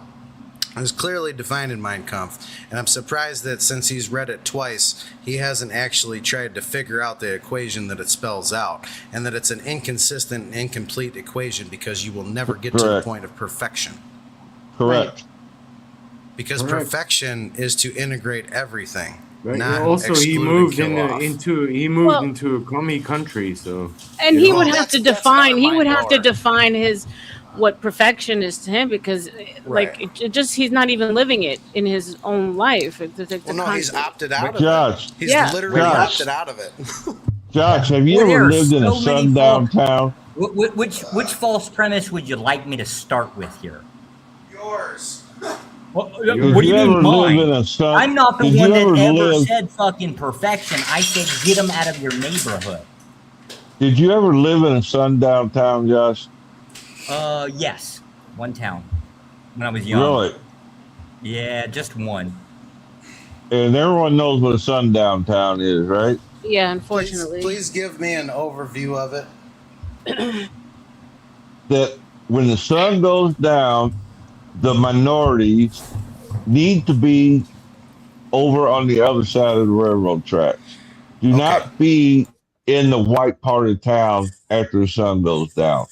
is clearly defined in Mein Kampf, and I'm surprised that since he's read it twice, he hasn't actually tried to figure out the equation that it spells out, and that it's an inconsistent and incomplete equation because you will never get to the point of perfection. Correct. Because perfection is to integrate everything. Right. Not Also, he moved into a crummy country, so. And he would have to define. He would have to define what perfection is to him, because he's not even living it in his own life. He's opted out of it. He's literally opted out of it. Josh, have you ever lived in a sundown town? Which false premise would you like me to start with here? Yours. What do Did you you mean ever live in mine? a sun? I'm not the Did one you that ever ever live? said fucking perfection. I said get them out of your neighborhood. Did you ever live in a sundown town, Josh? Yes, one town when I was young. Really? Yeah, just one. And everyone knows what a sundown town is, right? Yeah, Please, unfortunately. please give me an overview of it. That when the sun goes down, the minorities need to be over on the other side of the railroad tracks. Do Okay. not be in the white part of town after the sun goes down.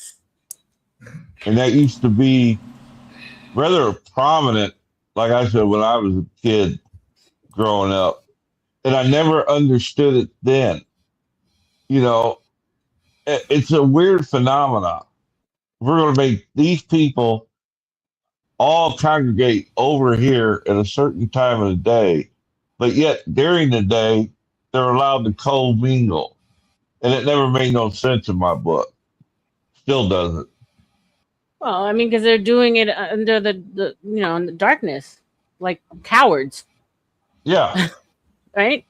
And that used to be rather prominent, like I said, when I was a kid growing up. And I never understood it then. You know, it's a weird phenomenon. We're going to make these people all congregate over here at a certain time of the day, but yet during the day, they're allowed to co-mingle. And it never made no sense in my book. Still doesn't. Well, I mean, because they're doing it under the in the darkness, like cowards, Yeah. right?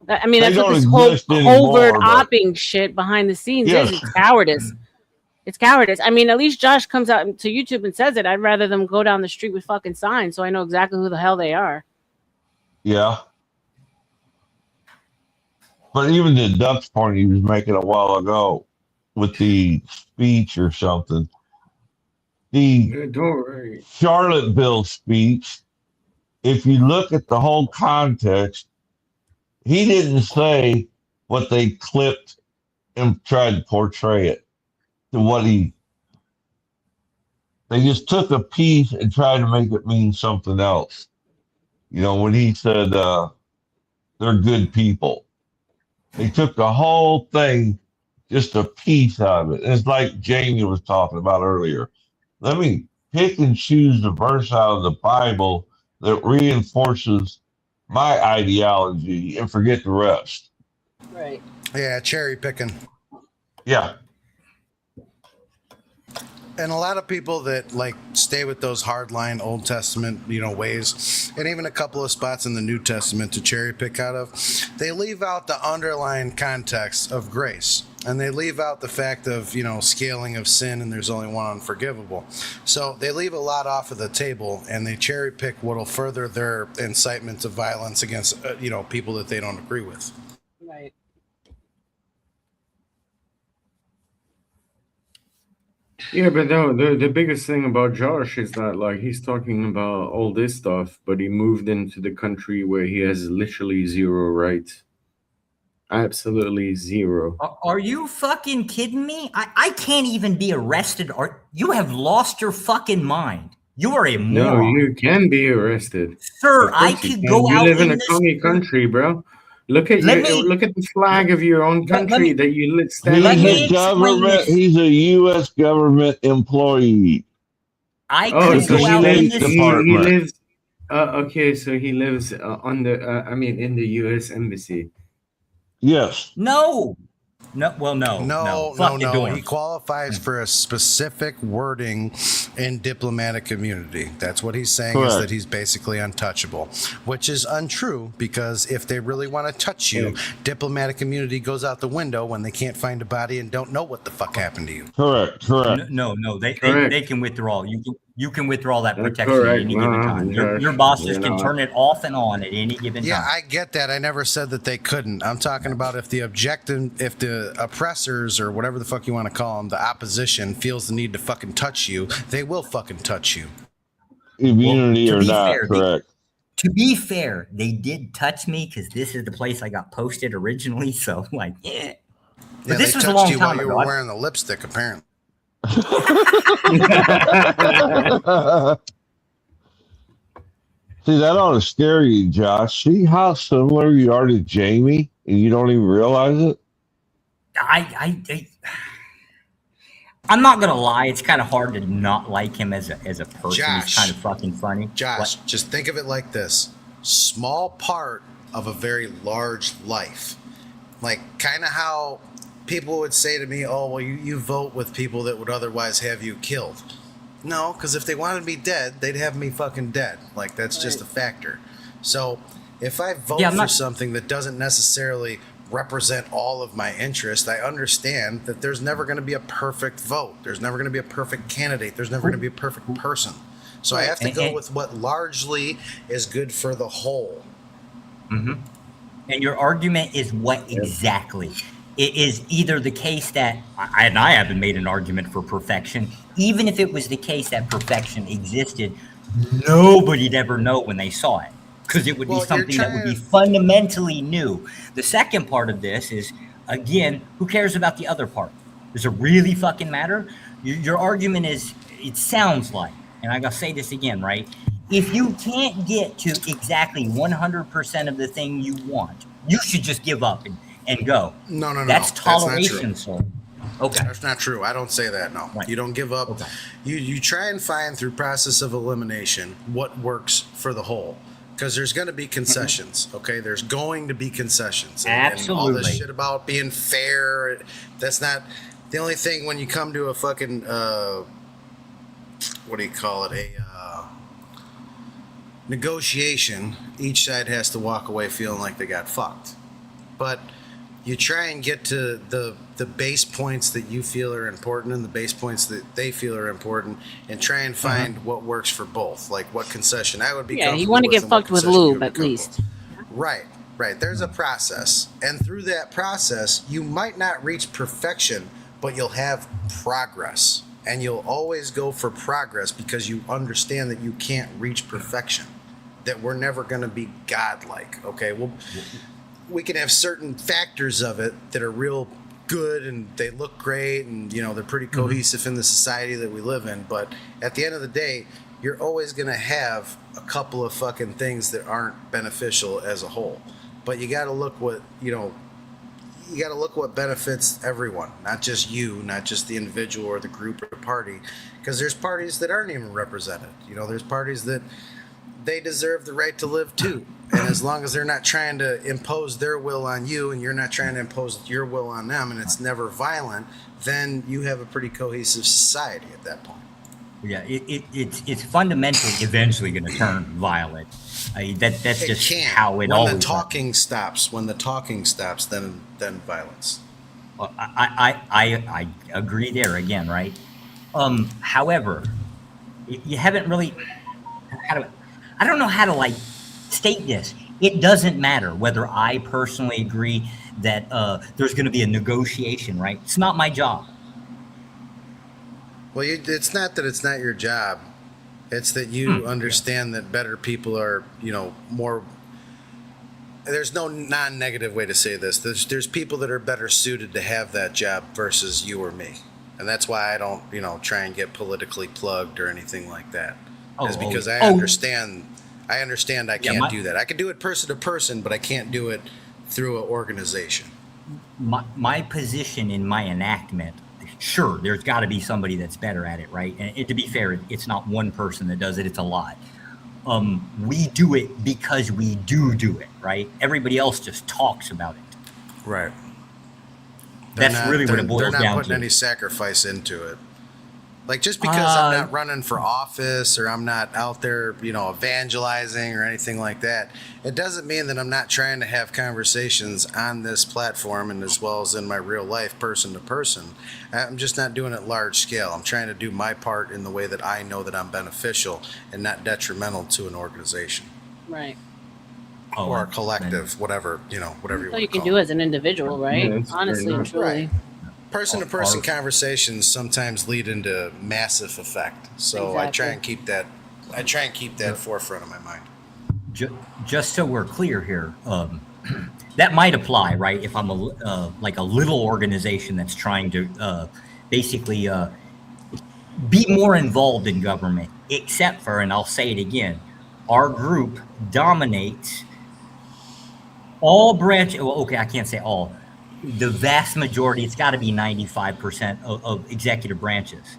I mean, They that's what don't this whole exist covert anymore, but opping shit behind the scenes yes. is. It's cowardice. It's cowardice. I mean, at least Josh comes out to YouTube and says it. I'd rather them go down the street with fucking signs so I know exactly who the hell they are. Yeah. But even the Ducks point he was making a while ago with the speech or something, the Charlottesville speech, if you look at the whole context, he didn't say what they clipped and tried to portray it to what they just took a piece and tried to make it mean something else. You know, when he said they're good people, they took the whole thing, just a piece out of it. It's like Jamie was talking about earlier. Let me pick and choose the verse out of the Bible that reinforces my ideology and forget the rest. Right. Yeah, cherry picking. Yeah. And a lot of people that like stay with those hardline Old Testament, ways, and even a couple of spots in the New Testament to cherry pick out of, they leave out the underlying context of grace. And they leave out the fact of, scaling of sin, and there's only one unforgivable. So they leave a lot off of the table, and they cherry pick what'll further their incitement of violence against, people that they don't agree with. Right. Yeah, but no, the biggest thing about Josh is that like he's talking about all this stuff, but he moved into the country where he has literally zero rights. Absolutely zero. Are you fucking kidding me? I can't even be arrested. Or you have lost your fucking mind. You are a No, moron. you can be arrested. Sir, Of course I you could can. go You out live in in a this- commie country, bro. Look at look at the flag of your own country that you stand He's a government. He's a U.S. government employee. I Oh, could so go he out in lives. this. He lives. Okay, so he lives in the U.S. embassy. Yes. No. No. Well, no. No. Fuck the dorms. He qualifies for a specific wording in diplomatic immunity. That's what he's saying, is Correct. that he's basically untouchable, which is untrue, because if they really want to touch you, diplomatic immunity goes out the window when they can't find a body and don't know what the fuck happened to you. Correct. No. They can withdraw. You can withdraw that That's protection at correct. any given No, time. Your Josh, bosses you're can not. turn it off and on at any given Yeah, time. I get that. I never said that they couldn't. I'm talking about if the oppressors, or whatever the fuck you want to call them, the opposition, feels the need to fucking touch you, they will fucking touch you. Immunity to or be not, fair, correct. To be fair, they did touch me because this is the place I got posted originally. So, like, yeah. But Yeah, this they was a touched long you while time you ago. were wearing the lipstick, apparently. See, that ought to scare you, Josh. See how similar you are to Jamie, and you don't even realize it? I'm not gonna lie. It's kind of hard to not like him as a person. Josh. He's kind of fucking funny. Josh, just think of it like this. Small part of a very large life. Like, kind of how people would say to me, oh, well, you vote with people that would otherwise have you killed. No, because if they wanted me dead, they'd have me fucking dead. Like, that's just a factor. So if I vote for something that doesn't necessarily represent all of my interest, I understand that there's never going to be a perfect vote. There's never going to be a perfect candidate. There's never going to be a perfect person. So I have to go with what largely is good for the whole. Mm-hmm. And your argument is what exactly? It is either the case that, and I haven't made an argument for perfection, even if it was the case that perfection existed, nobody'd ever know when they saw it, because it would be something that would be fundamentally new. The second part of this is, again, who cares about the other part? Does it really fucking matter? Your argument is, it sounds like, and I gotta say this again, right? If you can't get to exactly 100% of the thing you want, you should just give up and go. No. That's toleration, sir. Okay. That's not true. I don't say that, no. Right. You don't give up. Okay. You try and find through process of elimination what works for the whole. Because there's going to be concessions, okay? There's going to be concessions. Absolutely. And all this shit about being fair, that's not the only thing when you come to a fucking, what do you call it? A negotiation, each side has to walk away feeling like they got fucked. But you try and get to the base points that you feel are important and the base points that they feel are important, and try and find what works for both. Like what concession I would be. Yeah, you want to get fucked with lube at least. Right. There's a process, and through that process, you might not reach perfection, but you'll have progress, and you'll always go for progress because you understand that you can't reach perfection, that we're never going to be godlike. Okay, well, we can have certain factors of it that are real good and they look great and they're pretty cohesive in the society that we live in, but at the end of the day you're always going to have a couple of fucking things that aren't beneficial as a whole. But you got to look what what benefits everyone, not just you, not just the individual or the group or the party, because there's parties that aren't even represented. There's parties that they deserve the right to live too. And as long as they're not trying to impose their will on you and you're not trying to impose your will on them, and it's never violent, then you have a pretty cohesive society at that point. Yeah, it's fundamentally eventually going to turn violent. That's just how it always. When the talking stops, then violence. Well, I agree there again, right? However, you haven't really. I don't know how to state this. It doesn't matter whether I personally agree that there's going to be a negotiation, right? It's not my job. Well, it's not that it's not your job. It's that you understand that better people are, more. There's no non-negative way to say this. There's people that are better suited to have that job versus you or me. And that's why I don't, try and get politically plugged or anything like that. Is because I understand I can't do that. I can do it person to person, but I can't do it through an organization. My position in my enactment, sure, there's got to be somebody that's better at it, right? And to be fair, it's not one person that does it, it's a lot. We do it because we do it, right? Everybody else just talks about it. Right. That's really what it boils down to. They're not putting any sacrifice into it. Like, just because I'm not running for office or I'm not out there, evangelizing or anything like that, it doesn't mean that I'm not trying to have conversations on this platform and as well as in my real life, person to person. I'm just not doing it large scale. I'm trying to do my part in the way that I know that I'm beneficial and not detrimental to an organization. Right. Or a collective, whatever you That's all you can do as an individual, right? Yeah, honestly and truly. Right. Person-to-person conversations sometimes lead into massive effect. So exactly. I try and keep that forefront of my mind. Just so we're clear here, that might apply, right? If I'm like a little organization that's trying to basically be more involved in government, except for, and I'll say it again, our group dominates all branches. Well, okay, I can't say all. The vast majority, it's got to be 95% of executive branches.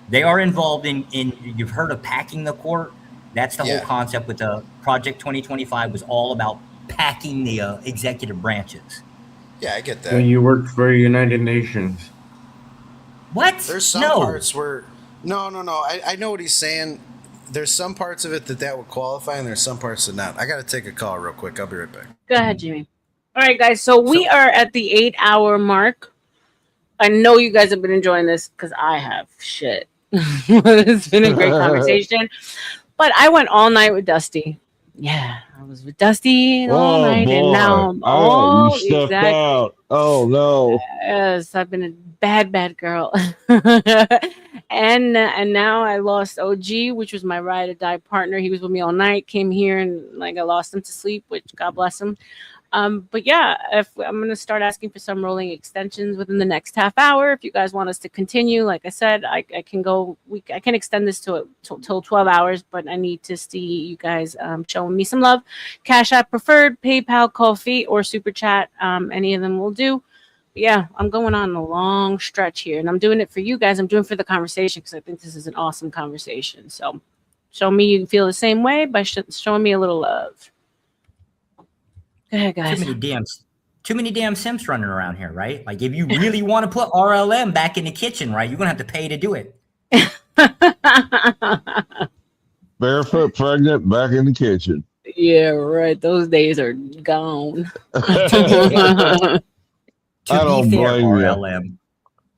They are involved in, you've heard of packing the court? That's the whole concept with the Project 2025 was all about packing the executive branches. Yeah, I get that. When you work for United Nations. What? There's some parts where No. I know what he's saying. There's some parts of it that would qualify, and there's some parts that not. I got to take a call real quick. I'll be right back. Go ahead, Jimmy. All right, guys. So we are at the 8-hour mark. I know you guys have been enjoying this because I have. Shit. It's been a great conversation. But I went all night with Dusty. Yeah, I was with Dusty all night, and now I'm You stepped out. Oh no. Yes, I've been a bad girl. and now I lost OG, which was my ride or die partner. He was with me all night, came here, and like I lost him to sleep, which God bless him. But yeah, if I'm gonna start asking for some rolling extensions within the next half hour, if you guys want us to continue, like I said, I can go. I can extend this to till 12 hours, but I need to see you guys showing me some love. Cash App preferred, PayPal, Ko-fi, or Super Chat. Any of them will do. But yeah, I'm going on a long stretch here, and I'm doing it for you guys. I'm doing it for the conversation because I think this is an awesome conversation. So, show me you feel the same way by showing me a little love. Go ahead, guys. Too many damn simps running around here, right? Like, if you really want to put R.L.M back in the kitchen, right, you're gonna have to pay to do it. Barefoot pregnant back in the kitchen. Yeah, right. Those days are gone.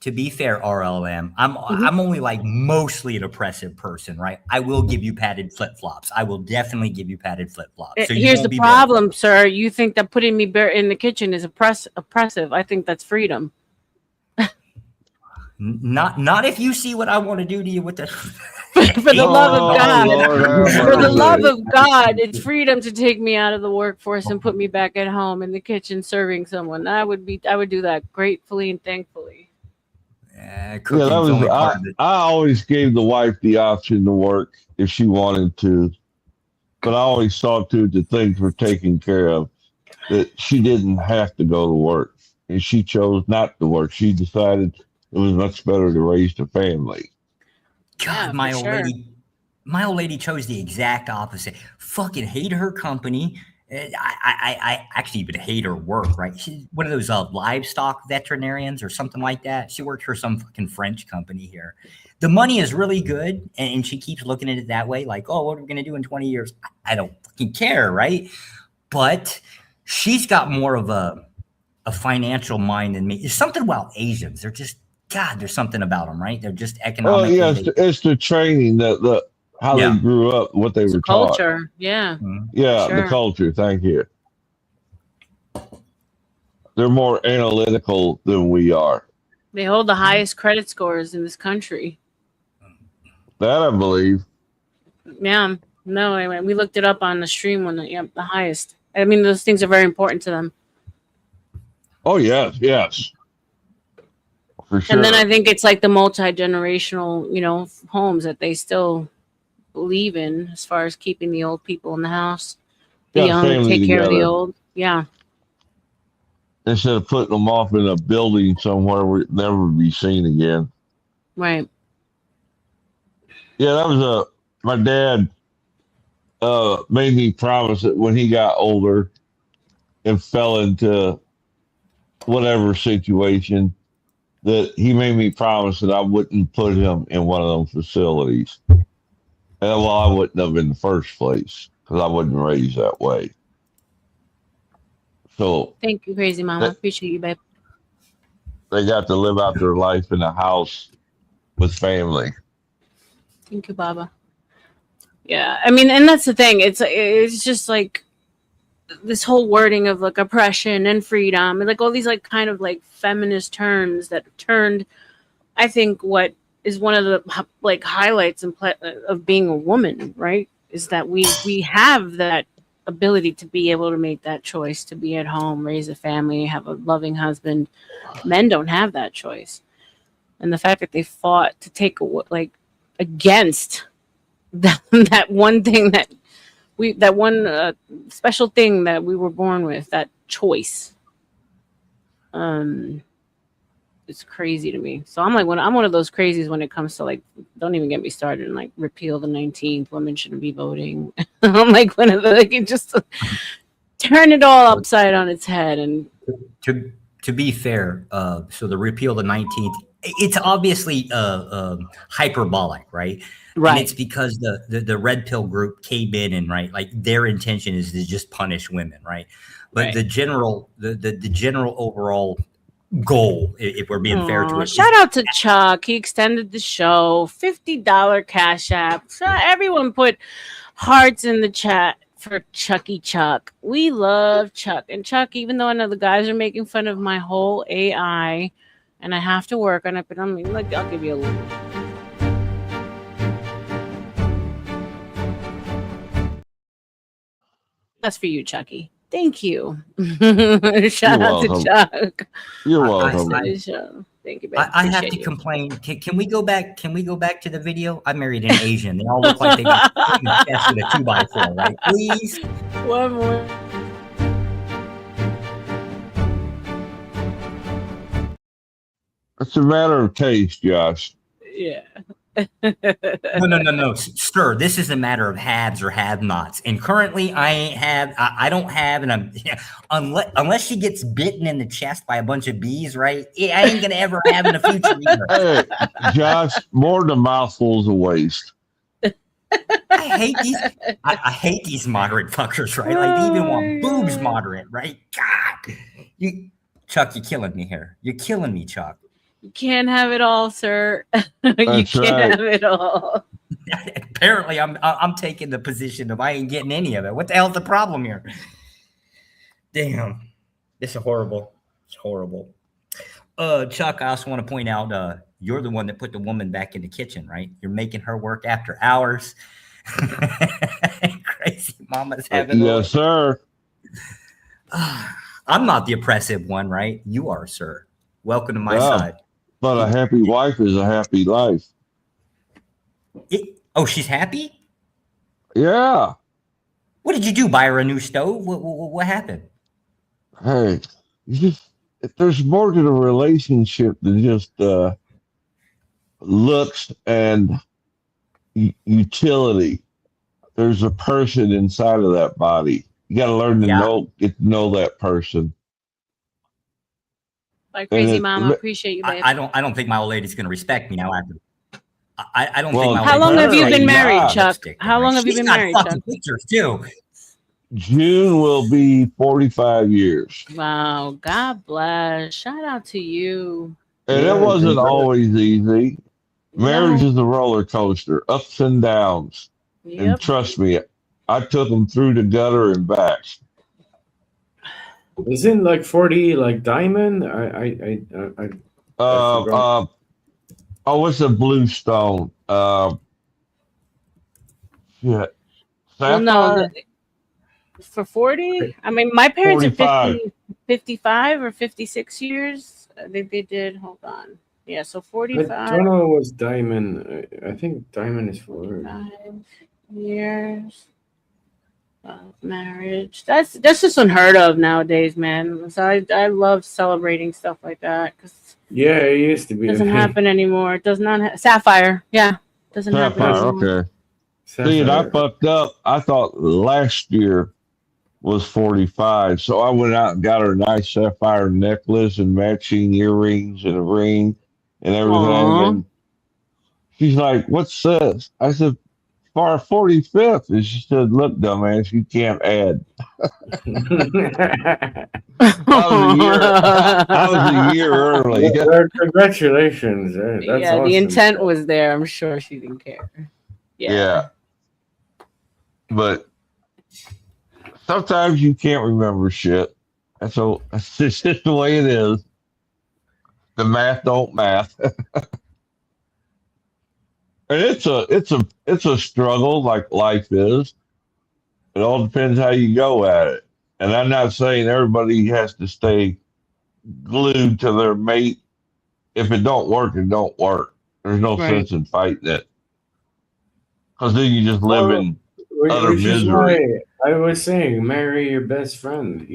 To be fair, R.L.M, I'm only like mostly an oppressive person, right? I will give you padded flip-flops. I will definitely give you padded flip-flops. So here's the problem, sir. You think that putting me bare in the kitchen is oppressive. I think that's freedom. Not if you see what I want to do to you with the for the love of God. For the love of God, it's freedom to take me out of the workforce and put me back at home in the kitchen serving someone. I would do that gratefully and thankfully. I always gave the wife the option to work if she wanted to, but I always saw to that things were taken care of, that she didn't have to go to work, and she chose not to work. She decided it was much better to raise the family. God, my old lady chose the exact opposite. Fucking hate her company. I actually even hate her work, right? She's one of those livestock veterinarians or something like that. She works for some fucking French company here. The money is really good, and she keeps looking at it that way, like, oh, what are we going to do in 20 years? I don't fucking care, right? But she's got more of a financial mind than me. It's something about Asians. They're just, God, there's something about them, right? They're just economically. Oh, yeah, it's the training, how they grew up, what they were taught. Culture, yeah. Yeah, sure. The culture, thank you. They're more analytical than we are. They hold the highest credit scores in this country. That I believe. Yeah, no, we looked it up on the stream the highest. I mean, those things are very important to them. Oh, yes. For sure. And then I think it's like the multi-generational, homes that they still believe in as far as keeping the old people in the house. The young take care of the old. Yeah. Instead of putting them off in a building somewhere where it never be seen again. Right. Yeah, that was my dad made me promise that when he got older and fell into whatever situation, that he made me promise that I wouldn't put him in one of them facilities. Well, I wouldn't have in the first place because I wasn't raised that way. So thank you, Crazy Mama. Appreciate you, babe. They got to live out their life in a house with family. Thank you, Baba. Yeah, I mean, and that's the thing. It's just like this whole wording of like oppression and freedom and like all these like kind of like feminist terms that turned, I think, what is one of the like highlights of being a woman, right? Is that we have that ability to be able to make that choice, to be at home, raise a family, have a loving husband. Men don't have that choice. And the fact that they fought to take against that one thing that one special thing that we were born with, that choice. It's crazy to me. So I'm one of those crazies when it comes to like, don't even get me started and like repeal the 19th. Women shouldn't be voting. I'm like one of the just turn it all upside on its head. And to be fair, so the repeal the 19th, it's obviously hyperbolic, right? Right. And it's because the red pill group came in and right, like their intention is to just punish women, right? But Right. the general overall goal, if we're being fair to Aw, it, shout out to Chuck. He extended the show. $50 Cash App. So everyone put hearts in the chat for Chucky Chuck. We love Chuck. And Chuck, even though I know the guys are making fun of my whole AI and I have to work on it, but I'll give you a little. That's for you, Chucky. Thank you. Shout out to Chuck. You're welcome. Thank you, babe. I have to Appreciate you. complain. Can we go back? Can we go back to the video? I married an Asian. They all look like they got hit in the chest with a 2x4, right? Please. One more. It's a matter of taste, Josh. Yeah. No, sir. This is a matter of haves or have-nots. And currently, I don't have, and I'm unless she gets bitten in the chest by a bunch of bees, right? I ain't gonna ever have in the future either. Hey, Josh, more than a mouthful's a waste. I hate these. I hate these moderate fuckers, right? Like they even want boobs moderate, right? God, Chuck, you're killing me here. You're killing me, Chuck. You can't have it all, sir. You That's can't right. have it all. Apparently, I'm taking the position of I ain't getting any of it. What the hell's the problem here? Damn, this is horrible. It's horrible. Chuck, I also want to point out you're the one that put the woman back in the kitchen, right? You're making her work after hours. Crazy mama's having. Yes, sir. I'm not the oppressive one, right? You are, sir. Welcome to my Yeah, side. but a happy wife is a happy life. Oh, she's happy? Yeah. What did you do? Buy her a new stove? What happened? Hey, there's more to the relationship than just looks and utility. There's a person inside of that body. You got to learn to get to know that person. Like crazy mama, appreciate you, babe. I don't think my old lady's going to respect me now after. I don't Well, think my How old long have lady's you been gonna married, like Chuck? lipstick, How long have you She's been got married, fucking Chuck? pictures too. June will be 45 years. Wow, God bless. Shout out to you. And it wasn't always easy. Marriage is a roller coaster, ups and downs. Yep. And trust me, I took them through the gutter and back. Isn't like 40 like diamond? I forgot. It's a blue stone. Yeah. Well, no, for 40, I mean, my parents 45. are 55 or 56 years. I think they did. Hold on. Yeah, so 45. I don't know what's diamond. I think diamond is 4 years of marriage. That's just unheard of nowadays, man. So I love celebrating stuff like that because Yeah, it used to be. it doesn't happen anymore. It does not Sapphire. Yeah, doesn't happen Sapphire, anymore. okay. See, and I fucked up. I thought last year was 45. So I went out and got her a nice sapphire necklace and matching earrings and a ring and everything. Aw. And she's like, "What's this?" I said, "For our 45th." And she said, "Look, dumbass, you can't add." I was a year early. Well, congratulations. That's Yeah, awesome. the intent was there. I'm sure she didn't care. Yeah. But sometimes you can't remember shit. That's just the way it is. The math don't math. And it's a struggle like life is. It all depends how you go at it. And I'm not saying everybody has to stay glued to their mate. If it don't work, it don't work. There's no Right. sense in fighting it. Because then you just live in utter Which is misery. why I was saying, marry your best friend.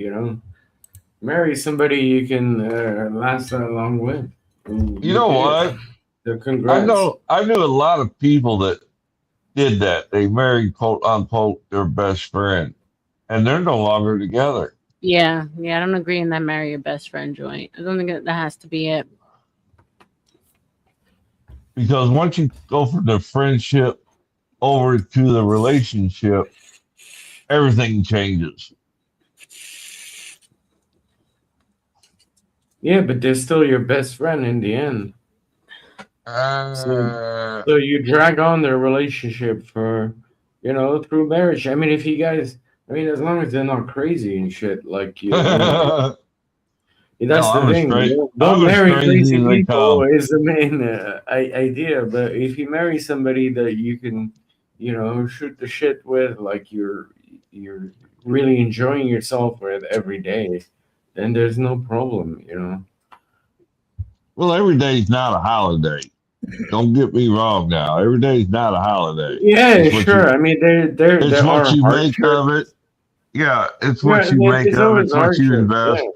Marry somebody you can last that long with. You know what? So congrats. I knew a lot of people that did that. They married quote unquote their best friend, and they're no longer together. Yeah, I don't agree in that marry your best friend joint. I don't think that has to be it. Because once you go from the friendship over to the relationship, everything changes. Yeah, but they're still your best friend in the end. So you drag on their relationship for, through marriage. I mean, if you guys, as long as they're not crazy and shit, like you. That's the thing. Don't I'm as marry crazy crazy as they people come. is the main idea. But if you marry somebody that you can, shoot the shit with, like you're really enjoying yourself with every day, then there's no problem. Well, every day's not a holiday. Don't get me wrong now. Every day's not a holiday. Yeah, It's what sure. you, I mean, there it's what are you make hardships. of it. Yeah, it's Yeah, what you make there's of it. always It's what you hardships. invest. Yeah.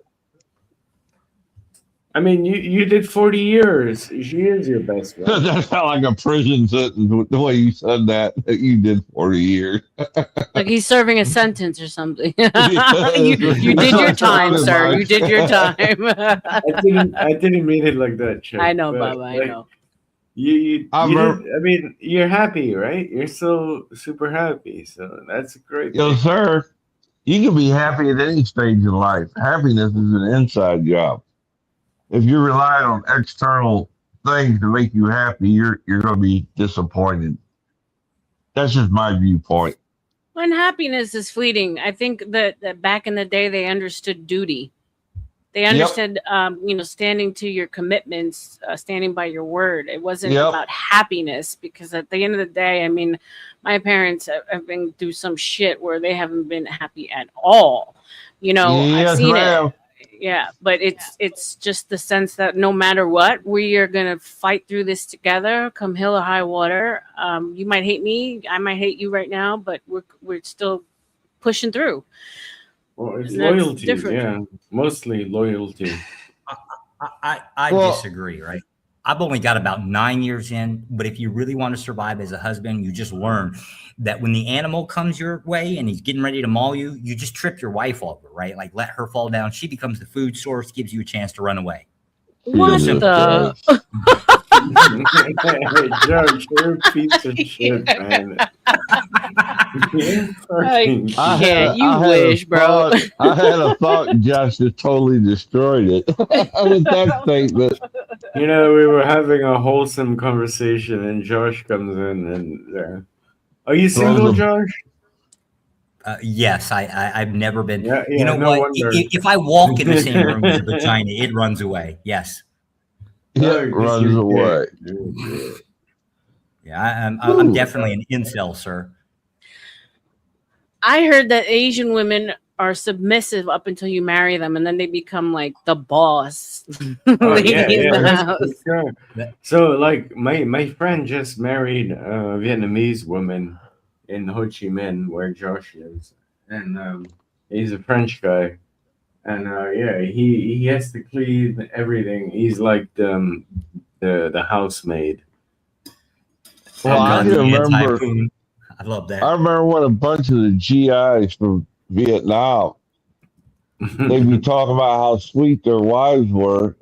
I mean, you did 40 years. She is your best friend. That sounds like a prison sentence with the way you said that you did 40 years. Like he's serving a sentence or something. you That's did your what time, sounded sir. like. You did your time. I didn't mean it like that, Chuck. I know, but, Bubba. I like, know. You I did. remember, I mean, you're happy, right? You're so super happy. So that's a great yo, thing. sir, you can be happy at any stage in life. Happiness is an inside job. If you rely on external things to make you happy, you're going to be disappointed. That's just my viewpoint. When happiness is fleeting, I think that back in the day they understood duty. They understood, standing to your commitments, standing by your word. It wasn't about happiness because at the end of the day, I mean, my parents have been through some shit where they haven't been happy at all. I've Yes, seen ma'am. it. Yeah, but it's just the sense that no matter what, we are gonna fight through this together, come hill or high water. You might hate me, I might hate you right now, but we're still pushing through. Well, it's And that's loyalty. different. Yeah, mostly loyalty. I disagree, right? I've only got about 9 years in, but if you really want to survive as a husband, you just learn that when the animal comes your way and he's getting ready to maul you, you just trip your wife over, right? Like let her fall down. She becomes the food source, gives you a chance to run away. What the? George, you're a piece of shit, man. Bro. I had a thought, and Josh just totally destroyed it with that statement. We were having a wholesome conversation, and Josh comes in, and are you single, Josh? Yes, I've never been. Yeah, you know no what? wonder. If I walk in the same room as a vagina, it runs away. Yes. It runs away. Yeah, I'm definitely an incel, sir. I heard that Asian women are submissive up until you marry them, and then they become like the boss lady in the house. Sure. So, like, my friend just married a Vietnamese woman in Ho Chi Minh, where Josh lives, and he's a French guy, and he has to clean everything. He's like the housemaid. Well, I remember. I love that. I remember when a bunch of the GIs from Vietnam, they'd be talking about how sweet their wives were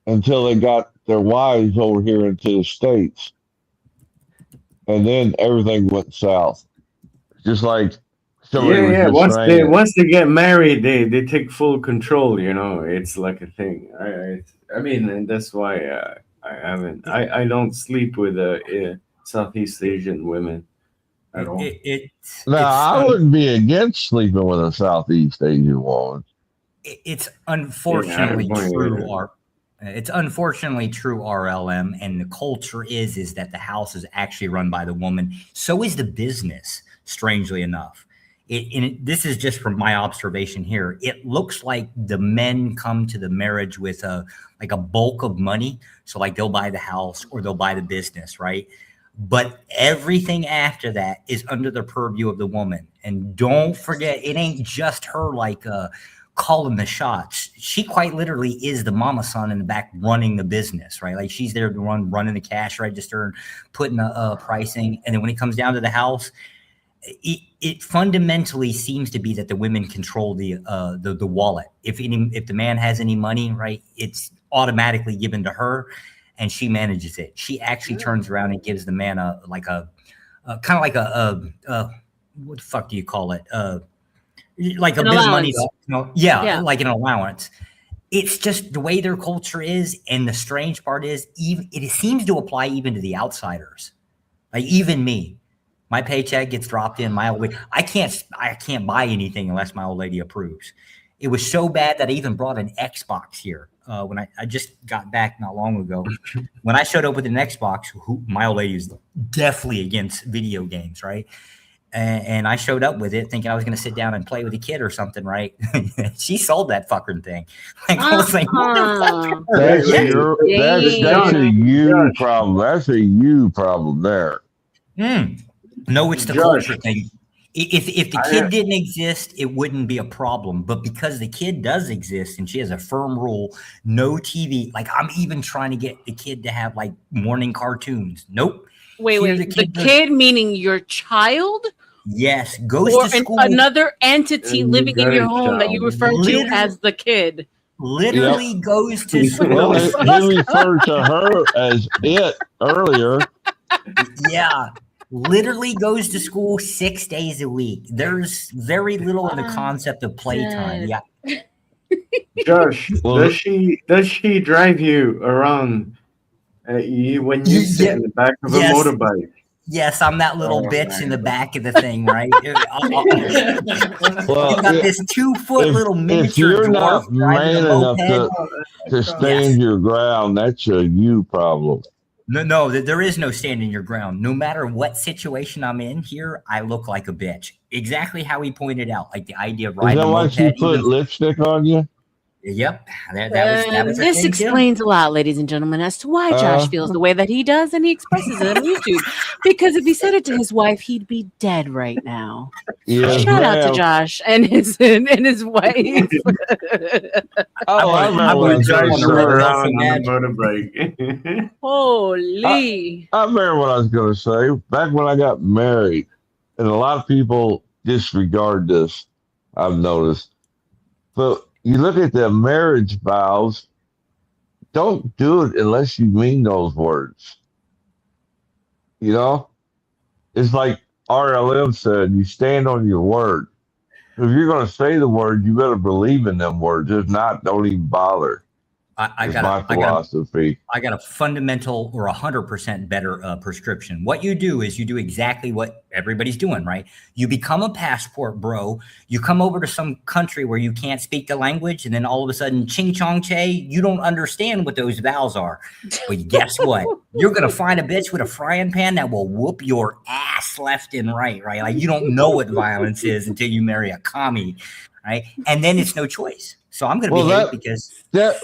until they got their wives over here into the States. And then everything went south. Just like somebody was just saying. Once they get married, they take full control. It's like a thing. I mean, and that's why I don't sleep with Southeast Asian women at all. I wouldn't be against sleeping with a Southeast Asian woman. It's unfortunately true. It's unfortunately true, R.L.M. And the culture is that the house is actually run by the woman. So is the business, strangely enough. This is just from my observation here. It looks like the men come to the marriage with a bulk of money. So like they'll buy the house or they'll buy the business, right? But everything after that is under the purview of the woman. And don't forget, it ain't just her calling the shots. She quite literally is the mama son in the back running the business, right? Like she's there to running the cash register and putting the pricing. And then when it comes down to the house, it fundamentally seems to be that the women control the wallet. If the man has any money, right, it's automatically given to her. and she manages it. She actually turns around and gives the man a kind of like a what the fuck do you call it? Like a bit of money, Yeah. like an allowance. It's just the way their culture is, and the strange part is, even it seems to apply even to the outsiders, like even me. My paycheck gets dropped in. I can't buy anything unless my old lady approves. It was so bad that I even brought an Xbox here when I just got back not long ago. When I showed up with an Xbox, my old lady was definitely against video games, right? And I showed up with it thinking I was going to sit down and play with a kid or something, right? She sold that fucking thing. Like, I was like, motherfucker. That's a you problem. That's a you problem there. No, it's the culture thing. If the kid didn't exist, it wouldn't be a problem. But because the kid does exist and she has a firm rule, no TV. Like, I'm even trying to get the kid to have like morning cartoons. Nope. Wait. The kid meaning your child? Yes, goes or to school. Another entity living in your home that you refer to as the kid. Literally goes to school. Well, he referred to her as it earlier. Yeah. Literally goes to school 6 days a week. There's very little in the concept of playtime. Yeah. Josh, does she drive you around when you sit in the back of a motorbike? Yes, I'm that little bitch in the back of the thing, right? Well, you got this 2-foot little miniature if you're dwarf not man enough to stand your ground, that's a you problem. No, there is no standing your ground. No matter what situation I'm in here, I look like a bitch. Exactly how he pointed out, like the idea of riding Is that a why moped. she put lipstick on you? Yep, that was this explains a lot, ladies and gentlemen, as to why Josh feels the way that he does, and he expresses it on YouTube. Because if he said it to his wife, he'd be dead right now. Yes, Shout out to Josh and his wife. I remember around on the motorbike. Holy! I remember what I was going to say. Back when I got married, and a lot of people disregard this, I've noticed. But you look at the marriage vows, don't do it unless you mean those words. You know? It's like R.L.M said, you stand on your word. If you're going to say the word, you better believe in them words. If not, don't even bother. I got my philosophy. I got a fundamental or 100% better prescription. What you do is you do exactly what everybody's doing, right? You become a passport bro. You come over to some country where you can't speak the language, and then all of a sudden, ching chong che, you don't understand what those vowels are. But guess what? You're gonna find a bitch with a frying pan that will whoop your ass left and right? Like you don't know what violence is until you marry a commie, right? And then it's no choice. So I'm going to behave because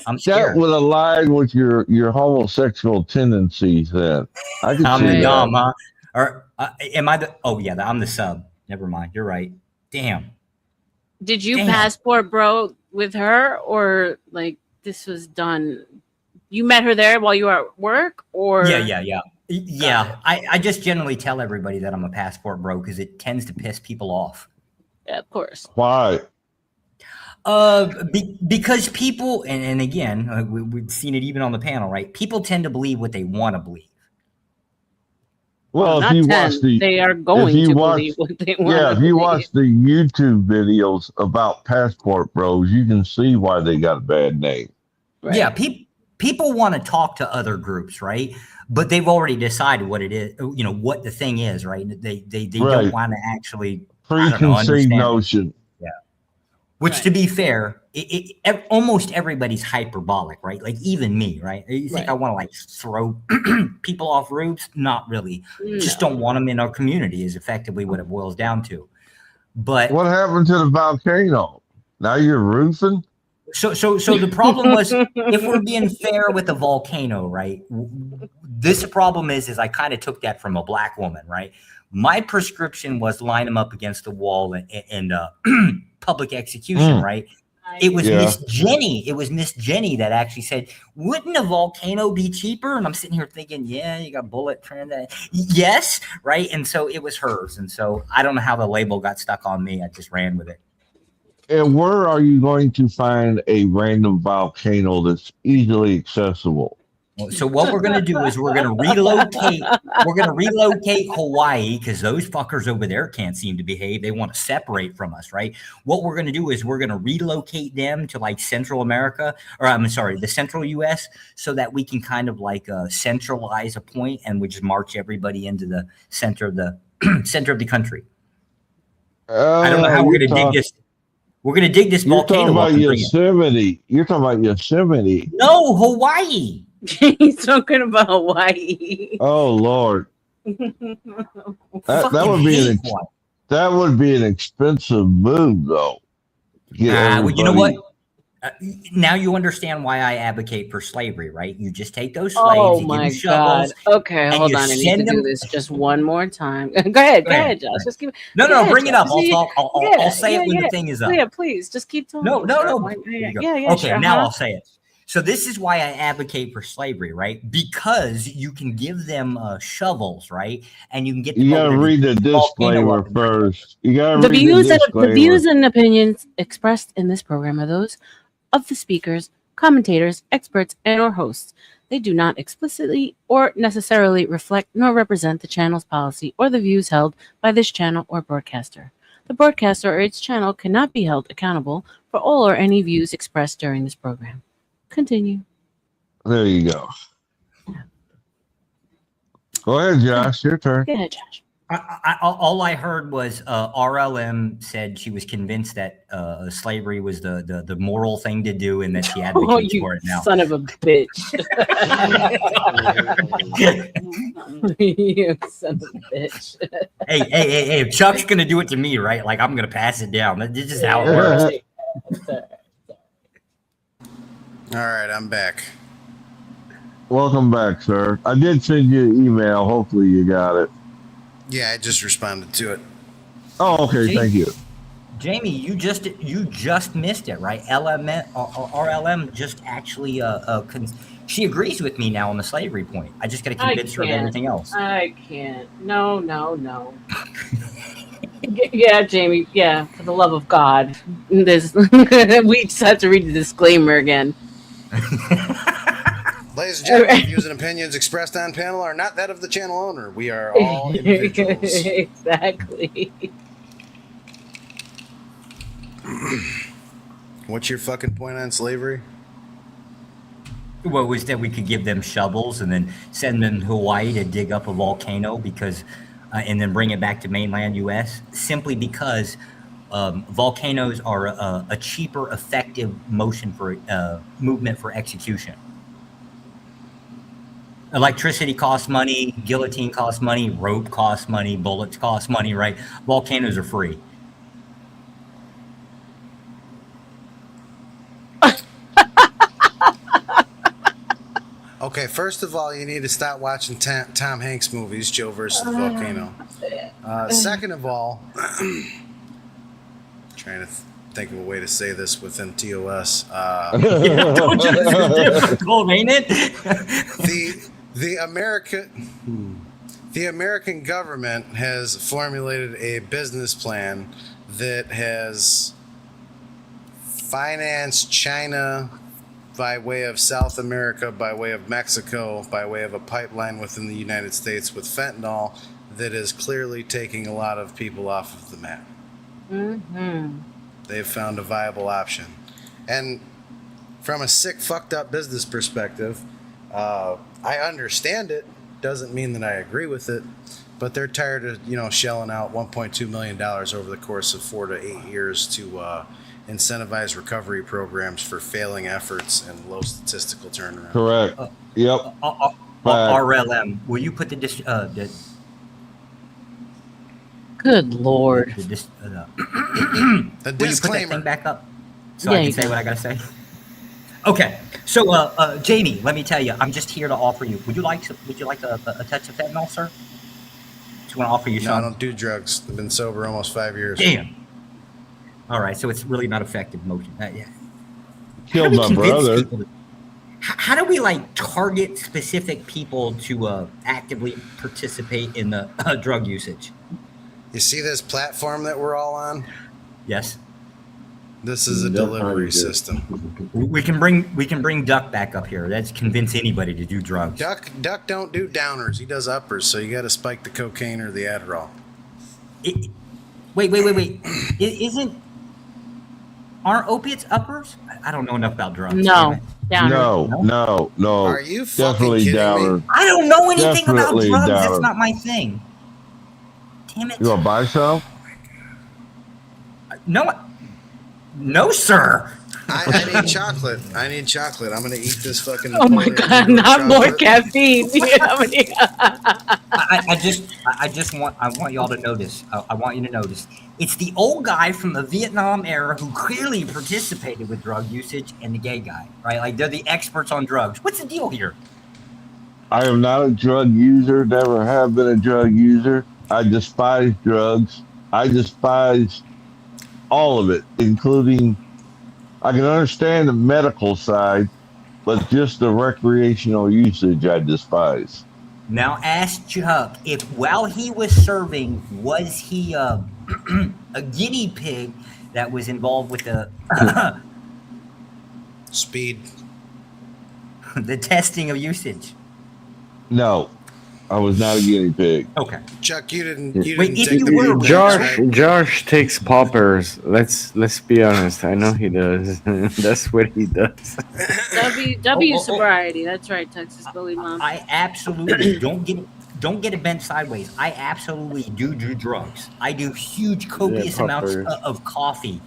I'm scared. That would align with your homosexual tendencies. Then I can I'm see the that. dom, huh? Or am I the? Oh yeah, I'm the sub. Never mind. You're right. Damn. Did you passport bro with her, or like this was done? You met her there while you were at work, or yeah. I just generally tell everybody that I'm a passport bro because it tends to piss people off. Yeah, of course. Why? Because people, and again, we've seen it even on the panel, right? People tend to believe what they want to believe. Well, if you watch they are going to believe what they want. Yeah, if you watch the YouTube videos about passport bros, you can see why they got a bad name. Right. Yeah, people want to talk to other groups, right? But they've already decided what it is, what the thing is, right? They don't want to actually preconceived notion. Which, to be fair, almost everybody's hyperbolic, right? Like even me, right? You think I want to like throw people off roofs? Not really. Just don't want them in our community is effectively what it boils down to. But what happened to the volcano? Now you're roofing? So the problem was, if we're being fair with the volcano, right? This problem is I kind of took that from a black woman, right? My prescription was line them up against the wall and public execution, right? It was Miss Jenny. It was Miss Jenny that actually said, "Wouldn't a volcano be cheaper?" And I'm sitting here thinking, "Yeah, you got bullet trim that." Yes, right. And so it was hers. And so I don't know how the label got stuck on me. I just ran with it. And where are you going to find a random volcano that's easily accessible? So what we're going to do is we're going to relocate. We're going to relocate Hawaii because those fuckers over there can't seem to behave. They want to separate from us, right? What we're going to do is we're going to relocate them to like Central America, or I'm sorry, the Central U.S., so that we can kind of like centralize a point and we just march everybody into the center of the center of the country. I don't know how we're going to dig this. We're going to dig this volcano up and bring it. Yosemite. You're talking about Yosemite. No, Hawaii. He's talking about Hawaii. Oh Lord, that would be an expensive move, though. Well, you know what? Now you understand why I advocate for slavery, right? You just take those slaves, Oh you my give them shovels, God. Okay, hold on. I need to do this just one more time. Go ahead, Josh. Just keep. No, bring it up. Josh. I'll say it when the thing is up. Yeah, please, just keep talking. No. Yeah. Okay, sure. now I'll say it. So this is why I advocate for slavery, right? Because you can give them shovels, right? And you can get them. You got to read the disclaimer first. You got to read the disclaimer. The views and opinions expressed in this program are those of the speakers, commentators, experts, and or hosts. They do not explicitly or necessarily reflect nor represent the channel's policy or the views held by this channel or broadcaster. The broadcaster or its channel cannot be held accountable for all or any views expressed during this program. Continue. There you go. Go ahead, Josh. Your turn. Go ahead, Josh. All I heard was R.L.M. said she was convinced that slavery was the moral thing to do and that she advocates for it now. Son of a bitch. You son of a bitch. Hey, if Chuck's going to do it to me, right? Like, I'm going to pass it down. That's just how it works. All right, I'm back. Welcome back, sir. I did send you an email. Hopefully you got it. Yeah, I just responded to it. Oh, okay. Thank you. Jamie, you just missed it, right? R.L.M. just actually she agrees with me now on the slavery point. I just got to convince her of everything else. I can't. No. Yeah, Jamie. Yeah, for the love of God, we just have to read the disclaimer again. Ladies and gentlemen, views and opinions expressed on panel are not that of the channel owner. We are all individuals. Exactly. What's your fucking point on slavery? Well, was that we could give them shovels and then send them to Hawaii to dig up a volcano because, and then bring it back to mainland U.S. simply because volcanoes are a cheaper, effective movement for execution. Electricity costs money, guillotine costs money, rope costs money, bullets cost money, right? Volcanoes are free. Okay, first of all, you need to stop watching Tom Hanks movies, Joe versus the Volcano. Second of all, trying to think of a way to say this within TOS. Don't you, this is difficult, ain't it? The American government has formulated a business plan that has financed China by way of South America, by way of Mexico, by way of a pipeline within the United States with fentanyl that is clearly taking a lot of people off of the map. Mm-hmm. They've found a viable option. And from a sick, fucked up business perspective, I understand it. Doesn't mean that I agree with it, but they're tired of shelling out $1.2 million over the course of 4 to 8 years to incentivize recovery programs for failing efforts and low statistical turnaround. Correct. Yep. R.L.M. Will you put the Good Lord. The will you put that disclaimer thing back up so I can say what I gotta say? Okay, so Jamie, let me tell you, I'm just here to offer you. Would you like a touch of fentanyl, sir? Just want to offer you No, some. I don't do drugs. I've been sober almost 5 years. Damn. All right, so it's really not effective motion. Yeah. Killed my brother. How do we target specific people to actively participate in the drug usage? You see this platform that we're all on? Yes. This is a delivery system. We can bring Duck back up here. That's convince anybody to do drugs. Duck don't do downers. He does uppers. So you got to spike the cocaine or the Adderall. Wait. Aren't opiates uppers? I don't know enough about drugs. No. No. Are you fucking Definitely kidding downer. me? I don't know anything Definitely about drugs. downer. That's not my thing. Damn it. You want to buy some? No, sir. I need chocolate. I'm gonna eat this fucking. Oh my god! Not more caffeine. I want y'all to notice. I want you to notice. It's the old guy from the Vietnam era who clearly participated with drug usage, and the gay guy, right? Like they're the experts on drugs. What's the deal here? I am not a drug user. Never have been a drug user. I despise drugs. I despise all of it, including. I can understand the medical side, but just the recreational usage I despise. Now ask Chuck if while he was serving, was he a guinea pig that was involved with the speed, the testing of usage? No, I was not a guinea pig. Okay, Chuck, you didn't take the Josh takes poppers. Let's be honest. I know he does. That's what he does. W sobriety. That's right, Texas Bully Mom. I absolutely don't get it bent sideways. I absolutely do drugs. I do huge copious amounts of coffee.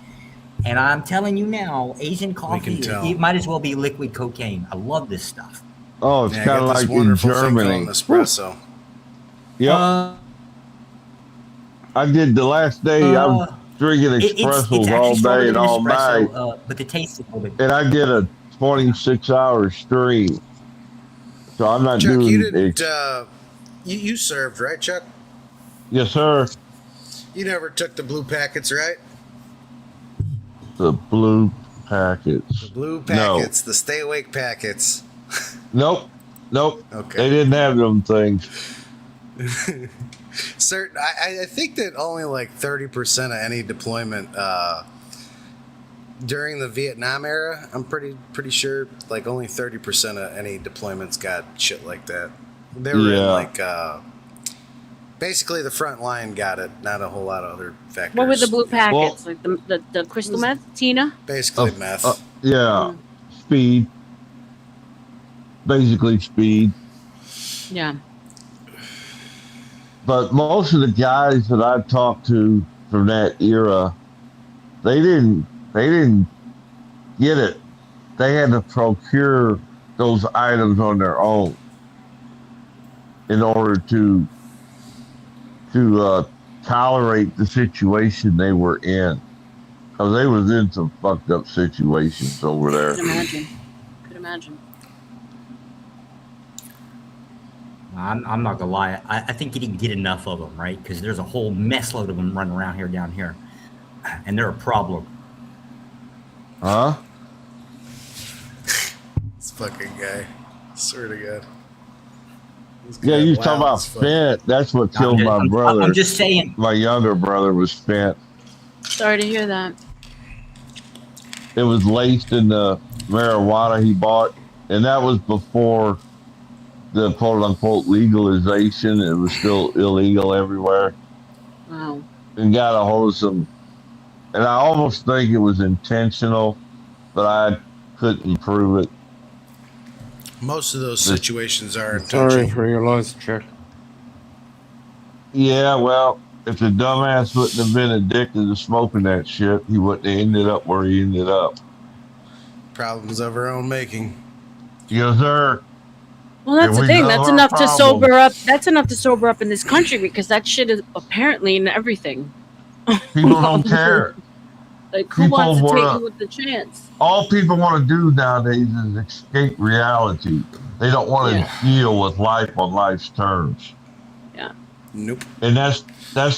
And I'm telling you now, Asian coffee, it might as well be liquid cocaine. I love this stuff. Oh, it's kind of like in Germany. Espresso. Yep. I did the last day. I was drinking espressos all day and all night. But the taste is a little bit. And I did a 26-hour stream. So I'm not Chuck, doing you didn't. You served, right, Chuck? Yes, sir. You never took the blue packets, right? The blue packets. The blue packets, the stay awake packets. Nope. Okay. They didn't have them things. Certain. I think that only like 30% of any deployment during the Vietnam era, I'm pretty sure like only 30% of any deployments got shit like that. They were in like basically the front line got it, not a whole lot of other factors. What were the blue packets? Like the crystal meth, Tina? Basically meth. Yeah. Speed. Basically speed. Yeah. But most of the guys that I talked to from that era, they didn't get it. They had to procure those items on their own in order to tolerate the situation they were in. Because they was in some fucked up situations over there. Could imagine. I'm not gonna lie. I think you didn't get enough of them, right? Because there's a whole mess load of them running around here, down here, and they're a problem. Huh? This fucking guy. Swear to God. Yeah, you talking about spent. That's what killed my brother. I'm just saying. My younger brother was spent. Sorry to hear that. It was laced in the marijuana he bought, and that was before the quote-unquote legalization. It was still illegal everywhere. Wow. And got a hold of some, and I almost think it was intentional, but I couldn't prove it. Most of those situations are intentional. Sorry for your loss, Chuck. Yeah, well, if the dumbass wouldn't have been addicted to smoking that shit, he wouldn't have ended up where he ended up. Problems of our own making. Yes, sir. Well, that's the thing. That's enough to sober up. That's enough to sober up in this country because that shit is apparently in everything. People don't care. Like, who wants to take it with the chance? All people want to do nowadays is escape reality. They don't want to deal with life on life's terms. Yeah. Nope. And that's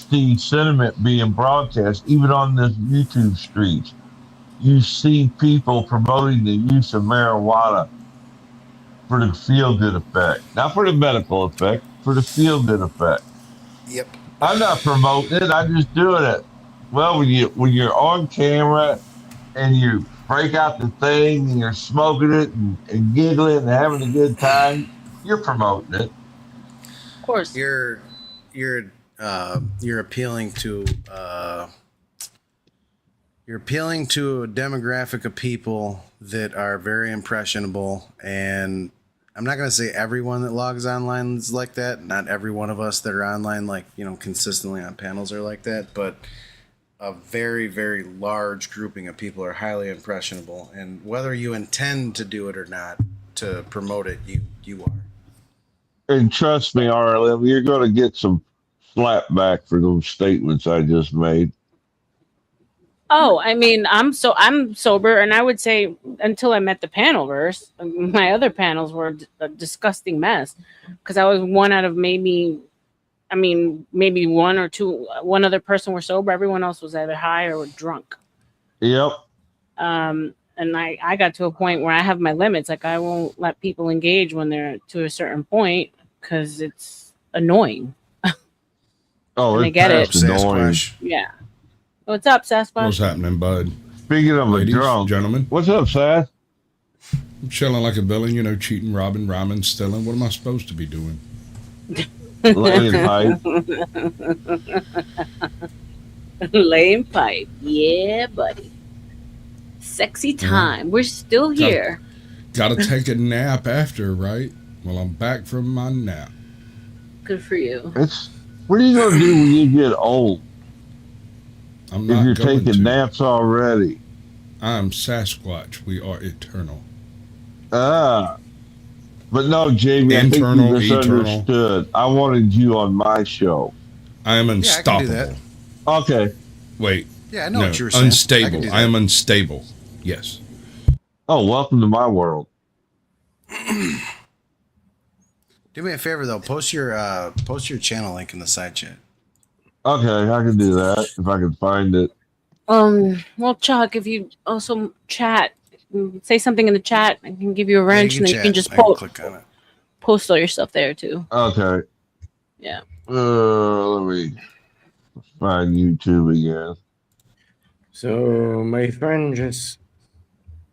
the sentiment being broadcast, even on this YouTube streets. You see people promoting the use of marijuana for the feel-good effect. Not for the medical effect, for the feel-good effect. Yep. I'm not promoting it, I'm just doing it. Well, when you're on camera and you break out the thing and you're smoking it and giggling and having a good time, you're promoting it. Of course. You're appealing to you're appealing to a demographic of people that are very impressionable, and I'm not going to say everyone that logs online is like that. Not every one of us that are online, like, consistently on panels are like that, but a very, very large grouping of people are highly impressionable, and whether you intend to do it or not to promote it, you are. And trust me, R.L.M, you're going to get some slap back for those statements I just made. Oh, I mean, I'm sober, and I would say until I met the panelverse, my other panels were a disgusting mess because I was one out of maybe one or two. One other person were sober. Everyone else was either high or drunk. Yep. And I got to a point where I have my limits. Like, I won't let people engage when they're to a certain point because it's annoying. Oh, and I it's get it. annoying. Yeah. What's up, Sasquatch? What's happening, bud? Speaking of Ladies, a drunk, gentlemen. What's up, Sas? I'm chilling like a villain, cheating, robbing, rhyming, stealing. What am I supposed to be doing? Laying pipe. Laying pipe. Yeah, buddy. Sexy time. We're still here. Gotta take a nap after, right? Well, I'm back from my nap. Good for you. What are you going to do when you get old? I'm if not you're going taking to. naps already. I'm Sasquatch. We are eternal. But no, Jamie, Internal, I think you misunderstood. I wanted you on my show. I am unstoppable. Yeah, I can do Okay. Wait. Yeah, I know what you were saying. Unstable. I am unstable. Yes. Oh, welcome to my world. Do me a favor though. Post your channel link in the side chat. Okay, I can do that if I can find it. Well, Chuck, if you also chat, say something in the chat, I can give you a wrench, and then you can just click on it. Post all your stuff there too. Okay. Yeah. Let me find YouTube again. So my friend just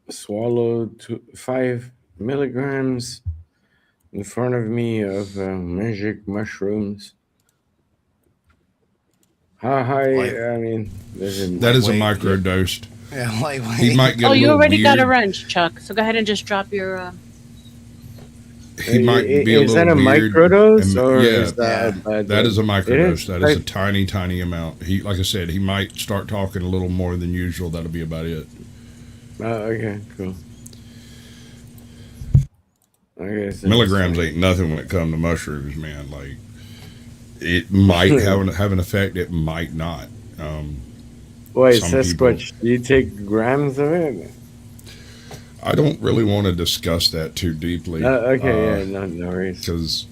swallowed 5 milligrams in front of me of magic mushrooms. How high? I mean, that is a microdosed. Yeah, lightweight. He might get. Oh, you already weird. got a wrench, Chuck. So go ahead and just drop your. He might be a little that a weird. microdose, or is that is a microdose. That is a Like- tiny, tiny amount. He, like I said, he might start talking a little more than usual. That'll be about it. Okay, cool. Okay, so Milligrams ain't nothing when it comes to mushrooms, man. Like, it might have an effect. It might not. Wait, some Sasquatch, do you take grams of it? I don't really want to discuss that too deeply. Okay, no worries. Because,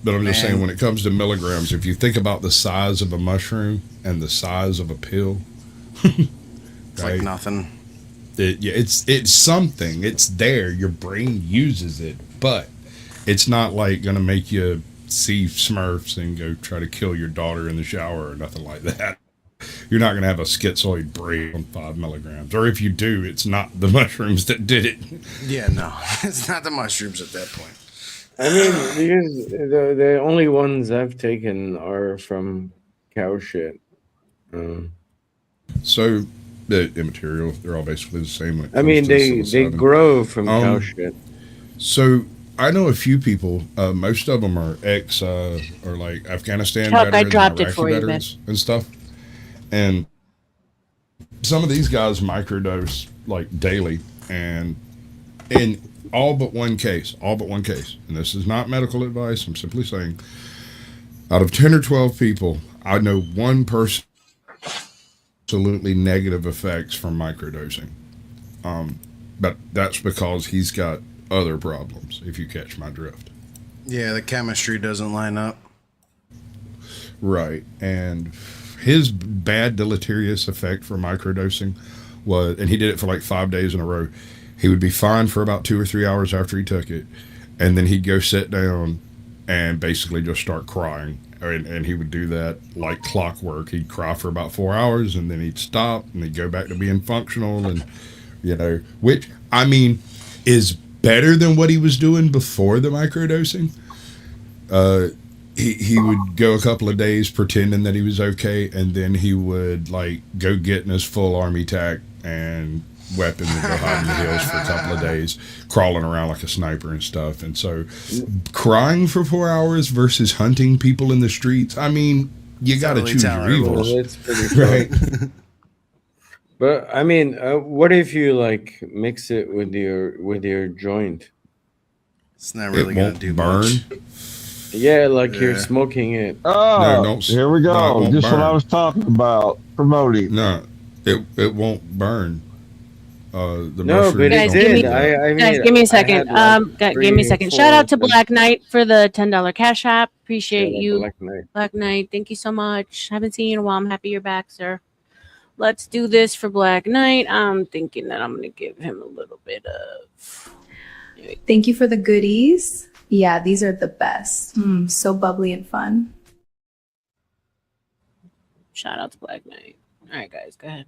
But I'm just saying, when it comes to milligrams, if you think about the size of a mushroom and the size of a pill, It's like nothing. It's something. It's there. Your brain uses it, but it's not like going to make you see Smurfs and go try to kill your daughter in the shower or nothing like that. You're not going to have a schizoid brain on 5 milligrams. Or if you do, it's not the mushrooms that did it. Yeah, no. It's not the mushrooms at that point. I mean, because the only ones I've taken are from cow shit. So, the immaterial, they're all basically the same. When it I mean, comes to they psilocybin. grow from cow shit. So, I know a few people, most of them are or like Afghanistan Chuck, I veterans, dropped and it for Iraqi you, veterans and stuff. And some of these guys microdose like daily, and in all but one case, and this is not medical advice, I'm simply saying, out of 10 or 12 people, I know one person absolutely negative effects from microdosing. But that's because he's got other problems, if you catch my drift. Yeah, the chemistry doesn't line up. Right. And his bad deleterious effect for microdosing was, and he did it for like 5 days in a row, he would be fine for about 2 or 3 hours after he took it, and then he'd go sit down and basically just start crying. And he would do that like clockwork. He'd cry for about 4 hours, and then he'd stop, and he'd go back to being functional. And, you know, which, I mean, is better than what he was doing before the microdosing. He would go a couple of days pretending that he was okay, and then he would like go get in his full army tack and weapons and go hide in the hills for a couple of days, crawling around like a sniper and stuff. And so crying for 4 hours versus hunting people in the streets, I mean, you got to choose your evils. It's pretty right. But I mean, what if you like mix it with your joint? It's not really going to do burn. much. Yeah, like you're smoking it. Oh, here we go. Just what I was talking about. Promoting. No, it won't burn. No, but it Guys, did. Guys, give me a second. Give me a second. Shout out to Black Knight for the $10 cash app. Appreciate you, Black Knight. Thank you so much. Haven't seen you in a while. I'm happy you're back, sir. Let's do this for Black Knight. I'm thinking that I'm going to give him a little bit of. Thank you for the goodies. Yeah, these are the best. So bubbly and fun. Shout out to Black Knight. All right, guys, go ahead.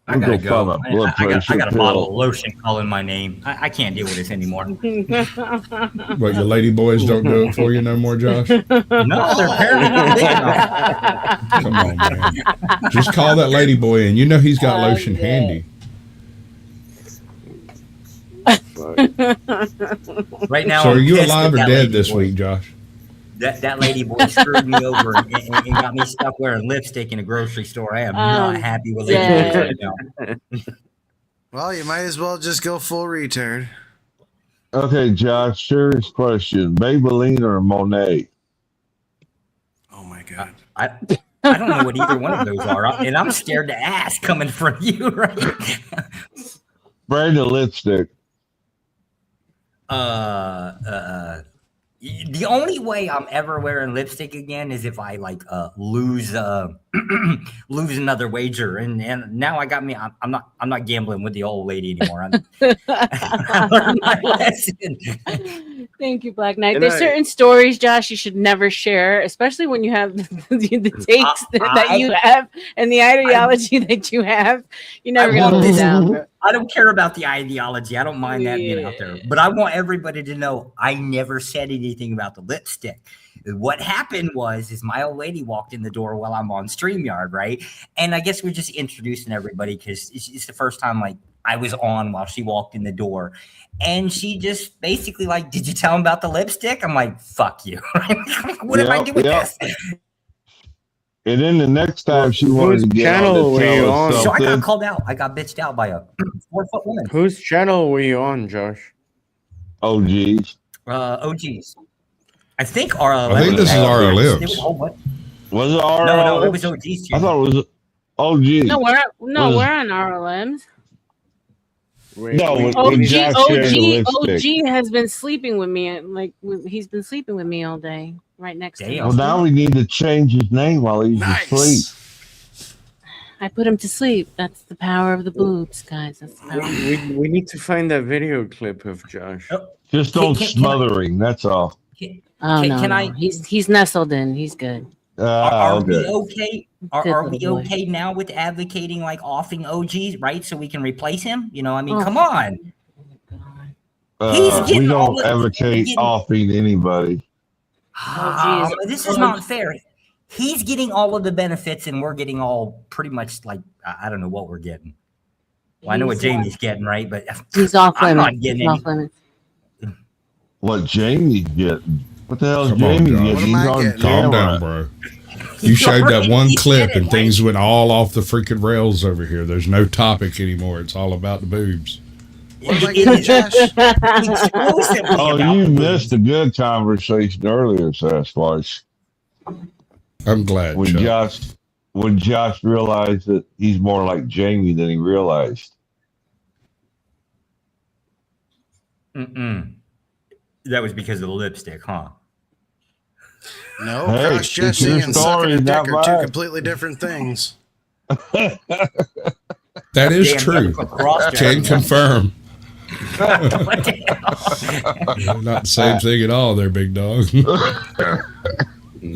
I gotta go. I got a bottle of lotion calling my name. I can't deal with this anymore. What, your lady boys don't do it for you no more, Josh? No, they're apparently not big enough. Come on, man. Just call that lady boy, and you know he's got lotion handy. Right now, So are I'm you pissed alive or at that dead lady this boy. week, Josh? That lady boy screwed me over and got me stuck wearing lipstick in a grocery store. I am not happy with lady boys right now. Well, you might as well just go full retard. Okay, Josh, serious question. Maybelline or Monet? Oh, my God. I don't know what either one of those are, and I'm scared to ask coming from you, right? Brand of lipstick. The only way I'm ever wearing lipstick again is if I like lose lose another wager, and now I got me. I'm not gambling with the old lady anymore. I learned my lesson. Thank you, Black Knight. There's certain stories, Josh, you should never share, especially when you have the takes that you have and the ideology that you have. You're never gonna live down. I don't care about the ideology. I don't mind that being out there. But I want everybody to know I never said anything about the lipstick. What happened is my old lady walked in the door while I'm on StreamYard, right? And I guess we're just introducing everybody because it's the first time like I was on while she walked in the door. And she just basically like, did you tell him about the lipstick? I'm like, fuck you. What am I doing with this? And then the next time she wanted to get on to tell us So I got something. called out. I got bitched out by a 4-foot woman. Whose channel were you on, Josh? OGs. OGs. I think R.L.M. I think this is R.L.M's. Was it R.L.M? No, it was OGs. I thought it was OG. No, we're on RLMs. OG has been sleeping with me. Like he's been sleeping with me all day, right next to me. Well, now we need to change his name while he's asleep. I put him to sleep. That's the power of the boobs, guys. That's the power. We need to find that video clip of Josh. Just don't smother him. That's all. He's nestled in. He's good. Are we Okay. okay? Are we okay now with advocating like offing OGs, right? So we can replace him? You know, I mean, come on. He's We getting all don't the- advocate getting- offing anybody. This is not fair. He's getting all of the benefits, and we're getting all pretty much like I don't know what we're getting. Well, I know what Jamie's getting, right? But He's off I'm limits. not getting He's any. off limits. What Jamie's getting? What the hell is Come on, Jamie Josh. getting? He's on Calm camera. down, bro. You showed that one clip and things went all off the freaking rails over here. There's no topic anymore. It's all about the boobs. What am I getting, Josh? Oh, you missed a good conversation earlier, Sasquatch. I'm glad. When Josh realized that he's more like Jamie than he realized. That was because of the lipstick, huh? No, Hey, cross-dressing it's your and sucking a story, not dick are two mine. completely different things. That is Damn, true. cross-dressing. Can confirm. Not the same thing at all, there, big dog.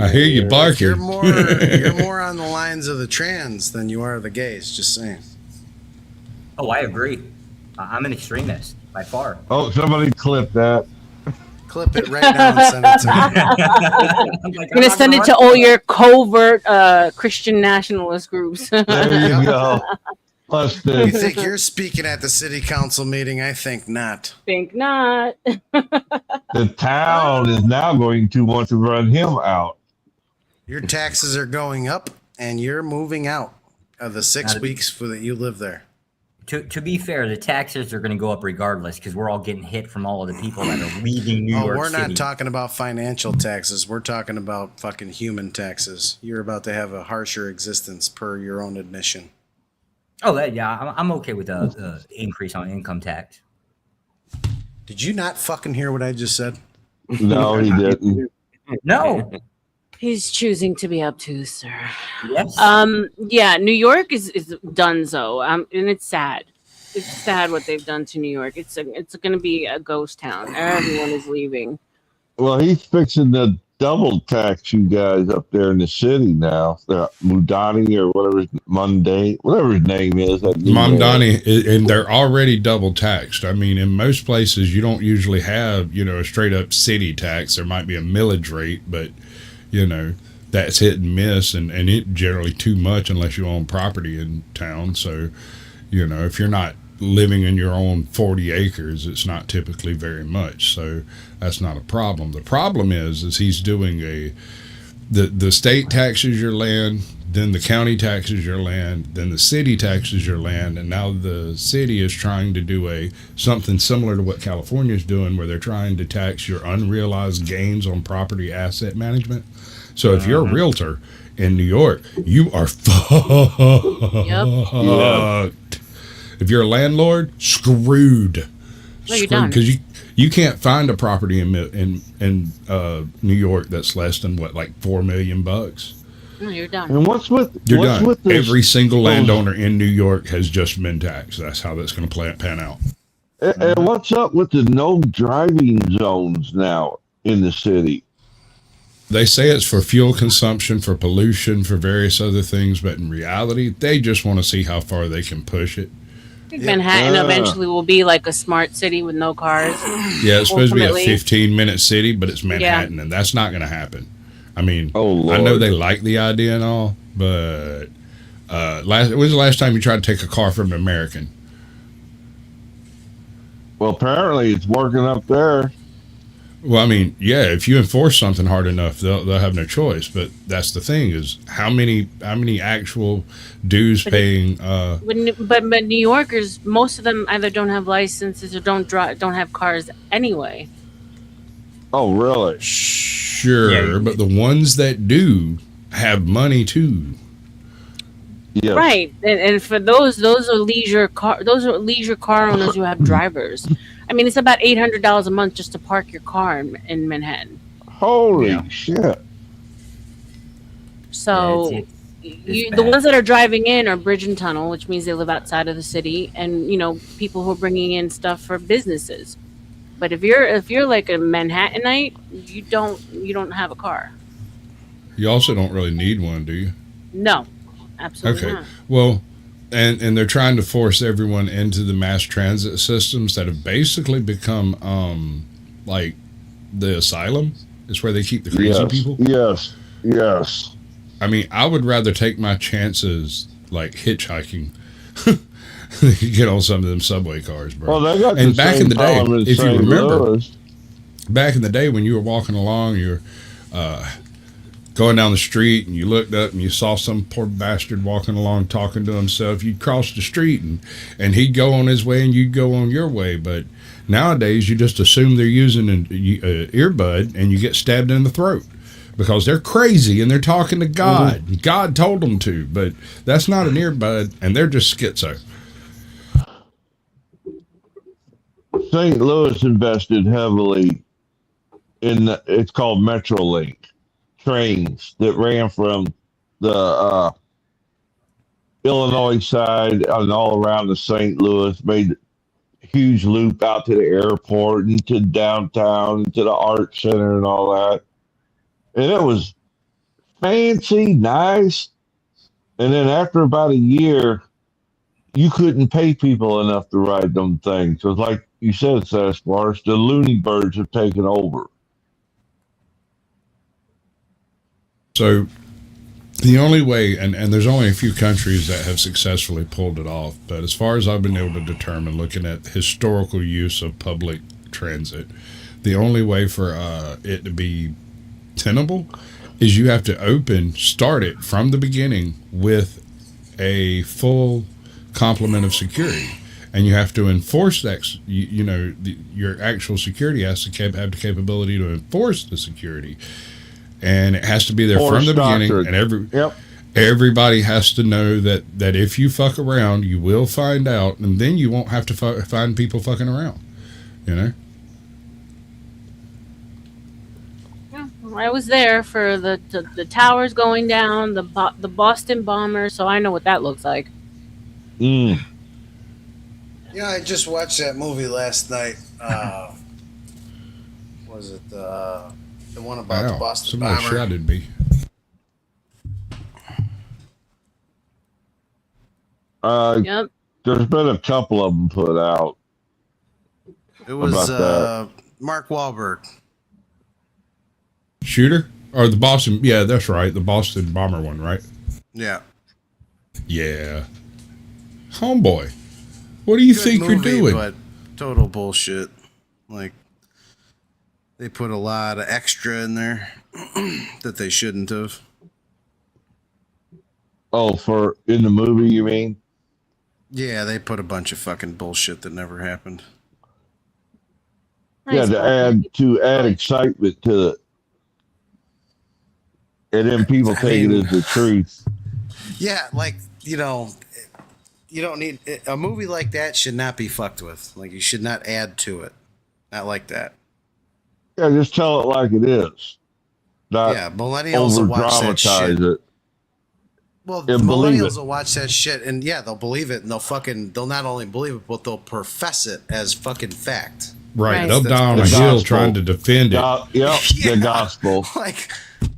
I hear you barking. You're more on the lines of the trans than you are the gays. Just saying. Oh, I agree. I'm an extremist by far. Oh, somebody clip that. Clip it right now and send it to me. I'm gonna send it to all your covert Christian nationalist groups. There you go. You think you're speaking at the city council meeting? I think not. Think not. The town is now going to want to run him out. Your taxes are going up, and you're moving out of the 6 weeks that you live there. To be fair, the taxes are going to go up regardless because we're all getting hit from all of the people that are leaving New York we're City. not talking about financial taxes. We're talking about fucking human taxes. You're about to have a harsher existence per your own admission. Oh, yeah, I'm okay with the increase on income tax. Did you not fucking hear what I just said? No, he didn't. No. He's choosing to be obtuse, sir. Yes. Yeah, New York is donezo. And it's sad. It's sad what they've done to New York. It's going to be a ghost town. Everyone is leaving. Well, he's fixing to double tax you guys up there in the city now. Mudani or whatever, Monday, whatever his name is. Mamdani, and they're already double taxed. I mean, in most places, you don't usually have, a straight up city tax. There might be a millage rate, but, that's hit and miss, and it generally too much unless you own property in town. So, if you're not living in your own 40 acres, it's not typically very much. So that's not a problem. The problem is he's doing the state taxes your land, then the county taxes your land, then the city taxes your land, and now the city is trying to do something similar to what California is doing, where they're trying to tax your unrealized gains on property asset management. So if you're a realtor in New York, you are fucked. Yep. If you're a landlord, screwed. Well, you're done. Because you can't find a property in New York that's less than like $4 million. No, you're done. And what's with Every single landowner in New York has just been taxed. That's how that's going to pan out. And what's up with the no driving zones now in the city? They say it's for fuel consumption, for pollution, for various other things, but in reality, they just want to see how far they can push it. I think Manhattan eventually will be like a smart city with no cars. Yeah, it's supposed to be a 15-minute city, but it's Manhattan, and that's not going to happen. I mean, I know they like the idea and all, but when was the last time you tried to take a car from an American? Well, apparently it's working up there. Well, I mean, yeah, if you enforce something hard enough, they'll have no choice. But that's the thing is how many actual dues paying. But New Yorkers, most of them either don't have licenses or don't have cars anyway. Oh, really? Sure, but the ones that do have money too. Yeah. Right, and for those are leisure car owners who have drivers. I mean, it's about $800 a month just to park your car in Manhattan. Holy shit! So, the ones that are driving in are bridge and tunnel, which means they live outside of the city, and people who are bringing in stuff for businesses. But if you're like a Manhattanite, you don't have a car. You also don't really need one, do you? No, absolutely not. Well. And they're trying to force everyone into the mass transit systems that have basically become like the asylum. It's where they keep the crazy people. Yes. I mean, I would rather take my chances like hitchhiking get on some of them subway cars, bro. Well, they got and back in the day, if you remember, Louis. back in the day when you were walking along, you're going down the street and you looked up and you saw some poor bastard walking along talking to himself, you'd cross the street and he'd go on his way and you'd go on your way. But nowadays you just assume they're using an earbud and you get stabbed in the throat because they're crazy and they're talking to God. Mm-hmm. God told them to, but that's not an earbud and they're just schizo. St. Louis invested heavily in it's called Metrolink. Trains that ran from the Illinois side and all around the St. Louis, made huge loop out to the airport and to downtown and to the art center and all that. And it was fancy, nice. And then after about a year, you couldn't pay people enough to ride them things. So it's like you said, Sasquatch, the loony birds have taken over. So the only way, and there's only a few countries that have successfully pulled it off, but as far as I've been able to determine, looking at historical use of public transit, the only way for it to be tenable is you have to start it from the beginning with a full complement of security. And you have to enforce that, your actual security has to have the capability to enforce the security. And it has to be there from the beginning, and everybody has to know that if you fuck around, you will find out, and then you won't have to find people fucking around. Yeah, I was there for the towers going down, the Boston bomber, so I know what that looks like. Yeah, I just watched that movie last night. Was it the one about the Boston somebody bomber? shouted me. Yep. There's been a couple of them put out. It was Mark Wahlberg. Shooter? Or the Boston, yeah, that's right. The Boston bomber one, right? Yeah. Yeah. Homeboy, what do you think you're doing? But total bullshit. Like, they put a lot of extra in there that they shouldn't have. Oh, for in the movie, you mean? Yeah, they put a bunch of fucking bullshit that never happened. Yeah, to add excitement to it. And then people take it as the truth. Yeah, like, you don't need a movie like that should not be fucked with. Like, you should not add to it. Not like that. Yeah, just tell it like it is. Not millennials will watch that shit. over-dramatize it. Well, and believe millennials it. will watch that shit, and yeah, they'll believe it, and they'll not only believe it, but they'll profess it as fucking fact. Right. They'll die on a hill trying to defend it. The gospel. Like,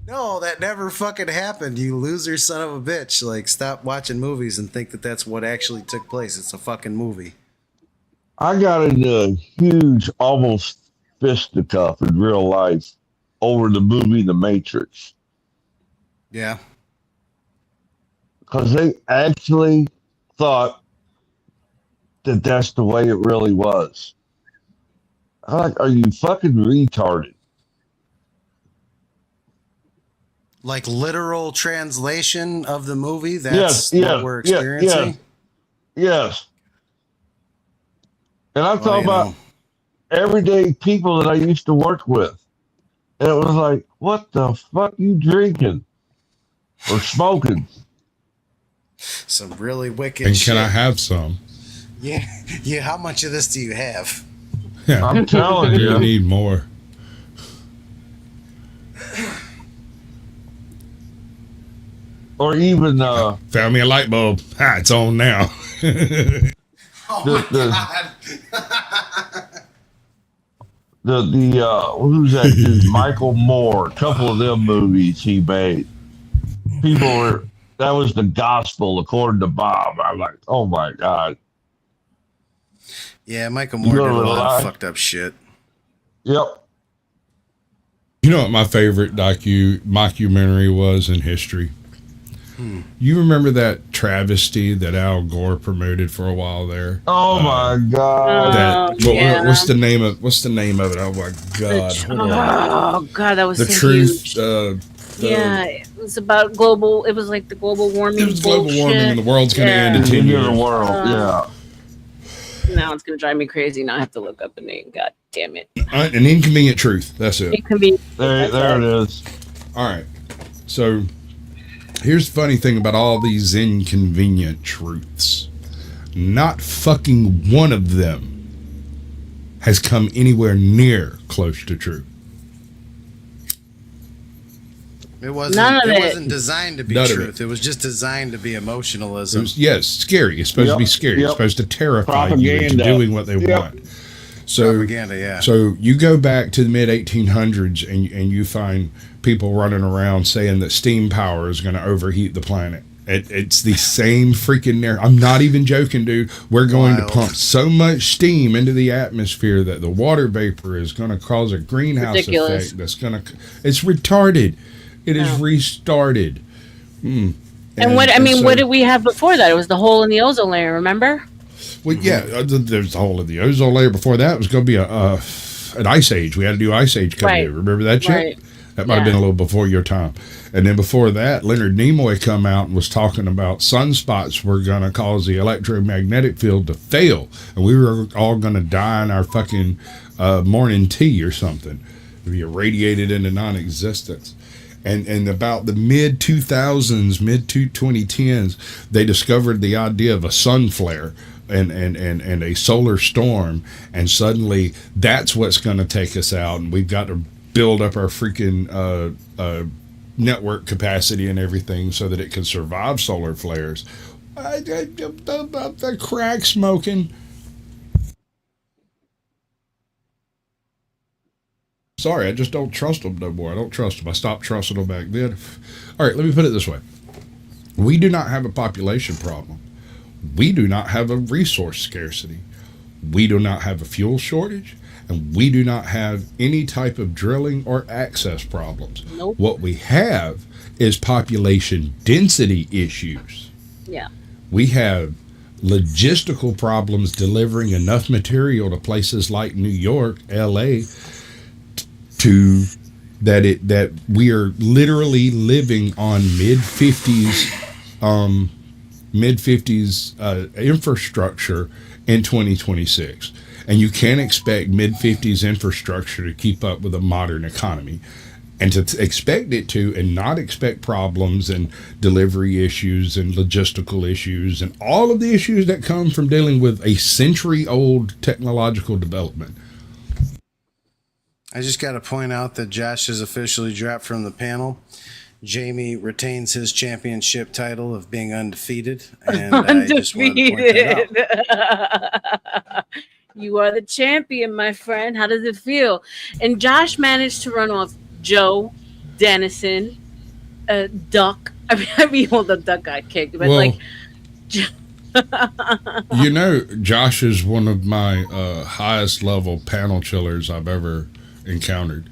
no, that never fucking happened. You loser son of a bitch. Like, stop watching movies and think that that's what actually took place. It's a fucking movie. I got into a huge, almost fisticuff in real life over the movie The Matrix. Yeah. Because they actually thought that that's the way it really was. I'm like, are you fucking retarded? Like literal translation of the movie? That's what we're experiencing? Yes. And I'm talking about everyday people that I used to work with. And it was like, what the fuck you drinking or smoking? Some really wicked And shit. can I have some? Yeah. How much of this do you have? Yeah. I'm telling you. You need more. Or even found me a light bulb. It's on now. Who's that dude? Michael Moore. A couple of them movies he made. That was the gospel according to Bob. I'm like, oh my God. Yeah, Michael Moore did a lot of fucked up shit. Yep. You know what my favorite mockumentary was in history? You remember that travesty that Al Gore promoted for a while there? Oh my God! What's the name of it? Oh my God! Oh God, that was the so truth. Huge. It was about global. It was like the global warming. It was global warming, and the world's going to end in 10 years. The world, Now it's going to drive me crazy. Now I have to look up the name. God damn it! An inconvenient truth. That's it. There it is. All right. So here's the funny thing about all these inconvenient truths. Not fucking one of them has come anywhere near close to true. It wasn't. None of It it. wasn't designed to be None of truth. It was just designed to be emotionalism. Yes, scary. It's supposed to be scary. It's supposed to terrify you into Propaganda. doing what they want. So, Propaganda, yeah. So you go back to the mid 1800s and you find people running around saying that steam power is going to overheat the planet. It's the same freaking narrative. I'm not even joking, dude. We're going to pump so much steam into the atmosphere that the water vapor is going to cause a greenhouse Ridiculous. effect. It's retarded. It is restarted. And what did we have before that? It was the hole in the ozone layer. Remember? Well, yeah, there's the hole in the ozone layer. Before that, it was going to be an ice age. We had to do ice age coming in. Remember that shit? Right. That might have been a little before your time. And then before that, Leonard Nimoy come out and was talking about sunspots were going to cause the electromagnetic field to fail. And we were all going to die in our fucking morning tea or something. Be irradiated into non-existence. And about the mid 2000s, mid 2010s, they discovered the idea of a sun flare and a solar storm, and suddenly that's what's going to take us out, and we've got to build up our freaking network capacity and everything so that it can survive solar flares. The crack smoking. Sorry, I just don't trust them no more. I don't trust them. I stopped trusting them back then. All right, let me put it this way. We do not have a population problem. We do not have a resource scarcity. We do not have a fuel shortage. And we do not have any type of drilling or access problems. Nope. What we have is population density issues. Yeah. We have logistical problems delivering enough material to places like New York, LA, that we are literally living on mid 50s infrastructure in 2026. And you can't expect mid 50s infrastructure to keep up with a modern economy. And to expect it to and not expect problems and delivery issues and logistical issues and all of the issues that come from dealing with a century-old technological development. I just got to point out that Josh is officially dropped from the panel. Jamie retains his championship title of being undefeated. And I just wanted to point that out. You are the champion, my friend. How does it feel? And Josh managed to run off Joe, Dennison, Duck. I mean, well, the Duck got kicked, but well, you know, Josh is one of my highest level panel chillers I've ever encountered.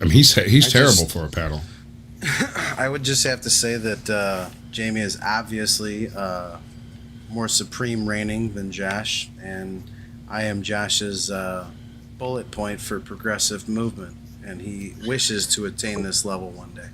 I mean, he's terrible for a panel. I would just have to say that Jamie is obviously more supreme reigning than Josh, and I am Josh's bullet point for progressive movement, and he wishes to attain this level one day.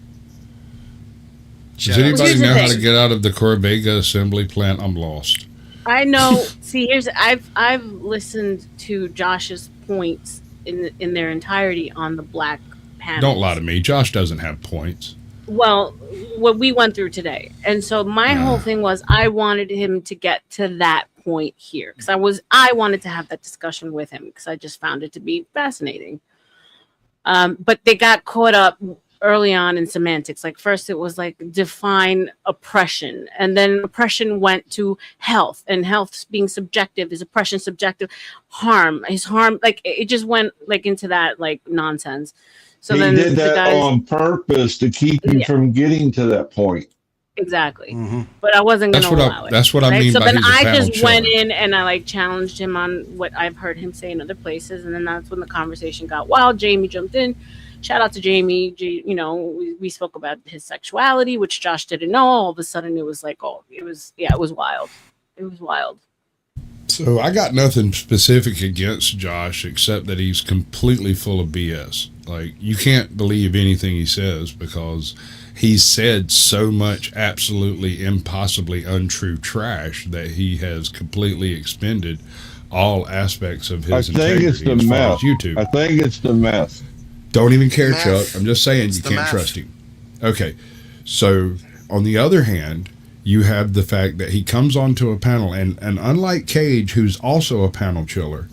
Does anybody know how to get out of the Corvega assembly plant? I'm lost. I know. See, I've listened to Josh's points in their entirety on the black panel. Don't lie to me. Josh doesn't have points. Well, what we went through today, and so my whole thing was I wanted him to get to that point here because I wanted to have that discussion with him because I just found it to be fascinating. But they got caught up early on in semantics. Like first it was like define oppression, and then oppression went to health, and health being subjective. Is oppression subjective? Harm is harm. Like it just went like into that like nonsense. So he then did the that guys, on purpose to keep you from getting to that point. exactly. But I wasn't going to allow it. That's what I mean So by then he's a I panel just went chiller. in and I like challenged him on what I've heard him say in other places, and then that's when the conversation got wild. Jamie jumped in. Shout out to Jamie. You know, we spoke about his sexuality, which Josh didn't know. All of a sudden, it was like, it was wild. It was wild. So I got nothing specific against Josh except that he's completely full of BS. Like, you can't believe anything he says because he's said so much absolutely impossibly untrue trash that he has completely expended all aspects of his integrity as far as YouTube. I think it's the meth. Don't even care, Chuck. I'm just saying you can't trust him. Okay. So on the other hand, you have the fact that he comes onto a panel, and unlike Cage, who's also a panel chiller,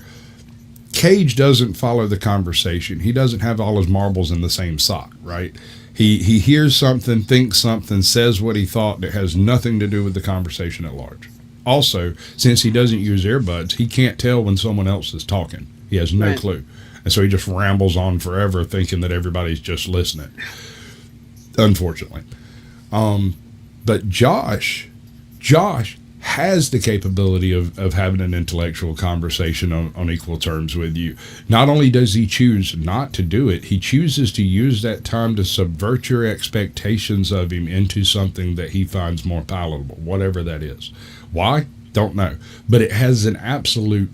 Cage doesn't follow the conversation. He doesn't have all his marbles in the same sock, right? He hears something, thinks something, says what he thought that has nothing to do with the conversation at large. Also, since he doesn't use earbuds, he can't tell when someone else is talking. He has no clue. And so he just rambles on forever thinking that everybody's just listening. Unfortunately. But Josh has the capability of having an intellectual conversation on equal terms with you. Not only does he choose not to do it, he chooses to use that time to subvert your expectations of him into something that he finds more palatable, whatever that is. Why? Don't know. But it has an absolute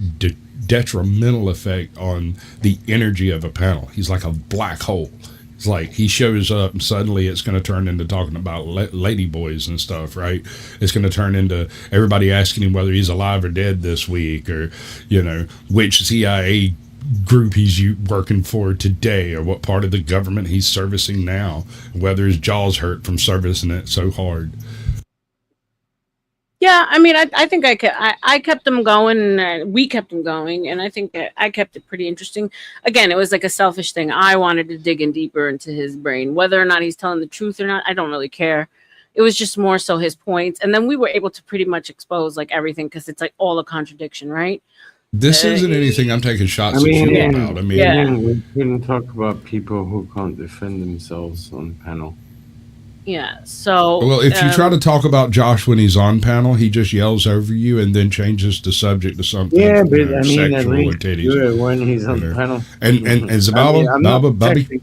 detrimental effect on the energy of a panel. He's like a black hole. It's like he shows up and suddenly it's going to turn into talking about lady boys and stuff, right? It's going to turn into everybody asking him whether he's alive or dead this week, or, you know, which CIA group he's working for today, or what part of the government he's servicing now, whether his jaw's hurt from servicing it so hard. Yeah, I mean, I think I kept them going, and we kept them going, and I think that I kept it pretty interesting. Again, it was like a selfish thing. I wanted to dig in deeper into his brain. Whether or not he's telling the truth or not, I don't really care. It was just more so his points, and then we were able to pretty much expose like everything, because it's like all a contradiction, right? This isn't anything I'm taking shots at you about. I mean, we couldn't talk about people who can't defend themselves on panel. Yeah, so... Well, if you try to talk about Josh when he's on panel, he just yells over you and then changes the subject to something Yeah, but I mean, sexual at or least titties. do it when he's on panel. And Zababa,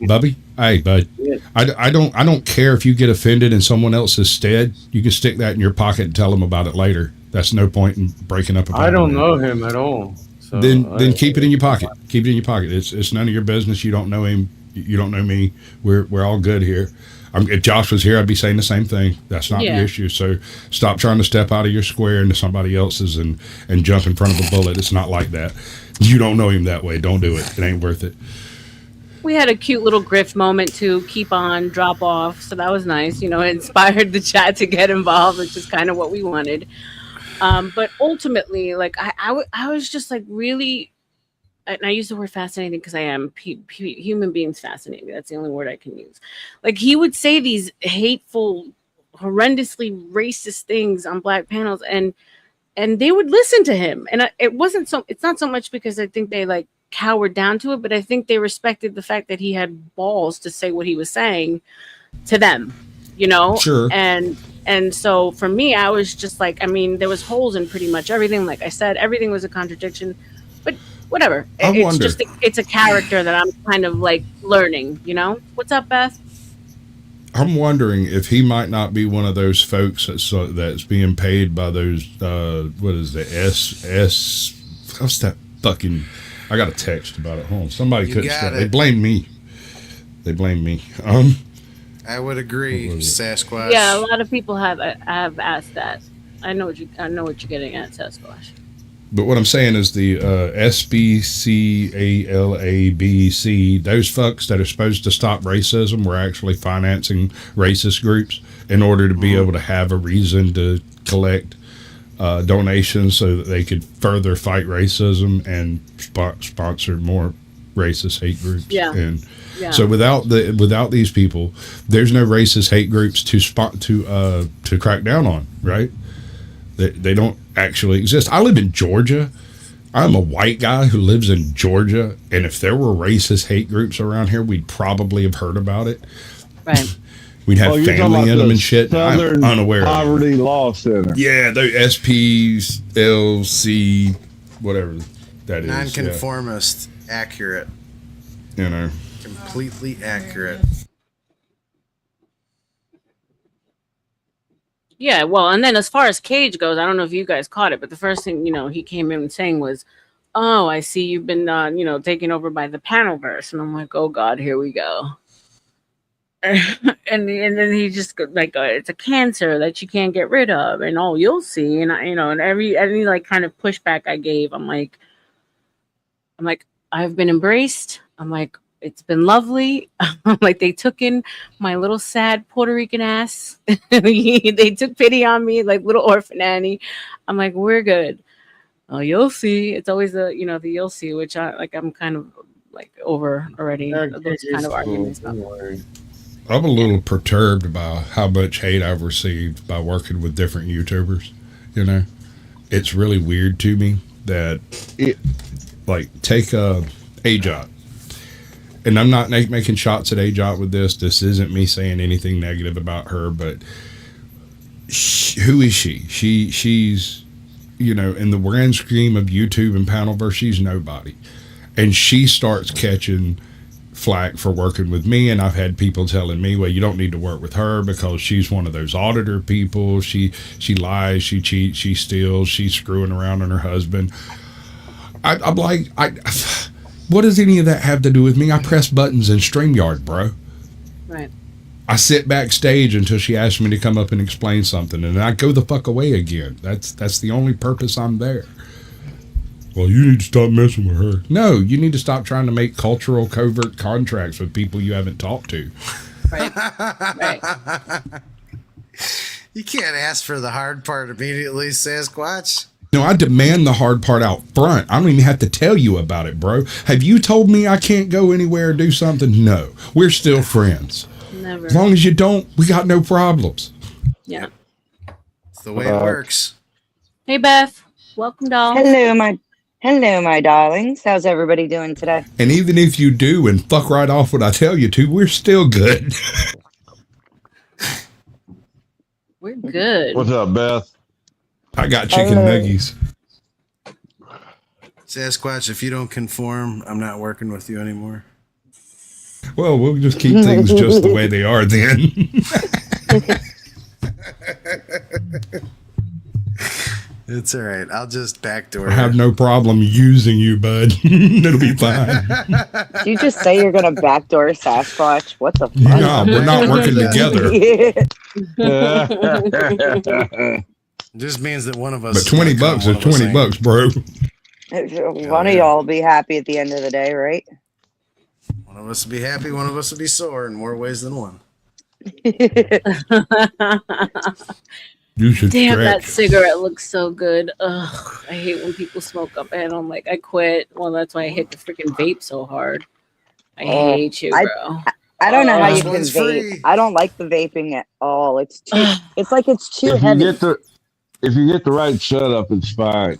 Bubby, hey, bud, Yeah. I don't care if you get offended in someone else's stead. You can stick that in your pocket and tell them about it later. That's no point in breaking up a panel. I don't know him at all. So Then keep it in your pocket. Keep it in your pocket. It's none of your business. You don't know him. You don't know me. We're all good here. If Josh was here, I'd be saying the same thing. That's not the issue. So stop trying to step out of your square into somebody else's and jump in front of a bullet. It's not like that. You don't know him that way. Don't do it. It ain't worth it. We had a cute little grift moment to keep on, drop off. So that was nice. You know, it inspired the chat to get involved, which is kind of what we wanted. But ultimately, like, I was just like really... And I use the word fascinating because I am. Human beings fascinate me. That's the only word I can use. Like, he would say these hateful, horrendously racist things on black panels, and they would listen to him. And it's not so much because I think they like cowered down to it, but I think they respected the fact that he had balls to say what he was saying to them, you know? Sure. And so for me, I was just like, I mean, there was holes in pretty much everything. Like I said, everything was a contradiction, but whatever. It's a character that I'm kind of like learning, you know? What's up, Beth? I'm wondering if he might not be one of those folks that's being paid by those, what is the what's that fucking, I got a text about it. Hold on. Somebody couldn't stop. They blame me. I would agree, Sasquatch. Yeah, a lot of people have asked that. I know what you're getting at, Sasquatch. But what I'm saying is the SBCALABC, those fucks that are supposed to stop racism were actually financing racist groups in order to be able to have a reason to collect donations so that they could further fight racism and sponsor more racist hate groups. Yeah. And so without these people, there's no racist hate groups to crack down on, right? They don't actually exist. I live in Georgia. I'm a white guy who lives in Georgia, and if there were racist hate groups around here, we'd probably have heard about it. Right. We'd have family in them and shit. I'm unaware. Poverty Law Center. Yeah, the SPLC, whatever that is. Nonconformist, accurate. You know. Completely accurate. Yeah, well, and then as far as Cage goes, I don't know if you guys caught it, but the first thing, he came in saying was, "Oh, I see you've been, taken over by the Panelverse," and I'm like, "Oh God, here we go." and then he just like, "It's a cancer that you can't get rid of," and "Oh, you'll see," and and any like kind of pushback I gave, I'm like, I've been embraced. I'm like, it's been lovely. Like, they took in my little sad Puerto Rican ass. They took pity on me, like little orphan Annie. I'm like, we're good. Oh, you'll see. It's always the you'll see, which I'm kind of like over already. Those kind of arguments. I'm a little perturbed by how much hate I've received by working with different YouTubers. You know, it's really weird to me that it, like, take AJot, and I'm not making shots at AJot with this. This isn't me saying anything negative about her, but who is she? She's, you know, in the grand scheme of YouTube and Panelverse, she's nobody, and she starts catching flack for working with me, and I've had people telling me, well, you don't need to work with her because she's one of those auditor people. She lies, she cheats, she steals, she's screwing around on her husband. I'm like, what does any of that have to do with me? I press buttons in StreamYard, bro. Right. I sit backstage until she asks me to come up and explain something, and I go the fuck away again. That's the only purpose I'm there. Well, you need to stop messing with her. No, you need to stop trying to make cultural covert contracts with people you haven't talked to. Right. You can't ask for the hard part immediately, Sasquatch. No, I demand the hard part out front. I don't even have to tell you about it, bro. Have you told me I can't go anywhere or do something? No. We're still friends. Never. As long as you don't, we got no problems. Yeah. It's the way it works. Hey, Beth. Welcome, doll. Hello, my darlings. How's everybody doing today? And even if you do and fuck right off what I tell you to, we're still good. We're good. What's up, Beth? I got chicken nuggies. Sasquatch, if you don't conform, I'm not working with you anymore. Well, we'll just keep things just the way they are then. It's all right. I'll just backdoor. I have no problem using you, bud. It'll be fine. Did you just say you're gonna backdoor Sasquatch? What the fuck? No, we're not working together. Just means that one of us. But $20 is $20, bro. One of y'all will be happy at the end of the day, right? One of us will be happy. One of us will be sore in more ways than one. You should Damn, stretch. that cigarette looks so good. Ugh, I hate when people smoke up and I'm like, I quit. Well, that's why I hit the freaking vape so hard. I hate you, bro. I don't know how you This can one's vape. free. I don't like the vaping at all. It's too. It's like it's too If heavy. if you get the right setup, it's fine.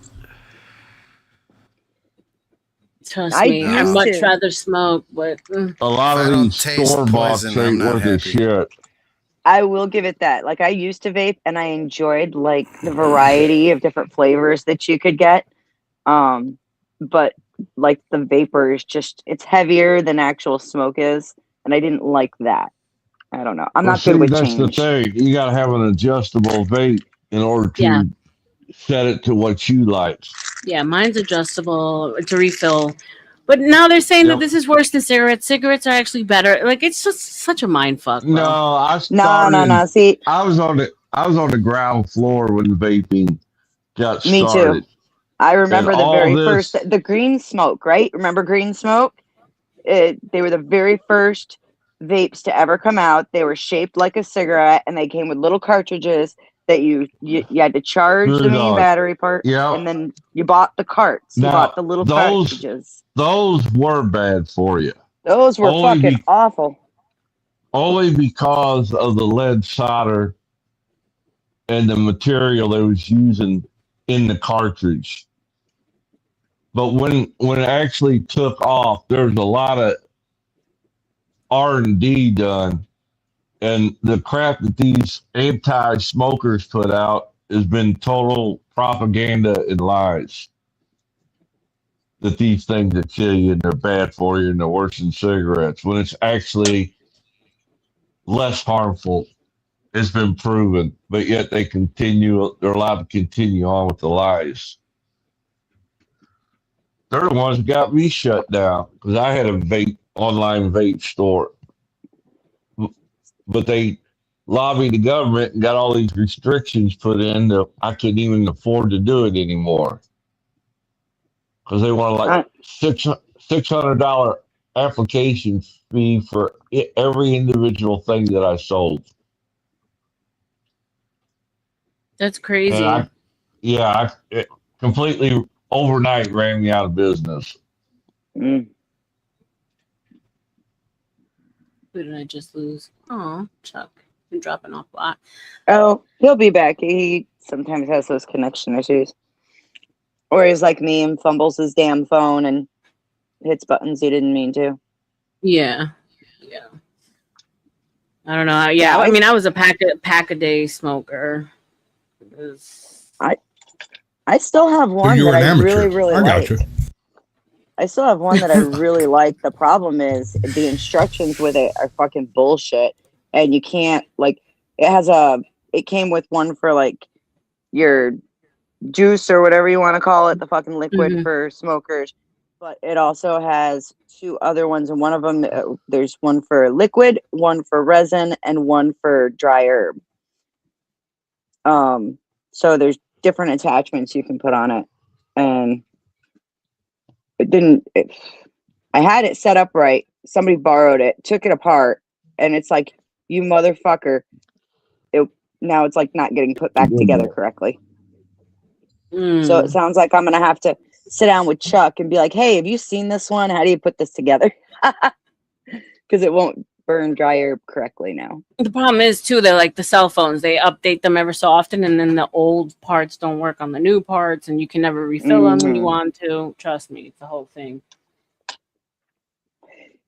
Trust I me, I'd used much to. rather smoke, but A lot If I of don't these taste store bought poison, I'm ain't not worth a happy. shit. I will give it that. Like I used to vape, and I enjoyed like the variety of different flavors that you could get. But like the vapor is just it's heavier than actual smoke is, and I didn't like that. I don't know. I'm Well, not good see, with that's change. the thing. You got to have an adjustable vape in order to Yeah. set it to what you like. yeah, mine's adjustable to refill. But now they're saying that Yep. this is worse than cigarettes. Cigarettes are actually better. Like it's just such a mind fuck, bro. No, I No. started. See, I was on the ground floor when vaping got me too. started. I remember And the all very this- first, the green smoke, right? Remember green smoke? They were the very first vapes to ever come out. They were shaped like a cigarette, and they came with little cartridges that you had to charge Good the main dog. battery part, Yep. and then you bought the carts. You Now, bought the little cartridges. those were bad for you. Those were only fucking awful. Only because of the lead solder and the material they was using in the cartridge. But when it actually took off, there was a lot of R&D done, and the crap that these anti-smokers put out has been total propaganda and lies. That these things that kill you and they're bad for you and they're worse than cigarettes, when it's actually less harmful. It's been proven, but yet they're allowed to continue on with the lies. They're the ones that got me shut down because I had a online vape store. But they lobbied the government and got all these restrictions put in that I couldn't even afford to do it anymore. Because they wanted like $600 application fee for every individual thing that I sold. That's crazy. And it completely overnight ran me out of business. Mm. Who did I just lose? Oh, Chuck. Been dropping off a lot. Oh, he'll be back. He sometimes has those connection issues. Or he's like me and fumbles his damn phone and hits buttons he didn't mean to. Yeah. Yeah. I don't know. Yeah, I mean, I was a pack a day smoker. I still have one you're that an I amateur. really I got like. you. I still have one that I really like. The problem is the instructions with it are fucking bullshit, and you can't like. It came with one for like your juice or whatever you want to call it, the fucking liquid for smokers. But it also has two other ones, and one of them there's one for liquid, one for resin, and one for dry herb. So there's different attachments you can put on it, and I had it set up right. Somebody borrowed it, took it apart, and it's like, you motherfucker. Now it's like not getting put back together correctly. So it sounds like I'm going to have to sit down with Chuck and be like, hey, have you seen this one? How do you put this together? Because it won't burn dry herb correctly now. The problem is too, they're like the cell phones. They update them ever so often, and then the old parts don't work on the new parts, and you can never refill them when you want to. Trust me, it's the whole thing.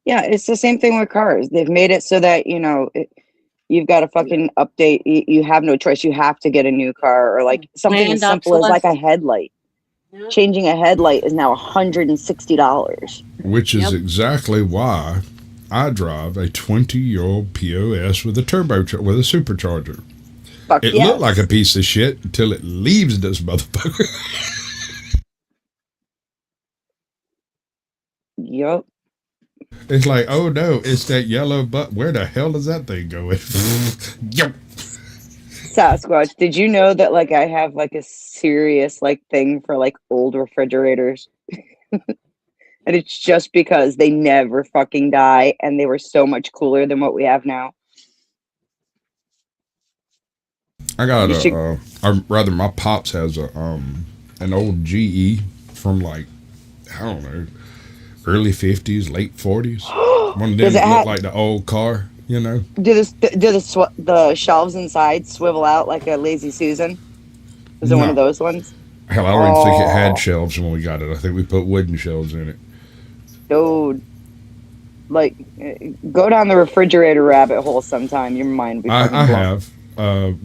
Yeah, it's the same thing with cars. They've made it so that, you've got to fucking update. You have no choice. You have to get a new car, or like something as simple as like a headlight. Yep. Changing a headlight is now $160. Which is exactly why I drive a 20-year-old POS with a with a supercharger. It looked like a piece of shit until it leaves this motherfucker. Yep. It's like, oh no, it's that yellow butt. Where the hell is that thing going? Yep. Sasquatch, did you know that like I have like a serious like thing for like old refrigerators? And it's just because they never fucking die and they were so much cooler than what we have now. I got my pops has an old GE from like, I don't know, early 50s, late 40s. One of them that looked like the old car, you know. Do the shelves inside swivel out like a Lazy Susan? Is it one of those ones? Hell, I don't even think it had shelves when we got it. I think we put wooden shelves in it. Dude, like, go down the refrigerator rabbit hole sometime. Your mind will be fucking blown. I have.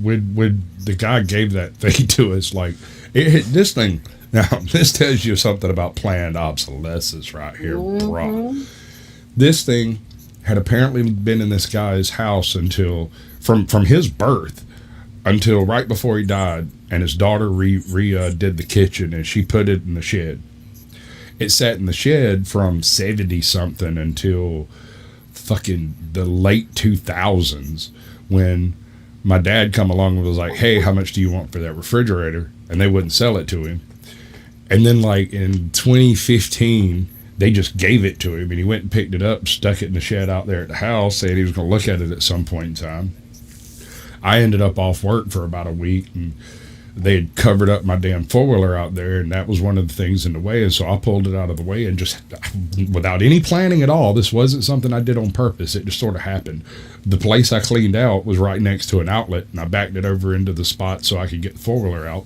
When the guy gave that thing to us, like, this thing. Now, this tells you something about planned obsolescence right here, bro. This thing had apparently been in this guy's house until from his birth until right before he died, and his daughter did the kitchen, and she put it in the shed. It sat in the shed from 70 something until fucking the late 2000s, when my dad come along and was like, hey, how much do you want for that refrigerator? And they wouldn't sell it to him. And then like in 2015, they just gave it to him, and he went and picked it up, stuck it in the shed out there at the house, saying he was going to look at it at some point in time. I ended up off work for about a week, and they had covered up my damn four-wheeler out there, and that was one of the things in the way. And so I pulled it out of the way, and just without any planning at all, this wasn't something I did on purpose. It just sort of happened. The place I cleaned out was right next to an outlet, and I backed it over into the spot so I could get the four-wheeler out.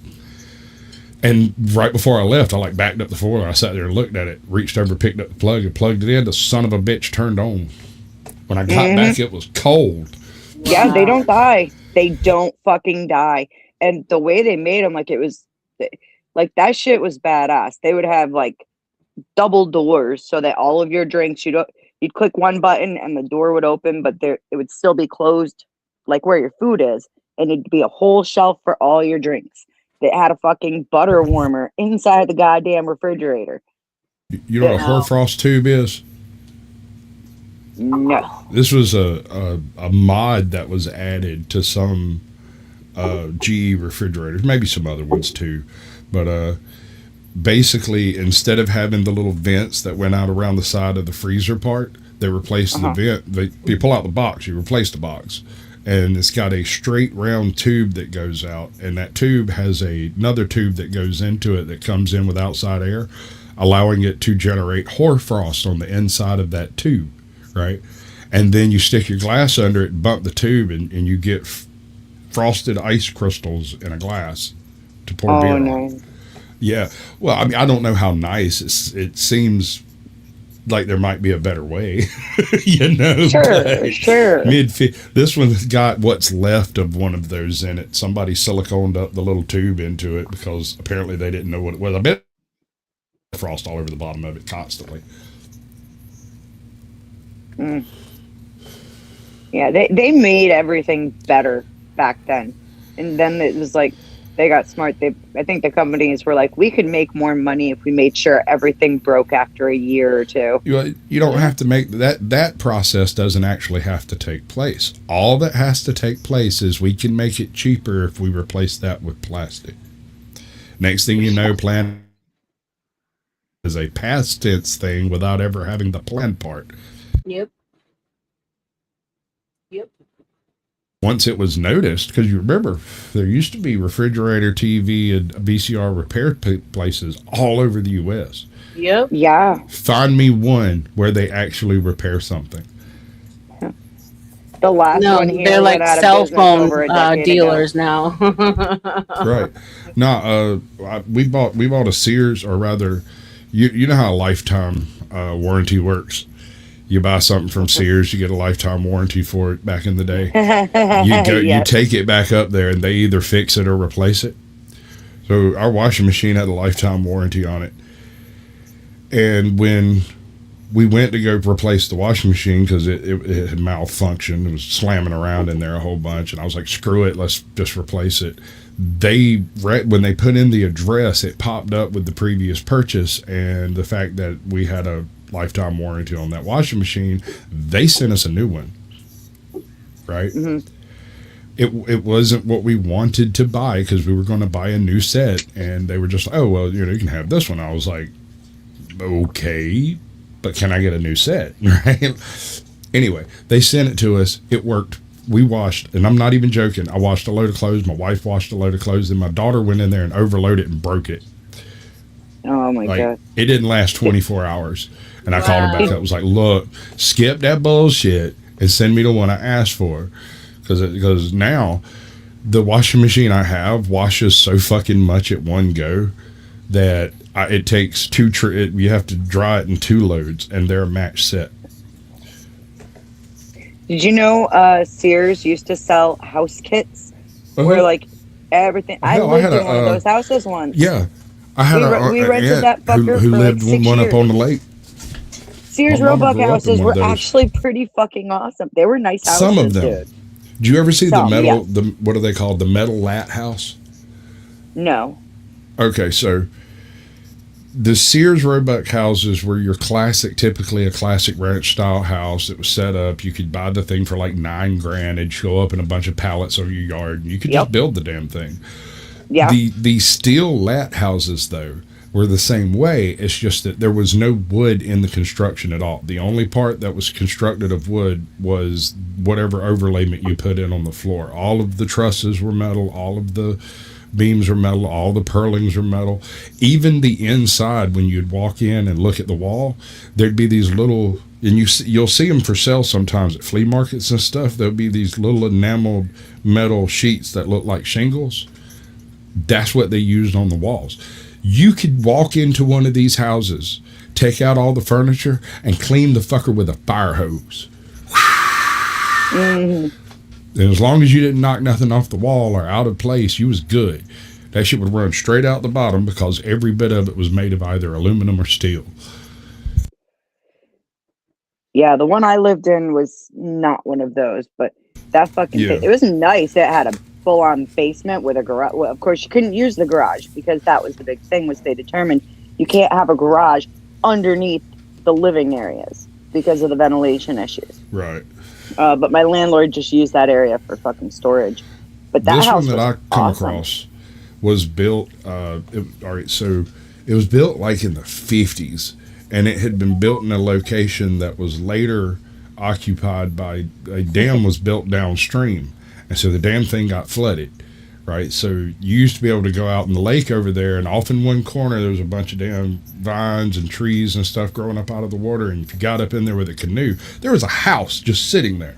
And right before I left, I like backed up the four-wheeler. I sat there and looked at it, reached over, picked up the plug, and plugged it in. The son of a bitch turned on. When I got back, it was cold. Yeah, they don't die. They don't fucking die. And the way they made them, like, it was like, that shit was badass. They would have like double doors so that all of your drinks, you'd click one button and the door would open, but it would still be closed, like where your food is, and it'd be a whole shelf for all your drinks. They had a fucking butter warmer inside the goddamn refrigerator. You know what a hoarfrost tube is? No. This was a mod that was added to some GE refrigerators, maybe some other ones too. But basically, instead of having the little vents that went out around the side of the freezer part, they replaced the vent. You pull out the box, you replace the box. And it's got a straight round tube that goes out, and that tube has another tube that goes into it that comes in with outside air, allowing it to generate hoarfrost on the inside of that tube, right? and then you stick your glass under it, bump the tube, and you get frosted ice crystals in a glass to pour beer on. Yeah. Well, I mean, I don't know how nice it seems like there might be a better way, you know. Sure. This one's got what's left of one of those in it. Somebody siliconed up the little tube into it because apparently they didn't know what it was. I bet frost all over the bottom of it constantly. Yeah, they made everything better back then, and then it was like they got smart. I think the companies were like, we could make more money if we made sure everything broke after a year or two. You don't have to make that process doesn't actually have to take place. All that has to take place is we can make it cheaper if we replace that with plastic. Next thing you know, plan is a past tense thing without ever having the plan part. Yep. Once it was noticed, because you remember, there used to be refrigerator, TV, and VCR repair places all over the U.S. Yep. Yeah. Find me one where they actually repair something. The last one here they're like went out of cell business phone over a decade dealers ago. now. Right. No, we bought a Sears, or rather, you know how a lifetime warranty works. You buy something from Sears, you get a lifetime warranty for it back in the day. You take it back up there, and they either fix it or replace it. So our washing machine had a lifetime warranty on it. And when we went to go replace the washing machine because it had malfunctioned, it was slamming around in there a whole bunch, and I was like, screw it, let's just replace it. When they put in the address, it popped up with the previous purchase and the fact that we had a lifetime warranty on that washing machine. They sent us a new one, right? Mm-hmm. It wasn't what we wanted to buy because we were going to buy a new set, and they were just, oh well, you can have this one. I was like, okay, but can I get a new set? Right? Anyway, they sent it to us. It worked. We washed, and I'm not even joking, I washed a load of clothes, my wife washed a load of clothes, and my daughter went in there and overloaded it and broke it. Oh my God. It didn't last 24 hours. And I called her back up. I was like, look, skip that bullshit and send me the one I asked for. Because now the washing machine I have washes so fucking much at one go that it takes you have to dry it in 2 loads, and they're a match set. Did you know Sears used to sell house kits where like everything? I lived in one of those houses once. Yeah. I had we rented that fucker who for lived like 6 one years. up on the lake. Sears My mama Roebuck grew up in houses one were of those. actually pretty fucking awesome. They were nice houses, Some of them. dude. Do you ever see Some, the metal? yeah. What are they called? The metal lat house. No. Okay, so the Sears Roebuck houses were your typically a classic ranch style house that was set up. You could buy the thing for like $9,000. It'd show up in a bunch of pallets over your yard, and you could just build the damn thing. Yeah. The steel lat houses though were the same way. It's just that there was no wood in the construction at all. The only part that was constructed of wood was whatever overlayment you put in on the floor. All of the trusses were metal. All of the beams were metal. All the purlings were metal. Even the inside, when you'd walk in and look at the wall, there'd be these little, and you'll see them for sale sometimes at flea markets and stuff. There'll be these little enameled metal sheets that look like shingles. That's what they used on the walls. You could walk into one of these houses, take out all the furniture, and clean the fucker with a fire hose. Mm-hmm. And as long as you didn't knock nothing off the wall or out of place, you was good. That shit would run straight out the bottom because every bit of it was made of either aluminum or steel. Yeah, the one I lived in was not one of those, but that fucking thing, it was nice. It had a full-on basement with a garage. Well, of course, you couldn't use the garage because that was the big thing. Was they determined you can't have a garage underneath the living areas because of the ventilation issues. Right. But my landlord just used that area for fucking storage. But that this house one that was I come awesome. across was built. All right, so it was built like in the 50s, and it had been built in a location that was later occupied by a dam was built downstream, and so the damn thing got flooded, right? So you used to be able to go out in the lake over there, and off in one corner there was a bunch of damn vines and trees and stuff growing up out of the water. And if you got up in there with a canoe, there was a house just sitting there.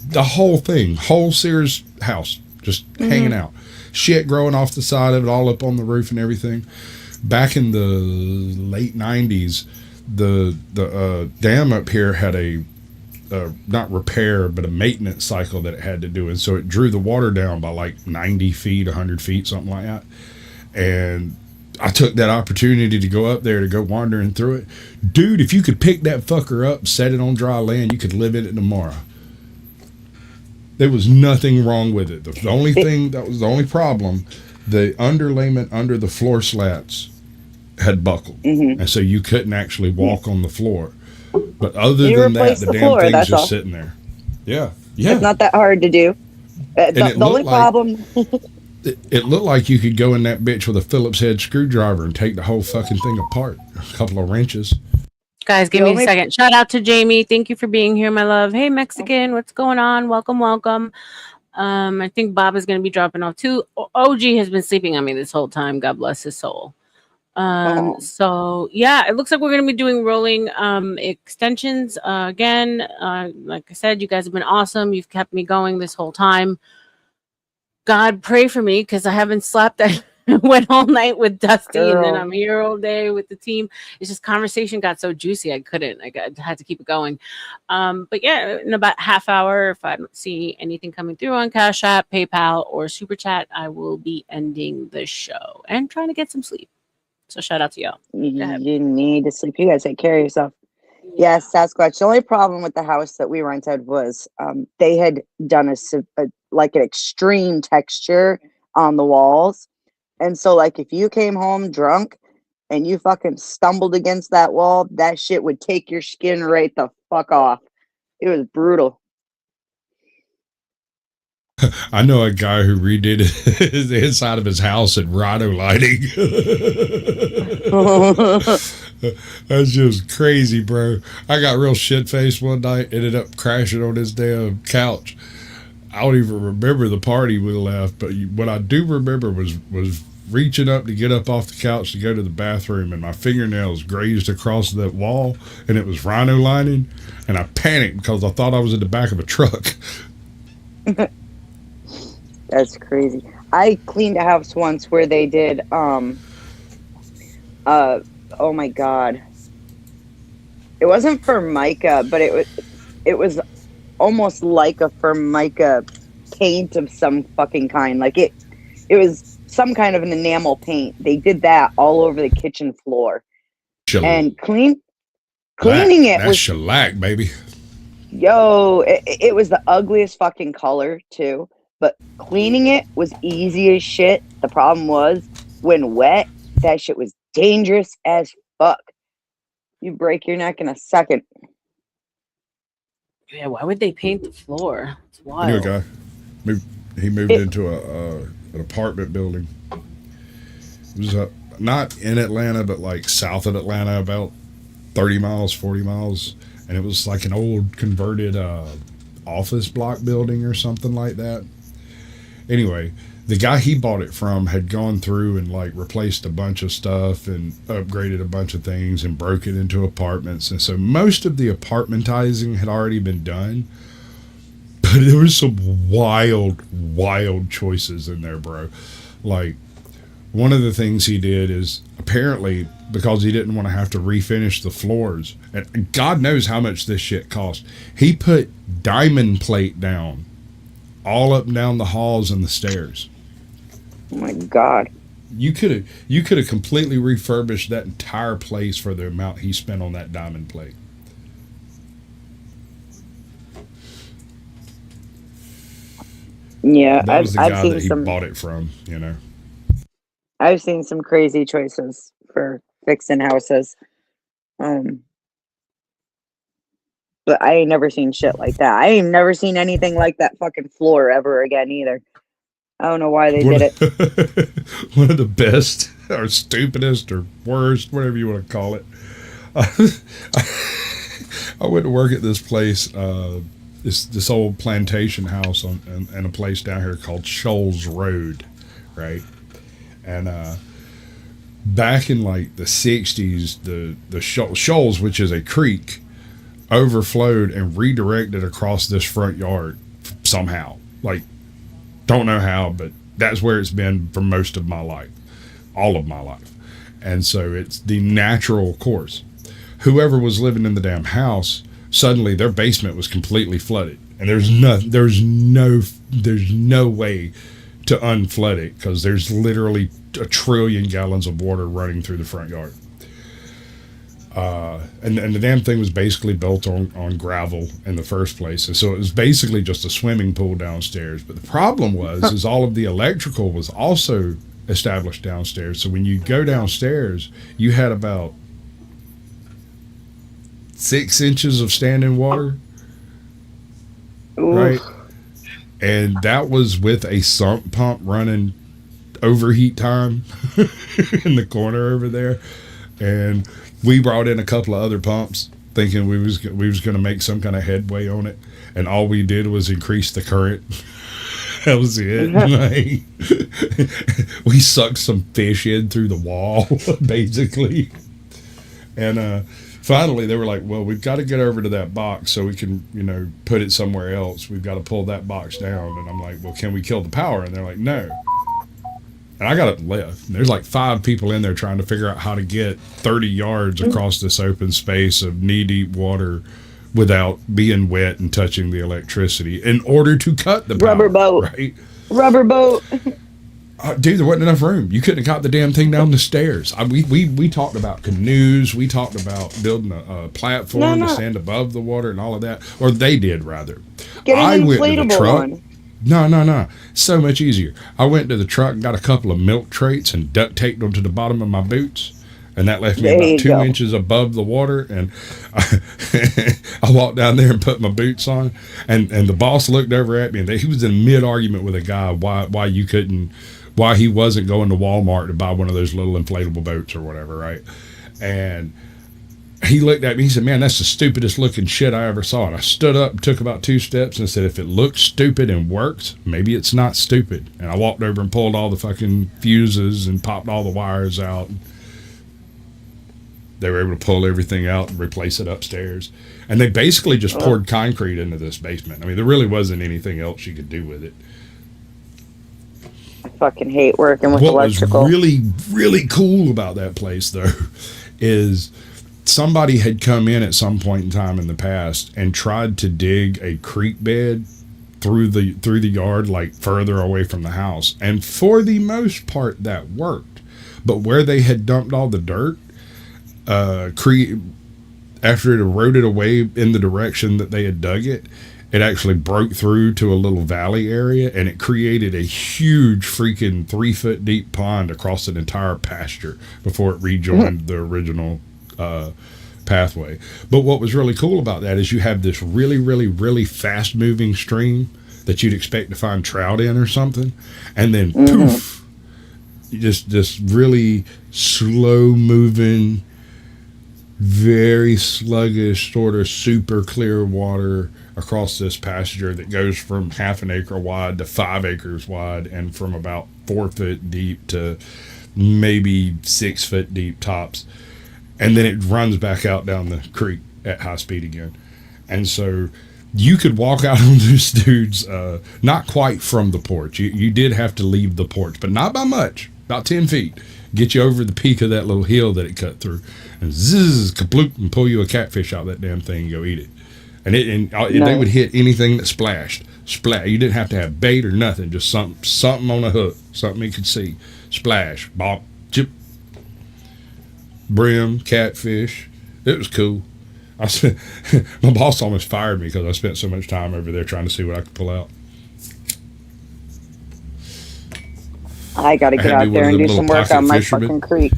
The whole thing, whole Sears house, just hanging out. Shit growing off the side of it, all up on the roof and everything. Back in the late 90s, the dam up here had a not repair, but a maintenance cycle that it had to do. And so it drew the water down by like 90 feet, 100 feet, something like that. And I took that opportunity to go up there, to go wandering through it. Dude, if you could pick that fucker up, set it on dry land, you could live in it tomorrow. There was nothing wrong with it. The only thing, that was the only problem, the underlayment under the floor slats had buckled. And so you couldn't actually walk on the floor. But other than that, the damn thing's just sitting there. Yeah. Yeah. It's not that hard to do. The only problem. It looked like you could go in that bitch with a Phillips head screwdriver and take the whole fucking thing apart. A couple of wrenches. Guys, give me a second. Shout out to Jamie. Thank you for being here, my love. Hey, Mexican. What's going on? Welcome, welcome. I think Bob is going to be dropping off too. OG has been sleeping on me this whole time. God bless his soul. So yeah, it looks like we're going to be doing rolling extensions again. Like I said, you guys have been awesome. You've kept me going this whole time. God, pray for me because I haven't slept. I went all night with Dusty, and then I'm here all day with the team. It's just conversation got so juicy I couldn't. I had to keep it going. But yeah, in about half hour, if I don't see anything coming through on Cash App, PayPal, or Super Chat, I will be ending the show and trying to get some sleep. So shout out to y'all. You need to sleep. You guys take care of yourself. Yes, Sasquatch. The only problem with the house that we rented was they had done like an extreme texture on the walls. And so like if you came home drunk and you fucking stumbled against that wall, that shit would take your skin right the fuck off. It was brutal. I know a guy who redid the inside of his house in rhino lighting. That's just crazy, bro. I got real shit-faced one night, ended up crashing on his damn couch. I don't even remember the party we left, but what I do remember was reaching up to get up off the couch to go to the bathroom, and my fingernails grazed across that wall, and it was rhino lining, and I panicked because I thought I was in the back of a truck. That's crazy. I cleaned a house once where they did oh my god. It wasn't Formica, but it was almost like a Formica paint of some fucking kind. Like it was some kind of an enamel paint. They did that all over the kitchen floor. And cleaning it was shellac, baby. Yo, it was the ugliest fucking color too. But cleaning it was easy as shit. The problem was, when wet, that shit was dangerous as fuck. You break your neck in a second. Yeah, why would they paint the floor? It's wild. I knew a guy. He moved into an apartment building. It was not in Atlanta, but like south of Atlanta, about 30 miles, 40 miles. And it was like an old converted office block building or something like that. Anyway, the guy he bought it from had gone through and like replaced a bunch of stuff and upgraded a bunch of things and broke it into apartments. And so most of the apartmentizing had already been done, but there was some wild choices in there, bro. Like one of the things he did is apparently because he didn't want to have to refinish the floors, and God knows how much this shit cost, he put diamond plate down all up and down the halls and the stairs. Oh my god. You could have completely refurbished that entire place for the amount he spent on that diamond plate. Yeah, that was the I've guy seen that he some, bought it from, you know. I've seen some crazy choices for fixing houses. But I ain't never seen shit like that. I ain't never seen anything like that fucking floor ever again either. I don't know why they did it. One of the best or stupidest or worst, whatever you want to call it. I went to work at this place this old plantation house in a place down here called Shoals Road, right? And back in like the 60s, the Shoals, which is a creek, overflowed and redirected across this front yard somehow. Like, don't know how, but that's where it's been for most of my life, all of my life. And so it's the natural course. Whoever was living in the damn house, suddenly their basement was completely flooded, and there's no way to unflood it because there's literally 1 trillion gallons of water running through the front yard. And the damn thing was basically built on gravel in the first place, and so it was basically just a swimming pool downstairs. But the problem is all of the electrical was also established downstairs. So when you go downstairs, you had about 6 inches of standing water. Ooh. Right? And that was with a sump pump running overheat time in the corner over there. And we brought in a couple of other pumps thinking we was going to make some kind of headway on it. And all we did was increase the current. That was it. Like, we sucked some fish in through the wall, basically. And finally, they were like, well, we've got to get over to that box so we can, put it somewhere else. We've got to pull that box down. And I'm like, well, can we kill the power? And they're like, no. And I got up and left. And there's like 5 people in there trying to figure out how to get 30 yards across this open space of knee-deep water without being wet and touching the electricity in order to cut the power. Rubber boat. Right? Rubber boat. Dude, there wasn't enough room. You couldn't have got the damn thing down the stairs. We talked about canoes. We talked about building a platform to stand above the water and all of that. Or they did, rather. Get an inflatable went to the truck. One. No. So much easier. I went to the truck and got a couple of milk crates and duct taped them to the bottom of my boots. And that left me about 2 inches above the water. And I walked down there and put my boots on. And the boss looked over at me, and he was in mid-argument with a guy why he wasn't going to Walmart to buy one of those little inflatable boats or whatever, right? And he looked at me, he said, man, that's the stupidest looking shit I ever saw. And I stood up and took about 2 steps and said, if it looks stupid and works, maybe it's not stupid. And I walked over and pulled all the fucking fuses and popped all the wires out. They were able to pull everything out and replace it upstairs. And they basically just poured concrete into this basement. I mean, there really wasn't anything else you could do with it. I fucking hate working with electrical. What was really, really cool about that place, though, is somebody had come in at some point in time in the past and tried to dig a creek bed through the yard, like further away from the house. And for the most part, that worked. But where they had dumped all the dirt, after it eroded away in the direction that they had dug it, it actually broke through to a little valley area, and it created a huge freaking 3-foot deep pond across an entire pasture before it rejoined the original pathway. But what was really cool about that is you have this really, really, really fast moving stream that you'd expect to find trout in or something, and then poof, just really slow moving, very sluggish, sort of super clear water across this pasture that goes from 1/2 acre wide to 5 acres wide, and from about 4 foot deep to maybe 6 foot deep tops. And then it runs back out down the creek at high speed again. And so you could walk out on this dude's, not quite from the porch. You did have to leave the porch, but not by much, about 10 feet. Get you over the peak of that little hill that it cut through, and zzz, kaploop, and pull you a catfish out of that damn thing and go eat it. And they would hit anything that splashed. You didn't have to have bait or nothing, just something on a hook, something you could see. Splash, bop, chip, brim, catfish. It was cool. My boss almost fired me because I spent so much time over there trying to see what I could pull out. I got to get out there and do some work on my fucking creek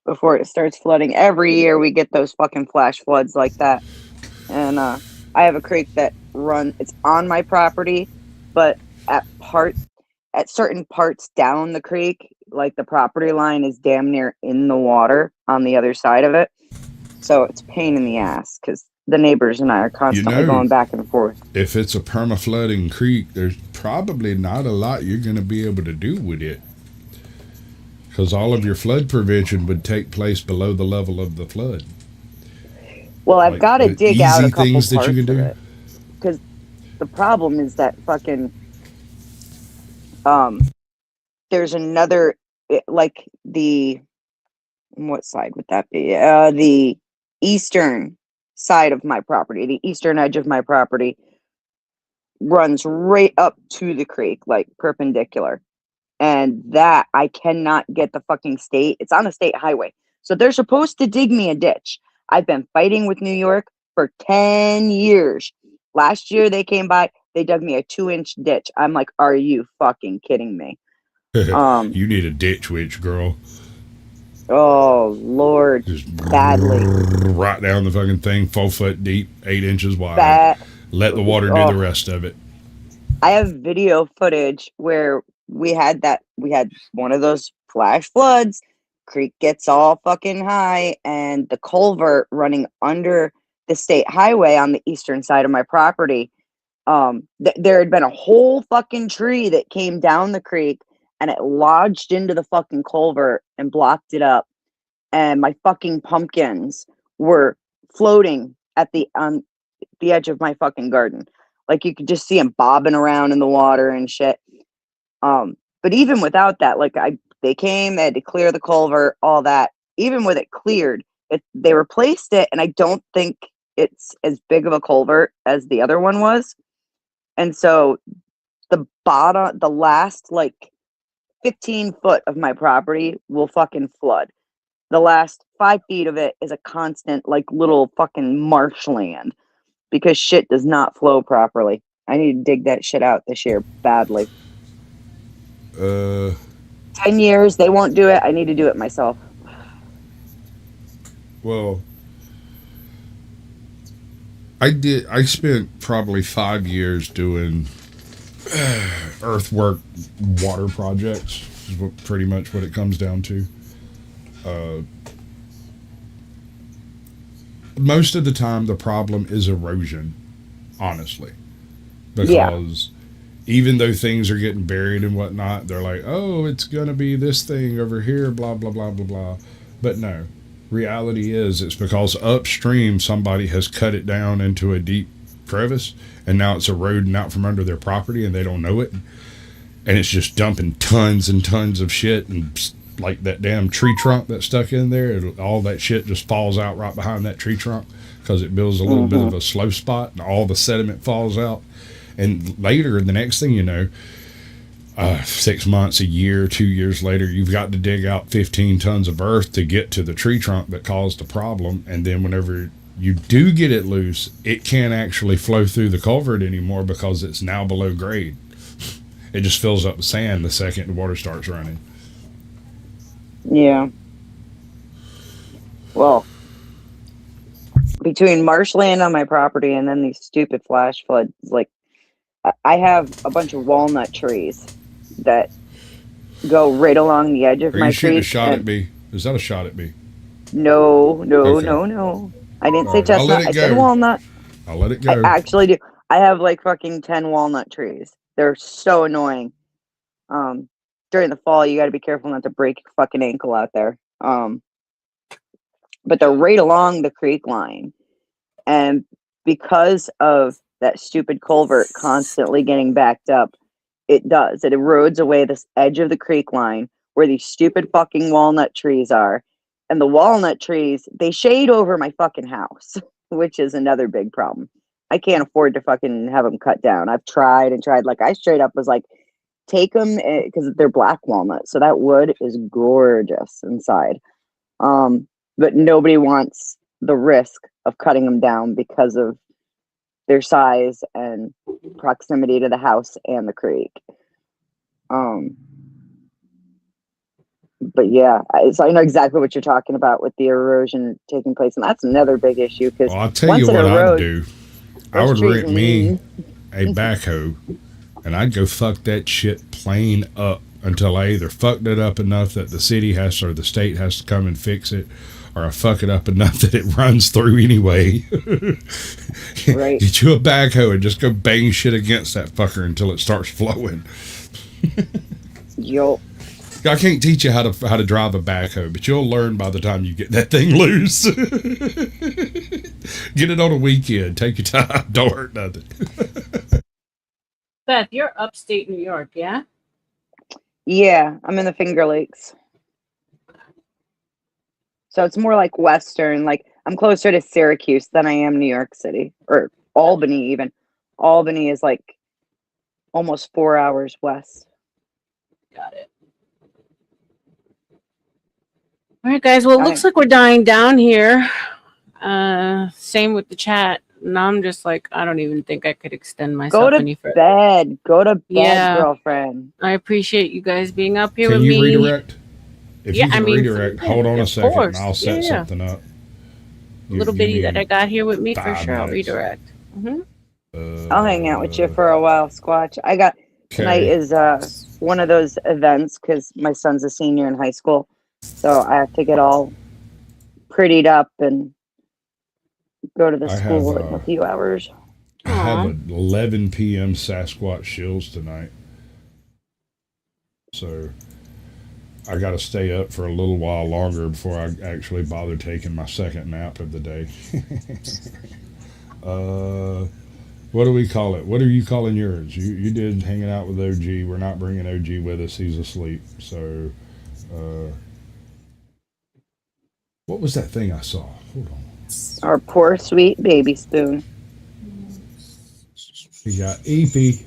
before it starts flooding. Every year we get those fucking flash floods like that. And I have a creek that it's on my property, but at certain parts down the creek, like the property line is damn near in the water on the other side of it. So it's a pain in the ass because the neighbors and I are constantly going back and forth. If it's a perma-flooding creek, there's probably not a lot you're going to be able to do with it. Because all of your flood prevention would take place below the level of the flood. Well, I've got to dig out a couple things parts that you can do. of it. Because the problem is that fucking, there's another, like what side would that be? The eastern side of my property, the eastern edge of my property runs right up to the creek, like perpendicular. And that I cannot get the fucking state. It's on a state highway. So they're supposed to dig me a ditch. I've been fighting with New York for 10 years. Last year they came by, they dug me a 2-inch ditch. I'm like, are you fucking kidding me? You need a ditch witch, girl. Oh, Lord. Just badly. Right down the fucking thing, 4 foot deep, 8 inches wide. Let the water do the rest of it. I have video footage where we had one of those flash floods. Creek gets all fucking high, and the culvert running under the state highway on the eastern side of my property. There had been a whole fucking tree that came down the creek, and it lodged into the fucking culvert and blocked it up. And my fucking pumpkins were floating at the edge of my fucking garden. Like, you could just see them bobbing around in the water and shit. But even without that, like, they came, they had to clear the culvert, all that. Even with it cleared, they replaced it, and I don't think it's as big of a culvert as the other one was. And so the last like 15 foot of my property will fucking flood. The last 5 feet of it is a constant, like, little fucking marshland because shit does not flow properly. I need to dig that shit out this year badly. 10 years, they won't do it. I need to do it myself. Well, I spent probably 5 years doing earthwork water projects, is pretty much what it comes down to. Most of the time, the problem is erosion, honestly. Because even though things are getting buried and whatnot, they're like, oh, it's going to be this thing over here, blah, blah, blah, blah, blah. But no, reality is it's because upstream somebody has cut it down into a deep crevice, and now it's eroding out from under their property, and they don't know it. And it's just dumping tons and tons of shit, and like that damn tree trunk that's stuck in there, all that shit just falls out right behind that tree trunk because it builds a little bit of a slow spot, and all the sediment falls out. And later, the next thing you know, 6 months, a year, 2 years later, you've got to dig out 15 tons of earth to get to the tree trunk that caused the problem. And then whenever you do get it loose, it can't actually flow through the culvert anymore because it's now below grade. It just fills up with sand the second the water starts running. Yeah. Well, between marshland on my property and then these stupid flash floods, like, I have a bunch of walnut trees that go right along the edge of my Are you shooting a creek. shot at me? Is that a shot at me? No. Okay. I didn't say All right, I'll let chestnut. it I said go. walnut. I'll let it I go. actually do. I have like fucking 10 walnut trees. They're so annoying. During the fall, you got to be careful not to break your fucking ankle out there. But they're right along the creek line. And because of that stupid culvert constantly getting backed up, it erodes away this edge of the creek line where these stupid fucking walnut trees are. And the walnut trees, they shade over my fucking house, which is another big problem. I can't afford to fucking have them cut down. I've tried and tried. Like, I straight up was like, take them, because they're black walnut, so that wood is gorgeous inside. But nobody wants the risk of cutting them down because of their size and proximity to the house and the creek. But yeah, so I know exactly what you're talking about with the erosion taking place, and that's another big issue because I'll tell you what I'd do. I would rent me a backhoe, and I'd go fuck that shit plain up until I either fucked it up enough that the city has or the state has to come and fix it, or I fuck it up enough that it runs through anyway. Right. Get you a backhoe and just go bang shit against that fucker until it starts flowing. Yo. I can't teach you how to drive a backhoe, but you'll learn by the time you get that thing loose. Get it on a weekend. Take your time. Don't hurt nothing. Beth, you're upstate New York, yeah? Yeah, I'm in the Finger Lakes. So it's more like Western. Like I'm closer to Syracuse than I am New York City or Albany even. Albany is like almost 4 hours west. Got it. All right, guys. Well, it looks like we're dying down here. Same with the chat. Now I'm just like, I don't even think I could extend myself any further. Bed. Go to bed, Yeah. girlfriend. I appreciate you guys being up here Can with you me. redirect? If Yeah, you can I mean, redirect, hold on a of second course. and I'll set Yeah. something up. Little give bitty me that I got here with me for 5 sure. I'll minutes. redirect. I'll hang out with you for a while, Squatch. Tonight is one of those events because my son's a senior in high school, so I have to get all prettied up and go to the school in a few hours. I have an 11 p.m. Sasquatch Shills tonight. So I got to stay up for a little while longer before I actually bother taking my second nap of the day. What do we call it? What are you calling yours? You did hanging out with OG. We're not bringing OG with us. He's asleep. So, what was that thing I saw? Hold on. Our poor sweet baby spoon. We got Eepy.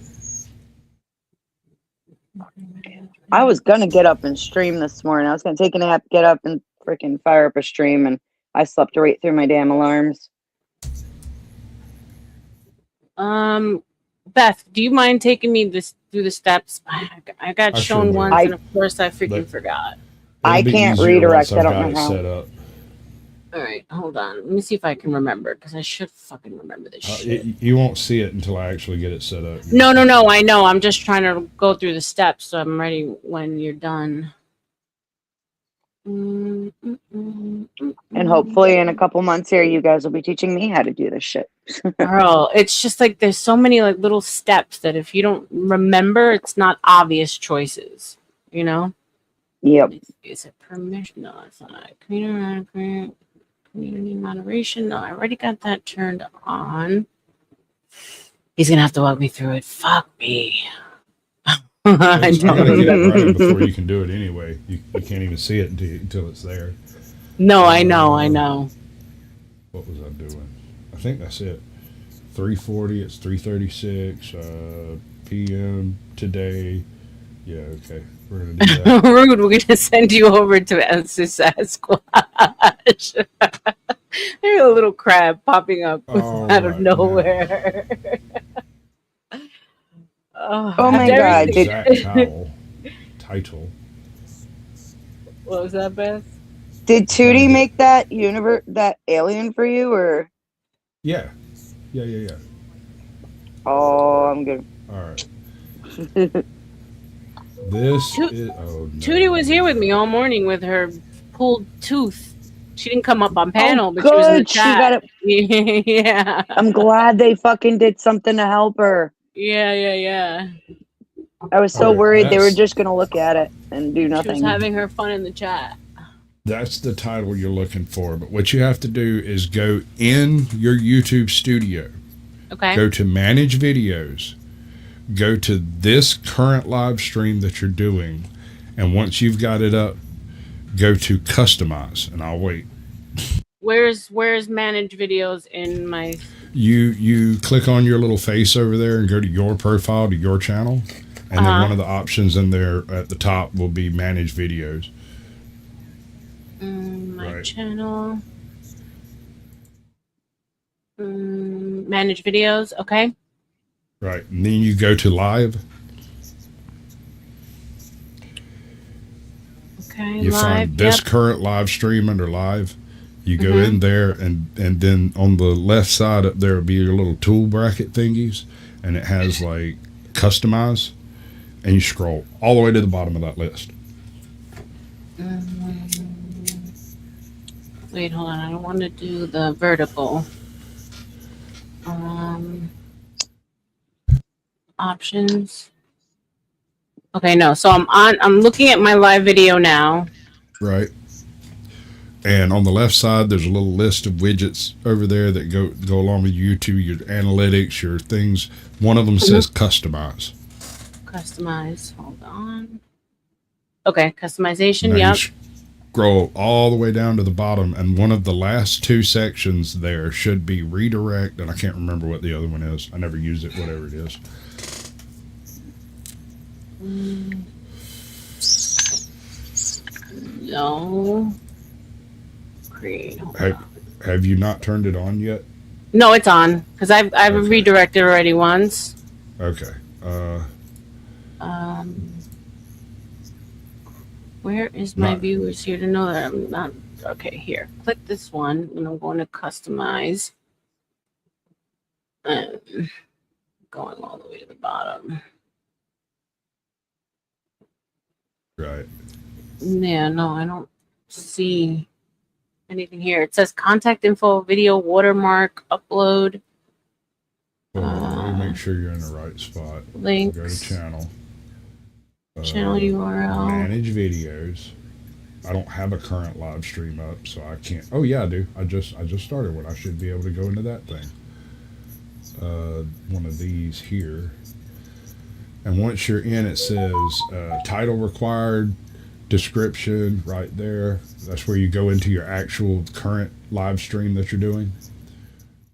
I was gonna get up and stream this morning. I was gonna take a nap, get up, and freaking fire up a stream, and I slept right through my damn alarms. Beth, do you mind taking me through the steps? I got shown once, and of course I freaking forgot. I can't redirect. I don't know how. Set up. All right, hold on. Let me see if I can remember because I should fucking remember this shit. You won't see it until I actually get it set up. No, I know. I'm just trying to go through the steps, so I'm ready when you're done. And hopefully in a couple months here, you guys will be teaching me how to do this shit. Girl, it's just like there's so many like little steps that if you don't remember, it's not obvious choices, you know? Yep. Is it permission? No, it's not. Community moderation. No, I already got that turned on. He's gonna have to walk me through it. Fuck me. I gotta get it running before you can do it anyway. You can't even see it until it's there. No, I know. What was I doing? I think that's it. 3:40. It's 3:36 p.m. today. Yeah, okay. We're gonna do that. Rude, we're gonna send you over to answer Sasquatch. There's a little crab popping up out of nowhere. Oh my god! Title. What was that, Beth? Did Tootie make that that alien for you, or? Yeah. Oh, I'm good. All right. This is. Oh, no. Tootie was here with me all morning with her pulled tooth. She didn't come up on panel, Oh, but she was in the good. She chat. got it. Yeah. I'm glad they fucking did something to help her. Yeah. I was so worried they were just gonna look at it and do She nothing. was having her fun in the chat. That's the title you're looking for. But what you have to do is go in your YouTube studio. Okay. Go to manage videos. Go to this current live stream that you're doing. And once you've got it up, go to customize. And I'll wait. Where's manage videos in my... You click on your little face over there and go to your profile, to your channel. And then one of the options in there at the top will be manage videos. My channel. Manage videos, okay. Right. And then you go to live. Okay, you live, find this current live stream under live. You go in there and then on the left side up there will be your little tool bracket thingies. And it has like customize. And you scroll all the way to the bottom of that list. Wait, hold on. I don't want to do the vertical. Options. Okay, no. So I'm looking at my live video now. Right. And on the left side, there's a little list of widgets over there that go along with YouTube, your analytics, your things. One of them says customize. Customize. Hold on. Okay, customization. Now Yep. you scroll all the way down to the bottom, and one of the last two sections there should be redirect, and I can't remember what the other one is. I never used it, whatever it is. No. Create. Have you not turned it on yet? No, it's on because I've redirected already once. Okay. Where is my viewers here to know that I'm not? Okay, here. Click this one, and I'm going to customize. Going all the way to the bottom. Right. Yeah, no, I don't see anything here. It says contact info, video, watermark, upload. Let me make sure you're in the right spot. Links. Go to channel. Channel URL. Manage videos. I don't have a current live stream up, so I can't. Oh yeah, I do. I just started one. I should be able to go into that thing. One of these here. And once you're in, it says title required, description right there. That's where you go into your actual current live stream that you're doing.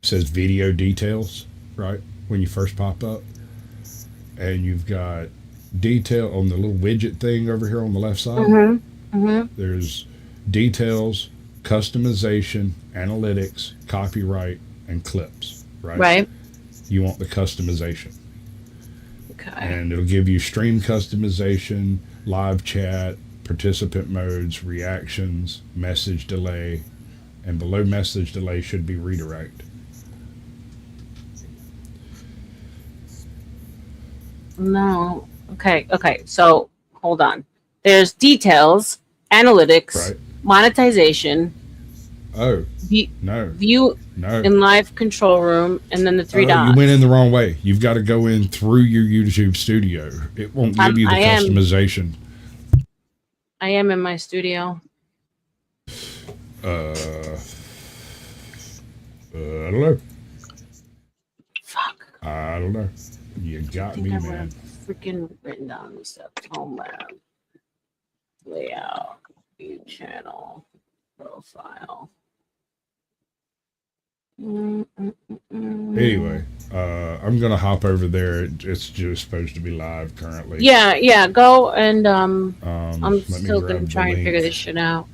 It says video details, right? When you first pop up. And you've got detail on the little widget thing over here on the left side. There's details, customization, analytics, copyright, and clips, right? Right. You want the customization. Okay. And it'll give you stream customization, live chat, participant modes, reactions, message delay, and below message delay should be redirect. No. Okay. So hold on. There's details, analytics, monetization. Oh. No. View in live control room, and then the three dots. You went in the wrong way. You've got to go in through your YouTube studio. It won't give you the customization. I am in my studio. I don't know. Fuck. I don't know. You got me, man. Freaking written down these stuff. Home lab, layout, view channel, profile. Anyway, I'm gonna hop over there. It's just supposed to be live currently. Yeah. Go and I'm let me still gonna grab try the and figure link. this shit out.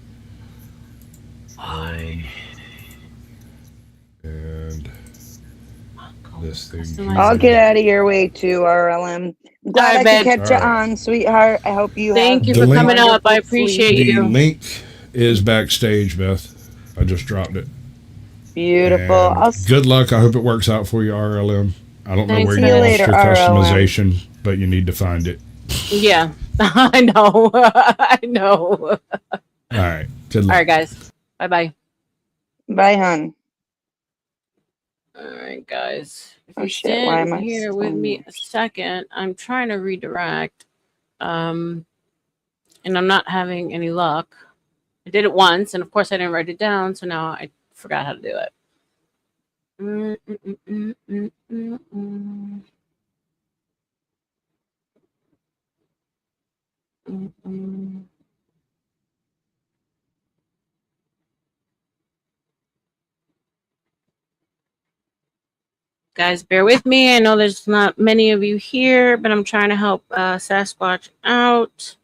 And this thing. I'll get out of your way too, R.L.M. I'm glad I could catch you on, sweetheart. I hope you Thank you The for link- coming up. I appreciate The you. link is backstage, Beth. I just dropped it. Beautiful. And good luck. I hope it works out for you, R.L.M. I don't know Thanks, where see you you lost later, your R.L.M. customization, but you need to find it. Yeah, I know. I know. All right. Good All luck. right, guys. Bye. Bye, hon. All right, guys. If Oh, you shit, why stand am I here with so- me a second, I'm trying to redirect, and I'm not having any luck. I did it once, and of course I didn't write it down, so now I forgot how to do it. Guys, bear with me. I know there's not many of you here, but I'm trying to help Sasquatch out.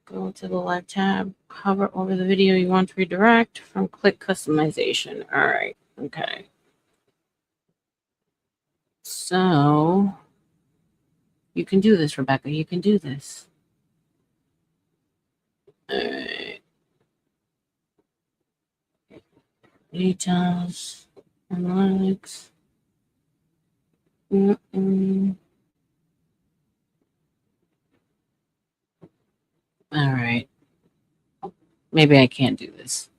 Go to the live tab, hover over the video you want to redirect from click customization. All right. Okay. So you can do this, Rebecca. You can do this. All right. Details. Analytics. All right. Maybe I can't do this.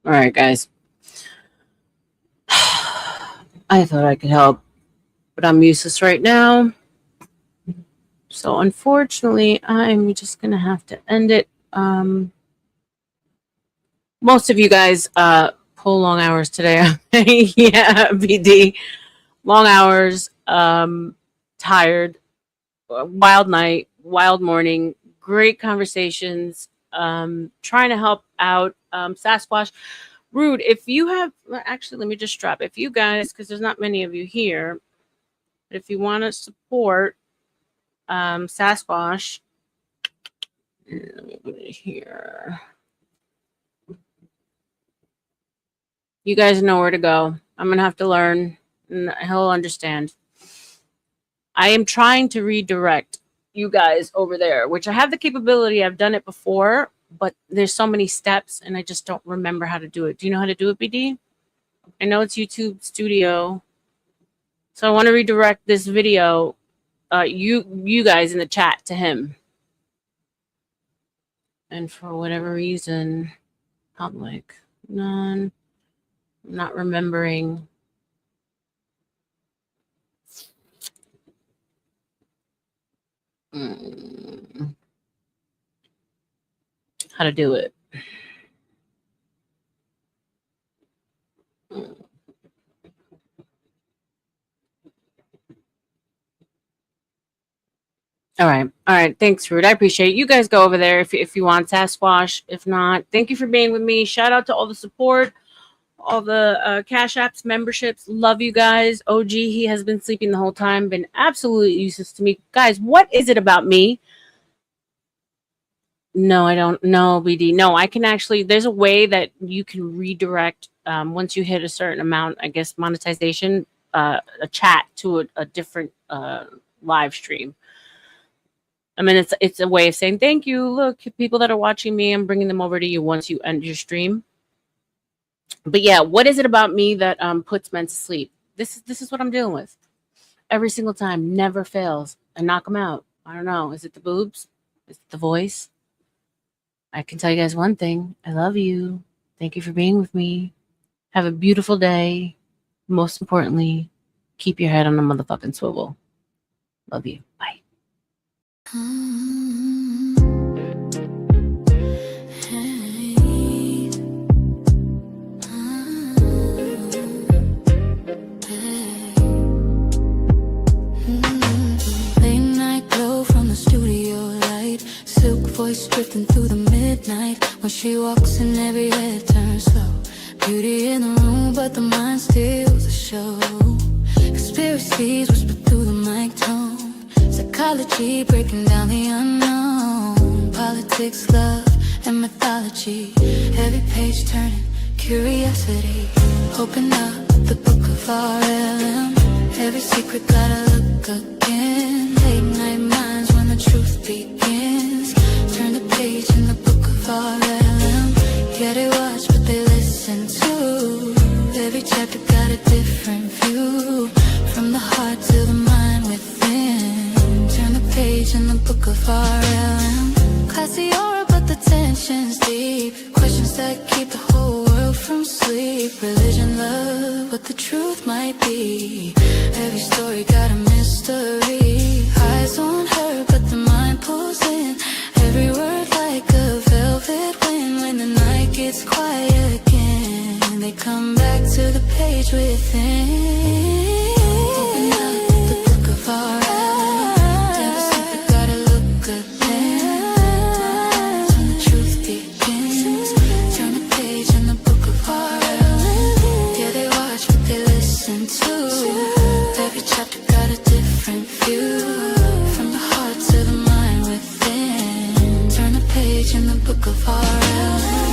All right, guys. I thought I could help, but I'm useless right now. So unfortunately, I'm just gonna have to end it. Most of you guys pull long hours today. Yeah, BD. Long hours, tired, wild night, wild morning, great conversations, trying to help out. Sasquatch, Rude, if you have, well, actually, let me just drop. If you guys, because there's not many of you here, but if you want to support Sasquatch, let me put it here. You guys know where to go. I'm going to have to learn, and he'll understand. I am trying to redirect you guys over there, which I have the capability. I've done it before, but there's so many steps, and I just don't remember how to do it. Do you know how to do it, BD? I know it's YouTube Studio. So I want to redirect this video, you guys in the chat, to him. And for whatever reason, public, none, I'm not remembering. How to do it. All right. Thanks, Rude. I appreciate it. You guys go over there if you want Sasquatch. If not, thank you for being with me. Shout out to all the support, all the Cash Apps, memberships. Love you guys. OG, he has been sleeping the whole time. Been absolutely useless to me. Guys, what is it about me? No, I don't know, BD. No, I can actually, there's a way that you can redirect once you hit a certain amount, I guess, monetization, a chat to a different live stream. I mean, it's a way of saying thank you. Look, people that are watching me, I'm bringing them over to you once you end your stream. But yeah, what is it about me that puts men to sleep? This is what I'm dealing with every single time. Never fails. I knock them out. I don't know. Is it the boobs? Is it the voice? I can tell you guys one thing. I love you. Thank you for being with me. Have a beautiful day. Most importantly, keep your head on a motherfucking swivel. Love you. Bye. Late night glow from the studio light, silk voice drifting through the midnight. When she walks in, every head turns slow. Beauty in the room, but the mind steals the show. Conspiracies whisper through the mic tone. Psychology breaking down the unknown. Politics, love, and mythology. Every page turning curiosity. Open up the book of R.L.M. Every secret gotta look again. Late night minds when the truth begins. Turn the page in the book of R.L.M. Yeah, they watch, but they listen too. Every chapter got a different view. From the heart to the mind within. Turn the page in the book of R.L.M. Classy aura, but the tension's deep. Questions that keep the whole world from sleep. Religion, love, what the truth might be. Every story got a mystery. Eyes on her, but the mind pulls in. Every word like a velvet wind. When the night gets quiet again, they come back to the page within. Open up the book of R.L.M. Every secret gotta look again. When the truth begins, turn the page in the book of R.L.M. Yeah, they watch, but they listen too. Every chapter got a different view. From the heart to the mind within. Turn the page in the book of R.L.M.